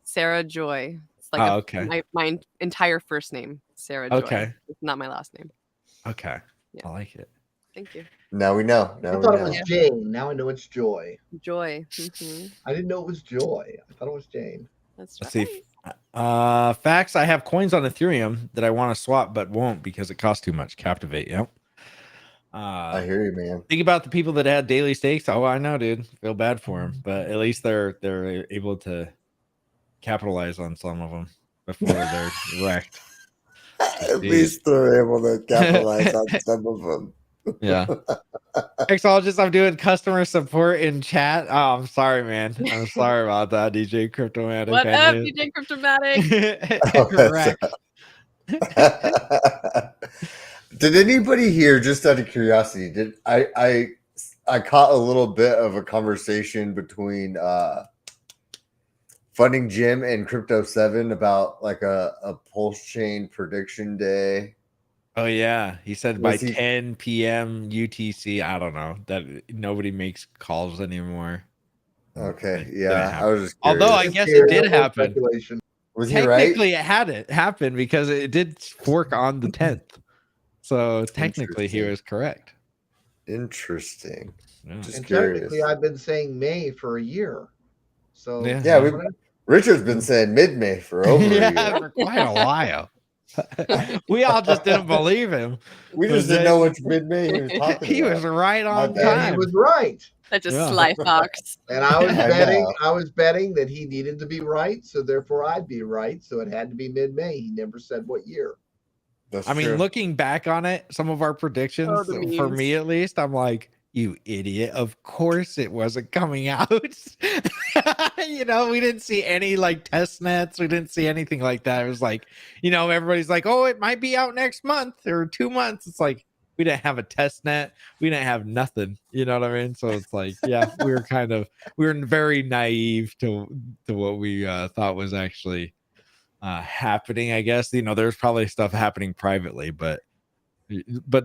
[SPEAKER 18] Sarah Joy. It's like my entire first name, Sarah Joy.
[SPEAKER 1] Okay.
[SPEAKER 18] It's not my last name.
[SPEAKER 1] Okay. Yeah. I like it.
[SPEAKER 18] Thank you.
[SPEAKER 17] Now we know.
[SPEAKER 19] I thought it was Jane. Now I know it's Joy.
[SPEAKER 18] Joy.
[SPEAKER 19] I didn't know it was Joy. I thought it was Jane.
[SPEAKER 18] That's
[SPEAKER 1] right. Facts. I have coins on Ethereum that I want to swap, but won't because it costs too much. Captivate. Yep.
[SPEAKER 17] I hear you, man.
[SPEAKER 1] Think about the people that had daily stakes. Oh, I know, dude. Feel bad for them, but at least they're able to capitalize on some of them before they're wrecked.
[SPEAKER 17] At least they're able to capitalize on some of them.
[SPEAKER 1] Yeah. Exologist, I'm doing customer support in chat. Oh, I'm sorry, man. I'm sorry about that, DJ Cryptomatic.
[SPEAKER 18] What up, DJ Cryptomatic?
[SPEAKER 1] Correct.
[SPEAKER 17] Did anybody here, just out of curiosity, did I caught a little bit of a conversation between Funding Jim and Crypto 7 about like a pulse chain prediction day?
[SPEAKER 1] Oh yeah, he said by 10 p.m. UTC. I don't know that nobody makes calls anymore.
[SPEAKER 17] Okay, yeah, I was just
[SPEAKER 1] curious. Although I guess it did happen.
[SPEAKER 17] Was he right?
[SPEAKER 1] Technically, it had it happen because it did fork on the 10th. So technically, he was correct.
[SPEAKER 17] Interesting.
[SPEAKER 1] Yeah.
[SPEAKER 17] Just
[SPEAKER 19] And
[SPEAKER 17] curious.
[SPEAKER 19] technically, I've been saying May for a year. So
[SPEAKER 17] Yeah, Richard's been saying mid-May for over a year.
[SPEAKER 1] for quite a while. We all just didn't believe him.
[SPEAKER 17] We just didn't know which mid-May he was talking about.
[SPEAKER 1] He was right on
[SPEAKER 19] And
[SPEAKER 1] time.
[SPEAKER 19] he was right.
[SPEAKER 18] Such a sly fox.
[SPEAKER 19] And I was
[SPEAKER 17] I
[SPEAKER 19] betting.
[SPEAKER 17] know.
[SPEAKER 19] I was betting that he needed to be right, so therefore I'd be right. So it had to be mid-May. He never said what year.
[SPEAKER 1] I mean, looking back on it, some of our predictions,
[SPEAKER 19] the
[SPEAKER 1] for
[SPEAKER 19] memes.
[SPEAKER 1] me at least, I'm like, you idiot. Of course it wasn't coming out. You know, we didn't see any like test nets. We didn't see anything like that. It was like, you know, everybody's like, oh, it might be out next month or 2 months. It's like, we didn't have a test net. We didn't have nothing. You know what I mean? So it's like, yeah, we were very naive to what we thought was actually happening. I guess, you know, there's probably stuff happening privately, but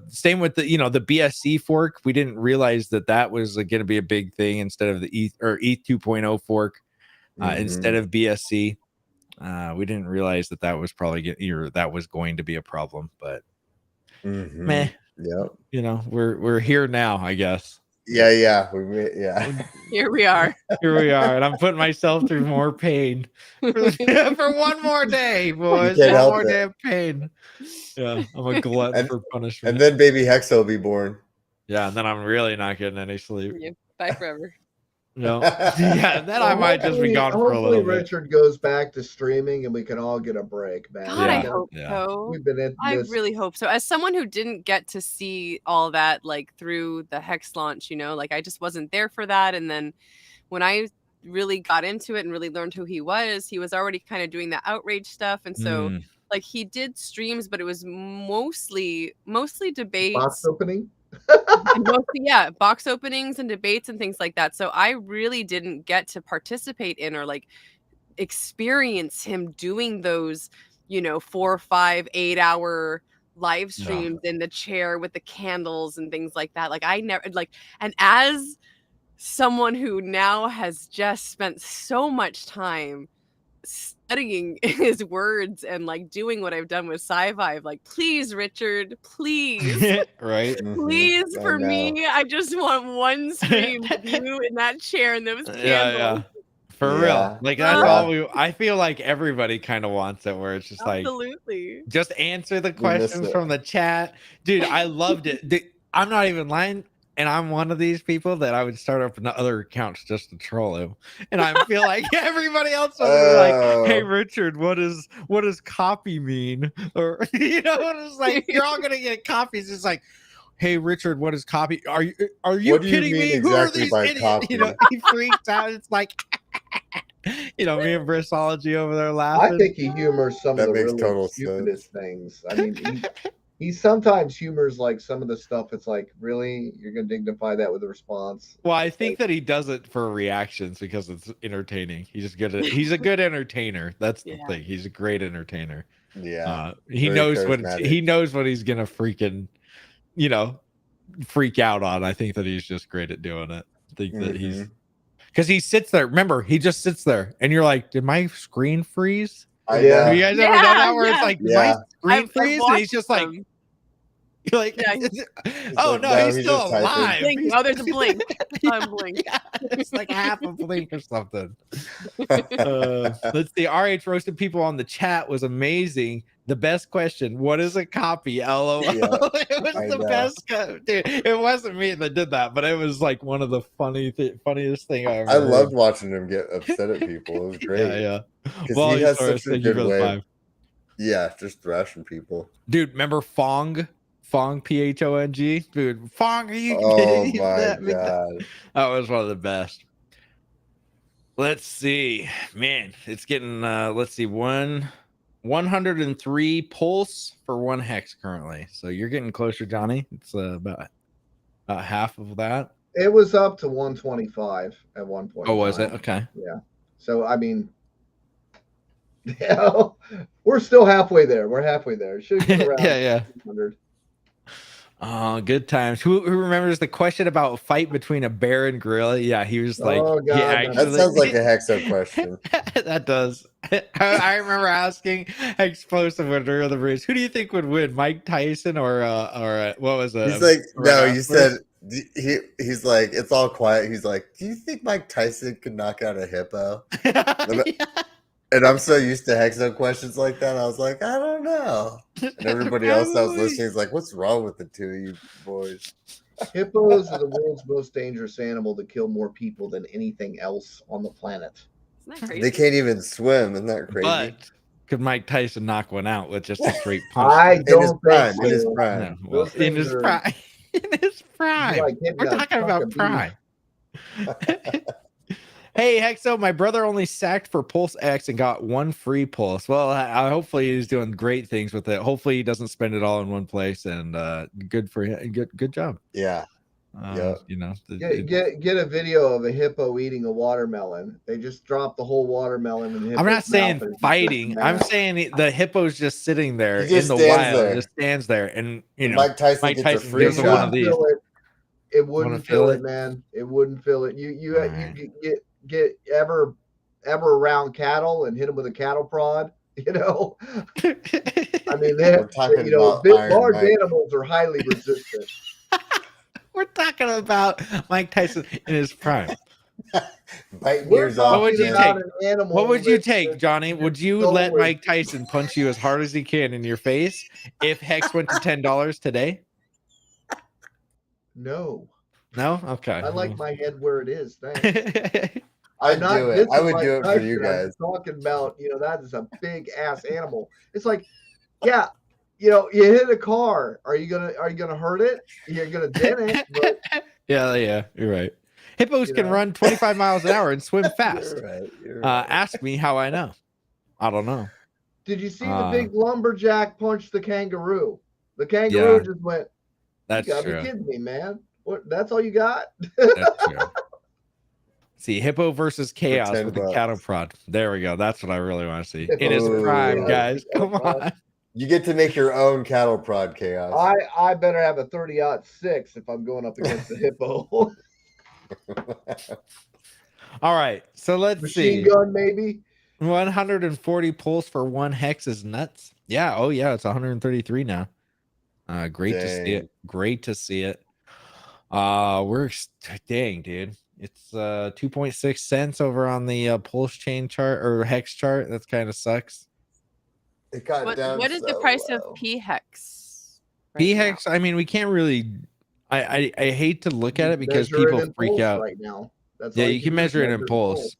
[SPEAKER 1] same with the, you know, the BSC fork. We didn't realize that was going to be a big thing instead of the ETH 2.0 fork instead of BSC. We didn't realize that was probably that was going to be a problem, but meh.
[SPEAKER 17] Yep.
[SPEAKER 1] You know, we're here now, I guess.
[SPEAKER 17] Yeah.
[SPEAKER 18] Here we are.
[SPEAKER 1] Here we are, and I'm putting myself through more pain for one more day, boys.
[SPEAKER 17] can't
[SPEAKER 1] One
[SPEAKER 17] help
[SPEAKER 1] more
[SPEAKER 17] it.
[SPEAKER 1] day of pain. Yeah, I'm a glutton for punishment.
[SPEAKER 17] And then baby Hexa will be born.
[SPEAKER 1] Yeah, and then I'm really not getting any sleep.
[SPEAKER 18] Yeah, bye forever.
[SPEAKER 1] No. Yeah, then I might just be gone for a
[SPEAKER 19] Hopefully
[SPEAKER 1] little bit.
[SPEAKER 19] Richard goes back to streaming and we can all get a break, man.
[SPEAKER 18] God, I hope so.
[SPEAKER 19] We've been in
[SPEAKER 18] I
[SPEAKER 19] this.
[SPEAKER 18] really hope so. As someone who didn't get to see all that like through the Hex launch, you know, like I just wasn't there for that. And then when I really got into it and really learned who he was already kind of doing the outrage stuff. And so like he did streams, but it was mostly debates.
[SPEAKER 19] Box opening?
[SPEAKER 18] Mostly, box openings and debates and things like that. So I really didn't get to participate in or like experience him doing those, you know, 4, 5, 8 hour live streams in the chair with the candles and things like that. Like I never like, and as someone who now has just spent so much time studying his words and like doing what I've done with sci-fi, like, please, Richard, please,
[SPEAKER 1] Right?
[SPEAKER 18] please, for me, I just want one stream of you in that chair and those candles.
[SPEAKER 1] Yeah. For real. Like that's all I feel like everybody kind of wants it, where it's just like,
[SPEAKER 18] absolutely,
[SPEAKER 1] just answer the
[SPEAKER 17] miss
[SPEAKER 1] questions
[SPEAKER 17] it.
[SPEAKER 1] from the chat. Dude, I loved it. I'm not even lying. And I'm one of these people that I would start up other accounts just to troll him. And I feel like everybody else would be like, hey, Richard, what does copy mean? Or, you know, it's like, you're all going to get copies. It's like, hey, Richard, what is copy? Are you
[SPEAKER 17] What do you
[SPEAKER 1] kidding
[SPEAKER 17] mean
[SPEAKER 1] me?
[SPEAKER 17] exactly
[SPEAKER 1] Who are these
[SPEAKER 17] by
[SPEAKER 1] idiots?
[SPEAKER 17] copy?
[SPEAKER 1] You know, he freaks out. It's like, you know, me and Brissology over there laughing.
[SPEAKER 19] I think he humors some
[SPEAKER 17] That
[SPEAKER 19] of the
[SPEAKER 17] makes
[SPEAKER 19] really
[SPEAKER 17] total
[SPEAKER 19] stupidest things. I mean, he sometimes humors like some of the stuff. It's like, really, you're gonna dignify that with a response?
[SPEAKER 1] Well, I think that he does it for reactions because it's entertaining. He's a good entertainer. That's the thing. He's a great entertainer.
[SPEAKER 17] Yeah.
[SPEAKER 1] He
[SPEAKER 17] Very
[SPEAKER 1] knows
[SPEAKER 17] charismatic.
[SPEAKER 1] what he's gonna freaking, you know, freak out on. I think that he's just great at doing it. I think that he's because he sits there. Remember, he just sits there, and you're like, did my screen freeze?
[SPEAKER 17] I know.
[SPEAKER 1] Have you guys ever done that where it's like, did my screen
[SPEAKER 18] I've
[SPEAKER 1] freeze? And he's just like, You're like, oh
[SPEAKER 17] like,
[SPEAKER 1] no,
[SPEAKER 17] no,
[SPEAKER 1] he's
[SPEAKER 17] he's
[SPEAKER 1] still
[SPEAKER 17] just typing.
[SPEAKER 1] alive.
[SPEAKER 18] Blink. Oh, there's a blink. Unblink.
[SPEAKER 1] It's like half a blink or something. Let's see. RH roasted people on the chat was amazing. The best question: what is a copy? LOL.
[SPEAKER 17] Yeah,
[SPEAKER 1] It was
[SPEAKER 17] I
[SPEAKER 1] the
[SPEAKER 17] know.
[SPEAKER 1] best, dude. It wasn't me that did that, but it was like one of the funniest thing I ever.
[SPEAKER 17] I loved
[SPEAKER 1] heard.
[SPEAKER 17] watching him get upset at people. It was great.
[SPEAKER 1] Yeah.
[SPEAKER 17] Because
[SPEAKER 1] Well,
[SPEAKER 17] he has such a
[SPEAKER 1] thank you
[SPEAKER 17] good
[SPEAKER 1] for the
[SPEAKER 17] way.
[SPEAKER 1] 5.
[SPEAKER 17] Yeah, just thrashing people.
[SPEAKER 1] Dude, remember Fong? Fong, Phong? Dude, Fong, are you?
[SPEAKER 17] Oh my god.
[SPEAKER 1] That was one of the best. Let's see. Man, it's getting let's see, 103 pulse for 1 hex currently. So you're getting closer, Johnny. It's about half of that.
[SPEAKER 19] It was up to 125 at one point.
[SPEAKER 1] Oh, was it? Okay.
[SPEAKER 19] Yeah. So I mean, yeah, we're still halfway there. We're halfway there. It should get around
[SPEAKER 1] Yeah.
[SPEAKER 19] 100.
[SPEAKER 1] Oh, good times. Who remembers the question about a fight between a bear and gorilla? Yeah, he was like,
[SPEAKER 19] Oh, God,
[SPEAKER 17] that sounds like a Hexo question.
[SPEAKER 1] That does. I remember asking Explosive under the bridge, who do you think would win, Mike Tyson or what was it?
[SPEAKER 17] He's like, no, you said he's like, it's all quiet. He's like, do you think Mike Tyson could knock out a hippo? And I'm so used to Hexo questions like that. I was like, I don't know. And everybody else that was listening is like, what's wrong with the two of you boys?
[SPEAKER 19] Hippos are the world's most dangerous animal to kill more people than anything else on the planet.
[SPEAKER 18] Isn't that crazy?
[SPEAKER 17] They can't even swim. Isn't that crazy?
[SPEAKER 1] But could Mike Tyson knock one out with just a straight punch?
[SPEAKER 19] I
[SPEAKER 17] In
[SPEAKER 19] don't
[SPEAKER 17] his
[SPEAKER 19] think
[SPEAKER 17] prime.
[SPEAKER 19] so.
[SPEAKER 17] In his prime.
[SPEAKER 1] No, well,
[SPEAKER 19] Those
[SPEAKER 1] in his
[SPEAKER 19] things are-
[SPEAKER 1] prime. In his prime.
[SPEAKER 19] Like hitting
[SPEAKER 1] We're
[SPEAKER 19] a
[SPEAKER 1] talking
[SPEAKER 19] chunk
[SPEAKER 1] about
[SPEAKER 19] of beef.
[SPEAKER 1] prime. Hey, Hexo, my brother only sacked for Pulse X and got 1 free pulse. Well, hopefully he's doing great things with it. Hopefully he doesn't spend it all in one place, and good for him. Good job.
[SPEAKER 17] Yeah.
[SPEAKER 1] You know,
[SPEAKER 19] Get a video of a hippo eating a watermelon. They just drop the whole watermelon in.
[SPEAKER 1] I'm not saying
[SPEAKER 19] mouth and
[SPEAKER 1] fighting. I'm saying the hippo's just sitting there
[SPEAKER 17] He
[SPEAKER 1] in
[SPEAKER 17] just
[SPEAKER 1] the
[SPEAKER 17] stands
[SPEAKER 1] wild,
[SPEAKER 17] there.
[SPEAKER 1] just stands there, and you know,
[SPEAKER 17] Mike Tyson gets a free
[SPEAKER 1] gives him
[SPEAKER 17] shot.
[SPEAKER 1] one of these.
[SPEAKER 19] It wouldn't
[SPEAKER 1] feel
[SPEAKER 19] fill
[SPEAKER 1] it?
[SPEAKER 19] it, man. It wouldn't fill it. You
[SPEAKER 1] Alright.
[SPEAKER 19] get ever around cattle and hit them with a cattle prod. You know, I mean,
[SPEAKER 17] We're talking about
[SPEAKER 19] big
[SPEAKER 17] Iron
[SPEAKER 19] large
[SPEAKER 17] Mike.
[SPEAKER 19] animals are highly resistant.
[SPEAKER 1] We're talking about Mike Tyson in his prime.
[SPEAKER 17] Bite
[SPEAKER 19] We're
[SPEAKER 17] ears off.
[SPEAKER 1] What would you
[SPEAKER 19] talking
[SPEAKER 1] take?
[SPEAKER 19] about an animal
[SPEAKER 1] What would you
[SPEAKER 19] that-
[SPEAKER 1] take, Johnny? Would you
[SPEAKER 19] so
[SPEAKER 1] let
[SPEAKER 19] with-
[SPEAKER 1] Mike Tyson punch you as hard as he can in your face if Hex went to $10 today?
[SPEAKER 19] No,
[SPEAKER 1] No? Okay.
[SPEAKER 19] I like my head where it is. Thanks.
[SPEAKER 17] I'd
[SPEAKER 19] not
[SPEAKER 17] do it. I
[SPEAKER 19] dissing
[SPEAKER 17] would
[SPEAKER 19] Mike
[SPEAKER 17] do it for you
[SPEAKER 19] Tyson. I'm
[SPEAKER 17] guys.
[SPEAKER 19] talking about, that is a big ass animal. It's like, yeah, you hit a car. Are you gonna hurt it? You're gonna dent it, but
[SPEAKER 1] Yeah, you're right. Hippos can run 25 miles an hour and swim fast.
[SPEAKER 17] You're right.
[SPEAKER 1] Ask me how I know. I don't know.
[SPEAKER 19] did you see the big lumberjack punch the kangaroo? The kangaroo
[SPEAKER 1] Yeah.
[SPEAKER 19] just went.
[SPEAKER 1] That's
[SPEAKER 19] You gotta
[SPEAKER 1] true.
[SPEAKER 19] be kidding me, man. What? That's all you got?
[SPEAKER 1] That's true. See, Hippo versus Chaos
[SPEAKER 17] $10
[SPEAKER 1] with the cattle prod. There we go. That's what I really want to see. In his
[SPEAKER 17] Oh,
[SPEAKER 1] prime,
[SPEAKER 17] yeah.
[SPEAKER 1] guys. Come on.
[SPEAKER 17] You get to make your own cattle prod, Chaos.
[SPEAKER 19] I better have a 30-06 if I'm going up against the hippo.
[SPEAKER 1] All right. So let's
[SPEAKER 19] Machine
[SPEAKER 1] see.
[SPEAKER 19] gun, maybe.
[SPEAKER 1] 140 pulls for 1 hex is nuts. Yeah. Oh, yeah. It's 133 now. Great to see it. Great to see it. Dang, dude. It's 2.6 cents over on the pulse chain chart or hex chart. That's kind of sucks.
[SPEAKER 17] It got down
[SPEAKER 18] What is the
[SPEAKER 17] so
[SPEAKER 18] price
[SPEAKER 17] low.
[SPEAKER 18] of P hex?
[SPEAKER 1] P hex. I mean, we can't really. I hate to look at it because
[SPEAKER 19] Measure it
[SPEAKER 1] people
[SPEAKER 19] in
[SPEAKER 1] freak
[SPEAKER 19] pulse
[SPEAKER 1] out.
[SPEAKER 19] right now. That's
[SPEAKER 1] Yeah,
[SPEAKER 19] all
[SPEAKER 1] you can
[SPEAKER 19] do is
[SPEAKER 1] measure it in
[SPEAKER 19] in
[SPEAKER 1] pulse.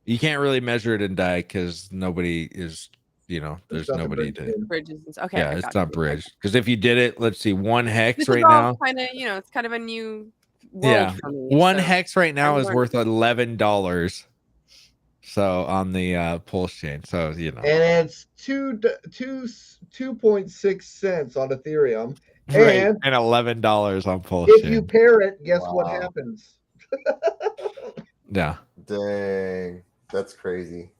[SPEAKER 1] You can't really measure it in die because nobody is. There's
[SPEAKER 19] not the
[SPEAKER 1] nobody
[SPEAKER 19] bridge
[SPEAKER 1] to.
[SPEAKER 19] in.
[SPEAKER 18] Bridges. Okay.
[SPEAKER 1] Yeah,
[SPEAKER 18] I
[SPEAKER 1] it's
[SPEAKER 18] got
[SPEAKER 1] not
[SPEAKER 18] you.
[SPEAKER 1] bridge. Because if you did it, let's see, 1 hex
[SPEAKER 18] This
[SPEAKER 1] right
[SPEAKER 18] is all
[SPEAKER 1] now.
[SPEAKER 18] kind of, it's kind of a new world
[SPEAKER 1] Yeah,
[SPEAKER 18] for me.
[SPEAKER 1] 1
[SPEAKER 18] so
[SPEAKER 1] hex right now
[SPEAKER 18] I'm
[SPEAKER 1] is worth $11. So on the pulse chain, so
[SPEAKER 19] And it's 2.6 cents on Ethereum.
[SPEAKER 1] right,
[SPEAKER 19] And
[SPEAKER 1] and $11 on pulse
[SPEAKER 19] if
[SPEAKER 1] chain.
[SPEAKER 19] you pair it, guess what
[SPEAKER 17] Wow.
[SPEAKER 19] happens?
[SPEAKER 1] Yeah,
[SPEAKER 17] Dang, that's crazy.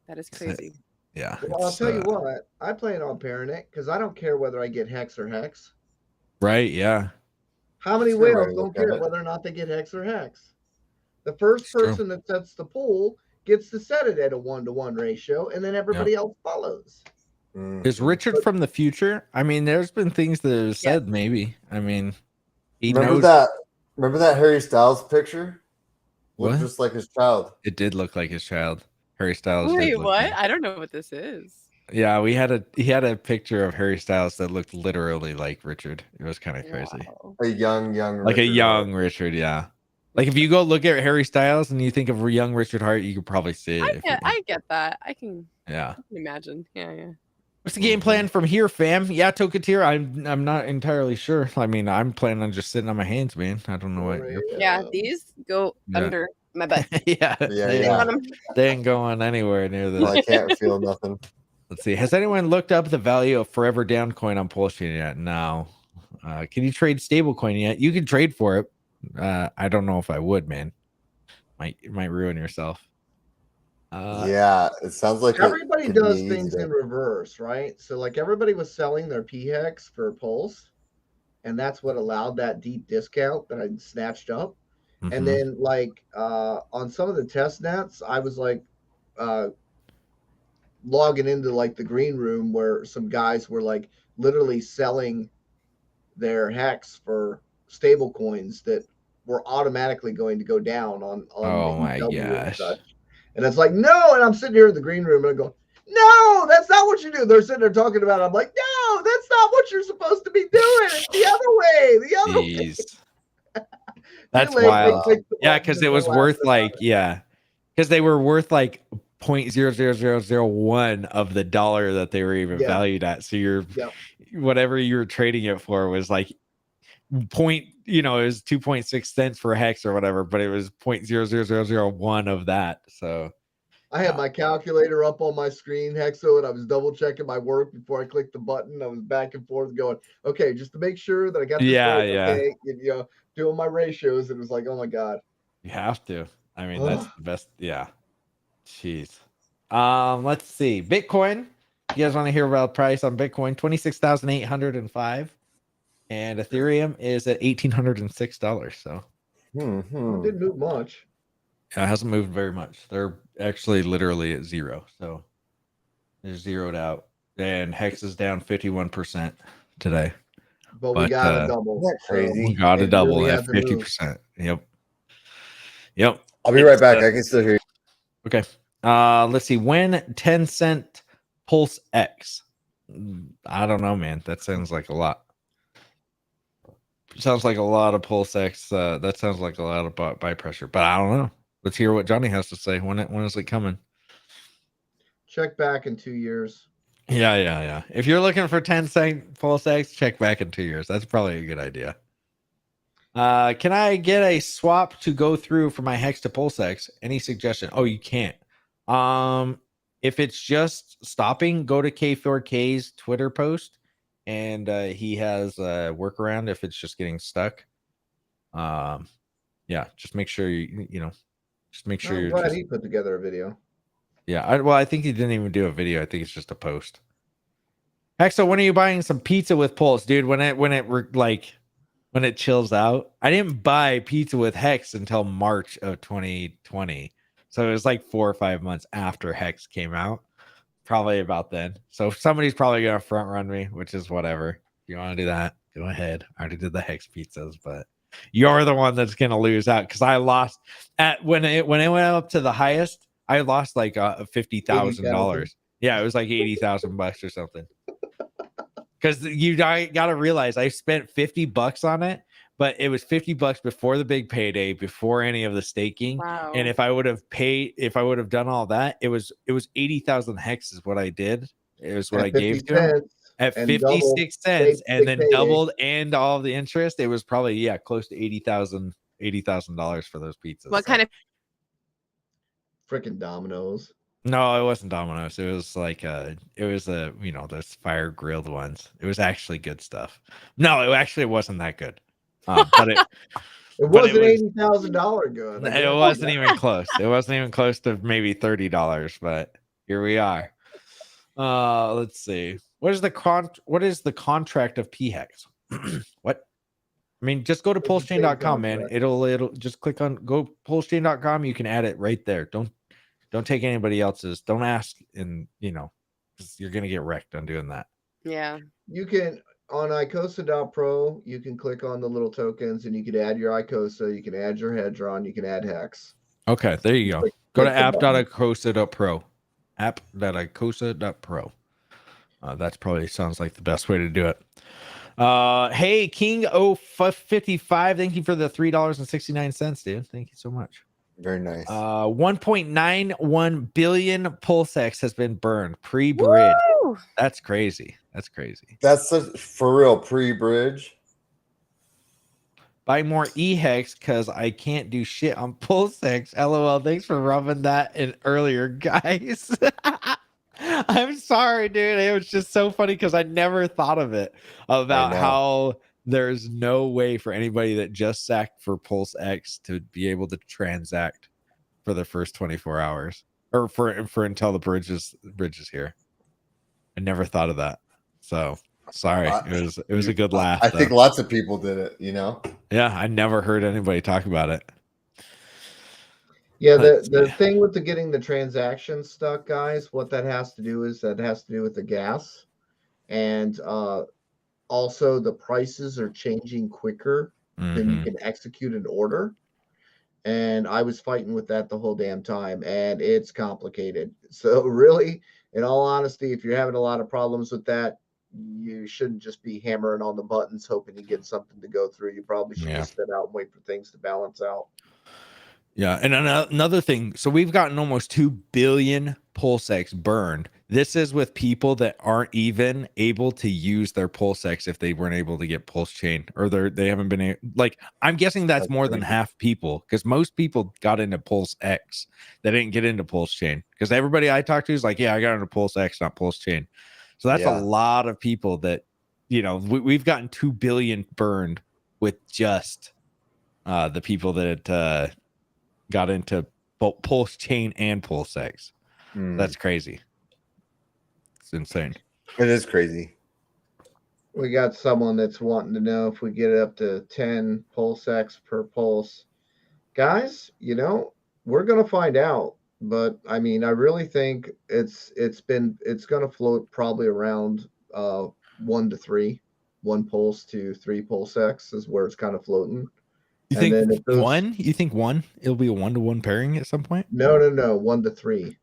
[SPEAKER 18] That is crazy.
[SPEAKER 1] yeah.
[SPEAKER 19] Well, I'll
[SPEAKER 1] it's,
[SPEAKER 19] tell you what, I plan on pairing it because I don't care whether I get hex or hex.
[SPEAKER 1] right? Yeah,
[SPEAKER 19] How many
[SPEAKER 17] That's a good way
[SPEAKER 19] whales
[SPEAKER 17] to
[SPEAKER 19] don't
[SPEAKER 17] look at
[SPEAKER 19] care
[SPEAKER 17] it.
[SPEAKER 19] whether or not they get hex or hex? The first
[SPEAKER 1] It's true.
[SPEAKER 19] person that sets the pool gets to set it at a 1-to-1 ratio, and then everybody else follows.
[SPEAKER 1] Is Richard from the future? I mean, there's been things that have said maybe. I mean, he knows.
[SPEAKER 17] Remember that Harry Styles picture? Looked
[SPEAKER 1] What?
[SPEAKER 17] just like his child.
[SPEAKER 1] It did look like his child. Harry Styles.
[SPEAKER 18] Wait,
[SPEAKER 1] did look
[SPEAKER 18] what?
[SPEAKER 1] like-
[SPEAKER 18] I don't know what this is.
[SPEAKER 1] Yeah, he had a picture of Harry Styles that looked literally like Richard. It was kind of crazy.
[SPEAKER 17] A young
[SPEAKER 1] Like a
[SPEAKER 17] Richard
[SPEAKER 1] young Richard, yeah. Like if you go look at Harry Styles and you think of young Richard Hart, you could probably see it.
[SPEAKER 18] I get that. I can imagine. Yeah.
[SPEAKER 1] What's the game plan from here, fam? Yeah, Tokatir, I'm not entirely sure. I mean, I'm planning on just sitting on my hands, man. I don't know what.
[SPEAKER 18] Yeah, these go under my butt.
[SPEAKER 1] Yeah, they ain't going anywhere near this.
[SPEAKER 17] Well, I can't feel nothing.
[SPEAKER 1] Let's see. Has anyone looked up the value of Forever Down coin on PulseChain yet? No. Can you trade stablecoin yet? You can trade for it. I don't know if I would, man. Might ruin yourself.
[SPEAKER 17] Yeah, it sounds like
[SPEAKER 19] everybody
[SPEAKER 17] it could
[SPEAKER 19] does
[SPEAKER 17] be
[SPEAKER 19] things
[SPEAKER 17] easy.
[SPEAKER 19] in reverse, right? So like everybody was selling their PHEX for Pulse, and that's what allowed that deep discount that I snatched up. And then like on some of the test nets, I was like logging into like the green room where some guys were like literally selling their hex for stable coins that were automatically going to go down on
[SPEAKER 1] Oh
[SPEAKER 19] the
[SPEAKER 1] my
[SPEAKER 19] EW and
[SPEAKER 1] gosh.
[SPEAKER 19] such. And it's like, no, and I'm sitting here in the green room and I go, no, that's not what you do. They're sitting there talking about it. I'm like, no, that's not what you're supposed to be doing. It's the other way. The other way.
[SPEAKER 1] That's
[SPEAKER 19] Too late,
[SPEAKER 1] wild.
[SPEAKER 19] they clicked the
[SPEAKER 1] Yeah,
[SPEAKER 19] button
[SPEAKER 1] because
[SPEAKER 19] and
[SPEAKER 1] it was
[SPEAKER 19] go
[SPEAKER 1] worth
[SPEAKER 19] after
[SPEAKER 1] like, because they were worth like 0.00001 of the dollar that they were even
[SPEAKER 19] Yeah.
[SPEAKER 1] valued at. So you're
[SPEAKER 19] Yep.
[SPEAKER 1] whatever you were trading it for was like it was 2.6 cents for a hex or whatever, but it was 0.00001 of that. So
[SPEAKER 19] I had my calculator up on my screen, Hexo, and I was double checking my work before I clicked the button. I was back and forth going, okay, just to make sure that I got this right. Okay, doing my ratios. It was like, oh my God.
[SPEAKER 1] you have to. I mean, that's the best. Yeah. Jeez. Let's see. Bitcoin. You guys want to hear about price on Bitcoin? 26,805. And Ethereum is at $1,806. So
[SPEAKER 19] It didn't move much.
[SPEAKER 1] it hasn't moved very much. They're actually literally at zero. So they're zeroed out. And Hex is down 51% today.
[SPEAKER 19] But we got a double.
[SPEAKER 17] Isn't that crazy?
[SPEAKER 1] We got a
[SPEAKER 19] It
[SPEAKER 1] double
[SPEAKER 19] really
[SPEAKER 1] at
[SPEAKER 19] hasn't moved.
[SPEAKER 1] 50%. Yep.
[SPEAKER 17] I'll be right back. I can still hear you.
[SPEAKER 1] Okay. Let's see. When 10-cent Pulse X? I don't know, man. That sounds like a lot. Sounds like a lot of Pulse X. That sounds like a lot of buy pressure, but I don't know. Let's hear what Johnny has to say. When is it coming?
[SPEAKER 19] Check back in 2 years.
[SPEAKER 1] Yeah. If you're looking for 10-cent Pulse X, check back in 2 years. That's probably a good idea. Can I get a swap to go through from my Hex to Pulse X? Any suggestion? Oh, you can't. If it's just stopping, go to K4K's Twitter post, and he has a workaround if it's just getting stuck. Yeah, just make sure just make sure
[SPEAKER 19] I'm glad he put together a video.
[SPEAKER 1] Yeah, I think he didn't even do a video. I think it's just a post. Hexo, when are you buying some pizza with Pulse, dude? When it chills out. I didn't buy pizza with Hex until March of 2020. So it was like 4 or 5 months after Hex came out. Probably about then. So somebody's probably gonna front run me, which is whatever. If you want to do that, go ahead. I already did the Hex pizzas, but you're the one that's gonna lose out because I lost at when it went up to the highest. I lost like $50,000. Yeah, it was like $80,000 or something. Because you gotta realize I spent $50 on it, but it was $50 before the big payday, before any of the staking.
[SPEAKER 18] Wow.
[SPEAKER 1] And if I would have done all that, it was 80,000 hex is what I did. It was what I gave to him at 56 cents, and then doubled and all of the interest. It was probably close to $80,000 for those pizzas.
[SPEAKER 18] What kind of
[SPEAKER 19] freaking Domino's?
[SPEAKER 1] No, it wasn't Domino's. It was like those fire grilled ones. It was actually good stuff. No, it actually wasn't that good. But it
[SPEAKER 19] wasn't $80,000 good.
[SPEAKER 1] It wasn't even close. It wasn't even close to maybe $30, but here we are. Let's see. What is the contract of PHEX? What? I mean, just go to pulsechain.com, man. It'll just click on go pulsechain.com. You can add it right there. Don't take anybody else's. Don't ask, and because you're gonna get wrecked on doing that.
[SPEAKER 18] Yeah.
[SPEAKER 19] You can on icosa.pro, you can click on the little tokens and you can add your icosa, you can add your Hedron, you can add hex.
[SPEAKER 1] Okay, there you go. Go to app.icosa.pro. App.icosa.pro. That's probably sounds like the best way to do it. Hey, King 055, thank you for the $3.69, dude. Thank you so much.
[SPEAKER 17] Very nice.
[SPEAKER 1] 1.91 billion PulseX has been burned pre-bridge. That's crazy. That's crazy.
[SPEAKER 17] That's for real pre-bridge.
[SPEAKER 1] Buy more e-hex because I can't do shit on PulseX. LOL. Thanks for rubbing that in earlier, guys. I'm sorry, dude. It was just so funny because I never thought of it about how there's no way for anybody that just sacked for PulseX to be able to transact for the first 24 hours or for until the bridge is here. I never thought of that. So sorry. It was a good laugh.
[SPEAKER 17] I think lots of people did it, you know?
[SPEAKER 1] Yeah, I never heard anybody talk about it.
[SPEAKER 19] Yeah, the thing with getting the transaction stuck, guys, what that has to do is that has to do with the gas. And also the prices are changing quicker than you can execute an order. And I was fighting with that the whole damn time, and it's complicated. So really, in all honesty, if you're having a lot of problems with that, you shouldn't just be hammering on the buttons hoping to get something to go through. You probably should just sit out and wait for things to balance out.
[SPEAKER 1] Yeah, and another thing, so we've gotten almost 2 billion PulseX burned. This is with people that aren't even able to use their PulseX if they weren't able to get Pulse Chain, or they haven't been like. I'm guessing that's more than half people, because most people got into PulseX. They didn't get into Pulse Chain, because everybody I talked to is like, yeah, I got into PulseX, not Pulse Chain. So that's a lot of people that, you know, we've gotten 2 billion burned with just the people that got into Pulse Chain and PulseX. That's crazy. It's insane.
[SPEAKER 17] It is crazy.
[SPEAKER 19] We got someone that's wanting to know if we get it up to 10 PulseX per pulse. Guys, you know, we're going to find out. But I mean, I really think it's going to float probably around 1 to 3, 1 pulse to 3 PulseX is where it's kind of floating.
[SPEAKER 1] You think one? You think one? It'll be a 1-to-1 pairing at some point?
[SPEAKER 19] No, 1 to 3.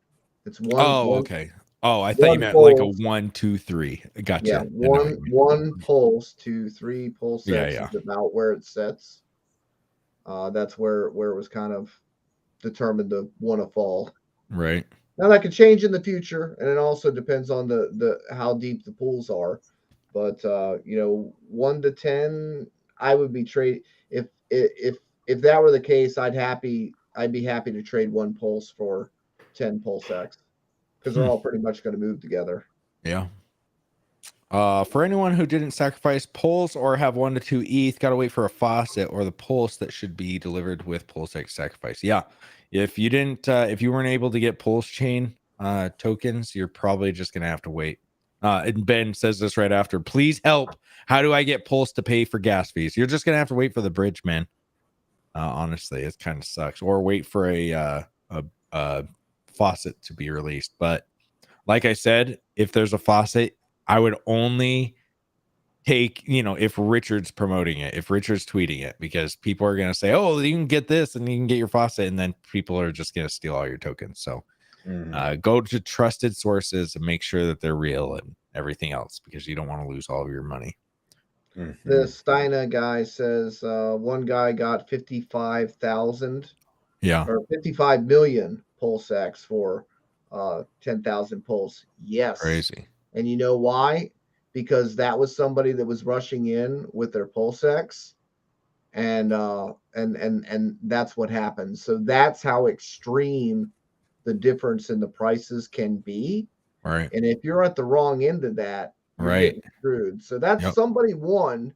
[SPEAKER 19] It's one.
[SPEAKER 1] Oh, okay. Oh, I thought you meant like a 1, 2, 3. Gotcha.
[SPEAKER 19] Yeah, one pulse to 3 PulseX is about where it sets. That's where it was kind of determined to want to fall.
[SPEAKER 1] Right.
[SPEAKER 19] Now that could change in the future, and it also depends on the how deep the pools are. But 1 to 10, I would be trade if that were the case, I'd be happy to trade 1 pulse for 10 PulseX, because they're all pretty much going to move together.
[SPEAKER 1] Yeah. For anyone who didn't sacrifice pulse or have 1 to 2 ETH, got to wait for a faucet or the pulse that should be delivered with PulseX sacrifice. Yeah. If you didn't, if you weren't able to get Pulse Chain tokens, you're probably just going to have to wait. And Ben says this right after, please help. How do I get Pulse to pay for gas fees? You're just going to have to wait for the bridge, man. Honestly, it kind of sucks. Or wait for a faucet to be released. But like I said, if there's a faucet, I would only take, if Richard's promoting it, if Richard's tweeting it, because people are going to say, oh, you can get this and you can get your faucet. And then people are just going to steal all your tokens. So go to trusted sources and make sure that they're real and everything else, because you don't want to lose all of your money.
[SPEAKER 19] The Steina guy says one guy got 55,000 or 55 million PulseX for 10,000 pulse. Yes.
[SPEAKER 1] Crazy.
[SPEAKER 19] And you know why? Because that was somebody that was rushing in with their PulseX, and that's what happened. So that's how extreme the difference in the prices can be.
[SPEAKER 1] Right.
[SPEAKER 19] And if you're at the wrong end of that, you're getting screwed. So that's somebody won,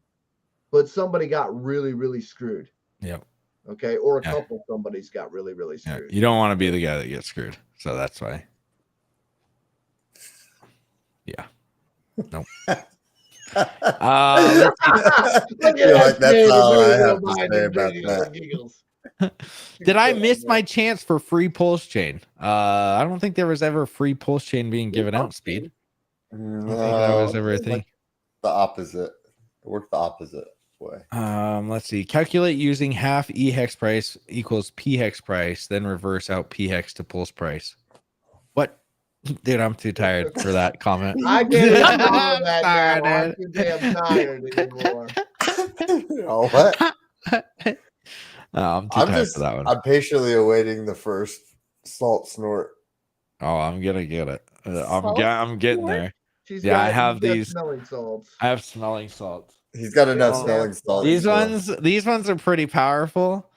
[SPEAKER 19] but somebody got really, really screwed.
[SPEAKER 1] Yep.
[SPEAKER 19] Okay. Or a couple somebody's got really, really screwed.
[SPEAKER 1] You don't want to be the guy that gets screwed. So that's why. Yeah. Nope.
[SPEAKER 17] That's all I have to say about that.
[SPEAKER 1] Did I miss my chance for free Pulse Chain? I don't think there was ever free Pulse Chain being given out, Speed.
[SPEAKER 17] No,
[SPEAKER 1] that was ever a thing.
[SPEAKER 17] like the opposite. It worked the opposite way.
[SPEAKER 1] Let's see. Calculate using half E hex price equals P hex price, then reverse out P hex to pulse price. What? Dude, I'm too tired for that comment.
[SPEAKER 19] I can't even follow
[SPEAKER 1] I'm
[SPEAKER 19] that
[SPEAKER 1] sorry,
[SPEAKER 19] now. I'm
[SPEAKER 1] dude.
[SPEAKER 19] too damn tired anymore.
[SPEAKER 17] Oh, what?
[SPEAKER 1] I'm too tired for that one.
[SPEAKER 17] I'm patiently awaiting the first salt snort.
[SPEAKER 1] Oh, I'm gonna get it. I'm getting there.
[SPEAKER 19] She's
[SPEAKER 1] Yeah,
[SPEAKER 19] got,
[SPEAKER 1] I have
[SPEAKER 19] she's got
[SPEAKER 1] these.
[SPEAKER 19] smelling salts.
[SPEAKER 1] I have smelling salts.
[SPEAKER 17] He's got enough smelling salts.
[SPEAKER 1] These ones are pretty powerful.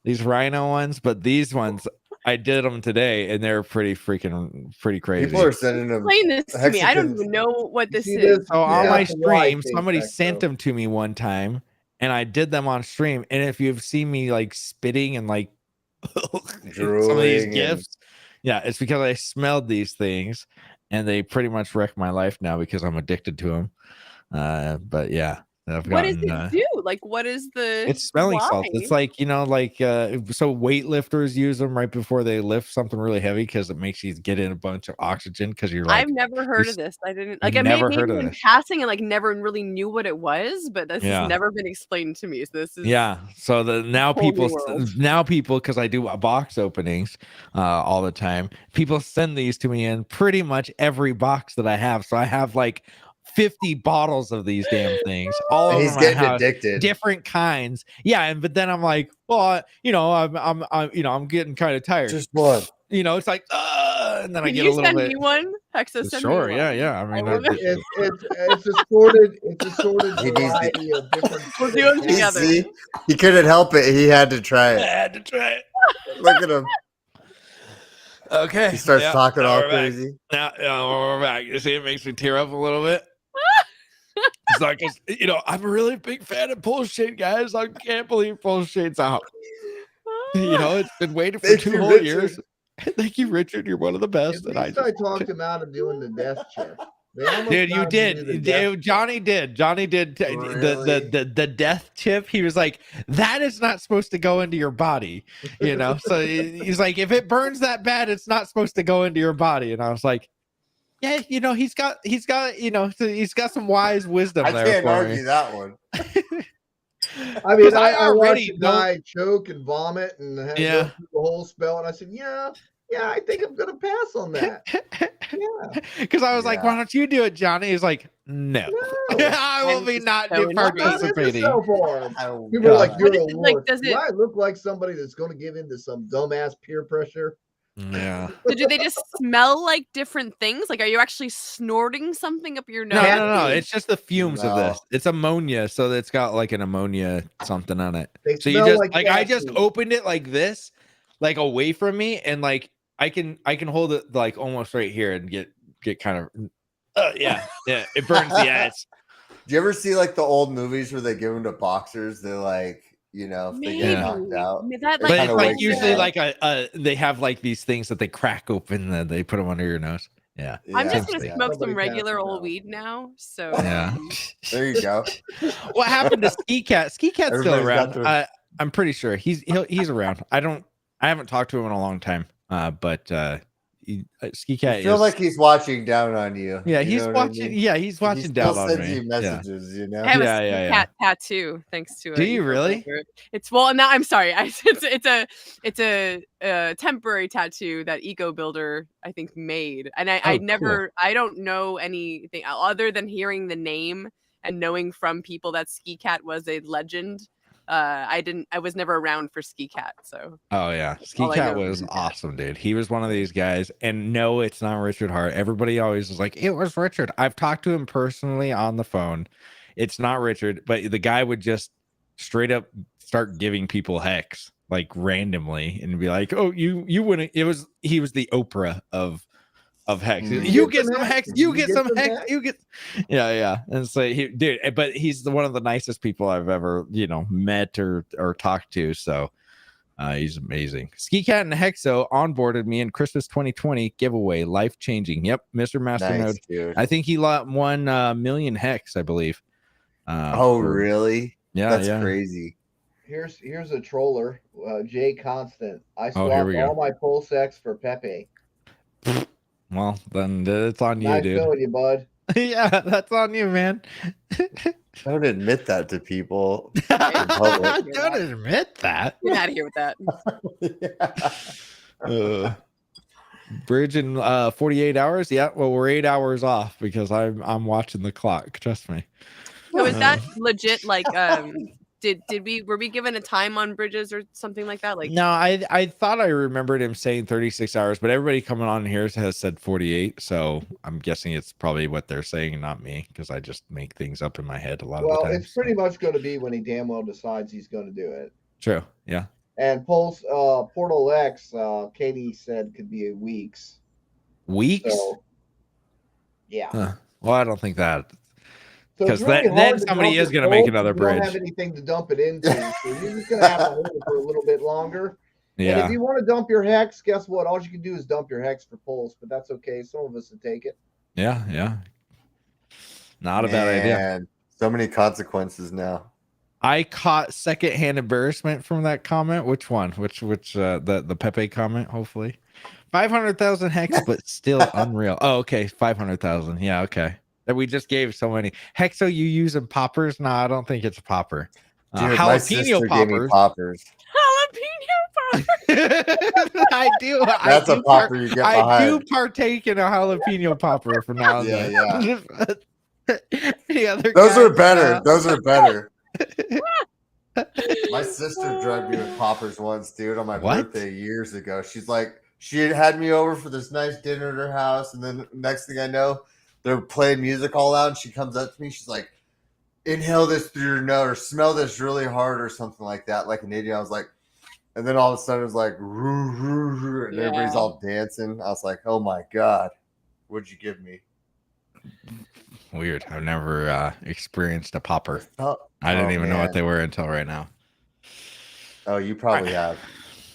[SPEAKER 1] These rhino ones, but these ones I did them today, and they're pretty crazy.
[SPEAKER 17] People are sending them.
[SPEAKER 18] Explain this to me. I don't even know what this is.
[SPEAKER 1] So on my stream, somebody sent them to me one time, and I did them on stream. And if you've seen me like spitting and like some of these gifts, yeah, it's because I smelled these things, and they pretty much wreck my life now because I'm addicted to them. But yeah.
[SPEAKER 18] What does it do? Like, what is the?
[SPEAKER 1] It's smelling
[SPEAKER 18] why?
[SPEAKER 1] salts. It's like, so weightlifters use them right before they lift something really heavy because it makes you get in a bunch of oxygen because you're like.
[SPEAKER 18] I've never heard of this. I didn't like. I
[SPEAKER 1] never
[SPEAKER 18] maybe
[SPEAKER 1] heard of
[SPEAKER 18] in
[SPEAKER 1] this.
[SPEAKER 18] passing and like never really knew what it was, but this has never been explained to me. So this is
[SPEAKER 1] So now
[SPEAKER 18] whole new
[SPEAKER 1] people because I do box openings all the time. People send these to me in pretty much every box that I have. So I have like 50 bottles of these damn things all over
[SPEAKER 17] He's
[SPEAKER 1] my
[SPEAKER 17] getting
[SPEAKER 1] house,
[SPEAKER 17] addicted.
[SPEAKER 1] different kinds. But then I'm like, well, I'm getting kind of tired.
[SPEAKER 17] Just one.
[SPEAKER 1] It's like, and then I
[SPEAKER 18] Can
[SPEAKER 1] get
[SPEAKER 18] you
[SPEAKER 1] a little
[SPEAKER 18] send
[SPEAKER 1] bit.
[SPEAKER 18] me one? Hexa, send
[SPEAKER 1] Sure,
[SPEAKER 18] me one.
[SPEAKER 1] yeah. I mean,
[SPEAKER 18] love it.
[SPEAKER 19] It's a sorted variety of different.
[SPEAKER 18] We'll do them together.
[SPEAKER 17] See, he couldn't help it. He had to try
[SPEAKER 1] I
[SPEAKER 17] it.
[SPEAKER 1] had to try it.
[SPEAKER 17] Look at him.
[SPEAKER 1] Okay.
[SPEAKER 17] He starts talking all
[SPEAKER 1] we're back.
[SPEAKER 17] crazy.
[SPEAKER 1] Now we're back. You see, it makes me tear up a little bit. It's like, I'm a really big fan of PULSECHAIN, guys. I can't believe PULSECHAIN's out. It's been waiting for
[SPEAKER 19] Thank
[SPEAKER 1] 2
[SPEAKER 19] you,
[SPEAKER 1] whole
[SPEAKER 19] Richard.
[SPEAKER 1] years. Thank you, Richard. You're one of the best.
[SPEAKER 19] At least I talked him out of doing the death check. They almost
[SPEAKER 1] Dude, you
[SPEAKER 19] got him to do the
[SPEAKER 1] did.
[SPEAKER 19] death
[SPEAKER 1] Johnny did. Johnny did the death chip. He was like, that is not supposed to go into your body. So he's like, if it burns that bad, it's not supposed to go into your body. And I was like, yeah, he's got some wise wisdom
[SPEAKER 17] I
[SPEAKER 1] there.
[SPEAKER 17] can't
[SPEAKER 1] for
[SPEAKER 17] argue
[SPEAKER 1] me.
[SPEAKER 17] that one.
[SPEAKER 19] I mean, I
[SPEAKER 1] already
[SPEAKER 19] watched the guy choke and vomit and go
[SPEAKER 1] Yeah.
[SPEAKER 19] through the whole spell, and I said, yeah, I think I'm gonna pass on that. Yeah,
[SPEAKER 1] Because I was like, why don't you do it, Johnny? He's like, no. I will be not participating.
[SPEAKER 19] So far.
[SPEAKER 1] Oh,
[SPEAKER 19] People are like,
[SPEAKER 1] God.
[SPEAKER 19] you're
[SPEAKER 18] What
[SPEAKER 19] a
[SPEAKER 18] is it like,
[SPEAKER 19] lord.
[SPEAKER 18] does
[SPEAKER 19] Do I look like somebody that's going to give in to some dumbass peer pressure?
[SPEAKER 1] Yeah.
[SPEAKER 18] So do they just smell like different things? Like, are you actually snorting something up your nose?
[SPEAKER 1] No. It's just the fumes of
[SPEAKER 17] No.
[SPEAKER 1] this. It's ammonia, so it's got like an ammonia something on it.
[SPEAKER 19] They
[SPEAKER 1] So you
[SPEAKER 19] smell
[SPEAKER 1] just
[SPEAKER 19] like
[SPEAKER 1] I
[SPEAKER 19] cat
[SPEAKER 1] just
[SPEAKER 19] food.
[SPEAKER 1] opened it like this, like away from me, and like I can hold it like almost right here and get kind of yeah. It burns the ass.
[SPEAKER 17] Do you ever see like the old movies where they give them to boxers? They're like, if they get knocked out.
[SPEAKER 18] That,
[SPEAKER 1] But it's like usually
[SPEAKER 17] up.
[SPEAKER 1] like they have like these things that they crack open and they put them under your nose. Yeah.
[SPEAKER 18] I'm just
[SPEAKER 1] Same
[SPEAKER 18] gonna
[SPEAKER 1] thing.
[SPEAKER 18] smoke
[SPEAKER 19] Somebody
[SPEAKER 18] some regular
[SPEAKER 19] passed
[SPEAKER 18] old weed now. So
[SPEAKER 1] Yeah.
[SPEAKER 17] There you go.
[SPEAKER 1] What happened to Ski Cat? Ski Cat's still
[SPEAKER 17] Everybody's got
[SPEAKER 1] around. I'm pretty sure he's around. I haven't talked to him in a long time. But Ski Cat
[SPEAKER 17] I feel
[SPEAKER 1] is
[SPEAKER 17] like he's watching down on you.
[SPEAKER 1] yeah,
[SPEAKER 17] You
[SPEAKER 1] he's
[SPEAKER 17] know what I
[SPEAKER 1] watching.
[SPEAKER 17] mean?
[SPEAKER 1] Yeah, he's watching
[SPEAKER 17] He
[SPEAKER 1] down
[SPEAKER 17] still
[SPEAKER 1] on
[SPEAKER 17] sends
[SPEAKER 1] me.
[SPEAKER 17] you messages,
[SPEAKER 18] I have
[SPEAKER 1] Yeah,
[SPEAKER 18] a
[SPEAKER 1] yeah,
[SPEAKER 18] Ski Cat tattoo thanks to.
[SPEAKER 1] Do you really?
[SPEAKER 18] It's now. I'm sorry. It's a temporary tattoo that Eco Builder I think made, and I never. I don't know anything other than hearing the name and knowing from people that Ski Cat was a legend. I was never around for Ski Cat, so.
[SPEAKER 1] Oh yeah, Ski
[SPEAKER 18] all I
[SPEAKER 1] Cat
[SPEAKER 18] know
[SPEAKER 1] was
[SPEAKER 18] is
[SPEAKER 1] awesome, dude. He was one of these guys, and no, it's not Richard Hart. Everybody always is like, it was Richard. I've talked to him personally on the phone. It's not Richard, but the guy would just straight up start giving people hex like randomly and be like, oh, you wouldn't. He was the Oprah of hex. You get some hex. You get some hex. You get yeah. And so but he's one of the nicest people I've ever met or talked to. So he's amazing. Ski Cat and Hexo onboarded me in Christmas 2020 giveaway, life changing. Yep, Mr. Masternode.
[SPEAKER 17] Nice,
[SPEAKER 1] I think he won million hex, I believe.
[SPEAKER 17] Really?
[SPEAKER 1] Yeah,
[SPEAKER 17] That's crazy.
[SPEAKER 19] Here's a troller, Jay Constant. I
[SPEAKER 1] Oh, here
[SPEAKER 19] swapped
[SPEAKER 1] we go.
[SPEAKER 19] all my PulseX for Pepe.
[SPEAKER 1] Well, then it's on you,
[SPEAKER 19] Nice
[SPEAKER 1] dude.
[SPEAKER 19] knowing you, bud.
[SPEAKER 1] Yeah, that's on you, man.
[SPEAKER 17] Don't admit that to people.
[SPEAKER 1] Don't admit that.
[SPEAKER 18] Get out of here with that.
[SPEAKER 1] Bridge in 48 hours. Yeah, well, we're 8 hours off because I'm watching the clock. Trust me.
[SPEAKER 18] So is that legit? Like, were we given a time on bridges or something like that? Like,
[SPEAKER 1] No, I thought I remembered him saying 36 hours, but everybody coming on here has said 48. So I'm guessing it's probably what they're saying, and not me, because I just make things up in my head a lot of the time.
[SPEAKER 19] It's pretty much going to be when he damn well decides he's going to do it.
[SPEAKER 1] True. Yeah.
[SPEAKER 19] And Portal X, Katie said could be weeks.
[SPEAKER 1] Weeks?
[SPEAKER 19] So, yeah.
[SPEAKER 1] Well, I don't think that.
[SPEAKER 19] So
[SPEAKER 1] Because
[SPEAKER 19] really
[SPEAKER 1] then somebody is going to make another bridge.
[SPEAKER 19] You don't have anything to dump it into. So you're just going to have to hold it for a little bit longer.
[SPEAKER 1] Yeah.
[SPEAKER 19] And if you want to dump your hex, guess what? All you can do is dump your hex for Pulse, but that's okay. Some of us would take it.
[SPEAKER 1] Yeah. Yeah. Not a bad idea.
[SPEAKER 17] So many consequences now.
[SPEAKER 1] I caught secondhand embarrassment from that comment. Which one? Which the Pepe comment, hopefully. 500,000 hex, but still unreal. Oh, okay. 500,000. Yeah, okay. That we just gave so many. Hexo, you using poppers? No, I don't think it's a popper.
[SPEAKER 17] Dude, my sister gave me poppers.
[SPEAKER 1] I do.
[SPEAKER 17] That's a popper you get behind.
[SPEAKER 1] I do partake in a jalapeno popper from now and then.
[SPEAKER 17] Yeah.
[SPEAKER 1] Any other
[SPEAKER 17] Those are
[SPEAKER 1] guys?
[SPEAKER 17] better. Those are better. My sister drugged me with poppers once, dude, on my birthday years ago. She's like, she had me over for this nice dinner at her house, and then next thing I know, they're playing music all loud, and she comes up to me, she's like, inhale this through your nose, or smell this really hard, or something like that, like an idiot. I was like, and then all of a sudden it was like, roo, roo, roo, and everybody's all dancing. I was like, oh my God, what'd you give me?
[SPEAKER 1] Weird. I've never experienced a popper.
[SPEAKER 17] Oh,
[SPEAKER 1] I didn't even know what they were until right now.
[SPEAKER 17] Oh, you probably have.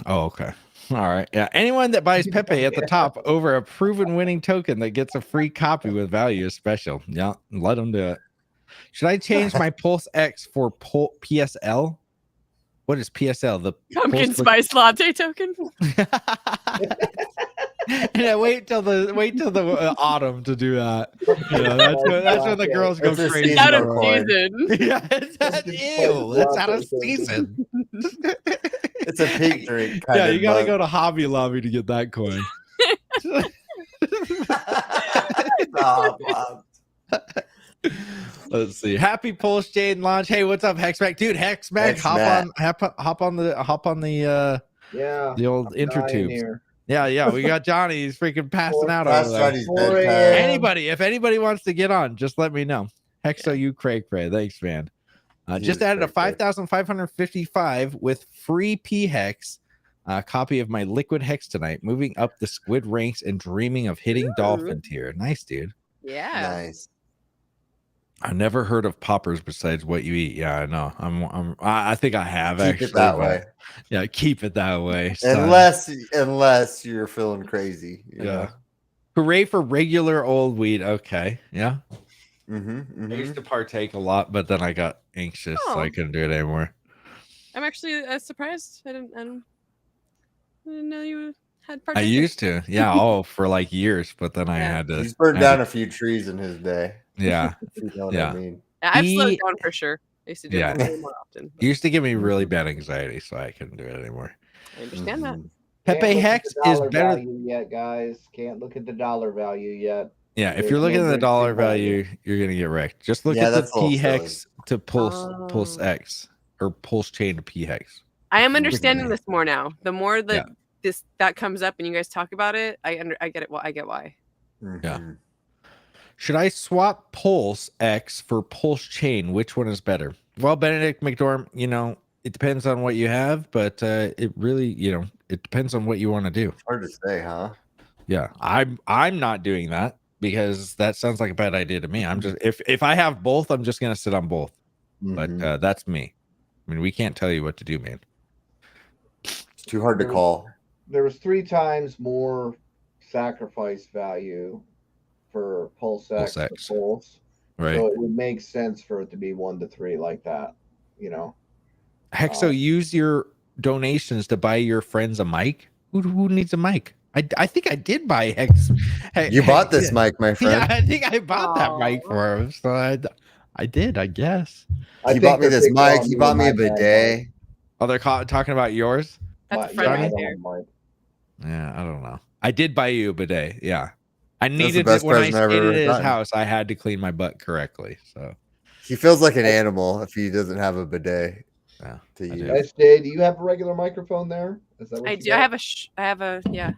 [SPEAKER 1] Oh, okay. All right. Yeah. Anyone that buys Pepe at the top over a proven winning token that gets a free copy with value is special. Yeah. Let them do it. Should I change my Pulse X for PSL? What is PSL? The
[SPEAKER 18] pumpkin spice latte token.
[SPEAKER 1] Yeah, wait till the autumn to do that. You know, that's when the girls go crazy.
[SPEAKER 18] It's out of season.
[SPEAKER 1] Yeah, it's out of season.
[SPEAKER 17] It's a pink drink.
[SPEAKER 1] Yeah, you gotta go to Hobby Lobby to get that coin. Let's see. Happy Pulse Chain launch. Hey, what's up, Hexmac? Dude, Hexmac, hop on the old intertubes. Yeah, we got Johnny. He's freaking passing out over there. Anybody, if anybody wants to get on, just let me know. Hexo, you cray. Thanks, man. Just added a 5,555 with free P Hex. Copy of my liquid hex tonight. Moving up the squid ranks and dreaming of hitting dolphin tier. Nice, dude.
[SPEAKER 18] Yeah.
[SPEAKER 17] Nice.
[SPEAKER 1] I never heard of poppers besides what you eat. Yeah, I know. I think I have.
[SPEAKER 17] Keep
[SPEAKER 1] actually,
[SPEAKER 17] it that way.
[SPEAKER 1] Yeah, keep it that way.
[SPEAKER 17] Unless you're feeling crazy. You know?
[SPEAKER 1] Hooray for regular old weed. Okay. Yeah.
[SPEAKER 17] Mm-hmm.
[SPEAKER 1] I used to partake a lot, but then I got anxious, so I couldn't do it anymore.
[SPEAKER 18] I'm actually surprised. I didn't know you had
[SPEAKER 1] I
[SPEAKER 18] partaken.
[SPEAKER 1] used to. Yeah. For like years, but then I had to.
[SPEAKER 17] He's burned down a few trees in his day.
[SPEAKER 1] Yeah.
[SPEAKER 17] If you know what I mean.
[SPEAKER 18] I've slowed down for sure. I used to do it way more often.
[SPEAKER 1] It used to give me really bad anxiety, so I couldn't do it anymore.
[SPEAKER 18] I understand that.
[SPEAKER 1] Pepe Hex is better
[SPEAKER 19] yet, guys. Can't look at the dollar value yet.
[SPEAKER 1] Yeah, if you're looking at the dollar value, you're gonna get wrecked. Just look at the P Hex to Pulse X or Pulse Chain to P Hex.
[SPEAKER 18] I am understanding this more now. The more that that comes up and you guys talk about it, I get it. Well, I get why.
[SPEAKER 1] Yeah. Should I swap Pulse X for Pulse Chain? Which one is better? Well, Benedict McDorm, it depends on what you have, but it really, it depends on what you want to do.
[SPEAKER 17] It's hard to say, huh?
[SPEAKER 1] Yeah, I'm not doing that because that sounds like a bad idea to me. I'm just if I have both, I'm just gonna sit on both. But that's me. I mean, we can't tell you what to do, man.
[SPEAKER 17] It's too hard to call.
[SPEAKER 19] There was 3 times more sacrifice value for Pulse X to Pulse.
[SPEAKER 1] Right.
[SPEAKER 19] So it would make sense for it to be 1 to 3 like that,
[SPEAKER 1] Hexo, use your donations to buy your friends a mic. Who needs a mic? I think I did buy Hex.
[SPEAKER 17] You bought this mic, my friend.
[SPEAKER 1] Yeah, I think I bought that mic for him. So I did, I guess.
[SPEAKER 17] He bought me this mic. He bought me a bidet.
[SPEAKER 1] Oh, they're talking about yours?
[SPEAKER 18] That's a friend right there.
[SPEAKER 1] Yeah, I don't know. I did buy you a bidet. Yeah. I
[SPEAKER 17] the
[SPEAKER 1] needed it
[SPEAKER 17] best
[SPEAKER 1] when I
[SPEAKER 17] present I've
[SPEAKER 1] stayed
[SPEAKER 17] ever
[SPEAKER 1] at his
[SPEAKER 17] gotten.
[SPEAKER 1] house. I had to clean my butt correctly. So
[SPEAKER 17] He feels like an animal if he doesn't have a bidet.
[SPEAKER 1] Yeah,
[SPEAKER 17] to use.
[SPEAKER 19] SJ, do you have a regular microphone there? Is that what
[SPEAKER 18] I
[SPEAKER 19] you
[SPEAKER 18] do.
[SPEAKER 19] got?
[SPEAKER 18] I have a yeah.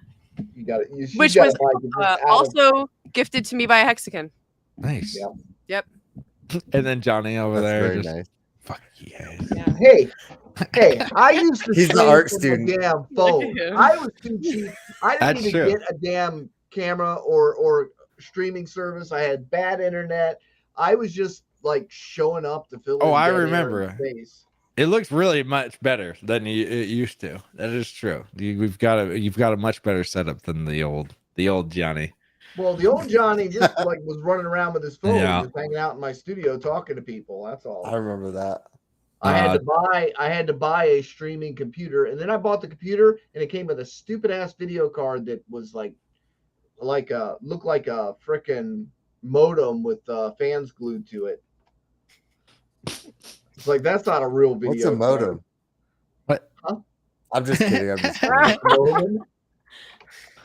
[SPEAKER 19] You got it. She's
[SPEAKER 18] Which
[SPEAKER 19] got
[SPEAKER 18] was
[SPEAKER 19] a mic that's just out of-
[SPEAKER 18] also gifted to me by a Hexagon.
[SPEAKER 1] Nice.
[SPEAKER 18] Yep.
[SPEAKER 1] And then Johnny over
[SPEAKER 17] That's
[SPEAKER 1] there.
[SPEAKER 17] very
[SPEAKER 1] just,
[SPEAKER 17] nice.
[SPEAKER 1] Fuck yeah.
[SPEAKER 19] Hey, I used to
[SPEAKER 17] He's the
[SPEAKER 19] stream
[SPEAKER 17] art
[SPEAKER 19] from
[SPEAKER 17] student.
[SPEAKER 19] a damn
[SPEAKER 18] Look
[SPEAKER 19] phone.
[SPEAKER 18] at him.
[SPEAKER 19] I was too cheap. I didn't
[SPEAKER 1] That's
[SPEAKER 19] even
[SPEAKER 1] true.
[SPEAKER 19] get a damn camera or streaming service. I had bad internet. I was just like showing up to fill
[SPEAKER 1] Oh,
[SPEAKER 19] in
[SPEAKER 1] I
[SPEAKER 19] dead air
[SPEAKER 1] remember.
[SPEAKER 19] and space.
[SPEAKER 1] It looks really much better than it used to. That is true. You've got a much better setup than the old Johnny.
[SPEAKER 19] Well, the old Johnny just like was running around with his phone,
[SPEAKER 1] Yeah.
[SPEAKER 19] just hanging out in my studio talking to people. That's all.
[SPEAKER 17] I remember that.
[SPEAKER 19] I had to buy a streaming computer, and then I bought the computer, and it came with a stupid ass video card that was looked like a frickin' modem with fans glued to it. It's like that's not a real video.
[SPEAKER 17] What's a modem?
[SPEAKER 1] What?
[SPEAKER 19] Huh?
[SPEAKER 17] I'm just kidding. I'm just kidding.
[SPEAKER 19] Modem?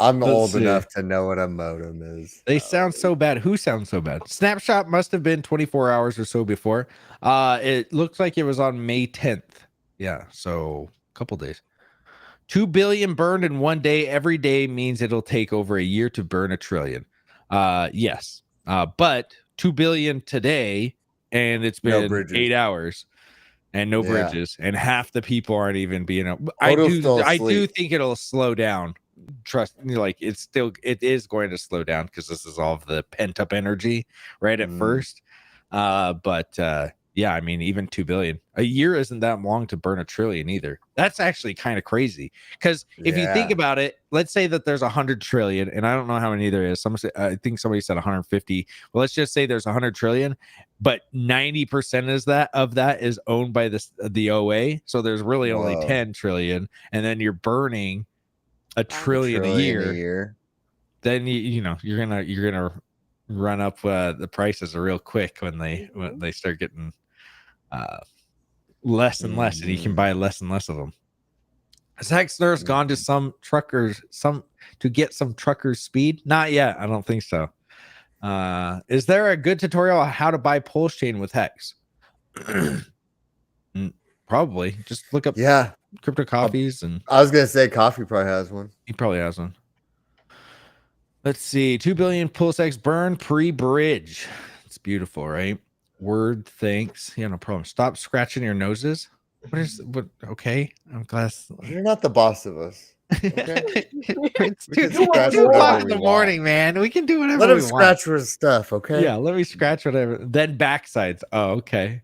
[SPEAKER 17] I'm
[SPEAKER 1] Let's
[SPEAKER 17] old
[SPEAKER 1] see.
[SPEAKER 17] enough to know what a modem is.
[SPEAKER 1] They sound so bad. Who sounds so bad? Snapshot must have been 24 hours or so before. It looks like it was on May 10th. Yeah, so a couple days. 2 billion burned in one day. Every day means it'll take over a year to burn 1 trillion. Yes. But 2 billion today, and it's
[SPEAKER 17] No
[SPEAKER 1] been
[SPEAKER 17] bridges.
[SPEAKER 1] 8 hours and no
[SPEAKER 17] Yeah.
[SPEAKER 1] bridges, and half the people aren't even being
[SPEAKER 17] Total's still
[SPEAKER 1] I do
[SPEAKER 17] asleep.
[SPEAKER 1] think it'll slow down. Trust me, like it is going to slow down because this is all of the pent up energy right at first. But yeah, I mean, even 2 billion a year isn't that long to burn 1 trillion either. That's actually kind of crazy because if you think
[SPEAKER 17] Yeah.
[SPEAKER 1] about it, let's say that there's 100 trillion, and I don't know how many there is. I think somebody said 150. Well, let's just say there's 100 trillion, but 90% of that is owned by the OA. So there's really only
[SPEAKER 17] Whoa.
[SPEAKER 1] 10 trillion, and then you're burning a trillion a year. Then you're gonna run up the prices real quick when they start getting less and less, and you can buy less and less of them. Has Hexner's gone to some truckers to get some truckers speed? Not yet. I don't think so. Is there a good tutorial on how to buy Pulse Chain with Hex? Probably. Just look up crypto coffees and
[SPEAKER 17] I was gonna say Coffee probably has one.
[SPEAKER 1] he probably has one. Let's see. 2 billion PulseX burn pre-bridge. It's beautiful, right? Word, thanks. Yeah, no problem. Stop scratching your noses. What? Okay, I'm glad.
[SPEAKER 17] You're not the boss of us. Okay?
[SPEAKER 1] It's
[SPEAKER 17] We can
[SPEAKER 1] 2
[SPEAKER 17] scratch
[SPEAKER 1] o'clock
[SPEAKER 17] whatever
[SPEAKER 1] in
[SPEAKER 17] we
[SPEAKER 1] the
[SPEAKER 17] want.
[SPEAKER 1] morning, man. We can do whatever
[SPEAKER 17] Let
[SPEAKER 1] we
[SPEAKER 17] him
[SPEAKER 1] want.
[SPEAKER 17] scratch his stuff, okay?
[SPEAKER 1] Yeah, let me scratch whatever. Then backsides. Oh, okay.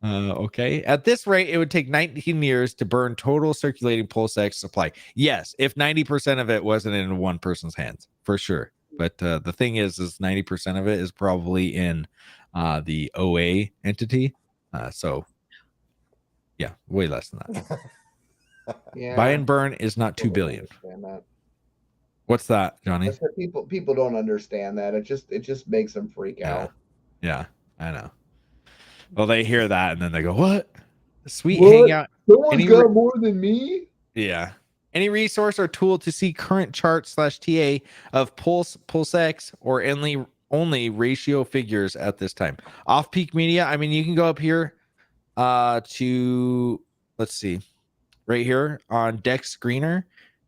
[SPEAKER 1] Okay. At this rate, it would take 19 years to burn total circulating PulseX supply. Yes, if 90% of it wasn't in one person's hands, for sure. But the thing is 90% of it is probably in the OA entity. So yeah, way less than that.
[SPEAKER 19] Yeah.
[SPEAKER 1] Buy and burn is not 2 billion.
[SPEAKER 19] That.
[SPEAKER 1] What's that, Johnny?
[SPEAKER 19] That's what people don't understand that. It just makes them freak out.
[SPEAKER 1] Yeah, I know. Well, they hear that and then they go, "What? Sweet
[SPEAKER 19] What?
[SPEAKER 1] hangout."
[SPEAKER 19] Someone's
[SPEAKER 1] Any
[SPEAKER 19] got more than me?
[SPEAKER 1] Yeah. Any resource or tool to see current chart /TA of PulseX or only ratio figures at this time. Off peak media. I mean, you can go up here to, let's see, right here on Dex Screener,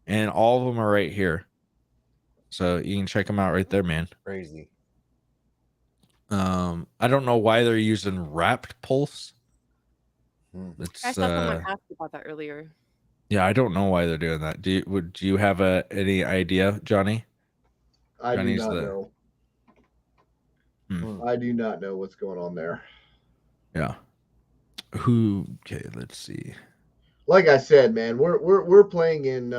[SPEAKER 1] and all of them are right here. So you can check them out right there, man.
[SPEAKER 17] Crazy.
[SPEAKER 1] I don't know why they're using wrapped pulse. It's
[SPEAKER 18] I saw someone ask about that earlier.
[SPEAKER 1] yeah, I don't know why they're doing that. Do you have any idea, Johnny?
[SPEAKER 19] I
[SPEAKER 1] Johnny's
[SPEAKER 19] do not know. I do not know what's going on there.
[SPEAKER 1] Yeah. Okay, let's see.
[SPEAKER 19] Like I said, man, we're playing in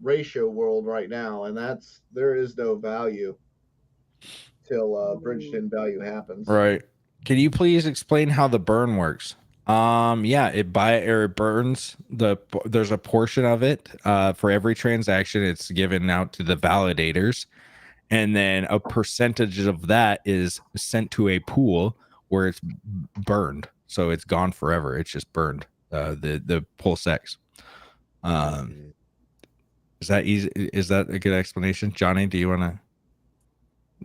[SPEAKER 19] ratio world right now, and there is no value till bridged in value happens.
[SPEAKER 1] Right. Can you please explain how the burn works? Yeah, it burns there's a portion of it for every transaction. It's given out to the validators, and then a percentage of that is sent to a pool where it's burned, so it's gone forever. It's just burned. The PulseX. Is that easy? Is that a good explanation, Johnny? Do you want to?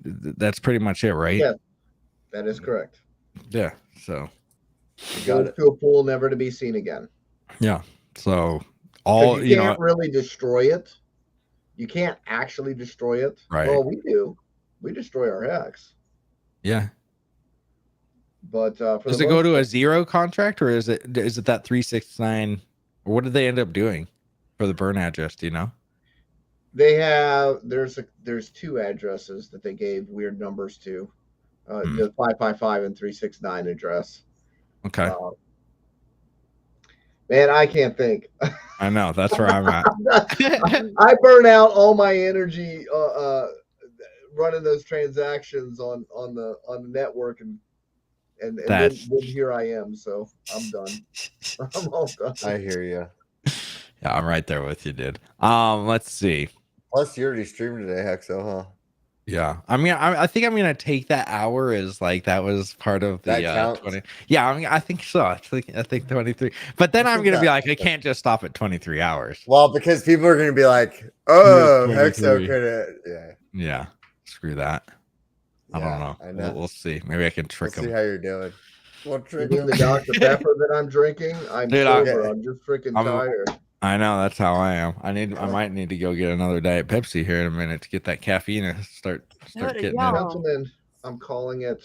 [SPEAKER 1] That's pretty much it, right?
[SPEAKER 19] Yeah, that is correct.
[SPEAKER 1] Yeah. So.
[SPEAKER 19] Goes to a pool never to be seen again.
[SPEAKER 1] Yeah. So
[SPEAKER 19] you can't really destroy it. You can't actually destroy it.
[SPEAKER 1] Right.
[SPEAKER 19] Well, we do. We destroy our hex.
[SPEAKER 1] Yeah.
[SPEAKER 19] But
[SPEAKER 1] does it go to a zero contract, or is it that 369? Or what did they end up doing for the burn address? Do you know?
[SPEAKER 19] They have there's 2 addresses that they gave weird numbers to. The 555 and 369 address.
[SPEAKER 1] Okay.
[SPEAKER 19] Man, I can't think.
[SPEAKER 1] I know, that's where I'm at.
[SPEAKER 19] I burn out all my energy running those transactions on the network, and then here I am. So I'm done. I'm all done.
[SPEAKER 17] I hear you.
[SPEAKER 1] Yeah, I'm right there with you, dude. Let's see.
[SPEAKER 17] Plus, you already streamed today, Hexo, huh?
[SPEAKER 1] Yeah, I mean, I think I'm gonna take that hour as like that was part of the 20. Yeah, I mean, I think so. I think 23. But then I'm gonna be like, I can't just stop at 23 hours.
[SPEAKER 17] Well, because people are gonna be like, oh, Hexo could have.
[SPEAKER 1] Yeah. Screw that. I don't know.
[SPEAKER 17] I know.
[SPEAKER 1] We'll see. Maybe I can trick
[SPEAKER 17] See
[SPEAKER 1] him.
[SPEAKER 17] how you're doing.
[SPEAKER 19] You mean the Dr. Pepper that I'm drinking? I'm sober. I'm just freaking tired.
[SPEAKER 1] I know, that's how I am. I might need to go get another Diet Pepsi here in a minute to get that caffeine and start getting it.
[SPEAKER 19] Gentlemen, I'm calling it.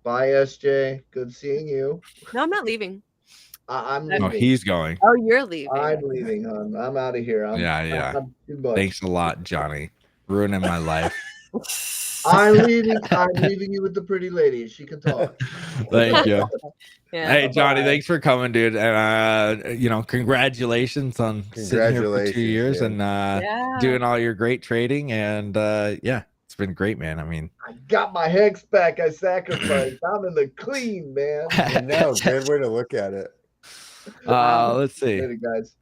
[SPEAKER 19] Bye, SJ. Good seeing you.
[SPEAKER 18] No, I'm not leaving.
[SPEAKER 19] I'm
[SPEAKER 1] leaving. Oh, he's going.
[SPEAKER 18] Oh, you're leaving.
[SPEAKER 19] I'm leaving, hon. I'm out of here.
[SPEAKER 1] Yeah.
[SPEAKER 19] I'm too much.
[SPEAKER 1] Thanks a lot, Johnny. Ruining my life.
[SPEAKER 19] I'm leaving you with the pretty lady. She can talk.
[SPEAKER 1] Thank you.
[SPEAKER 18] Yeah.
[SPEAKER 1] Hey, Johnny, thanks for coming, dude. And congratulations on sitting here for 2 years and doing all your great trading. And it's been great, man. I mean,
[SPEAKER 19] I got my hex back. I sacrificed. I'm in the clean, man.
[SPEAKER 17] I know. Good way to look at it.
[SPEAKER 1] Let's see.
[SPEAKER 19] Later, guys.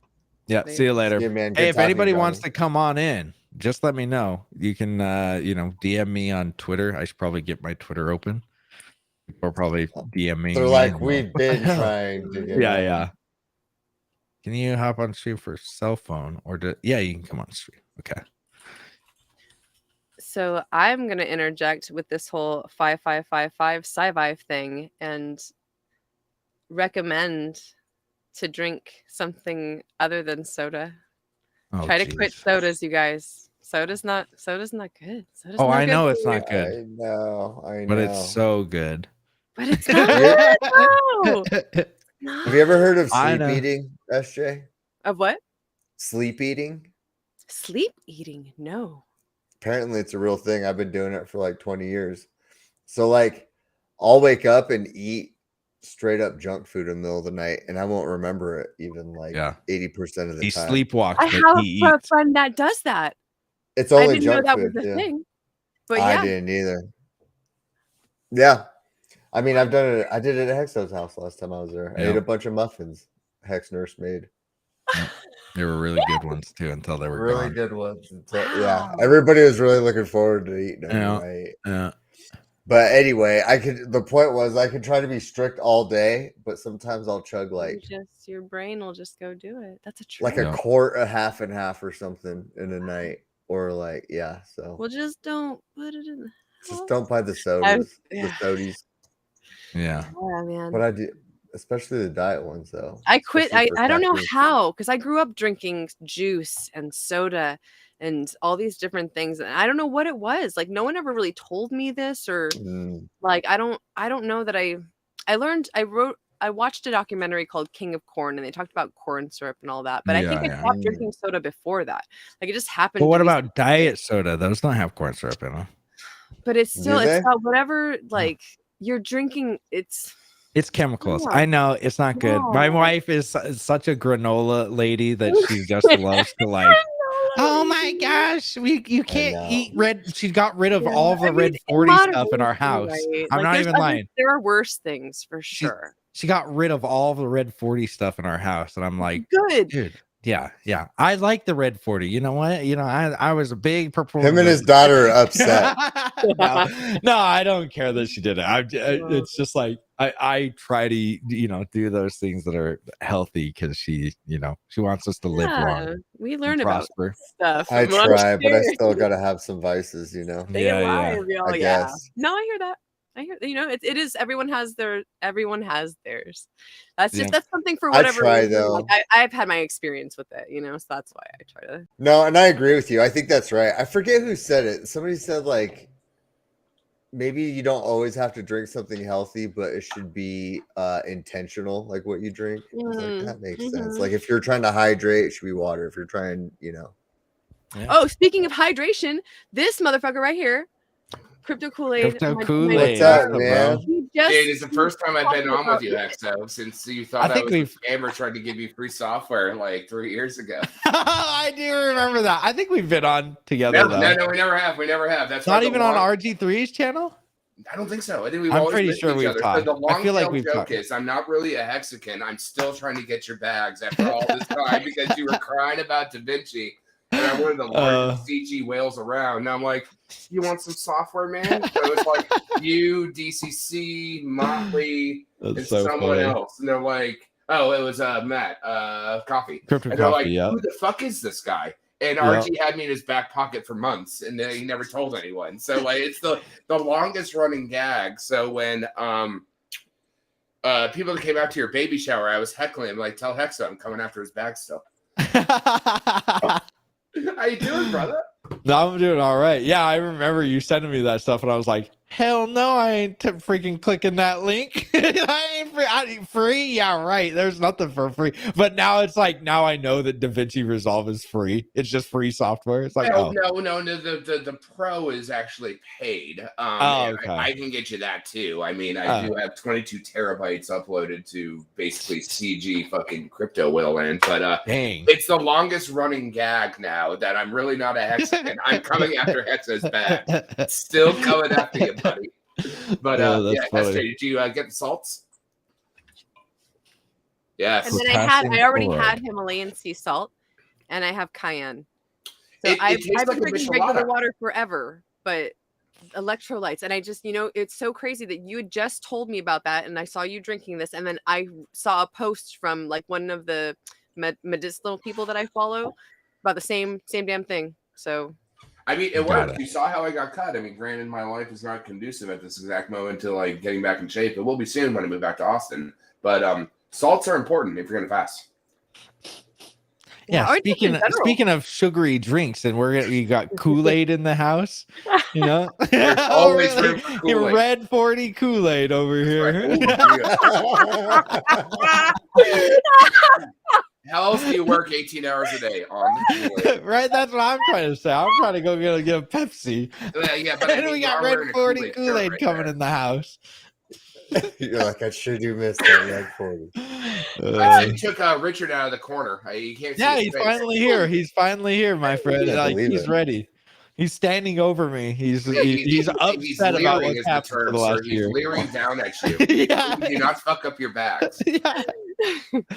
[SPEAKER 1] Yeah, see you later.
[SPEAKER 17] See you, man.
[SPEAKER 1] Hey,
[SPEAKER 17] Good
[SPEAKER 1] if anybody
[SPEAKER 17] talking,
[SPEAKER 1] wants
[SPEAKER 17] Johnny.
[SPEAKER 1] to come on in, just let me know. You can DM me on Twitter. I should probably get my Twitter open. Or probably DM me.
[SPEAKER 17] They're like, we've been trying to get
[SPEAKER 1] Yeah. Can you hop on stream for cell phone you can come on stream. Okay.
[SPEAKER 18] So I'm gonna interject with this whole 5555 Sci-Vive thing and recommend to drink something other than soda. Try to quit sodas, you guys. Soda's not good. Soda's
[SPEAKER 1] I
[SPEAKER 18] not
[SPEAKER 1] know
[SPEAKER 18] good
[SPEAKER 1] it's
[SPEAKER 18] for you.
[SPEAKER 1] not good.
[SPEAKER 17] I know.
[SPEAKER 1] But it's so good.
[SPEAKER 18] But it's not. No.
[SPEAKER 17] Have you ever heard of sleep eating, SJ?
[SPEAKER 18] Of what?
[SPEAKER 17] Sleep eating?
[SPEAKER 18] Sleep eating? No.
[SPEAKER 17] Apparently it's a real thing. I've been doing it for like 20 years. So like I'll wake up and eat straight up junk food in the middle of the night and I won't remember it even like 80% of the
[SPEAKER 1] He
[SPEAKER 17] time.
[SPEAKER 1] sleepwalks.
[SPEAKER 18] I have a friend that does that.
[SPEAKER 17] It's only
[SPEAKER 18] I didn't know
[SPEAKER 17] junk
[SPEAKER 18] that
[SPEAKER 17] food.
[SPEAKER 18] was a
[SPEAKER 17] Yeah.
[SPEAKER 18] thing. But
[SPEAKER 17] I didn't either. Yeah. I mean, I've done it. I did it at Hexo's house last time I was there. I ate a bunch of muffins Hex nurse made.
[SPEAKER 1] They were really good ones too until they were
[SPEAKER 17] Really
[SPEAKER 1] gone.
[SPEAKER 17] good ones. Yeah. Everybody was really looking forward to eating them.
[SPEAKER 1] Yeah.
[SPEAKER 17] But anyway, the point was I could try to be strict all day, but sometimes I'll chug like
[SPEAKER 18] your brain will just go do it. That's a trick.
[SPEAKER 17] like a quart, a half and half or something in a night. Or like, so
[SPEAKER 18] Well, just don't put it in.
[SPEAKER 17] just don't buy the sodas, the sodies.
[SPEAKER 1] Yeah.
[SPEAKER 18] Yeah, man.
[SPEAKER 17] But I do, especially the diet ones though.
[SPEAKER 18] I quit. I
[SPEAKER 17] Especially for
[SPEAKER 18] don't know
[SPEAKER 17] caffeine.
[SPEAKER 18] how, because I grew up drinking juice and soda and all these different things. And I don't know what it was. Like no one ever really told me this, or like I don't know that I watched a documentary called King of Corn, and they talked about corn syrup and all that. But I think I stopped drinking soda before that. Like it just happened.
[SPEAKER 1] But what
[SPEAKER 18] to be
[SPEAKER 1] about diet soda? Those don't have corn syrup in them.
[SPEAKER 18] But it's still
[SPEAKER 1] they?
[SPEAKER 18] it's got whatever like you're drinking. It's
[SPEAKER 1] chemicals.
[SPEAKER 18] Yeah.
[SPEAKER 1] I know it's not good.
[SPEAKER 18] No.
[SPEAKER 1] My wife is such a granola lady that she just loves to like. Oh my my gosh, you can't eat red. She got rid of
[SPEAKER 18] Yeah,
[SPEAKER 1] all the red 40 stuff in our house.
[SPEAKER 18] Right.
[SPEAKER 1] I'm
[SPEAKER 18] Like,
[SPEAKER 1] not
[SPEAKER 18] there's
[SPEAKER 1] even
[SPEAKER 18] other-
[SPEAKER 1] lying.
[SPEAKER 18] There are worse things for sure.
[SPEAKER 1] She got rid of all the red 40 stuff in our house, and I'm like,
[SPEAKER 18] good,
[SPEAKER 1] dude. Yeah. I like the red 40. You know what? I was a big proponent.
[SPEAKER 17] Him and his daughter are upset.
[SPEAKER 1] no, I don't care that she did it. It's just like I try to do those things that are healthy because she wants us to live long.
[SPEAKER 18] We learn
[SPEAKER 1] about
[SPEAKER 18] about stuff.
[SPEAKER 17] I
[SPEAKER 18] Well,
[SPEAKER 17] try, but I
[SPEAKER 18] sure.
[SPEAKER 17] still gotta have some vices, you know.
[SPEAKER 18] Stay alive, y'all.
[SPEAKER 17] I
[SPEAKER 18] Yeah.
[SPEAKER 17] guess.
[SPEAKER 18] No, I hear that. I hear, it is, everyone has theirs. That's just, that's something for
[SPEAKER 17] I
[SPEAKER 18] whatever
[SPEAKER 17] try,
[SPEAKER 18] reason.
[SPEAKER 17] though.
[SPEAKER 18] Like, I've had my experience with it, so that's why I try to.
[SPEAKER 17] No, and I agree with you. I think that's right. I forget who said it. Somebody said like maybe you don't always have to drink something healthy, but it should be intentional, like what you drink. I was like, that makes sense. Like if you're trying to hydrate, it should be water. If you're trying,
[SPEAKER 18] Oh, speaking of hydration, this motherfucker right here, Crypto Kool-Aid.
[SPEAKER 1] Crypto Kool-Aid.
[SPEAKER 17] What's up, man?
[SPEAKER 8] Dude, it's the first time I've been on with you, XO, since you thought I was a scammer trying to give you free software like 3 years ago.
[SPEAKER 1] I do remember that. I think we've been on together.
[SPEAKER 8] No, we never have. We never have. That's
[SPEAKER 1] not even on RG3's channel.
[SPEAKER 8] I don't think so. I think we've
[SPEAKER 1] I'm
[SPEAKER 8] always
[SPEAKER 1] pretty
[SPEAKER 8] missed
[SPEAKER 1] sure
[SPEAKER 8] each
[SPEAKER 1] we've
[SPEAKER 8] other.
[SPEAKER 1] talked.
[SPEAKER 8] So the long
[SPEAKER 1] I feel like
[SPEAKER 8] tail
[SPEAKER 1] we've
[SPEAKER 8] joke
[SPEAKER 1] talked.
[SPEAKER 8] is I'm not really a Hexican. I'm still trying to get your bags after all this time because you were crying about Da Vinci. And I'm one of the largest CG whales around. Now I'm like, you want some software, man? So it's like you, DCC, Motley, and
[SPEAKER 1] so
[SPEAKER 8] someone
[SPEAKER 1] funny.
[SPEAKER 8] else. And they're like, oh, it was Matt, Coffee.
[SPEAKER 1] Crypto
[SPEAKER 8] And they're
[SPEAKER 1] Coffee,
[SPEAKER 8] like,
[SPEAKER 1] yeah.
[SPEAKER 8] who the fuck is this guy? And
[SPEAKER 1] Yeah.
[SPEAKER 8] RG had me in his back pocket for months, and he never told anyone. So like, it's the longest running gag. So when people that came out to your baby shower, I was heckling him like, tell Hexa I'm coming after his bag still. How you doing, brother?
[SPEAKER 1] No, I'm doing all right. Yeah, I remember you sending me that stuff, and I was like, hell no, I ain't freaking clicking that link. I ain't free. Yeah, right. There's nothing for free. But now it's like, now I know that DaVinci Resolve is free. It's just free software. It's like,
[SPEAKER 8] No, the pro is actually paid.
[SPEAKER 1] Okay.
[SPEAKER 8] I can get you that too. I mean, I do have 22 terabytes uploaded to basically CG fucking crypto whale land, but
[SPEAKER 1] dang,
[SPEAKER 8] it's the longest running gag now that I'm really not a Hexican. I'm coming after Hexa's bag. Still coming after you, buddy. But
[SPEAKER 1] that's
[SPEAKER 8] yeah,
[SPEAKER 1] funny.
[SPEAKER 8] SJ, did you get the salts? Yes.
[SPEAKER 18] And then I already had Himalayan sea salt, and I have cayenne. So I've
[SPEAKER 8] tastes
[SPEAKER 18] been
[SPEAKER 8] like a
[SPEAKER 18] drinking regular
[SPEAKER 8] michelada.
[SPEAKER 18] water forever, but electrolytes, and I just, it's so crazy that you had just told me about that, and I saw you drinking this, and then I saw a post from like one of the medicinal people that I follow about the same damn thing. So
[SPEAKER 8] I mean, it
[SPEAKER 1] Got
[SPEAKER 8] worked.
[SPEAKER 1] it.
[SPEAKER 8] You saw how I got cut. I mean, granted, my life is not conducive at this exact moment to like getting back in shape. It will be soon when I move back to Austin. But salts are important if you're gonna fast.
[SPEAKER 1] Yeah,
[SPEAKER 18] or just in general.
[SPEAKER 1] speaking of sugary drinks, and we got Kool-Aid in the house,
[SPEAKER 8] There's always room for Kool-Aid.
[SPEAKER 1] Red 40 Kool-Aid over here.
[SPEAKER 8] How else do you work 18 hours a day on Kool-Aid?
[SPEAKER 1] Right, that's what I'm trying to say. I'm trying to go get a Pepsi.
[SPEAKER 8] Yeah, but I
[SPEAKER 1] And
[SPEAKER 8] mean,
[SPEAKER 1] we
[SPEAKER 8] you
[SPEAKER 1] got
[SPEAKER 8] are
[SPEAKER 1] Red
[SPEAKER 8] wearing a
[SPEAKER 1] 40
[SPEAKER 8] Kool-Aid
[SPEAKER 1] Kool-Aid
[SPEAKER 8] shirt right
[SPEAKER 1] coming
[SPEAKER 8] there.
[SPEAKER 1] in the house.
[SPEAKER 17] You're like, I sure do miss that Red 40.
[SPEAKER 8] I took Richard out of the corner. You can't see
[SPEAKER 1] Yeah,
[SPEAKER 8] his
[SPEAKER 1] he's
[SPEAKER 8] face.
[SPEAKER 1] finally here. He's finally here, my friend.
[SPEAKER 17] can't
[SPEAKER 1] Like,
[SPEAKER 17] believe
[SPEAKER 1] he's
[SPEAKER 17] it.
[SPEAKER 1] ready. He's standing over me. He's
[SPEAKER 8] He's
[SPEAKER 1] upset about
[SPEAKER 8] leering
[SPEAKER 1] what's
[SPEAKER 8] is the
[SPEAKER 1] happened for
[SPEAKER 8] term,
[SPEAKER 1] the
[SPEAKER 8] sir.
[SPEAKER 1] last
[SPEAKER 8] He's
[SPEAKER 1] year.
[SPEAKER 8] leering down at you.
[SPEAKER 1] Yeah.
[SPEAKER 8] Do not fuck up your bags.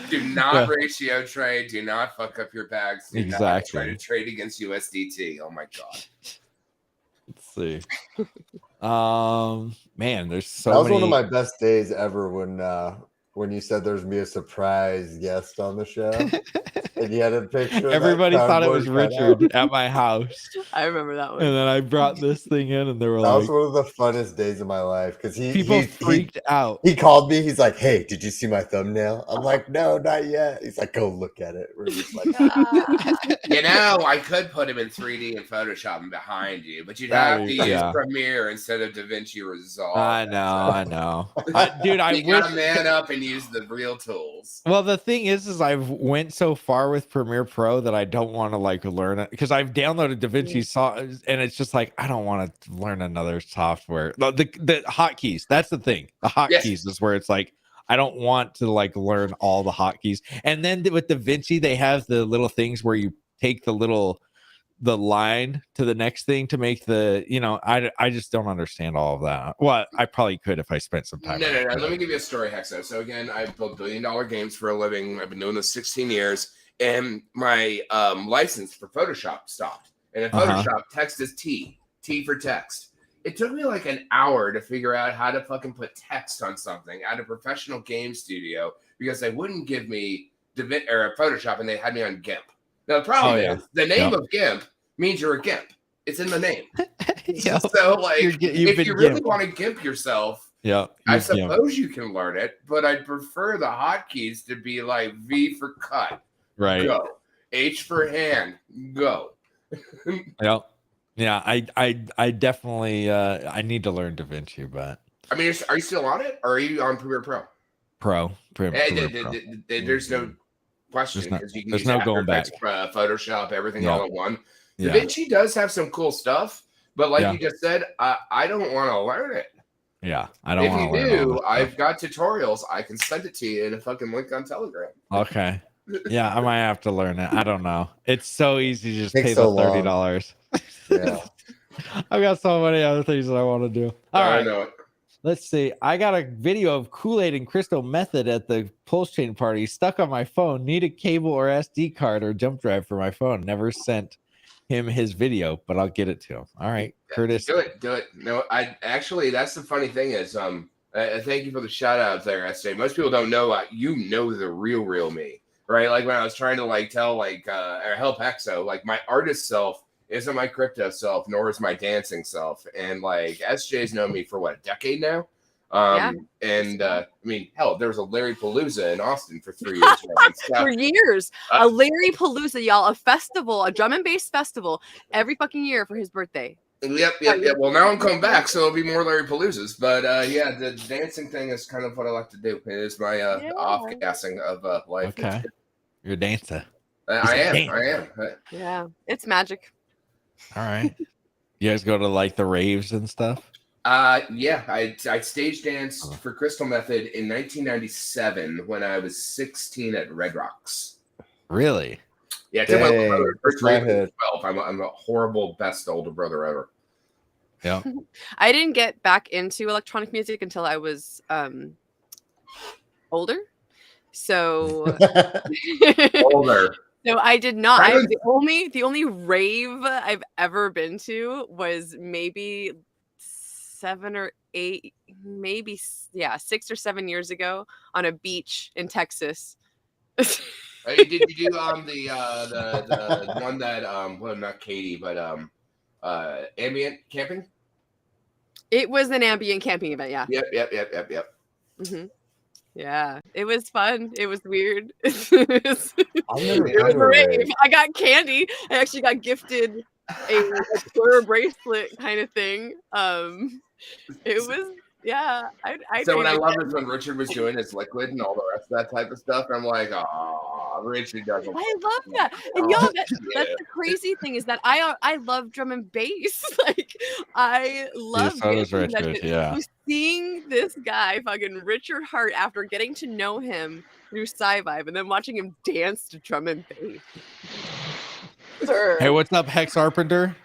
[SPEAKER 8] Do not ratio trade. Do not fuck up your bags. Do not try
[SPEAKER 1] Exactly.
[SPEAKER 8] to trade against USDT. Oh my god.
[SPEAKER 1] Let's see. Man, there's so
[SPEAKER 17] That was
[SPEAKER 1] many.
[SPEAKER 17] one of my best days ever when you said there's gonna be a surprise guest on the show, and you had a picture. of that
[SPEAKER 1] Everybody thought it was
[SPEAKER 17] cardboard cutout.
[SPEAKER 1] Richard at my house,
[SPEAKER 18] I remember that one.
[SPEAKER 1] and then I brought this thing in, and they were
[SPEAKER 17] That was
[SPEAKER 1] like,
[SPEAKER 17] one of the funnest days of my life because
[SPEAKER 1] people freaked out.
[SPEAKER 17] He called me. He's like, "Hey, did you see my thumbnail?" I'm like, "No, not yet." He's like, "Go look at it." We're just like,
[SPEAKER 8] I could put him in 3D and Photoshop him behind you, but you'd have to use
[SPEAKER 1] Yeah.
[SPEAKER 8] Premiere instead of DaVinci Resolve.
[SPEAKER 1] I know. Dude, I
[SPEAKER 8] You
[SPEAKER 1] wish.
[SPEAKER 8] gotta man up and use the real tools.
[SPEAKER 1] Well, the thing is I've went so far with Premiere Pro that I don't want to like learn it because I've downloaded DaVinci and it's just like I don't want to learn another software. The hotkeys, that's the thing. The hotkeys is where it's like I don't want to like learn all the hotkeys. And then with DaVinci, they have the little things where you take the little the line to the next thing to make the, you know, I just don't understand all of that. Well, I probably could if I spent some time.
[SPEAKER 8] No. Let me give you a story, Hexo. So again, I built billion-dollar games for a living. I've been doing this 16 years, and my license for Photoshop stopped. And in Photoshop, text is T for text. It took me like an hour to figure out how to fucking put text on something at a professional game studio because they wouldn't give me Photoshop, and they had me on GIMP. Now the problem is the name of GIMP means you're a GIMP. It's in the name. So like, if you really want to GIMP yourself, I suppose you can learn it, but I'd prefer the hotkeys to be like V for cut, go, H for hand, go.
[SPEAKER 1] Yeah, I definitely I need to learn DaVinci, but
[SPEAKER 8] I mean, are you still on it, or are you on Premiere Pro? There's no question because you can use
[SPEAKER 1] no going back.
[SPEAKER 8] Photoshop, everything all in one. DaVinci does have some cool stuff, but like you just said, I don't want to learn it.
[SPEAKER 1] Yeah, I don't want to learn.
[SPEAKER 8] If you do, I've got tutorials. I can send it to you in a fucking link on Telegram.
[SPEAKER 1] Okay. Yeah, I might have to learn it. I don't know. It's so easy to just pay the $30.
[SPEAKER 17] Yeah.
[SPEAKER 1] I've got so many other things that I want to do. All right.
[SPEAKER 8] I know it.
[SPEAKER 1] Let's see. I got a video of Kool-Aid and Crystal Method at the Pulse Chain party stuck on my phone. Need a cable or SD card or jump drive for my phone. Never sent him his video, but I'll get it to him. All right, Curtis.
[SPEAKER 8] Do it. No, that's the funny thing is, thank you for the shout out there, SJ. Most people don't know, you know the real me, right? Like when I was trying to like tell like or help Hexo, like my artist self isn't my crypto self, nor is my dancing self. And like SJ's known me for what, a decade now? And I mean, hell, there was a Larry Palooza in Austin for 3 years.
[SPEAKER 18] For years. A Larry Palooza, y'all, a festival, a drum and bass festival every fucking year for his birthday.
[SPEAKER 8] Yep. Well, now I'm coming back, so it'll be more Larry Paloozas. But yeah, the dancing thing is kind of what I like to do. It is my off-gassing of life.
[SPEAKER 1] Okay. You're a dancer.
[SPEAKER 8] I am.
[SPEAKER 18] Yeah, it's magic.
[SPEAKER 1] All right. You guys go to like the raves and stuff?
[SPEAKER 8] Yeah, I stage danced for Crystal Method in 1997 when I was 16 at Red Rocks.
[SPEAKER 1] Really?
[SPEAKER 8] Yeah, I took my older brother first rave at 12. I'm a horrible best older brother ever.
[SPEAKER 1] Yeah.
[SPEAKER 18] I didn't get back into electronic music until I was older. So
[SPEAKER 8] older.
[SPEAKER 18] No, I did not. The only rave I've ever been to was maybe 7 or 8, maybe 6 or 7 years ago on a beach in Texas.
[SPEAKER 8] Hey, did you do the one that well, not Katie, but ambient camping?
[SPEAKER 18] It was an ambient camping event, yeah.
[SPEAKER 8] Yep.
[SPEAKER 18] Mm-hmm. Yeah, it was fun. It was weird.
[SPEAKER 17] I've never
[SPEAKER 18] It was a rave. I got candy. I actually got gifted a square bracelet kind of thing. It was
[SPEAKER 8] So what I love is when Richard was doing his liquid and all the rest of that type of stuff. I'm like, oh, Richard doesn't.
[SPEAKER 18] I love that. And y'all, that's the crazy thing is that I love drum and bass. Like I love
[SPEAKER 1] so does Richard, yeah.
[SPEAKER 18] So seeing this guy, fucking Richard Hart, after getting to know him through Sci-Vibe and then watching him dance to drum and bass.
[SPEAKER 1] Hey, what's up, Hex Arpenter?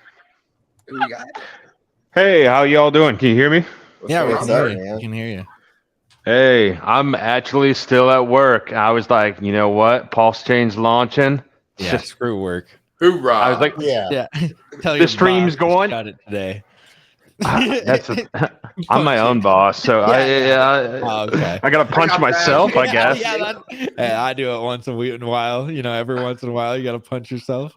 [SPEAKER 8] Who we got?
[SPEAKER 2] Hey, how y'all doing? Can you hear me?
[SPEAKER 1] Yeah, we can hear you.
[SPEAKER 2] Hey, I'm actually still at work. I was like, you know what? Pulse Chain's launching.
[SPEAKER 1] Yeah, screw work.
[SPEAKER 8] Hoorah.
[SPEAKER 2] I was like,
[SPEAKER 1] yeah.
[SPEAKER 2] The stream's going.
[SPEAKER 1] Got it today.
[SPEAKER 2] I'm my own boss, so
[SPEAKER 1] okay.
[SPEAKER 2] I gotta punch myself, I guess.
[SPEAKER 1] Hey, I do it once in a while. You know, every once in a while, you gotta punch yourself.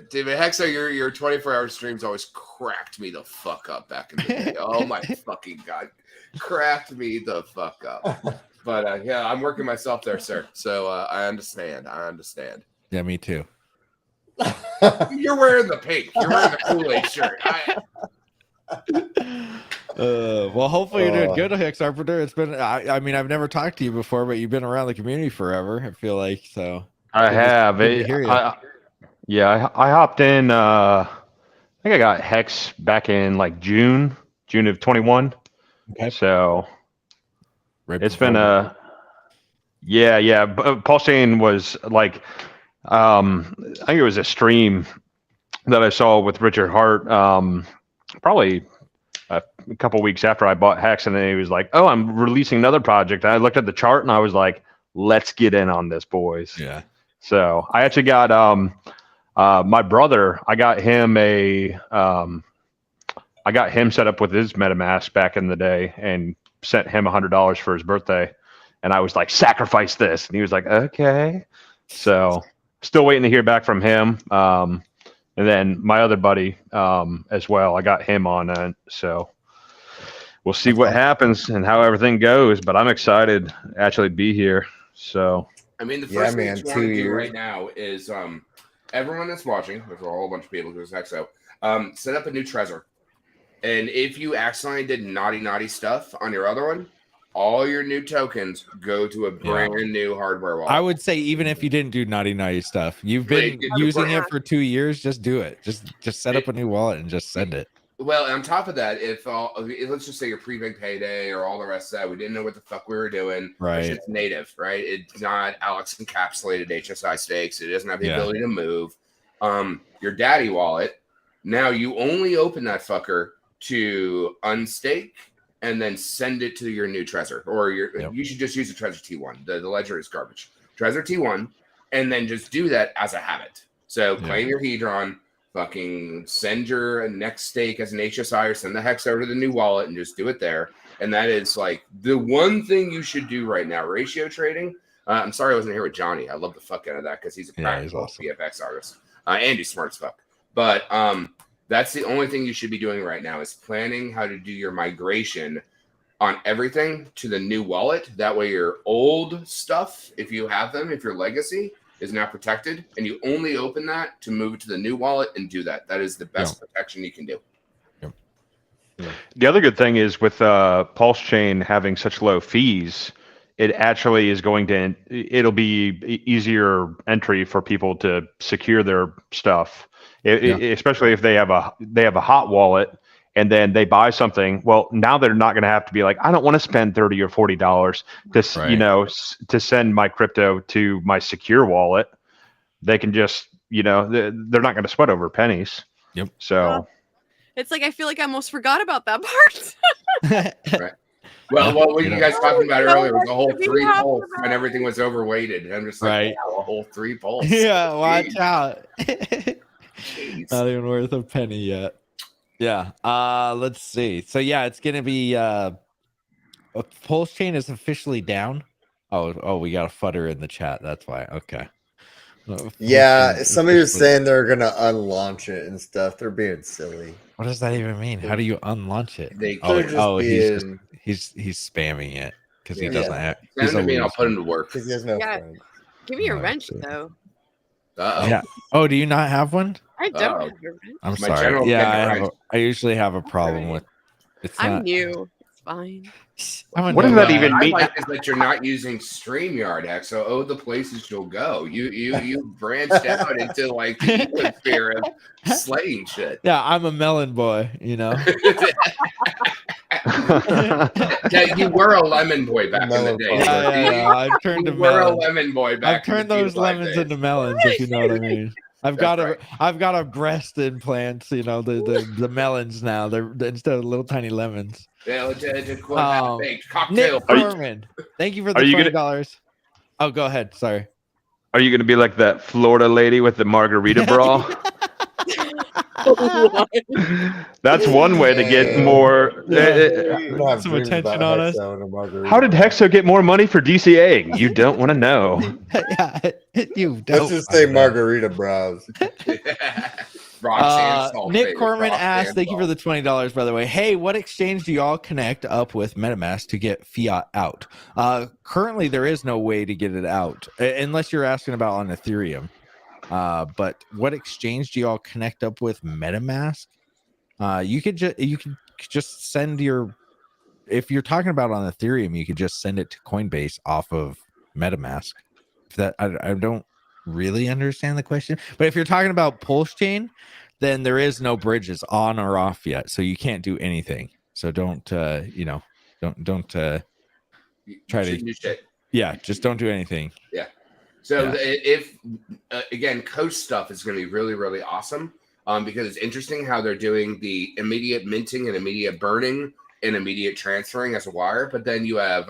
[SPEAKER 8] David Hexo, your 24-hour streams always cracked me the fuck up back in the day. Oh my fucking god, cracked me the fuck up. But yeah, I'm working myself there, sir. So I understand.
[SPEAKER 1] Yeah, me too.
[SPEAKER 8] You're wearing the pink. You're wearing the Kool-Aid shirt.
[SPEAKER 1] Well, hopefully you're doing good, Hex Arpenter. It's been, I mean, I've never talked to you before, but you've been around the community forever. I feel like so.
[SPEAKER 2] I have. Yeah, I hopped in. I think I got Hex back in like June of 21.
[SPEAKER 1] Okay.
[SPEAKER 2] So it's been Pulse Chain was like, I think it was a stream that I saw with Richard Hart, probably a couple weeks after I bought Hex, and then he was like, "Oh, I'm releasing another project." And I looked at the chart and I was like, "Let's get in on this, boys."
[SPEAKER 1] Yeah.
[SPEAKER 2] So I actually got my brother. I got him set up with his MetaMask back in the day, and sent him $100 for his birthday. And I was like, "Sacrifice this," and he was like, "Okay." So still waiting to hear back from him. And then my other buddy as well, I got him on it. So we'll see what happens and how everything goes. But I'm excited to actually be here. So
[SPEAKER 8] I mean, the first thing you want to do right now is everyone that's watching, there's a whole bunch of people who's XO, set up a new Trezor. And if you accidentally did naughty stuff on your other one, all your new tokens go to a brand new hardware wallet.
[SPEAKER 1] I would say even if you didn't do naughty stuff, you've been using it for 2 years, just do it. Just set up a new wallet and just send it.
[SPEAKER 8] Well, on top of that, if let's just say your pre-big payday or all the rest of that, we didn't know what the fuck we were doing.
[SPEAKER 1] Right.
[SPEAKER 8] It's native, right? It's not Alex encapsulated HSI stakes. It doesn't have the ability to move. Your daddy wallet, now you only open that fucker to unstake and then send it to your new Trezor, or you should just use the Trezor T1. The ledger is garbage. Trezor T1, and then just do that as a habit. So claim your Hedron, fucking send your next stake as an HSI, or send the Hex over to the new wallet and just do it there. And that is like the one thing you should do right now. Ratio trading. I'm sorry I wasn't here with Johnny. I love the fuck out of that because he's a practical PFX artist. And he's smart as fuck. But that's the only thing you should be doing right now is planning how to do your migration on everything to the new wallet. That way your old stuff, if you have them, if your legacy is now protected, and you only open that to move it to the new wallet and do that. That is the best protection you can do.
[SPEAKER 2] The other good thing is with Pulse Chain having such low fees, it actually is it'll be easier entry for people to secure their stuff. Especially if they have a hot wallet and then they buy something. Well, now they're not going to have to be like, I don't want to spend $30 or $40 to to send my crypto to my secure wallet. They can just they're not going to sweat over pennies.
[SPEAKER 1] Yep.
[SPEAKER 2] So
[SPEAKER 18] it's like I feel like I almost forgot about that part.
[SPEAKER 8] Right. Well, what were you guys talking about earlier was the whole 3 pulse when everything was overweighted. And I'm just like, wow, a whole 3 pulse.
[SPEAKER 1] Yeah, watch out. Not even worth a penny yet. Yeah. Let's see. So yeah, it's gonna be Pulse Chain is officially down. Oh, we got a fudder in the chat. That's why. Okay.
[SPEAKER 17] Yeah, somebody was saying they're gonna unlaunch it and stuff. They're being silly.
[SPEAKER 1] What does that even mean? How do you unlaunch it? He's spamming it because he doesn't have.
[SPEAKER 8] I'll put him to work.
[SPEAKER 17] He has no friends.
[SPEAKER 18] Give me a wrench though.
[SPEAKER 1] Yeah. Oh, do you not have one?
[SPEAKER 18] I don't have a wrench.
[SPEAKER 1] I'm sorry. Yeah, I usually have a problem with.
[SPEAKER 18] I'm new. It's fine.
[SPEAKER 2] What does that even mean?
[SPEAKER 8] Like is that you're not using StreamYard, Exo. Oh, the places you'll go. You branched out into like the fear of slaying shit.
[SPEAKER 1] Yeah, I'm a melon boy.
[SPEAKER 8] Yeah, you were a lemon boy back in the day.
[SPEAKER 1] Yeah, I've turned to
[SPEAKER 8] melon. You were a lemon boy back.
[SPEAKER 1] I've turned those lemons into melons, if you know what I mean. I've got a breast implant. The melons now. They're instead of little tiny lemons.
[SPEAKER 8] Yeah, cocktail.
[SPEAKER 1] Nick Corman, thank you for the $20. Oh, go ahead. Sorry.
[SPEAKER 2] Are you going to be like that Florida lady with the margarita bra? That's one way to get more
[SPEAKER 1] some attention on us.
[SPEAKER 2] How did Hexo get more money for DCAing? You don't want to know.
[SPEAKER 1] You don't.
[SPEAKER 17] Let's just say margarita bras.
[SPEAKER 1] Nick Corman asked, thank you for the $20, by the way. Hey, what exchange do y'all connect up with MetaMask to get fiat out? Currently, there is no way to get it out, unless you're asking about on Ethereum. But what exchange do y'all connect up with MetaMask? You could just send your, if you're talking about on Ethereum, you could just send it to Coinbase off of MetaMask. If that, I don't really understand the question, but if you're talking about Pulse Chain, then there is no bridges on or off yet, so you can't do anything. So don't try to. Yeah, just don't do anything.
[SPEAKER 8] Yeah. So if again, Coast stuff is going to be really, really awesome. because it's interesting how they're doing the immediate minting and immediate burning and immediate transferring as a wire. But then you have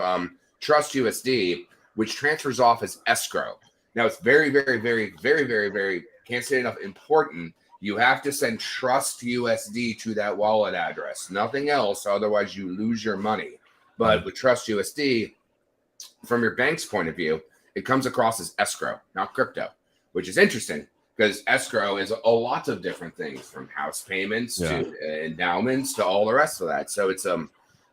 [SPEAKER 8] Trust USD, which transfers off as escrow. Now it's very, very, very, very, very, very, can't say enough, important. You have to send Trust USD to that wallet address, nothing else. Otherwise, you lose your money. But with Trust USD, from your bank's point of view, it comes across as escrow, not crypto, which is interesting because escrow is a lot of different things, from house payments to endowments to all the rest of that. So it's a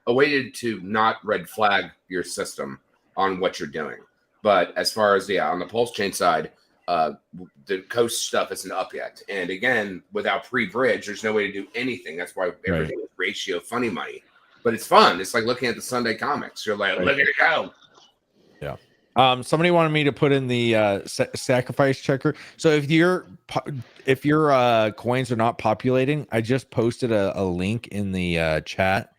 [SPEAKER 8] way to not red flag your system on what you're doing. But as far as on the Pulse Chain side, the Coast stuff isn't up yet. And again, without pre-bridge, there's no way to do anything. That's why everything is ratio funny money. But it's fun. It's like looking at the Sunday comics. You're like, look at it go.
[SPEAKER 1] Yeah. Somebody wanted me to put in the sacrifice checker. So if your coins are not populating, I just posted a link in the chat.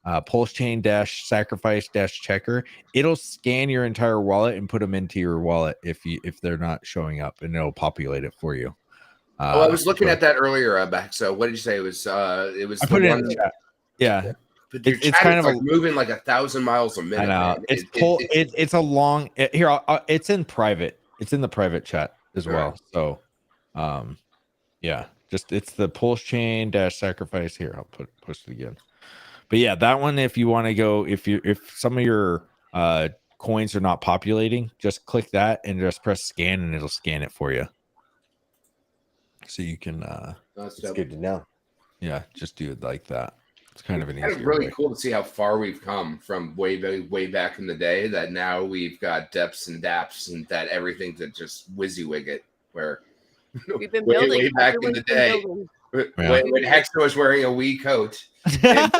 [SPEAKER 1] PulseChain-sacrifice-checker. It'll scan your entire wallet and put them into your wallet if they're not showing up, and it'll populate it for you.
[SPEAKER 8] I was looking at that earlier, back. So what did you say? It was
[SPEAKER 1] I put it in the chat. Yeah.
[SPEAKER 8] But your
[SPEAKER 1] it's
[SPEAKER 8] chat
[SPEAKER 1] kind
[SPEAKER 8] is
[SPEAKER 1] of
[SPEAKER 8] like moving like 1,000 miles a minute.
[SPEAKER 1] I know.
[SPEAKER 8] Man.
[SPEAKER 1] It's a long here. It's in private. It's in the private chat as well. So, yeah, it's the PulseChain-sacrifice here. I'll post it again. But yeah, that one, if you want to go, if some of your coins are not populating, just click that and just press scan, and it'll scan it for you. So you can.
[SPEAKER 17] That's good to know.
[SPEAKER 1] Yeah, just do it like that. It's kind of an easier
[SPEAKER 8] really
[SPEAKER 1] way.
[SPEAKER 8] cool to see how far we've come from way back in the day. That now we've got depths and daps, and that everything's just WYSIWYG it. Where
[SPEAKER 18] we've been
[SPEAKER 8] way back in the day, when Hector was wearing a wee coat.
[SPEAKER 1] A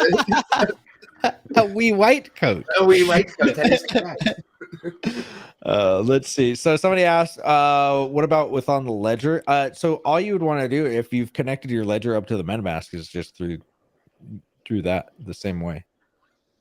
[SPEAKER 1] wee white coat.
[SPEAKER 8] A wee white coat. That is correct.
[SPEAKER 1] Let's see. So somebody asked, what about with on the ledger? So all you would want to do if you've connected your ledger up to the MetaMask is just through that the same way.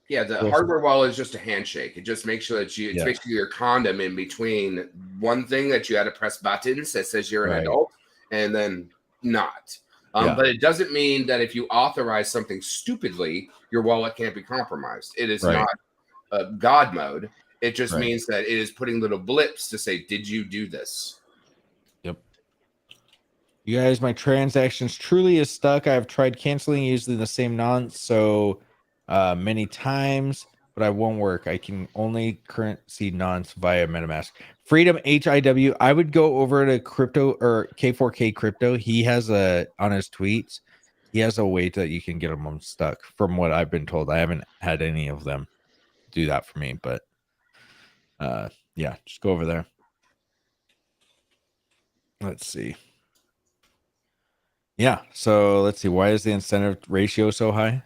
[SPEAKER 8] Yeah, the hardware wallet is just a handshake. It just makes sure that it's basically your condom in between one thing that you had to press buttons that says you're an adult and then not. But it doesn't mean that if you authorize something stupidly, your wallet can't be compromised. It is not God mode. It just means that it is putting little blips to say, did you do this?
[SPEAKER 1] Yep. You guys, my transactions truly is stuck. I've tried canceling using the same nonce so many times, but I won't work. I can only currency nonce via MetaMask. Freedom HIW. I would go over to crypto or K4K crypto. He has on his tweets, he has a way that you can get them unstuck. From what I've been told, I haven't had any of them do that for me, but yeah, just go over there. Let's see. Yeah, so let's see. Why is the incentive ratio so high?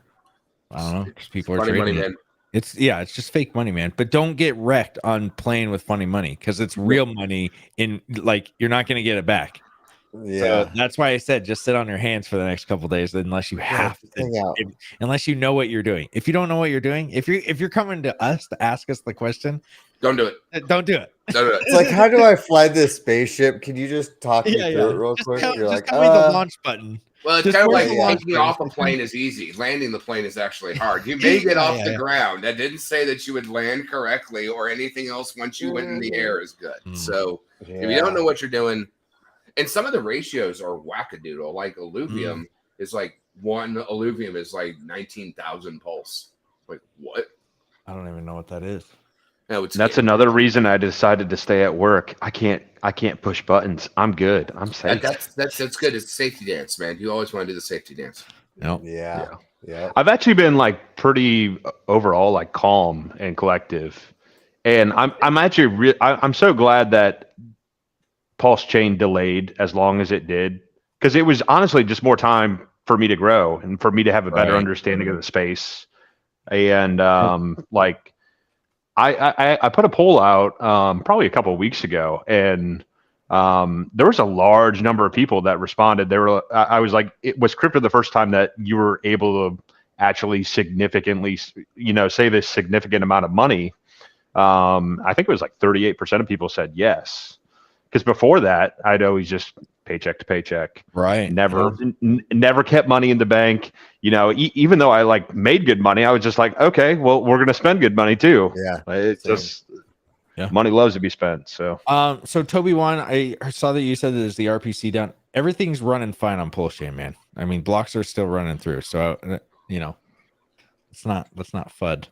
[SPEAKER 1] I don't know. Because people are trading
[SPEAKER 8] money,
[SPEAKER 1] it.
[SPEAKER 8] man.
[SPEAKER 1] It's just fake money, man. But don't get wrecked on playing with funny money because it's real money. You're not going to get it back.
[SPEAKER 17] Yeah,
[SPEAKER 1] so that's why I said just sit on your hands for the next couple of days, unless you have to, unless you know what you're doing. If you don't know what you're doing, if you're coming to us to ask us the question,
[SPEAKER 8] don't do it.
[SPEAKER 1] Don't do it.
[SPEAKER 8] Don't do it.
[SPEAKER 17] It's like, how do I fly this spaceship? Can you just talk me through it real quick? You're like,
[SPEAKER 1] tell me the launch button.
[SPEAKER 8] Well, it's kind of like taking off a plane is easy. Landing the plane is actually hard. You may get off the ground. That didn't say that you would land correctly or anything else once you went in the air is good. So if you don't know what you're doing, and some of the ratios are wackadoodle. Like alluvium is like one alluvium is like 19,000 pulse. Like what?
[SPEAKER 1] I don't even know what that is.
[SPEAKER 8] No,
[SPEAKER 2] That's another reason I decided to stay at work. I can't push buttons. I'm good. I'm safe.
[SPEAKER 8] That's good. It's a safety dance, man. You always want to do the safety dance.
[SPEAKER 1] Nope.
[SPEAKER 17] Yeah.
[SPEAKER 2] I've actually been like pretty overall like calm and collective, and I'm actually I'm so glad that Pulse Chain delayed as long as it did, because it was honestly just more time for me to grow and for me to have a better understanding of the space, and like. I put a poll out probably a couple of weeks ago, and there was a large number of people that responded. I was like, it was crypto the first time that you were able to actually significantly, save a significant amount of money. I think it was like 38% of people said yes, because before that I'd always just paycheck to paycheck.
[SPEAKER 1] Right.
[SPEAKER 2] Never kept money in the bank. You know, even though I like made good money, I was just like, okay, well, we're going to spend good money too.
[SPEAKER 17] Yeah.
[SPEAKER 2] It's just money loves to be spent. So,
[SPEAKER 1] so Toby one, I saw that you said that there's the RPC down. Everything's running fine on PulseChain, man. I mean, blocks are still running through. So, you know, let's not FUD.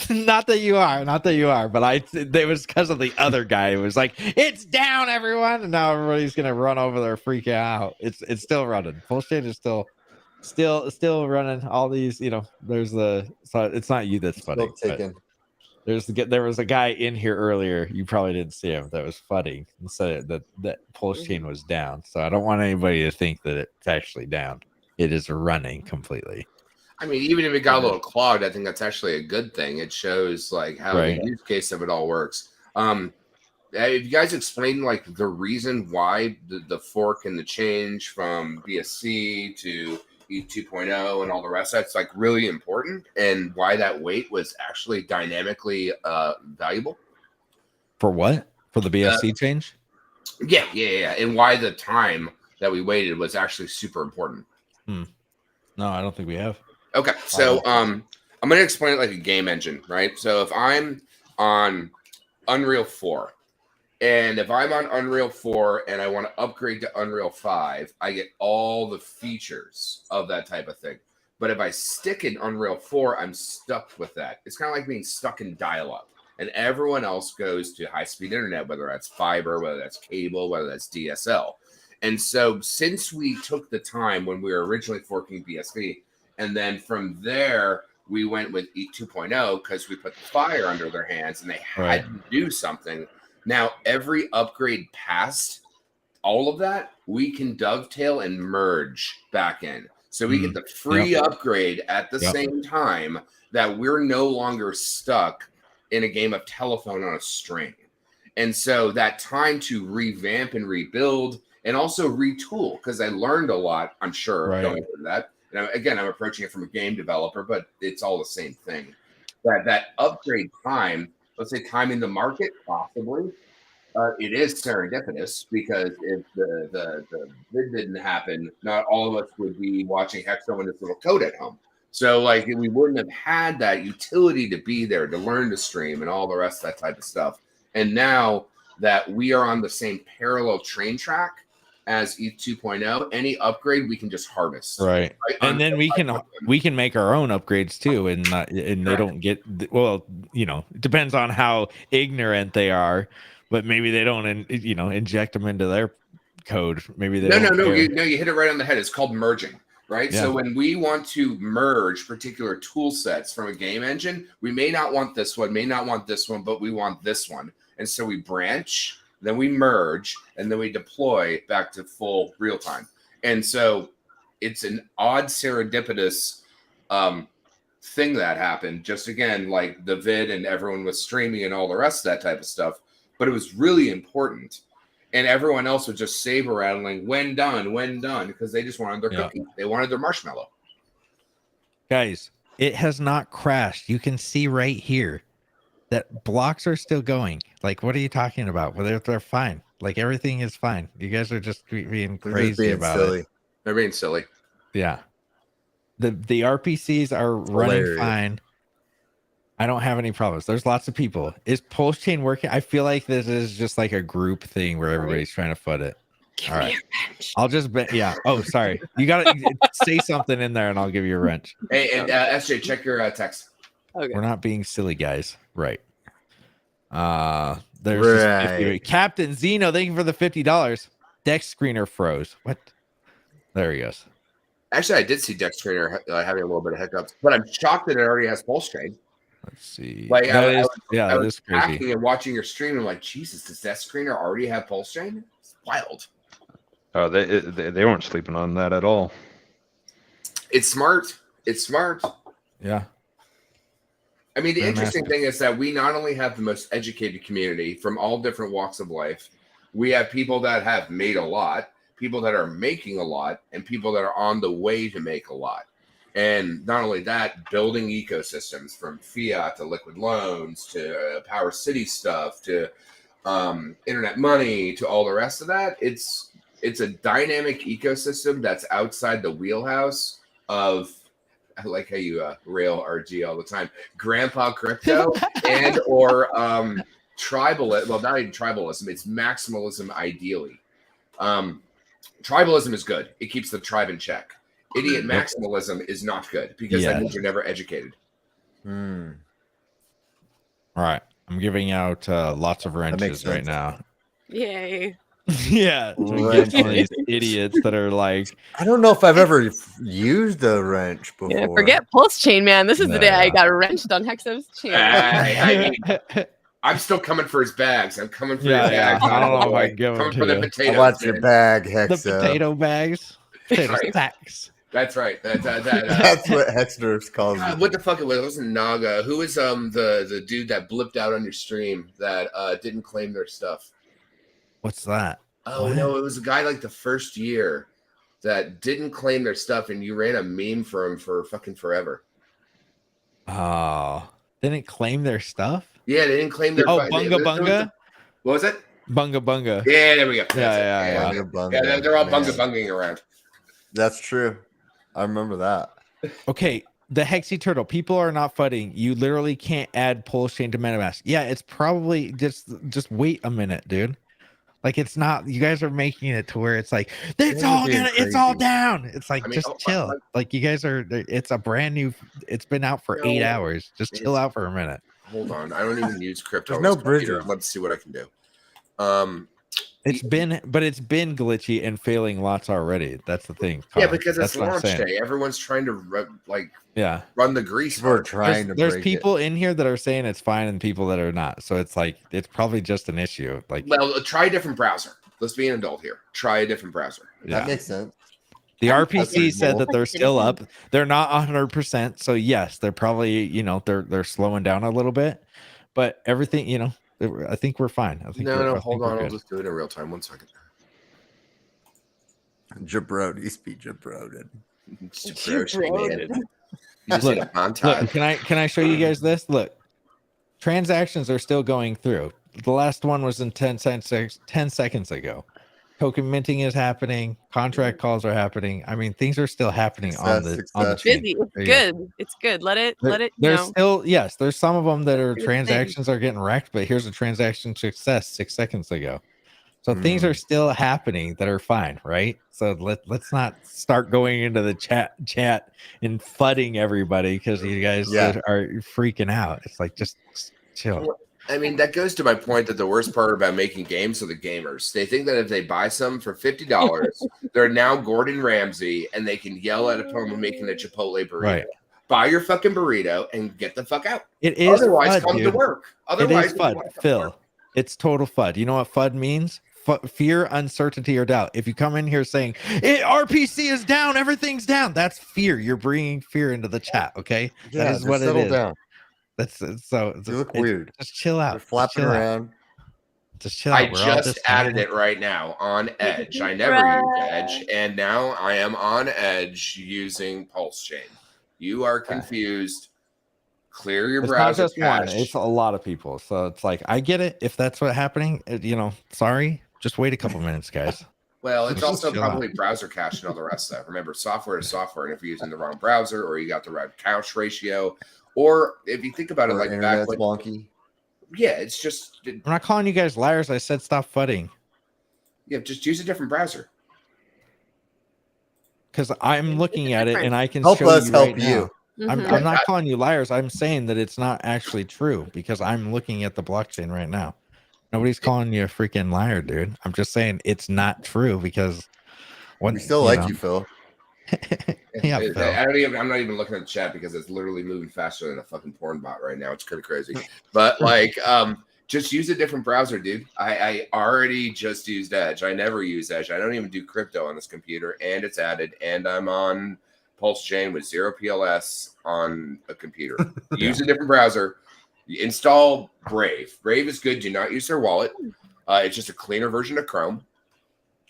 [SPEAKER 1] not that you are, but it was because of the other guy who was like, it's down, everyone, and now everybody's gonna run over there, freak out. It's still running. PulseChain is still running. All these, you know, so it's not you that's funny. There was a guy in here earlier. You probably didn't see him. That was funny and said that PulseChain was down. So I don't want anybody to think that it's actually down. It is running completely.
[SPEAKER 8] I mean, even if it got a little clogged, I think that's actually a good thing. It shows like how the use case of it all works. Have you guys explained like the reason why the fork and the change from BSC to ETH 2.0 and all the rest? That's like really important, and why that wait was actually dynamically valuable.
[SPEAKER 1] For what? For the BSC change?
[SPEAKER 8] Yeah, and why the time that we waited was actually super important.
[SPEAKER 1] No, I don't think we have.
[SPEAKER 8] Okay, so I'm going to explain it like a game engine, right? So if I'm on Unreal 4, and if I'm on Unreal 4 and I want to upgrade to Unreal 5, I get all the features of that type of thing. But if I stick in Unreal 4, I'm stuck with that. It's kind of like being stuck in dial-up. And everyone else goes to high-speed internet, whether that's fiber, whether that's cable, whether that's DSL. And so since we took the time when we were originally forking BSC, and then from there, we went with ETH 2.0 because we put the fire under their hands and they had to do something. Now, every upgrade past all of that, we can dovetail and merge back in. So we get the free upgrade at the same time that we're no longer stuck in a game of telephone on a string. And so that time to revamp and rebuild and also retool, because I learned a lot, I'm sure, going through that. And again, I'm approaching it from a game developer, but it's all the same thing. That upgrade time, let's say time in the market, possibly, it is serendipitous, because if the bid didn't happen, not all of us would be watching Hexo and his little code at home. So like we wouldn't have had that utility to be there, to learn to stream and all the rest of that type of stuff. And now that we are on the same parallel train track as ETH 2.0, any upgrade we can just harvest.
[SPEAKER 1] Right. And then we can make our own upgrades too, and they don't get, well, you know, it depends on how ignorant they are, but maybe they don't, you know, inject them into their code. Maybe they
[SPEAKER 8] no, you hit it right on the head. It's called merging, right?
[SPEAKER 1] Yeah.
[SPEAKER 8] So when we want to merge particular tool sets from a game engine, we may not want this one, may not want this one, but we want this one. And so we branch, then we merge, and then we deploy back to full real time. And so it's an odd serendipitous thing that happened. Just again, like the vid and everyone was streaming and all the rest of that type of stuff. But it was really important. And everyone else was just saber rattling, when done, because they just wanted their cookie. They wanted their marshmallow.
[SPEAKER 1] Guys, it has not crashed. You can see right here that blocks are still going. Like, what are you talking about? Well, they're fine. Like, everything is fine. You guys are just being crazy about it.
[SPEAKER 8] They're being silly.
[SPEAKER 1] Yeah. The RPCs are running fine. I don't have any problems. There's lots of people. Is PulseChain working? I feel like this is just like a group thing where everybody's trying to foot it. All right. I'll just bet. Yeah. Oh, sorry. You got to say something in there and I'll give you a wrench.
[SPEAKER 8] Hey, and SJ, check your text.
[SPEAKER 4] Okay.
[SPEAKER 1] We're not being silly, guys. Right. There's 50. Captain Zeno, thank you for the $50. Dex screener froze. What? There he goes.
[SPEAKER 8] Actually, I did see Dex Screener having a little bit of hiccups, but I'm shocked that it already has PulseChain.
[SPEAKER 1] Let's see.
[SPEAKER 8] Like I
[SPEAKER 1] that
[SPEAKER 8] was
[SPEAKER 1] is crazy.
[SPEAKER 8] hacking and watching your stream. I'm like, Jesus, does that screener already have PulseChain? It's wild.
[SPEAKER 2] Oh, they weren't sleeping on that at all.
[SPEAKER 8] It's smart. It's smart.
[SPEAKER 1] Yeah.
[SPEAKER 8] I mean, the interesting thing is that we not only have the most educated community from all different walks of life, we have people that have made a lot, people that are making a lot, and people that are on the way to make a lot. And not only that, building ecosystems from fiat to liquid loans to Power City stuff to internet money to all the rest of that. It's It's a dynamic ecosystem that's outside the wheelhouse of, I like how you rail RG all the time, Grandpa Crypto and or tribalism. Well, not even tribalism. It's maximalism ideally. Tribalism is good. It keeps the tribe in check. Idiot maximalism is not good because that means you're never educated.
[SPEAKER 1] All right. I'm giving out lots of wrenches right now.
[SPEAKER 18] Yay.
[SPEAKER 1] Yeah. To get some of these idiots that are like,
[SPEAKER 17] I don't know if I've ever used a wrench before.
[SPEAKER 18] Yeah, forget pulse chain, man. This is the day I got wrenched on Hexo's chain.
[SPEAKER 8] I'm still coming for his bags. I'm coming for
[SPEAKER 1] Yeah,
[SPEAKER 8] your
[SPEAKER 1] yeah.
[SPEAKER 8] bags.
[SPEAKER 1] I don't know if I
[SPEAKER 8] Boy.
[SPEAKER 1] give them
[SPEAKER 8] Coming
[SPEAKER 1] to
[SPEAKER 8] for the
[SPEAKER 1] you.
[SPEAKER 8] potatoes.
[SPEAKER 17] I want your
[SPEAKER 8] man.
[SPEAKER 17] bag,
[SPEAKER 1] the
[SPEAKER 17] Hexo.
[SPEAKER 1] potato bags. Potato
[SPEAKER 8] Right.
[SPEAKER 1] sacks.
[SPEAKER 8] That's right.
[SPEAKER 17] That's what Hexner's calls it.
[SPEAKER 8] What the fuck it was? It wasn't Naga. Who was the dude that blipped out on your stream that didn't claim their stuff?
[SPEAKER 1] What's that?
[SPEAKER 8] Oh
[SPEAKER 1] What?
[SPEAKER 8] no, it was a guy like the first year that didn't claim their stuff, and you ran a meme for him for fucking forever.
[SPEAKER 1] Oh, didn't claim their stuff?
[SPEAKER 8] Yeah, they didn't claim their.
[SPEAKER 1] Bunga Bunga?
[SPEAKER 8] What was it?
[SPEAKER 1] Bunga Bunga.
[SPEAKER 8] Yeah, there we go.
[SPEAKER 1] Yeah.
[SPEAKER 8] Yeah, they're all bunga bunging around.
[SPEAKER 17] That's true. I remember that.
[SPEAKER 1] Okay, the Hexy Turtle. People are not fudding. You literally can't add pulse chain to MetaMask. Yeah, it's probably just wait a minute, dude. Like it's not. You guys are making it to where it's like it's all down. It's like just chill. Like you guys are. It's a brand new. It's been out for 8 hours. Just chill out for a minute.
[SPEAKER 8] Hold on, I don't even use crypto.
[SPEAKER 17] There's no
[SPEAKER 8] on this computer.
[SPEAKER 17] bridges.
[SPEAKER 8] Let's see what I can do.
[SPEAKER 1] It's been glitchy and failing lots already. That's the thing.
[SPEAKER 8] Yeah,
[SPEAKER 1] Colin.
[SPEAKER 8] because
[SPEAKER 1] That's
[SPEAKER 8] it's
[SPEAKER 1] what I'm
[SPEAKER 8] launch
[SPEAKER 1] saying.
[SPEAKER 8] day. Everyone's trying to run the grease.
[SPEAKER 17] We're trying to
[SPEAKER 1] There's
[SPEAKER 17] break
[SPEAKER 1] people in here that are saying it's fine and people that are not. So it's like it's probably just an issue. Like
[SPEAKER 8] Well, try a different browser. Let's be an adult here. Try a different browser.
[SPEAKER 1] Yeah.
[SPEAKER 17] That makes sense.
[SPEAKER 1] The
[SPEAKER 17] That's
[SPEAKER 1] RPC
[SPEAKER 17] pretty
[SPEAKER 1] said
[SPEAKER 17] cool.
[SPEAKER 1] that they're still up. They're not 100%. So yes, they're probably they're slowing down a little bit, but everything I think we're fine. I think
[SPEAKER 8] Hold on. I'll just do it in real time. 1 second.
[SPEAKER 17] Jabroni speed jabroded.
[SPEAKER 1] Look, can I show you guys this? Look, transactions are still going through. The last one was in 10 seconds ago. Token minting is happening. Contract calls are happening. I mean, things are still happening on the chain.
[SPEAKER 18] Busy. It's
[SPEAKER 1] There you go.
[SPEAKER 18] good. It's good. Let it.
[SPEAKER 1] There's still there's some of them that are transactions are getting wrecked, but here's a transaction success 6 seconds ago. So things are still happening that are fine, right? So let's not start going into the chat and fudding everybody because you guys are freaking out. It's like just chill.
[SPEAKER 8] I mean, that goes to my point that the worst part about making games are the gamers. They think that if they buy some for $50, they're now Gordon Ramsay and they can yell at a opponent making a Chipotle burrito.
[SPEAKER 1] Right.
[SPEAKER 8] Buy your fucking burrito and get the fuck out.
[SPEAKER 1] It is
[SPEAKER 8] otherwise
[SPEAKER 1] FUD,
[SPEAKER 8] come to
[SPEAKER 1] dude.
[SPEAKER 8] work. Otherwise,
[SPEAKER 1] it is FUD, Phil. It's total FUD. You know what FUD means? Fear, uncertainty, or doubt. If you come in here saying RPC is down, everything's down, that's fear. You're bringing fear into the chat. Okay,
[SPEAKER 17] Yeah,
[SPEAKER 1] that is what it
[SPEAKER 17] settle
[SPEAKER 1] is.
[SPEAKER 17] down.
[SPEAKER 1] That's so.
[SPEAKER 17] You look weird.
[SPEAKER 1] Just chill out.
[SPEAKER 17] You're flapping around.
[SPEAKER 1] Just chill out.
[SPEAKER 8] I just added it right now on Edge. I never use Edge, and now I am on Edge using Pulse Chain. You are confused. Clear your
[SPEAKER 1] It's not
[SPEAKER 8] browser
[SPEAKER 1] just one.
[SPEAKER 8] cache.
[SPEAKER 1] It's a lot of people. So it's like I get it. If that's what's happening, sorry. Just wait a couple minutes, guys.
[SPEAKER 8] Well, it's
[SPEAKER 1] Just
[SPEAKER 8] also
[SPEAKER 1] chill out.
[SPEAKER 8] probably browser cache and all the rest of that. Remember, software is software, and if you're using the wrong browser or you got the right cache ratio, or if you think about it, like back when,
[SPEAKER 17] wonky.
[SPEAKER 8] Yeah, it's just
[SPEAKER 1] I'm not calling you guys liars. I said stop fudding.
[SPEAKER 8] Yeah, just use a different browser.
[SPEAKER 1] Because I'm looking at it and I can
[SPEAKER 17] Help
[SPEAKER 1] show
[SPEAKER 17] us
[SPEAKER 1] you
[SPEAKER 17] help
[SPEAKER 1] right
[SPEAKER 17] you.
[SPEAKER 1] now. I'm not calling you liars. I'm saying that it's not actually true because I'm looking at the blockchain right now. Nobody's calling you a freaking liar, dude. I'm just saying it's not true because
[SPEAKER 17] We still like you, Phil.
[SPEAKER 1] Yeah, Phil.
[SPEAKER 8] I'm not even looking at the chat because it's literally moving faster than a fucking porn bot right now. It's kind of crazy. But like, just use a different browser, dude. I already just used Edge. I never use Edge. I don't even do crypto on this computer, and it's added. And I'm on Pulse Chain with 0 PLS on a computer. Use a different browser. You install Brave. Brave is good. Do not use their wallet. It's just a cleaner version of Chrome.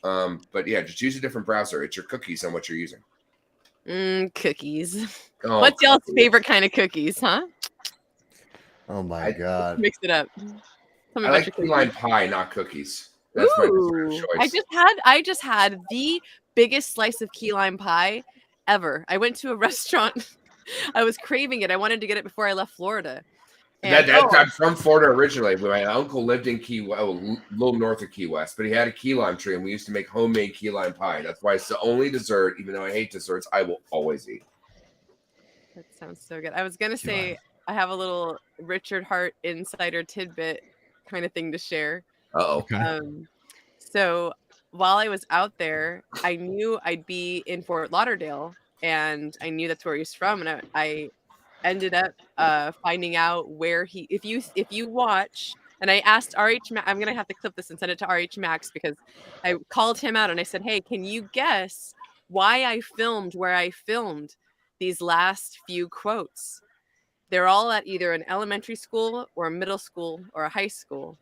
[SPEAKER 8] But yeah, just use a different browser. It's your cookies on what you're using.
[SPEAKER 18] Cookies.
[SPEAKER 8] Oh,
[SPEAKER 18] What's y'all's favorite kind of cookies, huh?
[SPEAKER 17] Oh my god.
[SPEAKER 18] Mix it up. Tell me
[SPEAKER 8] I
[SPEAKER 18] about
[SPEAKER 8] like
[SPEAKER 18] your
[SPEAKER 8] key
[SPEAKER 18] cookies.
[SPEAKER 8] lime pie, not cookies. That's my
[SPEAKER 18] Ooh,
[SPEAKER 8] dessert of choice.
[SPEAKER 18] I just had the biggest slice of key lime pie ever. I went to a restaurant. I was craving it. I wanted to get it before I left Florida. And
[SPEAKER 8] I'm from Florida originally. My uncle lived in a little north of Key West, but he had a key lime tree, and we used to make homemade key lime pie. That's why it's the only dessert, even though I hate desserts, I will always eat.
[SPEAKER 18] that sounds so good. I was gonna say I have a little Richard Hart insider tidbit kind of thing to share.
[SPEAKER 8] Uh-oh.
[SPEAKER 18] So while I was out there, I knew I'd be in Fort Lauderdale, and I knew that's where he's from, and I ended up finding out where if you watch, and I asked RH Max, I'm gonna have to clip this and send it to RH Max because I called him out and I said, hey, can you guess why I filmed where I filmed these last few quotes? They're all at either an elementary school or a middle school or a high school,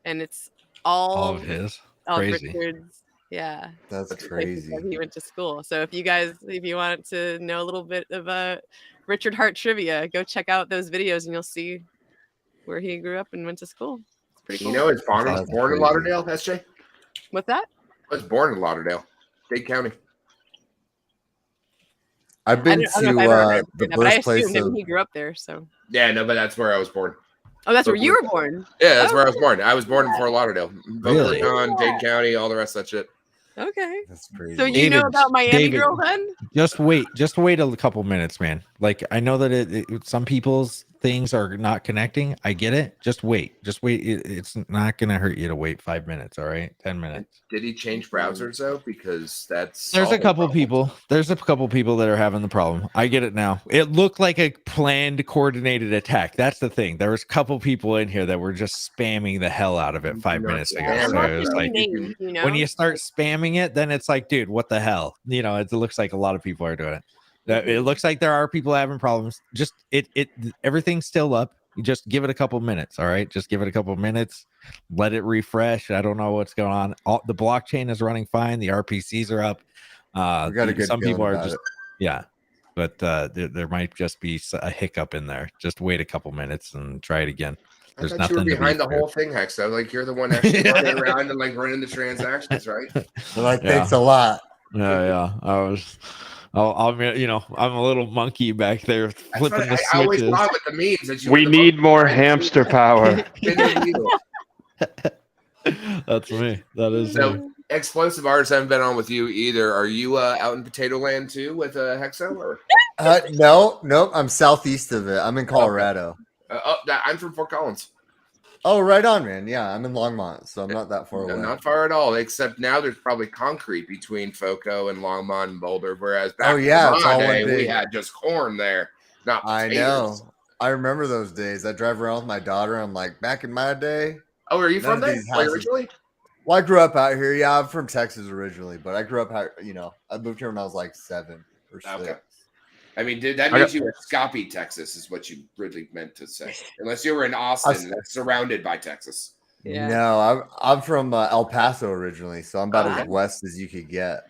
[SPEAKER 18] and it's all
[SPEAKER 1] of his.
[SPEAKER 18] all
[SPEAKER 1] Crazy.
[SPEAKER 18] Richard's. Yeah,
[SPEAKER 17] That's
[SPEAKER 18] the places
[SPEAKER 17] crazy.
[SPEAKER 18] that he went to school. So if you want to know a little bit of Richard Hart trivia, go check out those videos and you'll see where he grew up and went to school. It's pretty cool.
[SPEAKER 8] You know, born in Lauderdale, SJ?
[SPEAKER 18] What's that?
[SPEAKER 8] I was born in Lauderdale, Dade County.
[SPEAKER 17] I've been
[SPEAKER 18] I don't know if I've ever heard
[SPEAKER 17] the
[SPEAKER 18] that, but I
[SPEAKER 17] birthplace
[SPEAKER 18] assumed
[SPEAKER 17] of.
[SPEAKER 18] he grew up there. So.
[SPEAKER 8] Yeah, no, but that's where I was born.
[SPEAKER 18] Oh, that's where you were born.
[SPEAKER 8] Yeah, that's where I was born. I was born in Fort Lauderdale.
[SPEAKER 1] Really?
[SPEAKER 8] Boca Raton, Dade County, all the rest of that shit.
[SPEAKER 18] Okay.
[SPEAKER 17] That's crazy.
[SPEAKER 18] So you know about Miami
[SPEAKER 1] David,
[SPEAKER 18] Girl then?
[SPEAKER 1] Just wait a couple minutes, man. Like I know that some people's things are not connecting. I get it. Just wait. It's not gonna hurt you to wait 5 minutes. All right, 10 minutes.
[SPEAKER 8] Did he change browsers though? Because that's
[SPEAKER 1] There's
[SPEAKER 8] all
[SPEAKER 1] a
[SPEAKER 8] the
[SPEAKER 1] couple
[SPEAKER 8] problem.
[SPEAKER 1] people. There's a couple people that are having the problem. I get it now. It looked like a planned, coordinated attack. That's the thing. There was a couple people in here that were just spamming the hell out of it 5 minutes ago.
[SPEAKER 8] Yeah,
[SPEAKER 1] So it was like,
[SPEAKER 18] names, you know?
[SPEAKER 1] when you start spamming it, then it's like, dude, what the hell? You know, it looks like a lot of people are doing it. It looks like there are people having problems. Just everything's still up. You just give it a couple minutes. All right, just give it a couple minutes. Let it refresh. I don't know what's going on. The blockchain is running fine. The RPCs are up.
[SPEAKER 17] We got a good
[SPEAKER 1] some people
[SPEAKER 17] feeling
[SPEAKER 1] are
[SPEAKER 17] about
[SPEAKER 1] just
[SPEAKER 17] it.
[SPEAKER 1] yeah, but there might just be a hiccup in there. Just wait a couple minutes and try it again. There's
[SPEAKER 8] I thought you were
[SPEAKER 1] nothing to
[SPEAKER 8] behind
[SPEAKER 1] be
[SPEAKER 8] the
[SPEAKER 1] feared.
[SPEAKER 8] whole thing, Hex. So like you're the one actually running around and like running the transactions, right?
[SPEAKER 17] Like, thanks a lot.
[SPEAKER 1] Yeah. I'm a little monkey back there flipping the
[SPEAKER 8] I always
[SPEAKER 1] switches.
[SPEAKER 8] thought with the memes that you
[SPEAKER 2] We
[SPEAKER 8] were the
[SPEAKER 2] need
[SPEAKER 8] most
[SPEAKER 2] more
[SPEAKER 8] behind the
[SPEAKER 2] hamster
[SPEAKER 8] scenes.
[SPEAKER 2] power.
[SPEAKER 1] That's me. That is me.
[SPEAKER 8] So explosive artists haven't been on with you either. Are you out in Potato Land too with Hexo? Or
[SPEAKER 17] No, I'm southeast of it. I'm in Colorado.
[SPEAKER 8] I'm from Fort Collins.
[SPEAKER 17] Oh, right on, man. Yeah, I'm in Longmont, so I'm not that far away.
[SPEAKER 8] Not far at all, except now there's probably concrete between Foco and Longmont and Boulder, whereas back in
[SPEAKER 17] it's
[SPEAKER 8] my
[SPEAKER 17] all
[SPEAKER 8] day,
[SPEAKER 17] one
[SPEAKER 8] we
[SPEAKER 17] big.
[SPEAKER 8] had just corn there, not
[SPEAKER 17] I
[SPEAKER 8] potatoes.
[SPEAKER 17] know. I remember those days. I drive around with my daughter. I'm like, back in my day.
[SPEAKER 8] Oh, are you
[SPEAKER 17] none
[SPEAKER 8] from
[SPEAKER 17] of
[SPEAKER 8] there?
[SPEAKER 17] these
[SPEAKER 8] Are you
[SPEAKER 17] houses-
[SPEAKER 8] originally?
[SPEAKER 17] Well, I grew up out here. Yeah, I'm from Texas originally, but I grew up out. I moved here when I was like 7 or 6.
[SPEAKER 8] Okay. I mean, that means you were Scoppy, Texas, is what you really meant to say. Unless you were in Austin, that's surrounded by Texas.
[SPEAKER 18] Yeah.
[SPEAKER 17] No, I'm from El Paso originally, so I'm about
[SPEAKER 8] Okay.
[SPEAKER 17] as west as you could get.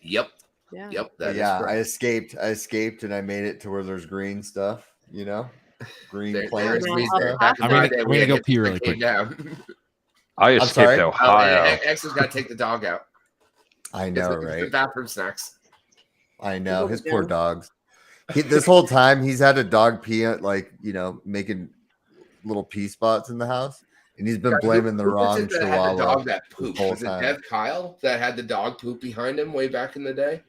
[SPEAKER 8] Yep.
[SPEAKER 18] Yeah.
[SPEAKER 8] Yep.
[SPEAKER 17] But yeah, I escaped, and I made it to where there's green stuff. Green plants and stuff.
[SPEAKER 1] I'm gonna go pee really quick.
[SPEAKER 2] I
[SPEAKER 17] I'm
[SPEAKER 2] escaped
[SPEAKER 17] sorry?
[SPEAKER 2] Ohio.
[SPEAKER 8] X has got to take the dog out.
[SPEAKER 17] I know,
[SPEAKER 8] It's the
[SPEAKER 17] right?
[SPEAKER 8] bathroom snacks.
[SPEAKER 17] I know his poor dogs. This whole time he's had a dog pee at making little pee spots in the house, and he's been blaming the
[SPEAKER 8] Who was
[SPEAKER 17] wrong
[SPEAKER 8] it that had the
[SPEAKER 17] Chihuahua
[SPEAKER 8] dog that
[SPEAKER 17] the
[SPEAKER 8] pooped?
[SPEAKER 17] whole
[SPEAKER 8] Was it
[SPEAKER 17] time.
[SPEAKER 8] Dev Kyle that had the dog poop behind him way back in the day?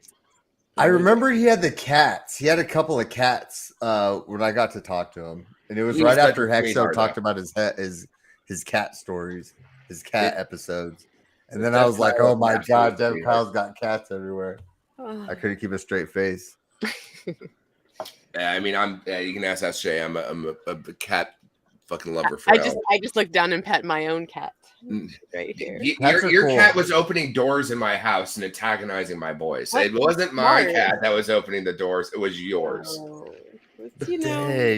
[SPEAKER 17] I remember he had the cats. He had a couple of cats when I got to talk to him, and it was
[SPEAKER 8] He
[SPEAKER 17] right
[SPEAKER 8] was
[SPEAKER 17] after
[SPEAKER 8] such a
[SPEAKER 17] Hexo
[SPEAKER 8] sweetheart,
[SPEAKER 17] talked
[SPEAKER 8] though.
[SPEAKER 17] about his cat stories, his cat episodes, and then
[SPEAKER 8] Dev
[SPEAKER 17] I was like,
[SPEAKER 8] Kyle
[SPEAKER 17] "Oh my
[SPEAKER 8] is
[SPEAKER 17] god,
[SPEAKER 8] absolutely
[SPEAKER 17] Dev Kyle's got cats everywhere." I couldn't keep a straight face.
[SPEAKER 8] Yeah, I mean, you can ask SJ. I'm a cat fucking lover. For
[SPEAKER 18] I just looked down and pet my own cat right here.
[SPEAKER 8] Your cat was opening doors in my house and antagonizing my boys.
[SPEAKER 18] What?
[SPEAKER 8] It wasn't my
[SPEAKER 18] Smart.
[SPEAKER 8] cat that was opening the doors. It was yours.
[SPEAKER 17] Hey,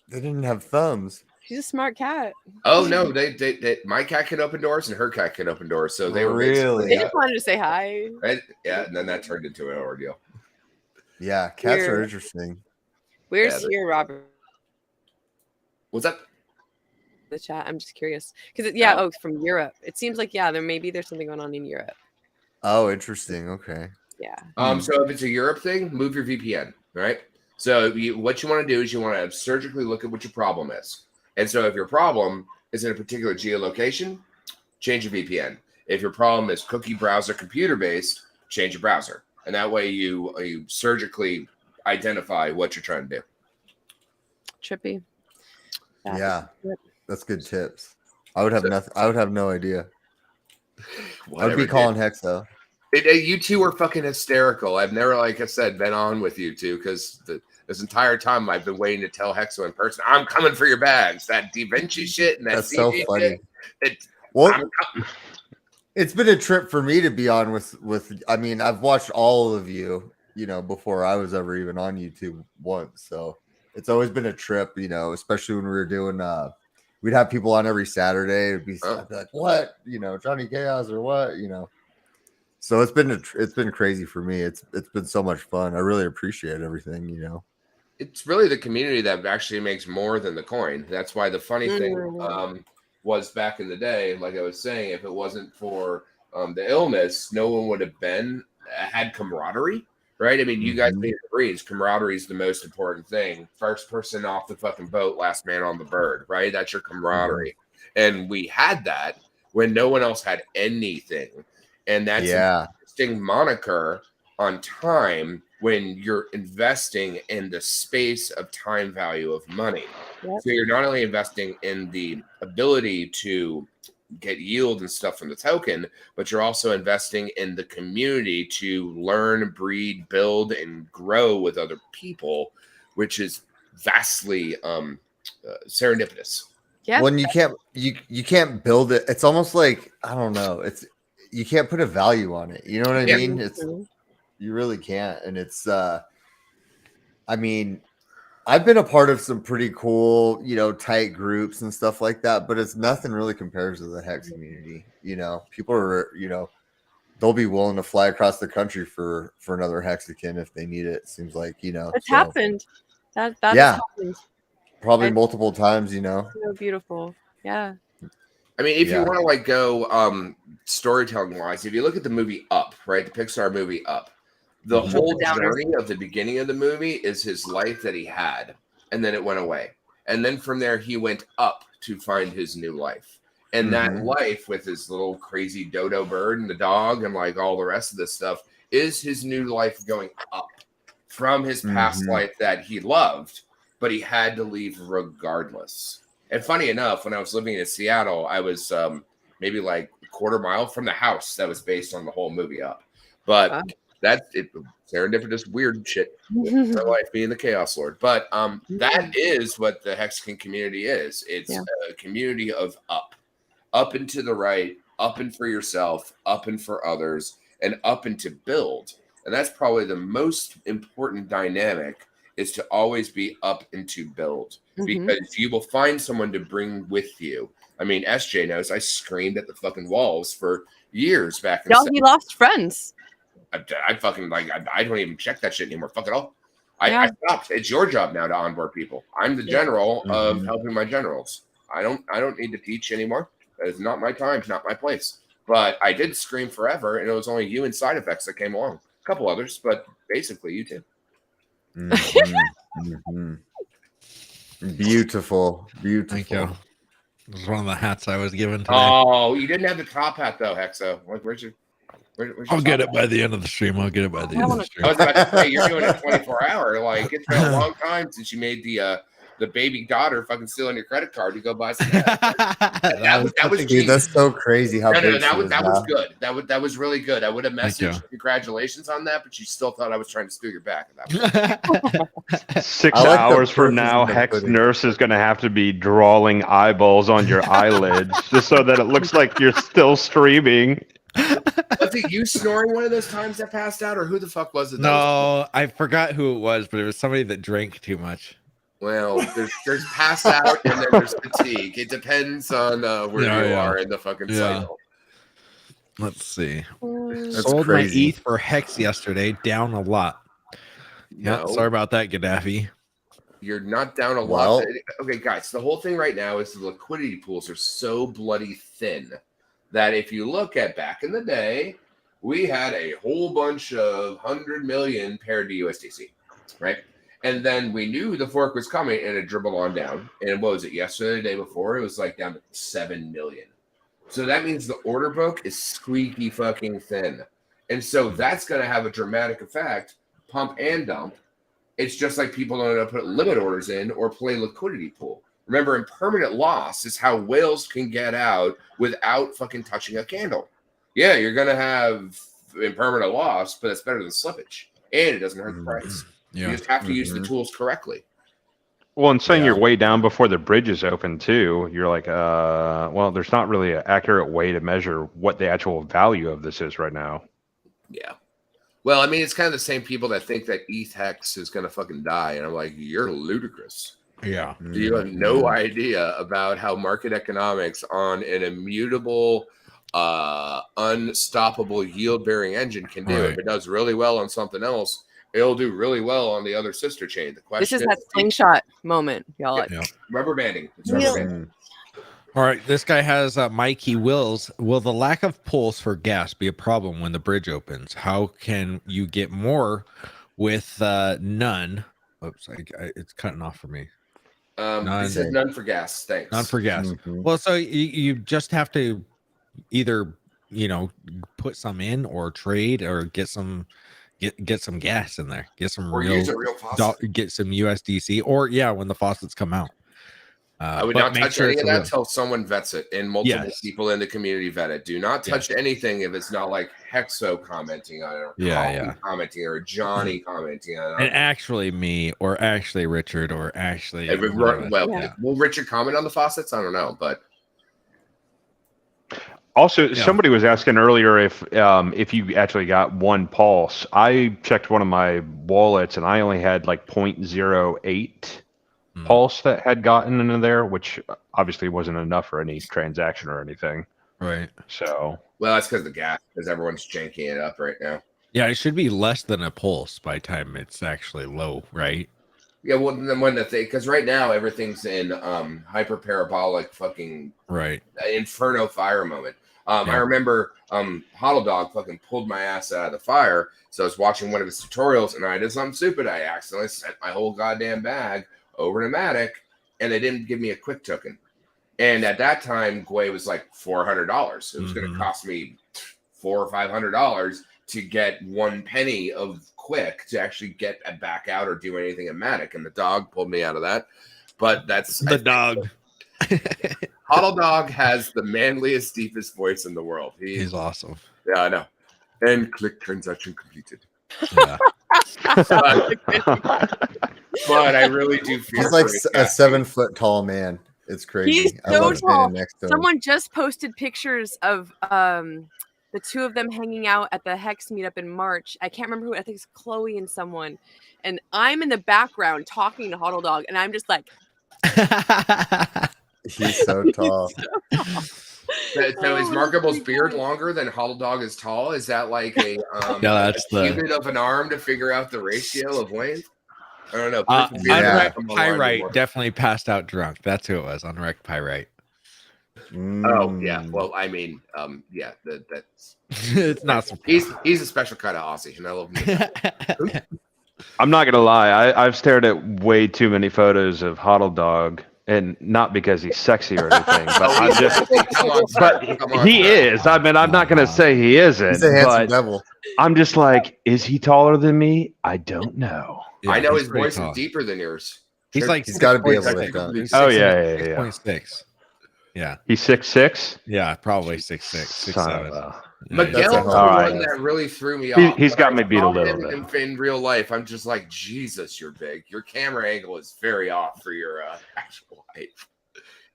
[SPEAKER 17] they didn't have thumbs.
[SPEAKER 18] She's a smart cat.
[SPEAKER 8] Oh no, they my cat can open doors and her cat can open doors. So they were
[SPEAKER 17] Really?
[SPEAKER 18] They just wanted to say hi.
[SPEAKER 8] right? Yeah, and then that turned into an ordeal.
[SPEAKER 17] Yeah, cats are
[SPEAKER 18] Weird.
[SPEAKER 17] interesting.
[SPEAKER 18] Where's
[SPEAKER 8] Yeah,
[SPEAKER 18] here, Robert?
[SPEAKER 8] What's up?
[SPEAKER 18] the chat. I'm just curious because from Europe. It seems like there's something going on in Europe.
[SPEAKER 17] Oh, interesting. Okay.
[SPEAKER 18] Yeah.
[SPEAKER 8] So if it's a Europe thing, move your VPN, right? So what you want to do is you want to surgically look at what your problem is. And so if your problem is in a particular geolocation, change your VPN. If your problem is cookie browser computer based, change your browser. And that way you surgically identify what you're trying to do.
[SPEAKER 18] Trippy.
[SPEAKER 17] Yeah. That's good tips. I would have nothing. I would have no idea. I would be calling Hex though.
[SPEAKER 8] You two are fucking hysterical. I've never, like I said, been on with you two because this entire time I've been waiting to tell Hexo in person, I'm coming for your bags. That Da Vinci shit and that's
[SPEAKER 17] so
[SPEAKER 8] CD
[SPEAKER 17] funny.
[SPEAKER 8] Shit,
[SPEAKER 17] It's been a trip for me to be on with. I mean, I've watched all of you, before I was ever even on YouTube once. So it's always been a trip, especially when we were doing. We'd have people on every Saturday. I'd be like, what, Johnny Chaos or what, So it's been crazy for me. It's been so much fun. I really appreciate everything,
[SPEAKER 8] It's really the community that actually makes more than the coin. That's why the funny thing was back in the day, like I was saying, if it wasn't for the illness, no one would have had camaraderie, right? I mean, you guys being Marines, camaraderie is the most important thing. First person off the fucking boat, last man on the bird, right? That's your camaraderie. And we had that when no one else had anything. And that's an interesting moniker on time when you're investing in the space of time value of money. So you're not only investing in the ability to get yield and stuff from the token, but you're also investing in the community to learn, breed, build, and grow with other people, which is vastly serendipitous.
[SPEAKER 18] Yeah.
[SPEAKER 17] When you can't build it, it's almost like, I don't know, you can't put a value on it. You know what I mean? You really can't. And it's I mean, I've been a part of some pretty cool, tight groups and stuff like that, but it's nothing really compares to the Hex community. People are, they'll be willing to fly across the country for another Hexakin if they need it. It seems like,
[SPEAKER 18] It's happened. That has happened.
[SPEAKER 17] Probably multiple times,
[SPEAKER 18] So beautiful. Yeah.
[SPEAKER 8] I mean, if you want to go storytelling wise, if you look at the movie Up, right, the Pixar movie Up, the whole journey of the beginning of the movie is his life that he had, and then it went away, and then from there he went up to find his new life, and that life with his little crazy dodo bird and the dog and like all the rest of this stuff is his new life going up from his past life that he loved, but he had to leave regardless. And funny enough, when I was living in Seattle, I was maybe like a quarter mile from the house that was based on the whole movie Up. But that's it, serendipitous weird shit. My life being the Chaos Lord. But that is what the Hexakin community is. It's a community of up and to the right, up and for yourself, up and for others, and up and to build. And that's probably the most important dynamic, is to always be up and to build, because you will find someone to bring with you. I mean, SJ knows I screamed at the fucking walls for years back in
[SPEAKER 18] he lost friends.
[SPEAKER 8] I fucking I don't even check that shit anymore. Fuck it all. I stopped. It's your job now to onboard people. I'm the general of helping my generals. I don't need to teach anymore. That is not my time. It's not my place. But I did scream forever, and it was only you and Side Effects that came along. A couple others, but basically you two.
[SPEAKER 17] Beautiful.
[SPEAKER 1] Thank you. This is one of the hats I was given today.
[SPEAKER 8] Oh, you didn't have the top hat though, Hexo. Like, where's your
[SPEAKER 1] I'll get it by the end of the stream. I'll get it by the end of the stream.
[SPEAKER 8] I was about to say, you're doing a 24-hour. Like, it's been a long time since you made the baby daughter fucking stealing your credit card to go buy some hats. that was
[SPEAKER 17] dude, that's so crazy how big
[SPEAKER 8] that was good. That was really good. I would have messaged congratulations on that, but you still thought I was trying to steal your back at that point.
[SPEAKER 2] 6 hours from now, Hex Nurse is going to have to be drawing eyeballs on your eyelids just so that it looks like you're still streaming.
[SPEAKER 8] Was it you snoring one of those times that passed out, or who the fuck was it?
[SPEAKER 1] No, I forgot who it was, but it was somebody that drank too much.
[SPEAKER 8] Well, there's pass out and then there's fatigue. It depends on where you are in the fucking cycle.
[SPEAKER 1] Let's see.
[SPEAKER 17] That's
[SPEAKER 1] Sold
[SPEAKER 17] crazy.
[SPEAKER 1] my ETH for Hex yesterday, down a lot. Yeah,
[SPEAKER 8] No.
[SPEAKER 1] sorry about that, Gaddafi.
[SPEAKER 8] You're not down a lot. Okay, guys, the whole thing right now is the liquidity pools are so bloody thin that if you look at back in the day, we had a whole bunch of 100 million paired to USDC, right? And then we knew the fork was coming and it dribbled on down. And what was it, yesterday, the day before? It was like down to 7 million. So that means the order book is squeaky fucking thin. And so that's going to have a dramatic effect, pump and dump. It's just like people don't know how to put limit orders in or play liquidity pool. Remember, impermanent loss is how whales can get out without fucking touching a candle. Yeah, you're going to have impermanent loss, but it's better than slippage. And it doesn't hurt the price. You just have to use the tools correctly.
[SPEAKER 2] Well, and saying you're way down before the bridge is open too, you're like, well, there's not really an accurate way to measure what the actual value of this is right now.
[SPEAKER 8] Yeah. Well, I mean, it's kind of the same people that think that ETH Hex is going to fucking die. And I'm like, you're ludicrous.
[SPEAKER 1] Yeah.
[SPEAKER 8] You have no idea about how market economics on an immutable, unstoppable yield-bearing engine can do. If it does really well on something else, it'll do really well on the other sister chain. The question
[SPEAKER 18] This is that slingshot moment, y'all.
[SPEAKER 8] Rubber banding. It's rubber banding.
[SPEAKER 1] All right, this guy has Mikey Wills. Will the lack of pulse for gas be a problem when the bridge opens? How can you get more with none? Oops, it's cutting off for me.
[SPEAKER 8] He said none for gas. Thanks.
[SPEAKER 1] None for gas. Well, so you just have to either put some in or trade or get some gas in there. Get some
[SPEAKER 8] or use a real faucet.
[SPEAKER 1] Get some USDC or when the faucets come out.
[SPEAKER 8] I would not touch any of that until someone vets it and multiple people in the community vet it. Do not touch anything if it's not like Hexo commenting on it, or commenting, or Johnny commenting on it.
[SPEAKER 1] And actually me, or actually Richard, or actually
[SPEAKER 8] will Richard comment on the faucets? I don't know, but
[SPEAKER 2] also somebody was asking earlier if you actually got one pulse. I checked one of my wallets and I only had like 0.08 pulse that had gotten into there, which obviously wasn't enough for any transaction or anything.
[SPEAKER 1] Right.
[SPEAKER 2] So
[SPEAKER 8] that's because of the gas, because everyone's janking it up right now.
[SPEAKER 1] Yeah, it should be less than a pulse by the time it's actually low, right?
[SPEAKER 8] Yeah, well, then when the thing, because right now everything's in hyperparabolic fucking inferno fire moment. I remember Hodl Dog fucking pulled my ass out of the fire, so I was watching one of his tutorials and I did something stupid. I accidentally sent my whole goddamn bag over to Matic, and they didn't give me a quick token. And at that time, Gwei was like $400. It was going to cost me $400 or $500 to get 1 penny of quick to actually get back out or do anything at Matic. And the dog pulled me out of that. But that's
[SPEAKER 1] the dog.
[SPEAKER 8] Hodl Dog has the manliest, deepest voice in the world.
[SPEAKER 1] He's awesome.
[SPEAKER 8] Yeah, I know. And click transaction completed.
[SPEAKER 1] Yeah.
[SPEAKER 8] But I really do feel
[SPEAKER 17] he's like a 7 foot tall man. It's crazy.
[SPEAKER 18] He's
[SPEAKER 17] I
[SPEAKER 18] so
[SPEAKER 17] love
[SPEAKER 18] tall.
[SPEAKER 17] standing next to him.
[SPEAKER 18] Someone just posted pictures of the two of them hanging out at the Hex meetup in March. I can't remember who. I think it's Chloe and someone. And I'm in the background talking to Hodl Dog, and I'm just like,
[SPEAKER 17] he's so tall.
[SPEAKER 8] So is Markable's beard longer than Hodl Dog is tall? Is that like a
[SPEAKER 1] that's
[SPEAKER 8] a cubit of an arm to figure out the ratio of length? I don't know.
[SPEAKER 1] Unwrecked Pyrite definitely passed out drunk. That's who it was. Unwrecked Pyrite.
[SPEAKER 8] Oh yeah. Well, I mean, that's
[SPEAKER 1] it's not.
[SPEAKER 8] He's a special kind of Aussie, and I love him.
[SPEAKER 2] I'm not gonna lie. I've stared at way too many photos of Hodl Dog, and not because he's sexy or anything, but I'm just. He is. I mean, I'm not gonna say he isn't.
[SPEAKER 17] He's a handsome devil.
[SPEAKER 2] I'm just like, is he taller than me? I don't know.
[SPEAKER 8] Yeah, I know his voice is deeper than yours.
[SPEAKER 1] He's like
[SPEAKER 17] he's got to be able to lift up.
[SPEAKER 2] Oh yeah.
[SPEAKER 1] 6.6. Yeah.
[SPEAKER 2] He's 6'6".
[SPEAKER 1] Yeah, probably 6'6", 6'7".
[SPEAKER 8] Miguel's the one that really threw me off.
[SPEAKER 2] He's got me beat a little bit.
[SPEAKER 8] In real life, I'm just like, Jesus, you're big. Your camera angle is very off for your actual height.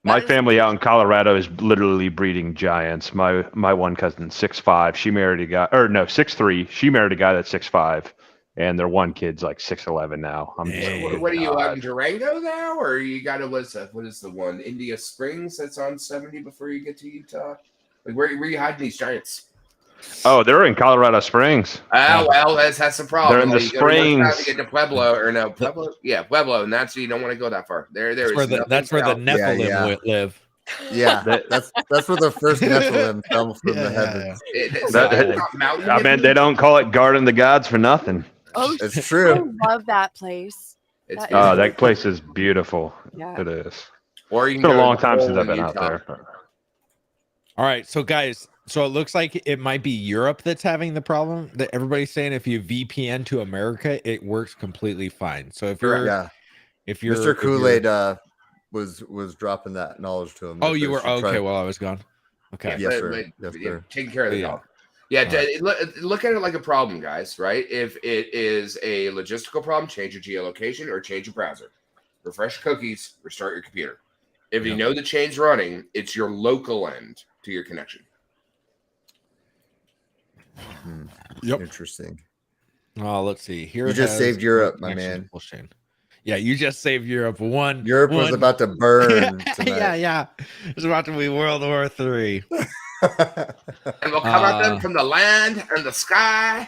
[SPEAKER 2] My family out in Colorado is literally breeding giants. My one cousin 6'5". She married a guy, 6'3". She married a guy that's 6'5". And their one kid's like 6'11" now. I'm just
[SPEAKER 8] what are you out in Durango now, or you got to what is the one India Springs that's on 70 before you get to Utah? Like where are you hiding these giants?
[SPEAKER 2] Oh, they're in Colorado Springs.
[SPEAKER 8] Oh, well, that's the problem.
[SPEAKER 2] They're in the
[SPEAKER 8] You go to one side
[SPEAKER 2] Springs.
[SPEAKER 8] to get to Pueblo, or no, Pueblo? Yeah, Pueblo, and that's you don't want to go that far. There
[SPEAKER 1] That's
[SPEAKER 8] is
[SPEAKER 1] where the
[SPEAKER 8] nothing south.
[SPEAKER 1] Nephilim live.
[SPEAKER 17] Yeah, that's where the first Nephilim fell from the heavens.
[SPEAKER 2] I mean, they don't call it Garden of the Gods for nothing.
[SPEAKER 18] Oh,
[SPEAKER 17] It's true.
[SPEAKER 18] I love that place.
[SPEAKER 2] Oh, that place is beautiful.
[SPEAKER 18] Yeah.
[SPEAKER 2] It is.
[SPEAKER 8] Or you
[SPEAKER 2] It's
[SPEAKER 8] can
[SPEAKER 2] been a
[SPEAKER 8] go to
[SPEAKER 2] long time since
[SPEAKER 8] Lowell
[SPEAKER 2] I've been
[SPEAKER 8] in
[SPEAKER 2] out
[SPEAKER 8] Utah.
[SPEAKER 2] there.
[SPEAKER 1] All right, so guys, so it looks like it might be Europe that's having the problem. That everybody's saying if you VPN to America, it works completely fine. So if you're,
[SPEAKER 17] Mr. Kool-Aid was dropping that knowledge to him.
[SPEAKER 1] Oh, you were okay. Well, I was gone. Okay.
[SPEAKER 17] Yes, sir. Yes, sir.
[SPEAKER 8] Taking care of the
[SPEAKER 1] Yeah.
[SPEAKER 8] dog. Yeah,
[SPEAKER 1] All
[SPEAKER 8] look at it like a problem, guys, right? If it is a logistical problem, change your geolocation or change your browser. Refresh cookies, restart your computer. If you know the chain's running, it's your local end to your connection.
[SPEAKER 1] Yep.
[SPEAKER 17] Interesting.
[SPEAKER 1] Oh, let's see. Here
[SPEAKER 17] You
[SPEAKER 1] it
[SPEAKER 17] just
[SPEAKER 1] has
[SPEAKER 17] saved Europe, my
[SPEAKER 1] connection
[SPEAKER 17] man.
[SPEAKER 1] to PulseChain. Yeah, you just saved Europe.
[SPEAKER 17] Europe was about to burn tonight.
[SPEAKER 1] yeah. It's about to be World War III.
[SPEAKER 8] And we'll come at them from the land and the sky.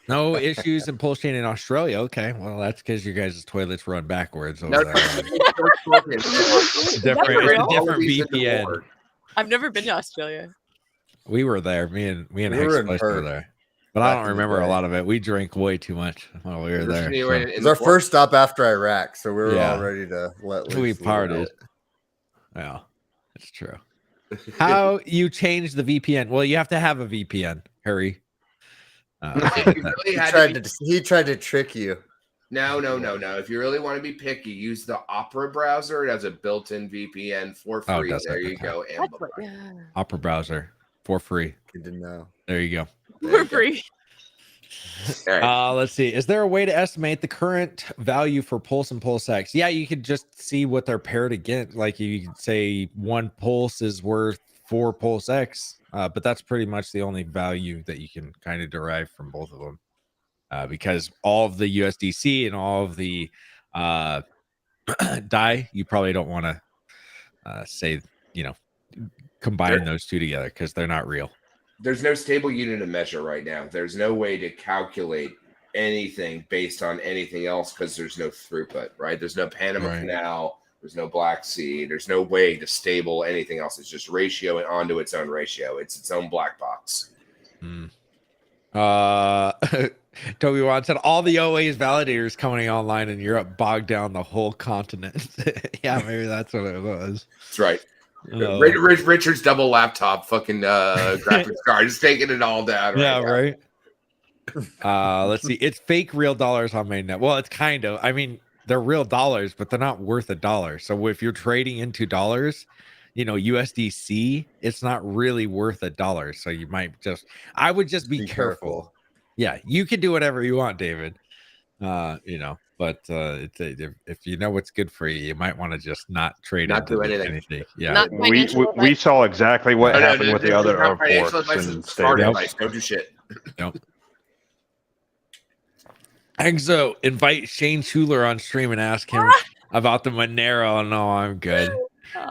[SPEAKER 1] No issues in PulseChain in Australia. Okay, well, that's because you guys' toilets run backwards over
[SPEAKER 8] No,
[SPEAKER 1] there.
[SPEAKER 18] Is that
[SPEAKER 1] It's a
[SPEAKER 18] real?
[SPEAKER 1] different VPN.
[SPEAKER 18] I've never been to Australia.
[SPEAKER 1] We were there. Me and
[SPEAKER 17] We
[SPEAKER 1] Hex
[SPEAKER 17] were in
[SPEAKER 1] Splice were
[SPEAKER 17] Perth
[SPEAKER 1] there. But I
[SPEAKER 17] back
[SPEAKER 1] don't
[SPEAKER 17] in the
[SPEAKER 1] remember a
[SPEAKER 17] day.
[SPEAKER 1] lot of it. We drank way too much while we were there. so-
[SPEAKER 17] It was our first stop after Iraq, so we were
[SPEAKER 1] Yeah.
[SPEAKER 17] all ready to let loose.
[SPEAKER 1] We
[SPEAKER 17] a little
[SPEAKER 1] partied.
[SPEAKER 17] bit.
[SPEAKER 1] Yeah, it's true. How you change the VPN? Well, you have to have a VPN, Harry.
[SPEAKER 17] He tried to trick you.
[SPEAKER 8] No. If you really want to be picky, use the Opera browser. It has a built-in VPN for
[SPEAKER 1] Oh,
[SPEAKER 8] free.
[SPEAKER 1] does it?
[SPEAKER 8] There you
[SPEAKER 1] Okay.
[SPEAKER 8] go.
[SPEAKER 1] Opera browser for free.
[SPEAKER 17] Good to know.
[SPEAKER 1] There you go.
[SPEAKER 18] For free.
[SPEAKER 1] Let's see. Is there a way to estimate the current value for Pulse and PulseX? Yeah, you could just see what they're paired against. Like you could say one Pulse is worth 4 PulseX, but that's pretty much the only value that you can kind of derive from both of them, because all of the USDC and all of the DAI, you probably don't want to say, combine those two together because they're not real.
[SPEAKER 8] There's no stable unit of measure right now. There's no way to calculate anything based on anything else because there's no throughput, right? There's no Panama Canal. There's no Black Sea. There's no way to stable anything else. It's just ratio it onto its own ratio. It's its own black box.
[SPEAKER 1] Toby Wan said all the OA's validators coming online in Europe bogged down the whole continent. Yeah, maybe that's what it was.
[SPEAKER 8] That's right.
[SPEAKER 1] Oh.
[SPEAKER 8] Richard's double laptop fucking graphics card is taking it all down.
[SPEAKER 1] Yeah,
[SPEAKER 8] now.
[SPEAKER 1] right. Let's see. It's fake real dollars on mainnet. Well, it's kind of. I mean, they're real dollars, but they're not worth $1. So if you're trading into dollars, USDC, it's not really worth $1. So you might I would just be careful. Yeah, you can do whatever you want, David. But if you know what's good for you, you might want to just not trade
[SPEAKER 8] Not
[SPEAKER 1] into
[SPEAKER 8] do anything.
[SPEAKER 1] Yeah,
[SPEAKER 2] We saw exactly what happened with the other
[SPEAKER 8] not financial
[SPEAKER 2] reports.
[SPEAKER 8] advice,
[SPEAKER 2] and
[SPEAKER 8] it's smart
[SPEAKER 2] stayed-
[SPEAKER 8] advice. Don't do shit.
[SPEAKER 1] Nope. Exo, invite Shane Schuler on stream and ask him about the Monero. No, I'm good.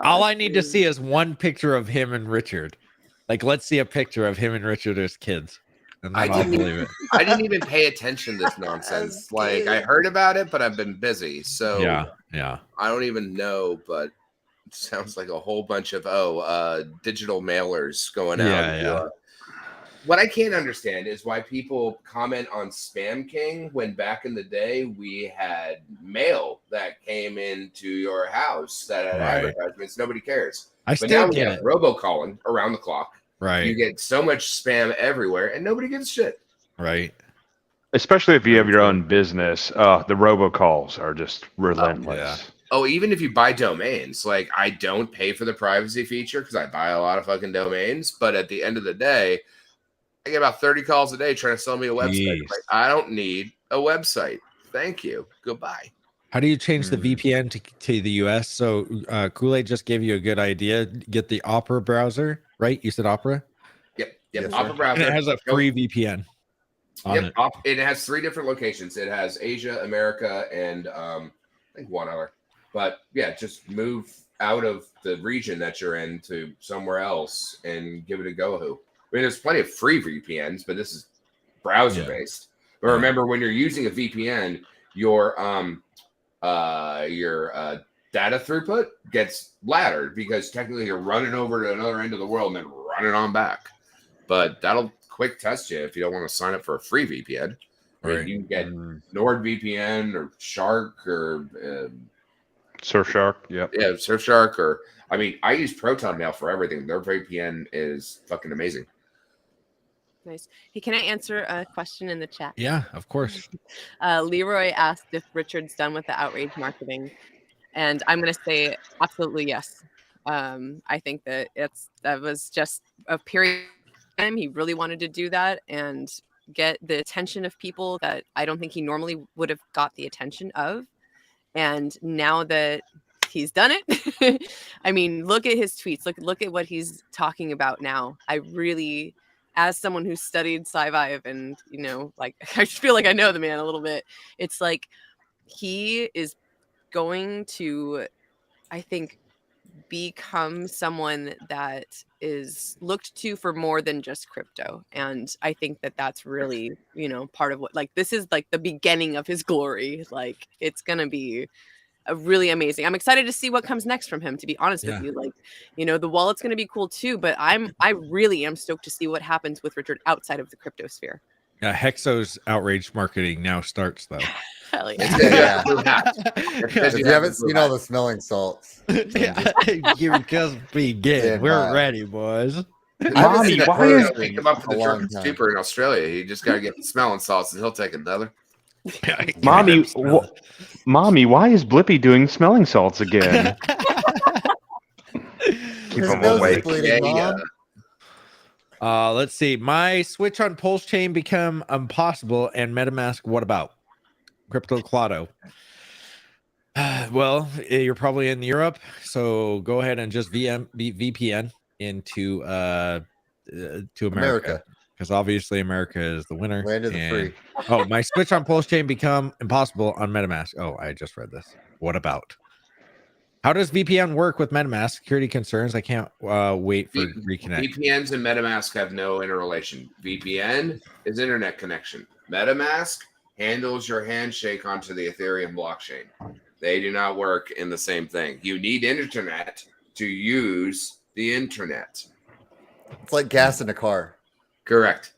[SPEAKER 1] All I need to see is one picture of him and Richard. Like, let's see a picture of him and Richard as kids. And then I'll believe it.
[SPEAKER 8] I didn't even pay attention to this nonsense. Like, I heard about it, but I've been busy. So
[SPEAKER 1] yeah.
[SPEAKER 8] I don't even know, but it sounds like a whole bunch of digital mailers going out.
[SPEAKER 1] Yeah.
[SPEAKER 8] What I can't understand is why people comment on Spam King when back in the day we had mail that came into your house that had advertisements. Nobody cares.
[SPEAKER 1] I
[SPEAKER 8] But
[SPEAKER 1] still
[SPEAKER 8] now we
[SPEAKER 1] get
[SPEAKER 8] have
[SPEAKER 1] it.
[SPEAKER 8] robocalling around the clock.
[SPEAKER 1] Right.
[SPEAKER 8] You get so much spam everywhere, and nobody gives a shit.
[SPEAKER 1] Right.
[SPEAKER 2] Especially if you have your own business, the robocalls are just relentless.
[SPEAKER 8] Oh, even if you buy domains, like I don't pay for the privacy feature because I buy a lot of fucking domains. But at the end of the day, I get about 30 calls a day trying to sell me a website.
[SPEAKER 1] Jeez.
[SPEAKER 8] Like, I don't need a website. Thank you. Goodbye.
[SPEAKER 1] How do you change the VPN to the US? So Kool-Aid just gave you a good idea. Get the Opera browser, right? You said Opera?
[SPEAKER 8] Yep.
[SPEAKER 1] Yes,
[SPEAKER 8] Opera
[SPEAKER 1] sir.
[SPEAKER 8] browser.
[SPEAKER 1] And it has a free VPN. on it.
[SPEAKER 8] It has 3 different locations. It has Asia, America, and I think one other. But yeah, just move out of the region that you're in to somewhere else and give it a go. mean, there's plenty of free VPNs, but this is browser based. But remember, when you're using a VPN, your data throughput gets laddered because technically you're running over to another end of the world and then running on back. But that'll quick test you if you don't want to sign up for a free VPN. Right. You can get NordVPN or Shark or
[SPEAKER 2] Surfshark.
[SPEAKER 8] Yeah, Surfshark. Or I mean, I use Proton Mail for everything. Their VPN is fucking amazing.
[SPEAKER 18] Nice. Hey, can I answer a question in the chat?
[SPEAKER 1] Yeah, of course.
[SPEAKER 18] Leroy asked if Richard's done with the outrage marketing, and I'm going to say absolutely yes. I think that that was just a period of time he really wanted to do that and get the attention of people that I don't think he normally would have got the attention of. And now that he's done it, I mean, look at his tweets. Look at what he's talking about now. I really, as someone who studied Sci-Vive and, like, I just feel like I know the man a little bit. It's like he is going to, I think, become someone that is looked to for more than just crypto. And I think that that's really, part of what, like, this is like the beginning of his glory. Like, it's going to be a really amazing. I'm excited to see what comes next from him, to be honest with you. Like, the wallet's going to be cool too, but I really am stoked to see what happens with Richard outside of the crypto sphere.
[SPEAKER 1] Yeah, Hexo's outrage marketing now starts though.
[SPEAKER 18] Hell
[SPEAKER 17] yeah. If you haven't seen all the smelling salts,
[SPEAKER 1] you just begin. We're ready, boys.
[SPEAKER 8] Mommy, why is pick him up for the drunken stupor in Australia? You just got to get the smelling salts, and he'll take another.
[SPEAKER 2] Mommy, why is Blippy doing smelling salts again? Keep him awake.
[SPEAKER 1] Let's see. My switch on Pulse Chain become impossible, and MetaMask. What about Crypto Clado? Well, you're probably in Europe, so go ahead and just VPN into America. Because obviously America is the winner.
[SPEAKER 17] Land of the free.
[SPEAKER 1] Oh, my switch on Pulse Chain become impossible on MetaMask. Oh, I just read this. What about? How does VPN work with MetaMask? Security concerns. I can't wait for reconnect.
[SPEAKER 8] VPNs and MetaMask have no interrelation. VPN is internet connection. MetaMask handles your handshake onto the Ethereum blockchain. They do not work in the same thing. You need internet to use the internet.
[SPEAKER 17] It's like gas in a car.
[SPEAKER 8] Correct.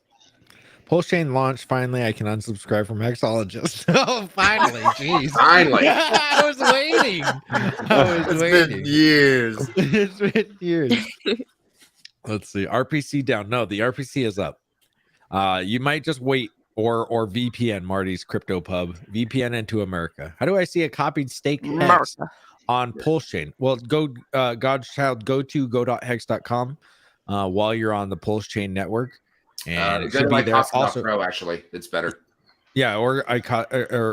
[SPEAKER 1] Pulse Chain launched. Finally, I can unsubscribe from Hexologist. Oh, finally. Jeez.
[SPEAKER 8] Finally.
[SPEAKER 1] I was waiting.
[SPEAKER 17] It's been years.
[SPEAKER 1] It's been years. Let's see. RPC down. No, the RPC is up. You might just wait or VPN Marty's crypto pub. VPN into America. How do I see a copied stake Hex on Pulse Chain? Well, go God's Child, go to go.hex.com while you're on the Pulse Chain network. And it should be there also.
[SPEAKER 8] Pro, actually, it's better.
[SPEAKER 1] Yeah, or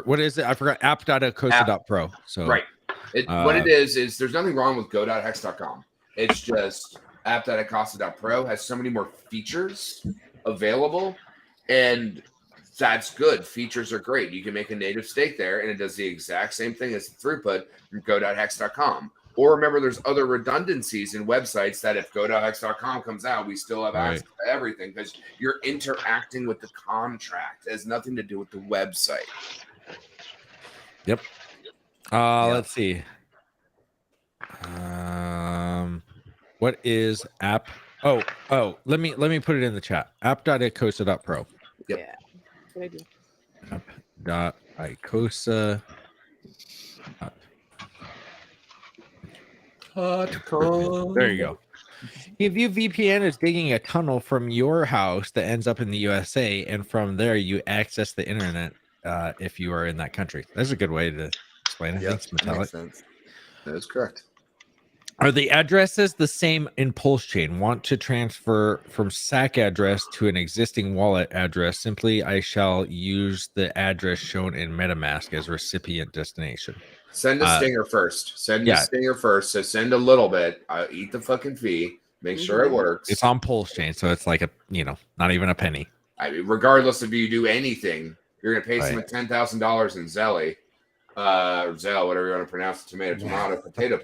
[SPEAKER 1] what is it? I forgot. App.acosta.pro. So
[SPEAKER 8] right. What it is there's nothing wrong with go.hex.com. It's just app.acosta.pro has so many more features available, and that's good. Features are great. You can make a native stake there, and it does the exact same thing as the throughput from go.hex.com. Or remember, there's other redundancies in websites that if go.hex.com comes out, we still have access to everything because you're interacting with the contract. It has nothing to do with the website.
[SPEAKER 1] Yep. Let's see. What is app? Oh, let me put it in the chat. App.icosa.pro.
[SPEAKER 8] Yep.
[SPEAKER 18] Yeah. Good idea.
[SPEAKER 1] App.icosa. There you go. If you VPN is digging a tunnel from your house that ends up in the USA, and from there you access the internet if you are in that country. That's a good way to explain it.
[SPEAKER 17] Yep,
[SPEAKER 1] Thanks,
[SPEAKER 17] makes sense.
[SPEAKER 8] That is correct.
[SPEAKER 1] Are the addresses the same in Pulse Chain? Want to transfer from SAC address to an existing wallet address? Simply, I shall use the address shown in MetaMask as recipient destination.
[SPEAKER 8] Send a stinger first. Send a stinger first. So send a little bit. Eat the fucking fee. Make sure it works.
[SPEAKER 1] It's on Pulse Chain, so it's like not even a penny.
[SPEAKER 8] I mean, regardless if you do anything, you're gonna pay someone $10,000 in Zelly, or Zell, whatever you want to pronounce it, tomato, potato.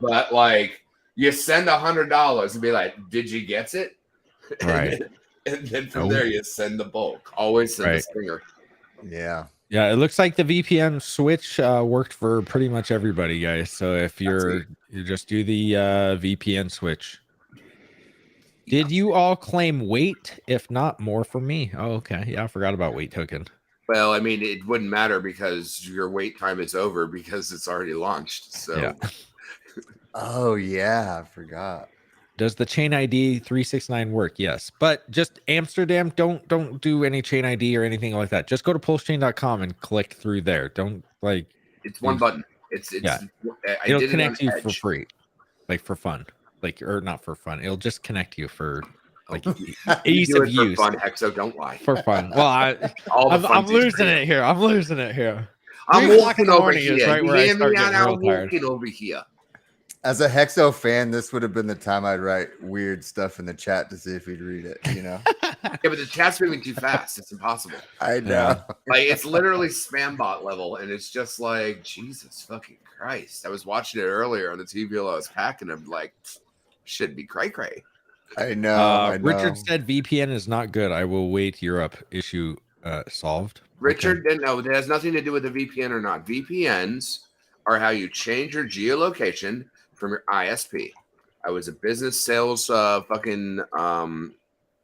[SPEAKER 8] But like, you send $100 and be like, "Did you get it?"
[SPEAKER 1] Right.
[SPEAKER 8] And then from
[SPEAKER 1] Oh.
[SPEAKER 8] there, you send the bulk. Always send the
[SPEAKER 1] Right.
[SPEAKER 8] stinger.
[SPEAKER 17] Yeah.
[SPEAKER 1] Yeah, it looks like the VPN switch worked for pretty much everybody, guys. So if you just do the VPN switch. Did you all claim weight? If not, more for me. Oh, okay. Yeah, I forgot about weight token.
[SPEAKER 8] Well, I mean, it wouldn't matter because your wait time is over because it's already launched. So,
[SPEAKER 1] Yeah.
[SPEAKER 17] Oh yeah, I forgot.
[SPEAKER 1] Does the chain ID 369 work? Yes, but just Amsterdam. Don't do any chain ID or anything like that. Just go to pulsechain.com and click through there. Don't like.
[SPEAKER 8] it's one button. It's
[SPEAKER 1] Yeah.
[SPEAKER 8] I
[SPEAKER 1] It'll
[SPEAKER 8] did
[SPEAKER 1] connect
[SPEAKER 8] it
[SPEAKER 1] you
[SPEAKER 8] on
[SPEAKER 1] for
[SPEAKER 8] Edge.
[SPEAKER 1] free, like for fun, like or not for fun. It'll just connect you for like
[SPEAKER 8] You
[SPEAKER 1] ease
[SPEAKER 8] do
[SPEAKER 1] of
[SPEAKER 8] it for
[SPEAKER 1] use.
[SPEAKER 8] fun, Hexo. Don't lie.
[SPEAKER 1] For fun. Well, I'm losing it here. I'm losing it here.
[SPEAKER 8] I'm
[SPEAKER 1] 3 o'clock in
[SPEAKER 8] walking
[SPEAKER 1] the
[SPEAKER 8] over
[SPEAKER 1] morning
[SPEAKER 8] here.
[SPEAKER 1] is right
[SPEAKER 8] You
[SPEAKER 1] where I
[SPEAKER 8] hear me
[SPEAKER 1] start
[SPEAKER 8] out?
[SPEAKER 1] getting real
[SPEAKER 8] I'm
[SPEAKER 1] tired.
[SPEAKER 8] walking over here.
[SPEAKER 17] As a Hexo fan, this would have been the time I'd write weird stuff in the chat to see if he'd read it, you know?
[SPEAKER 8] Yeah, but the chat's moving too fast. It's impossible.
[SPEAKER 17] I know.
[SPEAKER 8] Like, it's literally spam bot level, and it's just like, Jesus fucking Christ. I was watching it earlier on the TV while I was packing. I'm like, should be cray-cray.
[SPEAKER 17] I know.
[SPEAKER 1] Richard said VPN is not good. I will wait Europe issue solved.
[SPEAKER 8] Richard, no, it has nothing to do with the VPN or not. VPNs are how you change your geolocation from your ISP. I was a business sales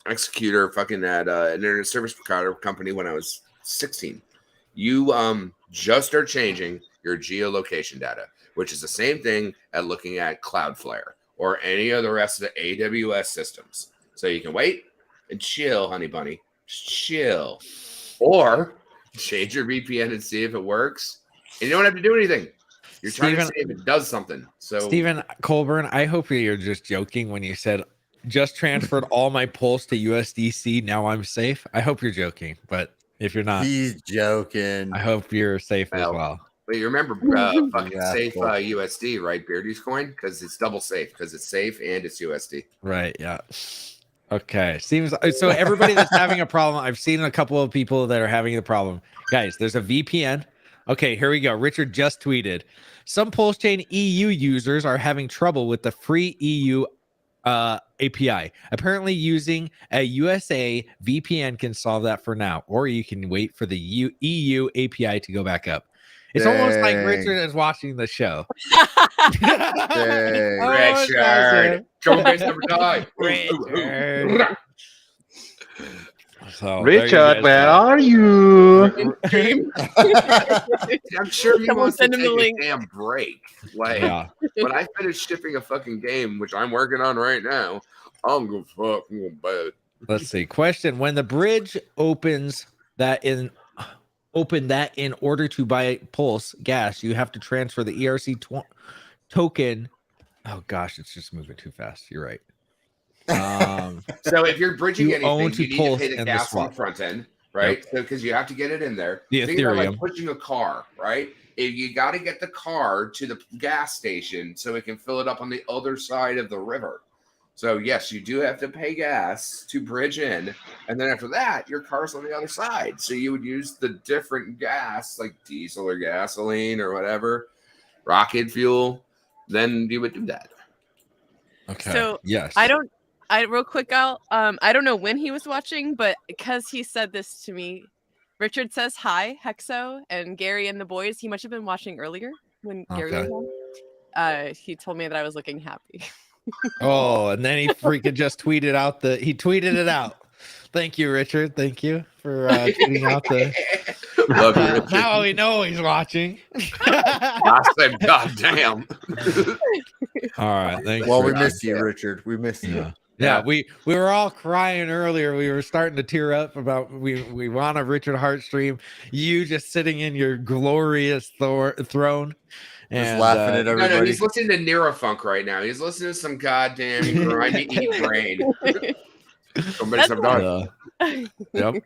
[SPEAKER 8] executor at an internet service provider company when I was 16. You just are changing your geolocation data, which is the same thing at looking at Cloudflare or any of the rest of the AWS systems. So you can wait and chill, honey bunny. Just chill. Or change your VPN and see if it works. And you don't have to do anything. You're trying to see if it does something. So
[SPEAKER 1] Stephen Colburn, I hope you're just joking when you said just transferred all my pulse to USDC. Now I'm safe. I hope you're joking, but if you're not,
[SPEAKER 17] he's joking.
[SPEAKER 1] I hope you're safe as well.
[SPEAKER 8] But you remember fucking safe USD, right? Beardy's coin? Because it's double safe, because it's safe and it's USD.
[SPEAKER 1] Right. Yeah. Okay. Seems so. Everybody that's having a problem, I've seen a couple of people that are having the problem. Guys, there's a VPN. Okay, here we go. Richard just tweeted. Some PulseChain EU users are having trouble with the free EU API. Apparently, using a USA VPN can solve that for now, or you can wait for the EU API to go back up. It's almost like Richard is watching the show.
[SPEAKER 8] Richard. Come base number 9.
[SPEAKER 1] Richard. So,
[SPEAKER 2] Richard, where are you?
[SPEAKER 8] I'm sure he
[SPEAKER 18] Someone
[SPEAKER 8] wants to
[SPEAKER 18] send him
[SPEAKER 8] take
[SPEAKER 18] the
[SPEAKER 8] a
[SPEAKER 18] link.
[SPEAKER 8] damn break. Like,
[SPEAKER 1] Yeah.
[SPEAKER 8] when I finish shipping a fucking game, which I'm working on right now, I'm gonna fuck bed.
[SPEAKER 1] Let's see. Question: when the bridge opens that in order to buy Pulse gas, you have to transfer the ERC token. Oh gosh, it's just moving too fast. You're right.
[SPEAKER 8] So if you're bridging
[SPEAKER 1] You own
[SPEAKER 8] anything,
[SPEAKER 1] to
[SPEAKER 8] you need to
[SPEAKER 1] Pulse
[SPEAKER 8] pay the
[SPEAKER 1] and the
[SPEAKER 8] gas on the
[SPEAKER 1] swap.
[SPEAKER 8] front end, right? So because you have to get it in there.
[SPEAKER 1] The
[SPEAKER 8] Think about like
[SPEAKER 1] Ethereum.
[SPEAKER 8] pushing a car, right? If you got to get the car to the gas station so it can fill it up on the other side of the river. So yes, you do have to pay gas to bridge in, and then after that, your car's on the other side. So you would use the different gas, like diesel or gasoline or whatever, rocket fuel. Then you would do that.
[SPEAKER 1] Okay.
[SPEAKER 18] So
[SPEAKER 1] yes,
[SPEAKER 18] real quick, I don't know when he was watching, but because he said this to me, Richard says hi, Hexo, and Gary and the boys. He must have been watching earlier when Gary was on. He told me that I was looking happy.
[SPEAKER 1] Oh, and then he freaking just tweeted out he tweeted it out. Thank you, Richard. Thank you for tweeting out the.
[SPEAKER 8] Love you, Richard.
[SPEAKER 1] Now we know he's watching.
[SPEAKER 8] I said, God damn.
[SPEAKER 1] All right. Thanks.
[SPEAKER 17] Well, we
[SPEAKER 1] Richard.
[SPEAKER 17] missed you, Richard. We missed you.
[SPEAKER 1] Yeah, we were all crying earlier. We were starting to tear up about we want a Richard Hart stream. You just sitting in your glorious throne. And,
[SPEAKER 17] laughing at everybody.
[SPEAKER 8] No, he's listening to Neurofunk right now. He's listening to some goddamn grimy eat brain. Somebody some dog.
[SPEAKER 1] Yep.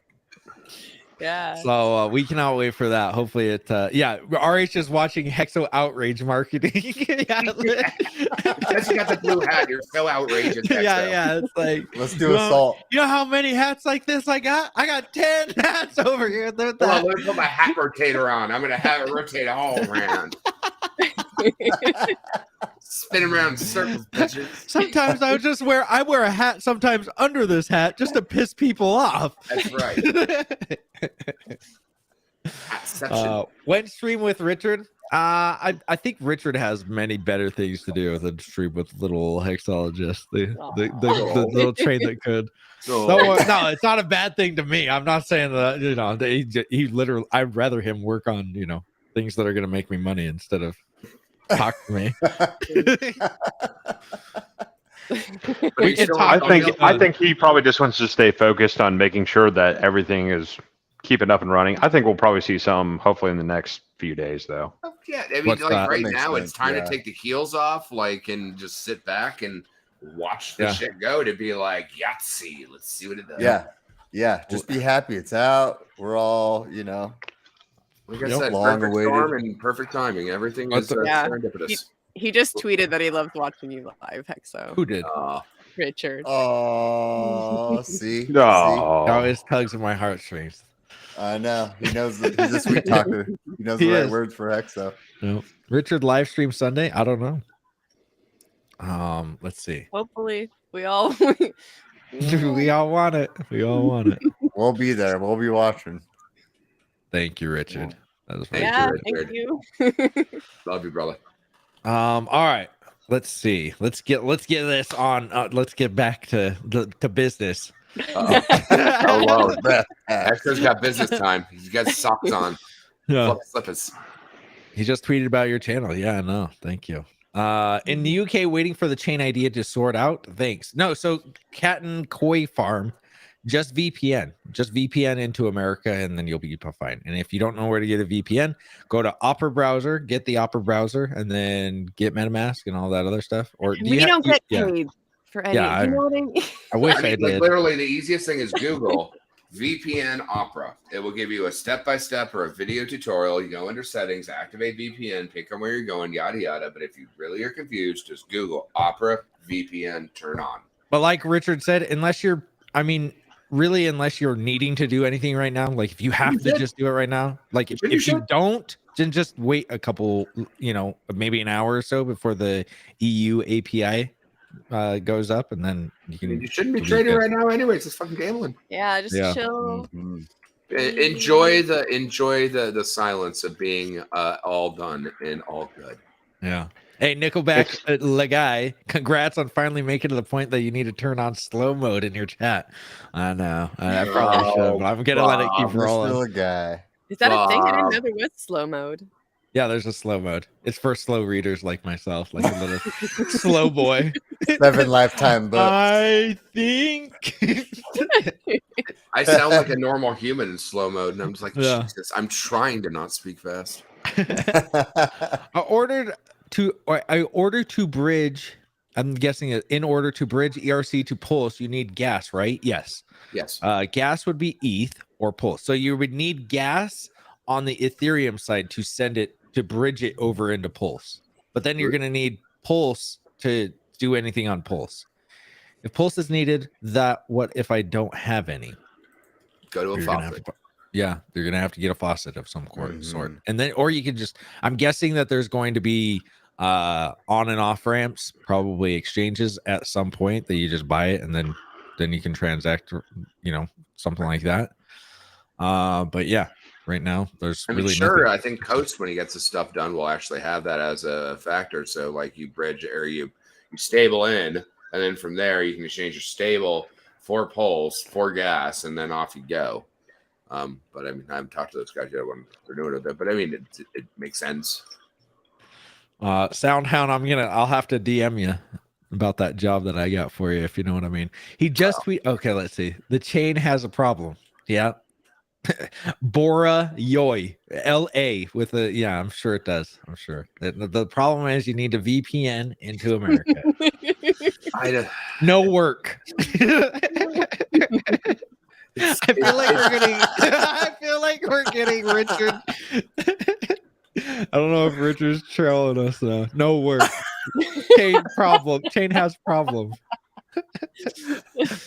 [SPEAKER 18] Yeah.
[SPEAKER 1] So we cannot wait for that. Hopefully it RH is watching Hexo outrage marketing.
[SPEAKER 8] Because you got the blue hat, you're so outrageous.
[SPEAKER 1] Yeah, it's like
[SPEAKER 17] let's do assault.
[SPEAKER 1] You know how many hats like this I got? I got 10 hats over here.
[SPEAKER 8] Hold on, let me put my hat rotator on. I'm gonna have it rotate all around. Spinning around in circles, bitches.
[SPEAKER 1] Sometimes I wear a hat sometimes under this hat just to piss people off.
[SPEAKER 8] That's right.
[SPEAKER 1] When stream with Richard, I think Richard has many better things to do than stream with little hexologist, the little train that could. No, it's not a bad thing to me. I'm not saying that, you know, he literally, I'd rather him work on, you know, things that are going to make me money instead of talk to me.
[SPEAKER 2] I think he probably just wants to stay focused on making sure that everything is keeping up and running. I think we'll probably see some hopefully in the next few days, though.
[SPEAKER 8] Yeah, I mean,
[SPEAKER 2] What's
[SPEAKER 8] like
[SPEAKER 2] that?
[SPEAKER 8] right
[SPEAKER 2] That makes
[SPEAKER 8] now,
[SPEAKER 2] sense,
[SPEAKER 8] it's time
[SPEAKER 2] yeah.
[SPEAKER 8] to take the heels off, like, and just sit back and watch the shit go. To be like, Yahtzee, let's see what it does.
[SPEAKER 17] Yeah. Just be happy it's out. We're all, you know,
[SPEAKER 8] like I said, perfect storm and perfect timing. Everything is serendipitous.
[SPEAKER 18] He just tweeted that he loved watching you live, Hexo.
[SPEAKER 1] Who did?
[SPEAKER 18] Richard.
[SPEAKER 17] Oh, see?
[SPEAKER 1] He always tugs at my heartstrings.
[SPEAKER 17] I know. He knows that he's a sweet talker. He knows the right words for Hexo.
[SPEAKER 1] No. Richard live stream Sunday? I don't know. Let's see.
[SPEAKER 18] Hopefully, we all
[SPEAKER 1] we all want it. We all want it.
[SPEAKER 17] We'll be there. We'll be watching.
[SPEAKER 1] Thank you, Richard. That was
[SPEAKER 8] Thank
[SPEAKER 18] Thank you.
[SPEAKER 8] Love you, brother.
[SPEAKER 1] All right. Let's see. Let's get this on. Let's get back to business.
[SPEAKER 8] Oh wow, Hector's got business time. He's got socks on.
[SPEAKER 1] Yeah.
[SPEAKER 8] Slippers.
[SPEAKER 1] He just tweeted about your channel. Yeah, I know. Thank you. In the UK, waiting for the chain idea to sort out. Thanks. No, so Cat and Koi Farm, just VPN into America, and then you'll be fine. And if you don't know where to get a VPN, go to Opera browser, get the Opera browser, and then get MetaMask and all that other stuff. Or
[SPEAKER 18] We don't get paid for any.
[SPEAKER 1] Yeah,
[SPEAKER 18] you know what I mean?
[SPEAKER 1] I wish I
[SPEAKER 8] like,
[SPEAKER 1] did.
[SPEAKER 8] literally, the easiest thing is Google VPN Opera. It will give you a step-by-step or a video tutorial. You go under settings, activate VPN, pick on where you're going, yada yada. But if you really are confused, just Google Opera VPN turn on.
[SPEAKER 1] But like Richard said, unless you're needing to do anything right now, like if you have to just do it right now, like if you don't, then just wait a couple, you know, maybe an hour or so before the EU API goes up, and then you
[SPEAKER 8] shouldn't be trading right now anyway. It's just fucking gambling.
[SPEAKER 18] Yeah, just chill.
[SPEAKER 8] Enjoy the silence of being all done and all good.
[SPEAKER 1] Yeah. Hey, Nickelback Lagai, congrats on finally making to the point that you need to turn on slow mode in your chat. I know. I probably should, but I'm gonna let it keep rolling.
[SPEAKER 18] Is that a thing? I didn't know there was slow mode.
[SPEAKER 1] Yeah, there's a slow mode. It's for slow readers like myself, like a little slow boy.
[SPEAKER 17] 7 lifetime books.
[SPEAKER 1] I think
[SPEAKER 8] I sound like a normal human in slow mode, and I'm just like,
[SPEAKER 1] Yeah.
[SPEAKER 8] Jesus, I'm trying to not speak fast.
[SPEAKER 1] I ordered to bridge. I'm guessing in order to bridge ERC to Pulse, you need gas, right? Yes.
[SPEAKER 8] Yes.
[SPEAKER 1] Gas would be ETH or Pulse. So you would need gas on the Ethereum side to send it to bridge it over into Pulse. But then you're going to need Pulse to do anything on Pulse. If Pulse is needed, what if I don't have any?
[SPEAKER 8] Go to a faucet.
[SPEAKER 1] You're gonna have to get a faucet of some sort, and then, or you can just. I'm guessing that there's going to be on and off ramps, probably exchanges at some point that you just buy it and then you can transact, you know, something like that. But yeah, right now there's really nothing.
[SPEAKER 8] I think Coast, when he gets his stuff done, will actually have that as a factor. So like you bridge or you stable in, and then from there you can exchange your stable for Pulse for gas, and then off you go. But I mean, I haven't talked to those guys yet when they're doing it, but I mean, it makes sense.
[SPEAKER 1] Soundhound, I'll have to DM you about that job that I got for you, if you know what I mean. He just tweet. Okay, let's see. The chain has a problem. Yeah. Bora Yoy LA with a I'm sure it does. I'm sure. The problem is you need a VPN into America. No work. I feel like we're getting Richard. I don't know if Richard's trailing us though. No work. Chain problem. Chain has problems.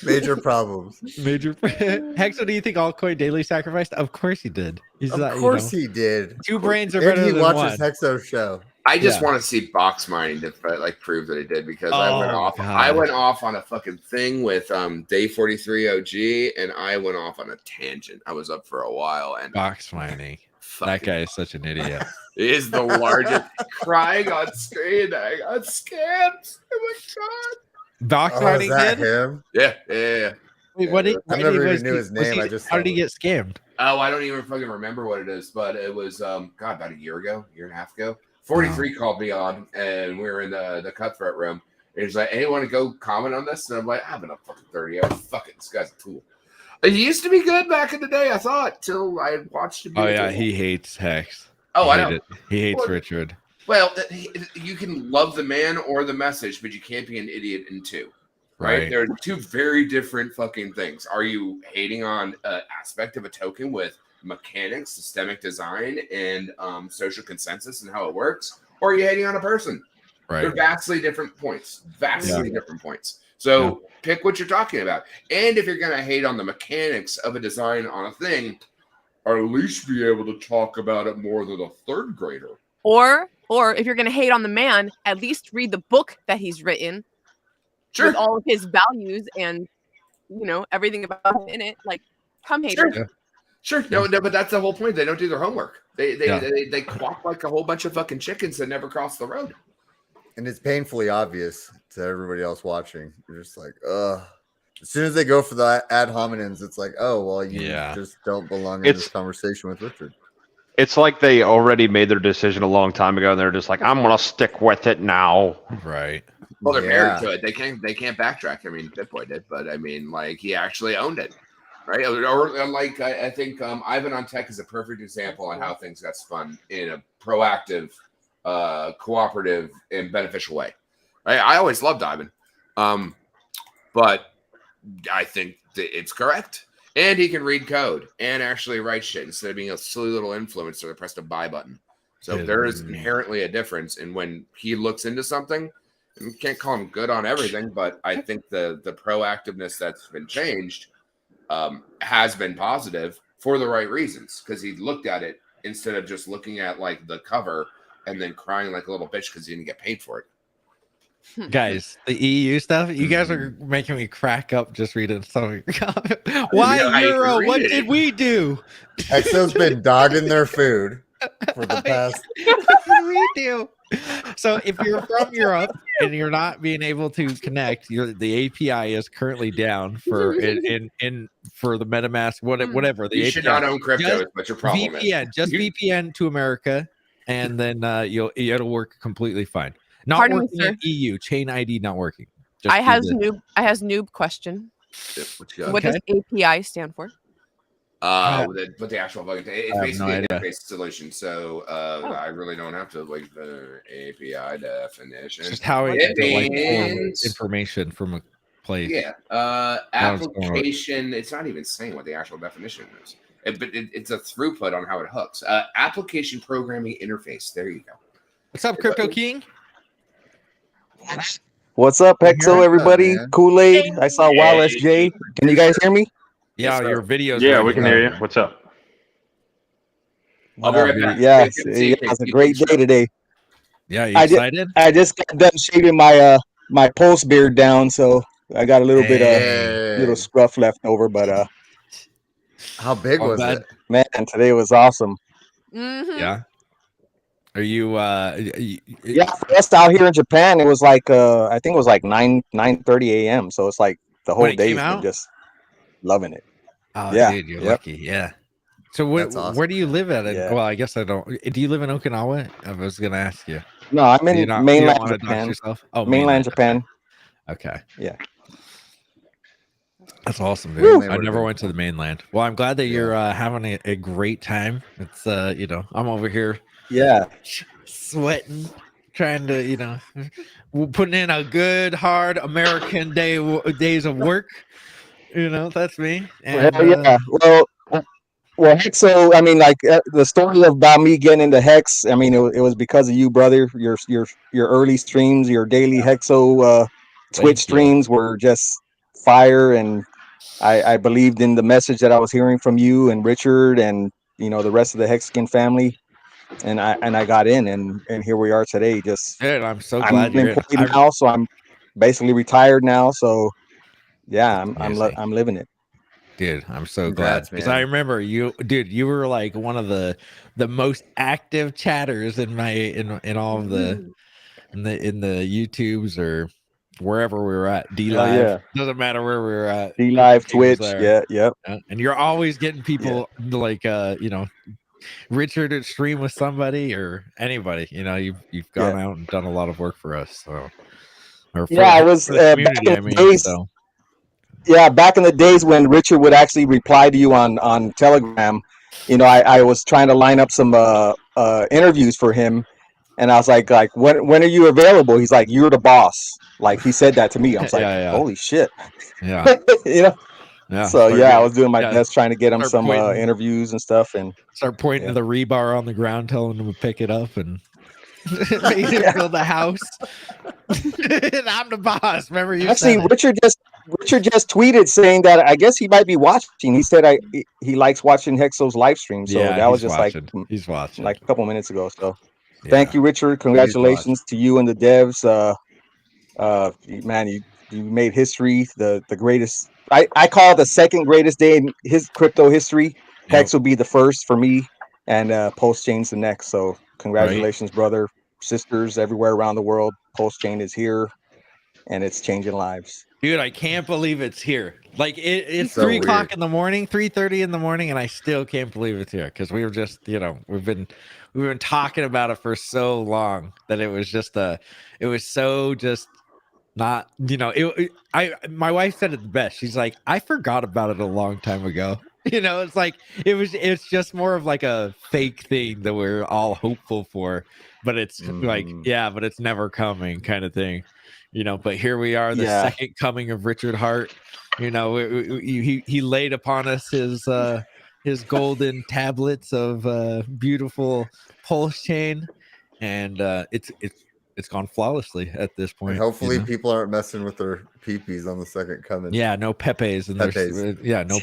[SPEAKER 17] Major problems.
[SPEAKER 1] Hexo, do you think Altcoin daily sacrificed? Of course he did.
[SPEAKER 17] Of course he did.
[SPEAKER 1] Two brains are
[SPEAKER 17] and
[SPEAKER 1] better
[SPEAKER 17] he
[SPEAKER 1] than
[SPEAKER 17] watches
[SPEAKER 1] one.
[SPEAKER 17] Hexo's show.
[SPEAKER 8] I just want to see box mining to like prove that it did, because I went off. I went off on a fucking thing with Day 43 OG, and I went off on a tangent. I was up for a while, and
[SPEAKER 1] box mining. That guy is such an idiot.
[SPEAKER 8] Is the largest crying on screen. I got scammed. Oh my god.
[SPEAKER 1] Box mining did?
[SPEAKER 17] him?
[SPEAKER 8] Yeah.
[SPEAKER 1] Wait, what?
[SPEAKER 17] I never even knew his name. I just
[SPEAKER 1] how did he get scammed?
[SPEAKER 8] Oh, I don't even fucking remember what it is, but it was about a year and a half ago. 43 called me on, and we were in the cutthroat room. And he's like, "Anyone to go comment on this?" And I'm like, "I've been up fucking 30 hours. Fuck it, this guy's a tool." He used to be good back in the day, I thought, till I watched him.
[SPEAKER 1] Oh yeah, he hates Hex.
[SPEAKER 8] Oh, I know.
[SPEAKER 1] He hates Richard.
[SPEAKER 8] Well, you can love the man or the message, but you can't be an idiot in two. Right? There are two very different fucking things. Are you hating on an aspect of a token with mechanics, systemic design, and social consensus and how it works? Or are you hating on a person?
[SPEAKER 1] Right.
[SPEAKER 8] They're vastly different points. Different points. So pick what you're talking about. And if you're going to hate on the mechanics of a design on a thing, or at least be able to talk about it more than a third grader.
[SPEAKER 18] Or if you're going to hate on the man, at least read the book that he's written.
[SPEAKER 8] Sure.
[SPEAKER 18] With all of his values and, everything about him in it. Like, come hate him.
[SPEAKER 8] Sure. No, but that's the whole point. They don't do their homework. They quack like a whole bunch of fucking chickens that never cross the road.
[SPEAKER 17] And it's painfully obvious to everybody else watching. You're just like, ugh. As soon as they go for the ad hominems, it's like, oh, well, you just don't belong in this conversation with Richard.
[SPEAKER 2] It's like they already made their decision a long time ago, and they're just like, I'm going to stick with it now.
[SPEAKER 1] Right.
[SPEAKER 8] Well, they're married to it. They can't backtrack. I mean, BitBoy did, but I mean, like, he actually owned it. Right. Or like, I think Ivan on Tech is a perfect example on how things got spun in a proactive, cooperative, and beneficial way. Right. I always loved Ivan. But I think that it's correct. And he can read code and actually write shit instead of being a silly little influencer that pressed a buy button. So there is inherently a difference in when he looks into something. And we can't call him good on everything, but I think the proactiveness that's been changed has been positive for the right reasons, because he looked at it instead of just looking at like the cover and then crying like a little bitch because he didn't get paid for it.
[SPEAKER 1] Guys, the EU stuff, you guys are making me crack up just reading some. Why Euro? What did we do?
[SPEAKER 17] Exo's been dogging their food for the past.
[SPEAKER 1] What did we do? So if you're from Europe and you're not being able to connect, the API is currently down for for the MetaMask, whatever. The
[SPEAKER 8] You
[SPEAKER 1] API.
[SPEAKER 8] should not own crypto, is what your problem
[SPEAKER 1] VPN,
[SPEAKER 8] is.
[SPEAKER 1] just VPN to America, and then it'll work completely fine. Not
[SPEAKER 18] Pardon me,
[SPEAKER 1] working
[SPEAKER 18] sir.
[SPEAKER 1] in EU. Chain ID not working.
[SPEAKER 18] I has noob question. What does API stand for?
[SPEAKER 8] But the actual fucking it's basically an
[SPEAKER 1] idea.
[SPEAKER 8] interface solution. So I really don't have to like the API definition.
[SPEAKER 1] It's just how it
[SPEAKER 8] means
[SPEAKER 1] forwards information from a place.
[SPEAKER 8] Yeah. Application. It's not even saying what the actual definition is. But it's a throughput on how it hooks. Application programming interface. There you go.
[SPEAKER 1] What's up, Crypto King?
[SPEAKER 12] What's up, Hexo, everybody? Kool-Aid. I saw Wild SJ. Can you guys hear me?
[SPEAKER 1] Yeah, your videos.
[SPEAKER 2] Yeah, we can hear you. What's up?
[SPEAKER 8] I'll be right back.
[SPEAKER 12] Yeah, it's a great day today.
[SPEAKER 1] Yeah, you excited?
[SPEAKER 12] I just got done shaving my my pulse beard down, so I got a little bit of little scruff left over. But
[SPEAKER 17] how big was it?
[SPEAKER 12] Man, today was awesome.
[SPEAKER 1] Yeah. Are you
[SPEAKER 12] yeah, for us out here in Japan, it was like I think it was like 9:30 a.m. So it's like the whole
[SPEAKER 1] When it
[SPEAKER 12] day
[SPEAKER 1] came out?
[SPEAKER 12] just loving it.
[SPEAKER 1] Oh,
[SPEAKER 12] yeah,
[SPEAKER 1] dude, you're lucky. Yeah. So where do you live at? Well, I guess I don't. Do you live in Okinawa? I was gonna ask you.
[SPEAKER 12] No, I'm in
[SPEAKER 1] you don't
[SPEAKER 12] mainland
[SPEAKER 1] wanna dox
[SPEAKER 12] Japan.
[SPEAKER 1] yourself? Oh,
[SPEAKER 12] mainland Japan.
[SPEAKER 1] Okay.
[SPEAKER 12] Yeah.
[SPEAKER 1] That's awesome,
[SPEAKER 12] Woo.
[SPEAKER 1] dude. I never went to the mainland. Well, I'm glad that you're having a great time. It's I'm over here.
[SPEAKER 12] Yeah.
[SPEAKER 1] Sweating, trying to putting in a good hard American days of work. That's me. And,
[SPEAKER 12] Well, yeah. Well, Hex. So I mean, like the story about me getting into Hex. I mean, it was because of you, brother. Your early streams, your daily Hexo Twitch streams were just fire, and I believed in the message that I was hearing from you and Richard and the rest of the Hexagon family. and I got in, and here we are today. Just
[SPEAKER 1] Dude, I'm so
[SPEAKER 12] I'm
[SPEAKER 1] glad you're in.
[SPEAKER 12] unemployed now, so I'm basically retired now. So yeah,
[SPEAKER 1] Amazing.
[SPEAKER 12] I'm living it.
[SPEAKER 1] Dude, I'm so
[SPEAKER 17] Congrats,
[SPEAKER 1] glad because I
[SPEAKER 17] man.
[SPEAKER 1] remember you, dude. You were like one of the most active chatters in my in all of the in the YouTubes or wherever we were at. D
[SPEAKER 12] Oh
[SPEAKER 1] Live,
[SPEAKER 12] yeah,
[SPEAKER 1] doesn't matter where we were at.
[SPEAKER 12] D
[SPEAKER 1] Crypto
[SPEAKER 12] Live,
[SPEAKER 1] King was
[SPEAKER 12] Twitch,
[SPEAKER 1] there.
[SPEAKER 12] yep.
[SPEAKER 1] And you're always getting
[SPEAKER 12] Yeah.
[SPEAKER 1] people like Richard at stream with somebody or anybody. You've gone out and done a lot of work for us. So or for,
[SPEAKER 12] Yeah, I was
[SPEAKER 1] for the
[SPEAKER 12] back
[SPEAKER 1] community.
[SPEAKER 12] in
[SPEAKER 1] I
[SPEAKER 12] the
[SPEAKER 1] mean,
[SPEAKER 12] days.
[SPEAKER 1] so
[SPEAKER 12] Yeah, back in the days when Richard would actually reply to you on Telegram. I was trying to line up some interviews for him, and I was like when are you available? He's like, you're the boss. Like he said that to me. I was like,
[SPEAKER 1] yeah,
[SPEAKER 12] holy shit.
[SPEAKER 1] yeah. Yeah.
[SPEAKER 12] So
[SPEAKER 1] Start
[SPEAKER 12] yeah, I
[SPEAKER 1] getting,
[SPEAKER 12] was doing my best trying to get him
[SPEAKER 1] start
[SPEAKER 12] some
[SPEAKER 1] pointing,
[SPEAKER 12] interviews and stuff, and
[SPEAKER 1] start pointing
[SPEAKER 12] yeah.
[SPEAKER 1] to the rebar on the ground, telling them to pick it up and make him build a house. And I'm the boss. Remember you
[SPEAKER 12] Actually,
[SPEAKER 1] said it.
[SPEAKER 12] Richard just tweeted saying that I guess he might be watching. He said he likes watching Hexo's live stream. So
[SPEAKER 1] Yeah,
[SPEAKER 12] that was
[SPEAKER 1] he's
[SPEAKER 12] just
[SPEAKER 1] watching. He's watching.
[SPEAKER 12] like a couple minutes ago. So
[SPEAKER 1] Yeah.
[SPEAKER 12] thank you, Richard. Congratulations to you and the devs. Man, you made history. The greatest. I call it the second greatest day in his crypto history. Hex will be the first for me, and PulseChain's the next. So congratulations, brother, sisters everywhere around the world. PulseChain is here, and it's changing lives.
[SPEAKER 1] Dude, I can't believe it's here. Like it's
[SPEAKER 12] So
[SPEAKER 1] 3 o'clock
[SPEAKER 12] weird.
[SPEAKER 1] in the morning, 3:30 in the morning, and I still can't believe it's here because we were just, we've been talking about it for so long that it was so just not, my wife said it the best. She's like, I forgot about it a long time ago. It's like it's just more of like a fake thing that we're all hopeful for, but it's like, yeah, but it's never coming kind of thing. But here we are, the second coming of Richard Hart. He laid upon us his golden tablets of beautiful pulse chain, and it's gone flawlessly at this point.
[SPEAKER 17] And hopefully people aren't messing with their peepees on the second coming.
[SPEAKER 1] Yeah, no Pepes and there's no.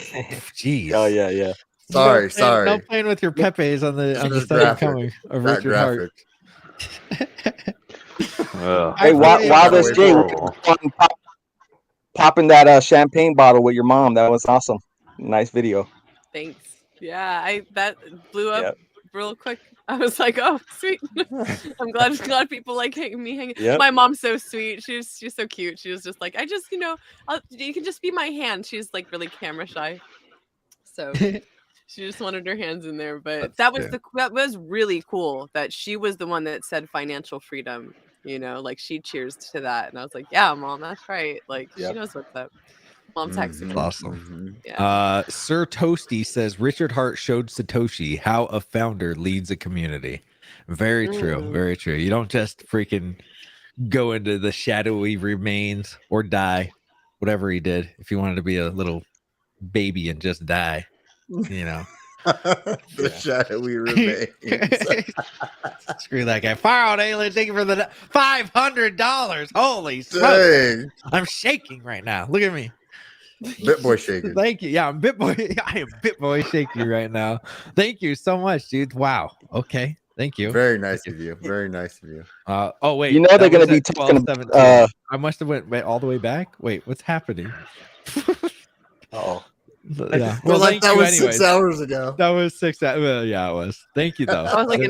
[SPEAKER 1] Jeez.
[SPEAKER 12] Oh yeah.
[SPEAKER 17] Sorry.
[SPEAKER 1] No playing with your Pepes on the second
[SPEAKER 17] graphic,
[SPEAKER 1] coming of
[SPEAKER 17] not
[SPEAKER 1] Richard Hart.
[SPEAKER 12] Hey, while this day, popping that champagne bottle with your mom. That was awesome. Nice video.
[SPEAKER 18] Thanks. Yeah, that blew up real quick. I was like, oh, sweet. I'm glad people like me hanging.
[SPEAKER 12] Yep.
[SPEAKER 18] My mom's so sweet. She's so cute. She was just like, I just, you can just be my hand. She's like really camera shy. So she just wanted her hands in there. But that was really cool that she was the one that said financial freedom. Like she cheers to that. And I was like, yeah, Mom, that's right. Like she knows what's up. Mom's hexagon.
[SPEAKER 1] Awesome.
[SPEAKER 18] Yeah.
[SPEAKER 1] Sir Toasty says Richard Hart showed Satoshi how a founder leads a community. Very true. Very true. You don't just freaking go into the shadowy remains or die, whatever he did. If he wanted to be a little baby and just die,
[SPEAKER 17] The shadowy remains.
[SPEAKER 1] Screw that guy. Fire out, alien. Thank you for the $500. Holy smokes. I'm shaking right now. Look at me.
[SPEAKER 17] BitBoy shaking.
[SPEAKER 1] Thank you. Yeah, I'm BitBoy. I am BitBoy shaking right now. Thank you so much, dude. Wow. Okay. Thank you.
[SPEAKER 17] Very nice of you. Very nice of you.
[SPEAKER 1] Oh wait.
[SPEAKER 12] They're going to be talking
[SPEAKER 1] about. I must have went all the way back. Wait, what's happening?
[SPEAKER 12] Oh.
[SPEAKER 1] Yeah.
[SPEAKER 17] Well, that was
[SPEAKER 1] anyways.
[SPEAKER 17] 6 hours ago.
[SPEAKER 1] That was 6 hours. Well, yeah, it was. Thank you though.
[SPEAKER 18] I was like,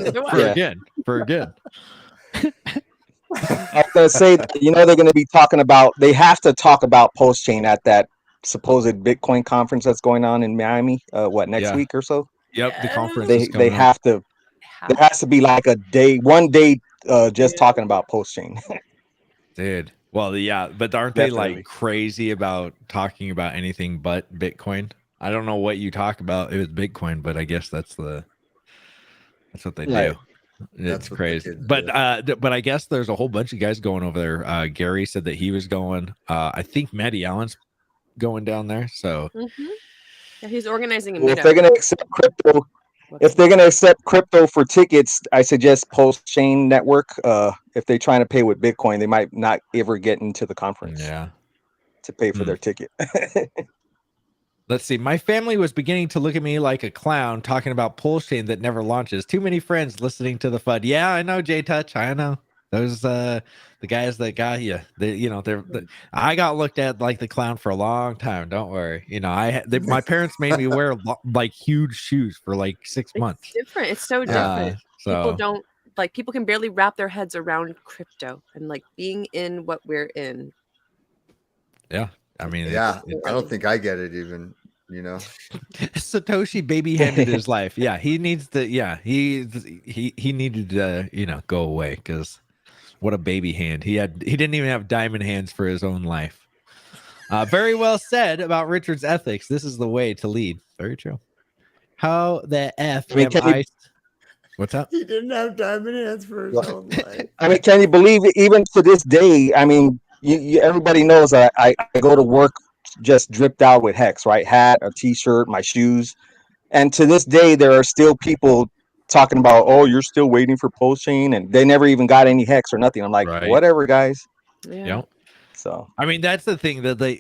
[SPEAKER 1] for again.
[SPEAKER 12] I was going to say, they're going to be talking about. They have to talk about PulseChain at that supposed Bitcoin conference that's going on in Miami. Next week or so?
[SPEAKER 1] Yep, the conference.
[SPEAKER 12] They have to. There has to be like one day just talking about PulseChain.
[SPEAKER 1] Dude. Well, yeah, but aren't they like crazy about talking about anything but Bitcoin? I don't know what you talk about. It was Bitcoin, but I guess that's what they do. It's crazy. But I guess there's a whole bunch of guys going over there. Gary said that he was going. I think Matty Allen's going down there. So
[SPEAKER 18] yeah, he's organizing a
[SPEAKER 12] meetup.
[SPEAKER 18] If
[SPEAKER 12] they're going to accept crypto. If they're going to accept crypto for tickets, I suggest PulseChain Network. If they're trying to pay with Bitcoin, they might not ever get into the conference.
[SPEAKER 1] Yeah,
[SPEAKER 12] to pay for their ticket.
[SPEAKER 1] Let's see. My family was beginning to look at me like a clown talking about PULSECHAIN that never launches. Too many friends listening to the FUD. Yeah, I know, J Touch. I know. Those the guys that got you. I got looked at like the clown for a long time. Don't worry. My parents made me wear like huge shoes for like 6 months.
[SPEAKER 18] It's different. It's so different. People don't people can barely wrap their heads around crypto and like being in what we're in.
[SPEAKER 1] Yeah. I mean,
[SPEAKER 17] I don't think I get it even,
[SPEAKER 1] Satoshi baby handed his life. Yeah, he needs to. Yeah, he needed to go away because what a baby hand he had. He didn't even have diamond hands for his own life. Very well said about Richard's ethics. This is the way to lead. Very true. How the F am I? What's up?
[SPEAKER 17] He didn't have diamond hands for his own life.
[SPEAKER 12] I mean, can you believe it? Even to this day, I mean, everybody knows that I go to work just dripped out with Hex, right? Hat, a t-shirt, my shoes. And to this day, there are still people talking about, oh, you're still waiting for PULSECHAIN, and they never even got any Hex or nothing. I'm like, whatever, guys.
[SPEAKER 1] Yeah.
[SPEAKER 12] So
[SPEAKER 1] I mean, that's the thing that they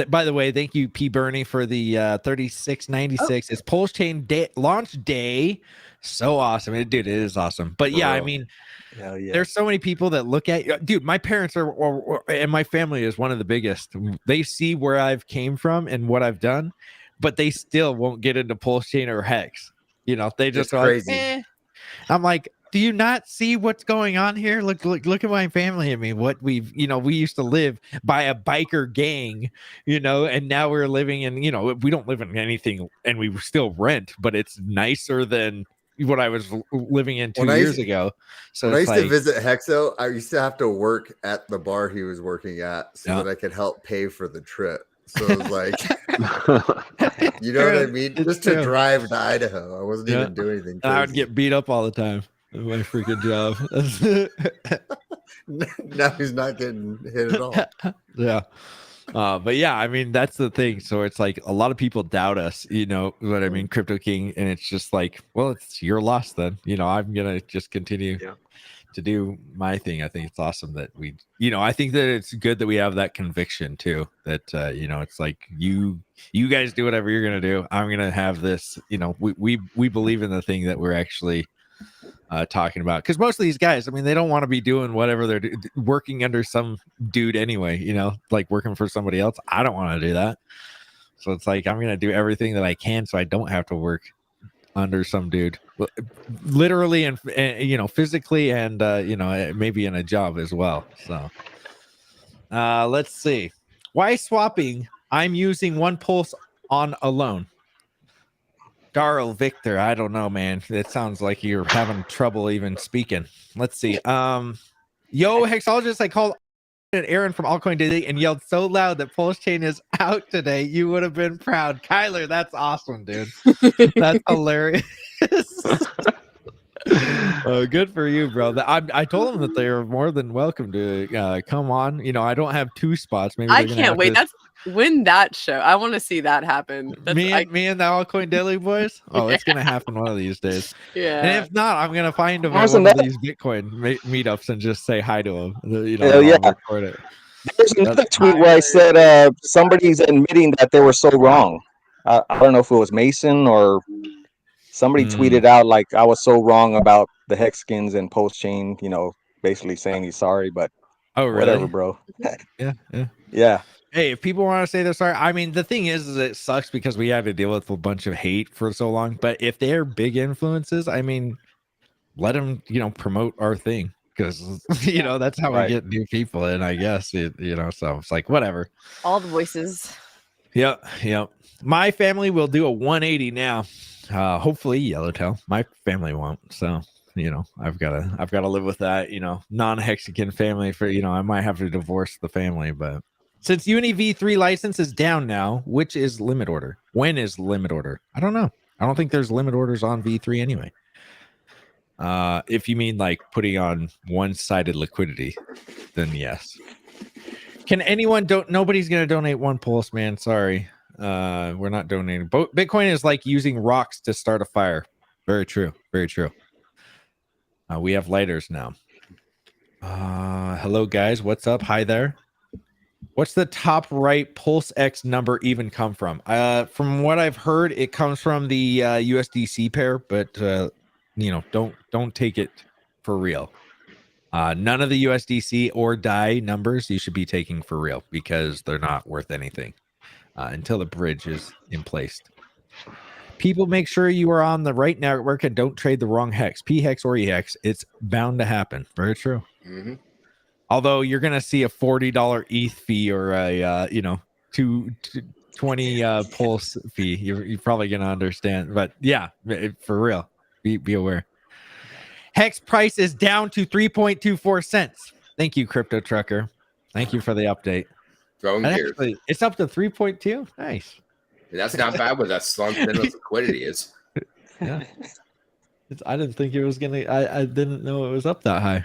[SPEAKER 1] by the way, thank you, P Bernie, for the 3696. It's PULSECHAIN launch day. So awesome. Dude, it is awesome. But yeah, I mean, there's so many people that look at dude. My parents and my family is one of the biggest. They see where I've came from and what I've done, but they still won't get into PULSECHAIN or Hex. They just go crazy. Like, eh. I'm like, do you not see what's going on here? Look at my family. I mean, what we used to live by a biker gang, and now we're living in, we don't live in anything and we still rent, but it's nicer than what I was living in 2 years ago. So
[SPEAKER 17] when I used to visit Hexo, I used to have to work at the bar he was working at so that I could help pay for the trip. So it was like, you know what I mean? Just to drive to Idaho. I wasn't even doing anything crazy.
[SPEAKER 1] I would get beat up all the time in my freaking job.
[SPEAKER 17] Now he's not getting hit at all.
[SPEAKER 1] Yeah. But yeah, I mean, that's the thing. So it's like a lot of people doubt us, what I mean, Crypto King. And it's just like, well, it's your loss then. I'm going to just continue to do my thing. I think it's awesome that I think that it's good that we have that conviction too, that, it's like you guys do whatever you're going to do. I'm going to have this, we believe in the thing that we're actually talking about, because most of these guys, I mean, they don't want to be doing whatever they're working under some dude anyway, like working for somebody else. I don't want to do that. So it's like, I'm going to do everything that I can so I don't have to work under some dude, literally and physically and maybe in a job as well. So let's see. Why swapping? I'm using one pulse on alone. Darl Victor, I don't know, man. It sounds like you're having trouble even speaking. Let's see. Yo, Hexologist, I called Aaron from Altcoin Daily and yelled so loud that PULSECHAIN is out today. You would have been proud. Kyler, that's awesome, dude. That's hilarious. Good for you, bro. I told them that they are more than welcome to come on. I don't have 2 spots. Maybe
[SPEAKER 18] I can't wait. That's win that show. I want to see that happen.
[SPEAKER 1] Me and the Altcoin Daily boys. Oh, it's gonna happen one of these days.
[SPEAKER 18] Yeah.
[SPEAKER 1] And if not, I'm gonna find them at one of these Bitcoin meetups and just say hi to them. Record it.
[SPEAKER 12] There's another tweet where I said somebody's admitting that they were so wrong. I don't know if it was Mason or somebody tweeted out like I was so wrong about the Hex skins and PULSECHAIN, basically saying he's sorry, but whatever, bro. Yeah.
[SPEAKER 1] Hey, if people want to say they're sorry, I mean, the thing is it sucks because we had to deal with a bunch of hate for so long. But if they're big influences, I mean, let them, promote our thing, because that's how we get new people in, I guess. So it's like whatever.
[SPEAKER 18] All the voices.
[SPEAKER 1] Yep. My family will do a 180 now. Hopefully, Yellowtail. My family won't. So I've got to live with that. Non-Hexican family for I might have to divorce the family, but. Since Uni V3 license is down now, which is limit order? When is limit order? I don't know. I don't think there's limit orders on V3 anyway. If you mean like putting on one-sided liquidity, then yes. Can anyone nobody's going to donate 1 pulse, man. Sorry. We're not donating. Bitcoin is like using rocks to start a fire. Very true. Very true. We have lighters now. Hello, guys. What's up? Hi there. What's the top right Pulse X number even come from? From what I've heard, it comes from the USDC pair, but you know, don't take it for real. None of the USDC or DAI numbers you should be taking for real because they're not worth anything until the bridge is in place. People, make sure you are on the right network and don't trade the wrong hex, P hex or E hex. It's bound to happen. Very true.
[SPEAKER 8] Mm-hmm.
[SPEAKER 1] Although you're gonna see a $40 ETH fee or a 20 Pulse fee, you're probably gonna understand. But yeah, for real, be aware. Hex price is down to 3.24 cents. Thank you, Crypto Trucker. Thank you for the update.
[SPEAKER 8] Throwing gears.
[SPEAKER 1] Actually, it's up to 3.2. Nice.
[SPEAKER 8] That's not bad with that slump in with liquidity is.
[SPEAKER 1] Yeah. I didn't think it was gonna. I didn't know it was up that high.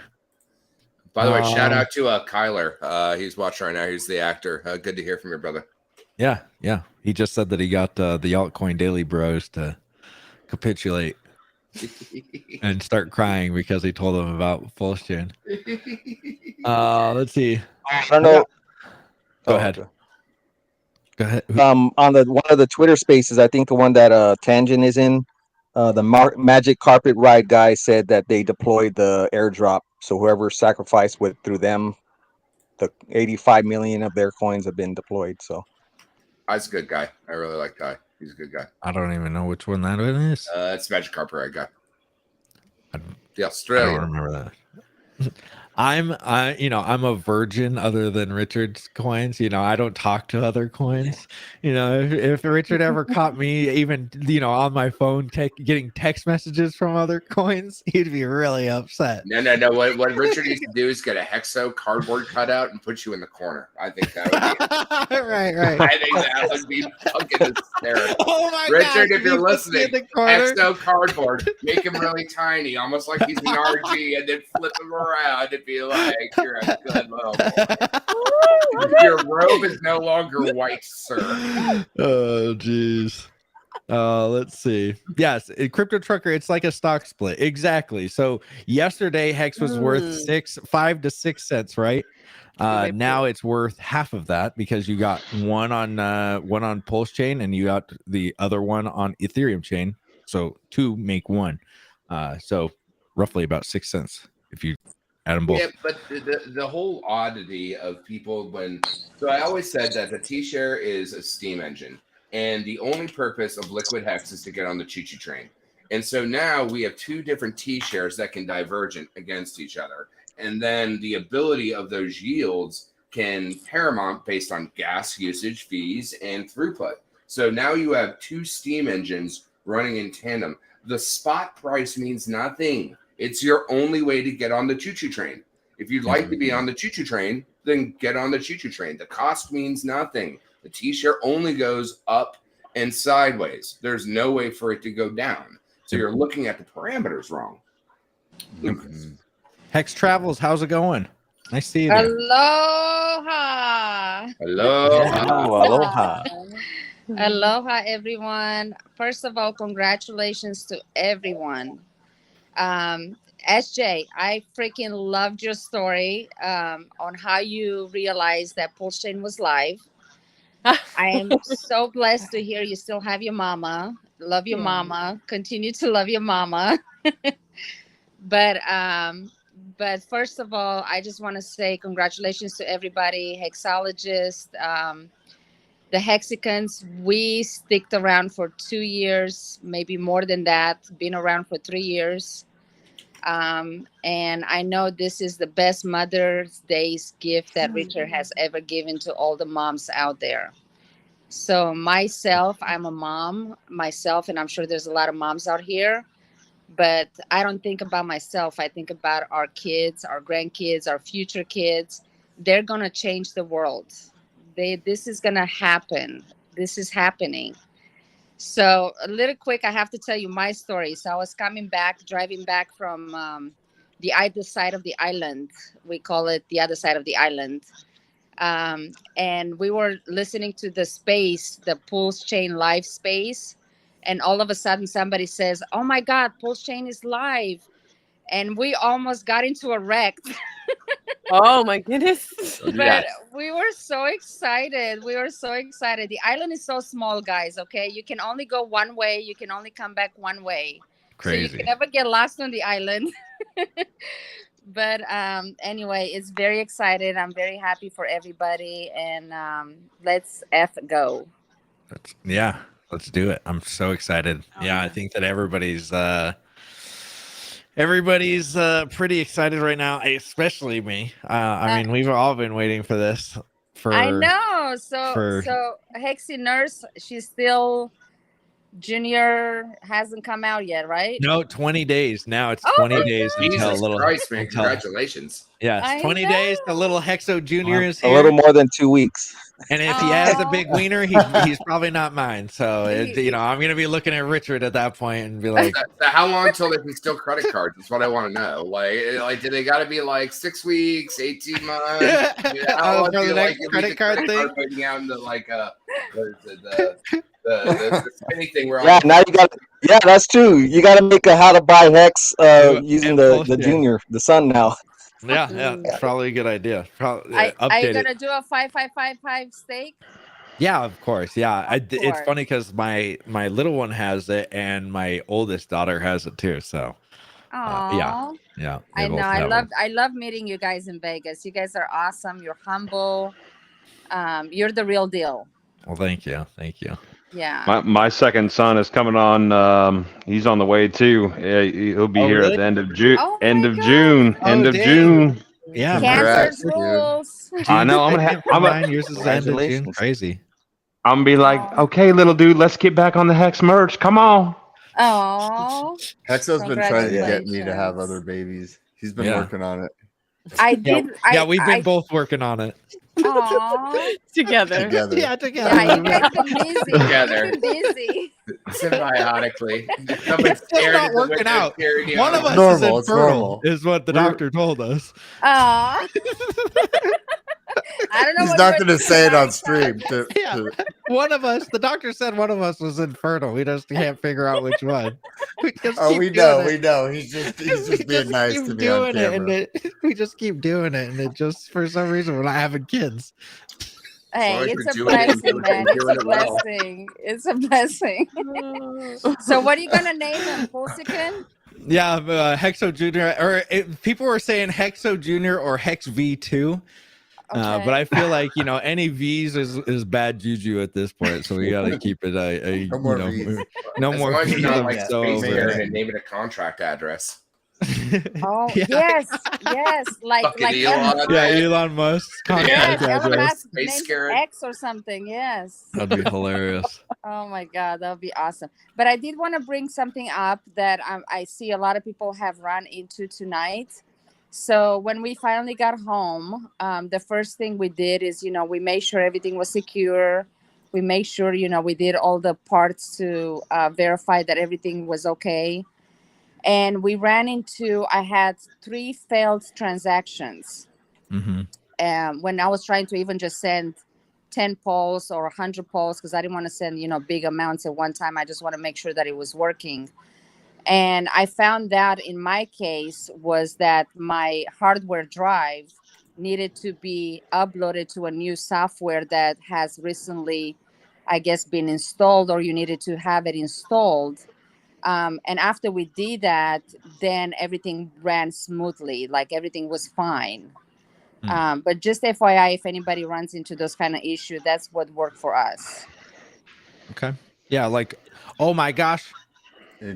[SPEAKER 8] By the way, shout out to Kyler. He's watching right now. He's the actor. Good to hear from your brother.
[SPEAKER 1] Yeah. He just said that he got the altcoin daily bros to capitulate and start crying because he told them about PulseChain. Let's see.
[SPEAKER 12] I don't know.
[SPEAKER 1] Go ahead. Go ahead.
[SPEAKER 12] On the one of the Twitter spaces, I think the one that Tangent is in, the Magic Carpet Ride guy said that they deployed the airdrop. So whoever sacrificed with through them, the 85 million of their coins have been deployed. So
[SPEAKER 8] He's a good guy. I really like Guy. He's a good guy.
[SPEAKER 1] I don't even know which one that is.
[SPEAKER 8] It's Magic Carpet Ride guy. The
[SPEAKER 1] I
[SPEAKER 8] Australian.
[SPEAKER 1] don't remember that. I'm a virgin other than Richard's coins. I don't talk to other coins. If Richard ever caught me even, on my phone getting text messages from other coins, he'd be really upset.
[SPEAKER 8] No. What Richard used to do is get a hexo cardboard cutout and put you in the corner. I think that would be
[SPEAKER 1] right.
[SPEAKER 8] I think that would be fucking hysterical.
[SPEAKER 1] Oh my
[SPEAKER 8] Richard,
[SPEAKER 1] gosh,
[SPEAKER 8] if you're listening,
[SPEAKER 1] in the corner.
[SPEAKER 8] hexo cardboard, make him really tiny, almost like he's an RG, and then flip him around and be like, "You're a good little boy. Your robe is no longer white, sir."
[SPEAKER 1] Oh, jeez. Let's see. Yes, Crypto Trucker, it's like a stock split. Exactly. So yesterday Hex was worth 5 to 6 cents, right? Now it's worth half of that because you got one on Pulse Chain and you got the other one on Ethereum chain. So two make one. So roughly about 6 cents if you add them both.
[SPEAKER 8] Yeah, but the whole oddity of people so I always said that the T-share is a steam engine, and the only purpose of Liquid Hex is to get on the choo-choo train. And so now we have two different T-shares that can divergent against each other, and then the ability of those yields can paramount based on gas usage, fees, and throughput. So now you have two steam engines running in tandem. The spot price means nothing. It's your only way to get on the choo-choo train. If you'd like to be on the choo-choo train, then get on the choo-choo train. The cost means nothing. The T-share only goes up and sideways. There's no way for it to go down. So you're looking at the parameters wrong.
[SPEAKER 1] Hex Travels, how's it going? Nice seeing you.
[SPEAKER 11] Aloha.
[SPEAKER 1] Aloha.
[SPEAKER 11] Aloha, everyone. First of all, congratulations to everyone. SJ, I freaking loved your story on how you realized that PulseChain was live. I am so blessed to hear you still have your mama. Love your mama. Continue to love your mama. But first of all, I just want to say congratulations to everybody, hexologists, the Hexicans. We sticked around for 2 years, maybe more than that, been around for 3 years. And I know this is the best Mother's Day's gift that Richard has ever given to all the moms out there. So myself, I'm a mom myself, and I'm sure there's a lot of moms out here, but I don't think about myself. I think about our kids, our grandkids, our future kids. They're going to change the world. This is going to happen. This is happening. So a little quick, I have to tell you my story. So I was driving back from the other side of the island. We call it the other side of the island. And we were listening to the PulseChain live space. And all of a sudden somebody says, "Oh my God, PulseChain is live." And we almost got into a wreck.
[SPEAKER 18] Oh my goodness.
[SPEAKER 11] But we were so excited. We were so excited. The island is so small, guys. Okay, you can only go one way. You can only come back one way. So you
[SPEAKER 1] Crazy.
[SPEAKER 11] can never get lost on the island. But anyway, it's very excited. I'm very happy for everybody, and let's go.
[SPEAKER 1] Yeah, let's do it. I'm so excited. Yeah, I think that everybody's pretty excited right now, especially me. I mean, we've all been waiting for this.
[SPEAKER 11] I know. So Hexy Nurse, she's still junior, hasn't come out yet, right?
[SPEAKER 1] No, 20 days. Now it's
[SPEAKER 11] Oh
[SPEAKER 1] 20
[SPEAKER 11] my
[SPEAKER 1] days
[SPEAKER 11] God.
[SPEAKER 1] until a
[SPEAKER 8] Jesus
[SPEAKER 1] little.
[SPEAKER 8] Christ, man!
[SPEAKER 1] until-
[SPEAKER 8] Congratulations.
[SPEAKER 1] Yes,
[SPEAKER 11] I
[SPEAKER 1] 20 days. The little Hexo Junior is
[SPEAKER 12] A
[SPEAKER 1] here.
[SPEAKER 12] little more than 2 weeks.
[SPEAKER 1] And if he has a big wiener, he's probably not mine. So I'm gonna be looking at Richard at that point and be like,
[SPEAKER 8] So how long till they can steal credit cards? That's what I want to know. Like, do they got to be like 6 weeks, 18 months? How long
[SPEAKER 1] for
[SPEAKER 8] do
[SPEAKER 1] the
[SPEAKER 8] you
[SPEAKER 1] next
[SPEAKER 8] like
[SPEAKER 1] credit card thing?
[SPEAKER 8] Waiting out into like what is it, the spinny thing where
[SPEAKER 12] Yeah,
[SPEAKER 8] like,
[SPEAKER 12] now you got. Yeah, that's true. You got to make a how to buy hex using the junior, the son now.
[SPEAKER 1] yeah, it's probably a good idea. Probably
[SPEAKER 11] Are you
[SPEAKER 1] update it.
[SPEAKER 11] gonna do a 5555 stake?
[SPEAKER 1] Yeah, of course. Yeah, it's
[SPEAKER 11] course.
[SPEAKER 1] funny because my little one has it and my oldest daughter has it too. So, yeah.
[SPEAKER 11] I
[SPEAKER 1] they
[SPEAKER 11] know.
[SPEAKER 1] both have it.
[SPEAKER 11] I love meeting you guys in Vegas. You guys are awesome. You're humble. You're the real deal.
[SPEAKER 1] Well, thank you.
[SPEAKER 11] Yeah.
[SPEAKER 2] My second son is coming on. He's on the way too. He'll be here at the end of June. End of June.
[SPEAKER 1] Yeah,
[SPEAKER 11] Cancer's rules.
[SPEAKER 2] I know. I'm gonna
[SPEAKER 1] yours is the end of June. Crazy.
[SPEAKER 2] I'm gonna be like, okay, little dude, let's get back on the Hex merch. Come on.
[SPEAKER 11] Oh.
[SPEAKER 17] Hexo's been trying to get me to have other babies. He's been working on it.
[SPEAKER 11] I did.
[SPEAKER 1] We've been both working on it.
[SPEAKER 11] Aww.
[SPEAKER 18] Together.
[SPEAKER 1] Yeah, together.
[SPEAKER 11] Yeah, you guys been busy.
[SPEAKER 8] Together.
[SPEAKER 11] You've been busy.
[SPEAKER 8] Symbiotically. Someone's
[SPEAKER 1] It's not working out. One of us
[SPEAKER 17] normal,
[SPEAKER 1] is
[SPEAKER 17] it's
[SPEAKER 1] infertile,
[SPEAKER 17] normal.
[SPEAKER 1] is what the doctor told us.
[SPEAKER 11] Aw. I don't know.
[SPEAKER 17] He's
[SPEAKER 11] what
[SPEAKER 17] not
[SPEAKER 11] you're
[SPEAKER 17] going to say it
[SPEAKER 11] thinking,
[SPEAKER 17] on stream.
[SPEAKER 1] One of us, the doctor said one of us was infertile. We just can't figure out which one. We just
[SPEAKER 17] Oh,
[SPEAKER 1] keep
[SPEAKER 17] we
[SPEAKER 1] doing
[SPEAKER 17] know.
[SPEAKER 1] it.
[SPEAKER 17] He's just
[SPEAKER 1] We
[SPEAKER 17] being nice
[SPEAKER 1] keep
[SPEAKER 17] to me on
[SPEAKER 1] doing it, and
[SPEAKER 17] camera.
[SPEAKER 1] we just keep doing it, and it just for some reason we're not having kids.
[SPEAKER 11] Hey,
[SPEAKER 8] long as
[SPEAKER 11] it's
[SPEAKER 8] you're
[SPEAKER 11] a
[SPEAKER 8] doing it,
[SPEAKER 11] blessing,
[SPEAKER 8] you're
[SPEAKER 11] man.
[SPEAKER 8] doing
[SPEAKER 11] It's a
[SPEAKER 8] it well.
[SPEAKER 11] blessing. It's a blessing. So, what are you gonna name him? Pulsechain?
[SPEAKER 1] Yeah, Hexo Junior, or people were saying Hexo Junior or Hex V2. But I feel like any V's is bad juju at this point, so we got to keep it
[SPEAKER 17] No more V's.
[SPEAKER 1] no
[SPEAKER 8] As
[SPEAKER 1] more
[SPEAKER 8] long as
[SPEAKER 1] V's.
[SPEAKER 8] you're not
[SPEAKER 1] I'm
[SPEAKER 8] like
[SPEAKER 1] so
[SPEAKER 8] Space
[SPEAKER 1] over
[SPEAKER 8] Marine
[SPEAKER 1] it.
[SPEAKER 8] and name it a contract address.
[SPEAKER 11] Oh
[SPEAKER 1] Yeah.
[SPEAKER 11] yes, like
[SPEAKER 8] Fucking
[SPEAKER 11] Elon.
[SPEAKER 8] Elon.
[SPEAKER 1] Yeah, Elon Musk contact
[SPEAKER 11] Yes, Elon
[SPEAKER 1] address.
[SPEAKER 11] Musk named
[SPEAKER 8] Carrot.
[SPEAKER 11] X or something. Yes.
[SPEAKER 1] That'd be hilarious.
[SPEAKER 11] Oh my God, that would be awesome. But I did want to bring something up that I see a lot of people have run into tonight. So when we finally got home, the first thing we did is, we made sure everything was secure. We made sure, we did all the parts to verify that everything was okay. And we ran into, I had 3 failed transactions.
[SPEAKER 1] Mm-hmm.
[SPEAKER 11] When I was trying to even just send 10 polls or 100 polls, because I didn't want to send, big amounts at one time. I just want to make sure that it was working. And I found that in my case was that my hardware drive needed to be uploaded to a new software that has recently, I guess, been installed, or you needed to have it installed. And after we did that, then everything ran smoothly, like everything was fine. But just FYI, if anybody runs into those kind of issues, that's what worked for us.
[SPEAKER 1] Okay. Yeah, like, oh my gosh.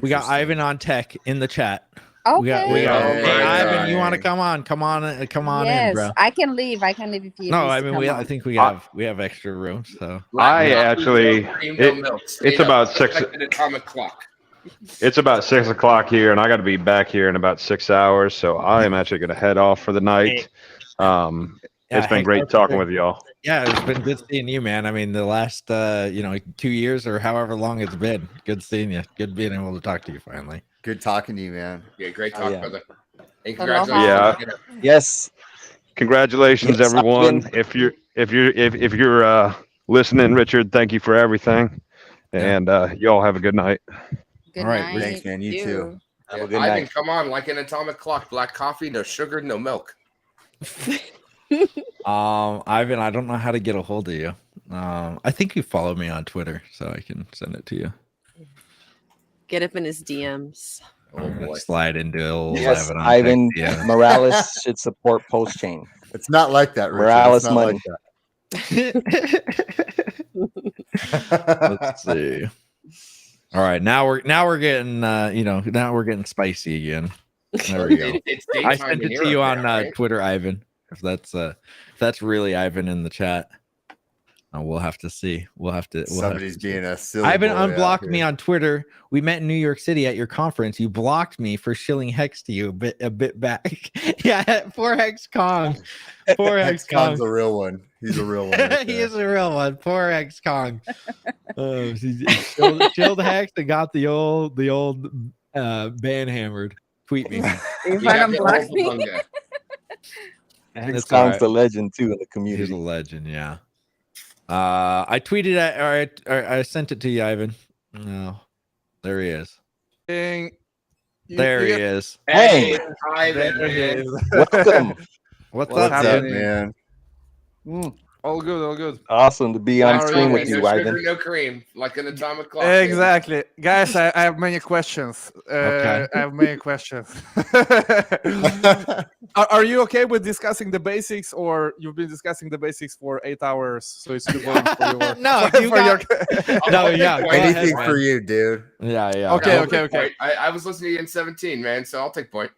[SPEAKER 1] We got Ivan on tech in the chat.
[SPEAKER 11] Okay.
[SPEAKER 1] We got hey, Ivan, you want to come on
[SPEAKER 11] Yes,
[SPEAKER 1] in, bro.
[SPEAKER 11] I can leave if you
[SPEAKER 1] No,
[SPEAKER 11] need
[SPEAKER 1] I
[SPEAKER 11] to
[SPEAKER 1] mean
[SPEAKER 11] come on.
[SPEAKER 1] I think we have extra room, so
[SPEAKER 2] I actually it's about 6
[SPEAKER 8] Like an atomic clock.
[SPEAKER 2] It's about 6 o'clock here, and I got to be back here in about 6 hours. So I am actually going to head off for the night. It's been great talking with y'all.
[SPEAKER 1] Yeah, it's been good seeing you, man. I mean, the last 2 years or however long it's been. Good seeing you. Good being able to talk to you finally.
[SPEAKER 17] Good talking to you, man.
[SPEAKER 8] Yeah, great talk,
[SPEAKER 1] yeah.
[SPEAKER 8] brother. And
[SPEAKER 11] Aloha.
[SPEAKER 8] congratulations.
[SPEAKER 2] Yeah.
[SPEAKER 12] Yes.
[SPEAKER 2] Congratulations,
[SPEAKER 12] Yes,
[SPEAKER 2] everyone.
[SPEAKER 12] Ivan.
[SPEAKER 2] If you're listening, Richard, thank you for everything. And y'all have a good night.
[SPEAKER 11] Good
[SPEAKER 1] All right,
[SPEAKER 11] night.
[SPEAKER 17] Thanks, man. You too.
[SPEAKER 12] Have a good
[SPEAKER 8] Ivan,
[SPEAKER 12] night.
[SPEAKER 8] come on, like an atomic clock. Black coffee, no sugar, no milk.
[SPEAKER 1] Ivan, I don't know how to get a hold of you. I think you follow me on Twitter, so I can send it to you.
[SPEAKER 18] Get up in his DMs.
[SPEAKER 1] Oh boy. Slide into old
[SPEAKER 12] Yes,
[SPEAKER 1] Ivan.
[SPEAKER 12] Ivan Morales should support PulseChain.
[SPEAKER 17] It's not like that, Richard.
[SPEAKER 12] Morales
[SPEAKER 17] It's not
[SPEAKER 12] money.
[SPEAKER 1] Let's see. All right, now we're getting now we're getting spicy again. There we go.
[SPEAKER 8] It's
[SPEAKER 1] I
[SPEAKER 8] daytime
[SPEAKER 1] sent
[SPEAKER 8] in
[SPEAKER 1] it to you
[SPEAKER 8] Europe
[SPEAKER 1] on
[SPEAKER 8] now, right?
[SPEAKER 1] Twitter, Ivan. If that's really Ivan in the chat. We'll have to see.
[SPEAKER 17] Somebody's being a silly
[SPEAKER 1] Ivan
[SPEAKER 17] boy out
[SPEAKER 1] unblocked
[SPEAKER 17] here.
[SPEAKER 1] me on Twitter. We met in New York City at your conference. You blocked me for shilling Hex to you a bit back. Yeah, poor Hex Kong. Poor Hex Kong.
[SPEAKER 17] Kong's a real one. He's a real one. Right
[SPEAKER 1] He
[SPEAKER 17] there.
[SPEAKER 1] is a real one. Poor Hex Kong. He chilled Hex and got the old ban hammered. Tweet me.
[SPEAKER 11] You want to block me?
[SPEAKER 1] And
[SPEAKER 12] Hex
[SPEAKER 1] it's all
[SPEAKER 12] Kong's
[SPEAKER 1] right.
[SPEAKER 12] the legend too in the community.
[SPEAKER 1] He's a legend, yeah. I tweeted at, or I sent it to you, Ivan. No, there he is. There he is.
[SPEAKER 8] Hey,
[SPEAKER 1] There
[SPEAKER 8] Ivan.
[SPEAKER 1] he is.
[SPEAKER 12] Welcome.
[SPEAKER 1] What's
[SPEAKER 12] What's
[SPEAKER 1] up,
[SPEAKER 12] up,
[SPEAKER 1] man?
[SPEAKER 5] All good, all good.
[SPEAKER 12] Awesome to be on
[SPEAKER 5] How are
[SPEAKER 12] stream
[SPEAKER 5] you?
[SPEAKER 12] with
[SPEAKER 8] No
[SPEAKER 12] you,
[SPEAKER 8] sugar,
[SPEAKER 12] Ivan.
[SPEAKER 8] no cream, like an atomic clock.
[SPEAKER 5] Exactly, guys. I have many questions.
[SPEAKER 1] Okay.
[SPEAKER 5] I have many questions. Are you okay with discussing the basics, or you've been discussing the basics for 8 hours, so it's too boring for your?
[SPEAKER 1] No,
[SPEAKER 5] for
[SPEAKER 1] you
[SPEAKER 5] your-
[SPEAKER 1] no, yeah. go ahead,
[SPEAKER 17] Anything
[SPEAKER 1] man.
[SPEAKER 17] for you, dude.
[SPEAKER 1] Yeah, yeah.
[SPEAKER 5] Okay,
[SPEAKER 8] I'll
[SPEAKER 5] okay,
[SPEAKER 8] take
[SPEAKER 5] okay.
[SPEAKER 8] point. I was listening to you in 17, man, so I'll take point.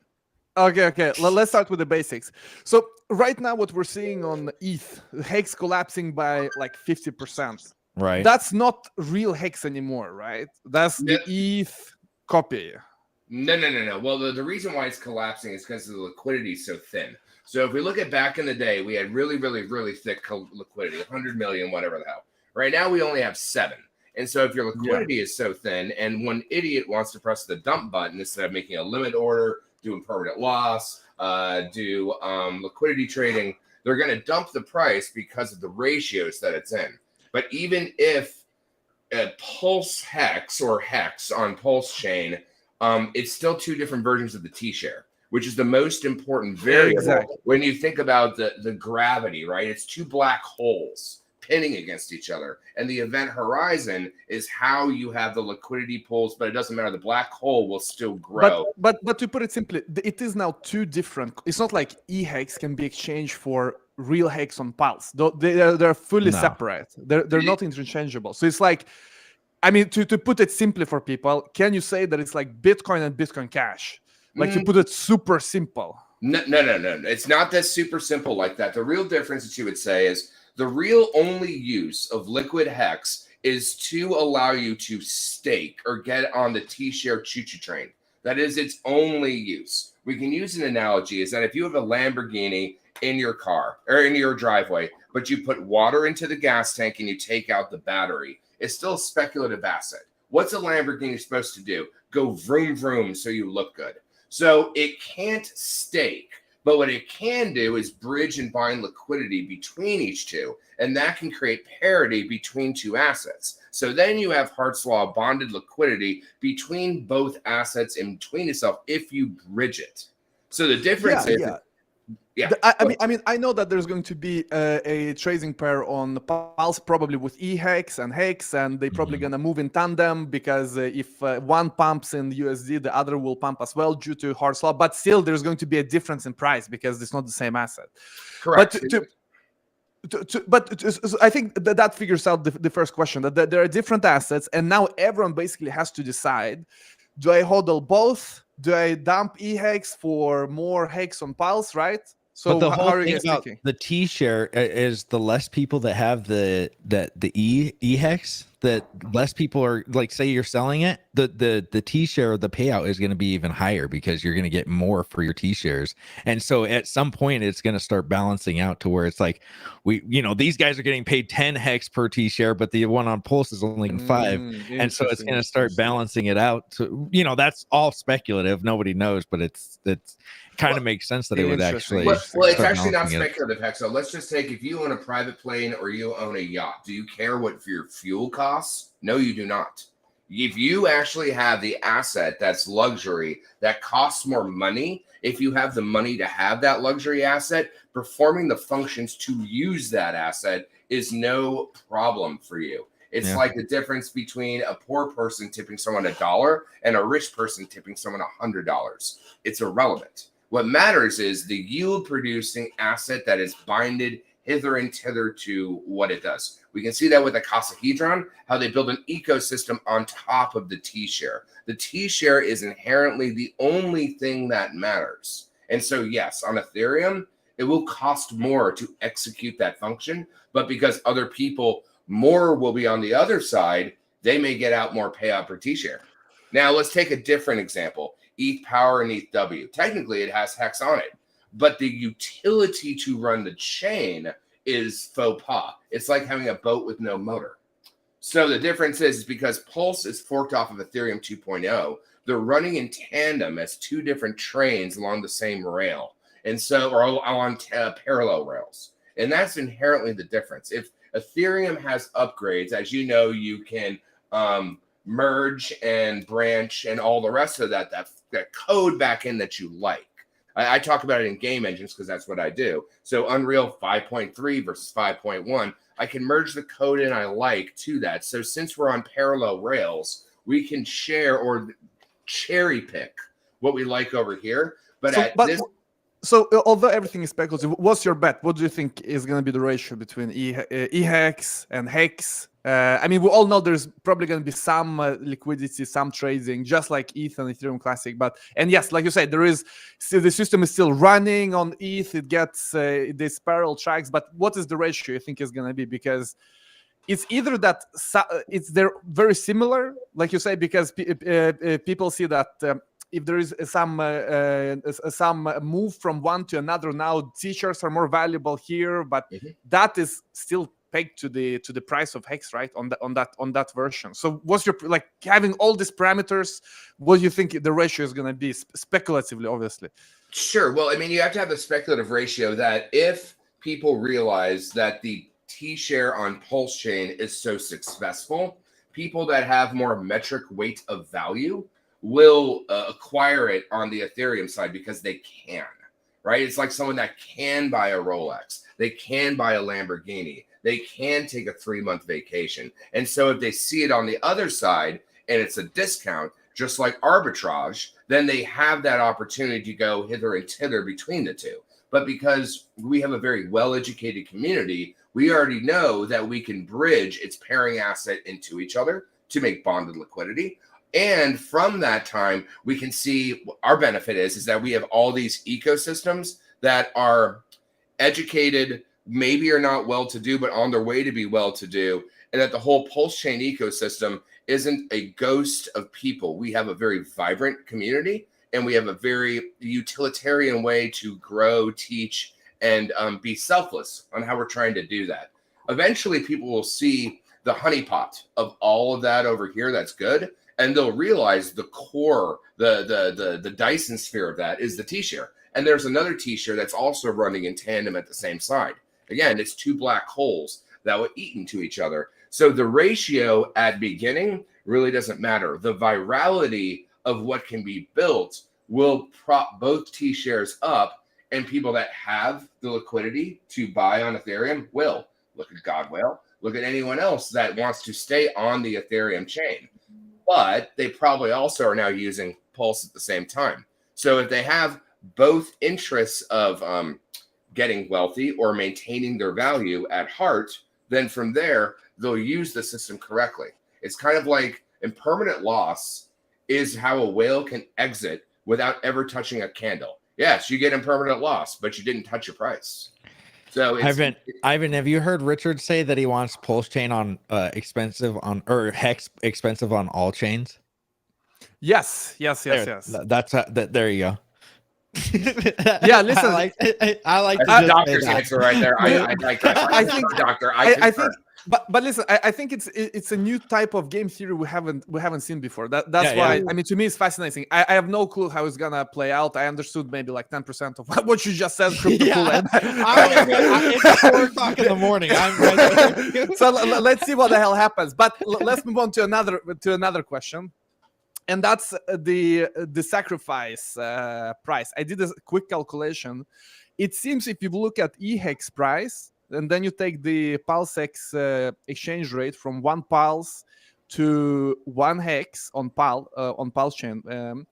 [SPEAKER 5] Okay. Let's start with the basics. So right now, what we're seeing on ETH, Hex collapsing by like 50%.
[SPEAKER 1] Right.
[SPEAKER 5] That's not real Hex anymore, right? That's the ETH copy.
[SPEAKER 8] No. Well, the reason why it's collapsing is because the liquidity is so thin. So if we look at back in the day, we had really thick liquidity, 100 million, whatever the hell. Right now, we only have 7. And so if your liquidity is so thin and one idiot wants to press the dump button instead of making a limit order, doing permanent loss, do liquidity trading, they're going to dump the price because of the ratios that it's in. But even if a Pulse Hex or Hex on Pulse Chain, it's still 2 different versions of the T-share, which is the most important variable
[SPEAKER 5] Exactly.
[SPEAKER 8] when you think about the gravity, right? It's 2 black holes pinning against each other. And the event horizon is how you have the liquidity pools, but it doesn't matter. The black hole will still grow.
[SPEAKER 5] But to put it simply, it is now 2 different. It's not like e-hex can be exchanged for real hex on Pulse. They're fully
[SPEAKER 1] No.
[SPEAKER 5] separate. They're not interchangeable. So it's like, I mean, to put it simply for people, can you say that it's like Bitcoin and Bitcoin Cash? Like to put it super simple.
[SPEAKER 8] No. It's not that super simple like that. The real difference that you would say is the real only use of liquid hex is to allow you to stake or get on the T-share choo-choo train. That is its only use. We can use an analogy is that if you have a Lamborghini in your car or in your driveway, but you put water into the gas tank and you take out the battery, it's still a speculative asset. What's a Lamborghini supposed to do? Go vroom, vroom so you look good. So it can't stake. But what it can do is bridge and bind liquidity between each two, and that can create parity between 2 assets. So then you have Hart's Law bonded liquidity between both assets and between itself if you bridge it. So the difference is,
[SPEAKER 5] I mean, I know that there's going to be a trading pair on Pulse, probably with e-hex and hex, and they're probably going to move in tandem because if one pumps in USD, the other will pump as well due to Hart's Law. But still, there's going to be a difference in price because it's not the same asset.
[SPEAKER 8] correct.
[SPEAKER 5] But I think that figures out the first question, that there are different assets, and now everyone basically has to decide: do I hodl both? Do I dump e-hex for more hex on Pulse? Right. So
[SPEAKER 1] but the
[SPEAKER 5] how
[SPEAKER 1] whole
[SPEAKER 5] are you
[SPEAKER 1] thing
[SPEAKER 5] guys
[SPEAKER 1] about
[SPEAKER 5] thinking?
[SPEAKER 1] the T-share is the less people that have the e-hex, that less people are, like, say you're selling it, the T-share or the payout is going to be even higher because you're going to get more for your T-shares. And so at some point it's going to start balancing out to where it's like, these guys are getting paid 10 hex per T-share, but the one on Pulse is only 5. And so it's going to start balancing it out. So, that's all speculative. Nobody knows, but it's kind of makes sense that it would actually.
[SPEAKER 8] Well, it's actually not
[SPEAKER 1] balancing it.
[SPEAKER 8] speculative, Hexo. Let's just take, if you own a private plane or you own a yacht, do you care what your fuel costs? No, you do not. If you actually have the asset that's luxury that costs more money, if you have the money to have that luxury asset, performing the functions to use that asset is no problem for you. It's like the difference between a poor person tipping someone $1 and a rich person tipping someone $100. It's irrelevant. What matters is the yield producing asset that is binded hither and thither to what it does. We can see that with the Casahedron, how they build an ecosystem on top of the T-share. The T-share is inherently the only thing that matters. And so, yes, on Ethereum, it will cost more to execute that function, but because other people, more will be on the other side, they may get out more payout per T-share. Now, let's take a different example, ETH Power and ETH W. Technically, it has Hex on it, but the utility to run the chain is faux pas. It's like having a boat with no motor. So the difference is because Pulse is forked off of Ethereum 2.0, they're running in tandem as two different trains along the same rail, and so or on parallel rails. And that's inherently the difference. If Ethereum has upgrades, as you know, you can merge and branch and all the rest of that code back in that you like. I talk about it in game engines because that's what I do. So Unreal 5.3 versus 5.1, I can merge the code in I like to that. So since we're on parallel rails, we can share or cherry pick what we like over here.
[SPEAKER 5] So although everything is speculative, what's your bet? What do you think is going to be the ratio between EHEX and HEX? I mean, we all know there's probably going to be some liquidity, some trading, just like ETH and Ethereum Classic. And yes, like you said, the system is still running on ETH. It gets these parallel tracks. But what is the ratio you think is going to be? Because it's either that they're very similar, like you say, because people see that if there is some move from one to another, now T-shirts are more valuable here, but that is still pegged to the price of Hex, right? On that version. So what's your having all these parameters? What do you think the ratio is going to be speculatively, obviously?
[SPEAKER 8] Sure. Well, I mean, you have to have the speculative ratio that if people realize that the T-share on Pulse Chain is so successful, people that have more metric weight of value will acquire it on the Ethereum side because they can, right? It's like someone that can buy a Rolex, they can buy a Lamborghini, they can take a 3-month vacation. And so if they see it on the other side and it's a discount, just like arbitrage, then they have that opportunity to go hither and thither between the two. But because we have a very well-educated community, we already know that we can bridge its pairing asset into each other to make bonded liquidity. And from that time, we can see our benefit is that we have all these ecosystems that are educated, maybe are not well-to-do, but on their way to be well-to-do, and that the whole Pulse Chain ecosystem isn't a ghost of people. We have a very vibrant community, and we have a very utilitarian way to grow, teach, and be selfless on how we're trying to do that. Eventually, people will see the honeypot of all of that over here. That's good. And they'll realize the core, the Dyson sphere of that is the T-share. And there's another T-share that's also running in tandem at the same side. Again, it's two black holes that will eat into each other. So the ratio at beginning really doesn't matter. The virality of what can be built will prop both T-shares up, and people that have the liquidity to buy on Ethereum will. Look at Godwell. Look at anyone else that wants to stay on the Ethereum chain. But they probably also are now using Pulse at the same time. So if they have both interests of getting wealthy or maintaining their value at heart, then from there, they'll use the system correctly. It's kind of like impermanent loss is how a whale can exit without ever touching a candle. Yes, you get impermanent loss, but you didn't touch your price. So
[SPEAKER 1] Ivan, have you heard Richard say that he wants Pulse Chain on expensive on or Hex expensive on all chains?
[SPEAKER 5] Yes.
[SPEAKER 1] That's there you go.
[SPEAKER 5] Yeah, listen.
[SPEAKER 1] I like
[SPEAKER 8] that's the doctor's answer right there. I like that.
[SPEAKER 5] I think But listen, I think it's a new type of game theory we haven't seen before. That's why I mean, to me it's fascinating. I have no clue how it's gonna play out. I understood maybe like 10% of what you just said.
[SPEAKER 1] It's 4 o'clock in the morning. I'm right there.
[SPEAKER 5] So let's see what the hell happens. But let's move on to another question. And that's the sacrifice price. I did a quick calculation. It seems if you look at EHEX price, and then you take the PulseX exchange rate from 1 Pulse to 1 hex on PulseChain.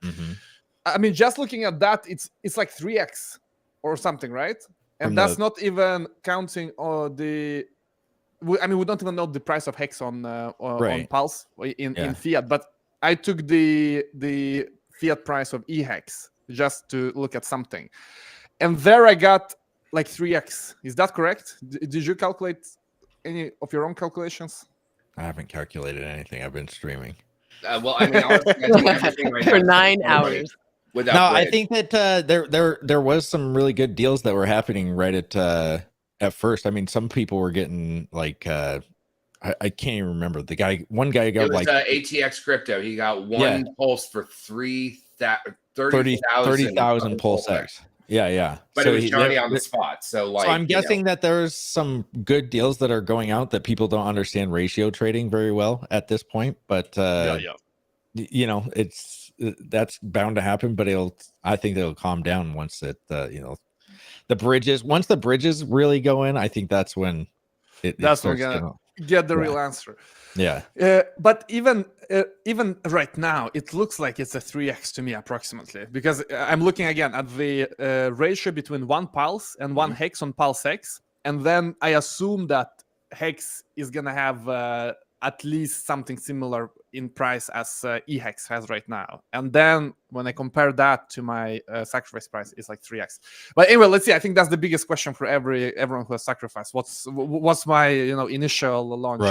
[SPEAKER 5] I mean, just looking at that, it's like 3x or something, right? And that's not even counting the. I mean, we don't even know the price of hex on Pulse in fiat, but I took the fiat price of EHEX just to look at something, and there I got like 3x. Is that correct? Did you calculate any of your own calculations?
[SPEAKER 15] I haven't calculated anything. I've been streaming.
[SPEAKER 8] Well, I mean, everything right
[SPEAKER 18] for
[SPEAKER 8] now
[SPEAKER 18] 9 hours.
[SPEAKER 1] No, I think that there was some really good deals that were happening right at first. I mean, some people were getting like I can't even remember the guy. One guy got like
[SPEAKER 8] ATX crypto. He got one pulse for 30,000
[SPEAKER 1] PulseX. Yeah.
[SPEAKER 8] But
[SPEAKER 1] so
[SPEAKER 8] it was Johnny on the spot. So like,
[SPEAKER 1] I'm guessing that there's some good deals that are going out that people don't understand ratio trading very well at this point. But you know, that's bound to happen. But I think it'll calm down once once the bridges really go in. I think that's when
[SPEAKER 5] that's when we're gonna get the real answer.
[SPEAKER 1] Yeah.
[SPEAKER 5] But even right now, it looks like it's a 3x to me approximately, because I'm looking again at the ratio between 1 Pulse and 1 hex on PulseX, and then I assume that hex is gonna have at least something similar in price as EHEX has right now. And then when I compare that to my sacrifice price, it's like 3x. But anyway, let's see. I think that's the biggest question for everyone who has sacrificed. What's my initial launch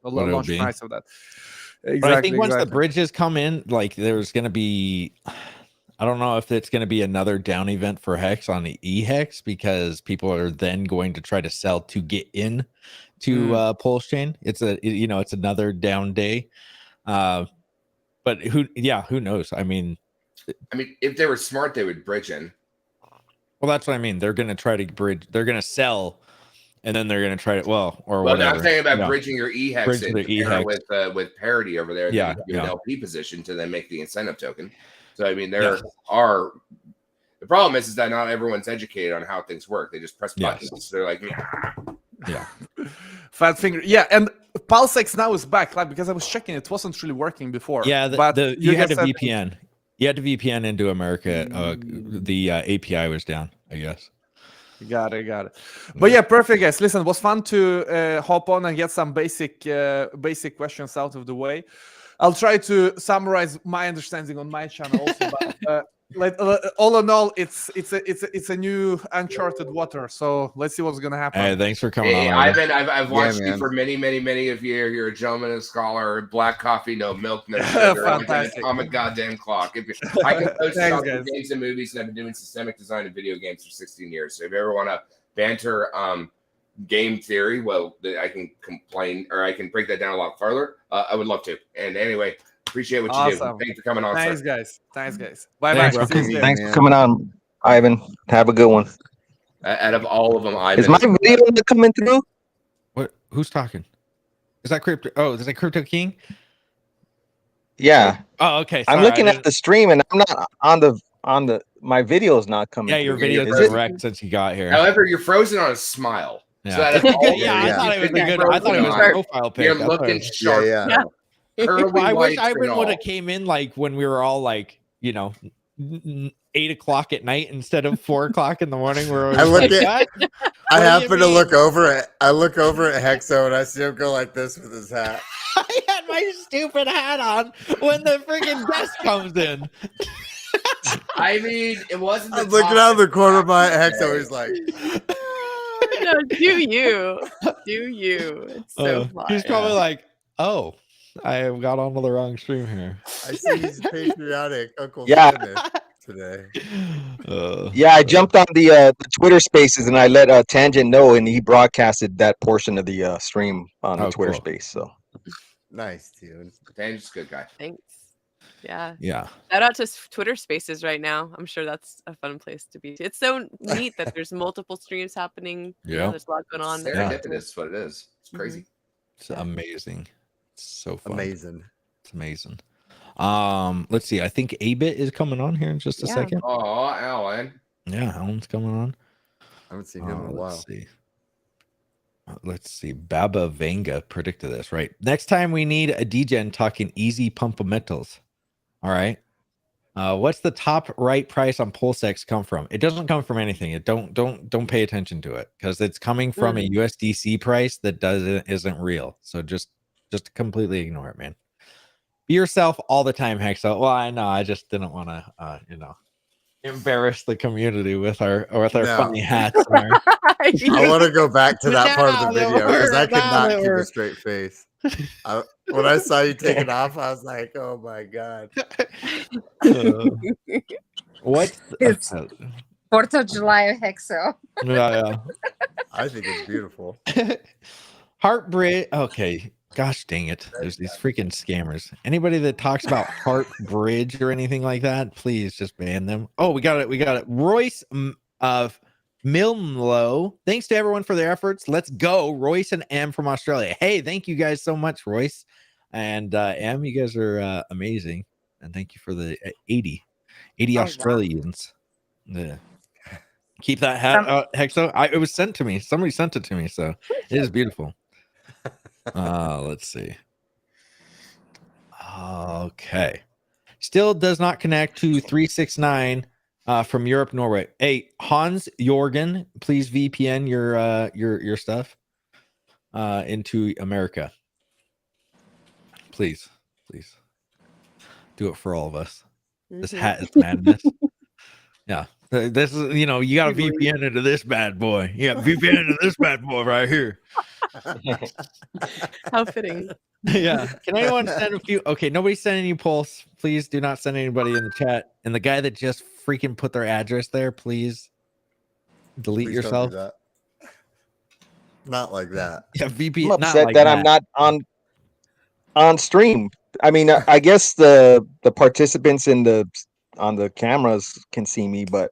[SPEAKER 5] launch price of that? Exactly.
[SPEAKER 1] But I think once the bridges come in, like there's going to be, I don't know if it's going to be another down event for Hex on the EHEX, because people are then going to try to sell to get in to PulseChain. It's another down day. But who knows? I mean,
[SPEAKER 8] if they were smart, they would bridge in.
[SPEAKER 1] Well, that's what I mean. They're going to try to bridge. They're going to sell, and then they're going to try to whatever.
[SPEAKER 8] I'm saying about bridging your EHEX with parity over there. Yeah, an LP position to then make the incentive token. So I mean, there are. The problem is that not everyone's educated on how things work. They just press buttons. So they're like,
[SPEAKER 5] fat finger. Yeah, and PulseX now is back, like, because I was checking, it wasn't really working before.
[SPEAKER 1] Yeah,
[SPEAKER 5] but
[SPEAKER 1] you had to VPN. You had to VPN into America. The API was down, I guess.
[SPEAKER 5] Got it. But yeah, perfect, guys. Listen, it was fun to hop on and get some basic questions out of the way. I'll try to summarize my understanding on my channel also, but all in all, it's a new uncharted water. So let's see what's gonna happen.
[SPEAKER 1] Hey, thanks for coming on.
[SPEAKER 8] I've watched you for many of years. You're a gentleman and scholar. Black coffee, no milk, no sugar. Atomic goddamn clock. I can post about games and movies, and I've been doing systemic design of video games for 16 years. So if you ever want to banter game theory, well, I can complain, or I can break that down a lot further. I would love to. And anyway, appreciate what you do. Thanks for coming on.
[SPEAKER 5] Thanks,
[SPEAKER 8] sir.
[SPEAKER 5] guys. Bye.
[SPEAKER 12] Thanks for coming on, Ivan. Have a good one.
[SPEAKER 8] Out of all of them, Ivan.
[SPEAKER 12] Is my video coming through?
[SPEAKER 1] What? Who's talking? Is that Crypto? Oh, is that Crypto King?
[SPEAKER 12] Yeah.
[SPEAKER 1] Oh, okay. Sorry,
[SPEAKER 12] I'm looking at the stream and I'm not on the. My video is not coming.
[SPEAKER 1] Yeah, your video is correct since you got here.
[SPEAKER 8] However, you're frozen on a smile.
[SPEAKER 1] Yeah.
[SPEAKER 8] So
[SPEAKER 1] I thought it was a good. I thought it was a profile pic.
[SPEAKER 8] You're looking sharp.
[SPEAKER 1] Yeah. I wish Ivan would have came in like when we were all like, 8 o'clock at night instead of 4 o'clock in the morning. Where
[SPEAKER 17] I happen to look over at Hexo and I see him go like this with his hat.
[SPEAKER 1] I had my stupid hat on when the freaking guest comes in.
[SPEAKER 8] I mean, it wasn't.
[SPEAKER 17] I'm looking out the corner of my Hexo. He's like,
[SPEAKER 18] no, do you? It's so fun.
[SPEAKER 1] He's probably like, oh, I got onto the wrong stream here.
[SPEAKER 17] I see he's patriotic, Uncle.
[SPEAKER 12] Yeah,
[SPEAKER 17] today.
[SPEAKER 12] Yeah, I jumped on the Twitter Spaces and I let Tangent know, and he broadcasted that portion of the stream on the Twitter Space. So
[SPEAKER 17] Nice, dude.
[SPEAKER 8] Tangent's a good guy.
[SPEAKER 18] Thanks. Yeah.
[SPEAKER 1] Yeah.
[SPEAKER 18] Shout out to Twitter Spaces right now. I'm sure that's a fun place to be. It's so neat that there's multiple streams happening. You know,
[SPEAKER 1] Yeah.
[SPEAKER 18] there's a lot going on.
[SPEAKER 8] Serendipitous is what it is. It's crazy.
[SPEAKER 1] It's amazing. It's so fun.
[SPEAKER 17] Amazing.
[SPEAKER 1] It's amazing. Let's see. I think A-Bit is coming on here in just a second.
[SPEAKER 8] Oh, Alan.
[SPEAKER 1] Yeah, Alan's coming on.
[SPEAKER 17] I haven't seen him in a while.
[SPEAKER 1] Let's see. Baba Vanga predicted this, right? Next time we need a DGen talking easy pump of metals. All right. What's the top right price on PulseX come from? It doesn't come from anything. Don't pay attention to it because it's coming from a USDC price that isn't real. So just completely ignore it, man. Be yourself all the time, Hexo. Well, I know. I just didn't want to, embarrass the community with our funny hats.
[SPEAKER 17] I want to go back to that part of the video because I could not keep a straight face. When I saw you take it off, I was like, "Oh my god!"
[SPEAKER 1] What?
[SPEAKER 11] It's 4th of July Hexo.
[SPEAKER 1] Yeah.
[SPEAKER 17] I think it's beautiful.
[SPEAKER 1] Heartbreak. Okay. Gosh dang it. There's these freaking scammers. Anybody that talks about Heart Bridge or anything like that, please just ban them. Oh, we got it. Royce of Milmlo. Thanks to everyone for their efforts. Let's go. Royce and M from Australia. Hey, thank you guys so much, Royce. And M, you guys are amazing. And thank you for the 80 Australians. Wow. Yeah. Keep that hat, Hexo. It was sent to me. Somebody sent it to me, so it is beautiful. Let's see. Okay. Still does not connect to 369 from Europe, Norway. Hey, Hans Jorgen, please VPN your stuff into America. Please do it for all of us. This hat is madness. Yeah. This is, you got to VPN into this bad boy. Yeah, VPN into this bad boy right here.
[SPEAKER 18] How fitting.
[SPEAKER 1] Yeah. Can anyone send a few? Okay, nobody send any pulse. Please do not send anybody in the chat. And the guy that just freaking put their address there, please delete yourself.
[SPEAKER 17] Don't do that. Not like that.
[SPEAKER 1] Yeah, VP.
[SPEAKER 12] I'm upset that I'm not on stream. I mean, I guess the participants on the cameras can see me, but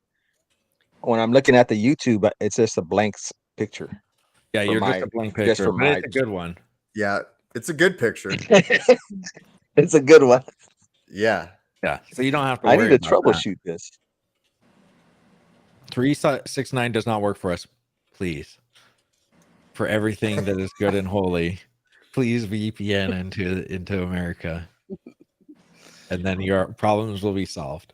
[SPEAKER 12] when I'm looking at the YouTube, it's just a blank picture.
[SPEAKER 1] Yeah, you're just a blank picture, but it's a good one.
[SPEAKER 17] Yeah, it's a good picture.
[SPEAKER 12] It's a good one.
[SPEAKER 17] Yeah.
[SPEAKER 1] Yeah. So you don't have to.
[SPEAKER 12] I need to troubleshoot this.
[SPEAKER 1] 369 does not work for us. Please, for everything that is good and holy, please VPN into America, and then your problems will be solved.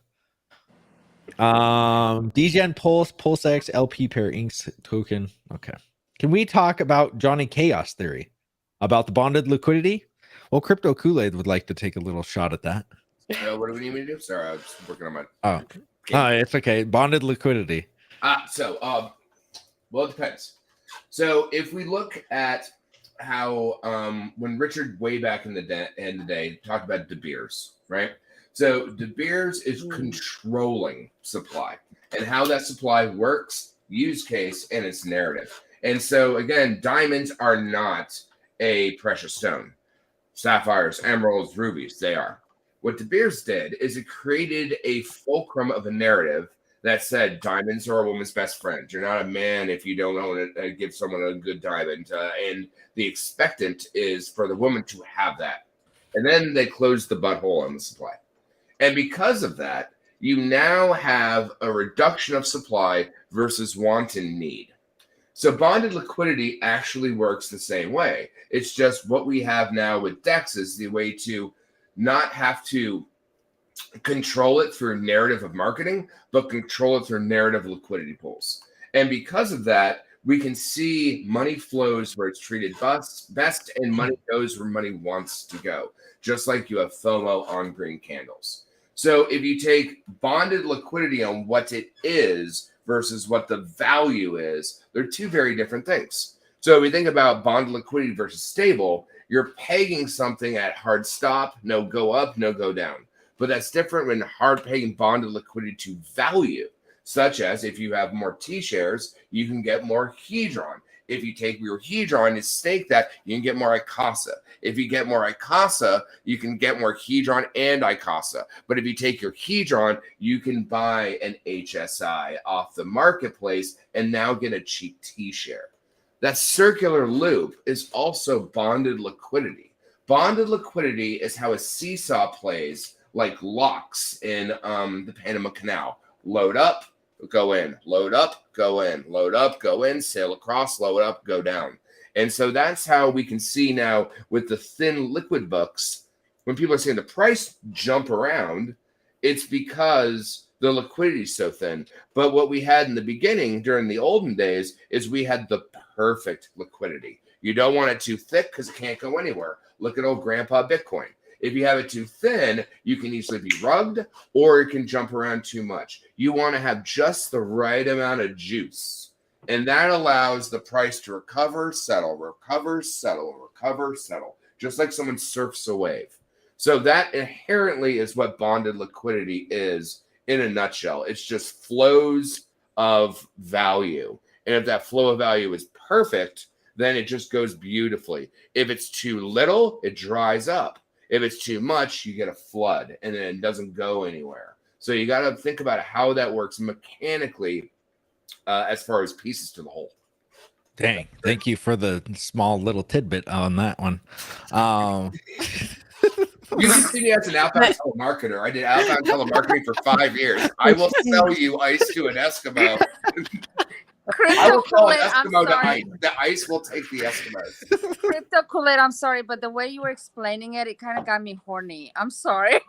[SPEAKER 1] DGen PulseX LP pair inks token. Okay. Can we talk about Johnny Chaos theory about the bonded liquidity? Well, Crypto Kool-Aid would like to take a little shot at that.
[SPEAKER 8] What do we need me to do? Sorry, I was working on my.
[SPEAKER 1] Oh, it's okay. Bonded liquidity.
[SPEAKER 8] Well, it depends. So if we look at how when Richard way back in the day talked about De Beers, right? So De Beers is controlling supply and how that supply works, use case, and its narrative. And so again, diamonds are not a precious stone. Sapphires, emeralds, rubies, they are. What De Beers did is it created a fulcrum of a narrative that said diamonds are a woman's best friend. You're not a man if you don't own it and give someone a good diamond. And the expectant is for the woman to have that. And then they closed the butthole on the supply. And because of that, you now have a reduction of supply versus want and need. So bonded liquidity actually works the same way. It's just what we have now with DEX is the way to not have to control it through narrative of marketing, but control it through narrative liquidity pools. And because of that, we can see money flows where it's treated best and money goes where money wants to go, just like you have FOMO on green candles. So if you take bonded liquidity on what it is versus what the value is, they're two very different things. So if we think about bonded liquidity versus stable, you're pegging something at hard stop, no go up, no go down. but that's different when hard paying bonded liquidity to value, such as if you have more T-shares, you can get more Hedron. If you take your Hedron and stake that, you can get more ICASA. If you get more ICASA, you can get more Hedron and ICASA. But if you take your Hedron, you can buy an HSI off the marketplace and now get a cheap T-share. That circular loop is also bonded liquidity. Bonded liquidity is how a seesaw plays like locks in the Panama Canal. Load up, go in, load up, go in, load up, go in, sail across, load up, go down. And so that's how we can see now with the thin liquid books, when people are seeing the price jump around, it's because the liquidity is so thin. But what we had in the beginning during the olden days is we had the perfect liquidity. You don't want it too thick because it can't go anywhere. Look at old Grandpa Bitcoin. If you have it too thin, you can easily be rugged or it can jump around too much. You want to have just the right amount of juice. And that allows the price to recover, settle, recover, settle, recover, settle, just like someone surfs a wave. So that inherently is what bonded liquidity is in a nutshell. It's just flows of value. And if that flow of value is perfect, then it just goes beautifully. If it's too little, it dries up. If it's too much, you get a flood and then it doesn't go anywhere. So you got to think about how that works mechanically as far as pieces to the whole.
[SPEAKER 1] Dang. Thank you for the small little tidbit on that one.
[SPEAKER 8] You can see me as an outbound telemarketer. I did outbound telemarketing for 5 years. I will sell you ice to an Eskimo. I will sell an Eskimo to ice. The ice will take the Eskimos.
[SPEAKER 11] Crypto Kool-Aid, I'm sorry, but the way you were explaining it, it kind of got me horny. I'm sorry.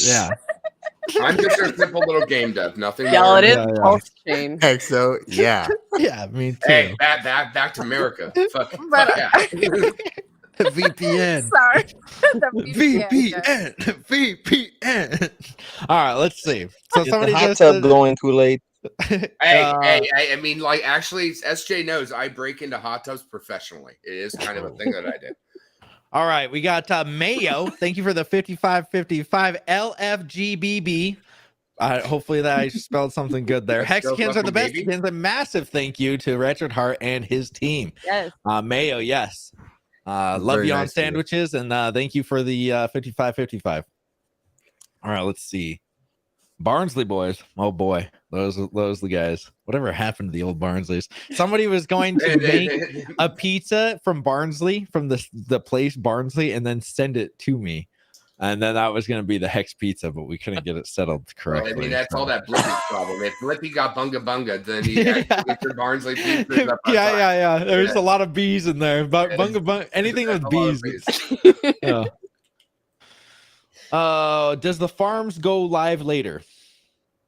[SPEAKER 1] Yeah.
[SPEAKER 8] I'm just a simple little game dev. Nothing
[SPEAKER 18] Yeah,
[SPEAKER 8] more.
[SPEAKER 18] it is PulseChain.
[SPEAKER 17] Heck, so yeah.
[SPEAKER 1] Yeah, me too.
[SPEAKER 8] Hey, back to America. Fuck yeah.
[SPEAKER 1] VPN.
[SPEAKER 11] Sorry. The
[SPEAKER 1] VPN. All right, let's see. So
[SPEAKER 12] Is
[SPEAKER 1] somebody
[SPEAKER 12] the hot
[SPEAKER 1] just
[SPEAKER 12] tub going too late?
[SPEAKER 8] I mean, like, actually, SJ knows I break into hot tubs professionally. It is kind of a thing that I do.
[SPEAKER 1] All right, we got Mayo. Thank you for the 5555 LFGBB. Hopefully that I spelled something good there. Hexicans are the best. Again, a massive thank you to Richard Hart and his team.
[SPEAKER 18] Yes.
[SPEAKER 1] Mayo, yes. Love you on sandwiches, and thank you for the 5555. All right, let's see. Barnsley boys. Oh boy, those the guys. Whatever happened to the old Barnsleys? Somebody was going to make a pizza from Barnsley, from the place Barnsley, and then send it to me. And then that was going to be the Hex pizza, but we couldn't get it settled correctly.
[SPEAKER 8] Well, I mean, that's all that Blippi problem. If Blippi got bunga bunga, then he had Barnsley pizza.
[SPEAKER 1] Yeah. There's a lot of bees in there, but bunga anything with bees. Yeah. Does the farms go live later?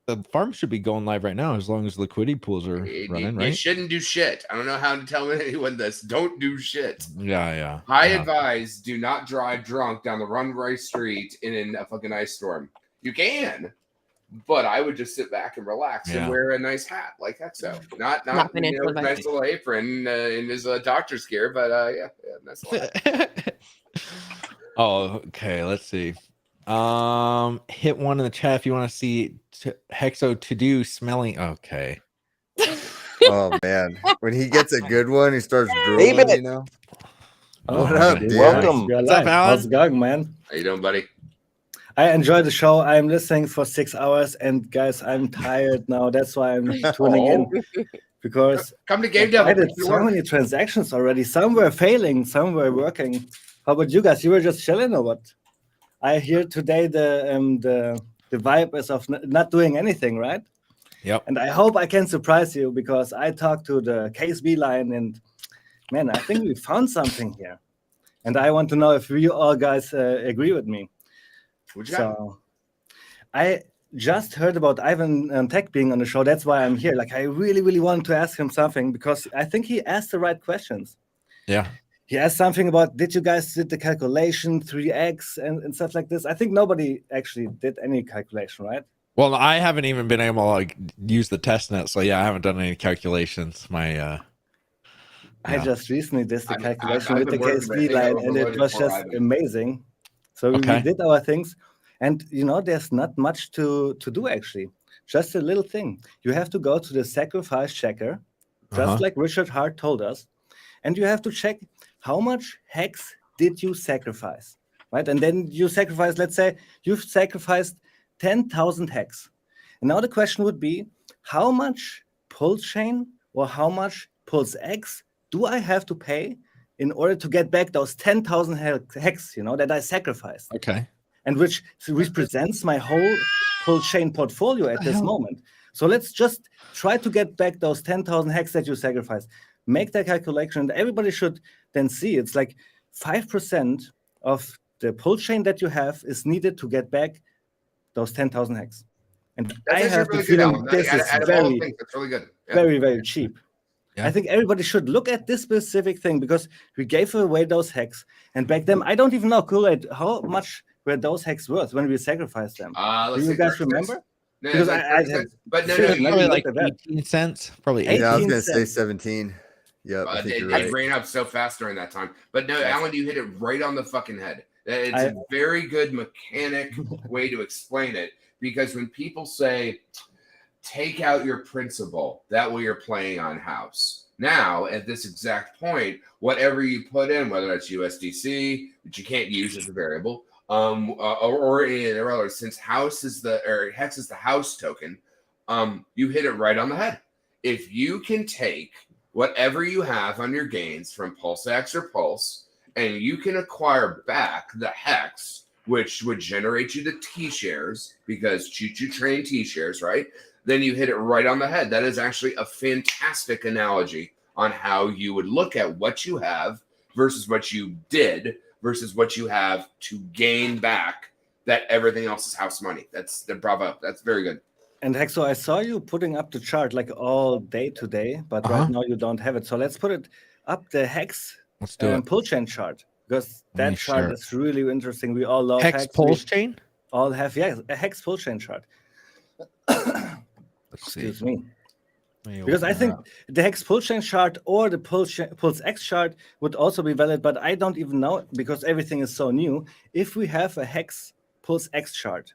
[SPEAKER 1] The farm should be going live right now as long as liquidity pools are running, right?
[SPEAKER 8] You shouldn't do shit. I don't know how to tell anyone this. Don't do shit.
[SPEAKER 1] Yeah.
[SPEAKER 8] I advise do not drive drunk down the runway street in a fucking ice storm. You can, but I would just sit back and relax and wear a nice hat like Hexo. Not nice little apron in his doctor's gear, but yeah, nice little hat.
[SPEAKER 1] Oh, okay. Let's see. Hit one in the chat if you want to see Hexo to do smelling. Okay.
[SPEAKER 17] Oh man, when he gets a good one, he starts drooling. You know. What up, dude?
[SPEAKER 13] Welcome.
[SPEAKER 1] What's up, Alan?
[SPEAKER 13] How's it going, man?
[SPEAKER 8] How you doing, buddy?
[SPEAKER 13] I enjoy the show. I'm listening for 6 hours, and guys, I'm tired now. That's why I'm tuning in because
[SPEAKER 8] come to Game Devil.
[SPEAKER 13] I did so many transactions already. Some were failing, some were working. How about you guys? You were just chilling or what? I hear today the vibe is of not doing anything, right?
[SPEAKER 1] Yep.
[SPEAKER 13] And I hope I can surprise you because I talked to the KSB line and man, I think we found something here. And I want to know if you all guys agree with me. So I just heard about Ivan Tech being on the show. That's why I'm here. Like I really, really wanted to ask him something because I think he asked the right questions.
[SPEAKER 1] Yeah.
[SPEAKER 13] He asked something about, did you guys did the calculation 3x and stuff like this? I think nobody actually did any calculation, right?
[SPEAKER 1] Well, I haven't even been able to use the test net, so yeah, I haven't done any calculations. I
[SPEAKER 13] just recently did the calculation with the KSB line, and it was just amazing. So we
[SPEAKER 1] Okay.
[SPEAKER 13] did our things, and there's not much to do actually. Just a little thing. You have to go to the sacrifice checker, just like Richard Hart told us, and you have to check how much hex did you sacrifice, right? And then you sacrifice, let's say you've sacrificed 10,000 hex. And now the question would be, how much pulse chain or how much pulse X do I have to pay in order to get back those 10,000 hex, that I sacrificed?
[SPEAKER 1] Okay.
[SPEAKER 13] And which represents my whole pulse chain portfolio at this moment. So let's just try to get back those 10,000 hex that you sacrificed. Make that calculation, and everybody should then see it's like 5% of the pulse chain that you have is needed to get back those 10,000 hex. And
[SPEAKER 8] That's
[SPEAKER 13] I
[SPEAKER 8] actually
[SPEAKER 13] have
[SPEAKER 8] really
[SPEAKER 13] the
[SPEAKER 8] good,
[SPEAKER 13] feeling
[SPEAKER 8] Alan.
[SPEAKER 13] this is
[SPEAKER 8] Out of all the
[SPEAKER 13] very,
[SPEAKER 8] things, that's really good. Yeah.
[SPEAKER 13] very, very cheap.
[SPEAKER 1] Yeah.
[SPEAKER 13] I think everybody should look at this specific thing because we gave away those hex, and back then I don't even know, Kool-Aid, how much were those hex worth when we sacrificed them? Do you guys remember?
[SPEAKER 8] No,
[SPEAKER 13] Because
[SPEAKER 8] like
[SPEAKER 13] I
[SPEAKER 8] 30
[SPEAKER 13] had
[SPEAKER 8] cents. But no,
[SPEAKER 1] Probably like
[SPEAKER 13] looked at that.
[SPEAKER 1] 18 cents. Probably
[SPEAKER 13] 18
[SPEAKER 17] Yeah, I was gonna
[SPEAKER 13] cents.
[SPEAKER 17] say 17. Yeah, I think you're
[SPEAKER 8] It
[SPEAKER 17] right.
[SPEAKER 8] ran up so fast during that time. But no, Alan, you hit it right on the fucking head. It's
[SPEAKER 13] I-
[SPEAKER 8] a very good mechanic way to explain it, because when people say, take out your principal, that way you're playing on house. Now, at this exact point, whatever you put in, whether it's USDC, which you can't use as a variable, or any other, since hex is the house token, you hit it right on the head. If you can take whatever you have on your gains from PulseX or Pulse, and you can acquire back the hex, which would generate you the T-shares, because choo-choo train T-shares, right? Then you hit it right on the head. That is actually a fantastic analogy on how you would look at what you have versus what you did versus what you have to gain back that everything else is house money. That's the bravo. That's very good.
[SPEAKER 13] And Hexo, I saw you putting up the chart like all day today, but right now you don't have it. So let's put it up, the hex
[SPEAKER 1] Let's do it.
[SPEAKER 13] pull chain chart, because
[SPEAKER 1] Let me
[SPEAKER 13] that chart
[SPEAKER 1] share it.
[SPEAKER 13] is really interesting. We all love
[SPEAKER 1] Hex pulse
[SPEAKER 13] We
[SPEAKER 1] chain?
[SPEAKER 13] all have, a hex pull chain chart. Excuse me. Because I think the hex pull chain chart or the pulse X chart would also be valid, but I don't even know, because everything is so new, if we have a hex pulse X chart.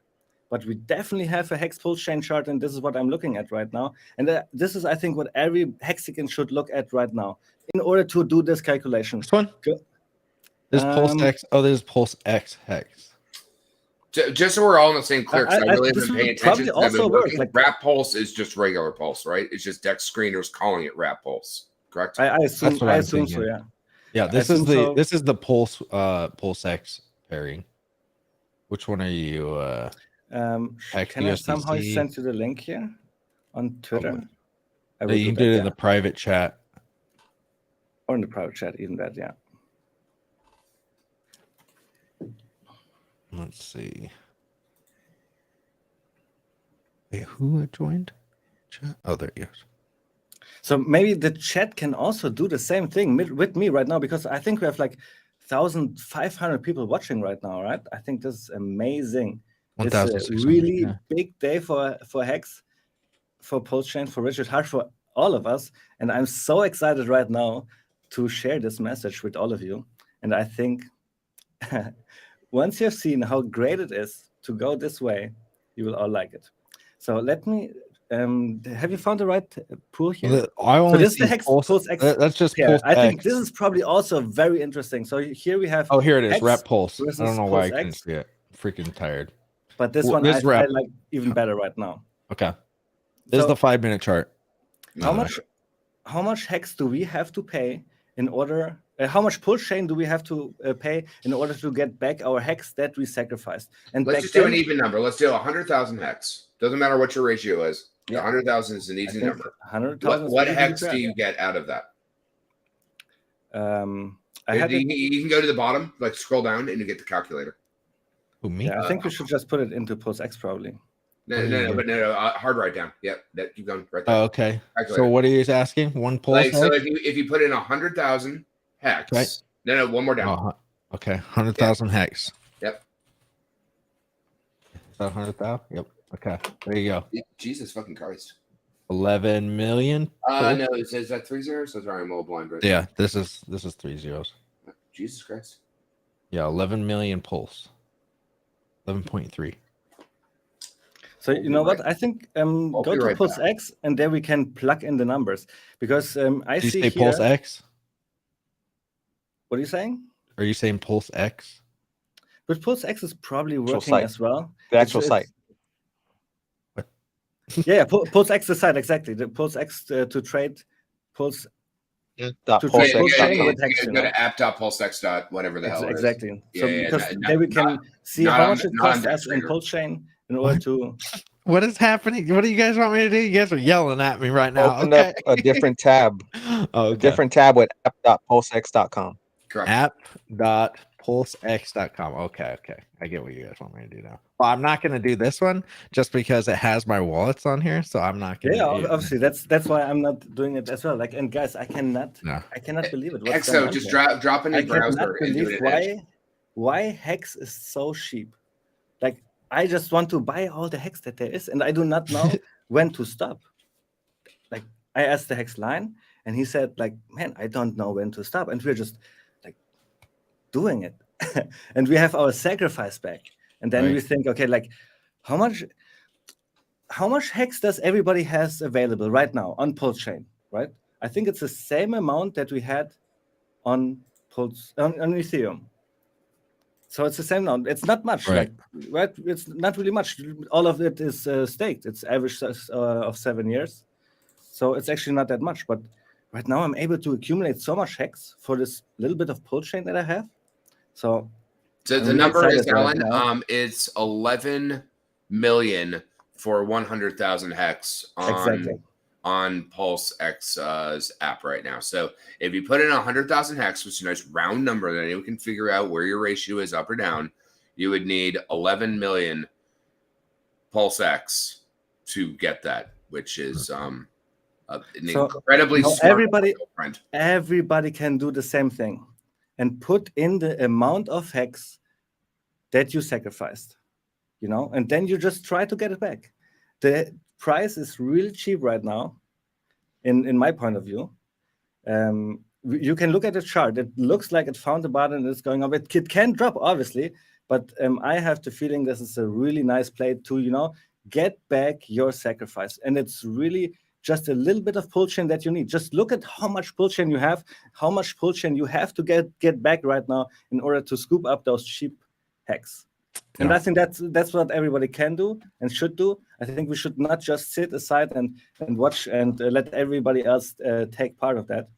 [SPEAKER 13] But we definitely have a hex pulse chain chart, and this is what I'm looking at right now. And this is, I think, what every Hexican should look at right now in order to do this calculation.
[SPEAKER 1] This one? There's Pulse X. Oh, there's Pulse X hex.
[SPEAKER 8] Just so we're all in the same clear, because I really
[SPEAKER 13] this
[SPEAKER 8] haven't
[SPEAKER 13] would
[SPEAKER 8] been paying attention.
[SPEAKER 13] probably also work, like-
[SPEAKER 8] Wrap Pulse is just regular Pulse, right? It's just Dex Screeners calling it Wrap Pulse, correct?
[SPEAKER 13] I assume,
[SPEAKER 1] That's what
[SPEAKER 13] I
[SPEAKER 1] I'm
[SPEAKER 13] assume so,
[SPEAKER 1] thinking.
[SPEAKER 13] yeah.
[SPEAKER 1] Yeah,
[SPEAKER 13] I
[SPEAKER 1] this is
[SPEAKER 13] assume
[SPEAKER 1] the
[SPEAKER 13] so.
[SPEAKER 1] this is the Pulse X pairing. Which one are you? Hex
[SPEAKER 13] Can I somehow
[SPEAKER 1] USDC?
[SPEAKER 13] send you the link here on Twitter? I
[SPEAKER 1] Yeah,
[SPEAKER 13] will
[SPEAKER 1] you can
[SPEAKER 13] that,
[SPEAKER 1] do it in
[SPEAKER 13] yeah.
[SPEAKER 1] the private chat.
[SPEAKER 13] Or in the private chat, even that, yeah.
[SPEAKER 1] Let's see. Wait, who joined? Chat? Oh, there he is.
[SPEAKER 13] So maybe the chat can also do the same thing with me right now, because I think we have like 1,500 people watching right now, right? I think this is amazing. It's a
[SPEAKER 1] 1,600,
[SPEAKER 13] really
[SPEAKER 1] yeah.
[SPEAKER 13] big day for Hex, for Pulse Chain, for Richard Hart, for all of us. And I'm so excited right now to share this message with all of you. And I think once you've seen how great it is to go this way, you will all like it. So let me, have you found the right pool here?
[SPEAKER 1] I
[SPEAKER 13] So
[SPEAKER 1] only
[SPEAKER 13] this is the
[SPEAKER 1] see
[SPEAKER 13] Hex
[SPEAKER 1] Pulse-
[SPEAKER 13] Pulse X.
[SPEAKER 1] that's just
[SPEAKER 13] pair.
[SPEAKER 1] Pulse
[SPEAKER 13] I think
[SPEAKER 1] X.
[SPEAKER 13] this is probably also very interesting. So here we have.
[SPEAKER 1] Oh, here it is.
[SPEAKER 13] Hex
[SPEAKER 1] Wrap Pulse. I
[SPEAKER 13] versus
[SPEAKER 1] don't know why I
[SPEAKER 13] Pulse
[SPEAKER 1] couldn't
[SPEAKER 13] X.
[SPEAKER 1] see it. Freaking tired.
[SPEAKER 13] But this
[SPEAKER 1] Well,
[SPEAKER 13] one
[SPEAKER 1] this
[SPEAKER 13] I
[SPEAKER 1] wrap-
[SPEAKER 13] like even better right now.
[SPEAKER 1] Okay. This is
[SPEAKER 13] So-
[SPEAKER 1] the 5-minute chart.
[SPEAKER 13] How much hex do we have to pay in order? How much push chain do we have to pay in order to get back our hex that we sacrificed? And
[SPEAKER 8] Let's
[SPEAKER 13] back
[SPEAKER 8] just do an
[SPEAKER 13] then-
[SPEAKER 8] even number. Let's do 100,000 hex. Doesn't matter what your ratio is.
[SPEAKER 13] Yeah.
[SPEAKER 8] 100,000 is an
[SPEAKER 13] I
[SPEAKER 8] easy
[SPEAKER 13] think
[SPEAKER 8] number.
[SPEAKER 13] 100,000 is
[SPEAKER 8] What
[SPEAKER 13] easy to
[SPEAKER 8] hex
[SPEAKER 13] grab.
[SPEAKER 8] do you get out of that?
[SPEAKER 13] I had
[SPEAKER 8] You can go to the bottom, like scroll down, and you get the calculator.
[SPEAKER 1] Who, me?
[SPEAKER 13] Yeah, I think we should just put it into Pulse X probably.
[SPEAKER 8] No, hard write down. Yep, that keep going right there.
[SPEAKER 1] Oh, okay.
[SPEAKER 8] Calculator.
[SPEAKER 1] So what are you asking? One Pulse
[SPEAKER 8] Like, so
[SPEAKER 1] X?
[SPEAKER 8] if you put in 100,000 hex,
[SPEAKER 1] Right.
[SPEAKER 8] no, one more down.
[SPEAKER 1] Oh, okay. 100,000 hex.
[SPEAKER 8] Yep.
[SPEAKER 1] Is that 100,000? Yep. Okay. There you go.
[SPEAKER 8] Jesus fucking Christ.
[SPEAKER 1] 11 million. Pulse?
[SPEAKER 8] No, is that 3 zeros? So sorry, I'm a little blind right
[SPEAKER 1] Yeah, this is 3 zeros.
[SPEAKER 8] now. Jesus Christ.
[SPEAKER 1] Yeah, 11 million pulse. 11.3.
[SPEAKER 13] So you know what? I think go
[SPEAKER 8] be
[SPEAKER 13] to
[SPEAKER 8] right
[SPEAKER 13] Pulse X, and there we can plug in the numbers because I
[SPEAKER 1] Did you
[SPEAKER 13] see
[SPEAKER 1] say
[SPEAKER 13] here.
[SPEAKER 1] Pulse X?
[SPEAKER 13] What are you saying?
[SPEAKER 1] Are you saying Pulse X?
[SPEAKER 13] But Pulse X is probably
[SPEAKER 12] Actual
[SPEAKER 13] working
[SPEAKER 12] site.
[SPEAKER 13] as well.
[SPEAKER 12] The actual site.
[SPEAKER 13] Yeah, Pulse X the site exactly. The Pulse X to trade Pulse.
[SPEAKER 12] Dot
[SPEAKER 13] To
[SPEAKER 12] Pulse
[SPEAKER 13] trade
[SPEAKER 12] X.
[SPEAKER 13] Pulsechain with
[SPEAKER 8] You
[SPEAKER 13] Hex.
[SPEAKER 8] go to app.pulsex. Whatever the hell it is.
[SPEAKER 13] Exactly. So
[SPEAKER 8] Yeah,
[SPEAKER 13] because
[SPEAKER 8] no,
[SPEAKER 13] then we can see
[SPEAKER 8] not
[SPEAKER 13] how
[SPEAKER 8] on-
[SPEAKER 13] much it
[SPEAKER 8] not on
[SPEAKER 13] costs us in
[SPEAKER 8] DexTrader.
[SPEAKER 13] Pulsechain in order to.
[SPEAKER 1] What is happening? What do you guys want me to do? You guys are yelling at me right now.
[SPEAKER 12] Open
[SPEAKER 1] Okay.
[SPEAKER 12] up a different tab.
[SPEAKER 1] Okay.
[SPEAKER 12] A different tab with app.pulsex.com.
[SPEAKER 8] Correct.
[SPEAKER 1] App.pulsex.com. Okay. I get what you guys want me to do now. Well, I'm not going to do this one just because it has my wallets on here. So I'm not going to.
[SPEAKER 13] Yeah, obviously that's why I'm not doing it as well. Like, and guys, I cannot believe it. What's going
[SPEAKER 8] Exo,
[SPEAKER 13] on
[SPEAKER 8] just
[SPEAKER 13] here?
[SPEAKER 8] drop in your
[SPEAKER 13] I cannot
[SPEAKER 8] browser and do
[SPEAKER 13] believe
[SPEAKER 8] it.
[SPEAKER 13] why Hex is so cheap. Like, I just want to buy all the Hex that there is, and I do not know when to stop. Like, I asked the Hex line, and he said, like, man, I don't know when to stop, and we're just like doing it, and we have our sacrifice back, and then we think, okay, like, how much Hex does everybody has available right now on Pulsechain, right? I think it's the same amount that we had on Ethereum. So it's the same amount. It's not much,
[SPEAKER 1] Right.
[SPEAKER 13] Right? It's not really much. All of it is staked. It's average of 7 years, so it's actually not that much. But right now, I'm able to accumulate so much Hex for this little bit of Pulsechain that I have. So
[SPEAKER 8] So
[SPEAKER 13] I'm
[SPEAKER 8] the
[SPEAKER 13] really
[SPEAKER 8] number is,
[SPEAKER 13] excited right
[SPEAKER 8] Alan,
[SPEAKER 13] now.
[SPEAKER 8] it's 11 million for 100,000 Hex
[SPEAKER 13] Exactly.
[SPEAKER 8] on Pulse X's app right now. So if you put in 100,000 Hex, which is a nice round number that anyone can figure out where your ratio is up or down, you would need 11 million Pulse X to get that, which is an incredibly
[SPEAKER 13] now
[SPEAKER 8] smart
[SPEAKER 13] everybody can do the same thing and put in the amount of Hex that you sacrificed, and then you just try to get it back. The price is really cheap right now, in my point of view. You can look at the chart. It looks like it found the bottom and it's going up. It can drop, obviously, but I have the feeling this is a really nice play to, get back your sacrifice. And it's really just a little bit of Pulsechain that you need. Just look at how much Pulsechain you have, how much Pulsechain you have to get back right now in order to scoop up those cheap Hex. And I think that's what everybody can do and should do. I think we should not just sit aside and watch and let everybody else take part of that.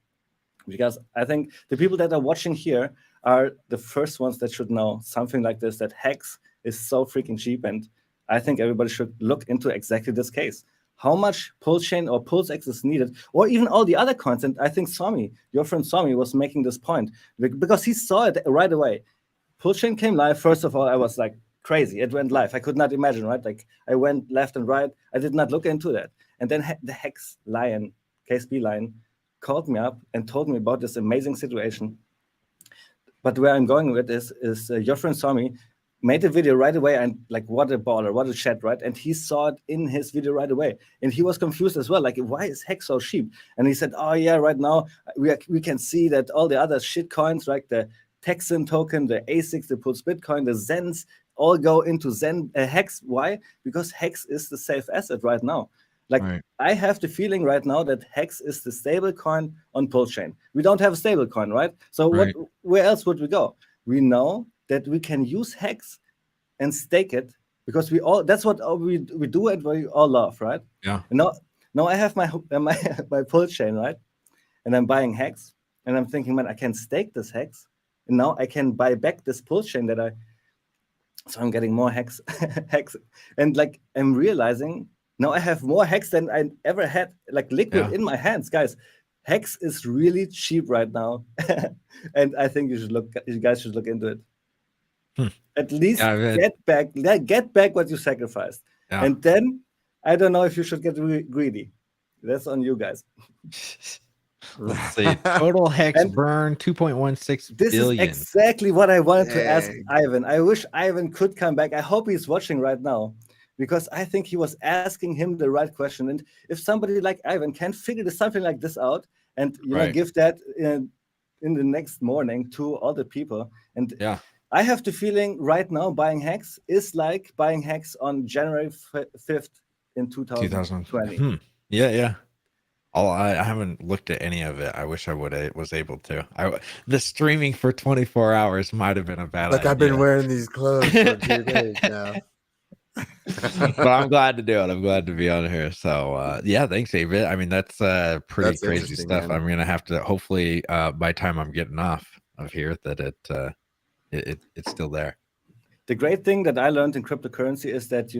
[SPEAKER 13] Because I think the people that are watching here are the first ones that should know something like this, that Hex is so freaking cheap. And I think everybody should look into exactly this case. How much Pulsechain or PulseX is needed, or even all the other coins. And I think Somi, your friend Somi, was making this point because he saw it right away. Pulsechain came live. First of all, I was like crazy. It went live. I could not imagine, right? Like I went left and right. I did not look into that. And then the Hex Lion, KSB Lion, called me up and told me about this amazing situation. But where I'm going with this is your friend Somi made a video right away, and like, what a baller, what a chat, right? And he saw it in his video right away, and he was confused as well, like, why is Hex so cheap? And he said, oh yeah, right now we can see that all the other shit coins, like the Texan token, the ASICs, the Pulse Bitcoin, the Zens, all go into Hex. Why? Because Hex is the safe asset right now. Like, I have the feeling right now that Hex is the stable coin on Pulsechain. We don't have a stable coin, right? So where else would we go? We know that we can use Hex and stake it because that's what we do and we all love, right?
[SPEAKER 1] Yeah.
[SPEAKER 13] And now I have my Pulsechain, right? And I'm buying Hex, and I'm thinking, man, I can stake this Hex, and now I can buy back this Pulsechain so I'm getting more Hex, and like I'm realizing now I have more Hex than I ever had, like liquid in my hands, guys. Hex is really cheap right now, and I think you guys should look into it. At least get back what you sacrificed, and then I don't know if you should get greedy. That's on you guys.
[SPEAKER 1] Let's see. Total Hex burn 2.16 billion.
[SPEAKER 13] This is exactly what I wanted to ask Ivan. I wish Ivan could come back. I hope he's watching right now, because I think he was asking him the right question. And if somebody like Ivan can figure something like this out and give that in the next morning to all the people, and I have the feeling right now buying Hex is like buying Hex on January 5th in 2020.
[SPEAKER 1] Yeah. I haven't looked at any of it. I wish I was able to. The streaming for 24 hours might have been a bad idea.
[SPEAKER 17] I've been wearing these clothes for 2 days now.
[SPEAKER 1] But I'm glad to do it. I'm glad to be on here. So yeah, thanks, David. I mean, that's pretty crazy stuff.
[SPEAKER 17] Man.
[SPEAKER 1] I'm gonna have to hopefully by the time I'm getting off of here that it's still there.
[SPEAKER 13] The great thing that I learned in cryptocurrency is that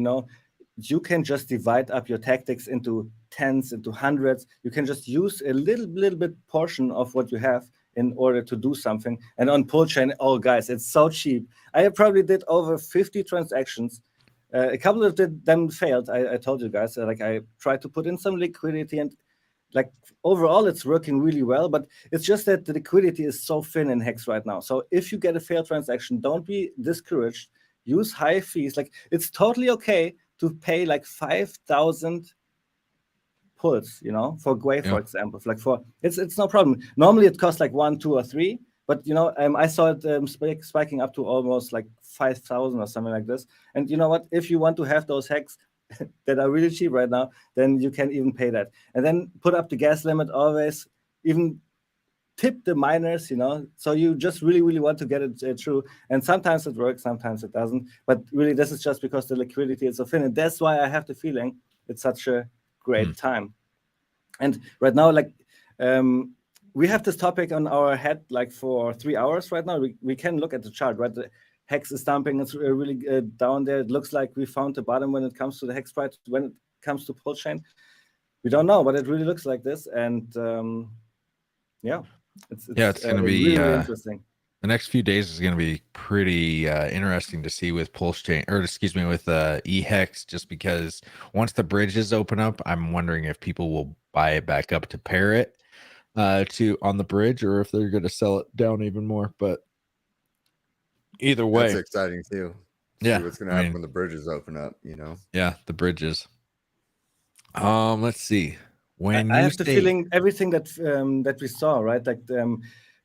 [SPEAKER 13] you can just divide up your tactics into tens, into hundreds. You can just use a little bit portion of what you have in order to do something. And on PULSECHAIN, oh guys, it's so cheap. I probably did over 50 transactions. A couple of them failed. I told you guys, I tried to put in some liquidity, and overall it's working really well, but it's just that the liquidity is so thin in Hex right now. So if you get a failed transaction, don't be discouraged. Use high fees. It's totally okay to pay 5,000 pulls, for Gwei, for example. It's no problem. Normally it costs 1, 2, or 3, but I saw it spiking up to almost 5,000 or something like this. And you know what? If you want to have those Hex that are really cheap right now, then you can even pay that. And then put up the gas limit always. Even tip the miners, so you just really want to get it through. And sometimes it works, sometimes it doesn't. But really, this is just because the liquidity is so thin. And that's why I have the feeling it's such a great time. And right now, we have this topic on our head for 3 hours right now. We can look at the chart, right? The Hex is dumping. It's really down there. It looks like we found the bottom when it comes to the Hex price. When it comes to PULSECHAIN, we don't know, but it really looks like this. And it's
[SPEAKER 1] going to be
[SPEAKER 13] really interesting.
[SPEAKER 1] The next few days is going to be pretty interesting to see with PULSECHAIN, or excuse me, with eHex, just because once the bridges open up, I'm wondering if people will buy it back up to pair it on the bridge, or if they're going to sell it down even more. But either way,
[SPEAKER 17] that's exciting too.
[SPEAKER 1] Yeah,
[SPEAKER 17] see what's going to happen when the bridges open up?
[SPEAKER 1] Yeah, the bridges. Let's see. When
[SPEAKER 13] I have the feeling everything that we saw, right?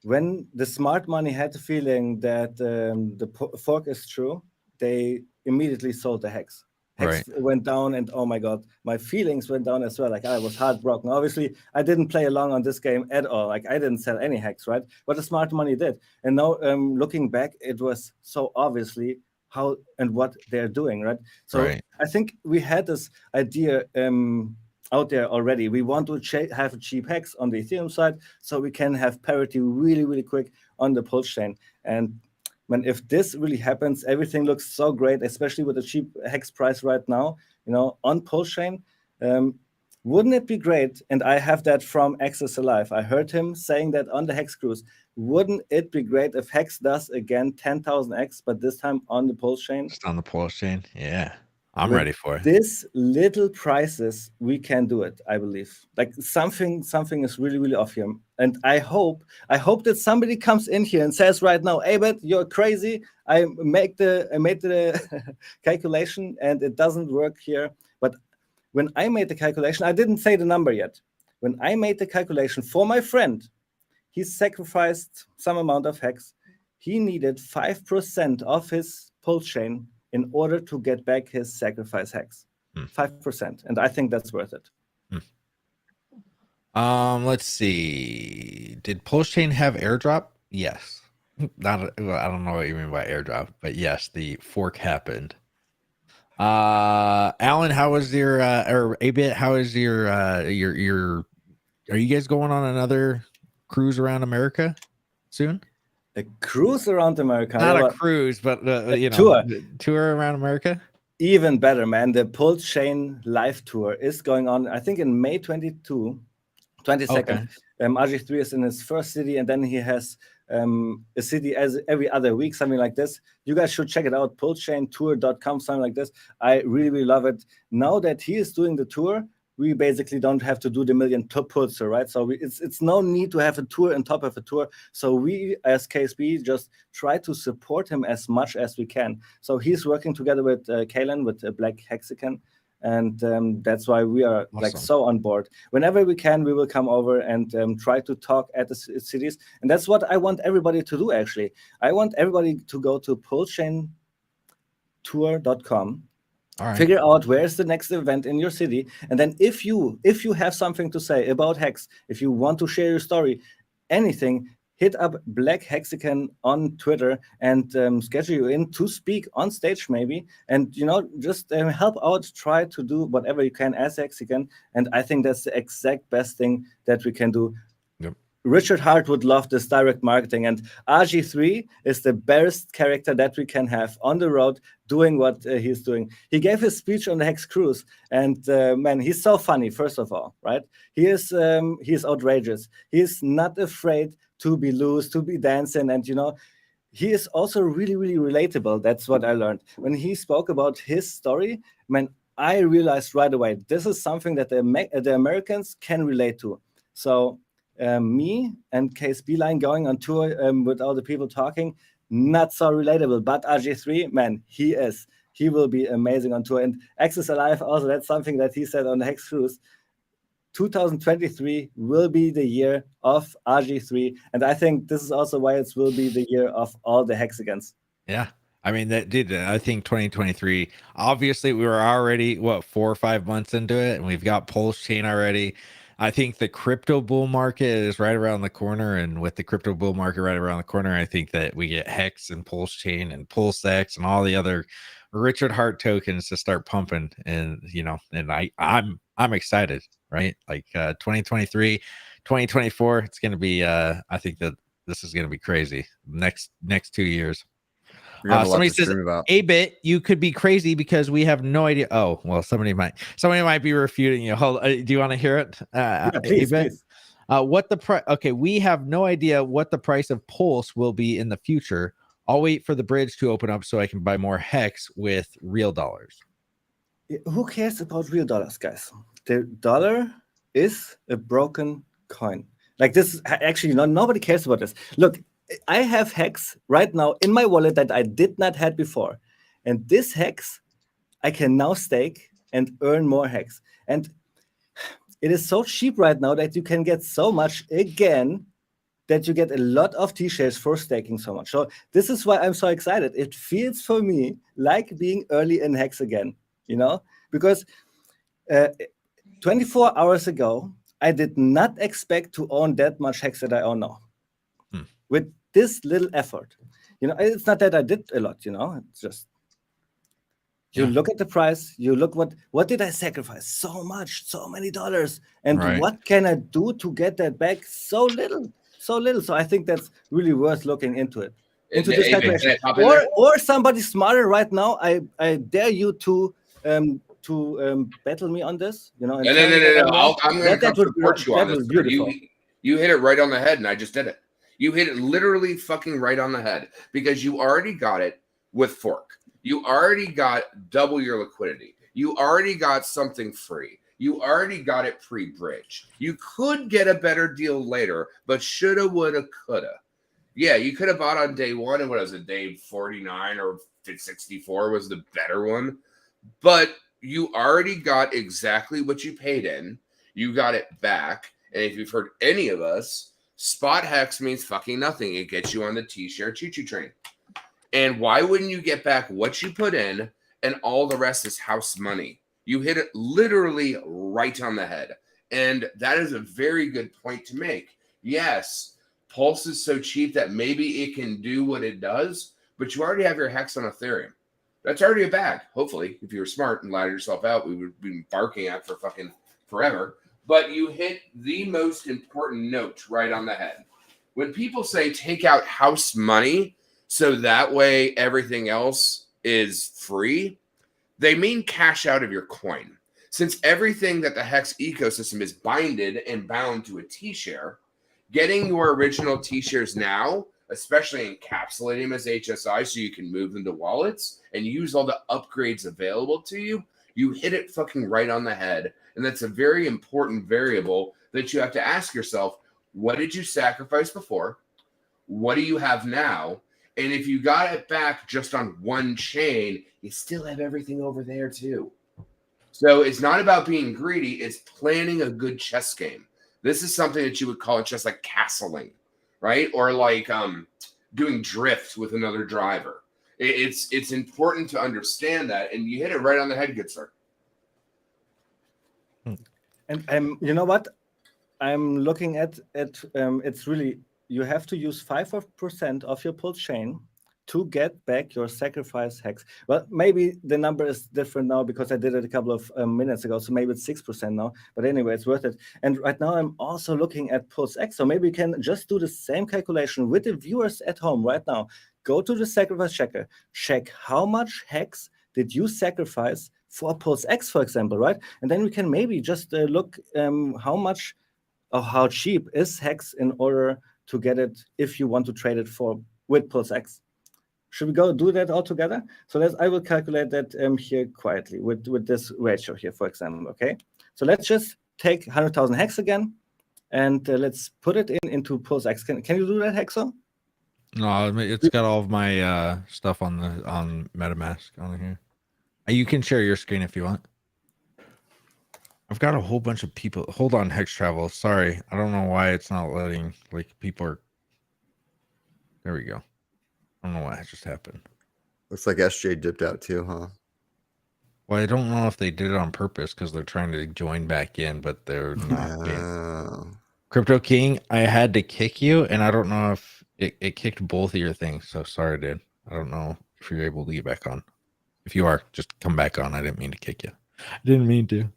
[SPEAKER 13] When the smart money had the feeling that the fork is true, they immediately sold the Hex. Hex went down, and oh my God, my feelings went down as well. I was heartbroken. Obviously, I didn't play along on this game at all. I didn't sell any Hex, right? But the smart money did. And now, looking back, it was so obviously how and what they're doing, right? So I think we had this idea out there already. We want to have a cheap Hex on the Ethereum side, so we can have parity really quick on the PULSECHAIN. And if this really happens, everything looks so great, especially with the cheap Hex price right now, on PULSECHAIN. Wouldn't it be great? And I have that from Access Alive. I heard him saying that on the Hex cruise. Wouldn't it be great if Hex does again 10,000x, but this time on the PULSECHAin?
[SPEAKER 1] Just on the PULSECHAin, yeah. I'm ready for it.
[SPEAKER 13] This little prices, we can do it, I believe. Something is really off here. And I hope that somebody comes in here and says right now, hey, but you're crazy. I made the calculation and it doesn't work here. But when I made the calculation, I didn't say the number yet. When I made the calculation for my friend, he sacrificed some amount of Hex. He needed 5% of his PULSECHAin in order to get back his sacrifice Hex. 5%. And I think that's worth it.
[SPEAKER 1] Let's see. Did PULSECHAin have airdrop? Yes. I don't know what you mean by airdrop, but yes, the fork happened. Alan, how was your or A-Bit, how is your are you guys going on another cruise around America soon?
[SPEAKER 13] A cruise around America.
[SPEAKER 1] Not a cruise, but tour around America.
[SPEAKER 13] Even better, man. The PULSECHAin live tour is going on, I think, in May 22nd.
[SPEAKER 1] Okay.
[SPEAKER 13] RG3 is in his first city, and then he has a city as every other week, something like this. You guys should check it out, pulsechaintour.com, something like this. I really love it. Now that he is doing the tour, we basically don't have to do the million pulls, right? So it's no need to have a tour on top of a tour. So we, as KSB, just try to support him as much as we can. So he's working together with Kalen, with Black Hexagon, And that's why we are like so on board. Whenever we can, we will come over and try to talk at the cities. And that's what I want everybody to do, actually. I want everybody to go to PULSECHAINtour.com.
[SPEAKER 1] Right.
[SPEAKER 13] Figure out where's the next event in your city. And then if you have something to say about Hex, if you want to share your story, anything, hit up Black Hexagon on Twitter and schedule you in to speak on stage maybe. And, just help out, try to do whatever you can as Hexagon. And I think that's the exact best thing that we can do.
[SPEAKER 1] Yep.
[SPEAKER 13] Richard Hart would love this direct marketing, and RG3 is the best character that we can have on the road doing what he's doing. He gave his speech on the Hex Cruise, and man, he's so funny, first of all, right? He is outrageous. He's not afraid to be loose, to be dancing, and he is also really, really relatable. That's what I learned. When he spoke about his story, man, I realized right away, this is something that the Americans can relate to. So me and Case Beeline going on tour with all the people talking, not so relatable. But RG3, man, he will be amazing on tour. And Access Alive also, that's something that he said on the Hex Cruise. 2023 will be the year of RG3. And I think this is also why it will be the year of all the Hexagons.
[SPEAKER 1] Yeah. I mean, I think 2023, obviously we were already, 4 or 5 months into it, and we've got Pulse Chain already. I think the crypto bull market is right around the corner, and with the crypto bull market right around the corner, I think that we get Hex and Pulse Chain and PulseX and all the other Richard Hart tokens to start pumping. And and I'm excited, right? Like 2023, 2024, it's going to be I think that this is going to be crazy next 2 years. Somebody says, A-Bit, you could be crazy because we have no idea. Oh, well, somebody might be refuting you. Hold, do you want to hear it?
[SPEAKER 13] Yeah, please.
[SPEAKER 1] What the price? Okay, we have no idea what the price of Pulse will be in the future. I'll wait for the bridge to open up so I can buy more Hex with real dollars.
[SPEAKER 13] Who cares about real dollars, guys? The dollar is a broken coin. Like this is actually nobody cares about this. Look, I have Hex right now in my wallet that I did not have before. And this Hex, I can now stake and earn more Hex. And it is so cheap right now that you can get so much again that you get a lot of T-shares for staking so much. So this is why I'm so excited. It feels for me like being early in Hex again, because 24 hours ago, I did not expect to own that much Hex that I own now. With this little effort, it's not that I did a lot, it's just you look at the price, you look what did I sacrifice? So much, so many dollars, and what can I do to get that back? So little. So I think that's really worth looking into it, into this calculation. Or somebody smarter right now. I dare you to battle me on this.
[SPEAKER 8] No. I'm going to support you on this. You hit it right on the head, and I just did it. You hit it literally fucking right on the head because you already got it with Fork. You already got double your liquidity. You already got something free. You already got it pre-bridge. You could get a better deal later, but shoulda, woulda, coulda. Yeah, you could have bought on day one, and what was it, day 49 or 64 was the better one. But you already got exactly what you paid in. You got it back. And if you've heard any of us, spot Hex means fucking nothing. It gets you on the T-share choo-choo train. And why wouldn't you get back what you put in and all the rest is house money? You hit it literally right on the head. And that is a very good point to make. Yes, Pulse is so cheap that maybe it can do what it does, but you already have your Hex on Ethereum. That's already a bag. Hopefully, if you were smart and laddered yourself out, we would be barking at for fucking forever. But you hit the most important note right on the head. When people say take out house money so that way everything else is free, they mean cash out of your coin. Since everything that the Hex ecosystem is binded and bound to a T-share, getting your original T-shares now, especially encapsulating them as HSI so you can move them to wallets and use all the upgrades available to you, you hit it fucking right on the head. And that's a very important variable that you have to ask yourself, what did you sacrifice before? What do you have now? And if you got it back just on one chain, you still have everything over there too. So it's not about being greedy. It's planning a good chess game. This is something that you would call it just like castling, right? Or like doing drift with another driver. It's important to understand that, and you hit it right on the head, good sir.
[SPEAKER 13] And you know what? I'm looking at it's really, you have to use 5% of your pulse chain to get back your sacrifice hex. Well, maybe the number is different now because I did it a couple of minutes ago, so maybe it's 6% now. But anyway, it's worth it. And right now I'm also looking at PulseX, so maybe we can just do the same calculation with the viewers at home right now. Go to the sacrifice checker, check how much hex did you sacrifice for PulseX, for example, right? And then we can maybe just look how much or how cheap is hex in order to get it if you want to trade it with PulseX. Should we go do that all together? So I will calculate that here quietly with this ratio here, for example, okay? So let's just take 100,000 hex again, and let's put it into PulseX. Can you do that, Hexo?
[SPEAKER 1] No, it's got all of my stuff on MetaMask on here. You can share your screen if you want. I've got a whole bunch of people. Hold on, Hex Travel. Sorry, I don't know why it's not letting. Like people are. There we go. I don't know what just happened.
[SPEAKER 17] Looks like SJ dipped out too, huh?
[SPEAKER 1] Well, I don't know if they did it on purpose because they're trying to join back in, but they're not. Crypto King, I had to kick you, and I don't know if it kicked both of your things. So sorry, dude. I don't know if you're able to get back on. If you are, just come back on. I didn't mean to kick you. I didn't mean to.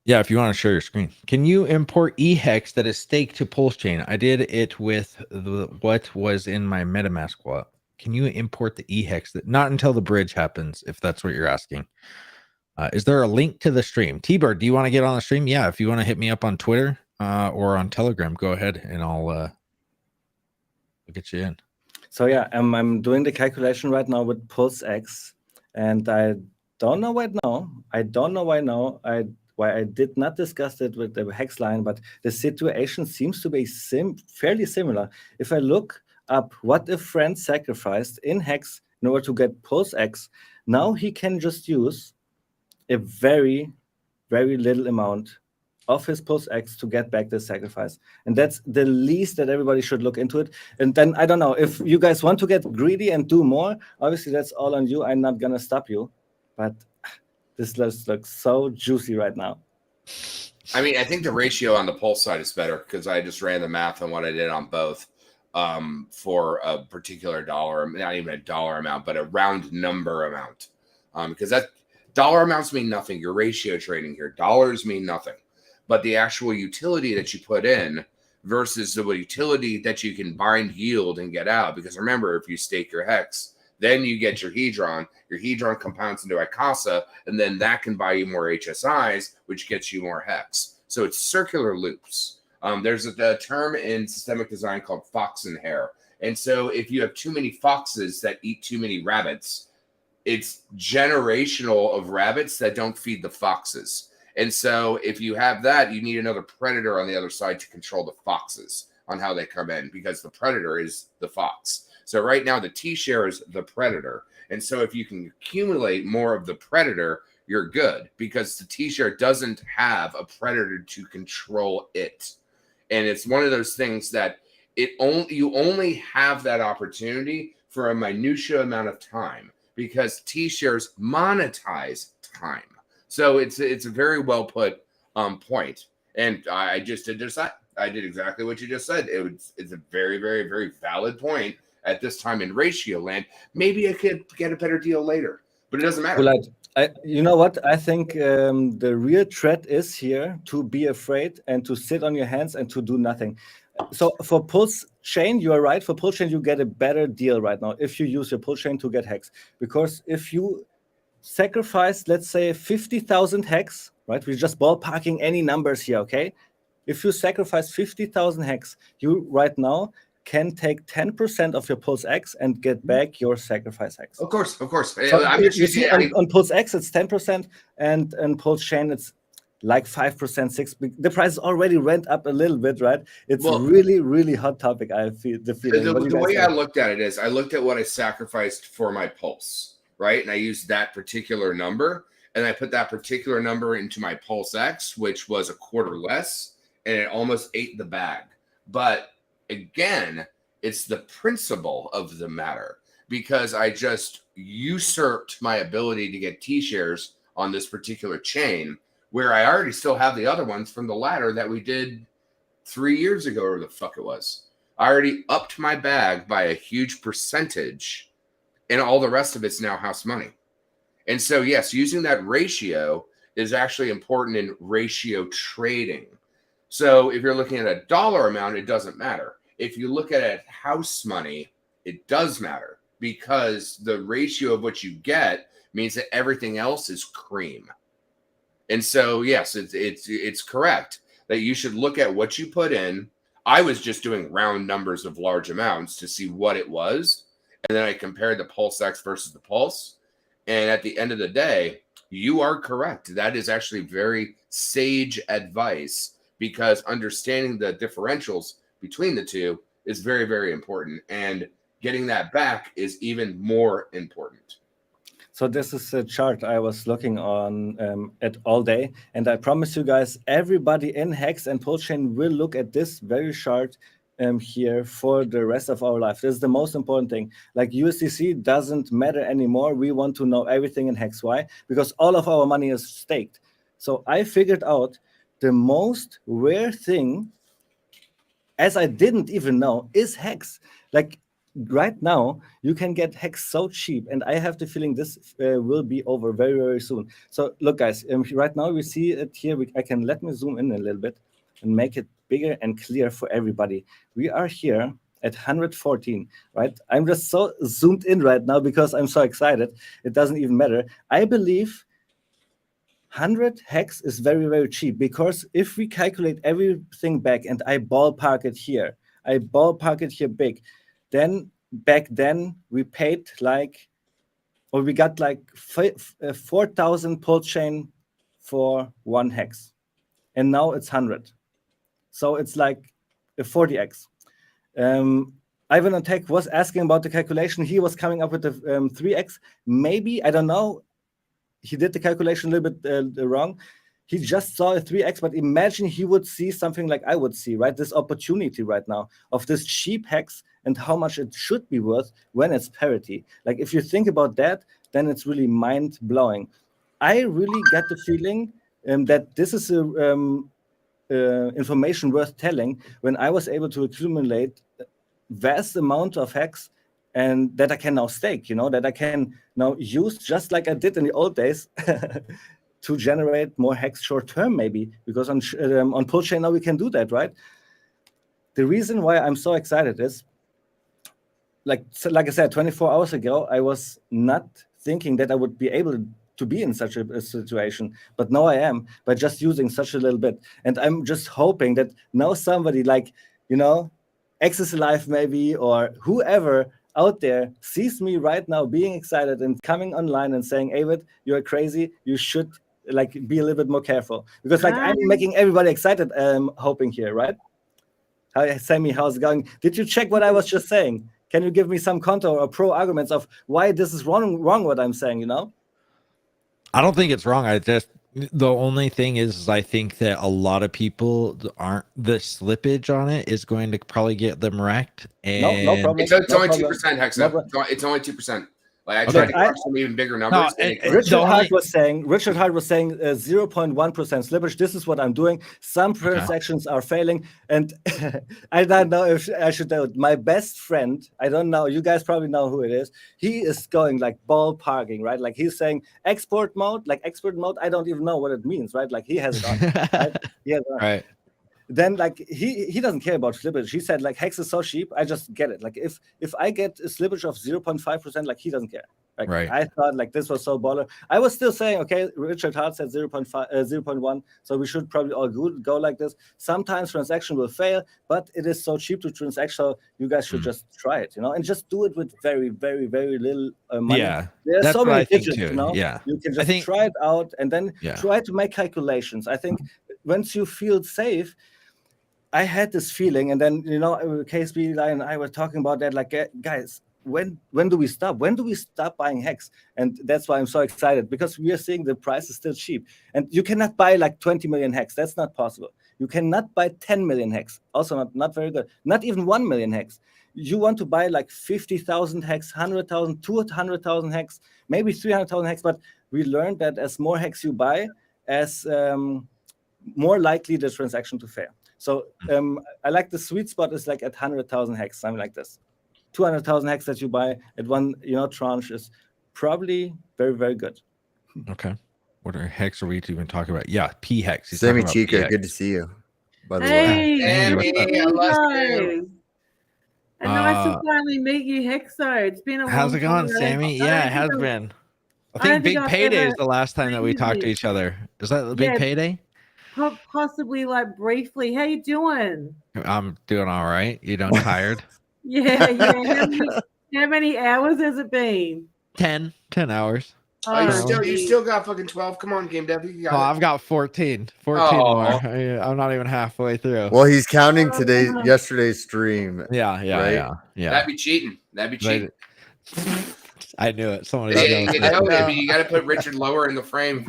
[SPEAKER 1] Yeah, if you want to share your screen. Can you import eHex that is staked to PulseChain? I did it with what was in my MetaMask wallet. Can you import the eHex? That not until the bridge happens, if that's what you're asking. Is there a link to the stream? T-Bird, do you want to get on the stream? Yeah, if you want to hit me up on Twitter or on Telegram, go ahead and I'll get you in.
[SPEAKER 13] So yeah, I'm doing the calculation right now with PulseX, and I don't know why now. Why I did not discuss it with the hex line, but the situation seems to be fairly similar. If I look up what a friend sacrificed in hex in order to get PulseX, now he can just use a very, very little amount of his PulseX to get back the sacrifice. And that's the least that everybody should look into it. And then I don't know, if you guys want to get greedy and do more, obviously that's all on you. I'm not gonna stop you, but this looks so juicy right now.
[SPEAKER 8] I mean, I think the ratio on the Pulse side is better because I just ran the math on what I did on both for a particular dollar, not even a dollar amount, but a round number amount. Because that dollar amounts mean nothing. You're ratio trading here. Dollars mean nothing. But the actual utility that you put in versus the utility that you can bind yield and get out. Because remember, if you stake your hex, then you get your Hedron. Your Hedron compounds into ICASA, and then that can buy you more HSIs, which gets you more hex. So it's circular loops. There's a term in systemic design called fox and hare. And so if you have too many foxes that eat too many rabbits, it's generational of rabbits that don't feed the foxes. And so if you have that, you need another predator on the other side to control the foxes on how they come in, because the predator is the fox. So right now the T-share is the predator. And so if you can accumulate more of the predator, you're good, because the T-share doesn't have a predator to control it. And it's one of those things that you only have that opportunity for a minutia amount of time, because T-shares monetize time. So it's a very well put point. And I just did that. I did exactly what you just said. It's a very, very, very valid point at this time in ratio land. Maybe I could get a better deal later, but it doesn't matter.
[SPEAKER 13] You know what? I think the real threat is here to be afraid and to sit on your hands and to do nothing. So for Pulse Chain, you are right. For Pulse Chain, you get a better deal right now if you use your Pulse Chain to get hex. Because if you sacrifice, let's say, 50,000 hex, right? We're just ballparking any numbers here, okay? If you sacrifice 50,000 hex, you right now can take 10% of your Pulse X and get back your sacrifice hex.
[SPEAKER 8] Of course.
[SPEAKER 13] So you see, on Pulse X, it's 10%, and Pulse Chain, it's like 5%, 6%. The price already went up a little bit, right? It's
[SPEAKER 8] Well,
[SPEAKER 13] really, really hot topic. I feel the feeling. What do you
[SPEAKER 8] the
[SPEAKER 13] guys
[SPEAKER 8] way I
[SPEAKER 13] think?
[SPEAKER 8] looked at it is I looked at what I sacrificed for my pulse, right? And I used that particular number, and I put that particular number into my Pulse X, which was a quarter less, and it almost ate the bag. But again, it's the principle of the matter, because I just usurped my ability to get T-shares on this particular chain, where I already still have the other ones from the ladder that we did 3 years ago, or the fuck it was. I already upped my bag by a huge percentage, and all the rest of it's now house money. And so, yes, using that ratio is actually important in ratio trading. So if you're looking at a dollar amount, it doesn't matter. If you look at it house money, it does matter, because the ratio of what you get means that everything else is cream. And so, yes, it's correct that you should look at what you put in. I was just doing round numbers of large amounts to see what it was, and then I compared the Pulse X versus the Pulse. And at the end of the day, you are correct. That is actually very sage advice, because understanding the differentials between the two is very, very important. And getting that back is even more important.
[SPEAKER 13] So this is a chart I was looking on at all day, and I promise you guys, everybody in Hex and PulseChain will look at this very chart here for the rest of our life. This is the most important thing. Like USDC doesn't matter anymore. We want to know everything in Hex. Why? Because all of our money is staked. So I figured out the most rare thing, as I didn't even know, is Hex. Like right now, you can get Hex so cheap, and I have the feeling this will be over very, very soon. So look, guys, right now we see it here. Let me zoom in a little bit and make it bigger and clear for everybody. We are here at 114, right? I'm just so zoomed in right now because I'm so excited. It doesn't even matter. I believe 100 Hex is very, very cheap, because if we calculate everything back and I ballpark it here big, then back then we paid we got like 4,000 PulseChain for 1 Hex, and now it's 100. So it's like a 40x. Ivan on Tech was asking about the calculation. He was coming up with the 3x. Maybe, I don't know. He did the calculation a little bit wrong. He just saw a 3x, but imagine he would see something like I would see, right? This opportunity right now of this cheap Hex and how much it should be worth when it's parity. Like if you think about that, then it's really mind-blowing. I really get the feeling that this is information worth telling when I was able to accumulate vast amount of Hex, and that I can now stake, that I can now use, just like I did in the old days, to generate more Hex short term, maybe, because on PulseChain now we can do that, right? The reason why I'm so excited is, like I said, 24 hours ago, I was not thinking that I would be able to be in such a situation, but now I am, by just using such a little bit. And I'm just hoping that now somebody like, Access Alive maybe, or whoever out there sees me right now being excited and coming online and saying, Avid, you're crazy, you should be a little bit more careful, because I'm making everybody excited, hoping here, right? Hi, Sammy, how's it going? Did you check what I was just saying? Can you give me some counter or pro arguments of why this is wrong what I'm saying,
[SPEAKER 1] I don't think it's wrong. The only thing is I think that a lot of people the slippage on it is going to probably get them wrecked. And
[SPEAKER 13] no problem.
[SPEAKER 8] It's only 2%, Hexa. It's only 2%. Like I tried to crush some even bigger numbers.
[SPEAKER 13] Richard Hart was saying 0.1% slippage. This is what I'm doing. Some transactions are failing, and I don't know if I should tell it. My best friend, I don't know, you guys probably know who it is. He is going like ballparking, right? Like he's saying export mode. I don't even know what it means, right? Like he has it on. Right? He has it on.
[SPEAKER 1] Right.
[SPEAKER 13] then like he doesn't care about slippage. He said like Hex is so cheap, I just get it. Like if I get a slippage of 0.5%, like he doesn't care. Like
[SPEAKER 15] Right.
[SPEAKER 13] I thought like this was so baller. I was still saying, okay, Richard Hart said 0.1, so we should probably all go like this. Sometimes transaction will fail, but it is so cheap to transact, so you guys should just try it, and just do it with very, very, very little money.
[SPEAKER 15] Yeah,
[SPEAKER 13] there's
[SPEAKER 15] that's
[SPEAKER 13] so
[SPEAKER 15] what
[SPEAKER 13] many
[SPEAKER 15] I think
[SPEAKER 13] digits,
[SPEAKER 15] too. Yeah,
[SPEAKER 13] you can
[SPEAKER 15] I
[SPEAKER 13] just
[SPEAKER 15] think
[SPEAKER 13] try it out and then
[SPEAKER 15] Yeah.
[SPEAKER 13] try to make calculations. I think once you feel safe, I had this feeling, and then KSB and I were talking about that, like, guys, when do we stop? When do we stop buying Hex? And that's why I'm so excited, because we are seeing the price is still cheap, and you cannot buy like 20 million Hex. That's not possible. You cannot buy 10 million Hex. Also not very good. Not even 1 million Hex. You want to buy like 50,000 Hex, 100,000, 200,000 Hex, maybe 300,000 Hex. But we learned that as more Hex you buy, as more likely the transaction to fail. So I like the sweet spot is like at 100,000 Hex, something like this. 200,000 Hex that you buy at one tranche is probably very, very good.
[SPEAKER 15] Okay. What are Hex are we even talking about? Yeah, P Hex. He's
[SPEAKER 17] Sammy
[SPEAKER 15] talking about
[SPEAKER 17] Chica,
[SPEAKER 15] P
[SPEAKER 17] good to see you. By the
[SPEAKER 9] Hey,
[SPEAKER 17] way,
[SPEAKER 9] Sammy,
[SPEAKER 8] I love you.
[SPEAKER 9] And nice to finally meet you, Hexo. It's been a
[SPEAKER 15] How's
[SPEAKER 9] long
[SPEAKER 15] it going,
[SPEAKER 9] time.
[SPEAKER 15] Sammy? Yeah, it has been. I
[SPEAKER 9] I
[SPEAKER 15] think
[SPEAKER 9] don't
[SPEAKER 15] Big
[SPEAKER 9] I've
[SPEAKER 15] Payday
[SPEAKER 9] ever
[SPEAKER 15] is the last time that we talked to
[SPEAKER 9] you.
[SPEAKER 15] each other. Is that the Big
[SPEAKER 9] Yeah.
[SPEAKER 15] Payday?
[SPEAKER 9] Possibly, like, briefly. How you doing?
[SPEAKER 15] I'm doing all right. You don't tired?
[SPEAKER 9] Yeah. How many hours has it been?
[SPEAKER 15] 10 hours.
[SPEAKER 8] Oh, you
[SPEAKER 9] Oh,
[SPEAKER 8] still got fucking 12. Come on, Game Dev. You got
[SPEAKER 15] Oh,
[SPEAKER 8] it.
[SPEAKER 15] I've got 14 more. I'm not even halfway through.
[SPEAKER 17] well, he's counting yesterday's stream.
[SPEAKER 15] Yeah.
[SPEAKER 8] That'd be cheating. That'd be cheating.
[SPEAKER 15] I knew it. Someone
[SPEAKER 8] you got to put Richard lower in the frame.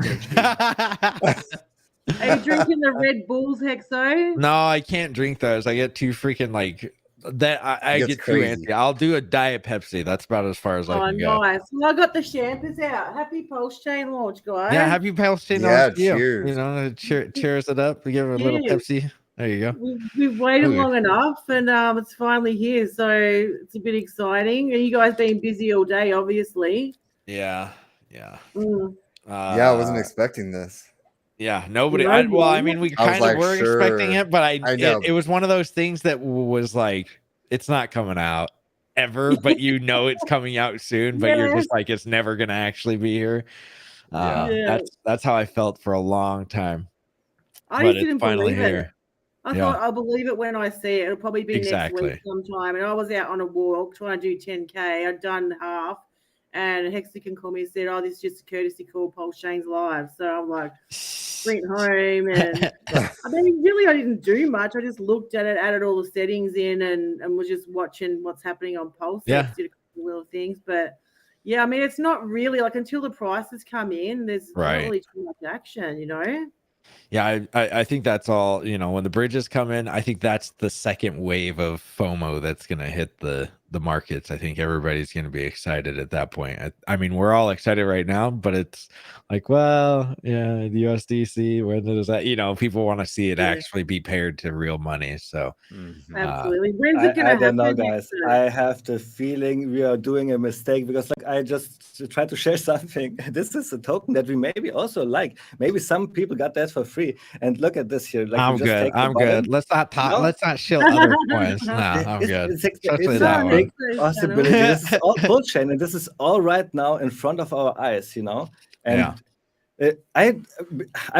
[SPEAKER 9] Are you drinking the Red Bulls, Hexo?
[SPEAKER 15] No, I can't drink those. I get too freaking like that. I get too antsy. I'll do a Diet Pepsi. That's about as far as I can go.
[SPEAKER 9] Nice. Well, I got the champers out. Happy Pulse Chain launch, guys.
[SPEAKER 15] Yeah, happy Pulse Chain launch. Cheers. Cheers it up. We give it a little Pepsi. There you go.
[SPEAKER 9] We've waited long enough, and it's finally here, so it's a bit exciting. And you guys been busy all day, obviously.
[SPEAKER 15] Yeah.
[SPEAKER 17] Yeah, I wasn't expecting this.
[SPEAKER 15] Yeah, nobody. I mean, we kind of were expecting it, but it was one of those things that was like, it's not coming out ever, but it's coming out soon, but you're just like, it's never gonna actually be here. That's how I felt for a long time.
[SPEAKER 9] I just didn't believe it.
[SPEAKER 15] Here.
[SPEAKER 9] I thought I'll believe it when I see it. It'll probably be next week
[SPEAKER 15] Exactly.
[SPEAKER 9] sometime. And I was out on a walk trying to do 10K. I'd done half. And Hexagon called me and said, this is just a courtesy call, Pulse Chain's live. So I'm like, went home. And I mean, really, I didn't do much. I just looked at it, added all the settings in, and was just watching what's happening on Pulse.
[SPEAKER 15] Yeah.
[SPEAKER 9] Did a couple of little things. But yeah, I mean, it's not really like until the prices come in, there's not really too much action,
[SPEAKER 15] Yeah, I think that's all, when the bridges come in, I think that's the second wave of FOMO that's going to hit the markets. I think everybody's going to be excited at that point. I mean, we're all excited right now, but it's like, well, yeah, the USDC, when does that, people want to see it actually be paired to real money. So
[SPEAKER 9] absolutely. When's it going to happen?
[SPEAKER 13] I don't know, guys. I have the feeling we are doing a mistake, because like I just tried to share something. This is a token that we maybe also like. Maybe some people got that for free. And look at this here. Like,
[SPEAKER 15] I'm good. Let's not talk. No? Let's not shill other coins. No, I'm good. Especially that one.
[SPEAKER 13] Possibility. This is all bullshit, and this is all right now in front of our eyes, And I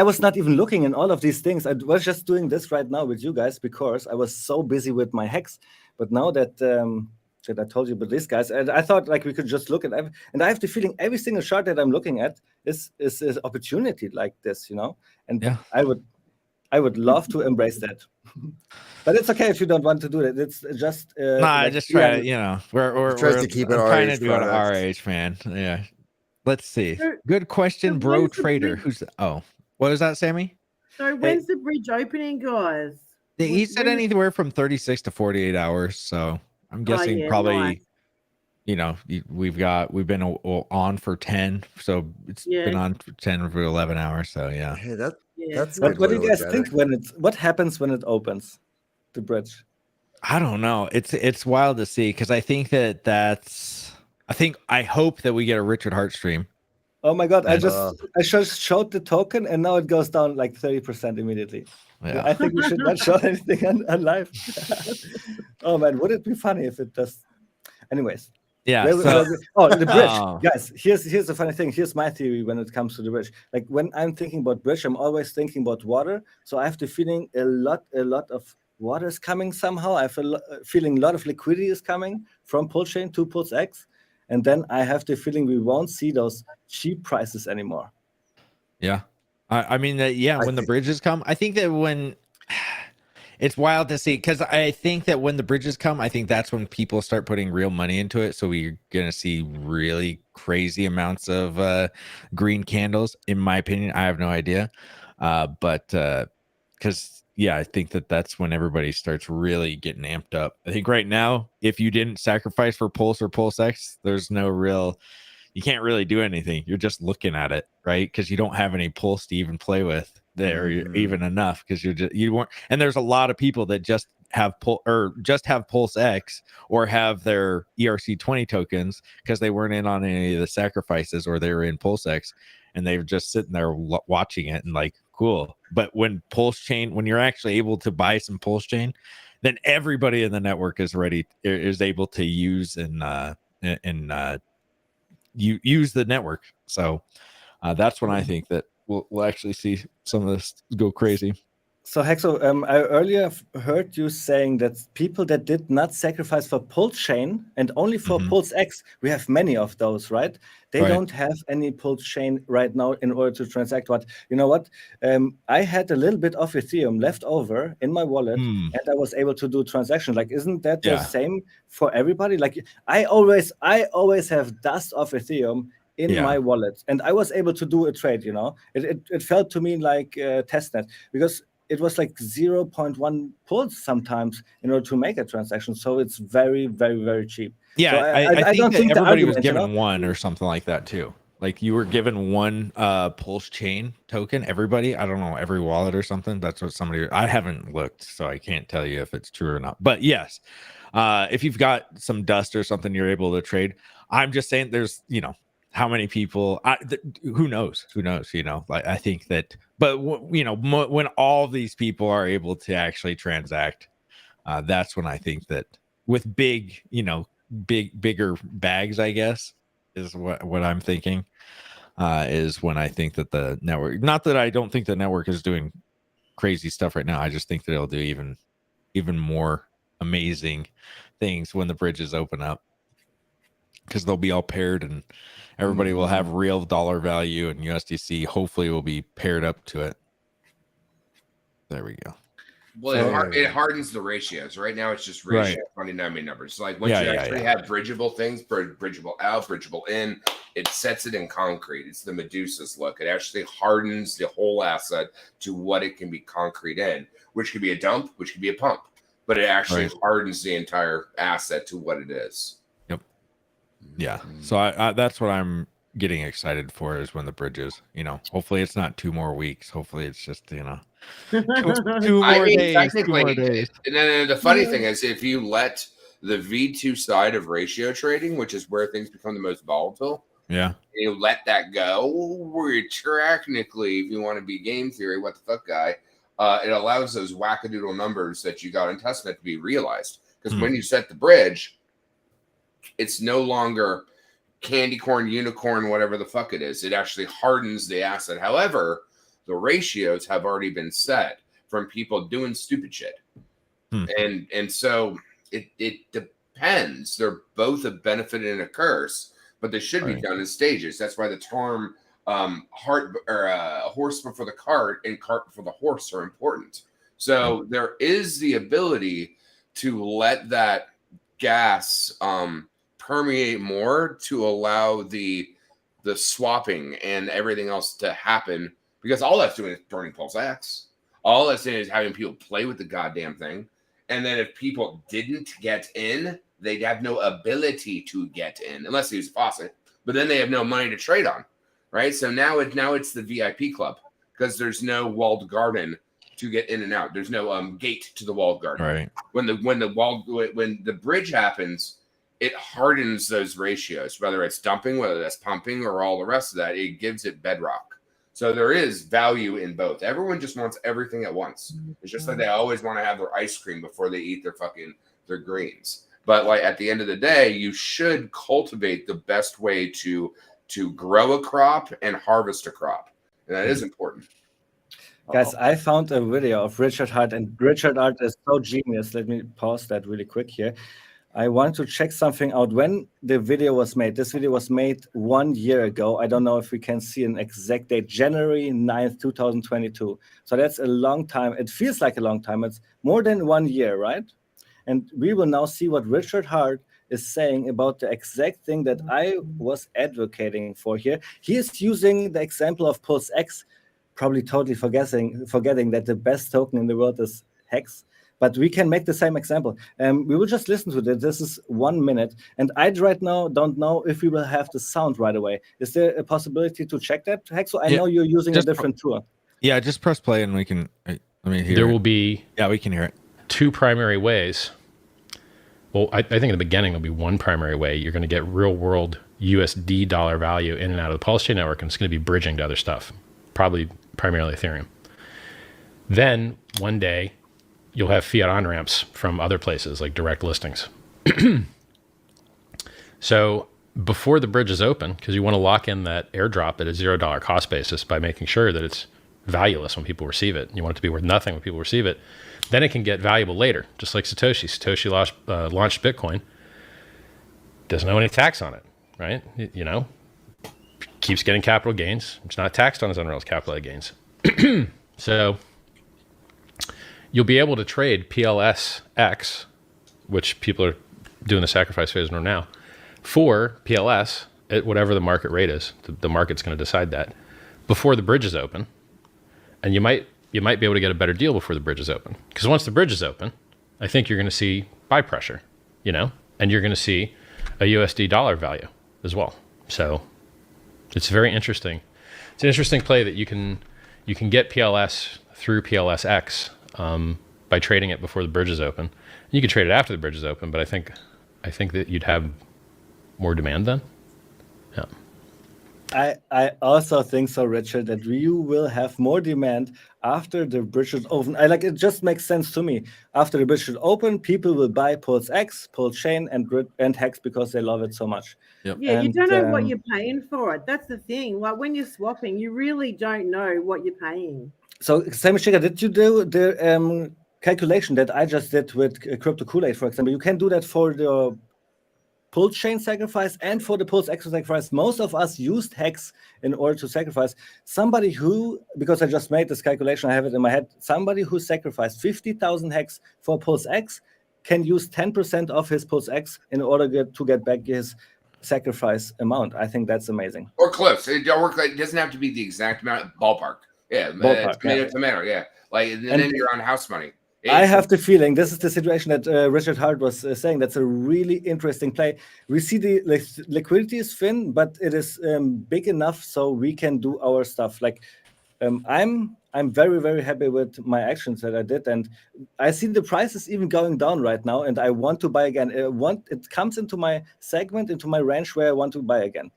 [SPEAKER 13] was not even looking in all of these things. I was just doing this right now with you guys because I was so busy with my Hex. But now that I told you about these guys, and I thought like we could just look at and I have the feeling every single chart that I'm looking at is opportunity like this, And I would love to embrace that. But it's okay if you don't want to do it. It's just
[SPEAKER 15] I just try to, we're
[SPEAKER 17] tries to keep it
[SPEAKER 15] trying to do it RH, man. Yeah. Let's see. Good question, bro trader. What was that, Sammy?
[SPEAKER 9] So when's the bridge opening, guys?
[SPEAKER 15] He said anywhere from 36 to 48 hours. So I'm guessing probably we've been on for 10, so it's been on for 10 for 11 hours. So yeah.
[SPEAKER 17] Hey, that's
[SPEAKER 13] what do you guys think what happens when it opens the bridge?
[SPEAKER 15] I don't know. It's wild to see, because I think I hope that we get a Richard Hart stream.
[SPEAKER 13] Oh my god, I just showed the token and now it goes down like 30% immediately.
[SPEAKER 1] Yeah.
[SPEAKER 13] I think we should not show anything on live. Oh man, would it be funny if it does? Anyways.
[SPEAKER 1] Yeah.
[SPEAKER 13] The bridge, guys. Here's the funny thing. Here's my theory when it comes to the bridge. Like when I'm thinking about bridge, I'm always thinking about water. So I have the feeling a lot of water is coming somehow. I have a feeling a lot of liquidity is coming from PulseChain to PulseX, and then I have the feeling we won't see those cheap prices anymore.
[SPEAKER 1] Yeah. I mean, when the bridges come, I think that when it's wild to see, because I think that when the bridges come, I think that's when people start putting real money into it. So we're going to see really crazy amounts of green candles, in my opinion. I have no idea. But because, I think that that's when everybody starts really getting amped up. I think right now, if you didn't sacrifice for Pulse or PulseX, there's no real... You can't really do anything. You're just looking at it, right? Because you don't have any pulse to even play with there, even enough. Because you weren't. And there's a lot of people that just have Pulse X or have their ERC20 tokens because they weren't in on any of the sacrifices, or they were in Pulse X, and they were just sitting there watching it and like, cool. But when when you're actually able to buy some PulseChain, then everybody in the network is able to use you use the network. So that's when I think that we'll actually see some of this go crazy.
[SPEAKER 13] So Hexo, I earlier heard you saying that people that did not sacrifice for PulseChain and only for PulseX, we have many of those, right? They don't have any PulseChain right now in order to transact. But you know what? I had a little bit of Ethereum left over in my wallet, and I was able to do transactions. Like, isn't that the same for everybody? Like, I always have dust of Ethereum in my wallet, and I was able to do a trade. You know, it felt to me like testnet, because it was like 0.1 pulse sometimes in order to make a transaction. So it's very, very, very cheap.
[SPEAKER 1] Yeah,
[SPEAKER 13] so
[SPEAKER 1] I
[SPEAKER 13] don't
[SPEAKER 1] think
[SPEAKER 13] think
[SPEAKER 1] everybody was
[SPEAKER 13] argument,
[SPEAKER 1] given one or something like that too. Like you were given one PulseChain token. Everybody, I don't know, every wallet or something. That's what somebody. I haven't looked, so I can't tell you if it's true or not. But yes, if you've got some dust or something, you're able to trade. I'm just saying, there's how many people? Who knows? Like I think that, but when all these people are able to actually transact, that's when I think that with bigger bags, I guess, is what I'm thinking. Is when I think that the network. Not that I don't think the network is doing crazy stuff right now. I just think that it'll do even more amazing things when the bridges open up, because they'll be all paired and everybody will have real dollar value, and USDC hopefully will be paired up to it. There we go.
[SPEAKER 8] Well, it hardens the ratios. Right now, it's just ratio denominator numbers. Like once you actually have bridgeable things, bridgeable out, bridgeable in, it sets it in concrete. It's the Medusa's look. It actually hardens the whole asset to what it can be concrete in, which could be a dump, which could be a pump. But it actually hardens the entire asset to what it is.
[SPEAKER 1] Yeah, so I that's what I'm getting excited for, is when the bridges, hopefully it's not 2 more weeks. Hopefully it's just, 2 more days. 2 more days.
[SPEAKER 8] And then the funny thing is, if you let the V2 side of ratio trading, which is where things become the most volatile, you let that go, we're technically, if you want to be game theory, what the fuck guy, it allows those wackadoodle numbers that you got in testnet to be realized. Because when you set the bridge, it's no longer candy corn, unicorn, whatever the fuck it is. It actually hardens the asset. However, the ratios have already been set from people doing stupid shit. And so it depends. They're both a benefit and a curse, but they should be done in stages. That's why the term horse before the cart and cart before the horse are important. So there is the ability to let that gas permeate more to allow the swapping and everything else to happen, because all that's doing is burning PulseX. All that's doing is having people play with the goddamn thing. And then if people didn't get in, they'd have no ability to get in unless they use a faucet. But then they have no money to trade on, right? So now it's the VIP club, because there's no walled garden to get in and out. There's no gate to the walled garden.
[SPEAKER 1] Right.
[SPEAKER 8] When the bridge happens, it hardens those ratios, whether it's dumping, whether that's pumping, or all the rest of that. It gives it bedrock. So there is value in both. Everyone just wants everything at once. It's just like they always want to have their ice cream before they eat their greens. But like at the end of the day, you should cultivate the best way to grow a crop and harvest a crop. And that is important.
[SPEAKER 13] Guys, I found a video of Richard Hart, and Richard Hart is so genius. Let me pause that really quick here. I want to check something out. When the video was made, this video was made 1 year ago. I don't know if we can see an exact date, January 9th, 2022. So that's a long time. It feels like a long time. It's more than 1 year, right? And we will now see what Richard Hart is saying about the exact thing that I was advocating for here. He is using the example of PulseX, probably totally forgetting that the best token in the world is Hex. But we can make the same example. We will just listen to it. This is 1 minute. And I right now don't know if we will have the sound right away. Is there a possibility to check that, Hexo? I know you're using a different tool.
[SPEAKER 14] Yeah, just press play and we can, let me hear
[SPEAKER 22] There
[SPEAKER 14] it.
[SPEAKER 22] will be
[SPEAKER 14] we can hear it.
[SPEAKER 22] 2 primary ways. Well, I think in the beginning there'll be one primary way. You're going to get real world USD dollar value in and out of the Pulse Chain network, and it's going to be bridging to other stuff, probably primarily Ethereum. Then one day you'll have fiat on-ramps from other places like direct listings. So before the bridge is open, because you want to lock in that airdrop at a $0 cost basis by making sure that it's valueless when people receive it. You want it to be worth nothing when people receive it. Then it can get valuable later, just like Satoshi. Satoshi launched Bitcoin, doesn't owe any tax on it, right? Keeps getting capital gains. It's not taxed on his unrealized capital gains. So you'll be able to trade PLSX, which people are doing the sacrifice phase now, for PLS at whatever the market rate is. The market's going to decide that before the bridge is open. And you might be able to get a better deal before the bridge is open. Because once the bridge is open, I think you're going to see buy pressure, and you're going to see a USD dollar value as well. So it's very interesting. It's an interesting play that you can get PLS through PLSX by trading it before the bridge is open. You can trade it after the bridge is open, but I think that you'd have more demand then. Yeah.
[SPEAKER 13] I also think so, Richard, that you will have more demand after the bridge is open. It just makes sense to me. After the bridge is open, people will buy PulseX, PulseChain, and Hex because they love it so much.
[SPEAKER 14] Yep.
[SPEAKER 9] Yeah, you don't know what you're paying for it. That's the thing. Like when you're swapping, you really don't know what you're paying.
[SPEAKER 13] So, Sammy Chica, did you do the calculation that I just did with Crypto Kool-Aid, for example? You can do that for the Pulse Chain sacrifice and for the Pulse X sacrifice. Most of us used Hex in order to sacrifice. Somebody who, because I just made this calculation, I have it in my head, somebody who sacrificed 50,000 Hex for Pulse X can use 10% of his Pulse X in order to get back his sacrifice amount. I think that's amazing.
[SPEAKER 8] Or close. It doesn't have to be the exact amount. Ballpark. Yeah.
[SPEAKER 13] Ballpark,
[SPEAKER 8] tomato. Yeah. And then you're on house money.
[SPEAKER 13] I have the feeling this is the situation that Richard Hart was saying. That's a really interesting play. We see the liquidity is thin, but it is big enough so we can do our stuff. I'm very, very happy with my actions that I did, and I see the prices even going down right now, and I want to buy again. It comes into my segment, into my range where I want to buy again.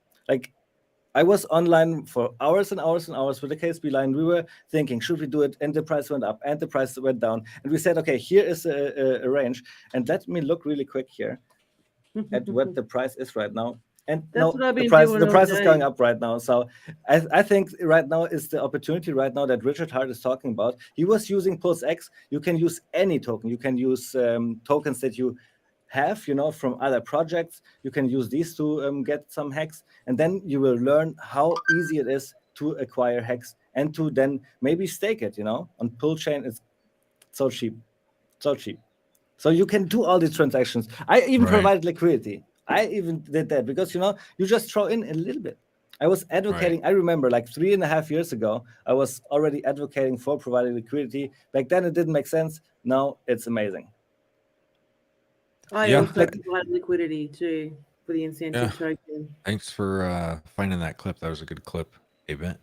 [SPEAKER 13] I was online for hours and hours and hours with the KSB line. We were thinking, should we do it? And the price went up and the price went down. And we said, okay, here is a range. And let me look really quick here at what the price is right now. And the price is going up right now. So I think right now is the opportunity right now that Richard Hart is talking about. He was using PulseX. You can use any token. You can use tokens that you have, from other projects. You can use these to get some Hex, and then you will learn how easy it is to acquire Hex and to then maybe stake it, on PulseChain. It's so cheap. So you can do all these transactions. I even provided liquidity. I even did that because, you just throw in a little bit. I was advocating, I remember 3.5 years ago, I was already advocating for providing liquidity. Back then it didn't make sense. Now it's amazing.
[SPEAKER 9] I also provide liquidity too for the incentive token.
[SPEAKER 14] Thanks for finding that clip. That was a good clip, Event.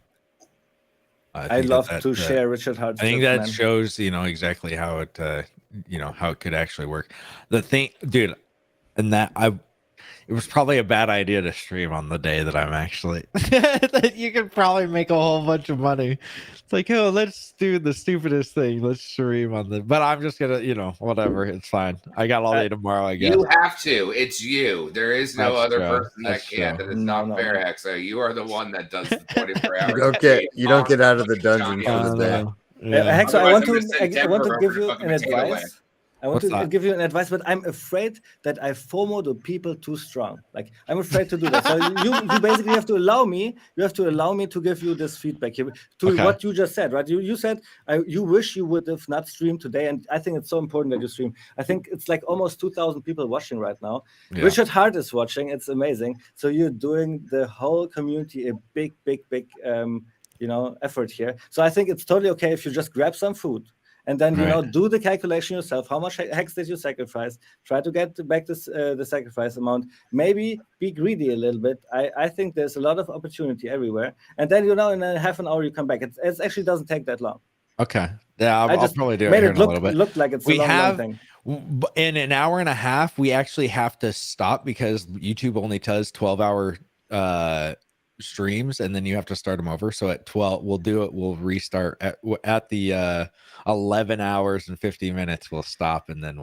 [SPEAKER 13] I love to share Richard Hart's.
[SPEAKER 14] I think that shows, exactly how it, how it could actually work. The thing, dude, and that
[SPEAKER 1] It was probably a bad idea to stream on the day that I'm actually. You could probably make a whole bunch of money. It's like, oh, let's do the stupidest thing. Let's stream on the. But I'm just gonna, whatever. It's fine. I got all day tomorrow. I guess.
[SPEAKER 8] You have to. It's you. There is no
[SPEAKER 1] That's
[SPEAKER 8] other
[SPEAKER 1] true.
[SPEAKER 8] person that
[SPEAKER 1] That's
[SPEAKER 8] can.
[SPEAKER 1] true.
[SPEAKER 8] That is not fair, Hexo. You are the one that does the 24 hours.
[SPEAKER 17] You don't get out of the dungeon for the day.
[SPEAKER 13] Hexo, I want to
[SPEAKER 8] to
[SPEAKER 13] give you an advice. I want to give you an advice, but I'm afraid that I FOMO the people too strong. Like I'm afraid to do that. So you basically have to allow me. You have to allow me to give you this feedback here to what you just said, right? You said you wish you would have not streamed today, and I think it's so important that you stream. I think it's like almost 2,000 people watching right now. Yeah. Richard Hart is watching. It's amazing. So you're doing the whole community a big effort here. So I think it's totally okay if you just grab some food. And then, do the calculation yourself. How much hex did you sacrifice? Try to get back this, the sacrifice amount. Maybe be greedy a little bit. I think there's a lot of opportunity everywhere. And then, in a half an hour, you come back. It actually doesn't take that long.
[SPEAKER 1] Okay. Yeah, I'll probably do it here in a little bit.
[SPEAKER 13] Look like it's a long thing.
[SPEAKER 1] In an hour and a half, we actually have to stop because YouTube only does 12-hour streams, and then you have to start them over. So at 12 we'll restart at the 11 hours and 50 minutes. We'll stop, and then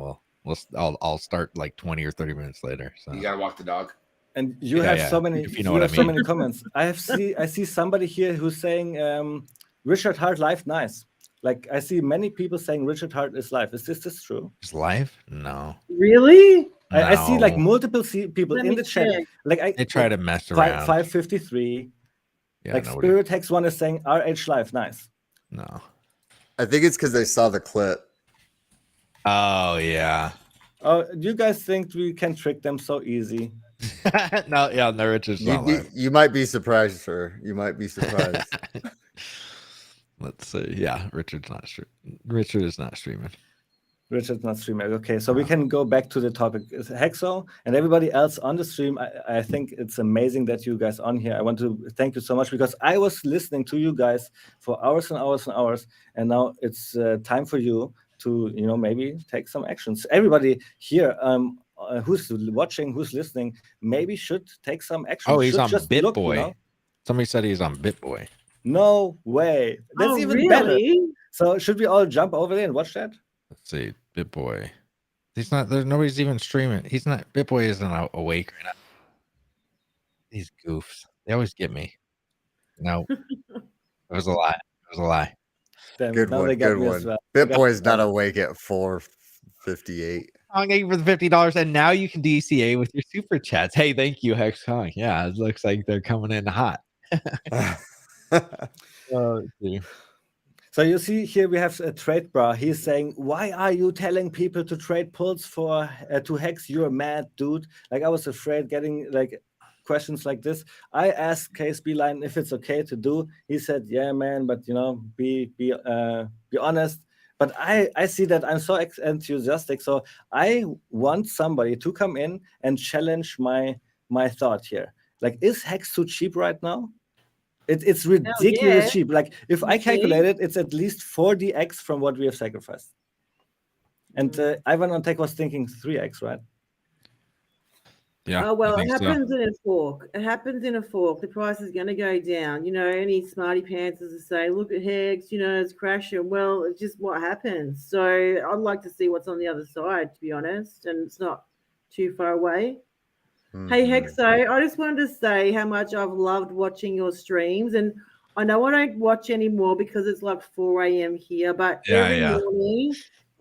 [SPEAKER 1] I'll start like 20 or 30 minutes later. So
[SPEAKER 8] you gotta walk the dog.
[SPEAKER 13] And you have so many so many comments. I see somebody here who's saying Richard Hart live nice. Like I see many people saying Richard Hart is live. Is this true?
[SPEAKER 1] Is live? No.
[SPEAKER 9] Really?
[SPEAKER 1] No.
[SPEAKER 13] I see like multiple people in the chat. Like
[SPEAKER 1] they try to mess around.
[SPEAKER 13] 553.
[SPEAKER 1] Yeah,
[SPEAKER 13] like Spirit Hex 1 is saying RH live nice.
[SPEAKER 1] No.
[SPEAKER 17] I think it's because they saw the clip.
[SPEAKER 1] Oh yeah.
[SPEAKER 13] Oh, do you guys think we can trick them so easy?
[SPEAKER 1] No, Richard's not live.
[SPEAKER 17] You might be surprised, sir. You might be surprised.
[SPEAKER 1] Let's see. Yeah, Richard is not streaming.
[SPEAKER 13] Richard's not streaming. Okay, so we can go back to the topic. Hexo and everybody else on the stream, I think it's amazing that you guys on here. I want to thank you so much because I was listening to you guys for hours and hours and hours, and now it's time for you to, maybe take some actions. Everybody here, who's watching, who's listening, maybe should take some action.
[SPEAKER 1] Oh, he's on BitBoy. Somebody said he's on BitBoy.
[SPEAKER 13] No way. That's even better. So should we all jump over there and watch that?
[SPEAKER 1] Let's see, BitBoy. He's not there. Nobody's even streaming. He's not. BitBoy isn't awake right now. These goofs. They always get me. No, it was a lie. It was a lie.
[SPEAKER 17] Good one. Good one. Well. BitBoy's not awake at 4:58.
[SPEAKER 1] Thank you for the $50, and now you can DCA with your super chats. Hey, thank you, Hex Kong. Yeah, it looks like they're coming in hot.
[SPEAKER 13] So you see here we have a trade bra. He's saying, "Why are you telling people to trade pulse for to hex? You're mad, dude." Like I was afraid getting like questions like this. I asked KSB Line if it's okay to do. He said, "Yeah, man, but be honest." But I see that I'm so enthusiastic, so I want somebody to come in and challenge my thought here. Like, is hex too cheap right now? It's ridiculous cheap. Like if I calculate it, it's at least 40x from what we have sacrificed. And Ivan on Tech was thinking 3x, right?
[SPEAKER 1] Yeah.
[SPEAKER 9] Oh well, it happens in a fork. It happens in a fork. The price is going to go down. Any smarty pantsers say, "Look at Hex, it's crashing." Well, it's just what happens. So I'd like to see what's on the other side, to be honest, and it's not too far away. Hey Hexo, I just wanted to say how much I've loved watching your streams, and I know I don't watch anymore because it's like 4 a.m. here, but every morning,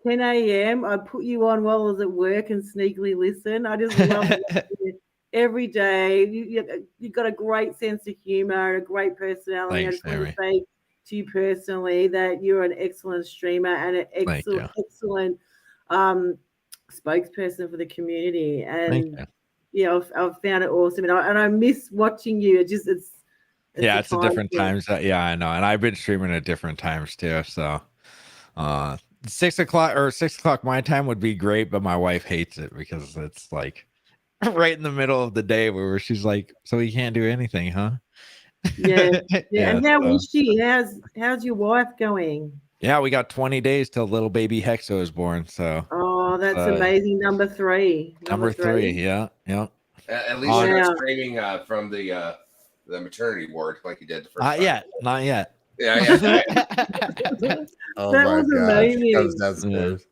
[SPEAKER 9] 10 a.m., I put you on while I was at work and sneakily listen. I just love watching it every day. You've got a great sense of humor, a great personality.
[SPEAKER 1] Thanks,
[SPEAKER 9] I just want to say to you personally that you're an excellent streamer and an excellent spokesperson for the community. And I've found it awesome, and I miss watching you. It's
[SPEAKER 1] a different times. Yeah, I know, and I've been streaming at different times too. So, 6 o'clock my time would be great, but my wife hates it because it's like right in the middle of the day where she's like, "So you can't do anything, huh?"
[SPEAKER 9] Yeah. And how is she? How's your wife going?
[SPEAKER 1] Yeah, we got 20 days till little baby Hexo is born. So.
[SPEAKER 9] Oh, that's amazing. Number three.
[SPEAKER 1] Number three. Yeah.
[SPEAKER 8] At least you're not screaming from the maternity ward like you did the first time.
[SPEAKER 1] Not yet.
[SPEAKER 8] Yeah.
[SPEAKER 17] Oh
[SPEAKER 9] That
[SPEAKER 17] my
[SPEAKER 9] was
[SPEAKER 17] gosh.
[SPEAKER 9] amazing.
[SPEAKER 17] Comes downstairs.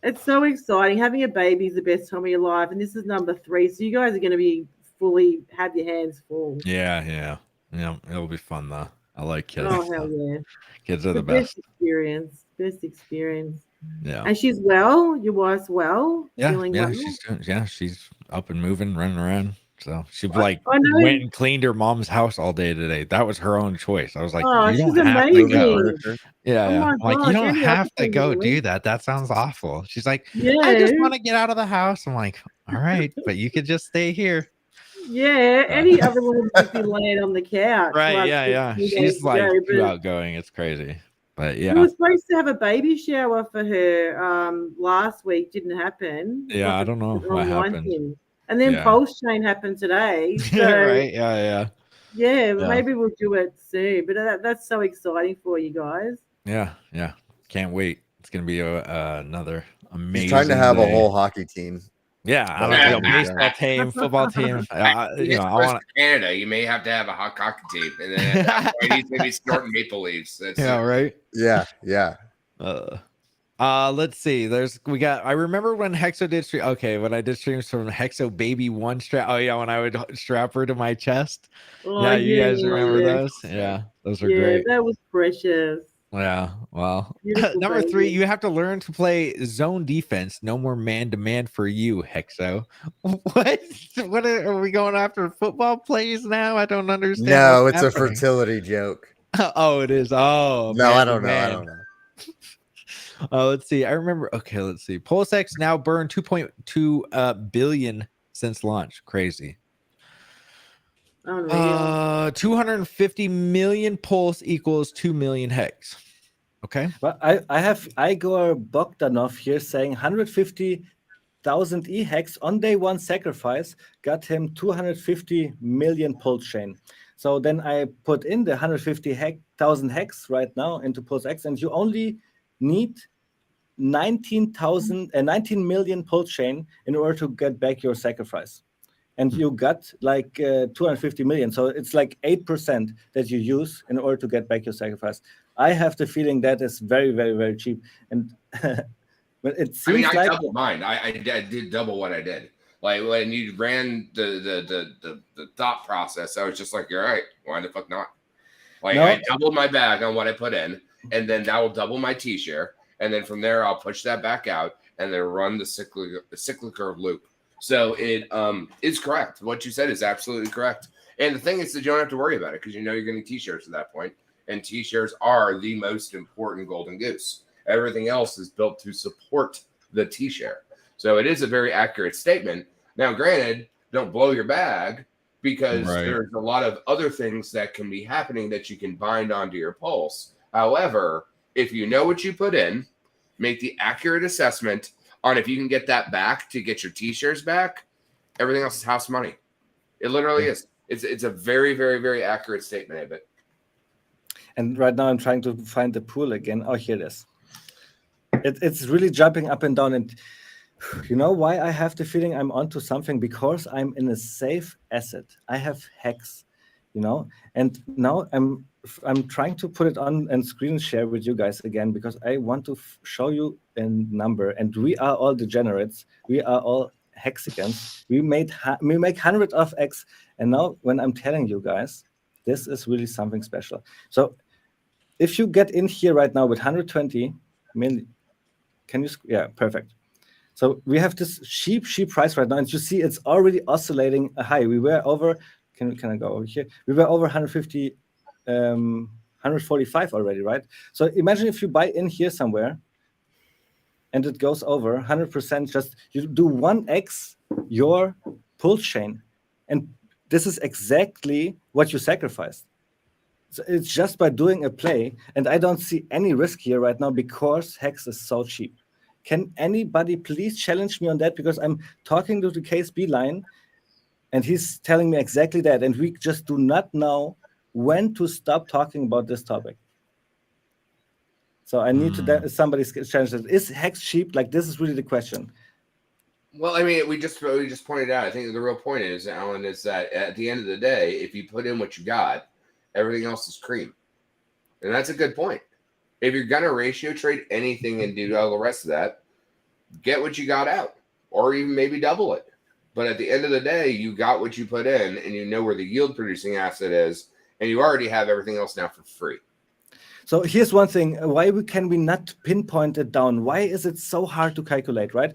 [SPEAKER 9] It's so exciting. Having a baby is the best time of your life, and this is number 3. So you guys are going to be fully have your hands full.
[SPEAKER 14] Yeah. It'll be fun though. I like kids.
[SPEAKER 9] Oh hell yeah!
[SPEAKER 14] Kids are the best.
[SPEAKER 9] Best experience.
[SPEAKER 14] Yeah.
[SPEAKER 9] And she's well. Your wife's well. Feeling well?
[SPEAKER 14] She's up and moving, running around. So she
[SPEAKER 9] I know.
[SPEAKER 14] went and cleaned her mom's house all day today. That was her own choice. I was like,
[SPEAKER 9] Oh,
[SPEAKER 14] you
[SPEAKER 9] she's
[SPEAKER 14] don't have to go.
[SPEAKER 9] amazing.
[SPEAKER 14] Yeah,
[SPEAKER 9] Oh my
[SPEAKER 14] I'm like, you
[SPEAKER 9] gosh,
[SPEAKER 14] don't
[SPEAKER 9] Andy,
[SPEAKER 14] have
[SPEAKER 9] I
[SPEAKER 14] to go
[SPEAKER 9] couldn't
[SPEAKER 14] do
[SPEAKER 9] believe-
[SPEAKER 14] that. That sounds awful. She's like, I
[SPEAKER 9] Yeah.
[SPEAKER 14] just want to get out of the house. I'm like, all right, but you could just stay here.
[SPEAKER 9] Yeah, any other woman would just be laying on the couch.
[SPEAKER 14] Right?
[SPEAKER 9] like,
[SPEAKER 14] Yeah.
[SPEAKER 9] 15 days
[SPEAKER 14] She's like
[SPEAKER 9] ago,
[SPEAKER 14] too
[SPEAKER 9] but
[SPEAKER 14] outgoing. It's crazy. But
[SPEAKER 9] we
[SPEAKER 14] yeah,
[SPEAKER 9] were supposed to have a baby shower for her last week. Didn't happen.
[SPEAKER 14] yeah. I don't know
[SPEAKER 9] An
[SPEAKER 14] what
[SPEAKER 9] online
[SPEAKER 14] happened.
[SPEAKER 9] thing. And then
[SPEAKER 14] Yeah.
[SPEAKER 9] Pulse Chain happened today. So
[SPEAKER 14] Yeah, right. Yeah.
[SPEAKER 9] yeah, maybe we'll do it soon. But that's so exciting for you guys.
[SPEAKER 14] Yeah. Can't wait. It's gonna be another amazing.
[SPEAKER 17] He's trying to have a
[SPEAKER 14] day.
[SPEAKER 17] whole hockey team.
[SPEAKER 14] Yeah, I like baseball team, football team.
[SPEAKER 8] He's
[SPEAKER 14] I
[SPEAKER 8] first
[SPEAKER 14] want.
[SPEAKER 8] to Canada. You may have to have a hot hockey team, and then at that point, he's gonna be snorting Maple Leafs.
[SPEAKER 14] Yeah, right.
[SPEAKER 17] Yeah.
[SPEAKER 1] Let's see. I remember when Hexo did stream. Okay, when I did streams from Hexo Baby 1 strap. Oh yeah, when I would strap her to my chest.
[SPEAKER 9] Oh,
[SPEAKER 1] Yeah, you guys remember
[SPEAKER 9] yeah.
[SPEAKER 1] those? Yeah, those were
[SPEAKER 9] Yeah,
[SPEAKER 1] great.
[SPEAKER 9] that was precious.
[SPEAKER 1] Yeah, well.
[SPEAKER 9] Beautiful
[SPEAKER 1] Number 3,
[SPEAKER 9] baby.
[SPEAKER 1] you have to learn to play zone defense. No more man-to-man for you, Hexo. What are we going after football plays now? I don't understand.
[SPEAKER 17] No,
[SPEAKER 1] what's
[SPEAKER 17] it's a
[SPEAKER 1] happening.
[SPEAKER 17] fertility joke.
[SPEAKER 1] Oh, it is. Oh,
[SPEAKER 17] No, I don't know.
[SPEAKER 1] man-to-man. Let's see. I remember. Okay, let's see. PulseX now burned 2.2 billion since launch. Crazy.
[SPEAKER 9] Unreal.
[SPEAKER 1] 250 million pulse equals 2 million hex. Okay.
[SPEAKER 13] But Igor Bogdanov here saying 150,000 e-hex on day 1 sacrifice got him 250 million pulse chain. So then I put in the 150,000 hex right now into PulseX, and you only need 19 million pulse chain in order to get back your sacrifice. And you got like 250 million. So it's like 8% that you use in order to get back your sacrifice. I have the feeling that is very, very, very cheap. And but it seems
[SPEAKER 8] I
[SPEAKER 13] like
[SPEAKER 8] doubled mine. I did double what I did. Like when you ran the thought process, I was just like, "You're right. Why the fuck not?" Like
[SPEAKER 13] No.
[SPEAKER 8] I doubled my bag on what I put in, and then that will double my T-share, and then from there I'll push that back out, and then run the cyclical loop. So it is correct. What you said is absolutely correct. And the thing is that you don't have to worry about it because you know you're getting T-shares at that point, and T-shares are the most important golden goose. Everything else is built to support the T-share. So it is a very accurate statement. Now, granted, don't blow your bag because there's a lot of other things that can be happening that you can bind onto your pulse. However, if you know what you put in, make the accurate assessment on if you can get that back to get your T-shares back, everything else is house money. It literally is. It's a very, very, very accurate statement of it.
[SPEAKER 13] And right now I'm trying to find the pool again. Oh, here it is. It's really jumping up and down. And you know why I have the feeling I'm onto something? Because I'm in a safe asset. I have hex, and now I'm trying to put it on and screen share with you guys again because I want to show you a number. And we are all degenerates. We are all hexagons. We make 100 of X. And now when I'm telling you guys, this is really something special. So if you get in here right now with 120 million, can you? Yeah, perfect. So we have this cheap price right now, and you see it's already oscillating high. We were over. Can I go over here? We were over 150, 145 already, right? So imagine if you buy in here somewhere, and it goes over 100%. Just you do 1x your pulse chain, and this is exactly what you sacrificed. So it's just by doing a play, and I don't see any risk here right now because hex is so cheap. Can anybody please challenge me on that? Because I'm talking to the KSB line, and he's telling me exactly that, and we just do not know when to stop talking about this topic. So I need to somebody challenge it. Is hex cheap? Like, this is really the question.
[SPEAKER 8] Well, I mean, we just pointed out. I think the real point is, Alan, is that at the end of the day, if you put in what you got, everything else is cream, and that's a good point. If you're gonna ratio trade anything and do all the rest of that, get what you got out, or even maybe double it. But at the end of the day, you got what you put in, and you know where the yield producing asset is, and you already have everything else now for free.
[SPEAKER 13] So here's one thing: why can we not pinpoint it down? Why is it so hard to calculate? Right?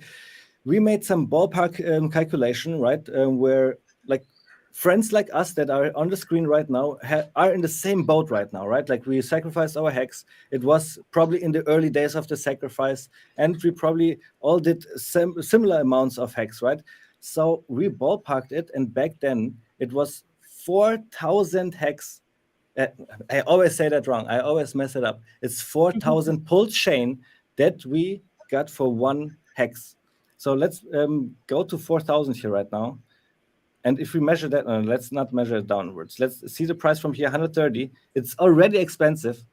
[SPEAKER 13] We made some ballpark calculation, right? Where like friends like us that are on the screen right now are in the same boat right now, right? Like we sacrificed our hex. It was probably in the early days of the sacrifice, and we probably all did similar amounts of hex, right? So we ballparked it, and back then it was 4,000 hex. I always say that wrong. I always mess it up. It's 4,000 pulse chain that we got for one hex. So let's go to 4,000 here right now. And if we measure that, let's not measure it downwards. Let's see the price from here, 130. It's already expensive.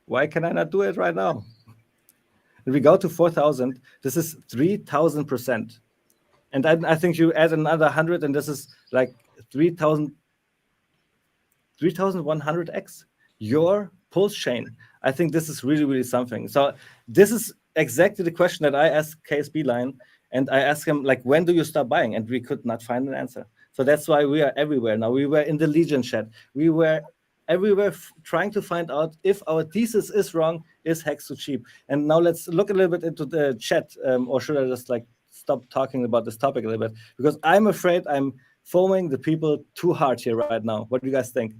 [SPEAKER 13] Why can I not do it right now? If we go to 4,000, this is 3,000%. And I think you add another 100, and this is like 3,100x. Your pulse chain. I think this is really, really something. So this is exactly the question that I asked KSB Line, and I asked him, like, when do you stop buying? And we could not find an answer. So that's why we are everywhere now. We were in the Legion chat. We were everywhere trying to find out if our thesis is wrong, is hex too cheap? And now let's look a little bit into the chat, or should I just like stop talking about this topic a little bit? Because I'm afraid I'm foaming the people too hard here right now. What do you guys think?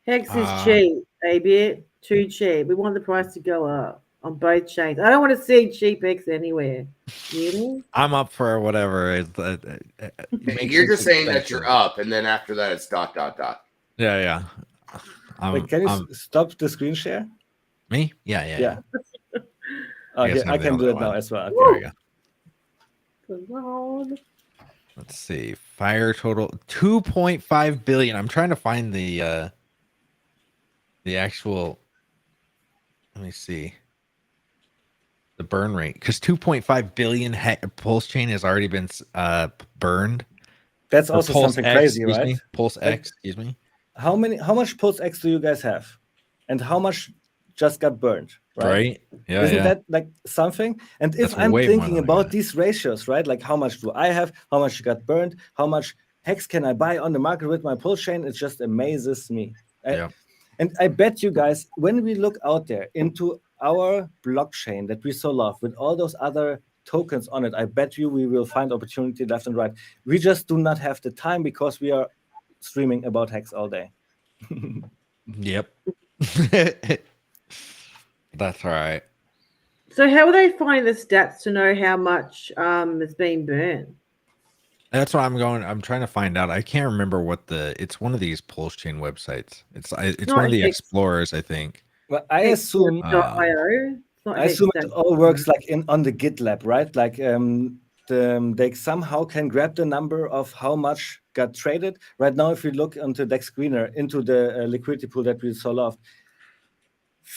[SPEAKER 9] Hex is cheap, baby. Too cheap. We want the price to go up on both chains. I don't want to see cheap Hex anywhere. You
[SPEAKER 14] I'm up for whatever.
[SPEAKER 8] You're just saying that you're up, and then after that, it's ...
[SPEAKER 14] Yeah.
[SPEAKER 13] Wait, can you stop the screen share?
[SPEAKER 14] Me? Yeah.
[SPEAKER 13] Oh, yeah, I can do it now as well. Okay.
[SPEAKER 14] There we go.
[SPEAKER 9] Come on.
[SPEAKER 14] Let's see. Fire total 2.5 billion. I'm trying to find the actual. Let me see. The burn rate, because 2.5 billion pulse chain has already been burned.
[SPEAKER 13] That's also something crazy, right?
[SPEAKER 14] Pulse X, excuse me.
[SPEAKER 13] How much Pulse X do you guys have? And how much just got burned? Right?
[SPEAKER 14] Yeah.
[SPEAKER 13] Isn't that like something? And if I'm thinking about these ratios, right? Like how much do I have? How much got burned? How much hex can I buy on the market with my pulse chain? It just amazes me. And I bet you guys, when we look out there into our blockchain that we so love with all those other tokens on it, I bet you we will find opportunity left and right. We just do not have the time because we are streaming about hex all day.
[SPEAKER 14] Yep. That's all right.
[SPEAKER 9] So how will they find the stats to know how much is being burned?
[SPEAKER 14] That's what I'm trying to find out. I can't remember what it's one of these pulse chain websites. It's one of the explorers, I think.
[SPEAKER 13] Well, I assume it all works like on the GitLab, right? Like they somehow can grab the number of how much got traded. Right now, if we look into Dex Screener, into the liquidity pool that we so loved,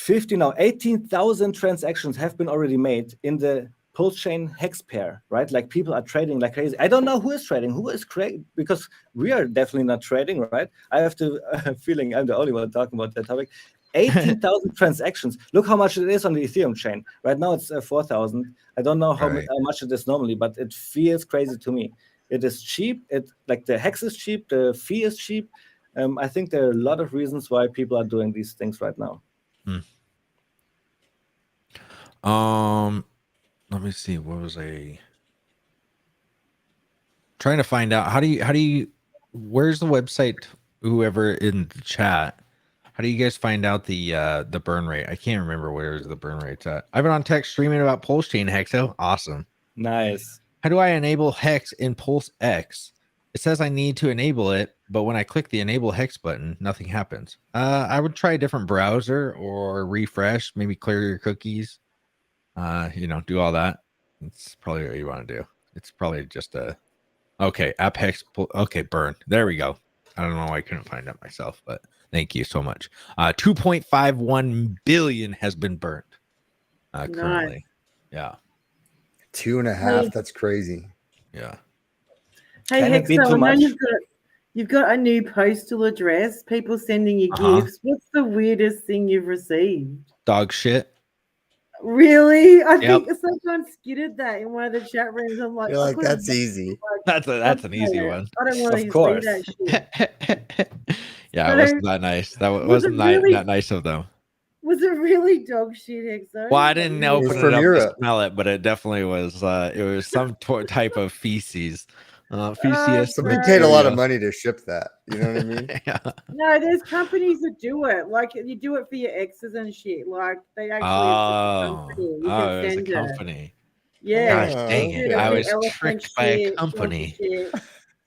[SPEAKER 13] 18,000 transactions have been already made in the pulse chain hex pair, right? Like people are trading like crazy. I don't know who is trading, because we are definitely not trading, right? I have the feeling I'm the only one talking about that topic. 18,000 transactions. Look how much it is on the Ethereum chain. Right now it's 4,000. I don't know how much it is normally, but it feels crazy to me. It is cheap. Like the hex is cheap. The fee is cheap. I think there are a lot of reasons why people are doing these things right now.
[SPEAKER 14] Let me see. What was trying to find out? How do you? Where's the website? Whoever in the chat. How do you guys find out the burn rate? I can't remember where the burn rate's at. I've been on tech streaming about Pulse Chain Hexo. Awesome.
[SPEAKER 13] Nice.
[SPEAKER 14] How do I enable Hex in Pulse X? It says I need to enable it, but when I click the enable Hex button, nothing happens. I would try a different browser or refresh, maybe clear your cookies. Do all that. It's probably what you want to do. It's probably just app Hex. Okay, burn. There we go. I don't know why I couldn't find it myself, but thank you so much. 2.51 billion has been burnt currently. Yeah.
[SPEAKER 17] 2.5. That's crazy.
[SPEAKER 14] Yeah.
[SPEAKER 9] Hey,
[SPEAKER 13] Can it be
[SPEAKER 9] Hexo,
[SPEAKER 13] too
[SPEAKER 9] I know
[SPEAKER 13] much?
[SPEAKER 9] you've got a new postal address. People sending you gifts. What's the weirdest thing you've received?
[SPEAKER 14] Dog shit.
[SPEAKER 9] Really? I
[SPEAKER 14] Yep.
[SPEAKER 9] think someone skidded that in one of the chat rooms. I'm like,
[SPEAKER 17] You're
[SPEAKER 9] I
[SPEAKER 17] like,
[SPEAKER 9] couldn't
[SPEAKER 17] that's
[SPEAKER 9] believe
[SPEAKER 17] easy.
[SPEAKER 9] it.
[SPEAKER 14] That's an easy one.
[SPEAKER 9] I don't want
[SPEAKER 13] Of
[SPEAKER 9] to
[SPEAKER 13] course.
[SPEAKER 9] see that shit.
[SPEAKER 14] Yeah, it
[SPEAKER 9] So,
[SPEAKER 14] wasn't that nice. That
[SPEAKER 9] was
[SPEAKER 14] wasn't
[SPEAKER 9] it really-
[SPEAKER 14] that nice of them.
[SPEAKER 9] Was it really dog shit, Hexo?
[SPEAKER 14] Well, I didn't open
[SPEAKER 17] was
[SPEAKER 14] it
[SPEAKER 17] from
[SPEAKER 14] up to
[SPEAKER 17] Europe.
[SPEAKER 14] smell it, but it definitely was. It was some type of feces. Feces.
[SPEAKER 17] Somebody
[SPEAKER 9] no.
[SPEAKER 17] paid a lot of money to ship that. You know what I mean?
[SPEAKER 14] Yeah.
[SPEAKER 9] No, there's companies that do it. Like you do it for your exes and shit. Like they actually company. You
[SPEAKER 14] Oh,
[SPEAKER 9] can
[SPEAKER 14] it was a
[SPEAKER 9] send it.
[SPEAKER 14] company.
[SPEAKER 9] Yeah.
[SPEAKER 14] Gosh dang
[SPEAKER 9] Shit,
[SPEAKER 14] it! I
[SPEAKER 9] the
[SPEAKER 14] was
[SPEAKER 9] elephant
[SPEAKER 14] tricked by a
[SPEAKER 9] shit,
[SPEAKER 14] company.
[SPEAKER 9] shit.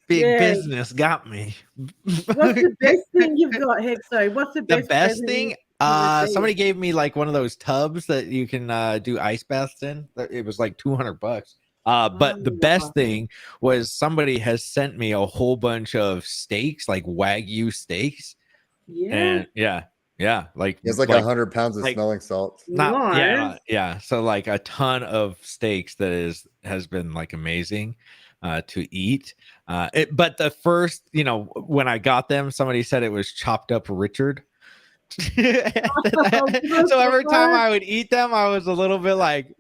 [SPEAKER 14] Big
[SPEAKER 9] Yeah.
[SPEAKER 14] business got me.
[SPEAKER 9] What's the best thing you've got, Hexo? What's the
[SPEAKER 14] The
[SPEAKER 9] best
[SPEAKER 14] best
[SPEAKER 9] present
[SPEAKER 14] thing,
[SPEAKER 9] you've received?
[SPEAKER 14] somebody gave me like one of those tubs that you can do ice baths in. It was like $200. But the best thing was somebody has sent me a whole bunch of steaks, like Wagyu steaks.
[SPEAKER 9] Yeah.
[SPEAKER 14] And yeah, like
[SPEAKER 17] He has like 100 pounds of smelling salts.
[SPEAKER 14] not yeah. So like a ton of steaks that has been like amazing to eat. But the first, when I got them, somebody said it was chopped up Richard. So every time I would eat them, I was a little bit like,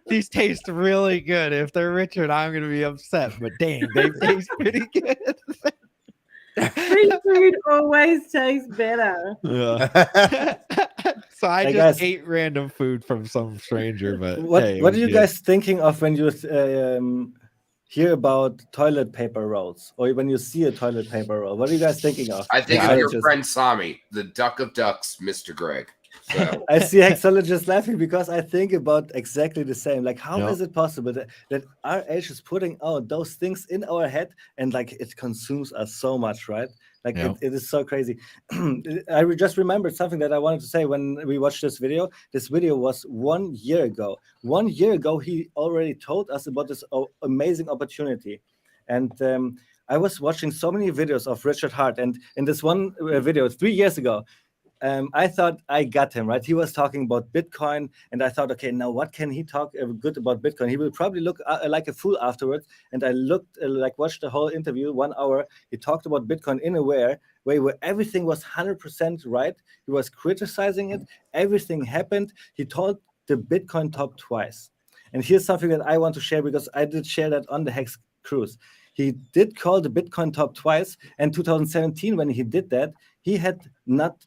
[SPEAKER 14] these taste really good. If they're Richard, I'm gonna be upset. But dang, they taste pretty good.
[SPEAKER 9] Free food always tastes better.
[SPEAKER 14] Yeah. So I
[SPEAKER 13] Hey,
[SPEAKER 14] just
[SPEAKER 13] guys.
[SPEAKER 14] ate random food from some stranger. But
[SPEAKER 13] What
[SPEAKER 14] hey, it
[SPEAKER 13] What
[SPEAKER 14] was
[SPEAKER 13] are you
[SPEAKER 14] good.
[SPEAKER 13] guys thinking of when you hear about toilet paper rolls, or when you see a toilet paper roll? What are you guys thinking of?
[SPEAKER 8] I think of your
[SPEAKER 13] Hexologist.
[SPEAKER 8] friend Sami, the duck of ducks, Mr. Greg. So
[SPEAKER 13] I see Hexologist laughing because I think about exactly the same. Like, how
[SPEAKER 14] Yeah.
[SPEAKER 13] is it possible that our age is putting out those things in our head and like it consumes us so much, right? Like
[SPEAKER 14] Yeah.
[SPEAKER 13] it is so crazy. Just remembered something that I wanted to say when we watched this video. This video was 1 year ago. 1 year ago, he already told us about this amazing opportunity. And I was watching so many videos of Richard Hart. And in this one video 3 years ago, I thought I got him, right? He was talking about Bitcoin, and I thought, okay, now what can he talk good about Bitcoin? He will probably look like a fool afterwards. And I looked, watched the whole interview, 1 hour. He talked about Bitcoin in a way where everything was 100% right. He was criticizing it. Everything happened. He told the Bitcoin top twice. And here's something that I want to share because I did share that on the Hex cruise. He did call the Bitcoin top twice. And 2017, when he did that, he had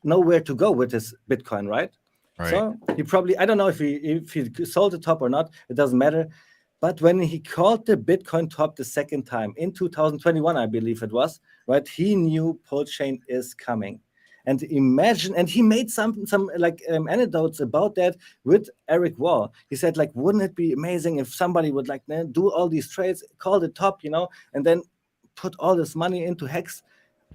[SPEAKER 13] nowhere to go with his Bitcoin, right? So he probably, I don't know if he sold the top or not, it doesn't matter. But when he called the Bitcoin top the second time in 2021, I believe it was, right? He knew PULSECHAIN is coming. And imagine, and he made some anecdotes about that with Eric Wall. He said, like, wouldn't it be amazing if somebody would like do all these trades, call the top, and then put all this money into Hex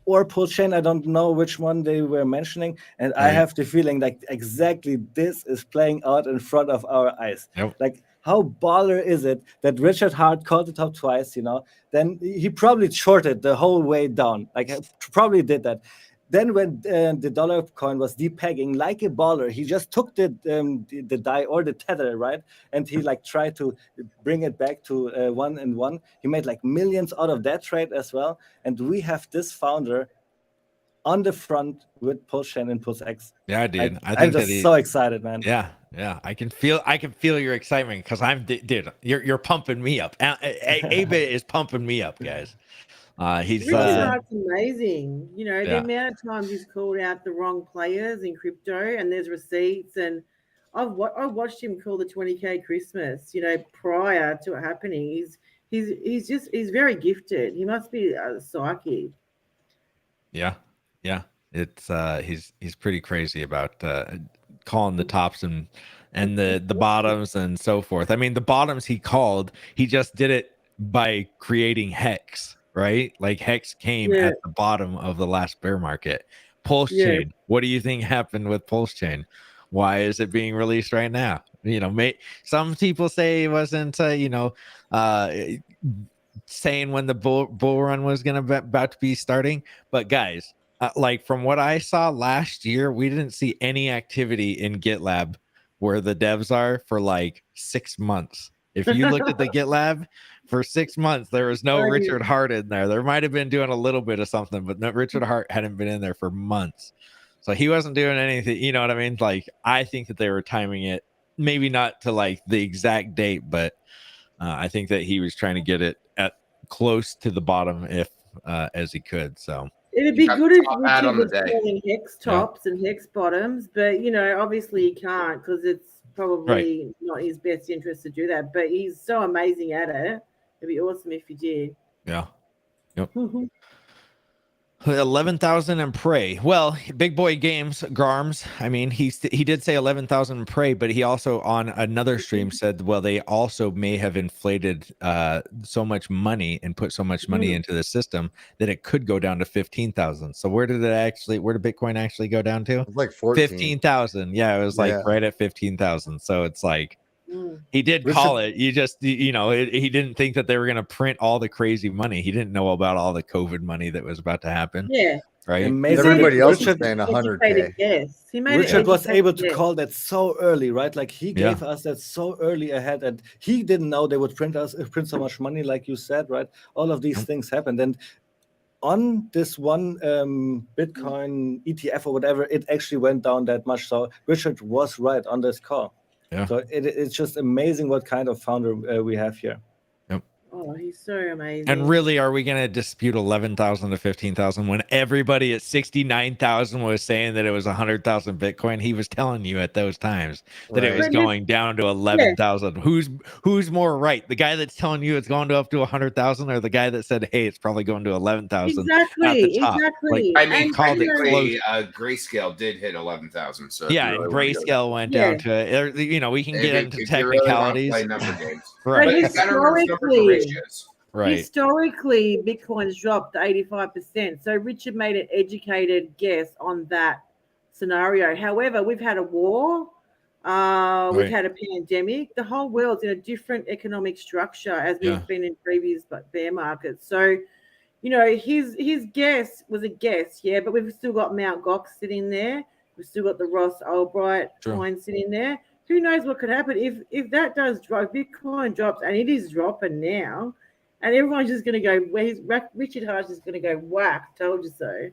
[SPEAKER 13] or PULSECHAIN? I don't know which one they were mentioning. And I have the feeling like exactly this is playing out in front of our eyes.
[SPEAKER 14] Yep.
[SPEAKER 13] Like, how baller is it that Richard Hart called the top twice, Then he probably shorted the whole way down. Like, probably did that. Then when the dollar coin was depegging like a baller, he just took the die or the tether, right? And he tried to bring it back to 1 and 1. He made like millions out of that trade as well. And we have this founder on the front with PULSECHAIN and PulseX.
[SPEAKER 14] Yeah, dude.
[SPEAKER 13] I'm just so excited, man.
[SPEAKER 14] Yeah. I can feel your excitement because dude, you're pumping me up. Abe is pumping me up, guys. He's
[SPEAKER 9] Richard Hart's amazing. The amount of times he's called out the wrong players in crypto, and there's receipts. And I've watched him call the 20K Christmas. Prior to it happening, he's very gifted. He must be a psychic.
[SPEAKER 14] Yeah. It's he's pretty crazy about calling the tops and the bottoms and so forth. I mean, the bottoms he called, he just did it by creating Hex. Right? Like Hex came at the bottom of the last bear market. PULSECHAIN. What do you think happened with PULSECHAin? Why is it being released right now? Some people say it wasn't, saying when the bull run was about to be starting. But guys, from what I saw last year, we didn't see any activity in GitLab where the devs are for like 6 months. If you looked at the GitLab for 6 months, there was no Richard Hart in there. There might have been doing a little bit of something, but no, Richard Hart hadn't been in there for months. So he wasn't doing anything. You know what I mean? Like, I think that they were timing it, maybe not to like the exact date, but I think that he was trying to get it at close to the bottom if as he could. So
[SPEAKER 9] it'd be good if Richard was selling hex tops and hex bottoms, but you know, obviously he can't because it's probably not his best interest to do that. But he's so amazing at it. It'd be awesome if he did.
[SPEAKER 14] Yeah. Yep. 11,000 and Prey. Well, Big Boy Games, Garms. I mean, he did say 11,000 and Prey, but he also on another stream said, well, they also may have inflated so much money and put so much money into the system that it could go down to 15,000. So where did Bitcoin actually go down to?
[SPEAKER 17] Like 14.
[SPEAKER 14] 15,000. Yeah, it was like right at 15,000. So it's like he did call it. You just, you know, he didn't think that they were going to print all the crazy money. He didn't know about all the COVID money that was about to happen.
[SPEAKER 9] Yeah.
[SPEAKER 14] Right.
[SPEAKER 13] Amazing.
[SPEAKER 17] Everybody else was
[SPEAKER 13] Richard,
[SPEAKER 17] saying 100K.
[SPEAKER 9] Yes.
[SPEAKER 13] Richard was able to call that so early, right? Like he gave us that so early ahead, and he didn't know they would print so much money, like you said, right? All of these things happened, and on this one Bitcoin ETF or whatever, it actually went down that much. So Richard was right on this call.
[SPEAKER 14] Yeah.
[SPEAKER 13] So it's just amazing what kind of founder we have here.
[SPEAKER 9] Oh, he's so amazing.
[SPEAKER 14] And really, are we going to dispute 11,000 to 15,000 when everybody at 69,000 was saying that it was 100,000 Bitcoin? He was telling you at those times that it was going down to 11,000. Who's more right? The guy that's telling you it's going to up to 100,000, or the guy that said, "Hey, it's probably going to 11,000"?
[SPEAKER 9] Exactly.
[SPEAKER 14] Like,
[SPEAKER 8] I mean,
[SPEAKER 14] called it
[SPEAKER 8] technically, Grayscale did hit 11,000. So
[SPEAKER 14] yeah, and Grayscale went down to it. You know, we can get into technicalities.
[SPEAKER 8] Really number games.
[SPEAKER 14] Right.
[SPEAKER 9] Historically, Bitcoin's dropped 85%. So Richard made an educated guess on that scenario. However, we've had a war, we've had a pandemic. The whole world's in a different economic structure as we've been in previous bear markets. So, you know, his guess was a guess, but we've still got Mt. Gox sitting there. We've still got the Ross Ulbright coin sitting there. Who knows what could happen if that does drop? Bitcoin drops, and it is dropping now, and everyone's just going to go. Richard Hart is going to go whack. Told you so.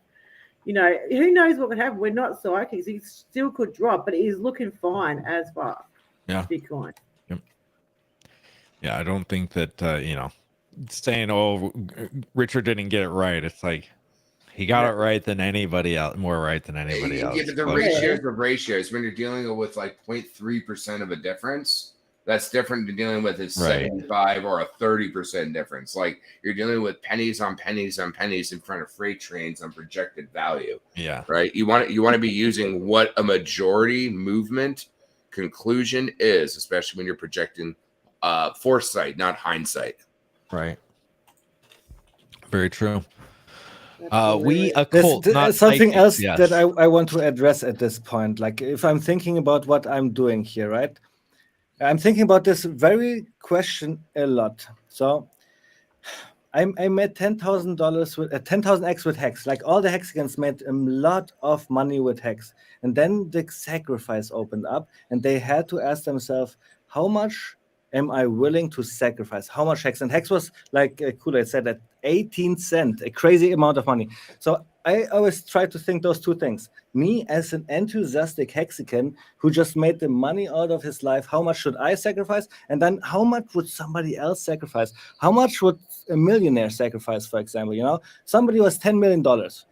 [SPEAKER 9] You know, who knows what could happen? We're not psychics. He still could drop, but it is looking fine as far.
[SPEAKER 14] Yeah,
[SPEAKER 9] Bitcoin.
[SPEAKER 14] Yep. Yeah, I don't think that you know, saying Richard didn't get it right. It's like he got it right than anybody else, more right than anybody else.
[SPEAKER 8] Yeah, but the ratios of ratios, when you're dealing with like 0.3% of a difference, that's different than dealing with a 75 or a 30% difference. Like you're dealing with pennies on pennies on pennies in front of freight trains on projected value.
[SPEAKER 14] Yeah.
[SPEAKER 8] Right. You want to be using what a majority movement conclusion is, especially when you're projecting foresight, not hindsight.
[SPEAKER 14] Right. Very true.
[SPEAKER 13] Something else that I want to address at this point. Like if I'm thinking about what I'm doing here, right? I'm thinking about this very question a lot. So I made $10,000 with 10,000x with Hex. Like all the Hexagons made a lot of money with Hex. And then the sacrifice opened up, and they had to ask themselves, how much am I willing to sacrifice? How much Hex? And Hex was, like Kool-Aid said, at 18 cents, a crazy amount of money. So I always try to think those two things. Me as an enthusiastic Hexican who just made the money out of his life, how much should I sacrifice? And then how much would somebody else sacrifice? How much would a millionaire sacrifice, for example? You know, somebody was $10 million,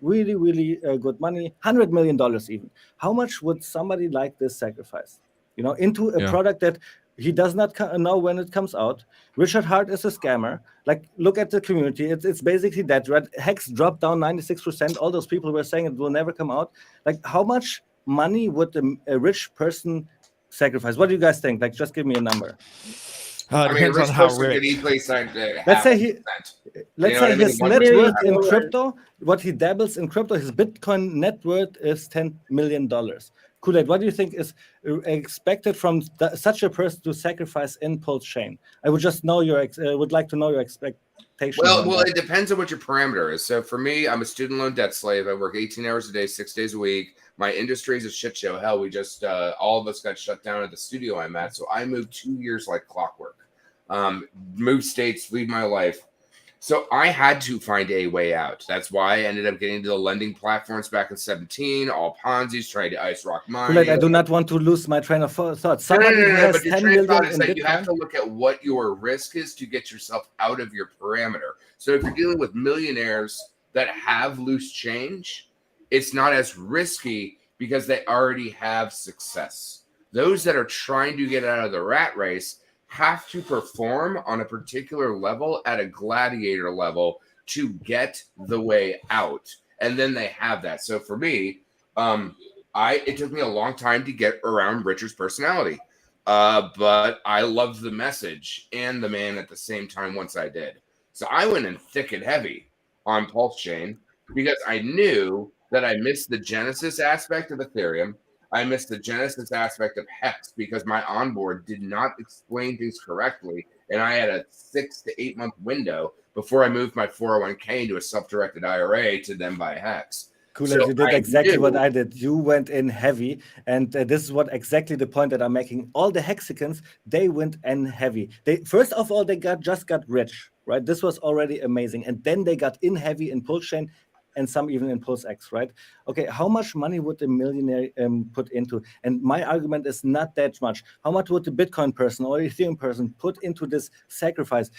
[SPEAKER 13] really, really good money, $100 million even. How much would somebody like this sacrifice? You know, into a product that he does not know when it comes out. Richard Hart is a scammer. Like, look at the community. It's basically that. Right? Hex dropped down 96%. All those people were saying it will never come out. Like, how much money would a rich person sacrifice? What do you guys think? Like, just give me a number.
[SPEAKER 14] Depends on how rich.
[SPEAKER 13] Let's say his net worth in crypto, what he dabbles in crypto, his Bitcoin net worth is $10 million. Kool-Aid, what do you think is expected from such a person to sacrifice in PulseChain? I would just know would like to know your expectations.
[SPEAKER 8] Well, it depends on what your parameter is. So for me, I'm a student loan debt slave. I work 18 hours a day, 6 days a week. My industry is a shit show. Hell, we just all of us got shut down at the studio I'm at. So I moved 2 years like clockwork. move states, leave my life. So I had to find a way out. That's why I ended up getting into the lending platforms back in 17, all Ponzi's, trying to ice rock mining.
[SPEAKER 13] I do not want to lose my train of thought.
[SPEAKER 8] No,
[SPEAKER 13] Somebody who has
[SPEAKER 8] but your
[SPEAKER 13] 10
[SPEAKER 8] train of thought
[SPEAKER 13] million
[SPEAKER 8] is
[SPEAKER 13] in
[SPEAKER 8] that you have
[SPEAKER 13] Bitcoin.
[SPEAKER 8] to look at what your risk is to get yourself out of your parameter. So if you're dealing with millionaires that have loose change, it's not as risky because they already have success. Those that are trying to get out of the rat race have to perform on a particular level at a gladiator level to get the way out. And then they have that. So for me, it took me a long time to get around Richard's personality. But I loved the message and the man at the same time once I did. So I went in thick and heavy on PulseChain because I knew that I missed the Genesis aspect of Ethereum. I missed the Genesis aspect of Hex because my onboard did not explain things correctly. And I had a 6 to 8 month window before I moved my 401k into a self-directed IRA to then buy Hex.
[SPEAKER 13] Cool,
[SPEAKER 8] So
[SPEAKER 13] you did
[SPEAKER 8] I
[SPEAKER 13] exactly
[SPEAKER 8] knew-
[SPEAKER 13] what I did. You went in heavy, and this is what exactly the point that I'm making. All the Hexicans, they went in heavy. They first of all, they just got rich, right? This was already amazing, and then they got in heavy in PulseChain, and some even in PulseX, right? Okay, how much money would a millionaire put into? And my argument is not that much. How much would the Bitcoin person or Ethereum person put into this sacrifice?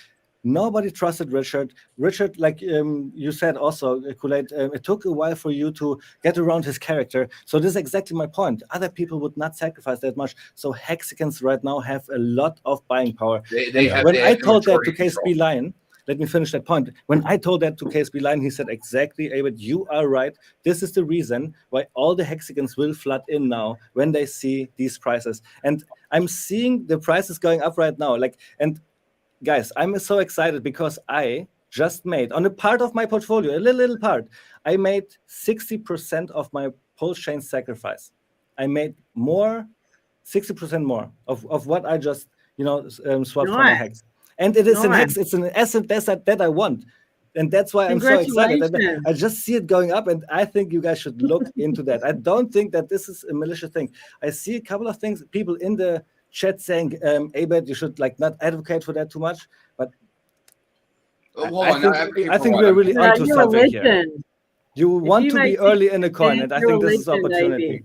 [SPEAKER 13] Nobody trusted Richard. Richard, like you said also, Kool-Aid, it took a while for you to get around his character. So this is exactly my point. Other people would not sacrifice that much. So Hexicans right now have a lot of buying power. When I told that to KSB Lion, let me finish that point. When I told that to KSB Lion, he said exactly, Abed, you are right. This is the reason why all the Hexicans will flood in now when they see these prices. And I'm seeing the prices going up right now. Guys, I'm so excited because I just made, on a part of my portfolio, a little part, I made 60% of my PulseChain sacrifice. I made more, 60% more of what I just, swapped for my Hex. And it is in Hex. It's an asset that I want. And that's why I'm so excited. And I just see it going up, and I think you guys should look into that. I don't think that this is a malicious thing. I see a couple of things, people in the chat saying, Abed, you should not advocate for that too much. But I think we're really onto something here. You want to be early in the coin, and I think this is opportunity.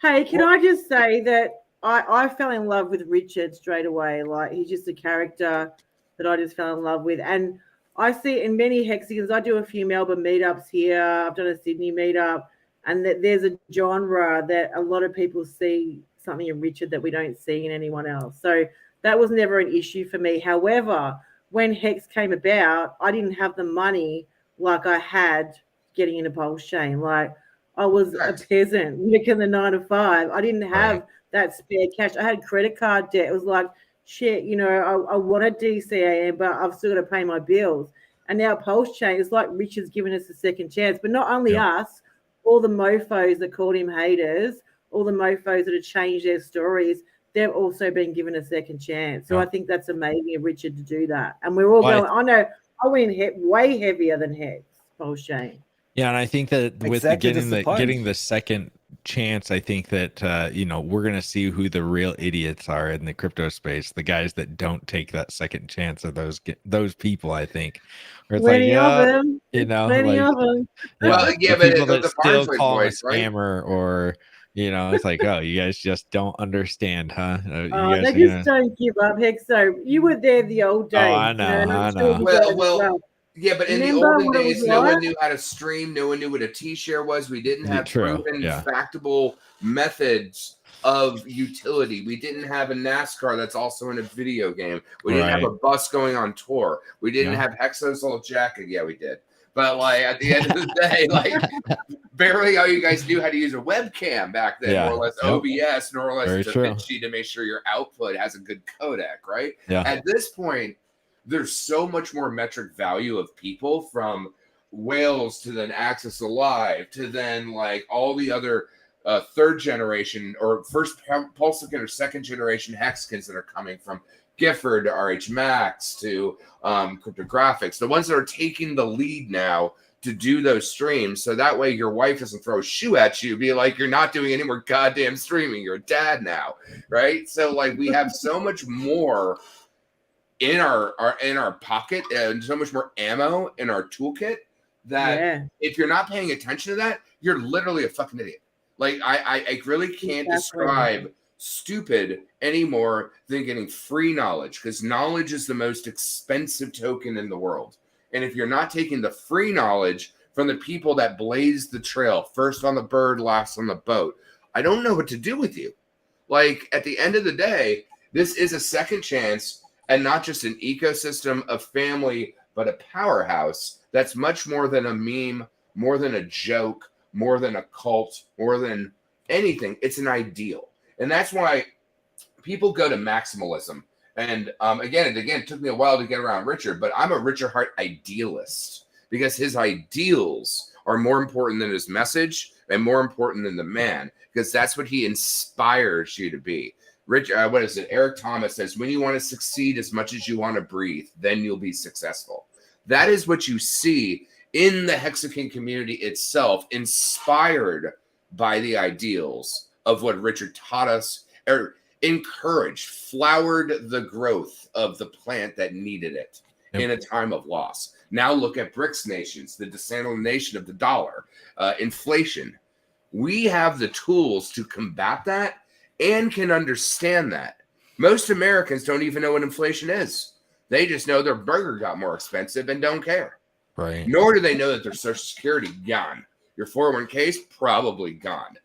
[SPEAKER 9] Hey, can I just say that I fell in love with Richard straight away. Like, he's just a character that I just fell in love with. And I see it in many Hexicans. I do a few Melbourne meetups here. I've done a Sydney meetup. And that there's a genre that a lot of people see something in Richard that we don't see in anyone else. So that was never an issue for me. However, when Hex came about, I didn't have the money like I had getting into PulseChain. Like, I was a peasant working the 9 to 5. I didn't have that spare cash. I had credit card debt. It was like, shit, I wanted DCAM, but I've still got to pay my bills. And now PulseChain is like Richard's given us a second chance. But not only us, all the mofos that called him haters, all the mofos that have changed their stories, they've also been given a second chance. So I think that's amazing of Richard to do that. And we're all going, I know, I went way heavier than Hex, PulseChain.
[SPEAKER 14] Yeah, and I think that with getting the second chance, I think that we're gonna see who the real idiots are in the crypto space. The guys that don't take that second chance are those people. I think. Where it's
[SPEAKER 9] plenty of them. Plenty of them.
[SPEAKER 8] Well, yeah, but
[SPEAKER 14] people that
[SPEAKER 8] the
[SPEAKER 14] still
[SPEAKER 8] Barnsley
[SPEAKER 14] call him a
[SPEAKER 8] boys, right?
[SPEAKER 14] scammer, or it's like, oh, you guys just don't understand, huh?
[SPEAKER 9] They just don't give up, Hex. So you were there the old days.
[SPEAKER 14] Oh, I know. I know.
[SPEAKER 8] Well. Yeah, but in the olden days, no one knew how to stream. No one knew what a T-share was. We didn't have proven, factable methods of utility. We didn't have a NASCAR that's also in a video game. We didn't have a bus going on tour. We didn't have Hexosoul jacket. Yeah, we did. But at the end of the day, barely all you guys knew how to use a webcam back then, more or less OBS, more or less DaVinci to make sure your output has a good codec, right?
[SPEAKER 14] Yeah.
[SPEAKER 8] At this point, there's so much more metric value of people, from whales to then Access Alive to then all the other third generation or first PulseChain or second generation Hexicans that are coming from Gifford to RH Max to cryptographics, the ones that are taking the lead now to do those streams. So that way your wife doesn't throw a shoe at you, be like, you're not doing any more goddamn streaming. You're a dad now, right? So we have so much more in our pocket and so much more ammo in our toolkit that if you're not paying attention to that, you're literally a fucking idiot. Like I really can't describe stupid any more than getting free knowledge, because knowledge is the most expensive token in the world. And if you're not taking the free knowledge from the people that blazed the trail, first on the bird, last on the boat, I don't know what to do with you. Like, at the end of the day, this is a second chance, and not just an ecosystem of family, but a powerhouse that's much more than a meme, more than a joke, more than a cult, more than anything. It's an ideal. And that's why people go to maximalism. And again, it took me a while to get around Richard, but I'm a Richard Hart idealist, because his ideals are more important than his message and more important than the man, because that's what he inspires you to be. What is it? Eric Thomas says, when you want to succeed as much as you want to breathe, then you'll be successful. That is what you see in the Hexaking community itself, inspired by the ideals of what Richard taught us, or encouraged, flowered the growth of the plant that needed it in a time of loss. Now look at BRICS nations, the desalination of the dollar, inflation. We have the tools to combat that and can understand that. Most Americans don't even know what inflation is. They just know their burger got more expensive and don't care.
[SPEAKER 14] Right.
[SPEAKER 8] Nor do they know that their Social Security gone. Your 401k is probably gone.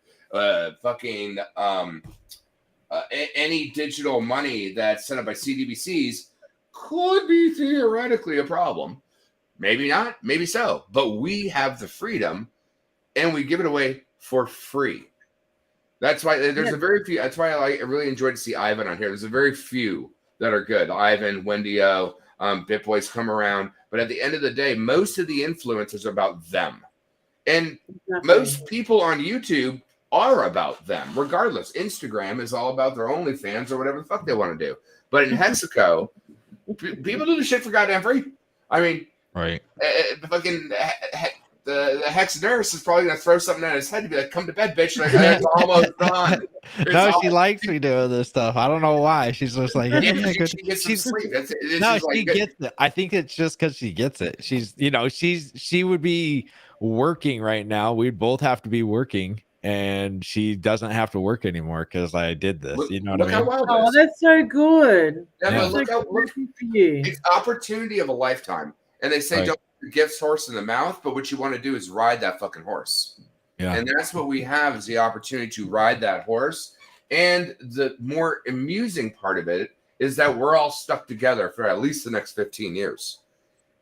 [SPEAKER 8] Any digital money that's set up by CDBCs could be theoretically a problem. Maybe not, maybe so. But we have the freedom, and we give it away for free. That's why there's a very few. That's why I really enjoyed to see Ivan on here. There's a very few that are good. Ivan, Wendy O, BitBoys come around. But at the end of the day, most of the influencers are about them. And most people on YouTube are about them, regardless. Instagram is all about their OnlyFans or whatever the fuck they want to do. But in Hexaco, people do the shit for goddamn free. I mean,
[SPEAKER 14] right.
[SPEAKER 8] The Hex nurse is probably going to throw something at his head to be like, come to bed, bitch. Like, it's almost done.
[SPEAKER 14] She likes me doing this stuff. I don't know why. She's just like,
[SPEAKER 8] she gets some sleep.
[SPEAKER 14] She gets it. I think it's just because she gets it. She would be working right now. We'd both have to be working, and she doesn't have to work anymore because I did this. You know what I mean?
[SPEAKER 9] Oh, that's so good.
[SPEAKER 8] Yeah, but look for you. It's opportunity of a lifetime. And they say don't put the gift horse in the mouth, but what you want to do is ride that fucking horse. Yeah. And that's what we have, is the opportunity to ride that horse. And the more amusing part of it is that we're all stuck together for at least the next 15 years.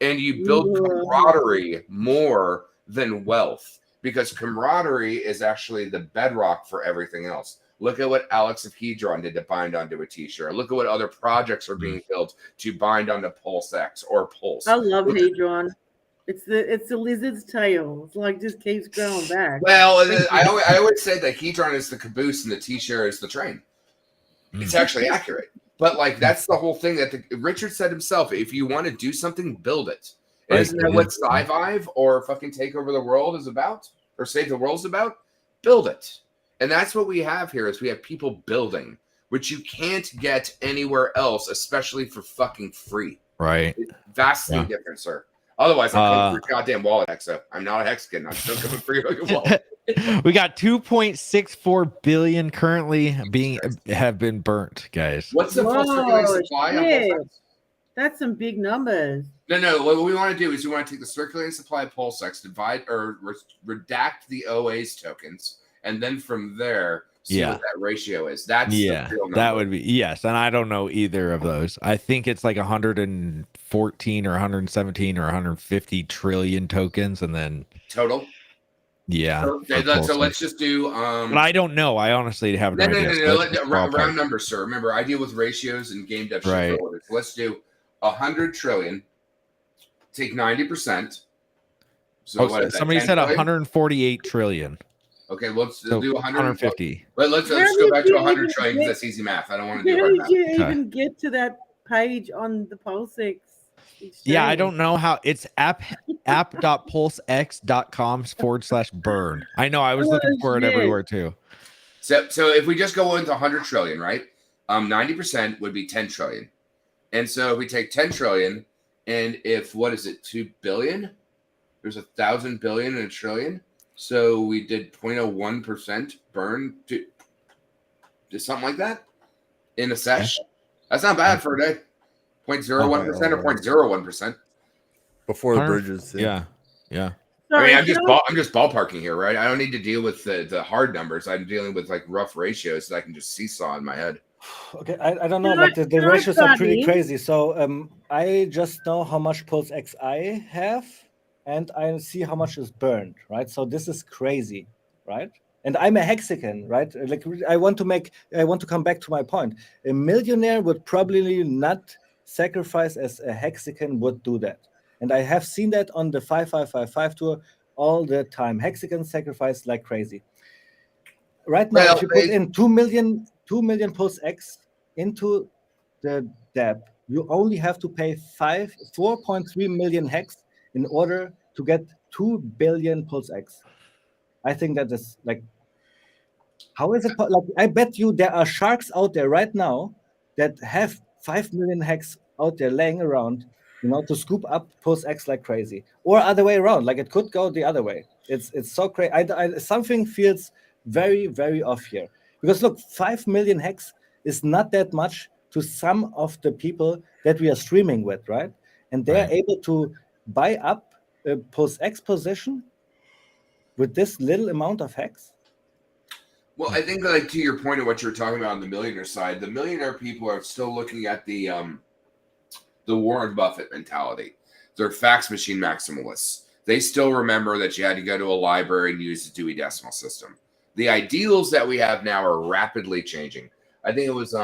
[SPEAKER 8] And you build camaraderie more than wealth, because camaraderie is actually the bedrock for everything else. Look at what Alex of Hedron did to bind onto a t-shirt. Look at what other projects are being built to bind onto PulseX or Pulse.
[SPEAKER 9] I love Hedron. It's the lizard's tail. It's like just keeps growing back.
[SPEAKER 8] Well, I always say that Hedron is the caboose and the t-shirt is the train. It's actually accurate. But like that's the whole thing that Richard said himself. If you want to do something, build it. And isn't that what Sci-Vive or fucking Take Over the World is about? Or Save the World's about? Build it. And that's what we have here, is we have people building, which you can't get anywhere else, especially for fucking free.
[SPEAKER 14] Right.
[SPEAKER 8] It's vastly different, sir. Otherwise, I'm coming for your goddamn wallet, Hexa. I'm not a Hexagon. I'm still coming for your fucking wallet.
[SPEAKER 14] We got 2.64 billion currently have been burnt, guys.
[SPEAKER 8] What's the full circulating supply on PulseX?
[SPEAKER 9] That's some big numbers.
[SPEAKER 8] No. What we want to do is we want to take the circulating supply of PulseX, divide or redact the OA's tokens, and then from there see what that ratio is. That's the real number.
[SPEAKER 14] That would be and I don't know either of those. I think it's like 114 or 117 or 150 trillion tokens, and then
[SPEAKER 8] total.
[SPEAKER 14] Yeah.
[SPEAKER 8] So let's just do.
[SPEAKER 14] But I don't know. I honestly have no idea.
[SPEAKER 8] No. Round numbers, sir. Remember, I deal with ratios and game dev shit. So let's do 100 trillion. Take 90%. So what is that,
[SPEAKER 14] somebody said 148 trillion.
[SPEAKER 8] Okay, let's do
[SPEAKER 14] 150.
[SPEAKER 8] Let's go back to 100 trillion because that's easy math. I don't want to do hard math.
[SPEAKER 9] How did you even get to that page on the PulseX?
[SPEAKER 14] Yeah, I don't know how. It's app.pulsex.com/burn. I know. I was looking for it everywhere too.
[SPEAKER 8] So if we just go into 100 trillion, right? 90% would be 10 trillion. And so if we take 10 trillion, and if, what is it, 2 billion? There's 1,000 billion and a trillion. So we did 0.01% burn to something like that in a sesh. That's not bad for a day. 0.01% or 0.01%.
[SPEAKER 17] Before the bridges.
[SPEAKER 14] Yeah. Yeah.
[SPEAKER 8] I mean, I'm just ballparking here, right? I don't need to deal with the hard numbers. I'm dealing with like rough ratios that I can just seesaw in my head.
[SPEAKER 13] Okay, I don't know, like the ratios are pretty crazy. So I just know how much Pulse X I have, and I see how much is burned, right? So this is crazy, right? And I'm a Hexagon, right? Like I want to come back to my point. A millionaire would probably not sacrifice as a Hexagon would do that. And I have seen that on the 5555 tour all the time. Hexagon sacrifice like crazy. Right now, if you put in 2 million Pulse X into the DApp, you only have to pay 4.3 million hex in order to get 2 billion Pulse X. I think that is like, how is it? Like, I bet you there are sharks out there right now that have 5 million hex out there laying around, to scoop up Pulse X like crazy, or other way around. Like it could go the other way. It's so crazy. Something feels very, very off here, because look, 5 million hex is not that much to some of the people that we are streaming with, right? And they're able to buy up a Pulse X position with this little amount of hex.
[SPEAKER 8] Well, I think, like, to your point of what you're talking about on the millionaire side, the millionaire people are still looking at the Warren Buffett mentality. They're fax machine maximalists. They still remember that you had to go to a library and use the Dewey Decimal System. The ideals that we have now are rapidly changing. I think it was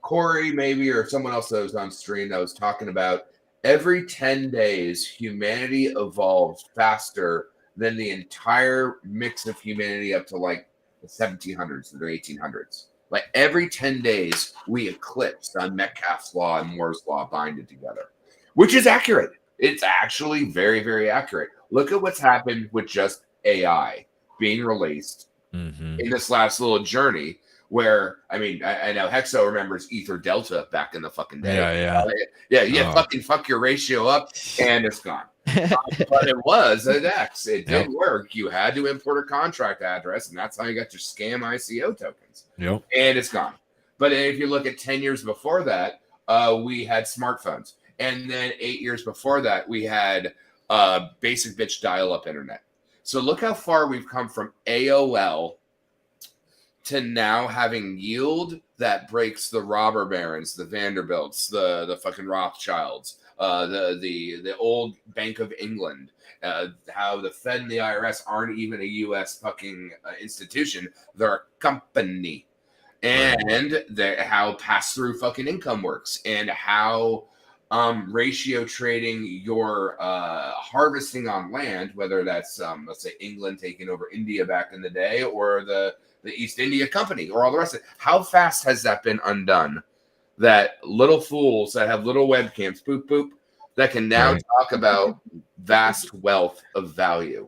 [SPEAKER 8] Corey maybe, or someone else that was on stream that was talking about every 10 days, humanity evolves faster than the entire mix of humanity up to like the 1700s or the 1800s. Like every 10 days, we eclipse on Metcalfe's law and Moore's law binding together, which is accurate. It's actually very, very accurate. Look at what's happened with just AI being released in this last little journey where, I mean, I know Hexo remembers Ether Delta back in the fucking day. Yeah. Fuck your ratio up and it's gone. But it was an X. It did work. You had to import a contract address, and that's how you got your scam ICO tokens.
[SPEAKER 14] Yep.
[SPEAKER 8] And it's gone. But if you look at 10 years before that, we had smartphones. And then 8 years before that, we had basic bitch dial-up internet. So look how far we've come from AOL to now having yield that breaks the robber barons, the Vanderbilts, the fucking Rothschilds, the old Bank of England, how the Fed and the IRS aren't even a U.S. fucking institution. They're a company. And how pass-through fucking income works, and how ratio trading your harvesting on land, whether that's, let's say, England taking over India back in the day, or the East India Company, or all the rest of it. How fast has that been undone? That little fools that have little webcams, boop, boop, that can now talk about vast wealth of value.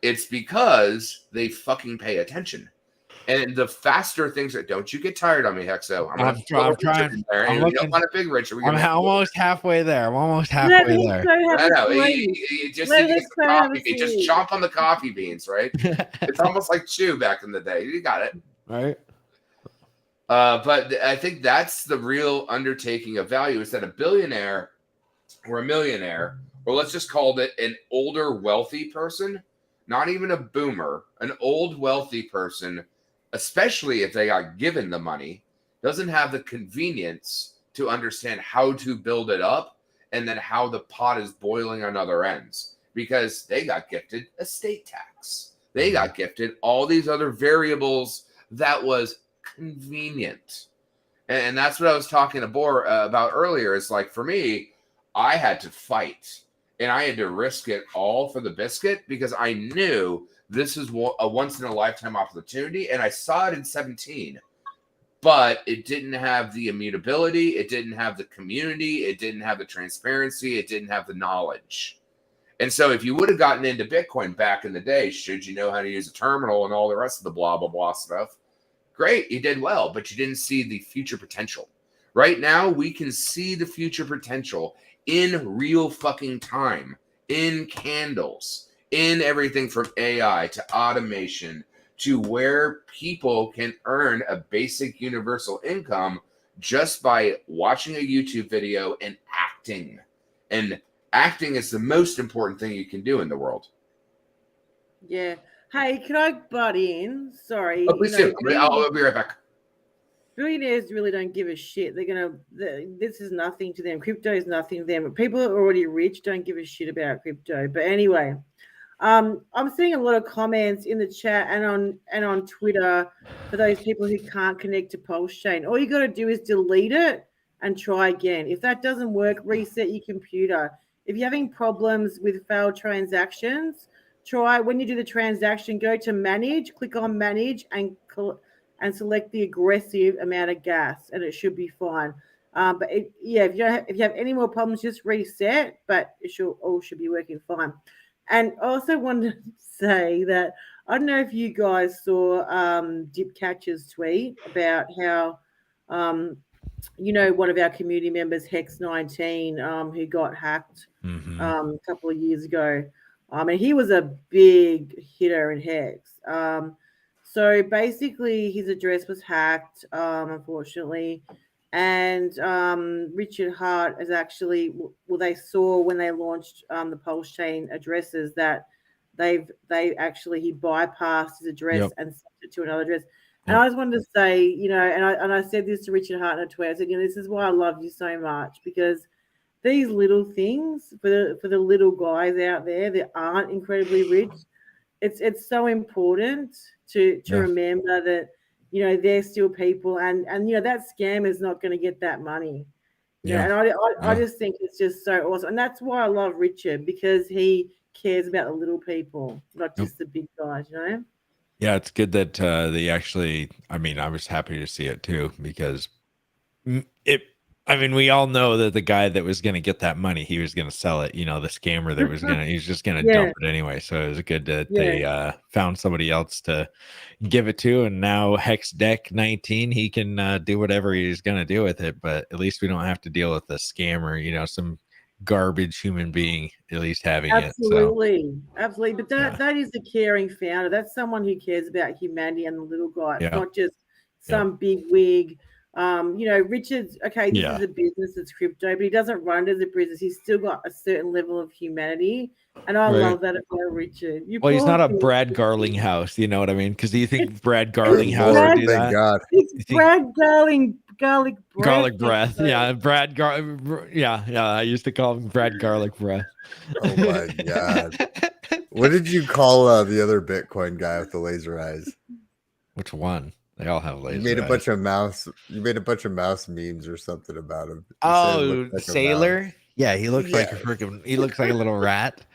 [SPEAKER 8] It's because they fucking pay attention. And the faster things are, don't you get tired on me, Hexo. I'm trying. You don't want a big Richard.
[SPEAKER 1] I'm almost halfway there. I'm almost halfway there.
[SPEAKER 8] I know. You just chomp on the coffee beans, right? It's almost like Chew back in the day. You got it.
[SPEAKER 1] Right.
[SPEAKER 8] But I think that's the real undertaking of value, is that a billionaire or a millionaire, or let's just call it an older wealthy person, not even a boomer, an old wealthy person, especially if they got given the money, doesn't have the convenience to understand how to build it up and then how the pot is boiling on other ends, because they got gifted estate tax. They got gifted all these other variables that was convenient. And that's what I was talking about earlier. It's like, for me, I had to fight and I had to risk it all for the biscuit, because I knew this is a once-in-a-lifetime opportunity, and I saw it in 17. But it didn't have the immutability, it didn't have the community, it didn't have the transparency, it didn't have the knowledge. And so if you would have gotten into Bitcoin back in the day, should you know how to use a terminal and all the rest of the blah, blah, blah stuff, great, you did well, but you didn't see the future potential. Right now, we can see the future potential in real fucking time, in candles, in everything from AI to automation to where people can earn a basic universal income just by watching a YouTube video and acting. And acting is the most important thing you can do in the world.
[SPEAKER 9] Yeah. Hey, can I butt in? Sorry.
[SPEAKER 8] Oh, please do. I'll be right back.
[SPEAKER 9] Billionaires really don't give a shit. This is nothing to them. Crypto is nothing to them. People who are already rich don't give a shit about crypto. But anyway, I'm seeing a lot of comments in the chat and on Twitter for those people who can't connect to PulseChain. All you got to do is delete it and try again. If that doesn't work, reset your computer. If you're having problems with failed transactions, try when you do the transaction, go to manage, click on manage and select the aggressive amount of gas, and it should be fine. If you have any more problems, just reset, but it all should be working fine. And I also wanted to say that I don't know if you guys saw Dip Catcher's tweet about how one of our community members, Hex19, who got hacked a couple of years ago. And he was a big hitter in Hex. So basically, his address was hacked, unfortunately. And Richard Hart has actually, they saw when they launched the PulseChain addresses that he bypassed his address and sent it to another address. And I just wanted to say, and I said this to Richard Hart in a tweet. I said, this is why I love you so much, because these little things for the little guys out there that aren't incredibly rich, it's so important to remember that they're still people, and that scam is not going to get that money. And I just think it's just so awesome, and that's why I love Richard, because he cares about the little people, not just the big guys.
[SPEAKER 14] Yeah, it's good that they actually. I mean, I was happy to see it too, because we all know that the guy that was going to get that money, he was going to sell it. The scammer that he was just going to dump it anyway. So it was good that they found somebody else to give it to. And now Hex Deck 19, he can do whatever he's going to do with it. But at least we don't have to deal with the scammer, some garbage human being at least having it. So.
[SPEAKER 9] Absolutely. But that is the caring founder. That's someone who cares about humanity and the little guy. It's not just some big wig. Richard's this is a business, it's crypto, but he doesn't run it as a business. He's still got a certain level of humanity, and I love that about Richard.
[SPEAKER 14] He's not a Brad Garlinghouse, you know what I mean? Because do you think Brad Garlinghouse would do that?
[SPEAKER 17] God.
[SPEAKER 9] It's Brad Garlic Breath.
[SPEAKER 14] Garlic Breath, Brad I used to call him Brad Garlic Breath.
[SPEAKER 17] Oh my God! What did you call the other Bitcoin guy with the laser eyes?
[SPEAKER 14] Which one? They all have lasers.
[SPEAKER 17] You made a bunch of mouse memes or something about him.
[SPEAKER 14] Sailor. Yeah, he looks like he looks like a little rat.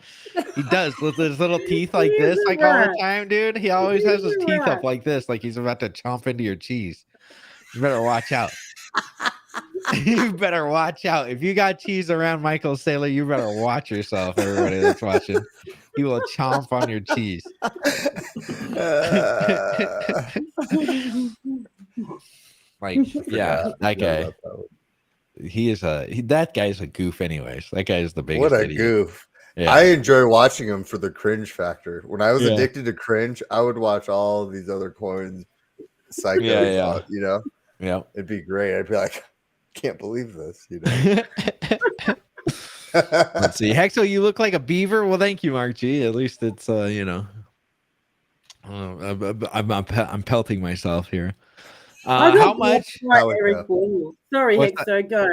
[SPEAKER 14] He does with his little teeth like this, all the time, dude. He always has his teeth up like this, like he's about to chomp into your cheese. You better watch out. You better watch out. If you got cheese around Michael Saylor, you better watch yourself, everybody that's watching. He will chomp on your cheese. That guy. That guy's a goof anyways. That guy is the biggest
[SPEAKER 17] What a
[SPEAKER 14] idiot.
[SPEAKER 17] goof.
[SPEAKER 14] Yeah.
[SPEAKER 17] I enjoy watching him for the cringe factor. When I was addicted to cringe, I would watch all of these other coins, psychos,
[SPEAKER 14] Yeah.
[SPEAKER 17] It'd be great. I'd be like, can't believe this,
[SPEAKER 14] Let's see. Hexo, you look like a beaver. Well, thank you, Mark G. At least it's I'm pelting myself here. How much?
[SPEAKER 9] Sorry, Hexo, go.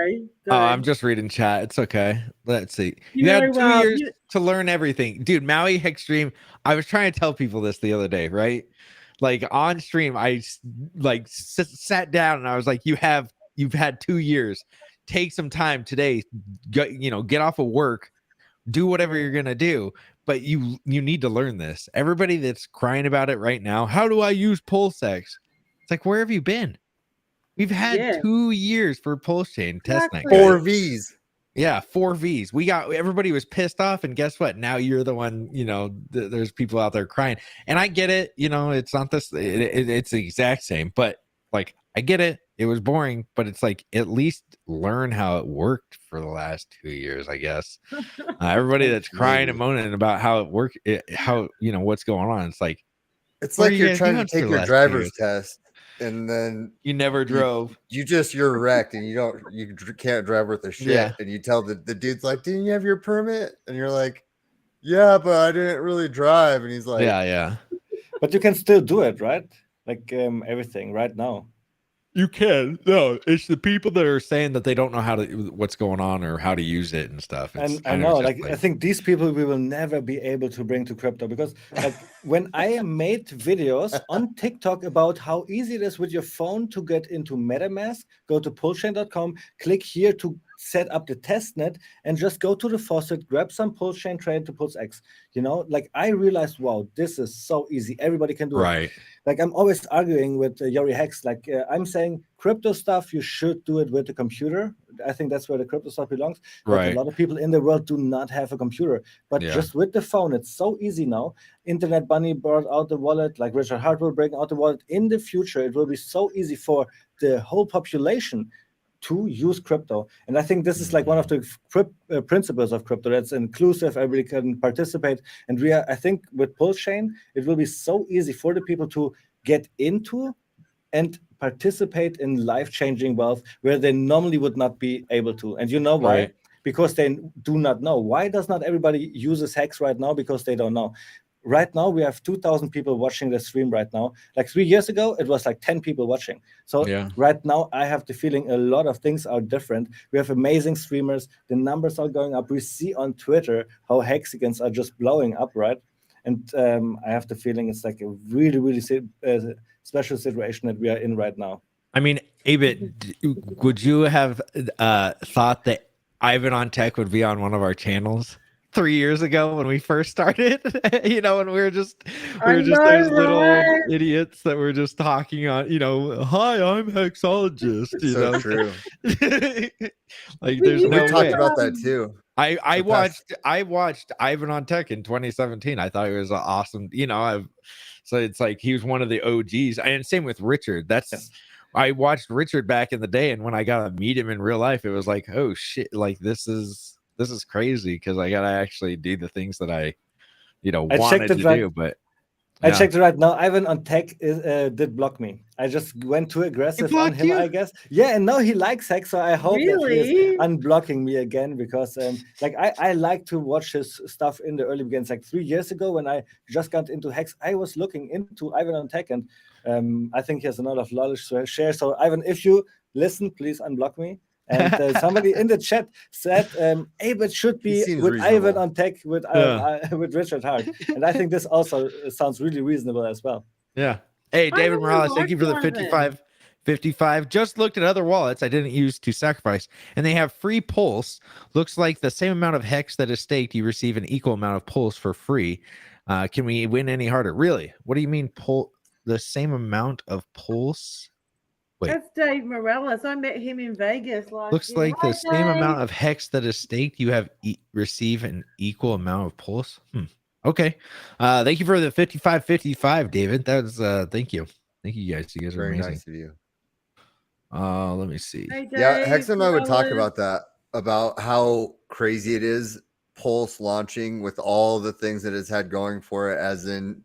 [SPEAKER 14] Oh, I'm just reading chat. It's okay. Let's see. You had 2 years to learn everything, dude. Maui Hex stream. I was trying to tell people this the other day, right? Like on stream, I sat down and I was like, you've had 2 years. Take some time today. Get off of work, do whatever you're gonna do. But you need to learn this. Everybody that's crying about it right now. How do I use PulseX? It's like, where have you been? We've had 2 years for PulseChain testnet.
[SPEAKER 17] 4 Vs.
[SPEAKER 14] Yeah, 4 Vs. Everybody was pissed off, and guess what? Now you're the one. There's people out there crying, and I get it. It's not this. It's the exact same, but I get it. it was boring, but it's like at least learn how it worked for the last 2 years, I guess. Everybody that's crying and moaning about how it worked, how what's going on. It's like
[SPEAKER 17] like
[SPEAKER 14] you
[SPEAKER 17] you're
[SPEAKER 14] guys
[SPEAKER 17] trying to
[SPEAKER 14] doing for
[SPEAKER 17] take
[SPEAKER 14] the
[SPEAKER 17] your
[SPEAKER 14] last 2
[SPEAKER 17] driver's
[SPEAKER 14] years?
[SPEAKER 17] test, and then
[SPEAKER 14] You never drove.
[SPEAKER 17] You're wrecked, and you can't drive worth a shit.
[SPEAKER 14] Yeah.
[SPEAKER 17] And you tell the dude's like, "Didn't you have your permit?" And you're like, "Yeah, but I didn't really drive." And he's like,
[SPEAKER 14] Yeah.
[SPEAKER 13] But you can still do it, right? Like everything right now.
[SPEAKER 14] You can. No, it's the people that are saying that they don't know what's going on or how to use it and stuff. It's
[SPEAKER 13] And I know, like, I think these people we will never be able to bring to crypto, because like when I made videos on TikTok about how easy it is with your phone to get into MetaMask, go to PULSECHAIN.com, click here to set up the testnet, and just go to the faucet, grab some PULSECHAIN, trade to PulseX. Like I realized, wow, this is so easy. Everybody can do it. Like I'm always arguing with Yori Hex. Like I'm saying, crypto stuff you should do it with the computer. I think that's where the crypto stuff belongs. But a lot of people in the world do not have a computer. But just with the phone, it's so easy now. Internet Bunny brought out the wallet, like Richard Hart will bring out the wallet. In the future, it will be so easy for the whole population to use crypto. And I think this is like one of the principles of crypto, that's inclusive, everybody can participate. And I think with PulseChain, it will be so easy for the people to get into and participate in life-changing wealth where they normally would not be able to. And you know why?
[SPEAKER 14] Right.
[SPEAKER 13] Because they do not know. Why does not everybody uses Hex right now? Because they don't know. Right now, we have 2,000 people watching the stream right now. Like 3 years ago, it was like 10 people watching. So right now, I have the feeling a lot of things are different. We have amazing streamers. The numbers are going up. We see on Twitter how hexagons are just blowing up, right? And I have the feeling it's like a really, really special situation that we are in right now.
[SPEAKER 14] I mean, Abit, would you have thought that Ivan on Tech would be on one of our channels 3 years ago when we first started? When we were just those little idiots that were just talking on, hi, I'm hexologist.
[SPEAKER 17] So true.
[SPEAKER 14] Like there's no
[SPEAKER 17] we talked
[SPEAKER 14] way.
[SPEAKER 17] about that too.
[SPEAKER 14] I watched Ivan on Tech in 2017. I thought it was awesome. So it's like he was one of the OGs, and same with Richard. I watched Richard back in the day, and when I got to meet him in real life, it was like, oh shit, like this is crazy, because I gotta actually do the things that I wanted to do. But
[SPEAKER 13] I checked it right now. Ivan on Tech did block me. I just went too aggressive on him, I guess. Yeah, and now he likes Hex, so I hope that he is unblocking me again, because I like to watch his stuff in the early beginnings. Like 3 years ago when I just got into Hex, I was looking into Ivan on Tech, and I think he has a lot of knowledge to share. So Ivan, if you listen, please unblock me. And somebody in the chat said, Abit should be with reasonable. Ivan on Tech with Richard Hart. And I think this also sounds really reasonable as well.
[SPEAKER 14] Yeah. Hey, David Morales, thank you for the 55. Just looked at other wallets I didn't use to sacrifice, and they have free Pulse. Looks like the same amount of Hex that is staked, you receive an equal amount of Pulse for free. Can we win any harder? Really? What do you mean the same amount of Pulse? Wait.
[SPEAKER 9] That's Dave Morales. I met him in Vegas last
[SPEAKER 14] Looks
[SPEAKER 9] year.
[SPEAKER 14] like
[SPEAKER 9] Hi,
[SPEAKER 14] the same
[SPEAKER 9] Dave.
[SPEAKER 14] amount of Hex that is staked, you have receive an equal amount of Pulse. Okay. Thank you for the 55, David. That's thank you guys. You guys are
[SPEAKER 17] very
[SPEAKER 14] amazing.
[SPEAKER 17] nice of you.
[SPEAKER 14] Let me see.
[SPEAKER 9] Hey, Dave,
[SPEAKER 17] Yeah, Hex and I would talk
[SPEAKER 9] Morales.
[SPEAKER 17] about that, about how crazy it is, Pulse launching with all the things that it's had going for it, as in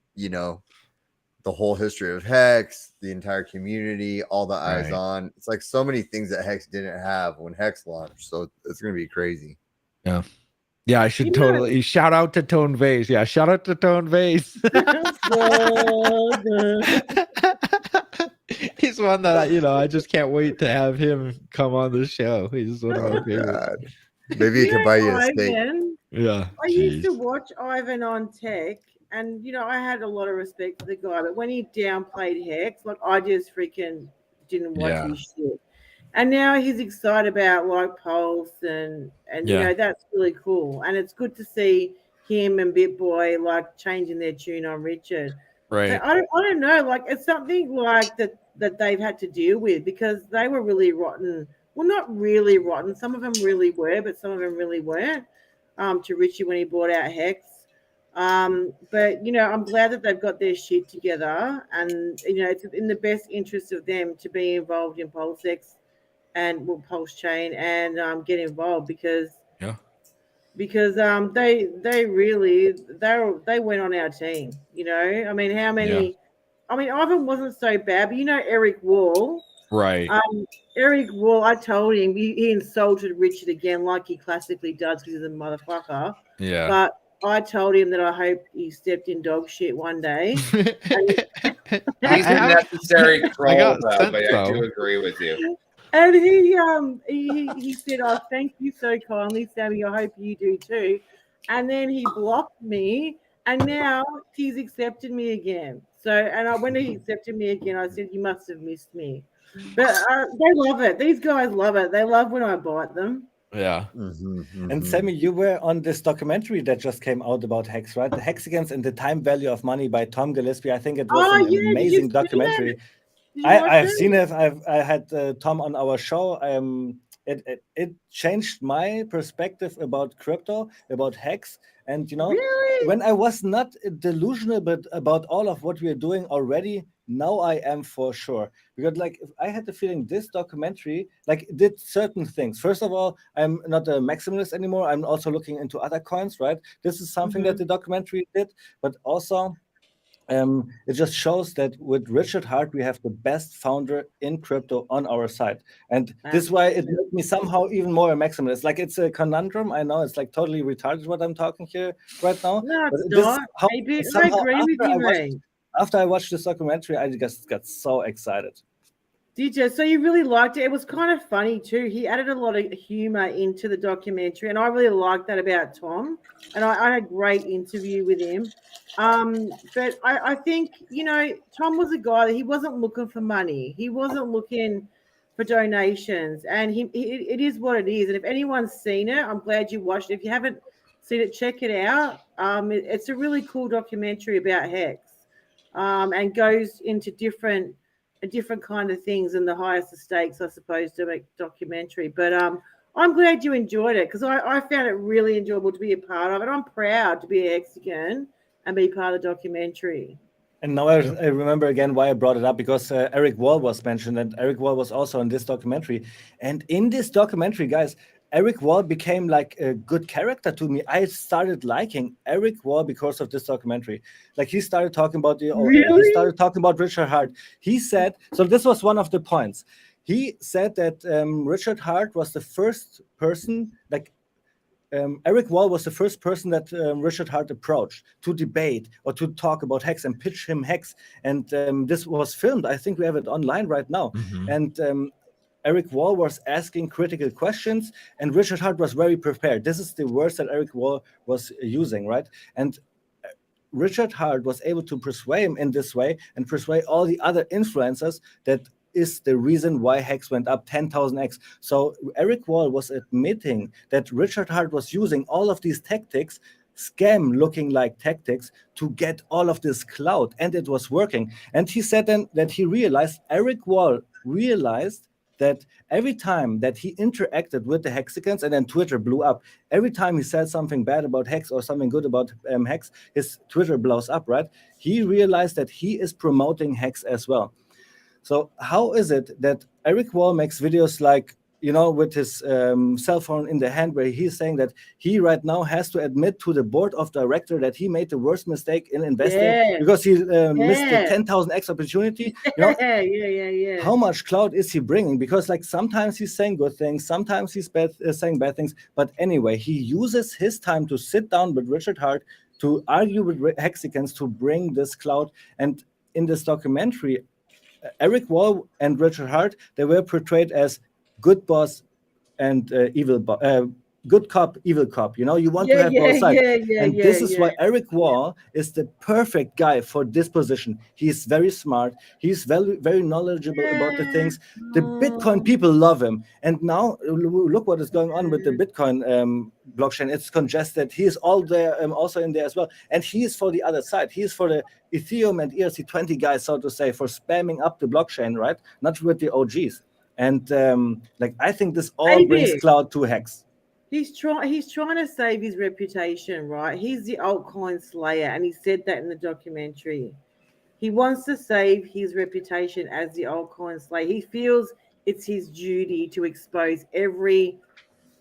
[SPEAKER 17] the whole history of Hex, the entire community, all the eyes on. It's like so many things that Hex didn't have when Hex launched. So it's going to be crazy.
[SPEAKER 14] Yeah. Yeah, I should totally shout out to Tone Vase. Yeah, shout out to Tone Vase. He's one that I just can't wait to have him come on the show. He's one of my favorites.
[SPEAKER 17] Maybe he can buy you a steak.
[SPEAKER 14] Yeah.
[SPEAKER 9] I used to watch Ivan on Tech, and I had a lot of respect for the guy, but when he downplayed Hex, like I just freaking didn't watch his shit. And now he's excited about like Pulse and that's really cool. And it's good to see him and BitBoy like changing their tune on Richard.
[SPEAKER 14] Right.
[SPEAKER 9] So I don't know, like it's something like that they've had to deal with, because they were really rotten. Well, not really rotten. Some of them really were, but some of them really weren't. To Richie when he brought out Hex. But I'm glad that they've got their shit together, and it's in the best interest of them to be involved in PulseX and Pulse Chain and get involved because they really they went on our team. I mean, how many? I mean, Ivan wasn't so bad, but Eric Wall.
[SPEAKER 14] Right.
[SPEAKER 9] Eric Wall, I told him he insulted Richard again, like he classically does because he's a motherfucker.
[SPEAKER 14] Yeah.
[SPEAKER 9] But I told him that I hope he stepped in dog shit one day.
[SPEAKER 8] He's a necessary troll, though, but I do agree with you.
[SPEAKER 9] And he said, "Oh, thank you so kindly, Sammy. I hope you do too." And then he blocked me, and now he's accepted me again. So, when he accepted me again, I said, "You must have missed me." But they love it. These guys love it. They love when I bite them.
[SPEAKER 14] Yeah.
[SPEAKER 13] And Sammy, you were on this documentary that just came out about Hex, right? The Hexagons and the Time Value of Money by Tom Gillespie. I think it was an amazing documentary. I've seen it. I had Tom on our show. It changed my perspective about crypto, about Hex, and when I was not delusional, but about all of what we are doing already, now I am for sure. Because I had the feeling this documentary did certain things. First of all, I'm not a maximalist anymore. I'm also looking into other coins, right? This is something that the documentary did, but also. It just shows that with Richard Hart, we have the best founder in crypto on our side. And this is why it makes me somehow even more a maximalist. It's a conundrum. I know it's totally retarded what I'm talking here right now.
[SPEAKER 9] No, it's
[SPEAKER 13] this
[SPEAKER 9] not.
[SPEAKER 13] how,
[SPEAKER 9] I agree with you, mate.
[SPEAKER 13] after I watched this documentary, I just got so excited.
[SPEAKER 9] Did you? So you really liked it? It was kind of funny too. He added a lot of humor into the documentary, and I really liked that about Tom. And I had a great interview with him. But I think Tom was a guy that he wasn't looking for money. He wasn't looking for donations, and it is what it is. And if anyone's seen it, I'm glad you watched it. If you haven't seen it, check it out. It's a really cool documentary about Hex, and goes into different kind of things and the highest of stakes, I suppose, to make documentary. But I'm glad you enjoyed it because I found it really enjoyable to be a part of it. I'm proud to be a Hexagon and be part of the documentary.
[SPEAKER 13] And now I remember again why I brought it up, because Eric Wall was mentioned, and Eric Wall was also in this documentary. And in this documentary, guys, Eric Wall became like a good character to me. I started liking Eric Wall because of this documentary. He started talking about he started talking about Richard Hart. He said, so this was one of the points. He said that Richard Hart was the first person, Eric Wall was the first person that Richard Hart approached to debate or to talk about Hex and pitch him Hex. And this was filmed. I think we have it online right now. And Eric Wall was asking critical questions, and Richard Hart was very prepared. This is the words that Eric Wall was using, right? And Richard Hart was able to persuade him in this way and persuade all the other influencers that is the reason why Hex went up 10,000x. So Eric Wall was admitting that Richard Hart was using all of these tactics, scam looking like tactics, to get all of this clout, and it was working. And he said then that he realized, Eric Wall realized that every time that he interacted with the Hexagons, and then Twitter blew up, every time he said something bad about Hex or something good about Hex, his Twitter blows up, right? He realized that he is promoting Hex as well. So how is it that Eric Wall makes videos with his cell phone in the hand, where he's saying that he right now has to admit to the board of director that he made the worst mistake in investing because he missed the 10,000x opportunity?
[SPEAKER 9] Yeah.
[SPEAKER 13] How much clout is he bringing? Because sometimes he's saying good things, sometimes he's saying bad things. But anyway, he uses his time to sit down with Richard Hart, to argue with Hexagons, to bring this clout. And in this documentary, Eric Wall and Richard Hart, they were portrayed as good boss and good cop, evil cop. You want to have both sides. This is why Eric Wall is the perfect guy for this position. He's very smart. He's very, very knowledgeable about the things. The Bitcoin people love him. And now look what is going on with the Bitcoin blockchain. It's congested. He is all there, also in there as well. And he is for the other side. He is for the Ethereum and ERC20 guys, so to say, for spamming up the blockchain, right? Not with the OGs. And I think this all brings cloud to Hex.
[SPEAKER 9] He's trying to save his reputation, right? He's the altcoin slayer, and he said that in the documentary. He wants to save his reputation as the altcoin slayer. He feels it's his duty to expose everything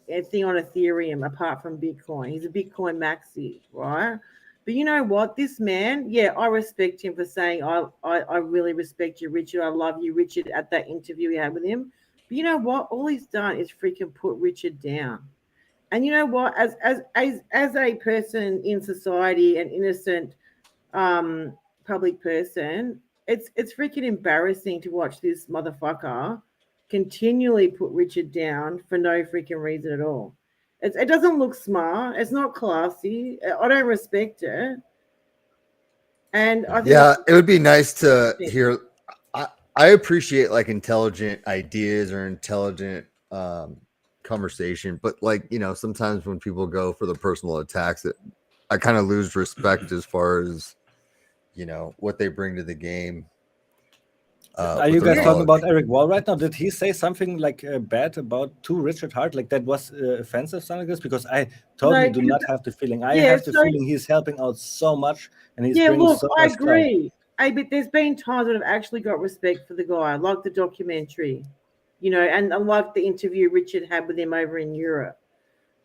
[SPEAKER 9] on Ethereum apart from Bitcoin. He's a Bitcoin maxi, right? But you know what? This man, yeah, I respect him for saying, I really respect you, Richard. I love you, Richard, at that interview we had with him. But you know what? All he's done is freaking put Richard down. And you know what? As a person in society, an innocent public person, it's freaking embarrassing to watch this motherfucker continually put Richard down for no freaking reason at all. It doesn't look smart. It's not classy. I don't respect it. And I think
[SPEAKER 17] it would be nice to hear. I appreciate like intelligent ideas or intelligent conversation, but like, you know, sometimes when people go for the personal attacks, I kind of lose respect as far as, you know, what they bring to the game.
[SPEAKER 13] Are you guys talking about Eric Wall right now? Did he say something like bad about Richard Hart? Like that was offensive, something like this? Because I totally do not have the feeling. I have the feeling he's helping out so much, and he's bringing so much.
[SPEAKER 9] I agree. But there's been times that I've actually got respect for the guy, like the documentary, you know, and like the interview Richard had with him over in Europe.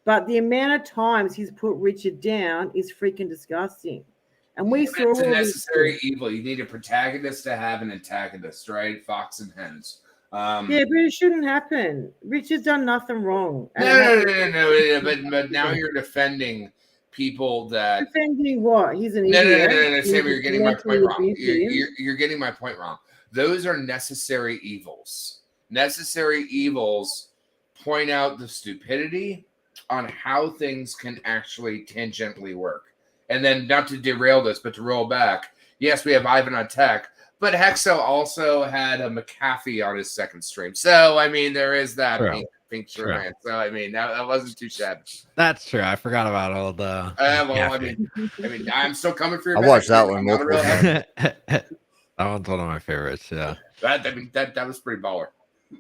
[SPEAKER 9] But the amount of times he's put Richard down is freaking disgusting. And we saw
[SPEAKER 8] it's a necessary evil. You need a protagonist to have an antagonist, right? Fox and hens.
[SPEAKER 9] Yeah, but it shouldn't happen. Richard's done nothing wrong.
[SPEAKER 8] No. But now you're defending people that
[SPEAKER 9] defending what? He's an idiot.
[SPEAKER 8] No, Sammy, you're getting my point wrong. You're getting my point wrong. Those are necessary evils. Necessary evils point out the stupidity on how things can actually tangentially work. And then, not to derail this, but to roll back. Yes, we have Ivan on tech, but Hexo also had a McAfee on his second stream. So, I mean, there is that pink shirt. So, I mean, that wasn't too shabby.
[SPEAKER 14] That's true. I forgot about all the.
[SPEAKER 8] I mean, I'm still coming for your.
[SPEAKER 17] I watched that one multiple
[SPEAKER 14] times. That one's one of my favorites. Yeah.
[SPEAKER 8] That was pretty baller.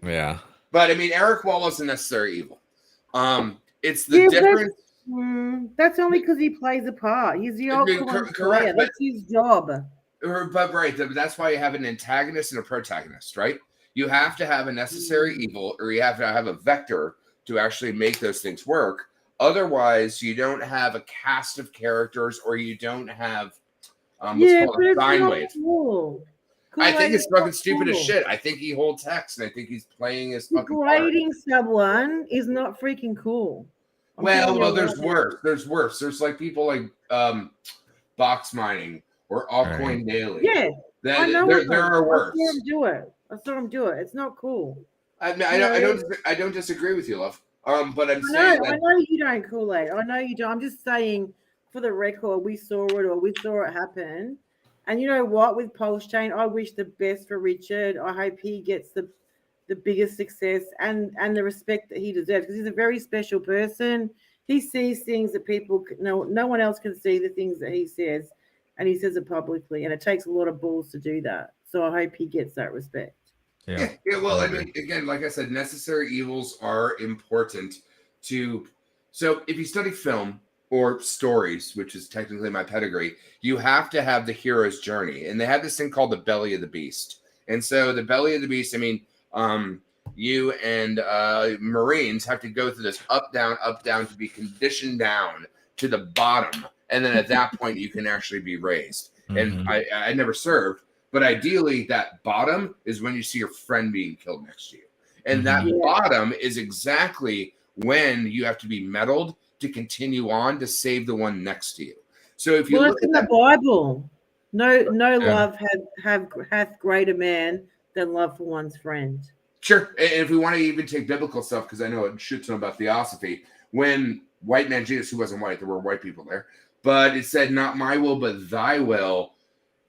[SPEAKER 14] Yeah.
[SPEAKER 8] But I mean, Eric Wall is a necessary evil. It's the difference.
[SPEAKER 9] That's only because he plays a part. He's the old correct. That's his job.
[SPEAKER 8] But right, that's why you have an antagonist and a protagonist, right? You have to have a necessary evil, or you have to have a vector to actually make those things work. Otherwise, you don't have a cast of characters, or you don't have what's called a sine wave. I think it's fucking stupid as shit. I think he holds hex, and I think he's playing his fucking
[SPEAKER 9] grading someone is not freaking cool.
[SPEAKER 8] Well, there's worse. There's worse. There's like people like box mining or altcoin daily.
[SPEAKER 9] Yeah,
[SPEAKER 8] I know there are worse.
[SPEAKER 9] I saw him do it. It's not cool.
[SPEAKER 8] I don't disagree with you, love. But I'm saying
[SPEAKER 9] I know you don't, Kool-Aid. I know you don't. I'm just saying, for the record, we saw it happen. And you know what? With PulseChain, I wish the best for Richard. I hope he gets the biggest success and the respect that he deserves, because he's a very special person. He sees things that no one else can see, the things that he says, and he says it publicly, and it takes a lot of balls to do that. So I hope he gets that respect.
[SPEAKER 8] Yeah. Well, I mean, again, like I said, necessary evils are important to. So if you study film or stories, which is technically my pedigree, you have to have the hero's journey, and they have this thing called the belly of the beast. And so the belly of the beast, I mean, you and Marines have to go through this up, down to be conditioned down to the bottom. And then at that point, you can actually be raised. And I never served, but ideally that bottom is when you see your friend being killed next to you. And that bottom is exactly when you have to be meddled to continue on to save the one next to you. So if you look
[SPEAKER 9] at the Bible, no love hath greater man than love for one's friend.
[SPEAKER 8] Sure. And if we want to even take biblical stuff, because I know it shoots on about theosophy, when white man Jesus, who wasn't white, there were white people there, but it said, not my will, but thy will,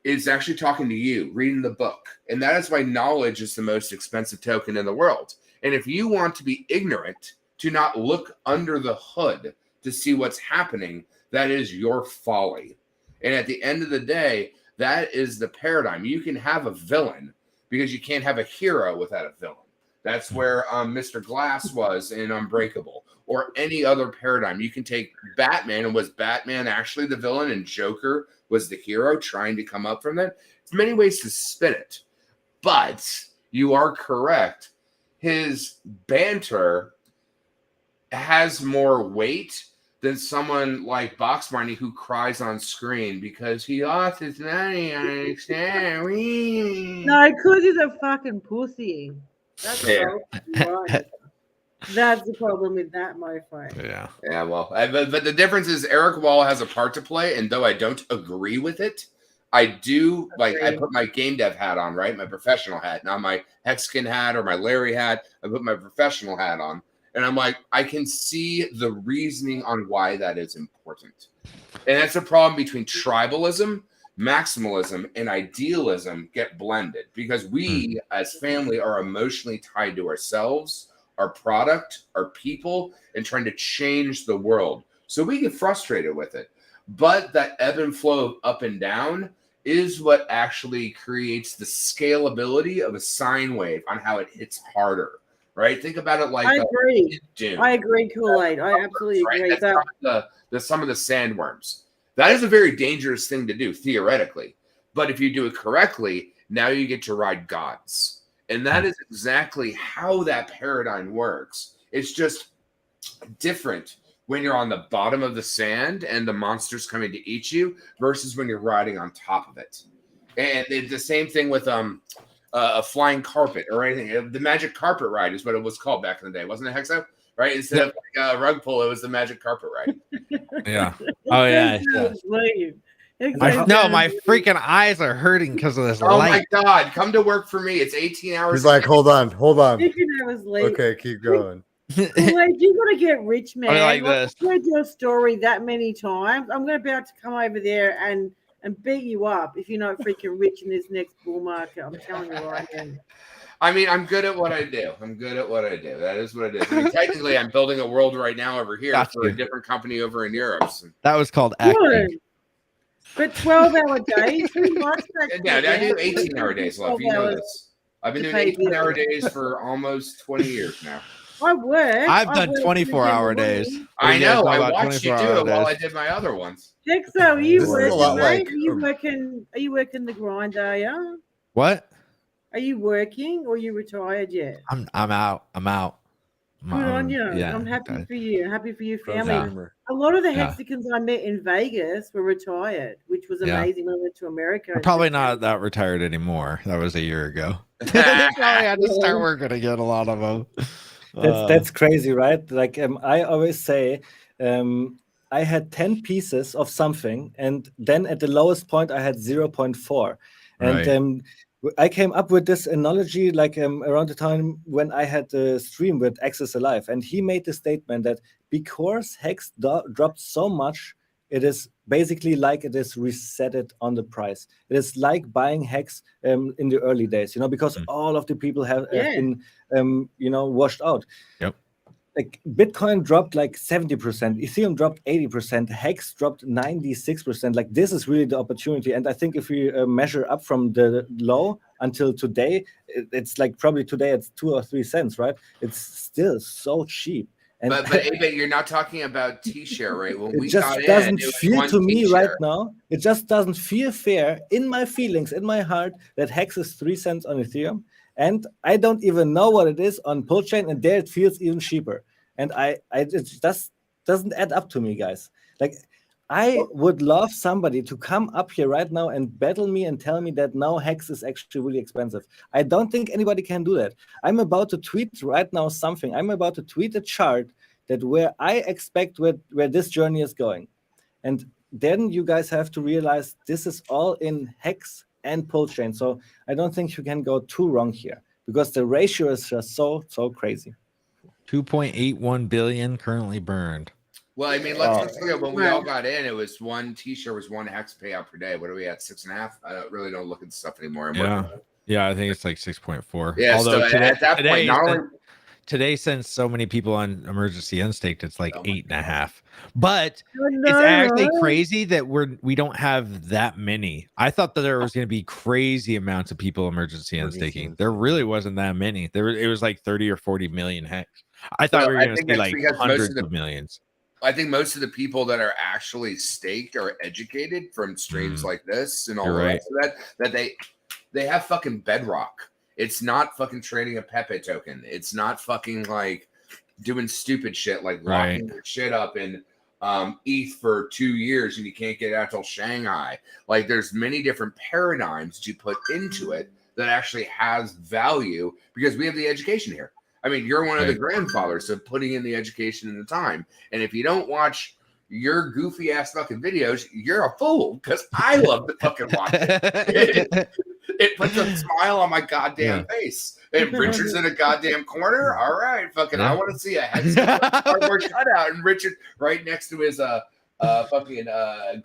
[SPEAKER 8] is actually talking to you, reading the book. And that is why knowledge is the most expensive token in the world. And if you want to be ignorant, to not look under the hood to see what's happening, that is your folly. And at the end of the day, that is the paradigm. You can have a villain, because you can't have a hero without a villain. That's where Mr. Glass was in Unbreakable, or any other paradigm. You can take Batman, and was Batman actually the villain and Joker was the hero trying to come up from that? There's many ways to spin it. But you are correct. His banter has more weight than someone like Box Money who cries on screen because he lost his money. I understand.
[SPEAKER 9] No, because he's a fucking pussy. That's
[SPEAKER 8] Fair.
[SPEAKER 9] right. That's the problem with that mofo.
[SPEAKER 14] Yeah.
[SPEAKER 8] Yeah, well, but the difference is Eric Wall has a part to play, and though I don't agree with it, I do, like, I put my game dev hat on, right? My professional hat, not my Hexkin hat or my Larry hat. I put my professional hat on, and I'm like, I can see the reasoning on why that is important. And that's a problem between tribalism, maximalism, and idealism get blended because we as family are emotionally tied to ourselves, our product, our people, and trying to change the world. So we get frustrated with it. But that ebb and flow of up and down is what actually creates the scalability of a sine wave on how it hits harder, right? Think about it like
[SPEAKER 9] I agree.
[SPEAKER 8] Doom.
[SPEAKER 9] I agree, Kool-Aid. I absolutely agree.
[SPEAKER 8] Right? That's not the some of the sandworms. That is a very dangerous thing to do, theoretically. But if you do it correctly, now you get to ride gods. And that is exactly how that paradigm works. It's just different when you're on the bottom of the sand and the monster's coming to eat you versus when you're riding on top of it. And it's the same thing with a flying carpet or anything. The magic carpet ride is what it was called back in the day, wasn't it, Hexo? Right? Instead of like a rug pull, it was the magic carpet ride.
[SPEAKER 14] Yeah. Oh yeah. No, my freaking eyes are hurting because of this
[SPEAKER 8] Oh
[SPEAKER 14] light.
[SPEAKER 8] my God. Come to work for me. It's 18 hours.
[SPEAKER 17] He's like, hold on.
[SPEAKER 9] You can have us leave.
[SPEAKER 17] Okay, keep going.
[SPEAKER 9] Kool-Aid, you got to get rich, man.
[SPEAKER 14] like this.
[SPEAKER 9] I've heard your story that many times. I'm going to be able to come over there and beat you up if you're not freaking rich in this next bull market. I'm telling you right now.
[SPEAKER 8] I mean, I'm good at what I do. That is what it is. I mean, technically, I'm building a world right now over here for a different company over in Europe. So.
[SPEAKER 14] That was called acting.
[SPEAKER 9] Good. But 12-hour days? Who likes that?
[SPEAKER 8] Yeah, I do 18-hour days, love. You know this. I've been doing 18-hour days for almost 20 years now.
[SPEAKER 9] I work.
[SPEAKER 1] I've done 24-hour days.
[SPEAKER 8] I know. I watched you do it while I did my other ones.
[SPEAKER 9] Hexo, are you
[SPEAKER 17] This is a lot
[SPEAKER 9] working, mate?
[SPEAKER 17] like-
[SPEAKER 9] Are you working the grind, are you?
[SPEAKER 14] What?
[SPEAKER 9] Are you working or you retired yet?
[SPEAKER 14] I'm out.
[SPEAKER 9] Good on you.
[SPEAKER 14] Yeah.
[SPEAKER 9] I'm happy for you. Happy for your family.
[SPEAKER 14] Yeah.
[SPEAKER 9] A lot of the
[SPEAKER 14] Yeah.
[SPEAKER 9] Hexicans I met in Vegas were retired, which was
[SPEAKER 14] Yeah.
[SPEAKER 9] amazing when I went to America.
[SPEAKER 14] I'm probably not that retired anymore. That was a year ago. Probably had to start working again. A lot of them.
[SPEAKER 13] That's crazy, right? Like I always say, I had 10 pieces of something, and then at the lowest point I had 0.4. And
[SPEAKER 14] Right.
[SPEAKER 13] I came up with this analogy like around the time when I had the stream with Access Alive, and he made the statement that because Hex dropped so much, it is basically like it is resetted on the price. It is like buying Hex in the early days, because all of the people have been, washed out.
[SPEAKER 14] Yep.
[SPEAKER 13] Like Bitcoin dropped like 70%, Ethereum dropped 80%, Hex dropped 96%. Like this is really the opportunity. And I think if we measure up from the low until today, it's like probably today it's 2 or 3 cents, right? It's still so cheap. And
[SPEAKER 8] But Abe, you're not talking about T-share rate. When we
[SPEAKER 13] it just
[SPEAKER 8] got
[SPEAKER 13] doesn't
[SPEAKER 8] it was
[SPEAKER 13] feel
[SPEAKER 8] one
[SPEAKER 13] to me
[SPEAKER 8] T-share.
[SPEAKER 13] right now. It just doesn't feel fair in my feelings, in my heart, that Hex is 3 cents on Ethereum. And I don't even know what it is on PULSECHAIN, and there it feels even cheaper. And it just doesn't add up to me, guys. Like, I would love somebody to come up here right now and battle me and tell me that now Hex is actually really expensive. I don't think anybody can do that. I'm about to tweet right now something. I'm about to tweet a chart that where I expect where this journey is going. And then you guys have to realize this is all in Hex and PULSECHAIN. So I don't think you can go too wrong here because the ratio is just so crazy.
[SPEAKER 14] 2.81 billion currently burned.
[SPEAKER 8] Well, I mean, let's look at when we all got in. It was one T-shirt was one Hex payout per day. What are we at? 6.5? I don't look at the stuff anymore.
[SPEAKER 14] Yeah, I think it's like 6.4.
[SPEAKER 8] Yeah,
[SPEAKER 14] Although
[SPEAKER 8] so at that point, not only
[SPEAKER 14] today, since so many people on emergency unstaked, it's like 8.5. But
[SPEAKER 9] know,
[SPEAKER 14] it's actually
[SPEAKER 9] right?
[SPEAKER 14] crazy that we don't have that many. I thought that there was going to be crazy amounts of people emergency unstaking. There really wasn't that many. It was like 30 or 40 million hex. I thought
[SPEAKER 8] Well,
[SPEAKER 14] we were
[SPEAKER 8] I
[SPEAKER 14] going to
[SPEAKER 8] think
[SPEAKER 14] see
[SPEAKER 8] that's
[SPEAKER 14] like
[SPEAKER 8] because most
[SPEAKER 14] hundreds
[SPEAKER 8] of
[SPEAKER 14] of millions.
[SPEAKER 8] I think most of the people that are actually staked are educated from streams like this and all
[SPEAKER 14] You're
[SPEAKER 8] the
[SPEAKER 14] right.
[SPEAKER 8] rest of that they have fucking bedrock. It's not fucking trading a Pepe token. It's not fucking like doing stupid shit like locking your shit up in ETH for 2 years and you can't get it out till Shanghai. Like there's many different paradigms that you put into it that actually has value because we have the education here. I mean, you're one of the grandfathers of putting in the education and the time. And if you don't watch your goofy ass fucking videos, you're a fool because I love to fucking watch it. It puts a smile on my goddamn face. If Richard's in a goddamn corner, all right, fucking, I want to see a hex cardboard cutout and Richard right next to his fucking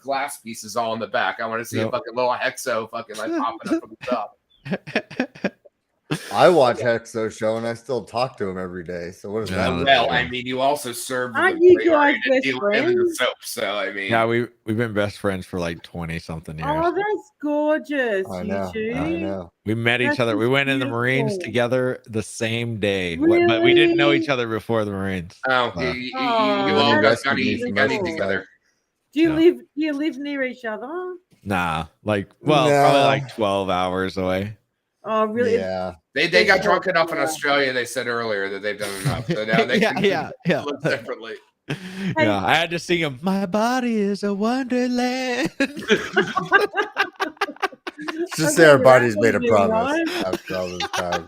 [SPEAKER 8] glass pieces all in the back. I want to see a fucking little hexo fucking like popping up from the top.
[SPEAKER 17] I watch Hexo show and I still talk to him every day. So what does that mean?
[SPEAKER 8] Well, I mean, you also served
[SPEAKER 9] Aren't you guys best
[SPEAKER 8] in the
[SPEAKER 9] friends?
[SPEAKER 8] soap. So I mean,
[SPEAKER 14] Yeah, we've been best friends for like 20 something years.
[SPEAKER 9] Oh, that's gorgeous.
[SPEAKER 17] I
[SPEAKER 9] you
[SPEAKER 17] know.
[SPEAKER 9] two.
[SPEAKER 17] I know.
[SPEAKER 14] We met each
[SPEAKER 9] That's
[SPEAKER 14] other. We
[SPEAKER 9] just
[SPEAKER 14] went in the Marines
[SPEAKER 9] beautiful.
[SPEAKER 14] together the same day, but we didn't know each other before the Marines.
[SPEAKER 8] Oh, you all got funny together.
[SPEAKER 9] Do you live near each other?
[SPEAKER 14] Nah, probably like 12 hours away.
[SPEAKER 9] Oh, really?
[SPEAKER 17] Yeah.
[SPEAKER 8] They got drunk enough in Australia. They said earlier that they've done enough. So now they can live separately.
[SPEAKER 14] Yeah, I had to sing him. My body is a wonderland.
[SPEAKER 17] Just say our body's made a promise after all this time.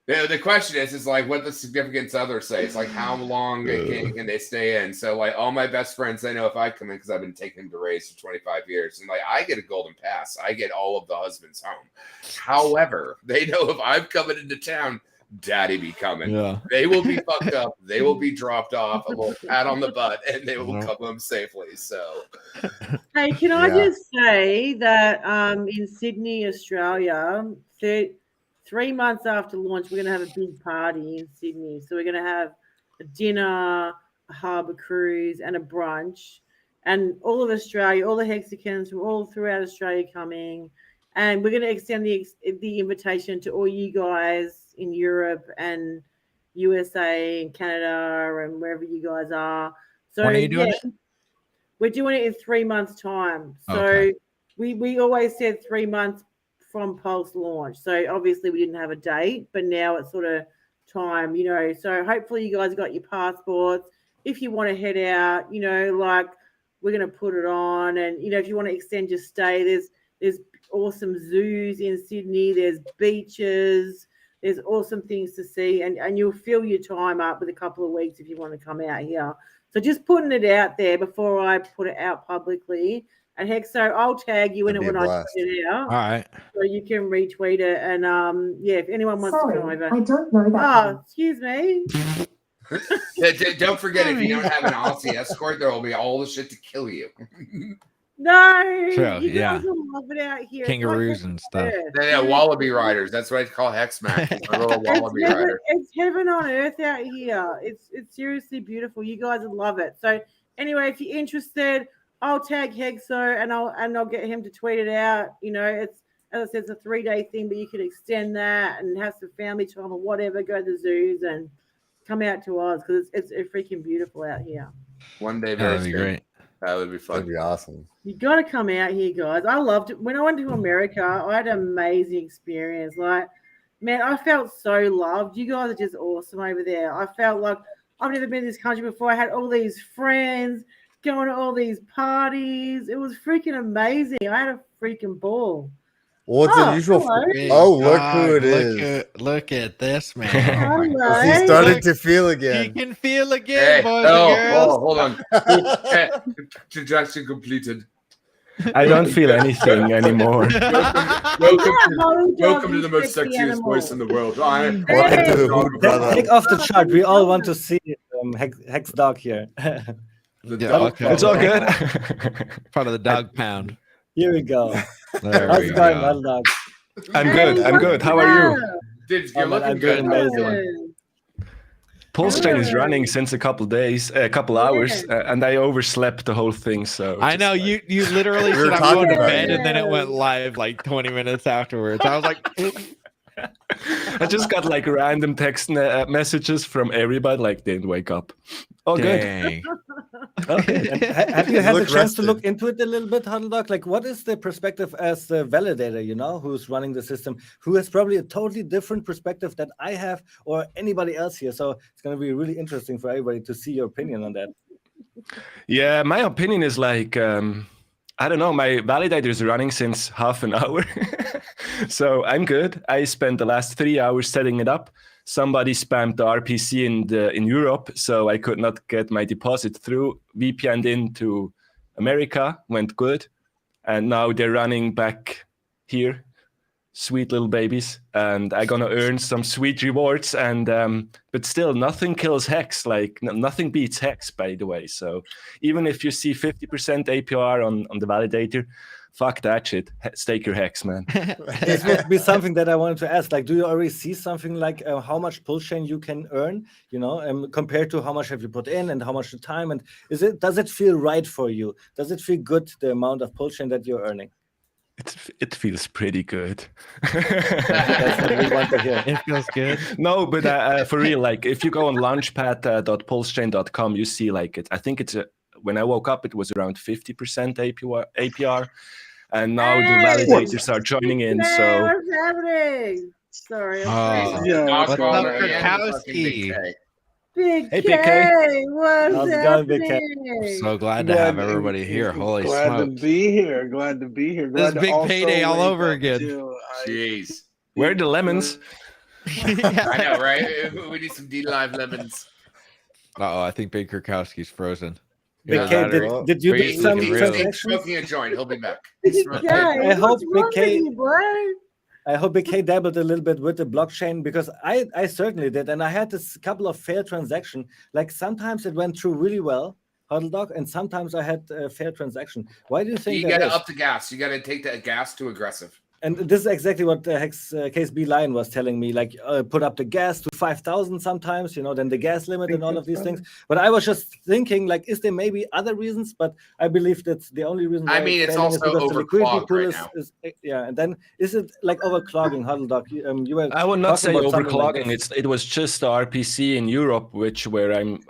[SPEAKER 8] The question is like what the significance others say. It's like how long can they stay in? So like all my best friends, they know if I come in because I've been taking them to race for 25 years, and like I get a golden pass. I get all of the husbands home. However, they know if I'm coming into town, Daddy be coming.
[SPEAKER 14] Yeah.
[SPEAKER 8] They will be fucked up. They will be dropped off. A little pat on the butt, and they will come home safely. So,
[SPEAKER 9] Hey, can I just say that in Sydney, Australia, 3 months after launch, we're going to have a big party in Sydney. So we're going to have a dinner, a harbour cruise, and a brunch. And all of Australia, all the Hexicans from all throughout Australia coming. And we're going to extend the invitation to all you guys in Europe and USA and Canada and wherever you guys are. So
[SPEAKER 14] When are you doing it?
[SPEAKER 9] We're doing it in 3 months' time. So
[SPEAKER 14] Okay.
[SPEAKER 9] we always said 3 months from Pulse launch. So obviously we didn't have a date, but now it's sort of time, So hopefully you guys got your passports. If you want to head out, like we're going to put it on. And, if you want to extend your stay, there's awesome zoos in Sydney. There's beaches. There's awesome things to see. And you'll fill your time up with a couple of weeks if you want to come out here. So just putting it out there before I put it out publicly. And Hexo, I'll tag you in it when I put it out.
[SPEAKER 14] All right.
[SPEAKER 9] So you can retweet it. And if anyone wants to come over.
[SPEAKER 6] I don't know that.
[SPEAKER 9] Oh, excuse me.
[SPEAKER 8] don't forget, if you don't have an Aussie escort, there will be all the shit to kill you.
[SPEAKER 9] No,
[SPEAKER 14] True,
[SPEAKER 9] you
[SPEAKER 14] yeah.
[SPEAKER 9] guys will love it out here. It's
[SPEAKER 14] Kangaroos
[SPEAKER 9] like
[SPEAKER 14] and stuff.
[SPEAKER 8] Yeah, wallaby riders. That's what I call Hexmax. A little wallaby rider.
[SPEAKER 9] It's heaven on earth out here. It's seriously beautiful. You guys would love it. So anyway, if you're interested, I'll tag Hexo and I'll get him to tweet it out. It's, as I said, it's a 3-day thing, but you can extend that and have some family time or whatever. Go to the zoos and come out to Oz because it's freaking beautiful out here.
[SPEAKER 8] One day,
[SPEAKER 14] That would be great.
[SPEAKER 8] That would be fun.
[SPEAKER 17] That'd be awesome.
[SPEAKER 9] You got to come out here, guys. I loved it. When I went to America, I had an amazing experience. Like, man, I felt so loved. You guys are just awesome over there. I felt like I've never been to this country before. I had all these friends going to all these parties. It was freaking amazing. I had a freaking ball.
[SPEAKER 17] Well, it's unusual. Look who it is.
[SPEAKER 14] Look at this man.
[SPEAKER 9] Hello.
[SPEAKER 17] He started to feel
[SPEAKER 14] He
[SPEAKER 17] again.
[SPEAKER 14] can feel again, boys and girls.
[SPEAKER 8] Hold on. Transaction completed.
[SPEAKER 16] I don't feel anything anymore.
[SPEAKER 8] Welcome to the most sexiest voice in the world.
[SPEAKER 17] Welcome to the hood, brother.
[SPEAKER 13] Take off the chart. We all want to see Hex Dog here.
[SPEAKER 16] It's all good.
[SPEAKER 14] Part of the dog pound.
[SPEAKER 13] Here we go.
[SPEAKER 14] There
[SPEAKER 13] How's
[SPEAKER 14] we
[SPEAKER 13] it going,
[SPEAKER 14] go.
[SPEAKER 13] Wild Dog?
[SPEAKER 16] I'm good. How are you?
[SPEAKER 8] Dude, you're
[SPEAKER 13] Oh, man,
[SPEAKER 8] looking
[SPEAKER 13] I'm doing
[SPEAKER 8] good.
[SPEAKER 13] amazing.
[SPEAKER 16] PulseChain is running since a couple days, a couple hours, and I overslept the whole thing. So
[SPEAKER 1] I know you literally
[SPEAKER 17] We were
[SPEAKER 1] said I'm
[SPEAKER 17] talking
[SPEAKER 1] going to
[SPEAKER 17] about
[SPEAKER 1] bed,
[SPEAKER 17] it.
[SPEAKER 1] and then it went live like 20 minutes afterwards. I was like,
[SPEAKER 16] I just got like random text messages from everybody, like didn't wake up. Oh,
[SPEAKER 14] Dang.
[SPEAKER 16] good.
[SPEAKER 13] Okay. And have you had the
[SPEAKER 17] Look
[SPEAKER 13] chance to
[SPEAKER 17] rested.
[SPEAKER 13] look into it a little bit, Huddledog? Like, what is the perspective as the validator, who's running the system, who has probably a totally different perspective that I have or anybody else here? So it's going to be really interesting for everybody to see your opinion on that.
[SPEAKER 16] Yeah, my opinion is like, I don't know, my validator is running since half an hour. So I'm good. I spent the last 3 hours setting it up. Somebody spammed the RPC in Europe, so I could not get my deposit through. VPN'd into America, went good. And now they're running back here. Sweet little babies. And I'm going to earn some sweet rewards. And but still, nothing kills Hex. Like, nothing beats Hex, by the way. So even if you see 50% APR on the validator, fuck that shit. Stake your Hex, man.
[SPEAKER 13] This would be something that I wanted to ask. Like, do you already see something like how much PulseChain you can earn, compared to how much have you put in and how much the time? And does it feel right for you? Does it feel good, the amount of PulseChain that you're earning?
[SPEAKER 16] It feels pretty good.
[SPEAKER 13] That's what we want to hear.
[SPEAKER 14] It feels good.
[SPEAKER 16] No, but for real, like if you go on launchpad.pulsechain.com, you see like it. I think when I woke up, it was around 50% APR, and now the validators are joining in.
[SPEAKER 9] Hey,
[SPEAKER 16] So
[SPEAKER 9] what's happening? Sorry.
[SPEAKER 8] What's
[SPEAKER 1] up, Krakowski?
[SPEAKER 9] Big
[SPEAKER 16] Hey,
[SPEAKER 9] K,
[SPEAKER 16] Big K.
[SPEAKER 9] what's
[SPEAKER 13] How's it going, Big K?
[SPEAKER 9] happening?
[SPEAKER 14] So glad to have everybody here. Holy
[SPEAKER 6] Glad
[SPEAKER 14] smokes.
[SPEAKER 6] to be here. Glad to be here.
[SPEAKER 1] This
[SPEAKER 6] Glad to
[SPEAKER 1] big
[SPEAKER 6] also
[SPEAKER 1] payday all
[SPEAKER 6] wake
[SPEAKER 1] over
[SPEAKER 6] up
[SPEAKER 1] again.
[SPEAKER 6] to,
[SPEAKER 8] Jeez.
[SPEAKER 16] where are the lemons?
[SPEAKER 8] I know, right? We need some D-Live lemons.
[SPEAKER 14] Uh-oh, I think Big Krakowski's frozen.
[SPEAKER 13] Big
[SPEAKER 14] Either
[SPEAKER 13] K,
[SPEAKER 14] that or-
[SPEAKER 13] did you
[SPEAKER 14] or
[SPEAKER 13] do
[SPEAKER 14] he's
[SPEAKER 13] some
[SPEAKER 14] looking real.
[SPEAKER 8] He's
[SPEAKER 13] transactions?
[SPEAKER 8] smoking a joint. He'll be back.
[SPEAKER 9] Big
[SPEAKER 13] I
[SPEAKER 9] K,
[SPEAKER 13] hope
[SPEAKER 9] what's
[SPEAKER 13] Big
[SPEAKER 9] wrong
[SPEAKER 13] K-
[SPEAKER 9] with you, boy?
[SPEAKER 13] I hope Big K dabbled a little bit with the blockchain because I certainly did. And I had this couple of failed transactions. Like sometimes it went through really well, Huddledog, and sometimes I had a failed transaction. Why do you think
[SPEAKER 8] You
[SPEAKER 13] that
[SPEAKER 8] gotta
[SPEAKER 13] is?
[SPEAKER 8] up the gas. You gotta take that gas to aggressive.
[SPEAKER 13] And this is exactly what Hex Case B Lion was telling me, like put up the gas to 5,000 sometimes, then the gas limit and all of these things. But I was just thinking, like, is there maybe other reasons? But I believe that's the only reason why
[SPEAKER 8] I mean, it's
[SPEAKER 13] failing is
[SPEAKER 8] also
[SPEAKER 13] because the liquidity
[SPEAKER 8] overclogged
[SPEAKER 13] pool
[SPEAKER 8] right
[SPEAKER 13] is,
[SPEAKER 8] now.
[SPEAKER 13] yeah. And then is it like overclogging, Huddledog? You were
[SPEAKER 16] I would not
[SPEAKER 13] talking
[SPEAKER 16] say
[SPEAKER 13] about something like
[SPEAKER 16] overclocking.
[SPEAKER 13] this.
[SPEAKER 16] It was just the RPC in Europe, where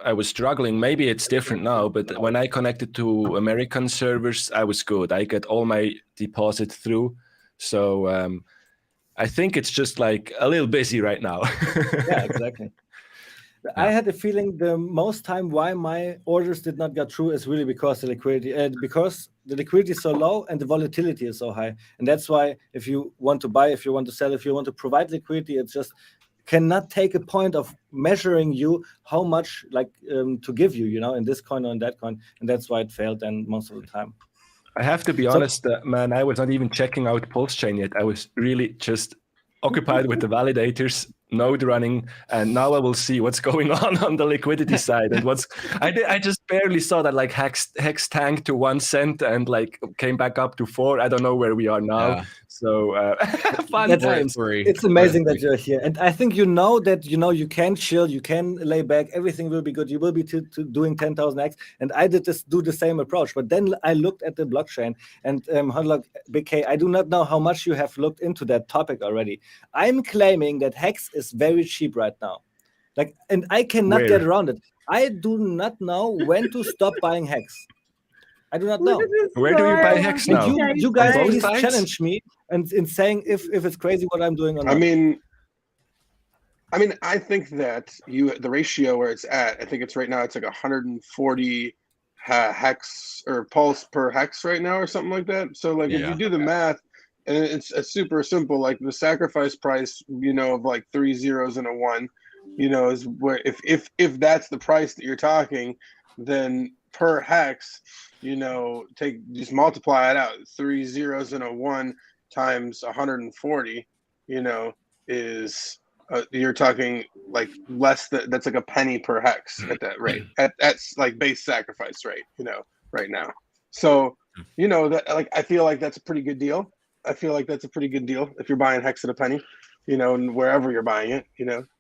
[SPEAKER 16] I was struggling. Maybe it's different now, but when I connected to American servers, I was good. I get all my deposit through. So I think it's just like a little busy right now.
[SPEAKER 13] Yeah, exactly. I had a feeling the most time why my orders did not get through is really because the liquidity is so low and the volatility is so high. And that's why if you want to buy, if you want to sell, if you want to provide liquidity, it's just cannot take a point of measuring you how much to give you, in this coin or in that coin. And that's why it failed then most of the time.
[SPEAKER 16] I have to be honest, man, I was not even checking out PulseChain yet. I was really just occupied with the validators, node running, and now I will see what's going on the liquidity side. And I just barely saw that like Hex tanked to 1 cent and like came back up to 4. I don't know where we are now.
[SPEAKER 14] Yeah.
[SPEAKER 16] So fun
[SPEAKER 13] That's
[SPEAKER 16] times.
[SPEAKER 13] It's amazing that you're here, and I think that you can chill, you can lay back, everything will be good. You will be doing 10,000x, and I do the same approach. But then I looked at the blockchain, and Big K, I do not know how much you have looked into that topic already. I'm claiming that Hex is very cheap right now, and I cannot get around it. I do not know when to stop buying Hex. I do not know.
[SPEAKER 16] Where do you buy Hex now?
[SPEAKER 13] You guys
[SPEAKER 16] Both
[SPEAKER 13] please
[SPEAKER 16] sides?
[SPEAKER 13] challenge me and in saying if it's crazy what I'm doing or not.
[SPEAKER 6] I mean, I think that the ratio where it's at, I think it's right now it's like 140 hex or pulse per hex right now or something like that. So like if you do the math, and it's super simple, like the sacrifice price, of like 3 zeros and a 1, is where if that's the price that you're talking, then per hex, just multiply it out. 3 zeros and a 1 times 140, is you're talking like less that's like a penny per hex at that rate. That's like base sacrifice rate, right now. So, that like I feel like that's a pretty good deal. If you're buying Hex at a penny. and wherever you're buying it,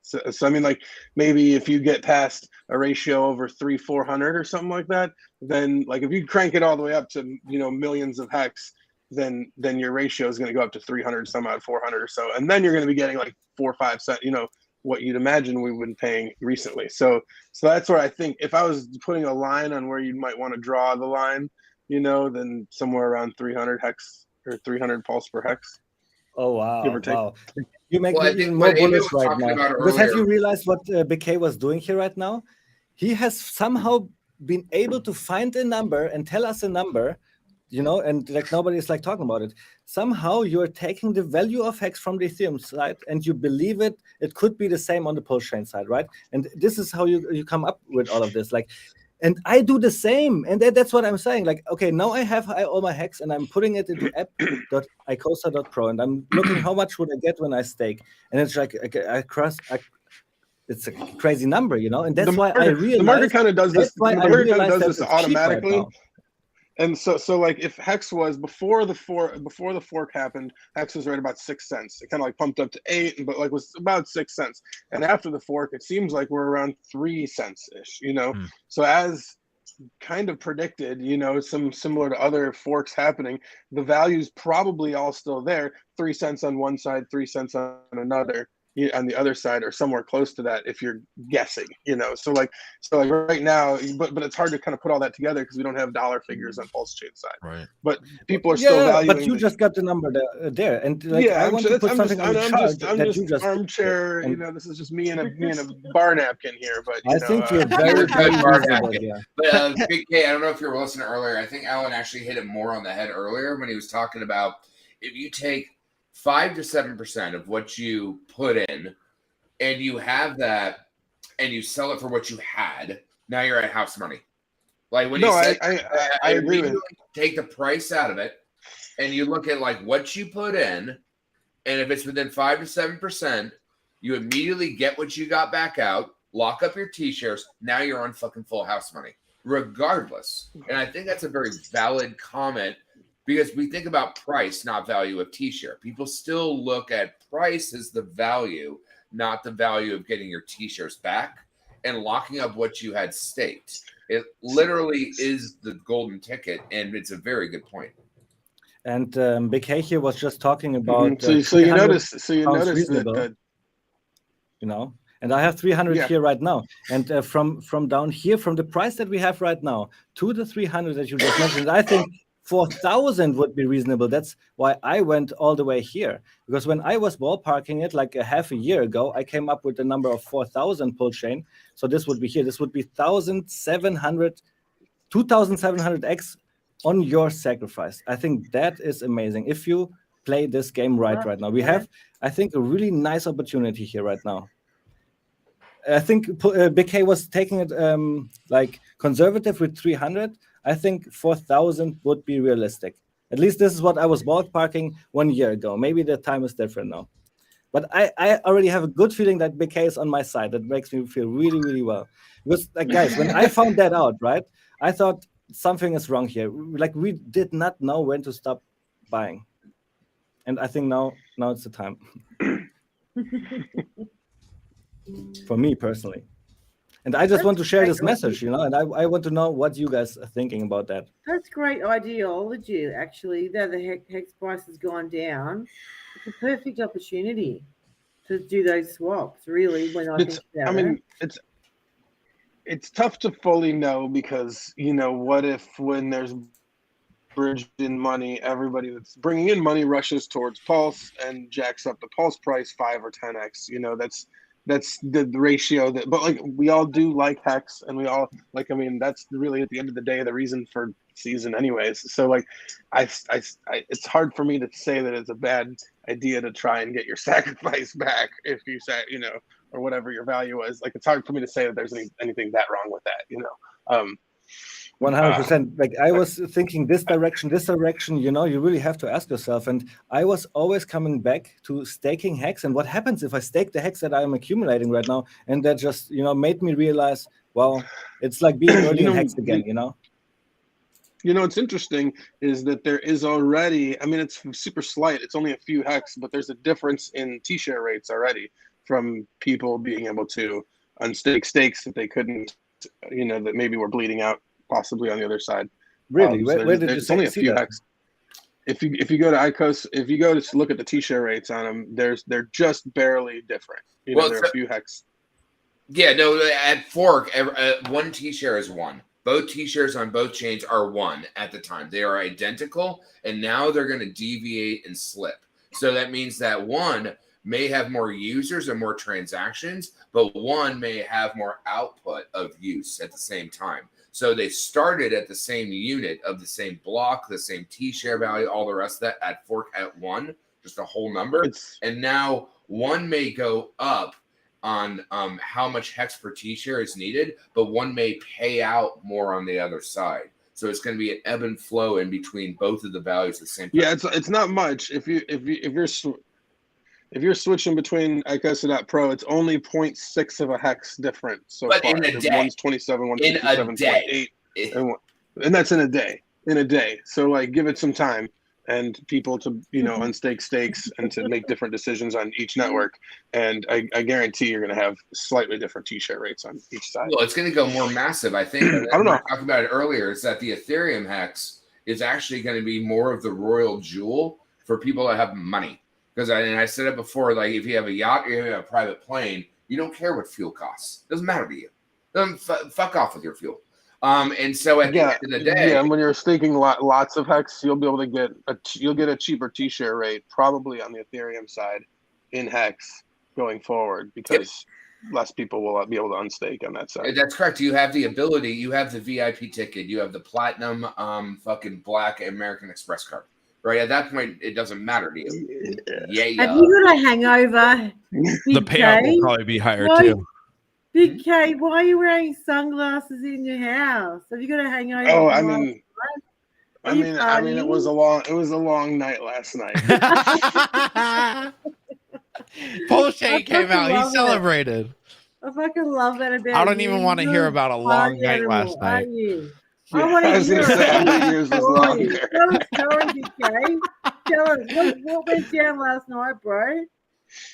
[SPEAKER 6] So I mean, like maybe if you get past a ratio over 300-400 or something like that, then like if you crank it all the way up to millions of hex, then your ratio is going to go up to 300 some odd, 400 or so, and then you're going to be getting like 4 or 5 cents, what you'd imagine we've been paying recently. So that's where I think if I was putting a line on where you might want to draw the line, then somewhere around 300 hex or 300 pulse per hex.
[SPEAKER 13] Oh wow!
[SPEAKER 6] Give or take.
[SPEAKER 13] Wow, you make
[SPEAKER 8] Well, I
[SPEAKER 13] me
[SPEAKER 8] think
[SPEAKER 13] even more
[SPEAKER 8] what Amy
[SPEAKER 13] bullish
[SPEAKER 8] was
[SPEAKER 13] right
[SPEAKER 8] talking
[SPEAKER 13] now.
[SPEAKER 8] about
[SPEAKER 13] Because have you
[SPEAKER 8] earlier-
[SPEAKER 13] realized what BK was doing here right now? He has somehow been able to find a number and tell us a number, and like nobody's like talking about it. Somehow you're taking the value of hex from the Ethereum side and you believe it could be the same on the Pulse chain side, right? And this is how you come up with all of this. Like, and I do the same, and that's what I'm saying. Like, okay, now I have all my hex, and I'm putting it into app.icosa.pro, and I'm looking how much would I get when I stake, and it's like it's a crazy number, and that's why I realized
[SPEAKER 6] the market kind of does this.
[SPEAKER 13] The
[SPEAKER 6] market kind of does this automatically.
[SPEAKER 13] Right,
[SPEAKER 6] and so like if hex was before the fork happened, hex was right about 6 cents. It kind of like pumped up to 8, but like was about 6 cents. And after the fork, it seems like we're around 3 cents ish. So as kind of predicted, some similar to other forks happening, the value's probably all still there. 3 cents on one side, 3 cents on another. On the other side, or somewhere close to that, if you're guessing, so like right now, but it's hard to kind of put all that together because we don't have dollar figures on Pulse Chain side.
[SPEAKER 14] Right.
[SPEAKER 6] But people are still valuing.
[SPEAKER 13] But you just got the number there, and like I want to put something on the chart that you just
[SPEAKER 6] armchair. This is just me and a bar napkin here. But
[SPEAKER 13] I think you're very
[SPEAKER 8] bar
[SPEAKER 13] reasonable,
[SPEAKER 8] napkin.
[SPEAKER 13] yeah.
[SPEAKER 8] But Big K, I don't know if you were listening earlier. I think Alan actually hit it more on the head earlier when he was talking about if you take 5 to 7% of what you put in, and you have that, and you sell it for what you had. Now you're at house money. Like when
[SPEAKER 6] I agree with.
[SPEAKER 8] Take the price out of it, and you look at like what you put in, and if it's within 5 to 7%, you immediately get what you got back out. Lock up your T-shares. Now you're on fucking full house money, regardless. And I think that's a very valid comment. Because we think about price, not value of T-share. People still look at price as the value, not the value of getting your T-shares back and locking up what you had staked. It literally is the golden ticket, and it's a very good point.
[SPEAKER 13] And BK here was just talking about.
[SPEAKER 6] So you notice that.
[SPEAKER 13] And I have 300 here right now. And from down here, from the price that we have right now to the 300 that you just mentioned, I think 4,000 would be reasonable. That's why I went all the way here. Because when I was ballparking it like a half a year ago, I came up with the number of 4,000 Pulse chain. So this would be here. This would be 2,700x on your sacrifice. I think that is amazing. If you play this game right now, we have, I think, a really nice opportunity here right now. I think BK was taking it like conservative with 300. I think 4,000 would be realistic. At least this is what I was ballparking 1 year ago. Maybe the time is different now. But I already have a good feeling that BK is on my side. That makes me feel really, really well. Because, like, guys, when I found that out, right, I thought something is wrong here. Like, we did not know when to stop buying. And I think now it's the time. For me personally. And I just want to share this message, and I want to know what you guys are thinking about that.
[SPEAKER 9] That's great ideology, actually. That the hex price has gone down. It's a perfect opportunity to do those swaps, really, when I think about it.
[SPEAKER 6] It's tough to fully know because, what if when there's bridged in money, everybody that's bringing in money rushes towards Pulse and jacks up the Pulse price 5 or 10x. That's the ratio but like we all do like hex, and we all that's really at the end of the day the reason for season anyways. So like I it's hard for me to say that it's a bad idea to try and get your sacrifice back if you say or whatever your value is. Like it's hard for me to say that there's anything that wrong with that.
[SPEAKER 13] 100%. Like I was thinking this direction, you really have to ask yourself. And I was always coming back to staking hex. And what happens if I stake the hex that I'm accumulating right now? And that just, made me realize, well, it's like being early in hex again,
[SPEAKER 6] You know, what's interesting is that there is already, I mean, it's super slight. It's only a few hex, but there's a difference in T-share rates already from people being able to unstake stakes that they couldn't, you know, that maybe were bleeding out possibly on the other side.
[SPEAKER 13] Really?
[SPEAKER 6] So
[SPEAKER 13] Where did you
[SPEAKER 6] it's only a
[SPEAKER 13] see
[SPEAKER 6] few
[SPEAKER 13] that?
[SPEAKER 6] hex. If you go to ICOS, if you go to look at the T-share rates on them, they're just barely different. You know, they're a few hex.
[SPEAKER 8] Yeah, no, at fork, one T-share is 1. Both T-shares on both chains are 1 at the time. They are identical, and now they're going to deviate and slip. So that means that one may have more users and more transactions, but one may have more output of use at the same time. So they started at the same unit of the same block, the same T-share value, all the rest of that at fork at 1, just a whole number. And now one may go up on how much hex per T-share is needed, but one may pay out more on the other side. So it's going to be an ebb and flow in between both of the values at the same time.
[SPEAKER 6] Yeah, it's not much. If you're switching between ICOS.pro, it's only 0.6 of a hex different so
[SPEAKER 8] but
[SPEAKER 6] far.
[SPEAKER 8] In a day.
[SPEAKER 6] One's 27, one's
[SPEAKER 8] in a day.
[SPEAKER 6] 57.8, and that's in a day. In a day. So like, give it some time and people to, you know, unstake stakes and to make different decisions on each network. And I guarantee you're going to have slightly different T-share rates on each side.
[SPEAKER 8] Well, it's going to go more massive, I think.
[SPEAKER 6] I don't know.
[SPEAKER 8] I talked about it earlier. Is that the Ethereum hex is actually going to be more of the royal jewel for people that have money. Because I said it before, like if you have a yacht or you have a private plane, you don't care what fuel costs. It doesn't matter to you. Fuck off with your fuel. And so at the end of the day,
[SPEAKER 6] and when you're staking lots of hex, you'll be able to get a cheaper T-share rate probably on the Ethereum side in hex going forward because less people will be able to unstake on that side.
[SPEAKER 8] That's correct. You have the ability. You have the VIP ticket. You have the platinum, fucking black American Express card. Right at that point, it doesn't matter to you. Yeah.
[SPEAKER 9] Have you got a hangover?
[SPEAKER 14] The payout will probably be higher too.
[SPEAKER 9] Big K, why are you wearing sunglasses in your house? Have you got a hangover?
[SPEAKER 6] Oh, I mean, it was a long night last night.
[SPEAKER 14] PULSECHAIN came out. He celebrated.
[SPEAKER 9] I fucking love that about
[SPEAKER 14] I don't even want to hear about a long night last night.
[SPEAKER 9] I want to hear about
[SPEAKER 6] yours was longer.
[SPEAKER 9] Tell us, Big K. Tell us what went down last night, bro.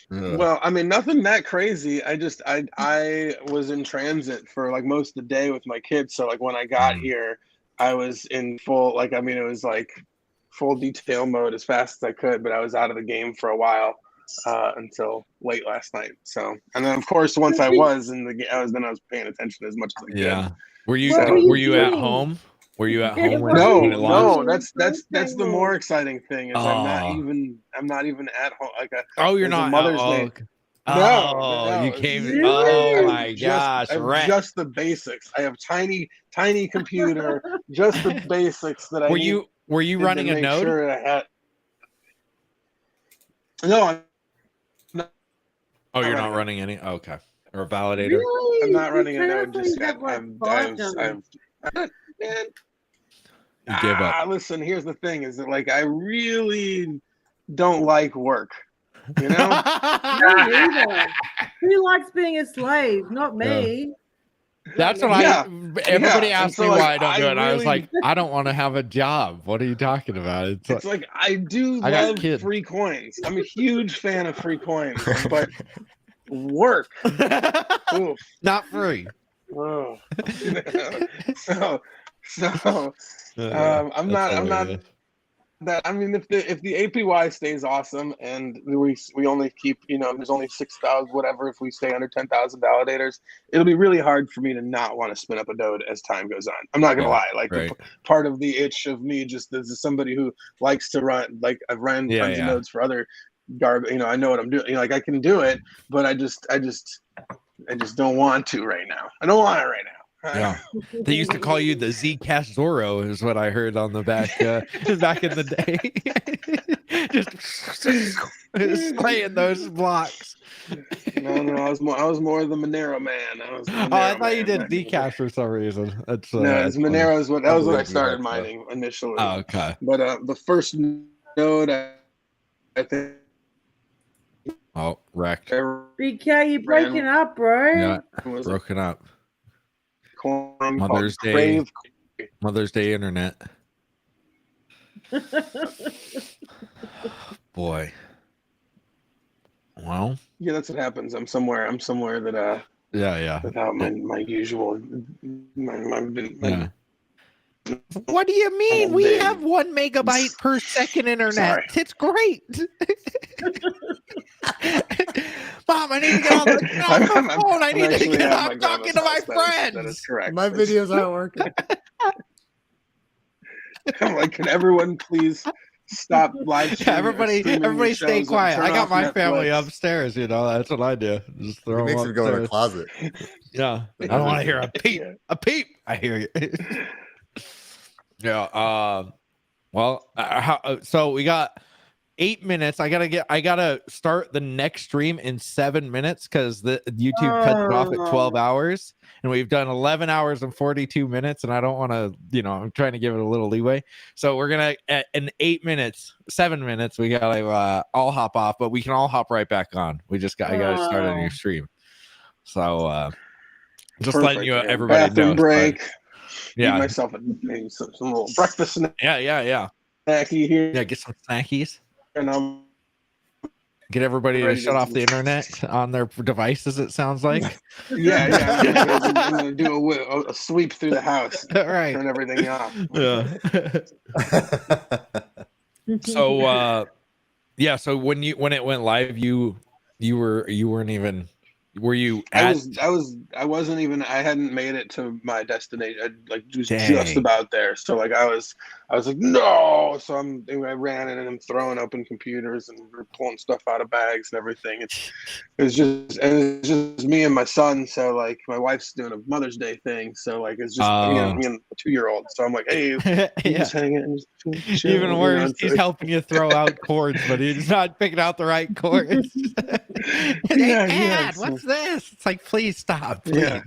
[SPEAKER 6] Well, I mean, nothing that crazy. I was in transit for like most of the day with my kids. So like when I got here, I was in full, like, I mean, it was like full detail mode as fast as I could, but I was out of the game for a while until late last night. So, and then of course, once I was in the game, I was paying attention as much as I could.
[SPEAKER 14] Yeah. Were you at home? Were you at home?
[SPEAKER 6] No, that's the more exciting thing is I'm not even at home. Like
[SPEAKER 14] you're not
[SPEAKER 6] Mother's Day.
[SPEAKER 14] Okay.
[SPEAKER 6] No,
[SPEAKER 14] you came.
[SPEAKER 6] Really?
[SPEAKER 14] Oh my gosh!
[SPEAKER 6] Just the basics. I have tiny computer. Just the basics that I.
[SPEAKER 14] Were you running a node?
[SPEAKER 6] Sure I had... No.
[SPEAKER 14] You're not running any. Okay. Or a validator.
[SPEAKER 9] Really?
[SPEAKER 6] I'm not running a node just yet.
[SPEAKER 14] You give up.
[SPEAKER 6] Listen, here's the thing: is that like I really don't like work. You know.
[SPEAKER 9] Me neither. Who likes being a slave? Not me.
[SPEAKER 14] That's what everybody asked me why I don't do it. I was like, I don't want to have a job. What are you talking about?
[SPEAKER 6] It's like I love free coins. I'm a huge fan of free coins, but work. Oof.
[SPEAKER 14] Not free.
[SPEAKER 6] Oh. I'm not that. I mean, if the APY stays awesome and we only keep, there's only 6,000 whatever, if we stay under 10,000 validators, it'll be really hard for me to not want to spin up a node as time goes on. I'm not gonna lie, like part of the itch of me just as somebody who likes to run, like I've run tons of nodes for other garbage. I know what I'm doing. Like I can do it, but I just don't want to right now. I don't want it right now.
[SPEAKER 14] Yeah, they used to call you the Zcash Zorro, is what I heard on the back back in the day. just slaying those blocks.
[SPEAKER 6] No, I was more the Monero man.
[SPEAKER 14] I thought you did Zcash for some reason. That's
[SPEAKER 6] it's Monero is what was what I started mining initially.
[SPEAKER 14] Oh, okay.
[SPEAKER 6] But the first node I think.
[SPEAKER 14] Oh, wrecked.
[SPEAKER 9] Big K, you're breaking up, bro.
[SPEAKER 14] Yeah, broken up. Mother's Day internet. Boy. Well.
[SPEAKER 6] Yeah, that's what happens. I'm somewhere that
[SPEAKER 14] Yeah.
[SPEAKER 6] without my usual
[SPEAKER 14] Yeah. What do you mean? We have 1 megabyte per second internet.
[SPEAKER 6] Sorry.
[SPEAKER 14] It's great. Mom, I need to get on the phone. I need to get I'm talking to my friends.
[SPEAKER 6] That is correct.
[SPEAKER 17] My videos aren't working.
[SPEAKER 6] I'm like, can everyone please stop live streaming?
[SPEAKER 14] Everybody stay quiet. I got my family upstairs, that's what I do. Just throw
[SPEAKER 17] It makes
[SPEAKER 14] them
[SPEAKER 17] them go in a
[SPEAKER 14] upstairs.
[SPEAKER 17] closet.
[SPEAKER 14] Yeah. I don't want to hear a peep. A peep. I hear you. Yeah. So we got 8 minutes. I gotta start the next stream in 7 minutes because the YouTube cuts it off at 12 hours, and we've done 11 hours and 42 minutes, and I don't want to, I'm trying to give it a little leeway. So we're gonna in 7 minutes, we gotta all hop off, but we can all hop right back on. I gotta start a new stream. So just letting you everybody
[SPEAKER 6] bathroom
[SPEAKER 14] know.
[SPEAKER 6] break.
[SPEAKER 14] Yeah.
[SPEAKER 6] Eat myself maybe some little breakfast snack.
[SPEAKER 14] Yeah.
[SPEAKER 6] Snacky here.
[SPEAKER 14] Yeah, get some snackies.
[SPEAKER 6] And
[SPEAKER 14] get everybody to
[SPEAKER 6] ready
[SPEAKER 14] shut
[SPEAKER 6] to-
[SPEAKER 14] off the internet on their devices. It sounds like.
[SPEAKER 6] Yeah. I'm gonna do a sweep through the house.
[SPEAKER 14] Right.
[SPEAKER 6] Turn everything off.
[SPEAKER 14] Yeah. So so when it went live, you weren't even. Were you at?
[SPEAKER 6] I wasn't even. I hadn't made it to my destination. I was
[SPEAKER 14] Dang.
[SPEAKER 6] just about there. So like I was like no. So I ran in and I'm throwing open computers and we're pulling stuff out of bags and everything. It's just me and my son. So like my wife's doing a Mother's Day thing. So like it's just me and a 2-year-old. So I'm like, hey, you just hang it. And just chill,
[SPEAKER 14] Even worse, he's helping you throw out cords, but he's not picking out the right cords. Dad, what's this? It's like, please stop, please.
[SPEAKER 6] Yeah.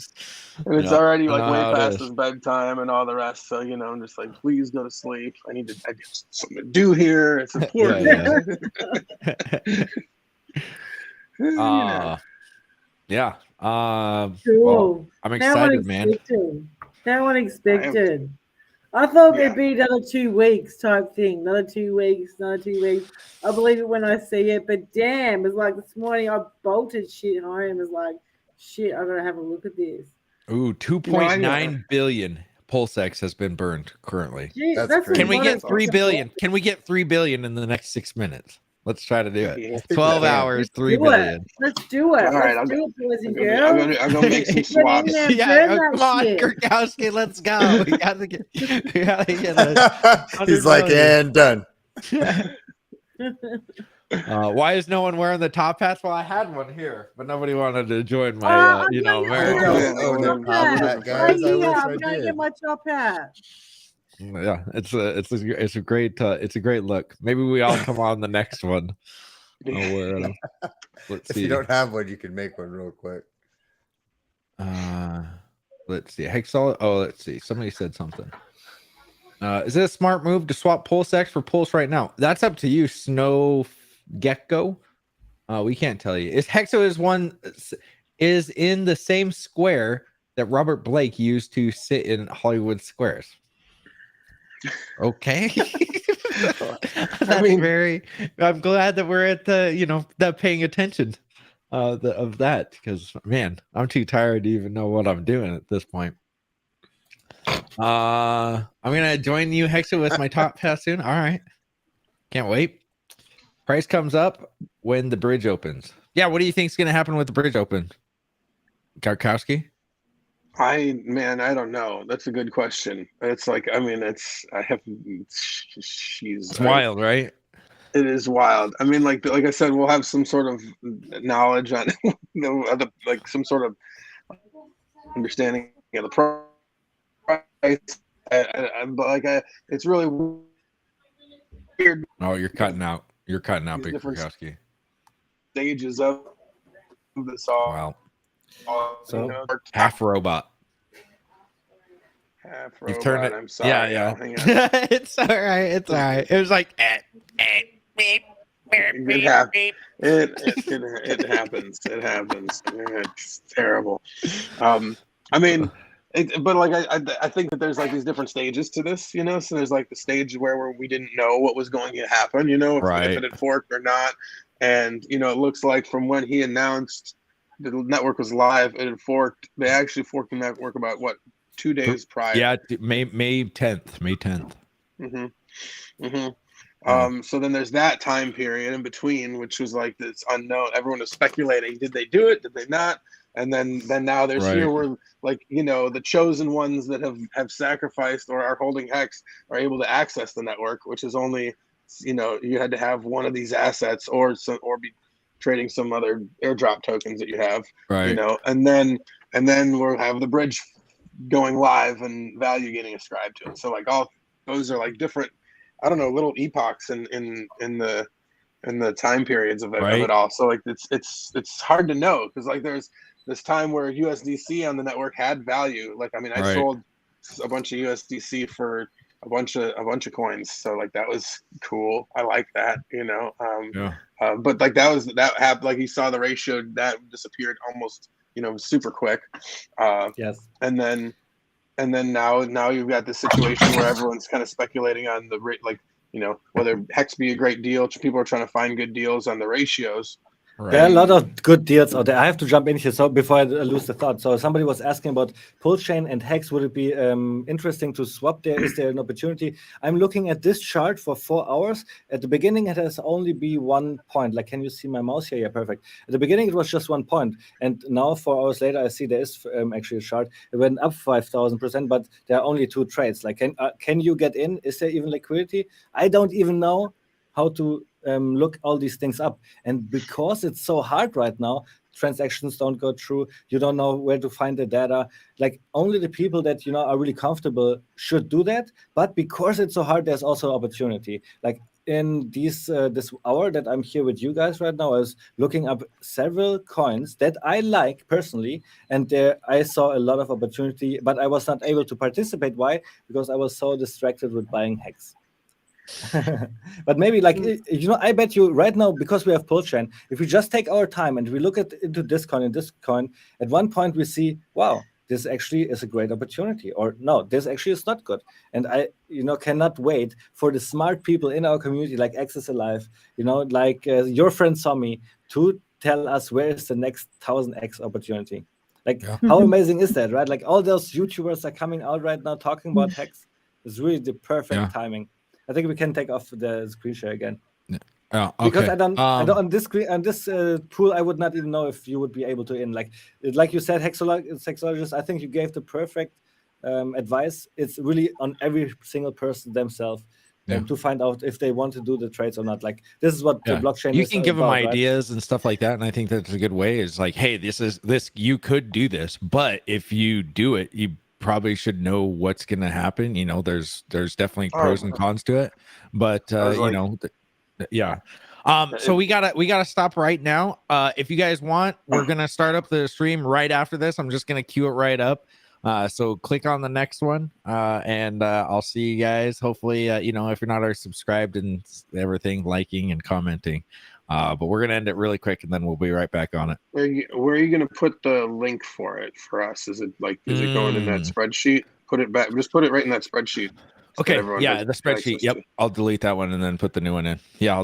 [SPEAKER 6] And it's already like way past his bedtime and all the rest. So I'm just like, please go to sleep. I got something to do here. It's important.
[SPEAKER 14] Yeah.
[SPEAKER 9] Cool.
[SPEAKER 14] Well, I'm excited, man.
[SPEAKER 9] How unexpected. I thought it'd be another 2 weeks type thing. Another 2 weeks. I believe it when I see it, but damn, it's like this morning I bolted shit home. It's like, shit, I gotta have a look at this.
[SPEAKER 14] Ooh, 2.9 billion PulseX has been burned currently.
[SPEAKER 9] Jeez, that's
[SPEAKER 14] Can we get
[SPEAKER 9] awesome.
[SPEAKER 14] 3 billion? Can we get 3 billion in the next 6 minutes? Let's try to do it. 12 hours, 3 billion.
[SPEAKER 9] Let's do it.
[SPEAKER 6] All right,
[SPEAKER 9] Let's do it, boys and
[SPEAKER 6] I'm
[SPEAKER 9] girls.
[SPEAKER 6] gonna make some swaps.
[SPEAKER 14] Yeah, come on, Kurkowski, let's go. We gotta get
[SPEAKER 17] He's like, and done.
[SPEAKER 14] Why is no one wearing the top hats? Well, I had one here, but nobody wanted to join my, American.
[SPEAKER 9] I'm gonna get my top hat.
[SPEAKER 14] Yeah, it's a great look. Maybe we all come on the next one. I'll wear it. Let's
[SPEAKER 17] If
[SPEAKER 14] see.
[SPEAKER 17] you don't have one, you can make one real quick.
[SPEAKER 14] Let's see. Hexol. Oh, let's see. Somebody said something. Is it a smart move to swap PulseX for Pulse right now? That's up to you, Snow Gecko. We can't tell you. Hexo is in the same square that Robert Blake used to sit in Hollywood Squares. Okay. I'm glad that we're at the that paying attention of that, because man, I'm too tired to even know what I'm doing at this point. I'm gonna join you, Hexa, with my top pass soon. All right, can't wait. Price comes up when the bridge opens. Yeah, what do you think's gonna happen with the bridge open, Karkowski?
[SPEAKER 6] I don't know. That's a good question. It's like,
[SPEAKER 14] It's wild, right?
[SPEAKER 6] It is wild. I mean, like I said, we'll have some sort of knowledge on like some sort of understanding of the price. It's really weird.
[SPEAKER 14] Oh, you're cutting out. You're cutting out, Big
[SPEAKER 6] Different
[SPEAKER 14] Karkowski.
[SPEAKER 6] Stages of this all.
[SPEAKER 14] Wow.
[SPEAKER 6] So
[SPEAKER 14] half robot.
[SPEAKER 6] Half robot.
[SPEAKER 14] You've turned it.
[SPEAKER 6] I'm sorry.
[SPEAKER 14] Yeah.
[SPEAKER 6] Hang on.
[SPEAKER 14] It's all right. It's all right. It was like
[SPEAKER 6] It happens. It happens. It's terrible. I mean, But like I think that there's like these different stages to this, you know. So there's like the stage where we didn't know what was going to happen, you know, if it had forked or not. And you know, it looks like from when he announced the network was live, it had forked. They actually forked the network about 2 days prior.
[SPEAKER 14] Yeah, May 10th. May 10th.
[SPEAKER 6] So then there's that time period in between, which was like this unknown. Everyone was speculating: did they do it? Did they not? And then now there's here where, like, you know, the chosen ones that have sacrificed or are holding Hex are able to access the network, which is only, you know, you had to have one of these assets or be trading some other airdrop tokens that you have, you know, and then we'll have the bridge going live and value getting ascribed to it. So like all those are like different, I don't know, little epochs in the time periods of it all. So like it's hard to know because like there's this time where USDC on the network had value. Like, I mean, I sold a bunch of USDC for a bunch of coins. So like that was cool. I like that, you know. But like that happened. Like you saw the ratio that disappeared almost, you know, super quick.
[SPEAKER 13] Yes.
[SPEAKER 6] And then now you've got this situation where everyone's kind of speculating on the rate, like, you know, whether Hex be a great deal. People are trying to find good deals on the ratios.
[SPEAKER 13] There are a lot of good deals out there. I have to jump in here so before I lose the thought. So somebody was asking about PulseChain and Hex. Would it be interesting to swap there? Is there an opportunity? I'm looking at this chart for 4 hours. At the beginning, it has only be 1 point. Like, can you see my mouse here? Yeah, perfect. At the beginning, it was just 1 point. And now 4 hours later, I see there is actually a chart. It went up 5,000%, but there are only 2 trades. Like, can you get in? Is there even liquidity? I don't even know how to look all these things up. And because it's so hard right now, transactions don't go through. You don't know where to find the data. Like, only the people that, you know, are really comfortable should do that. But because it's so hard, there's also opportunity. Like in this hour that I'm here with you guys right now, I was looking up several coins that I like personally, and there I saw a lot of opportunity, but I was not able to participate. Why? Because I was so distracted with buying Hex. But maybe, like, you know, I bet you right now, because we have PulseChain, if we just take our time and we look into this coin and this coin, at one point we see, wow, this actually is a great opportunity, or no, this actually is not good. And I, you know, cannot wait for the smart people in our community, like Access Alive, you know, like your friend Somi, to tell us where is the next 1000x opportunity. Like, how amazing is that, right? Like, all those YouTubers are coming out right now talking about Hex. It's really the perfect timing. I think we can take off the screen share again.
[SPEAKER 14] Okay.
[SPEAKER 13] Because I don't on this screen, on this pool, I would not even know if you would be able to in. Like you said, Hexologist, I think you gave the perfect advice. It's really on every single person themselves to find out if they want to do the trades or not. Like, this is what the blockchain
[SPEAKER 14] you
[SPEAKER 13] is
[SPEAKER 14] can give
[SPEAKER 13] about,
[SPEAKER 14] them ideas and stuff like that, and I think that's a good way. Is like, hey, this you could do this, but if you do it, you probably should know what's going to happen. You know, there's definitely pros and cons to it, but you know, so we gotta stop right now. If you guys want, we're gonna start up the stream right after this. I'm just gonna queue it right up. So click on the next one, and I'll see you guys. Hopefully, you know, if you're not already subscribed and everything, liking and commenting. But we're gonna end it really quick, and then we'll be right back on it.
[SPEAKER 6] Where are you gonna put the link for it for us? Is it it going in that spreadsheet? Put it back. Just put it right in that spreadsheet.
[SPEAKER 14] Okay. Yeah, the spreadsheet. Yep. I'll delete that one and then put the new one in. Yeah.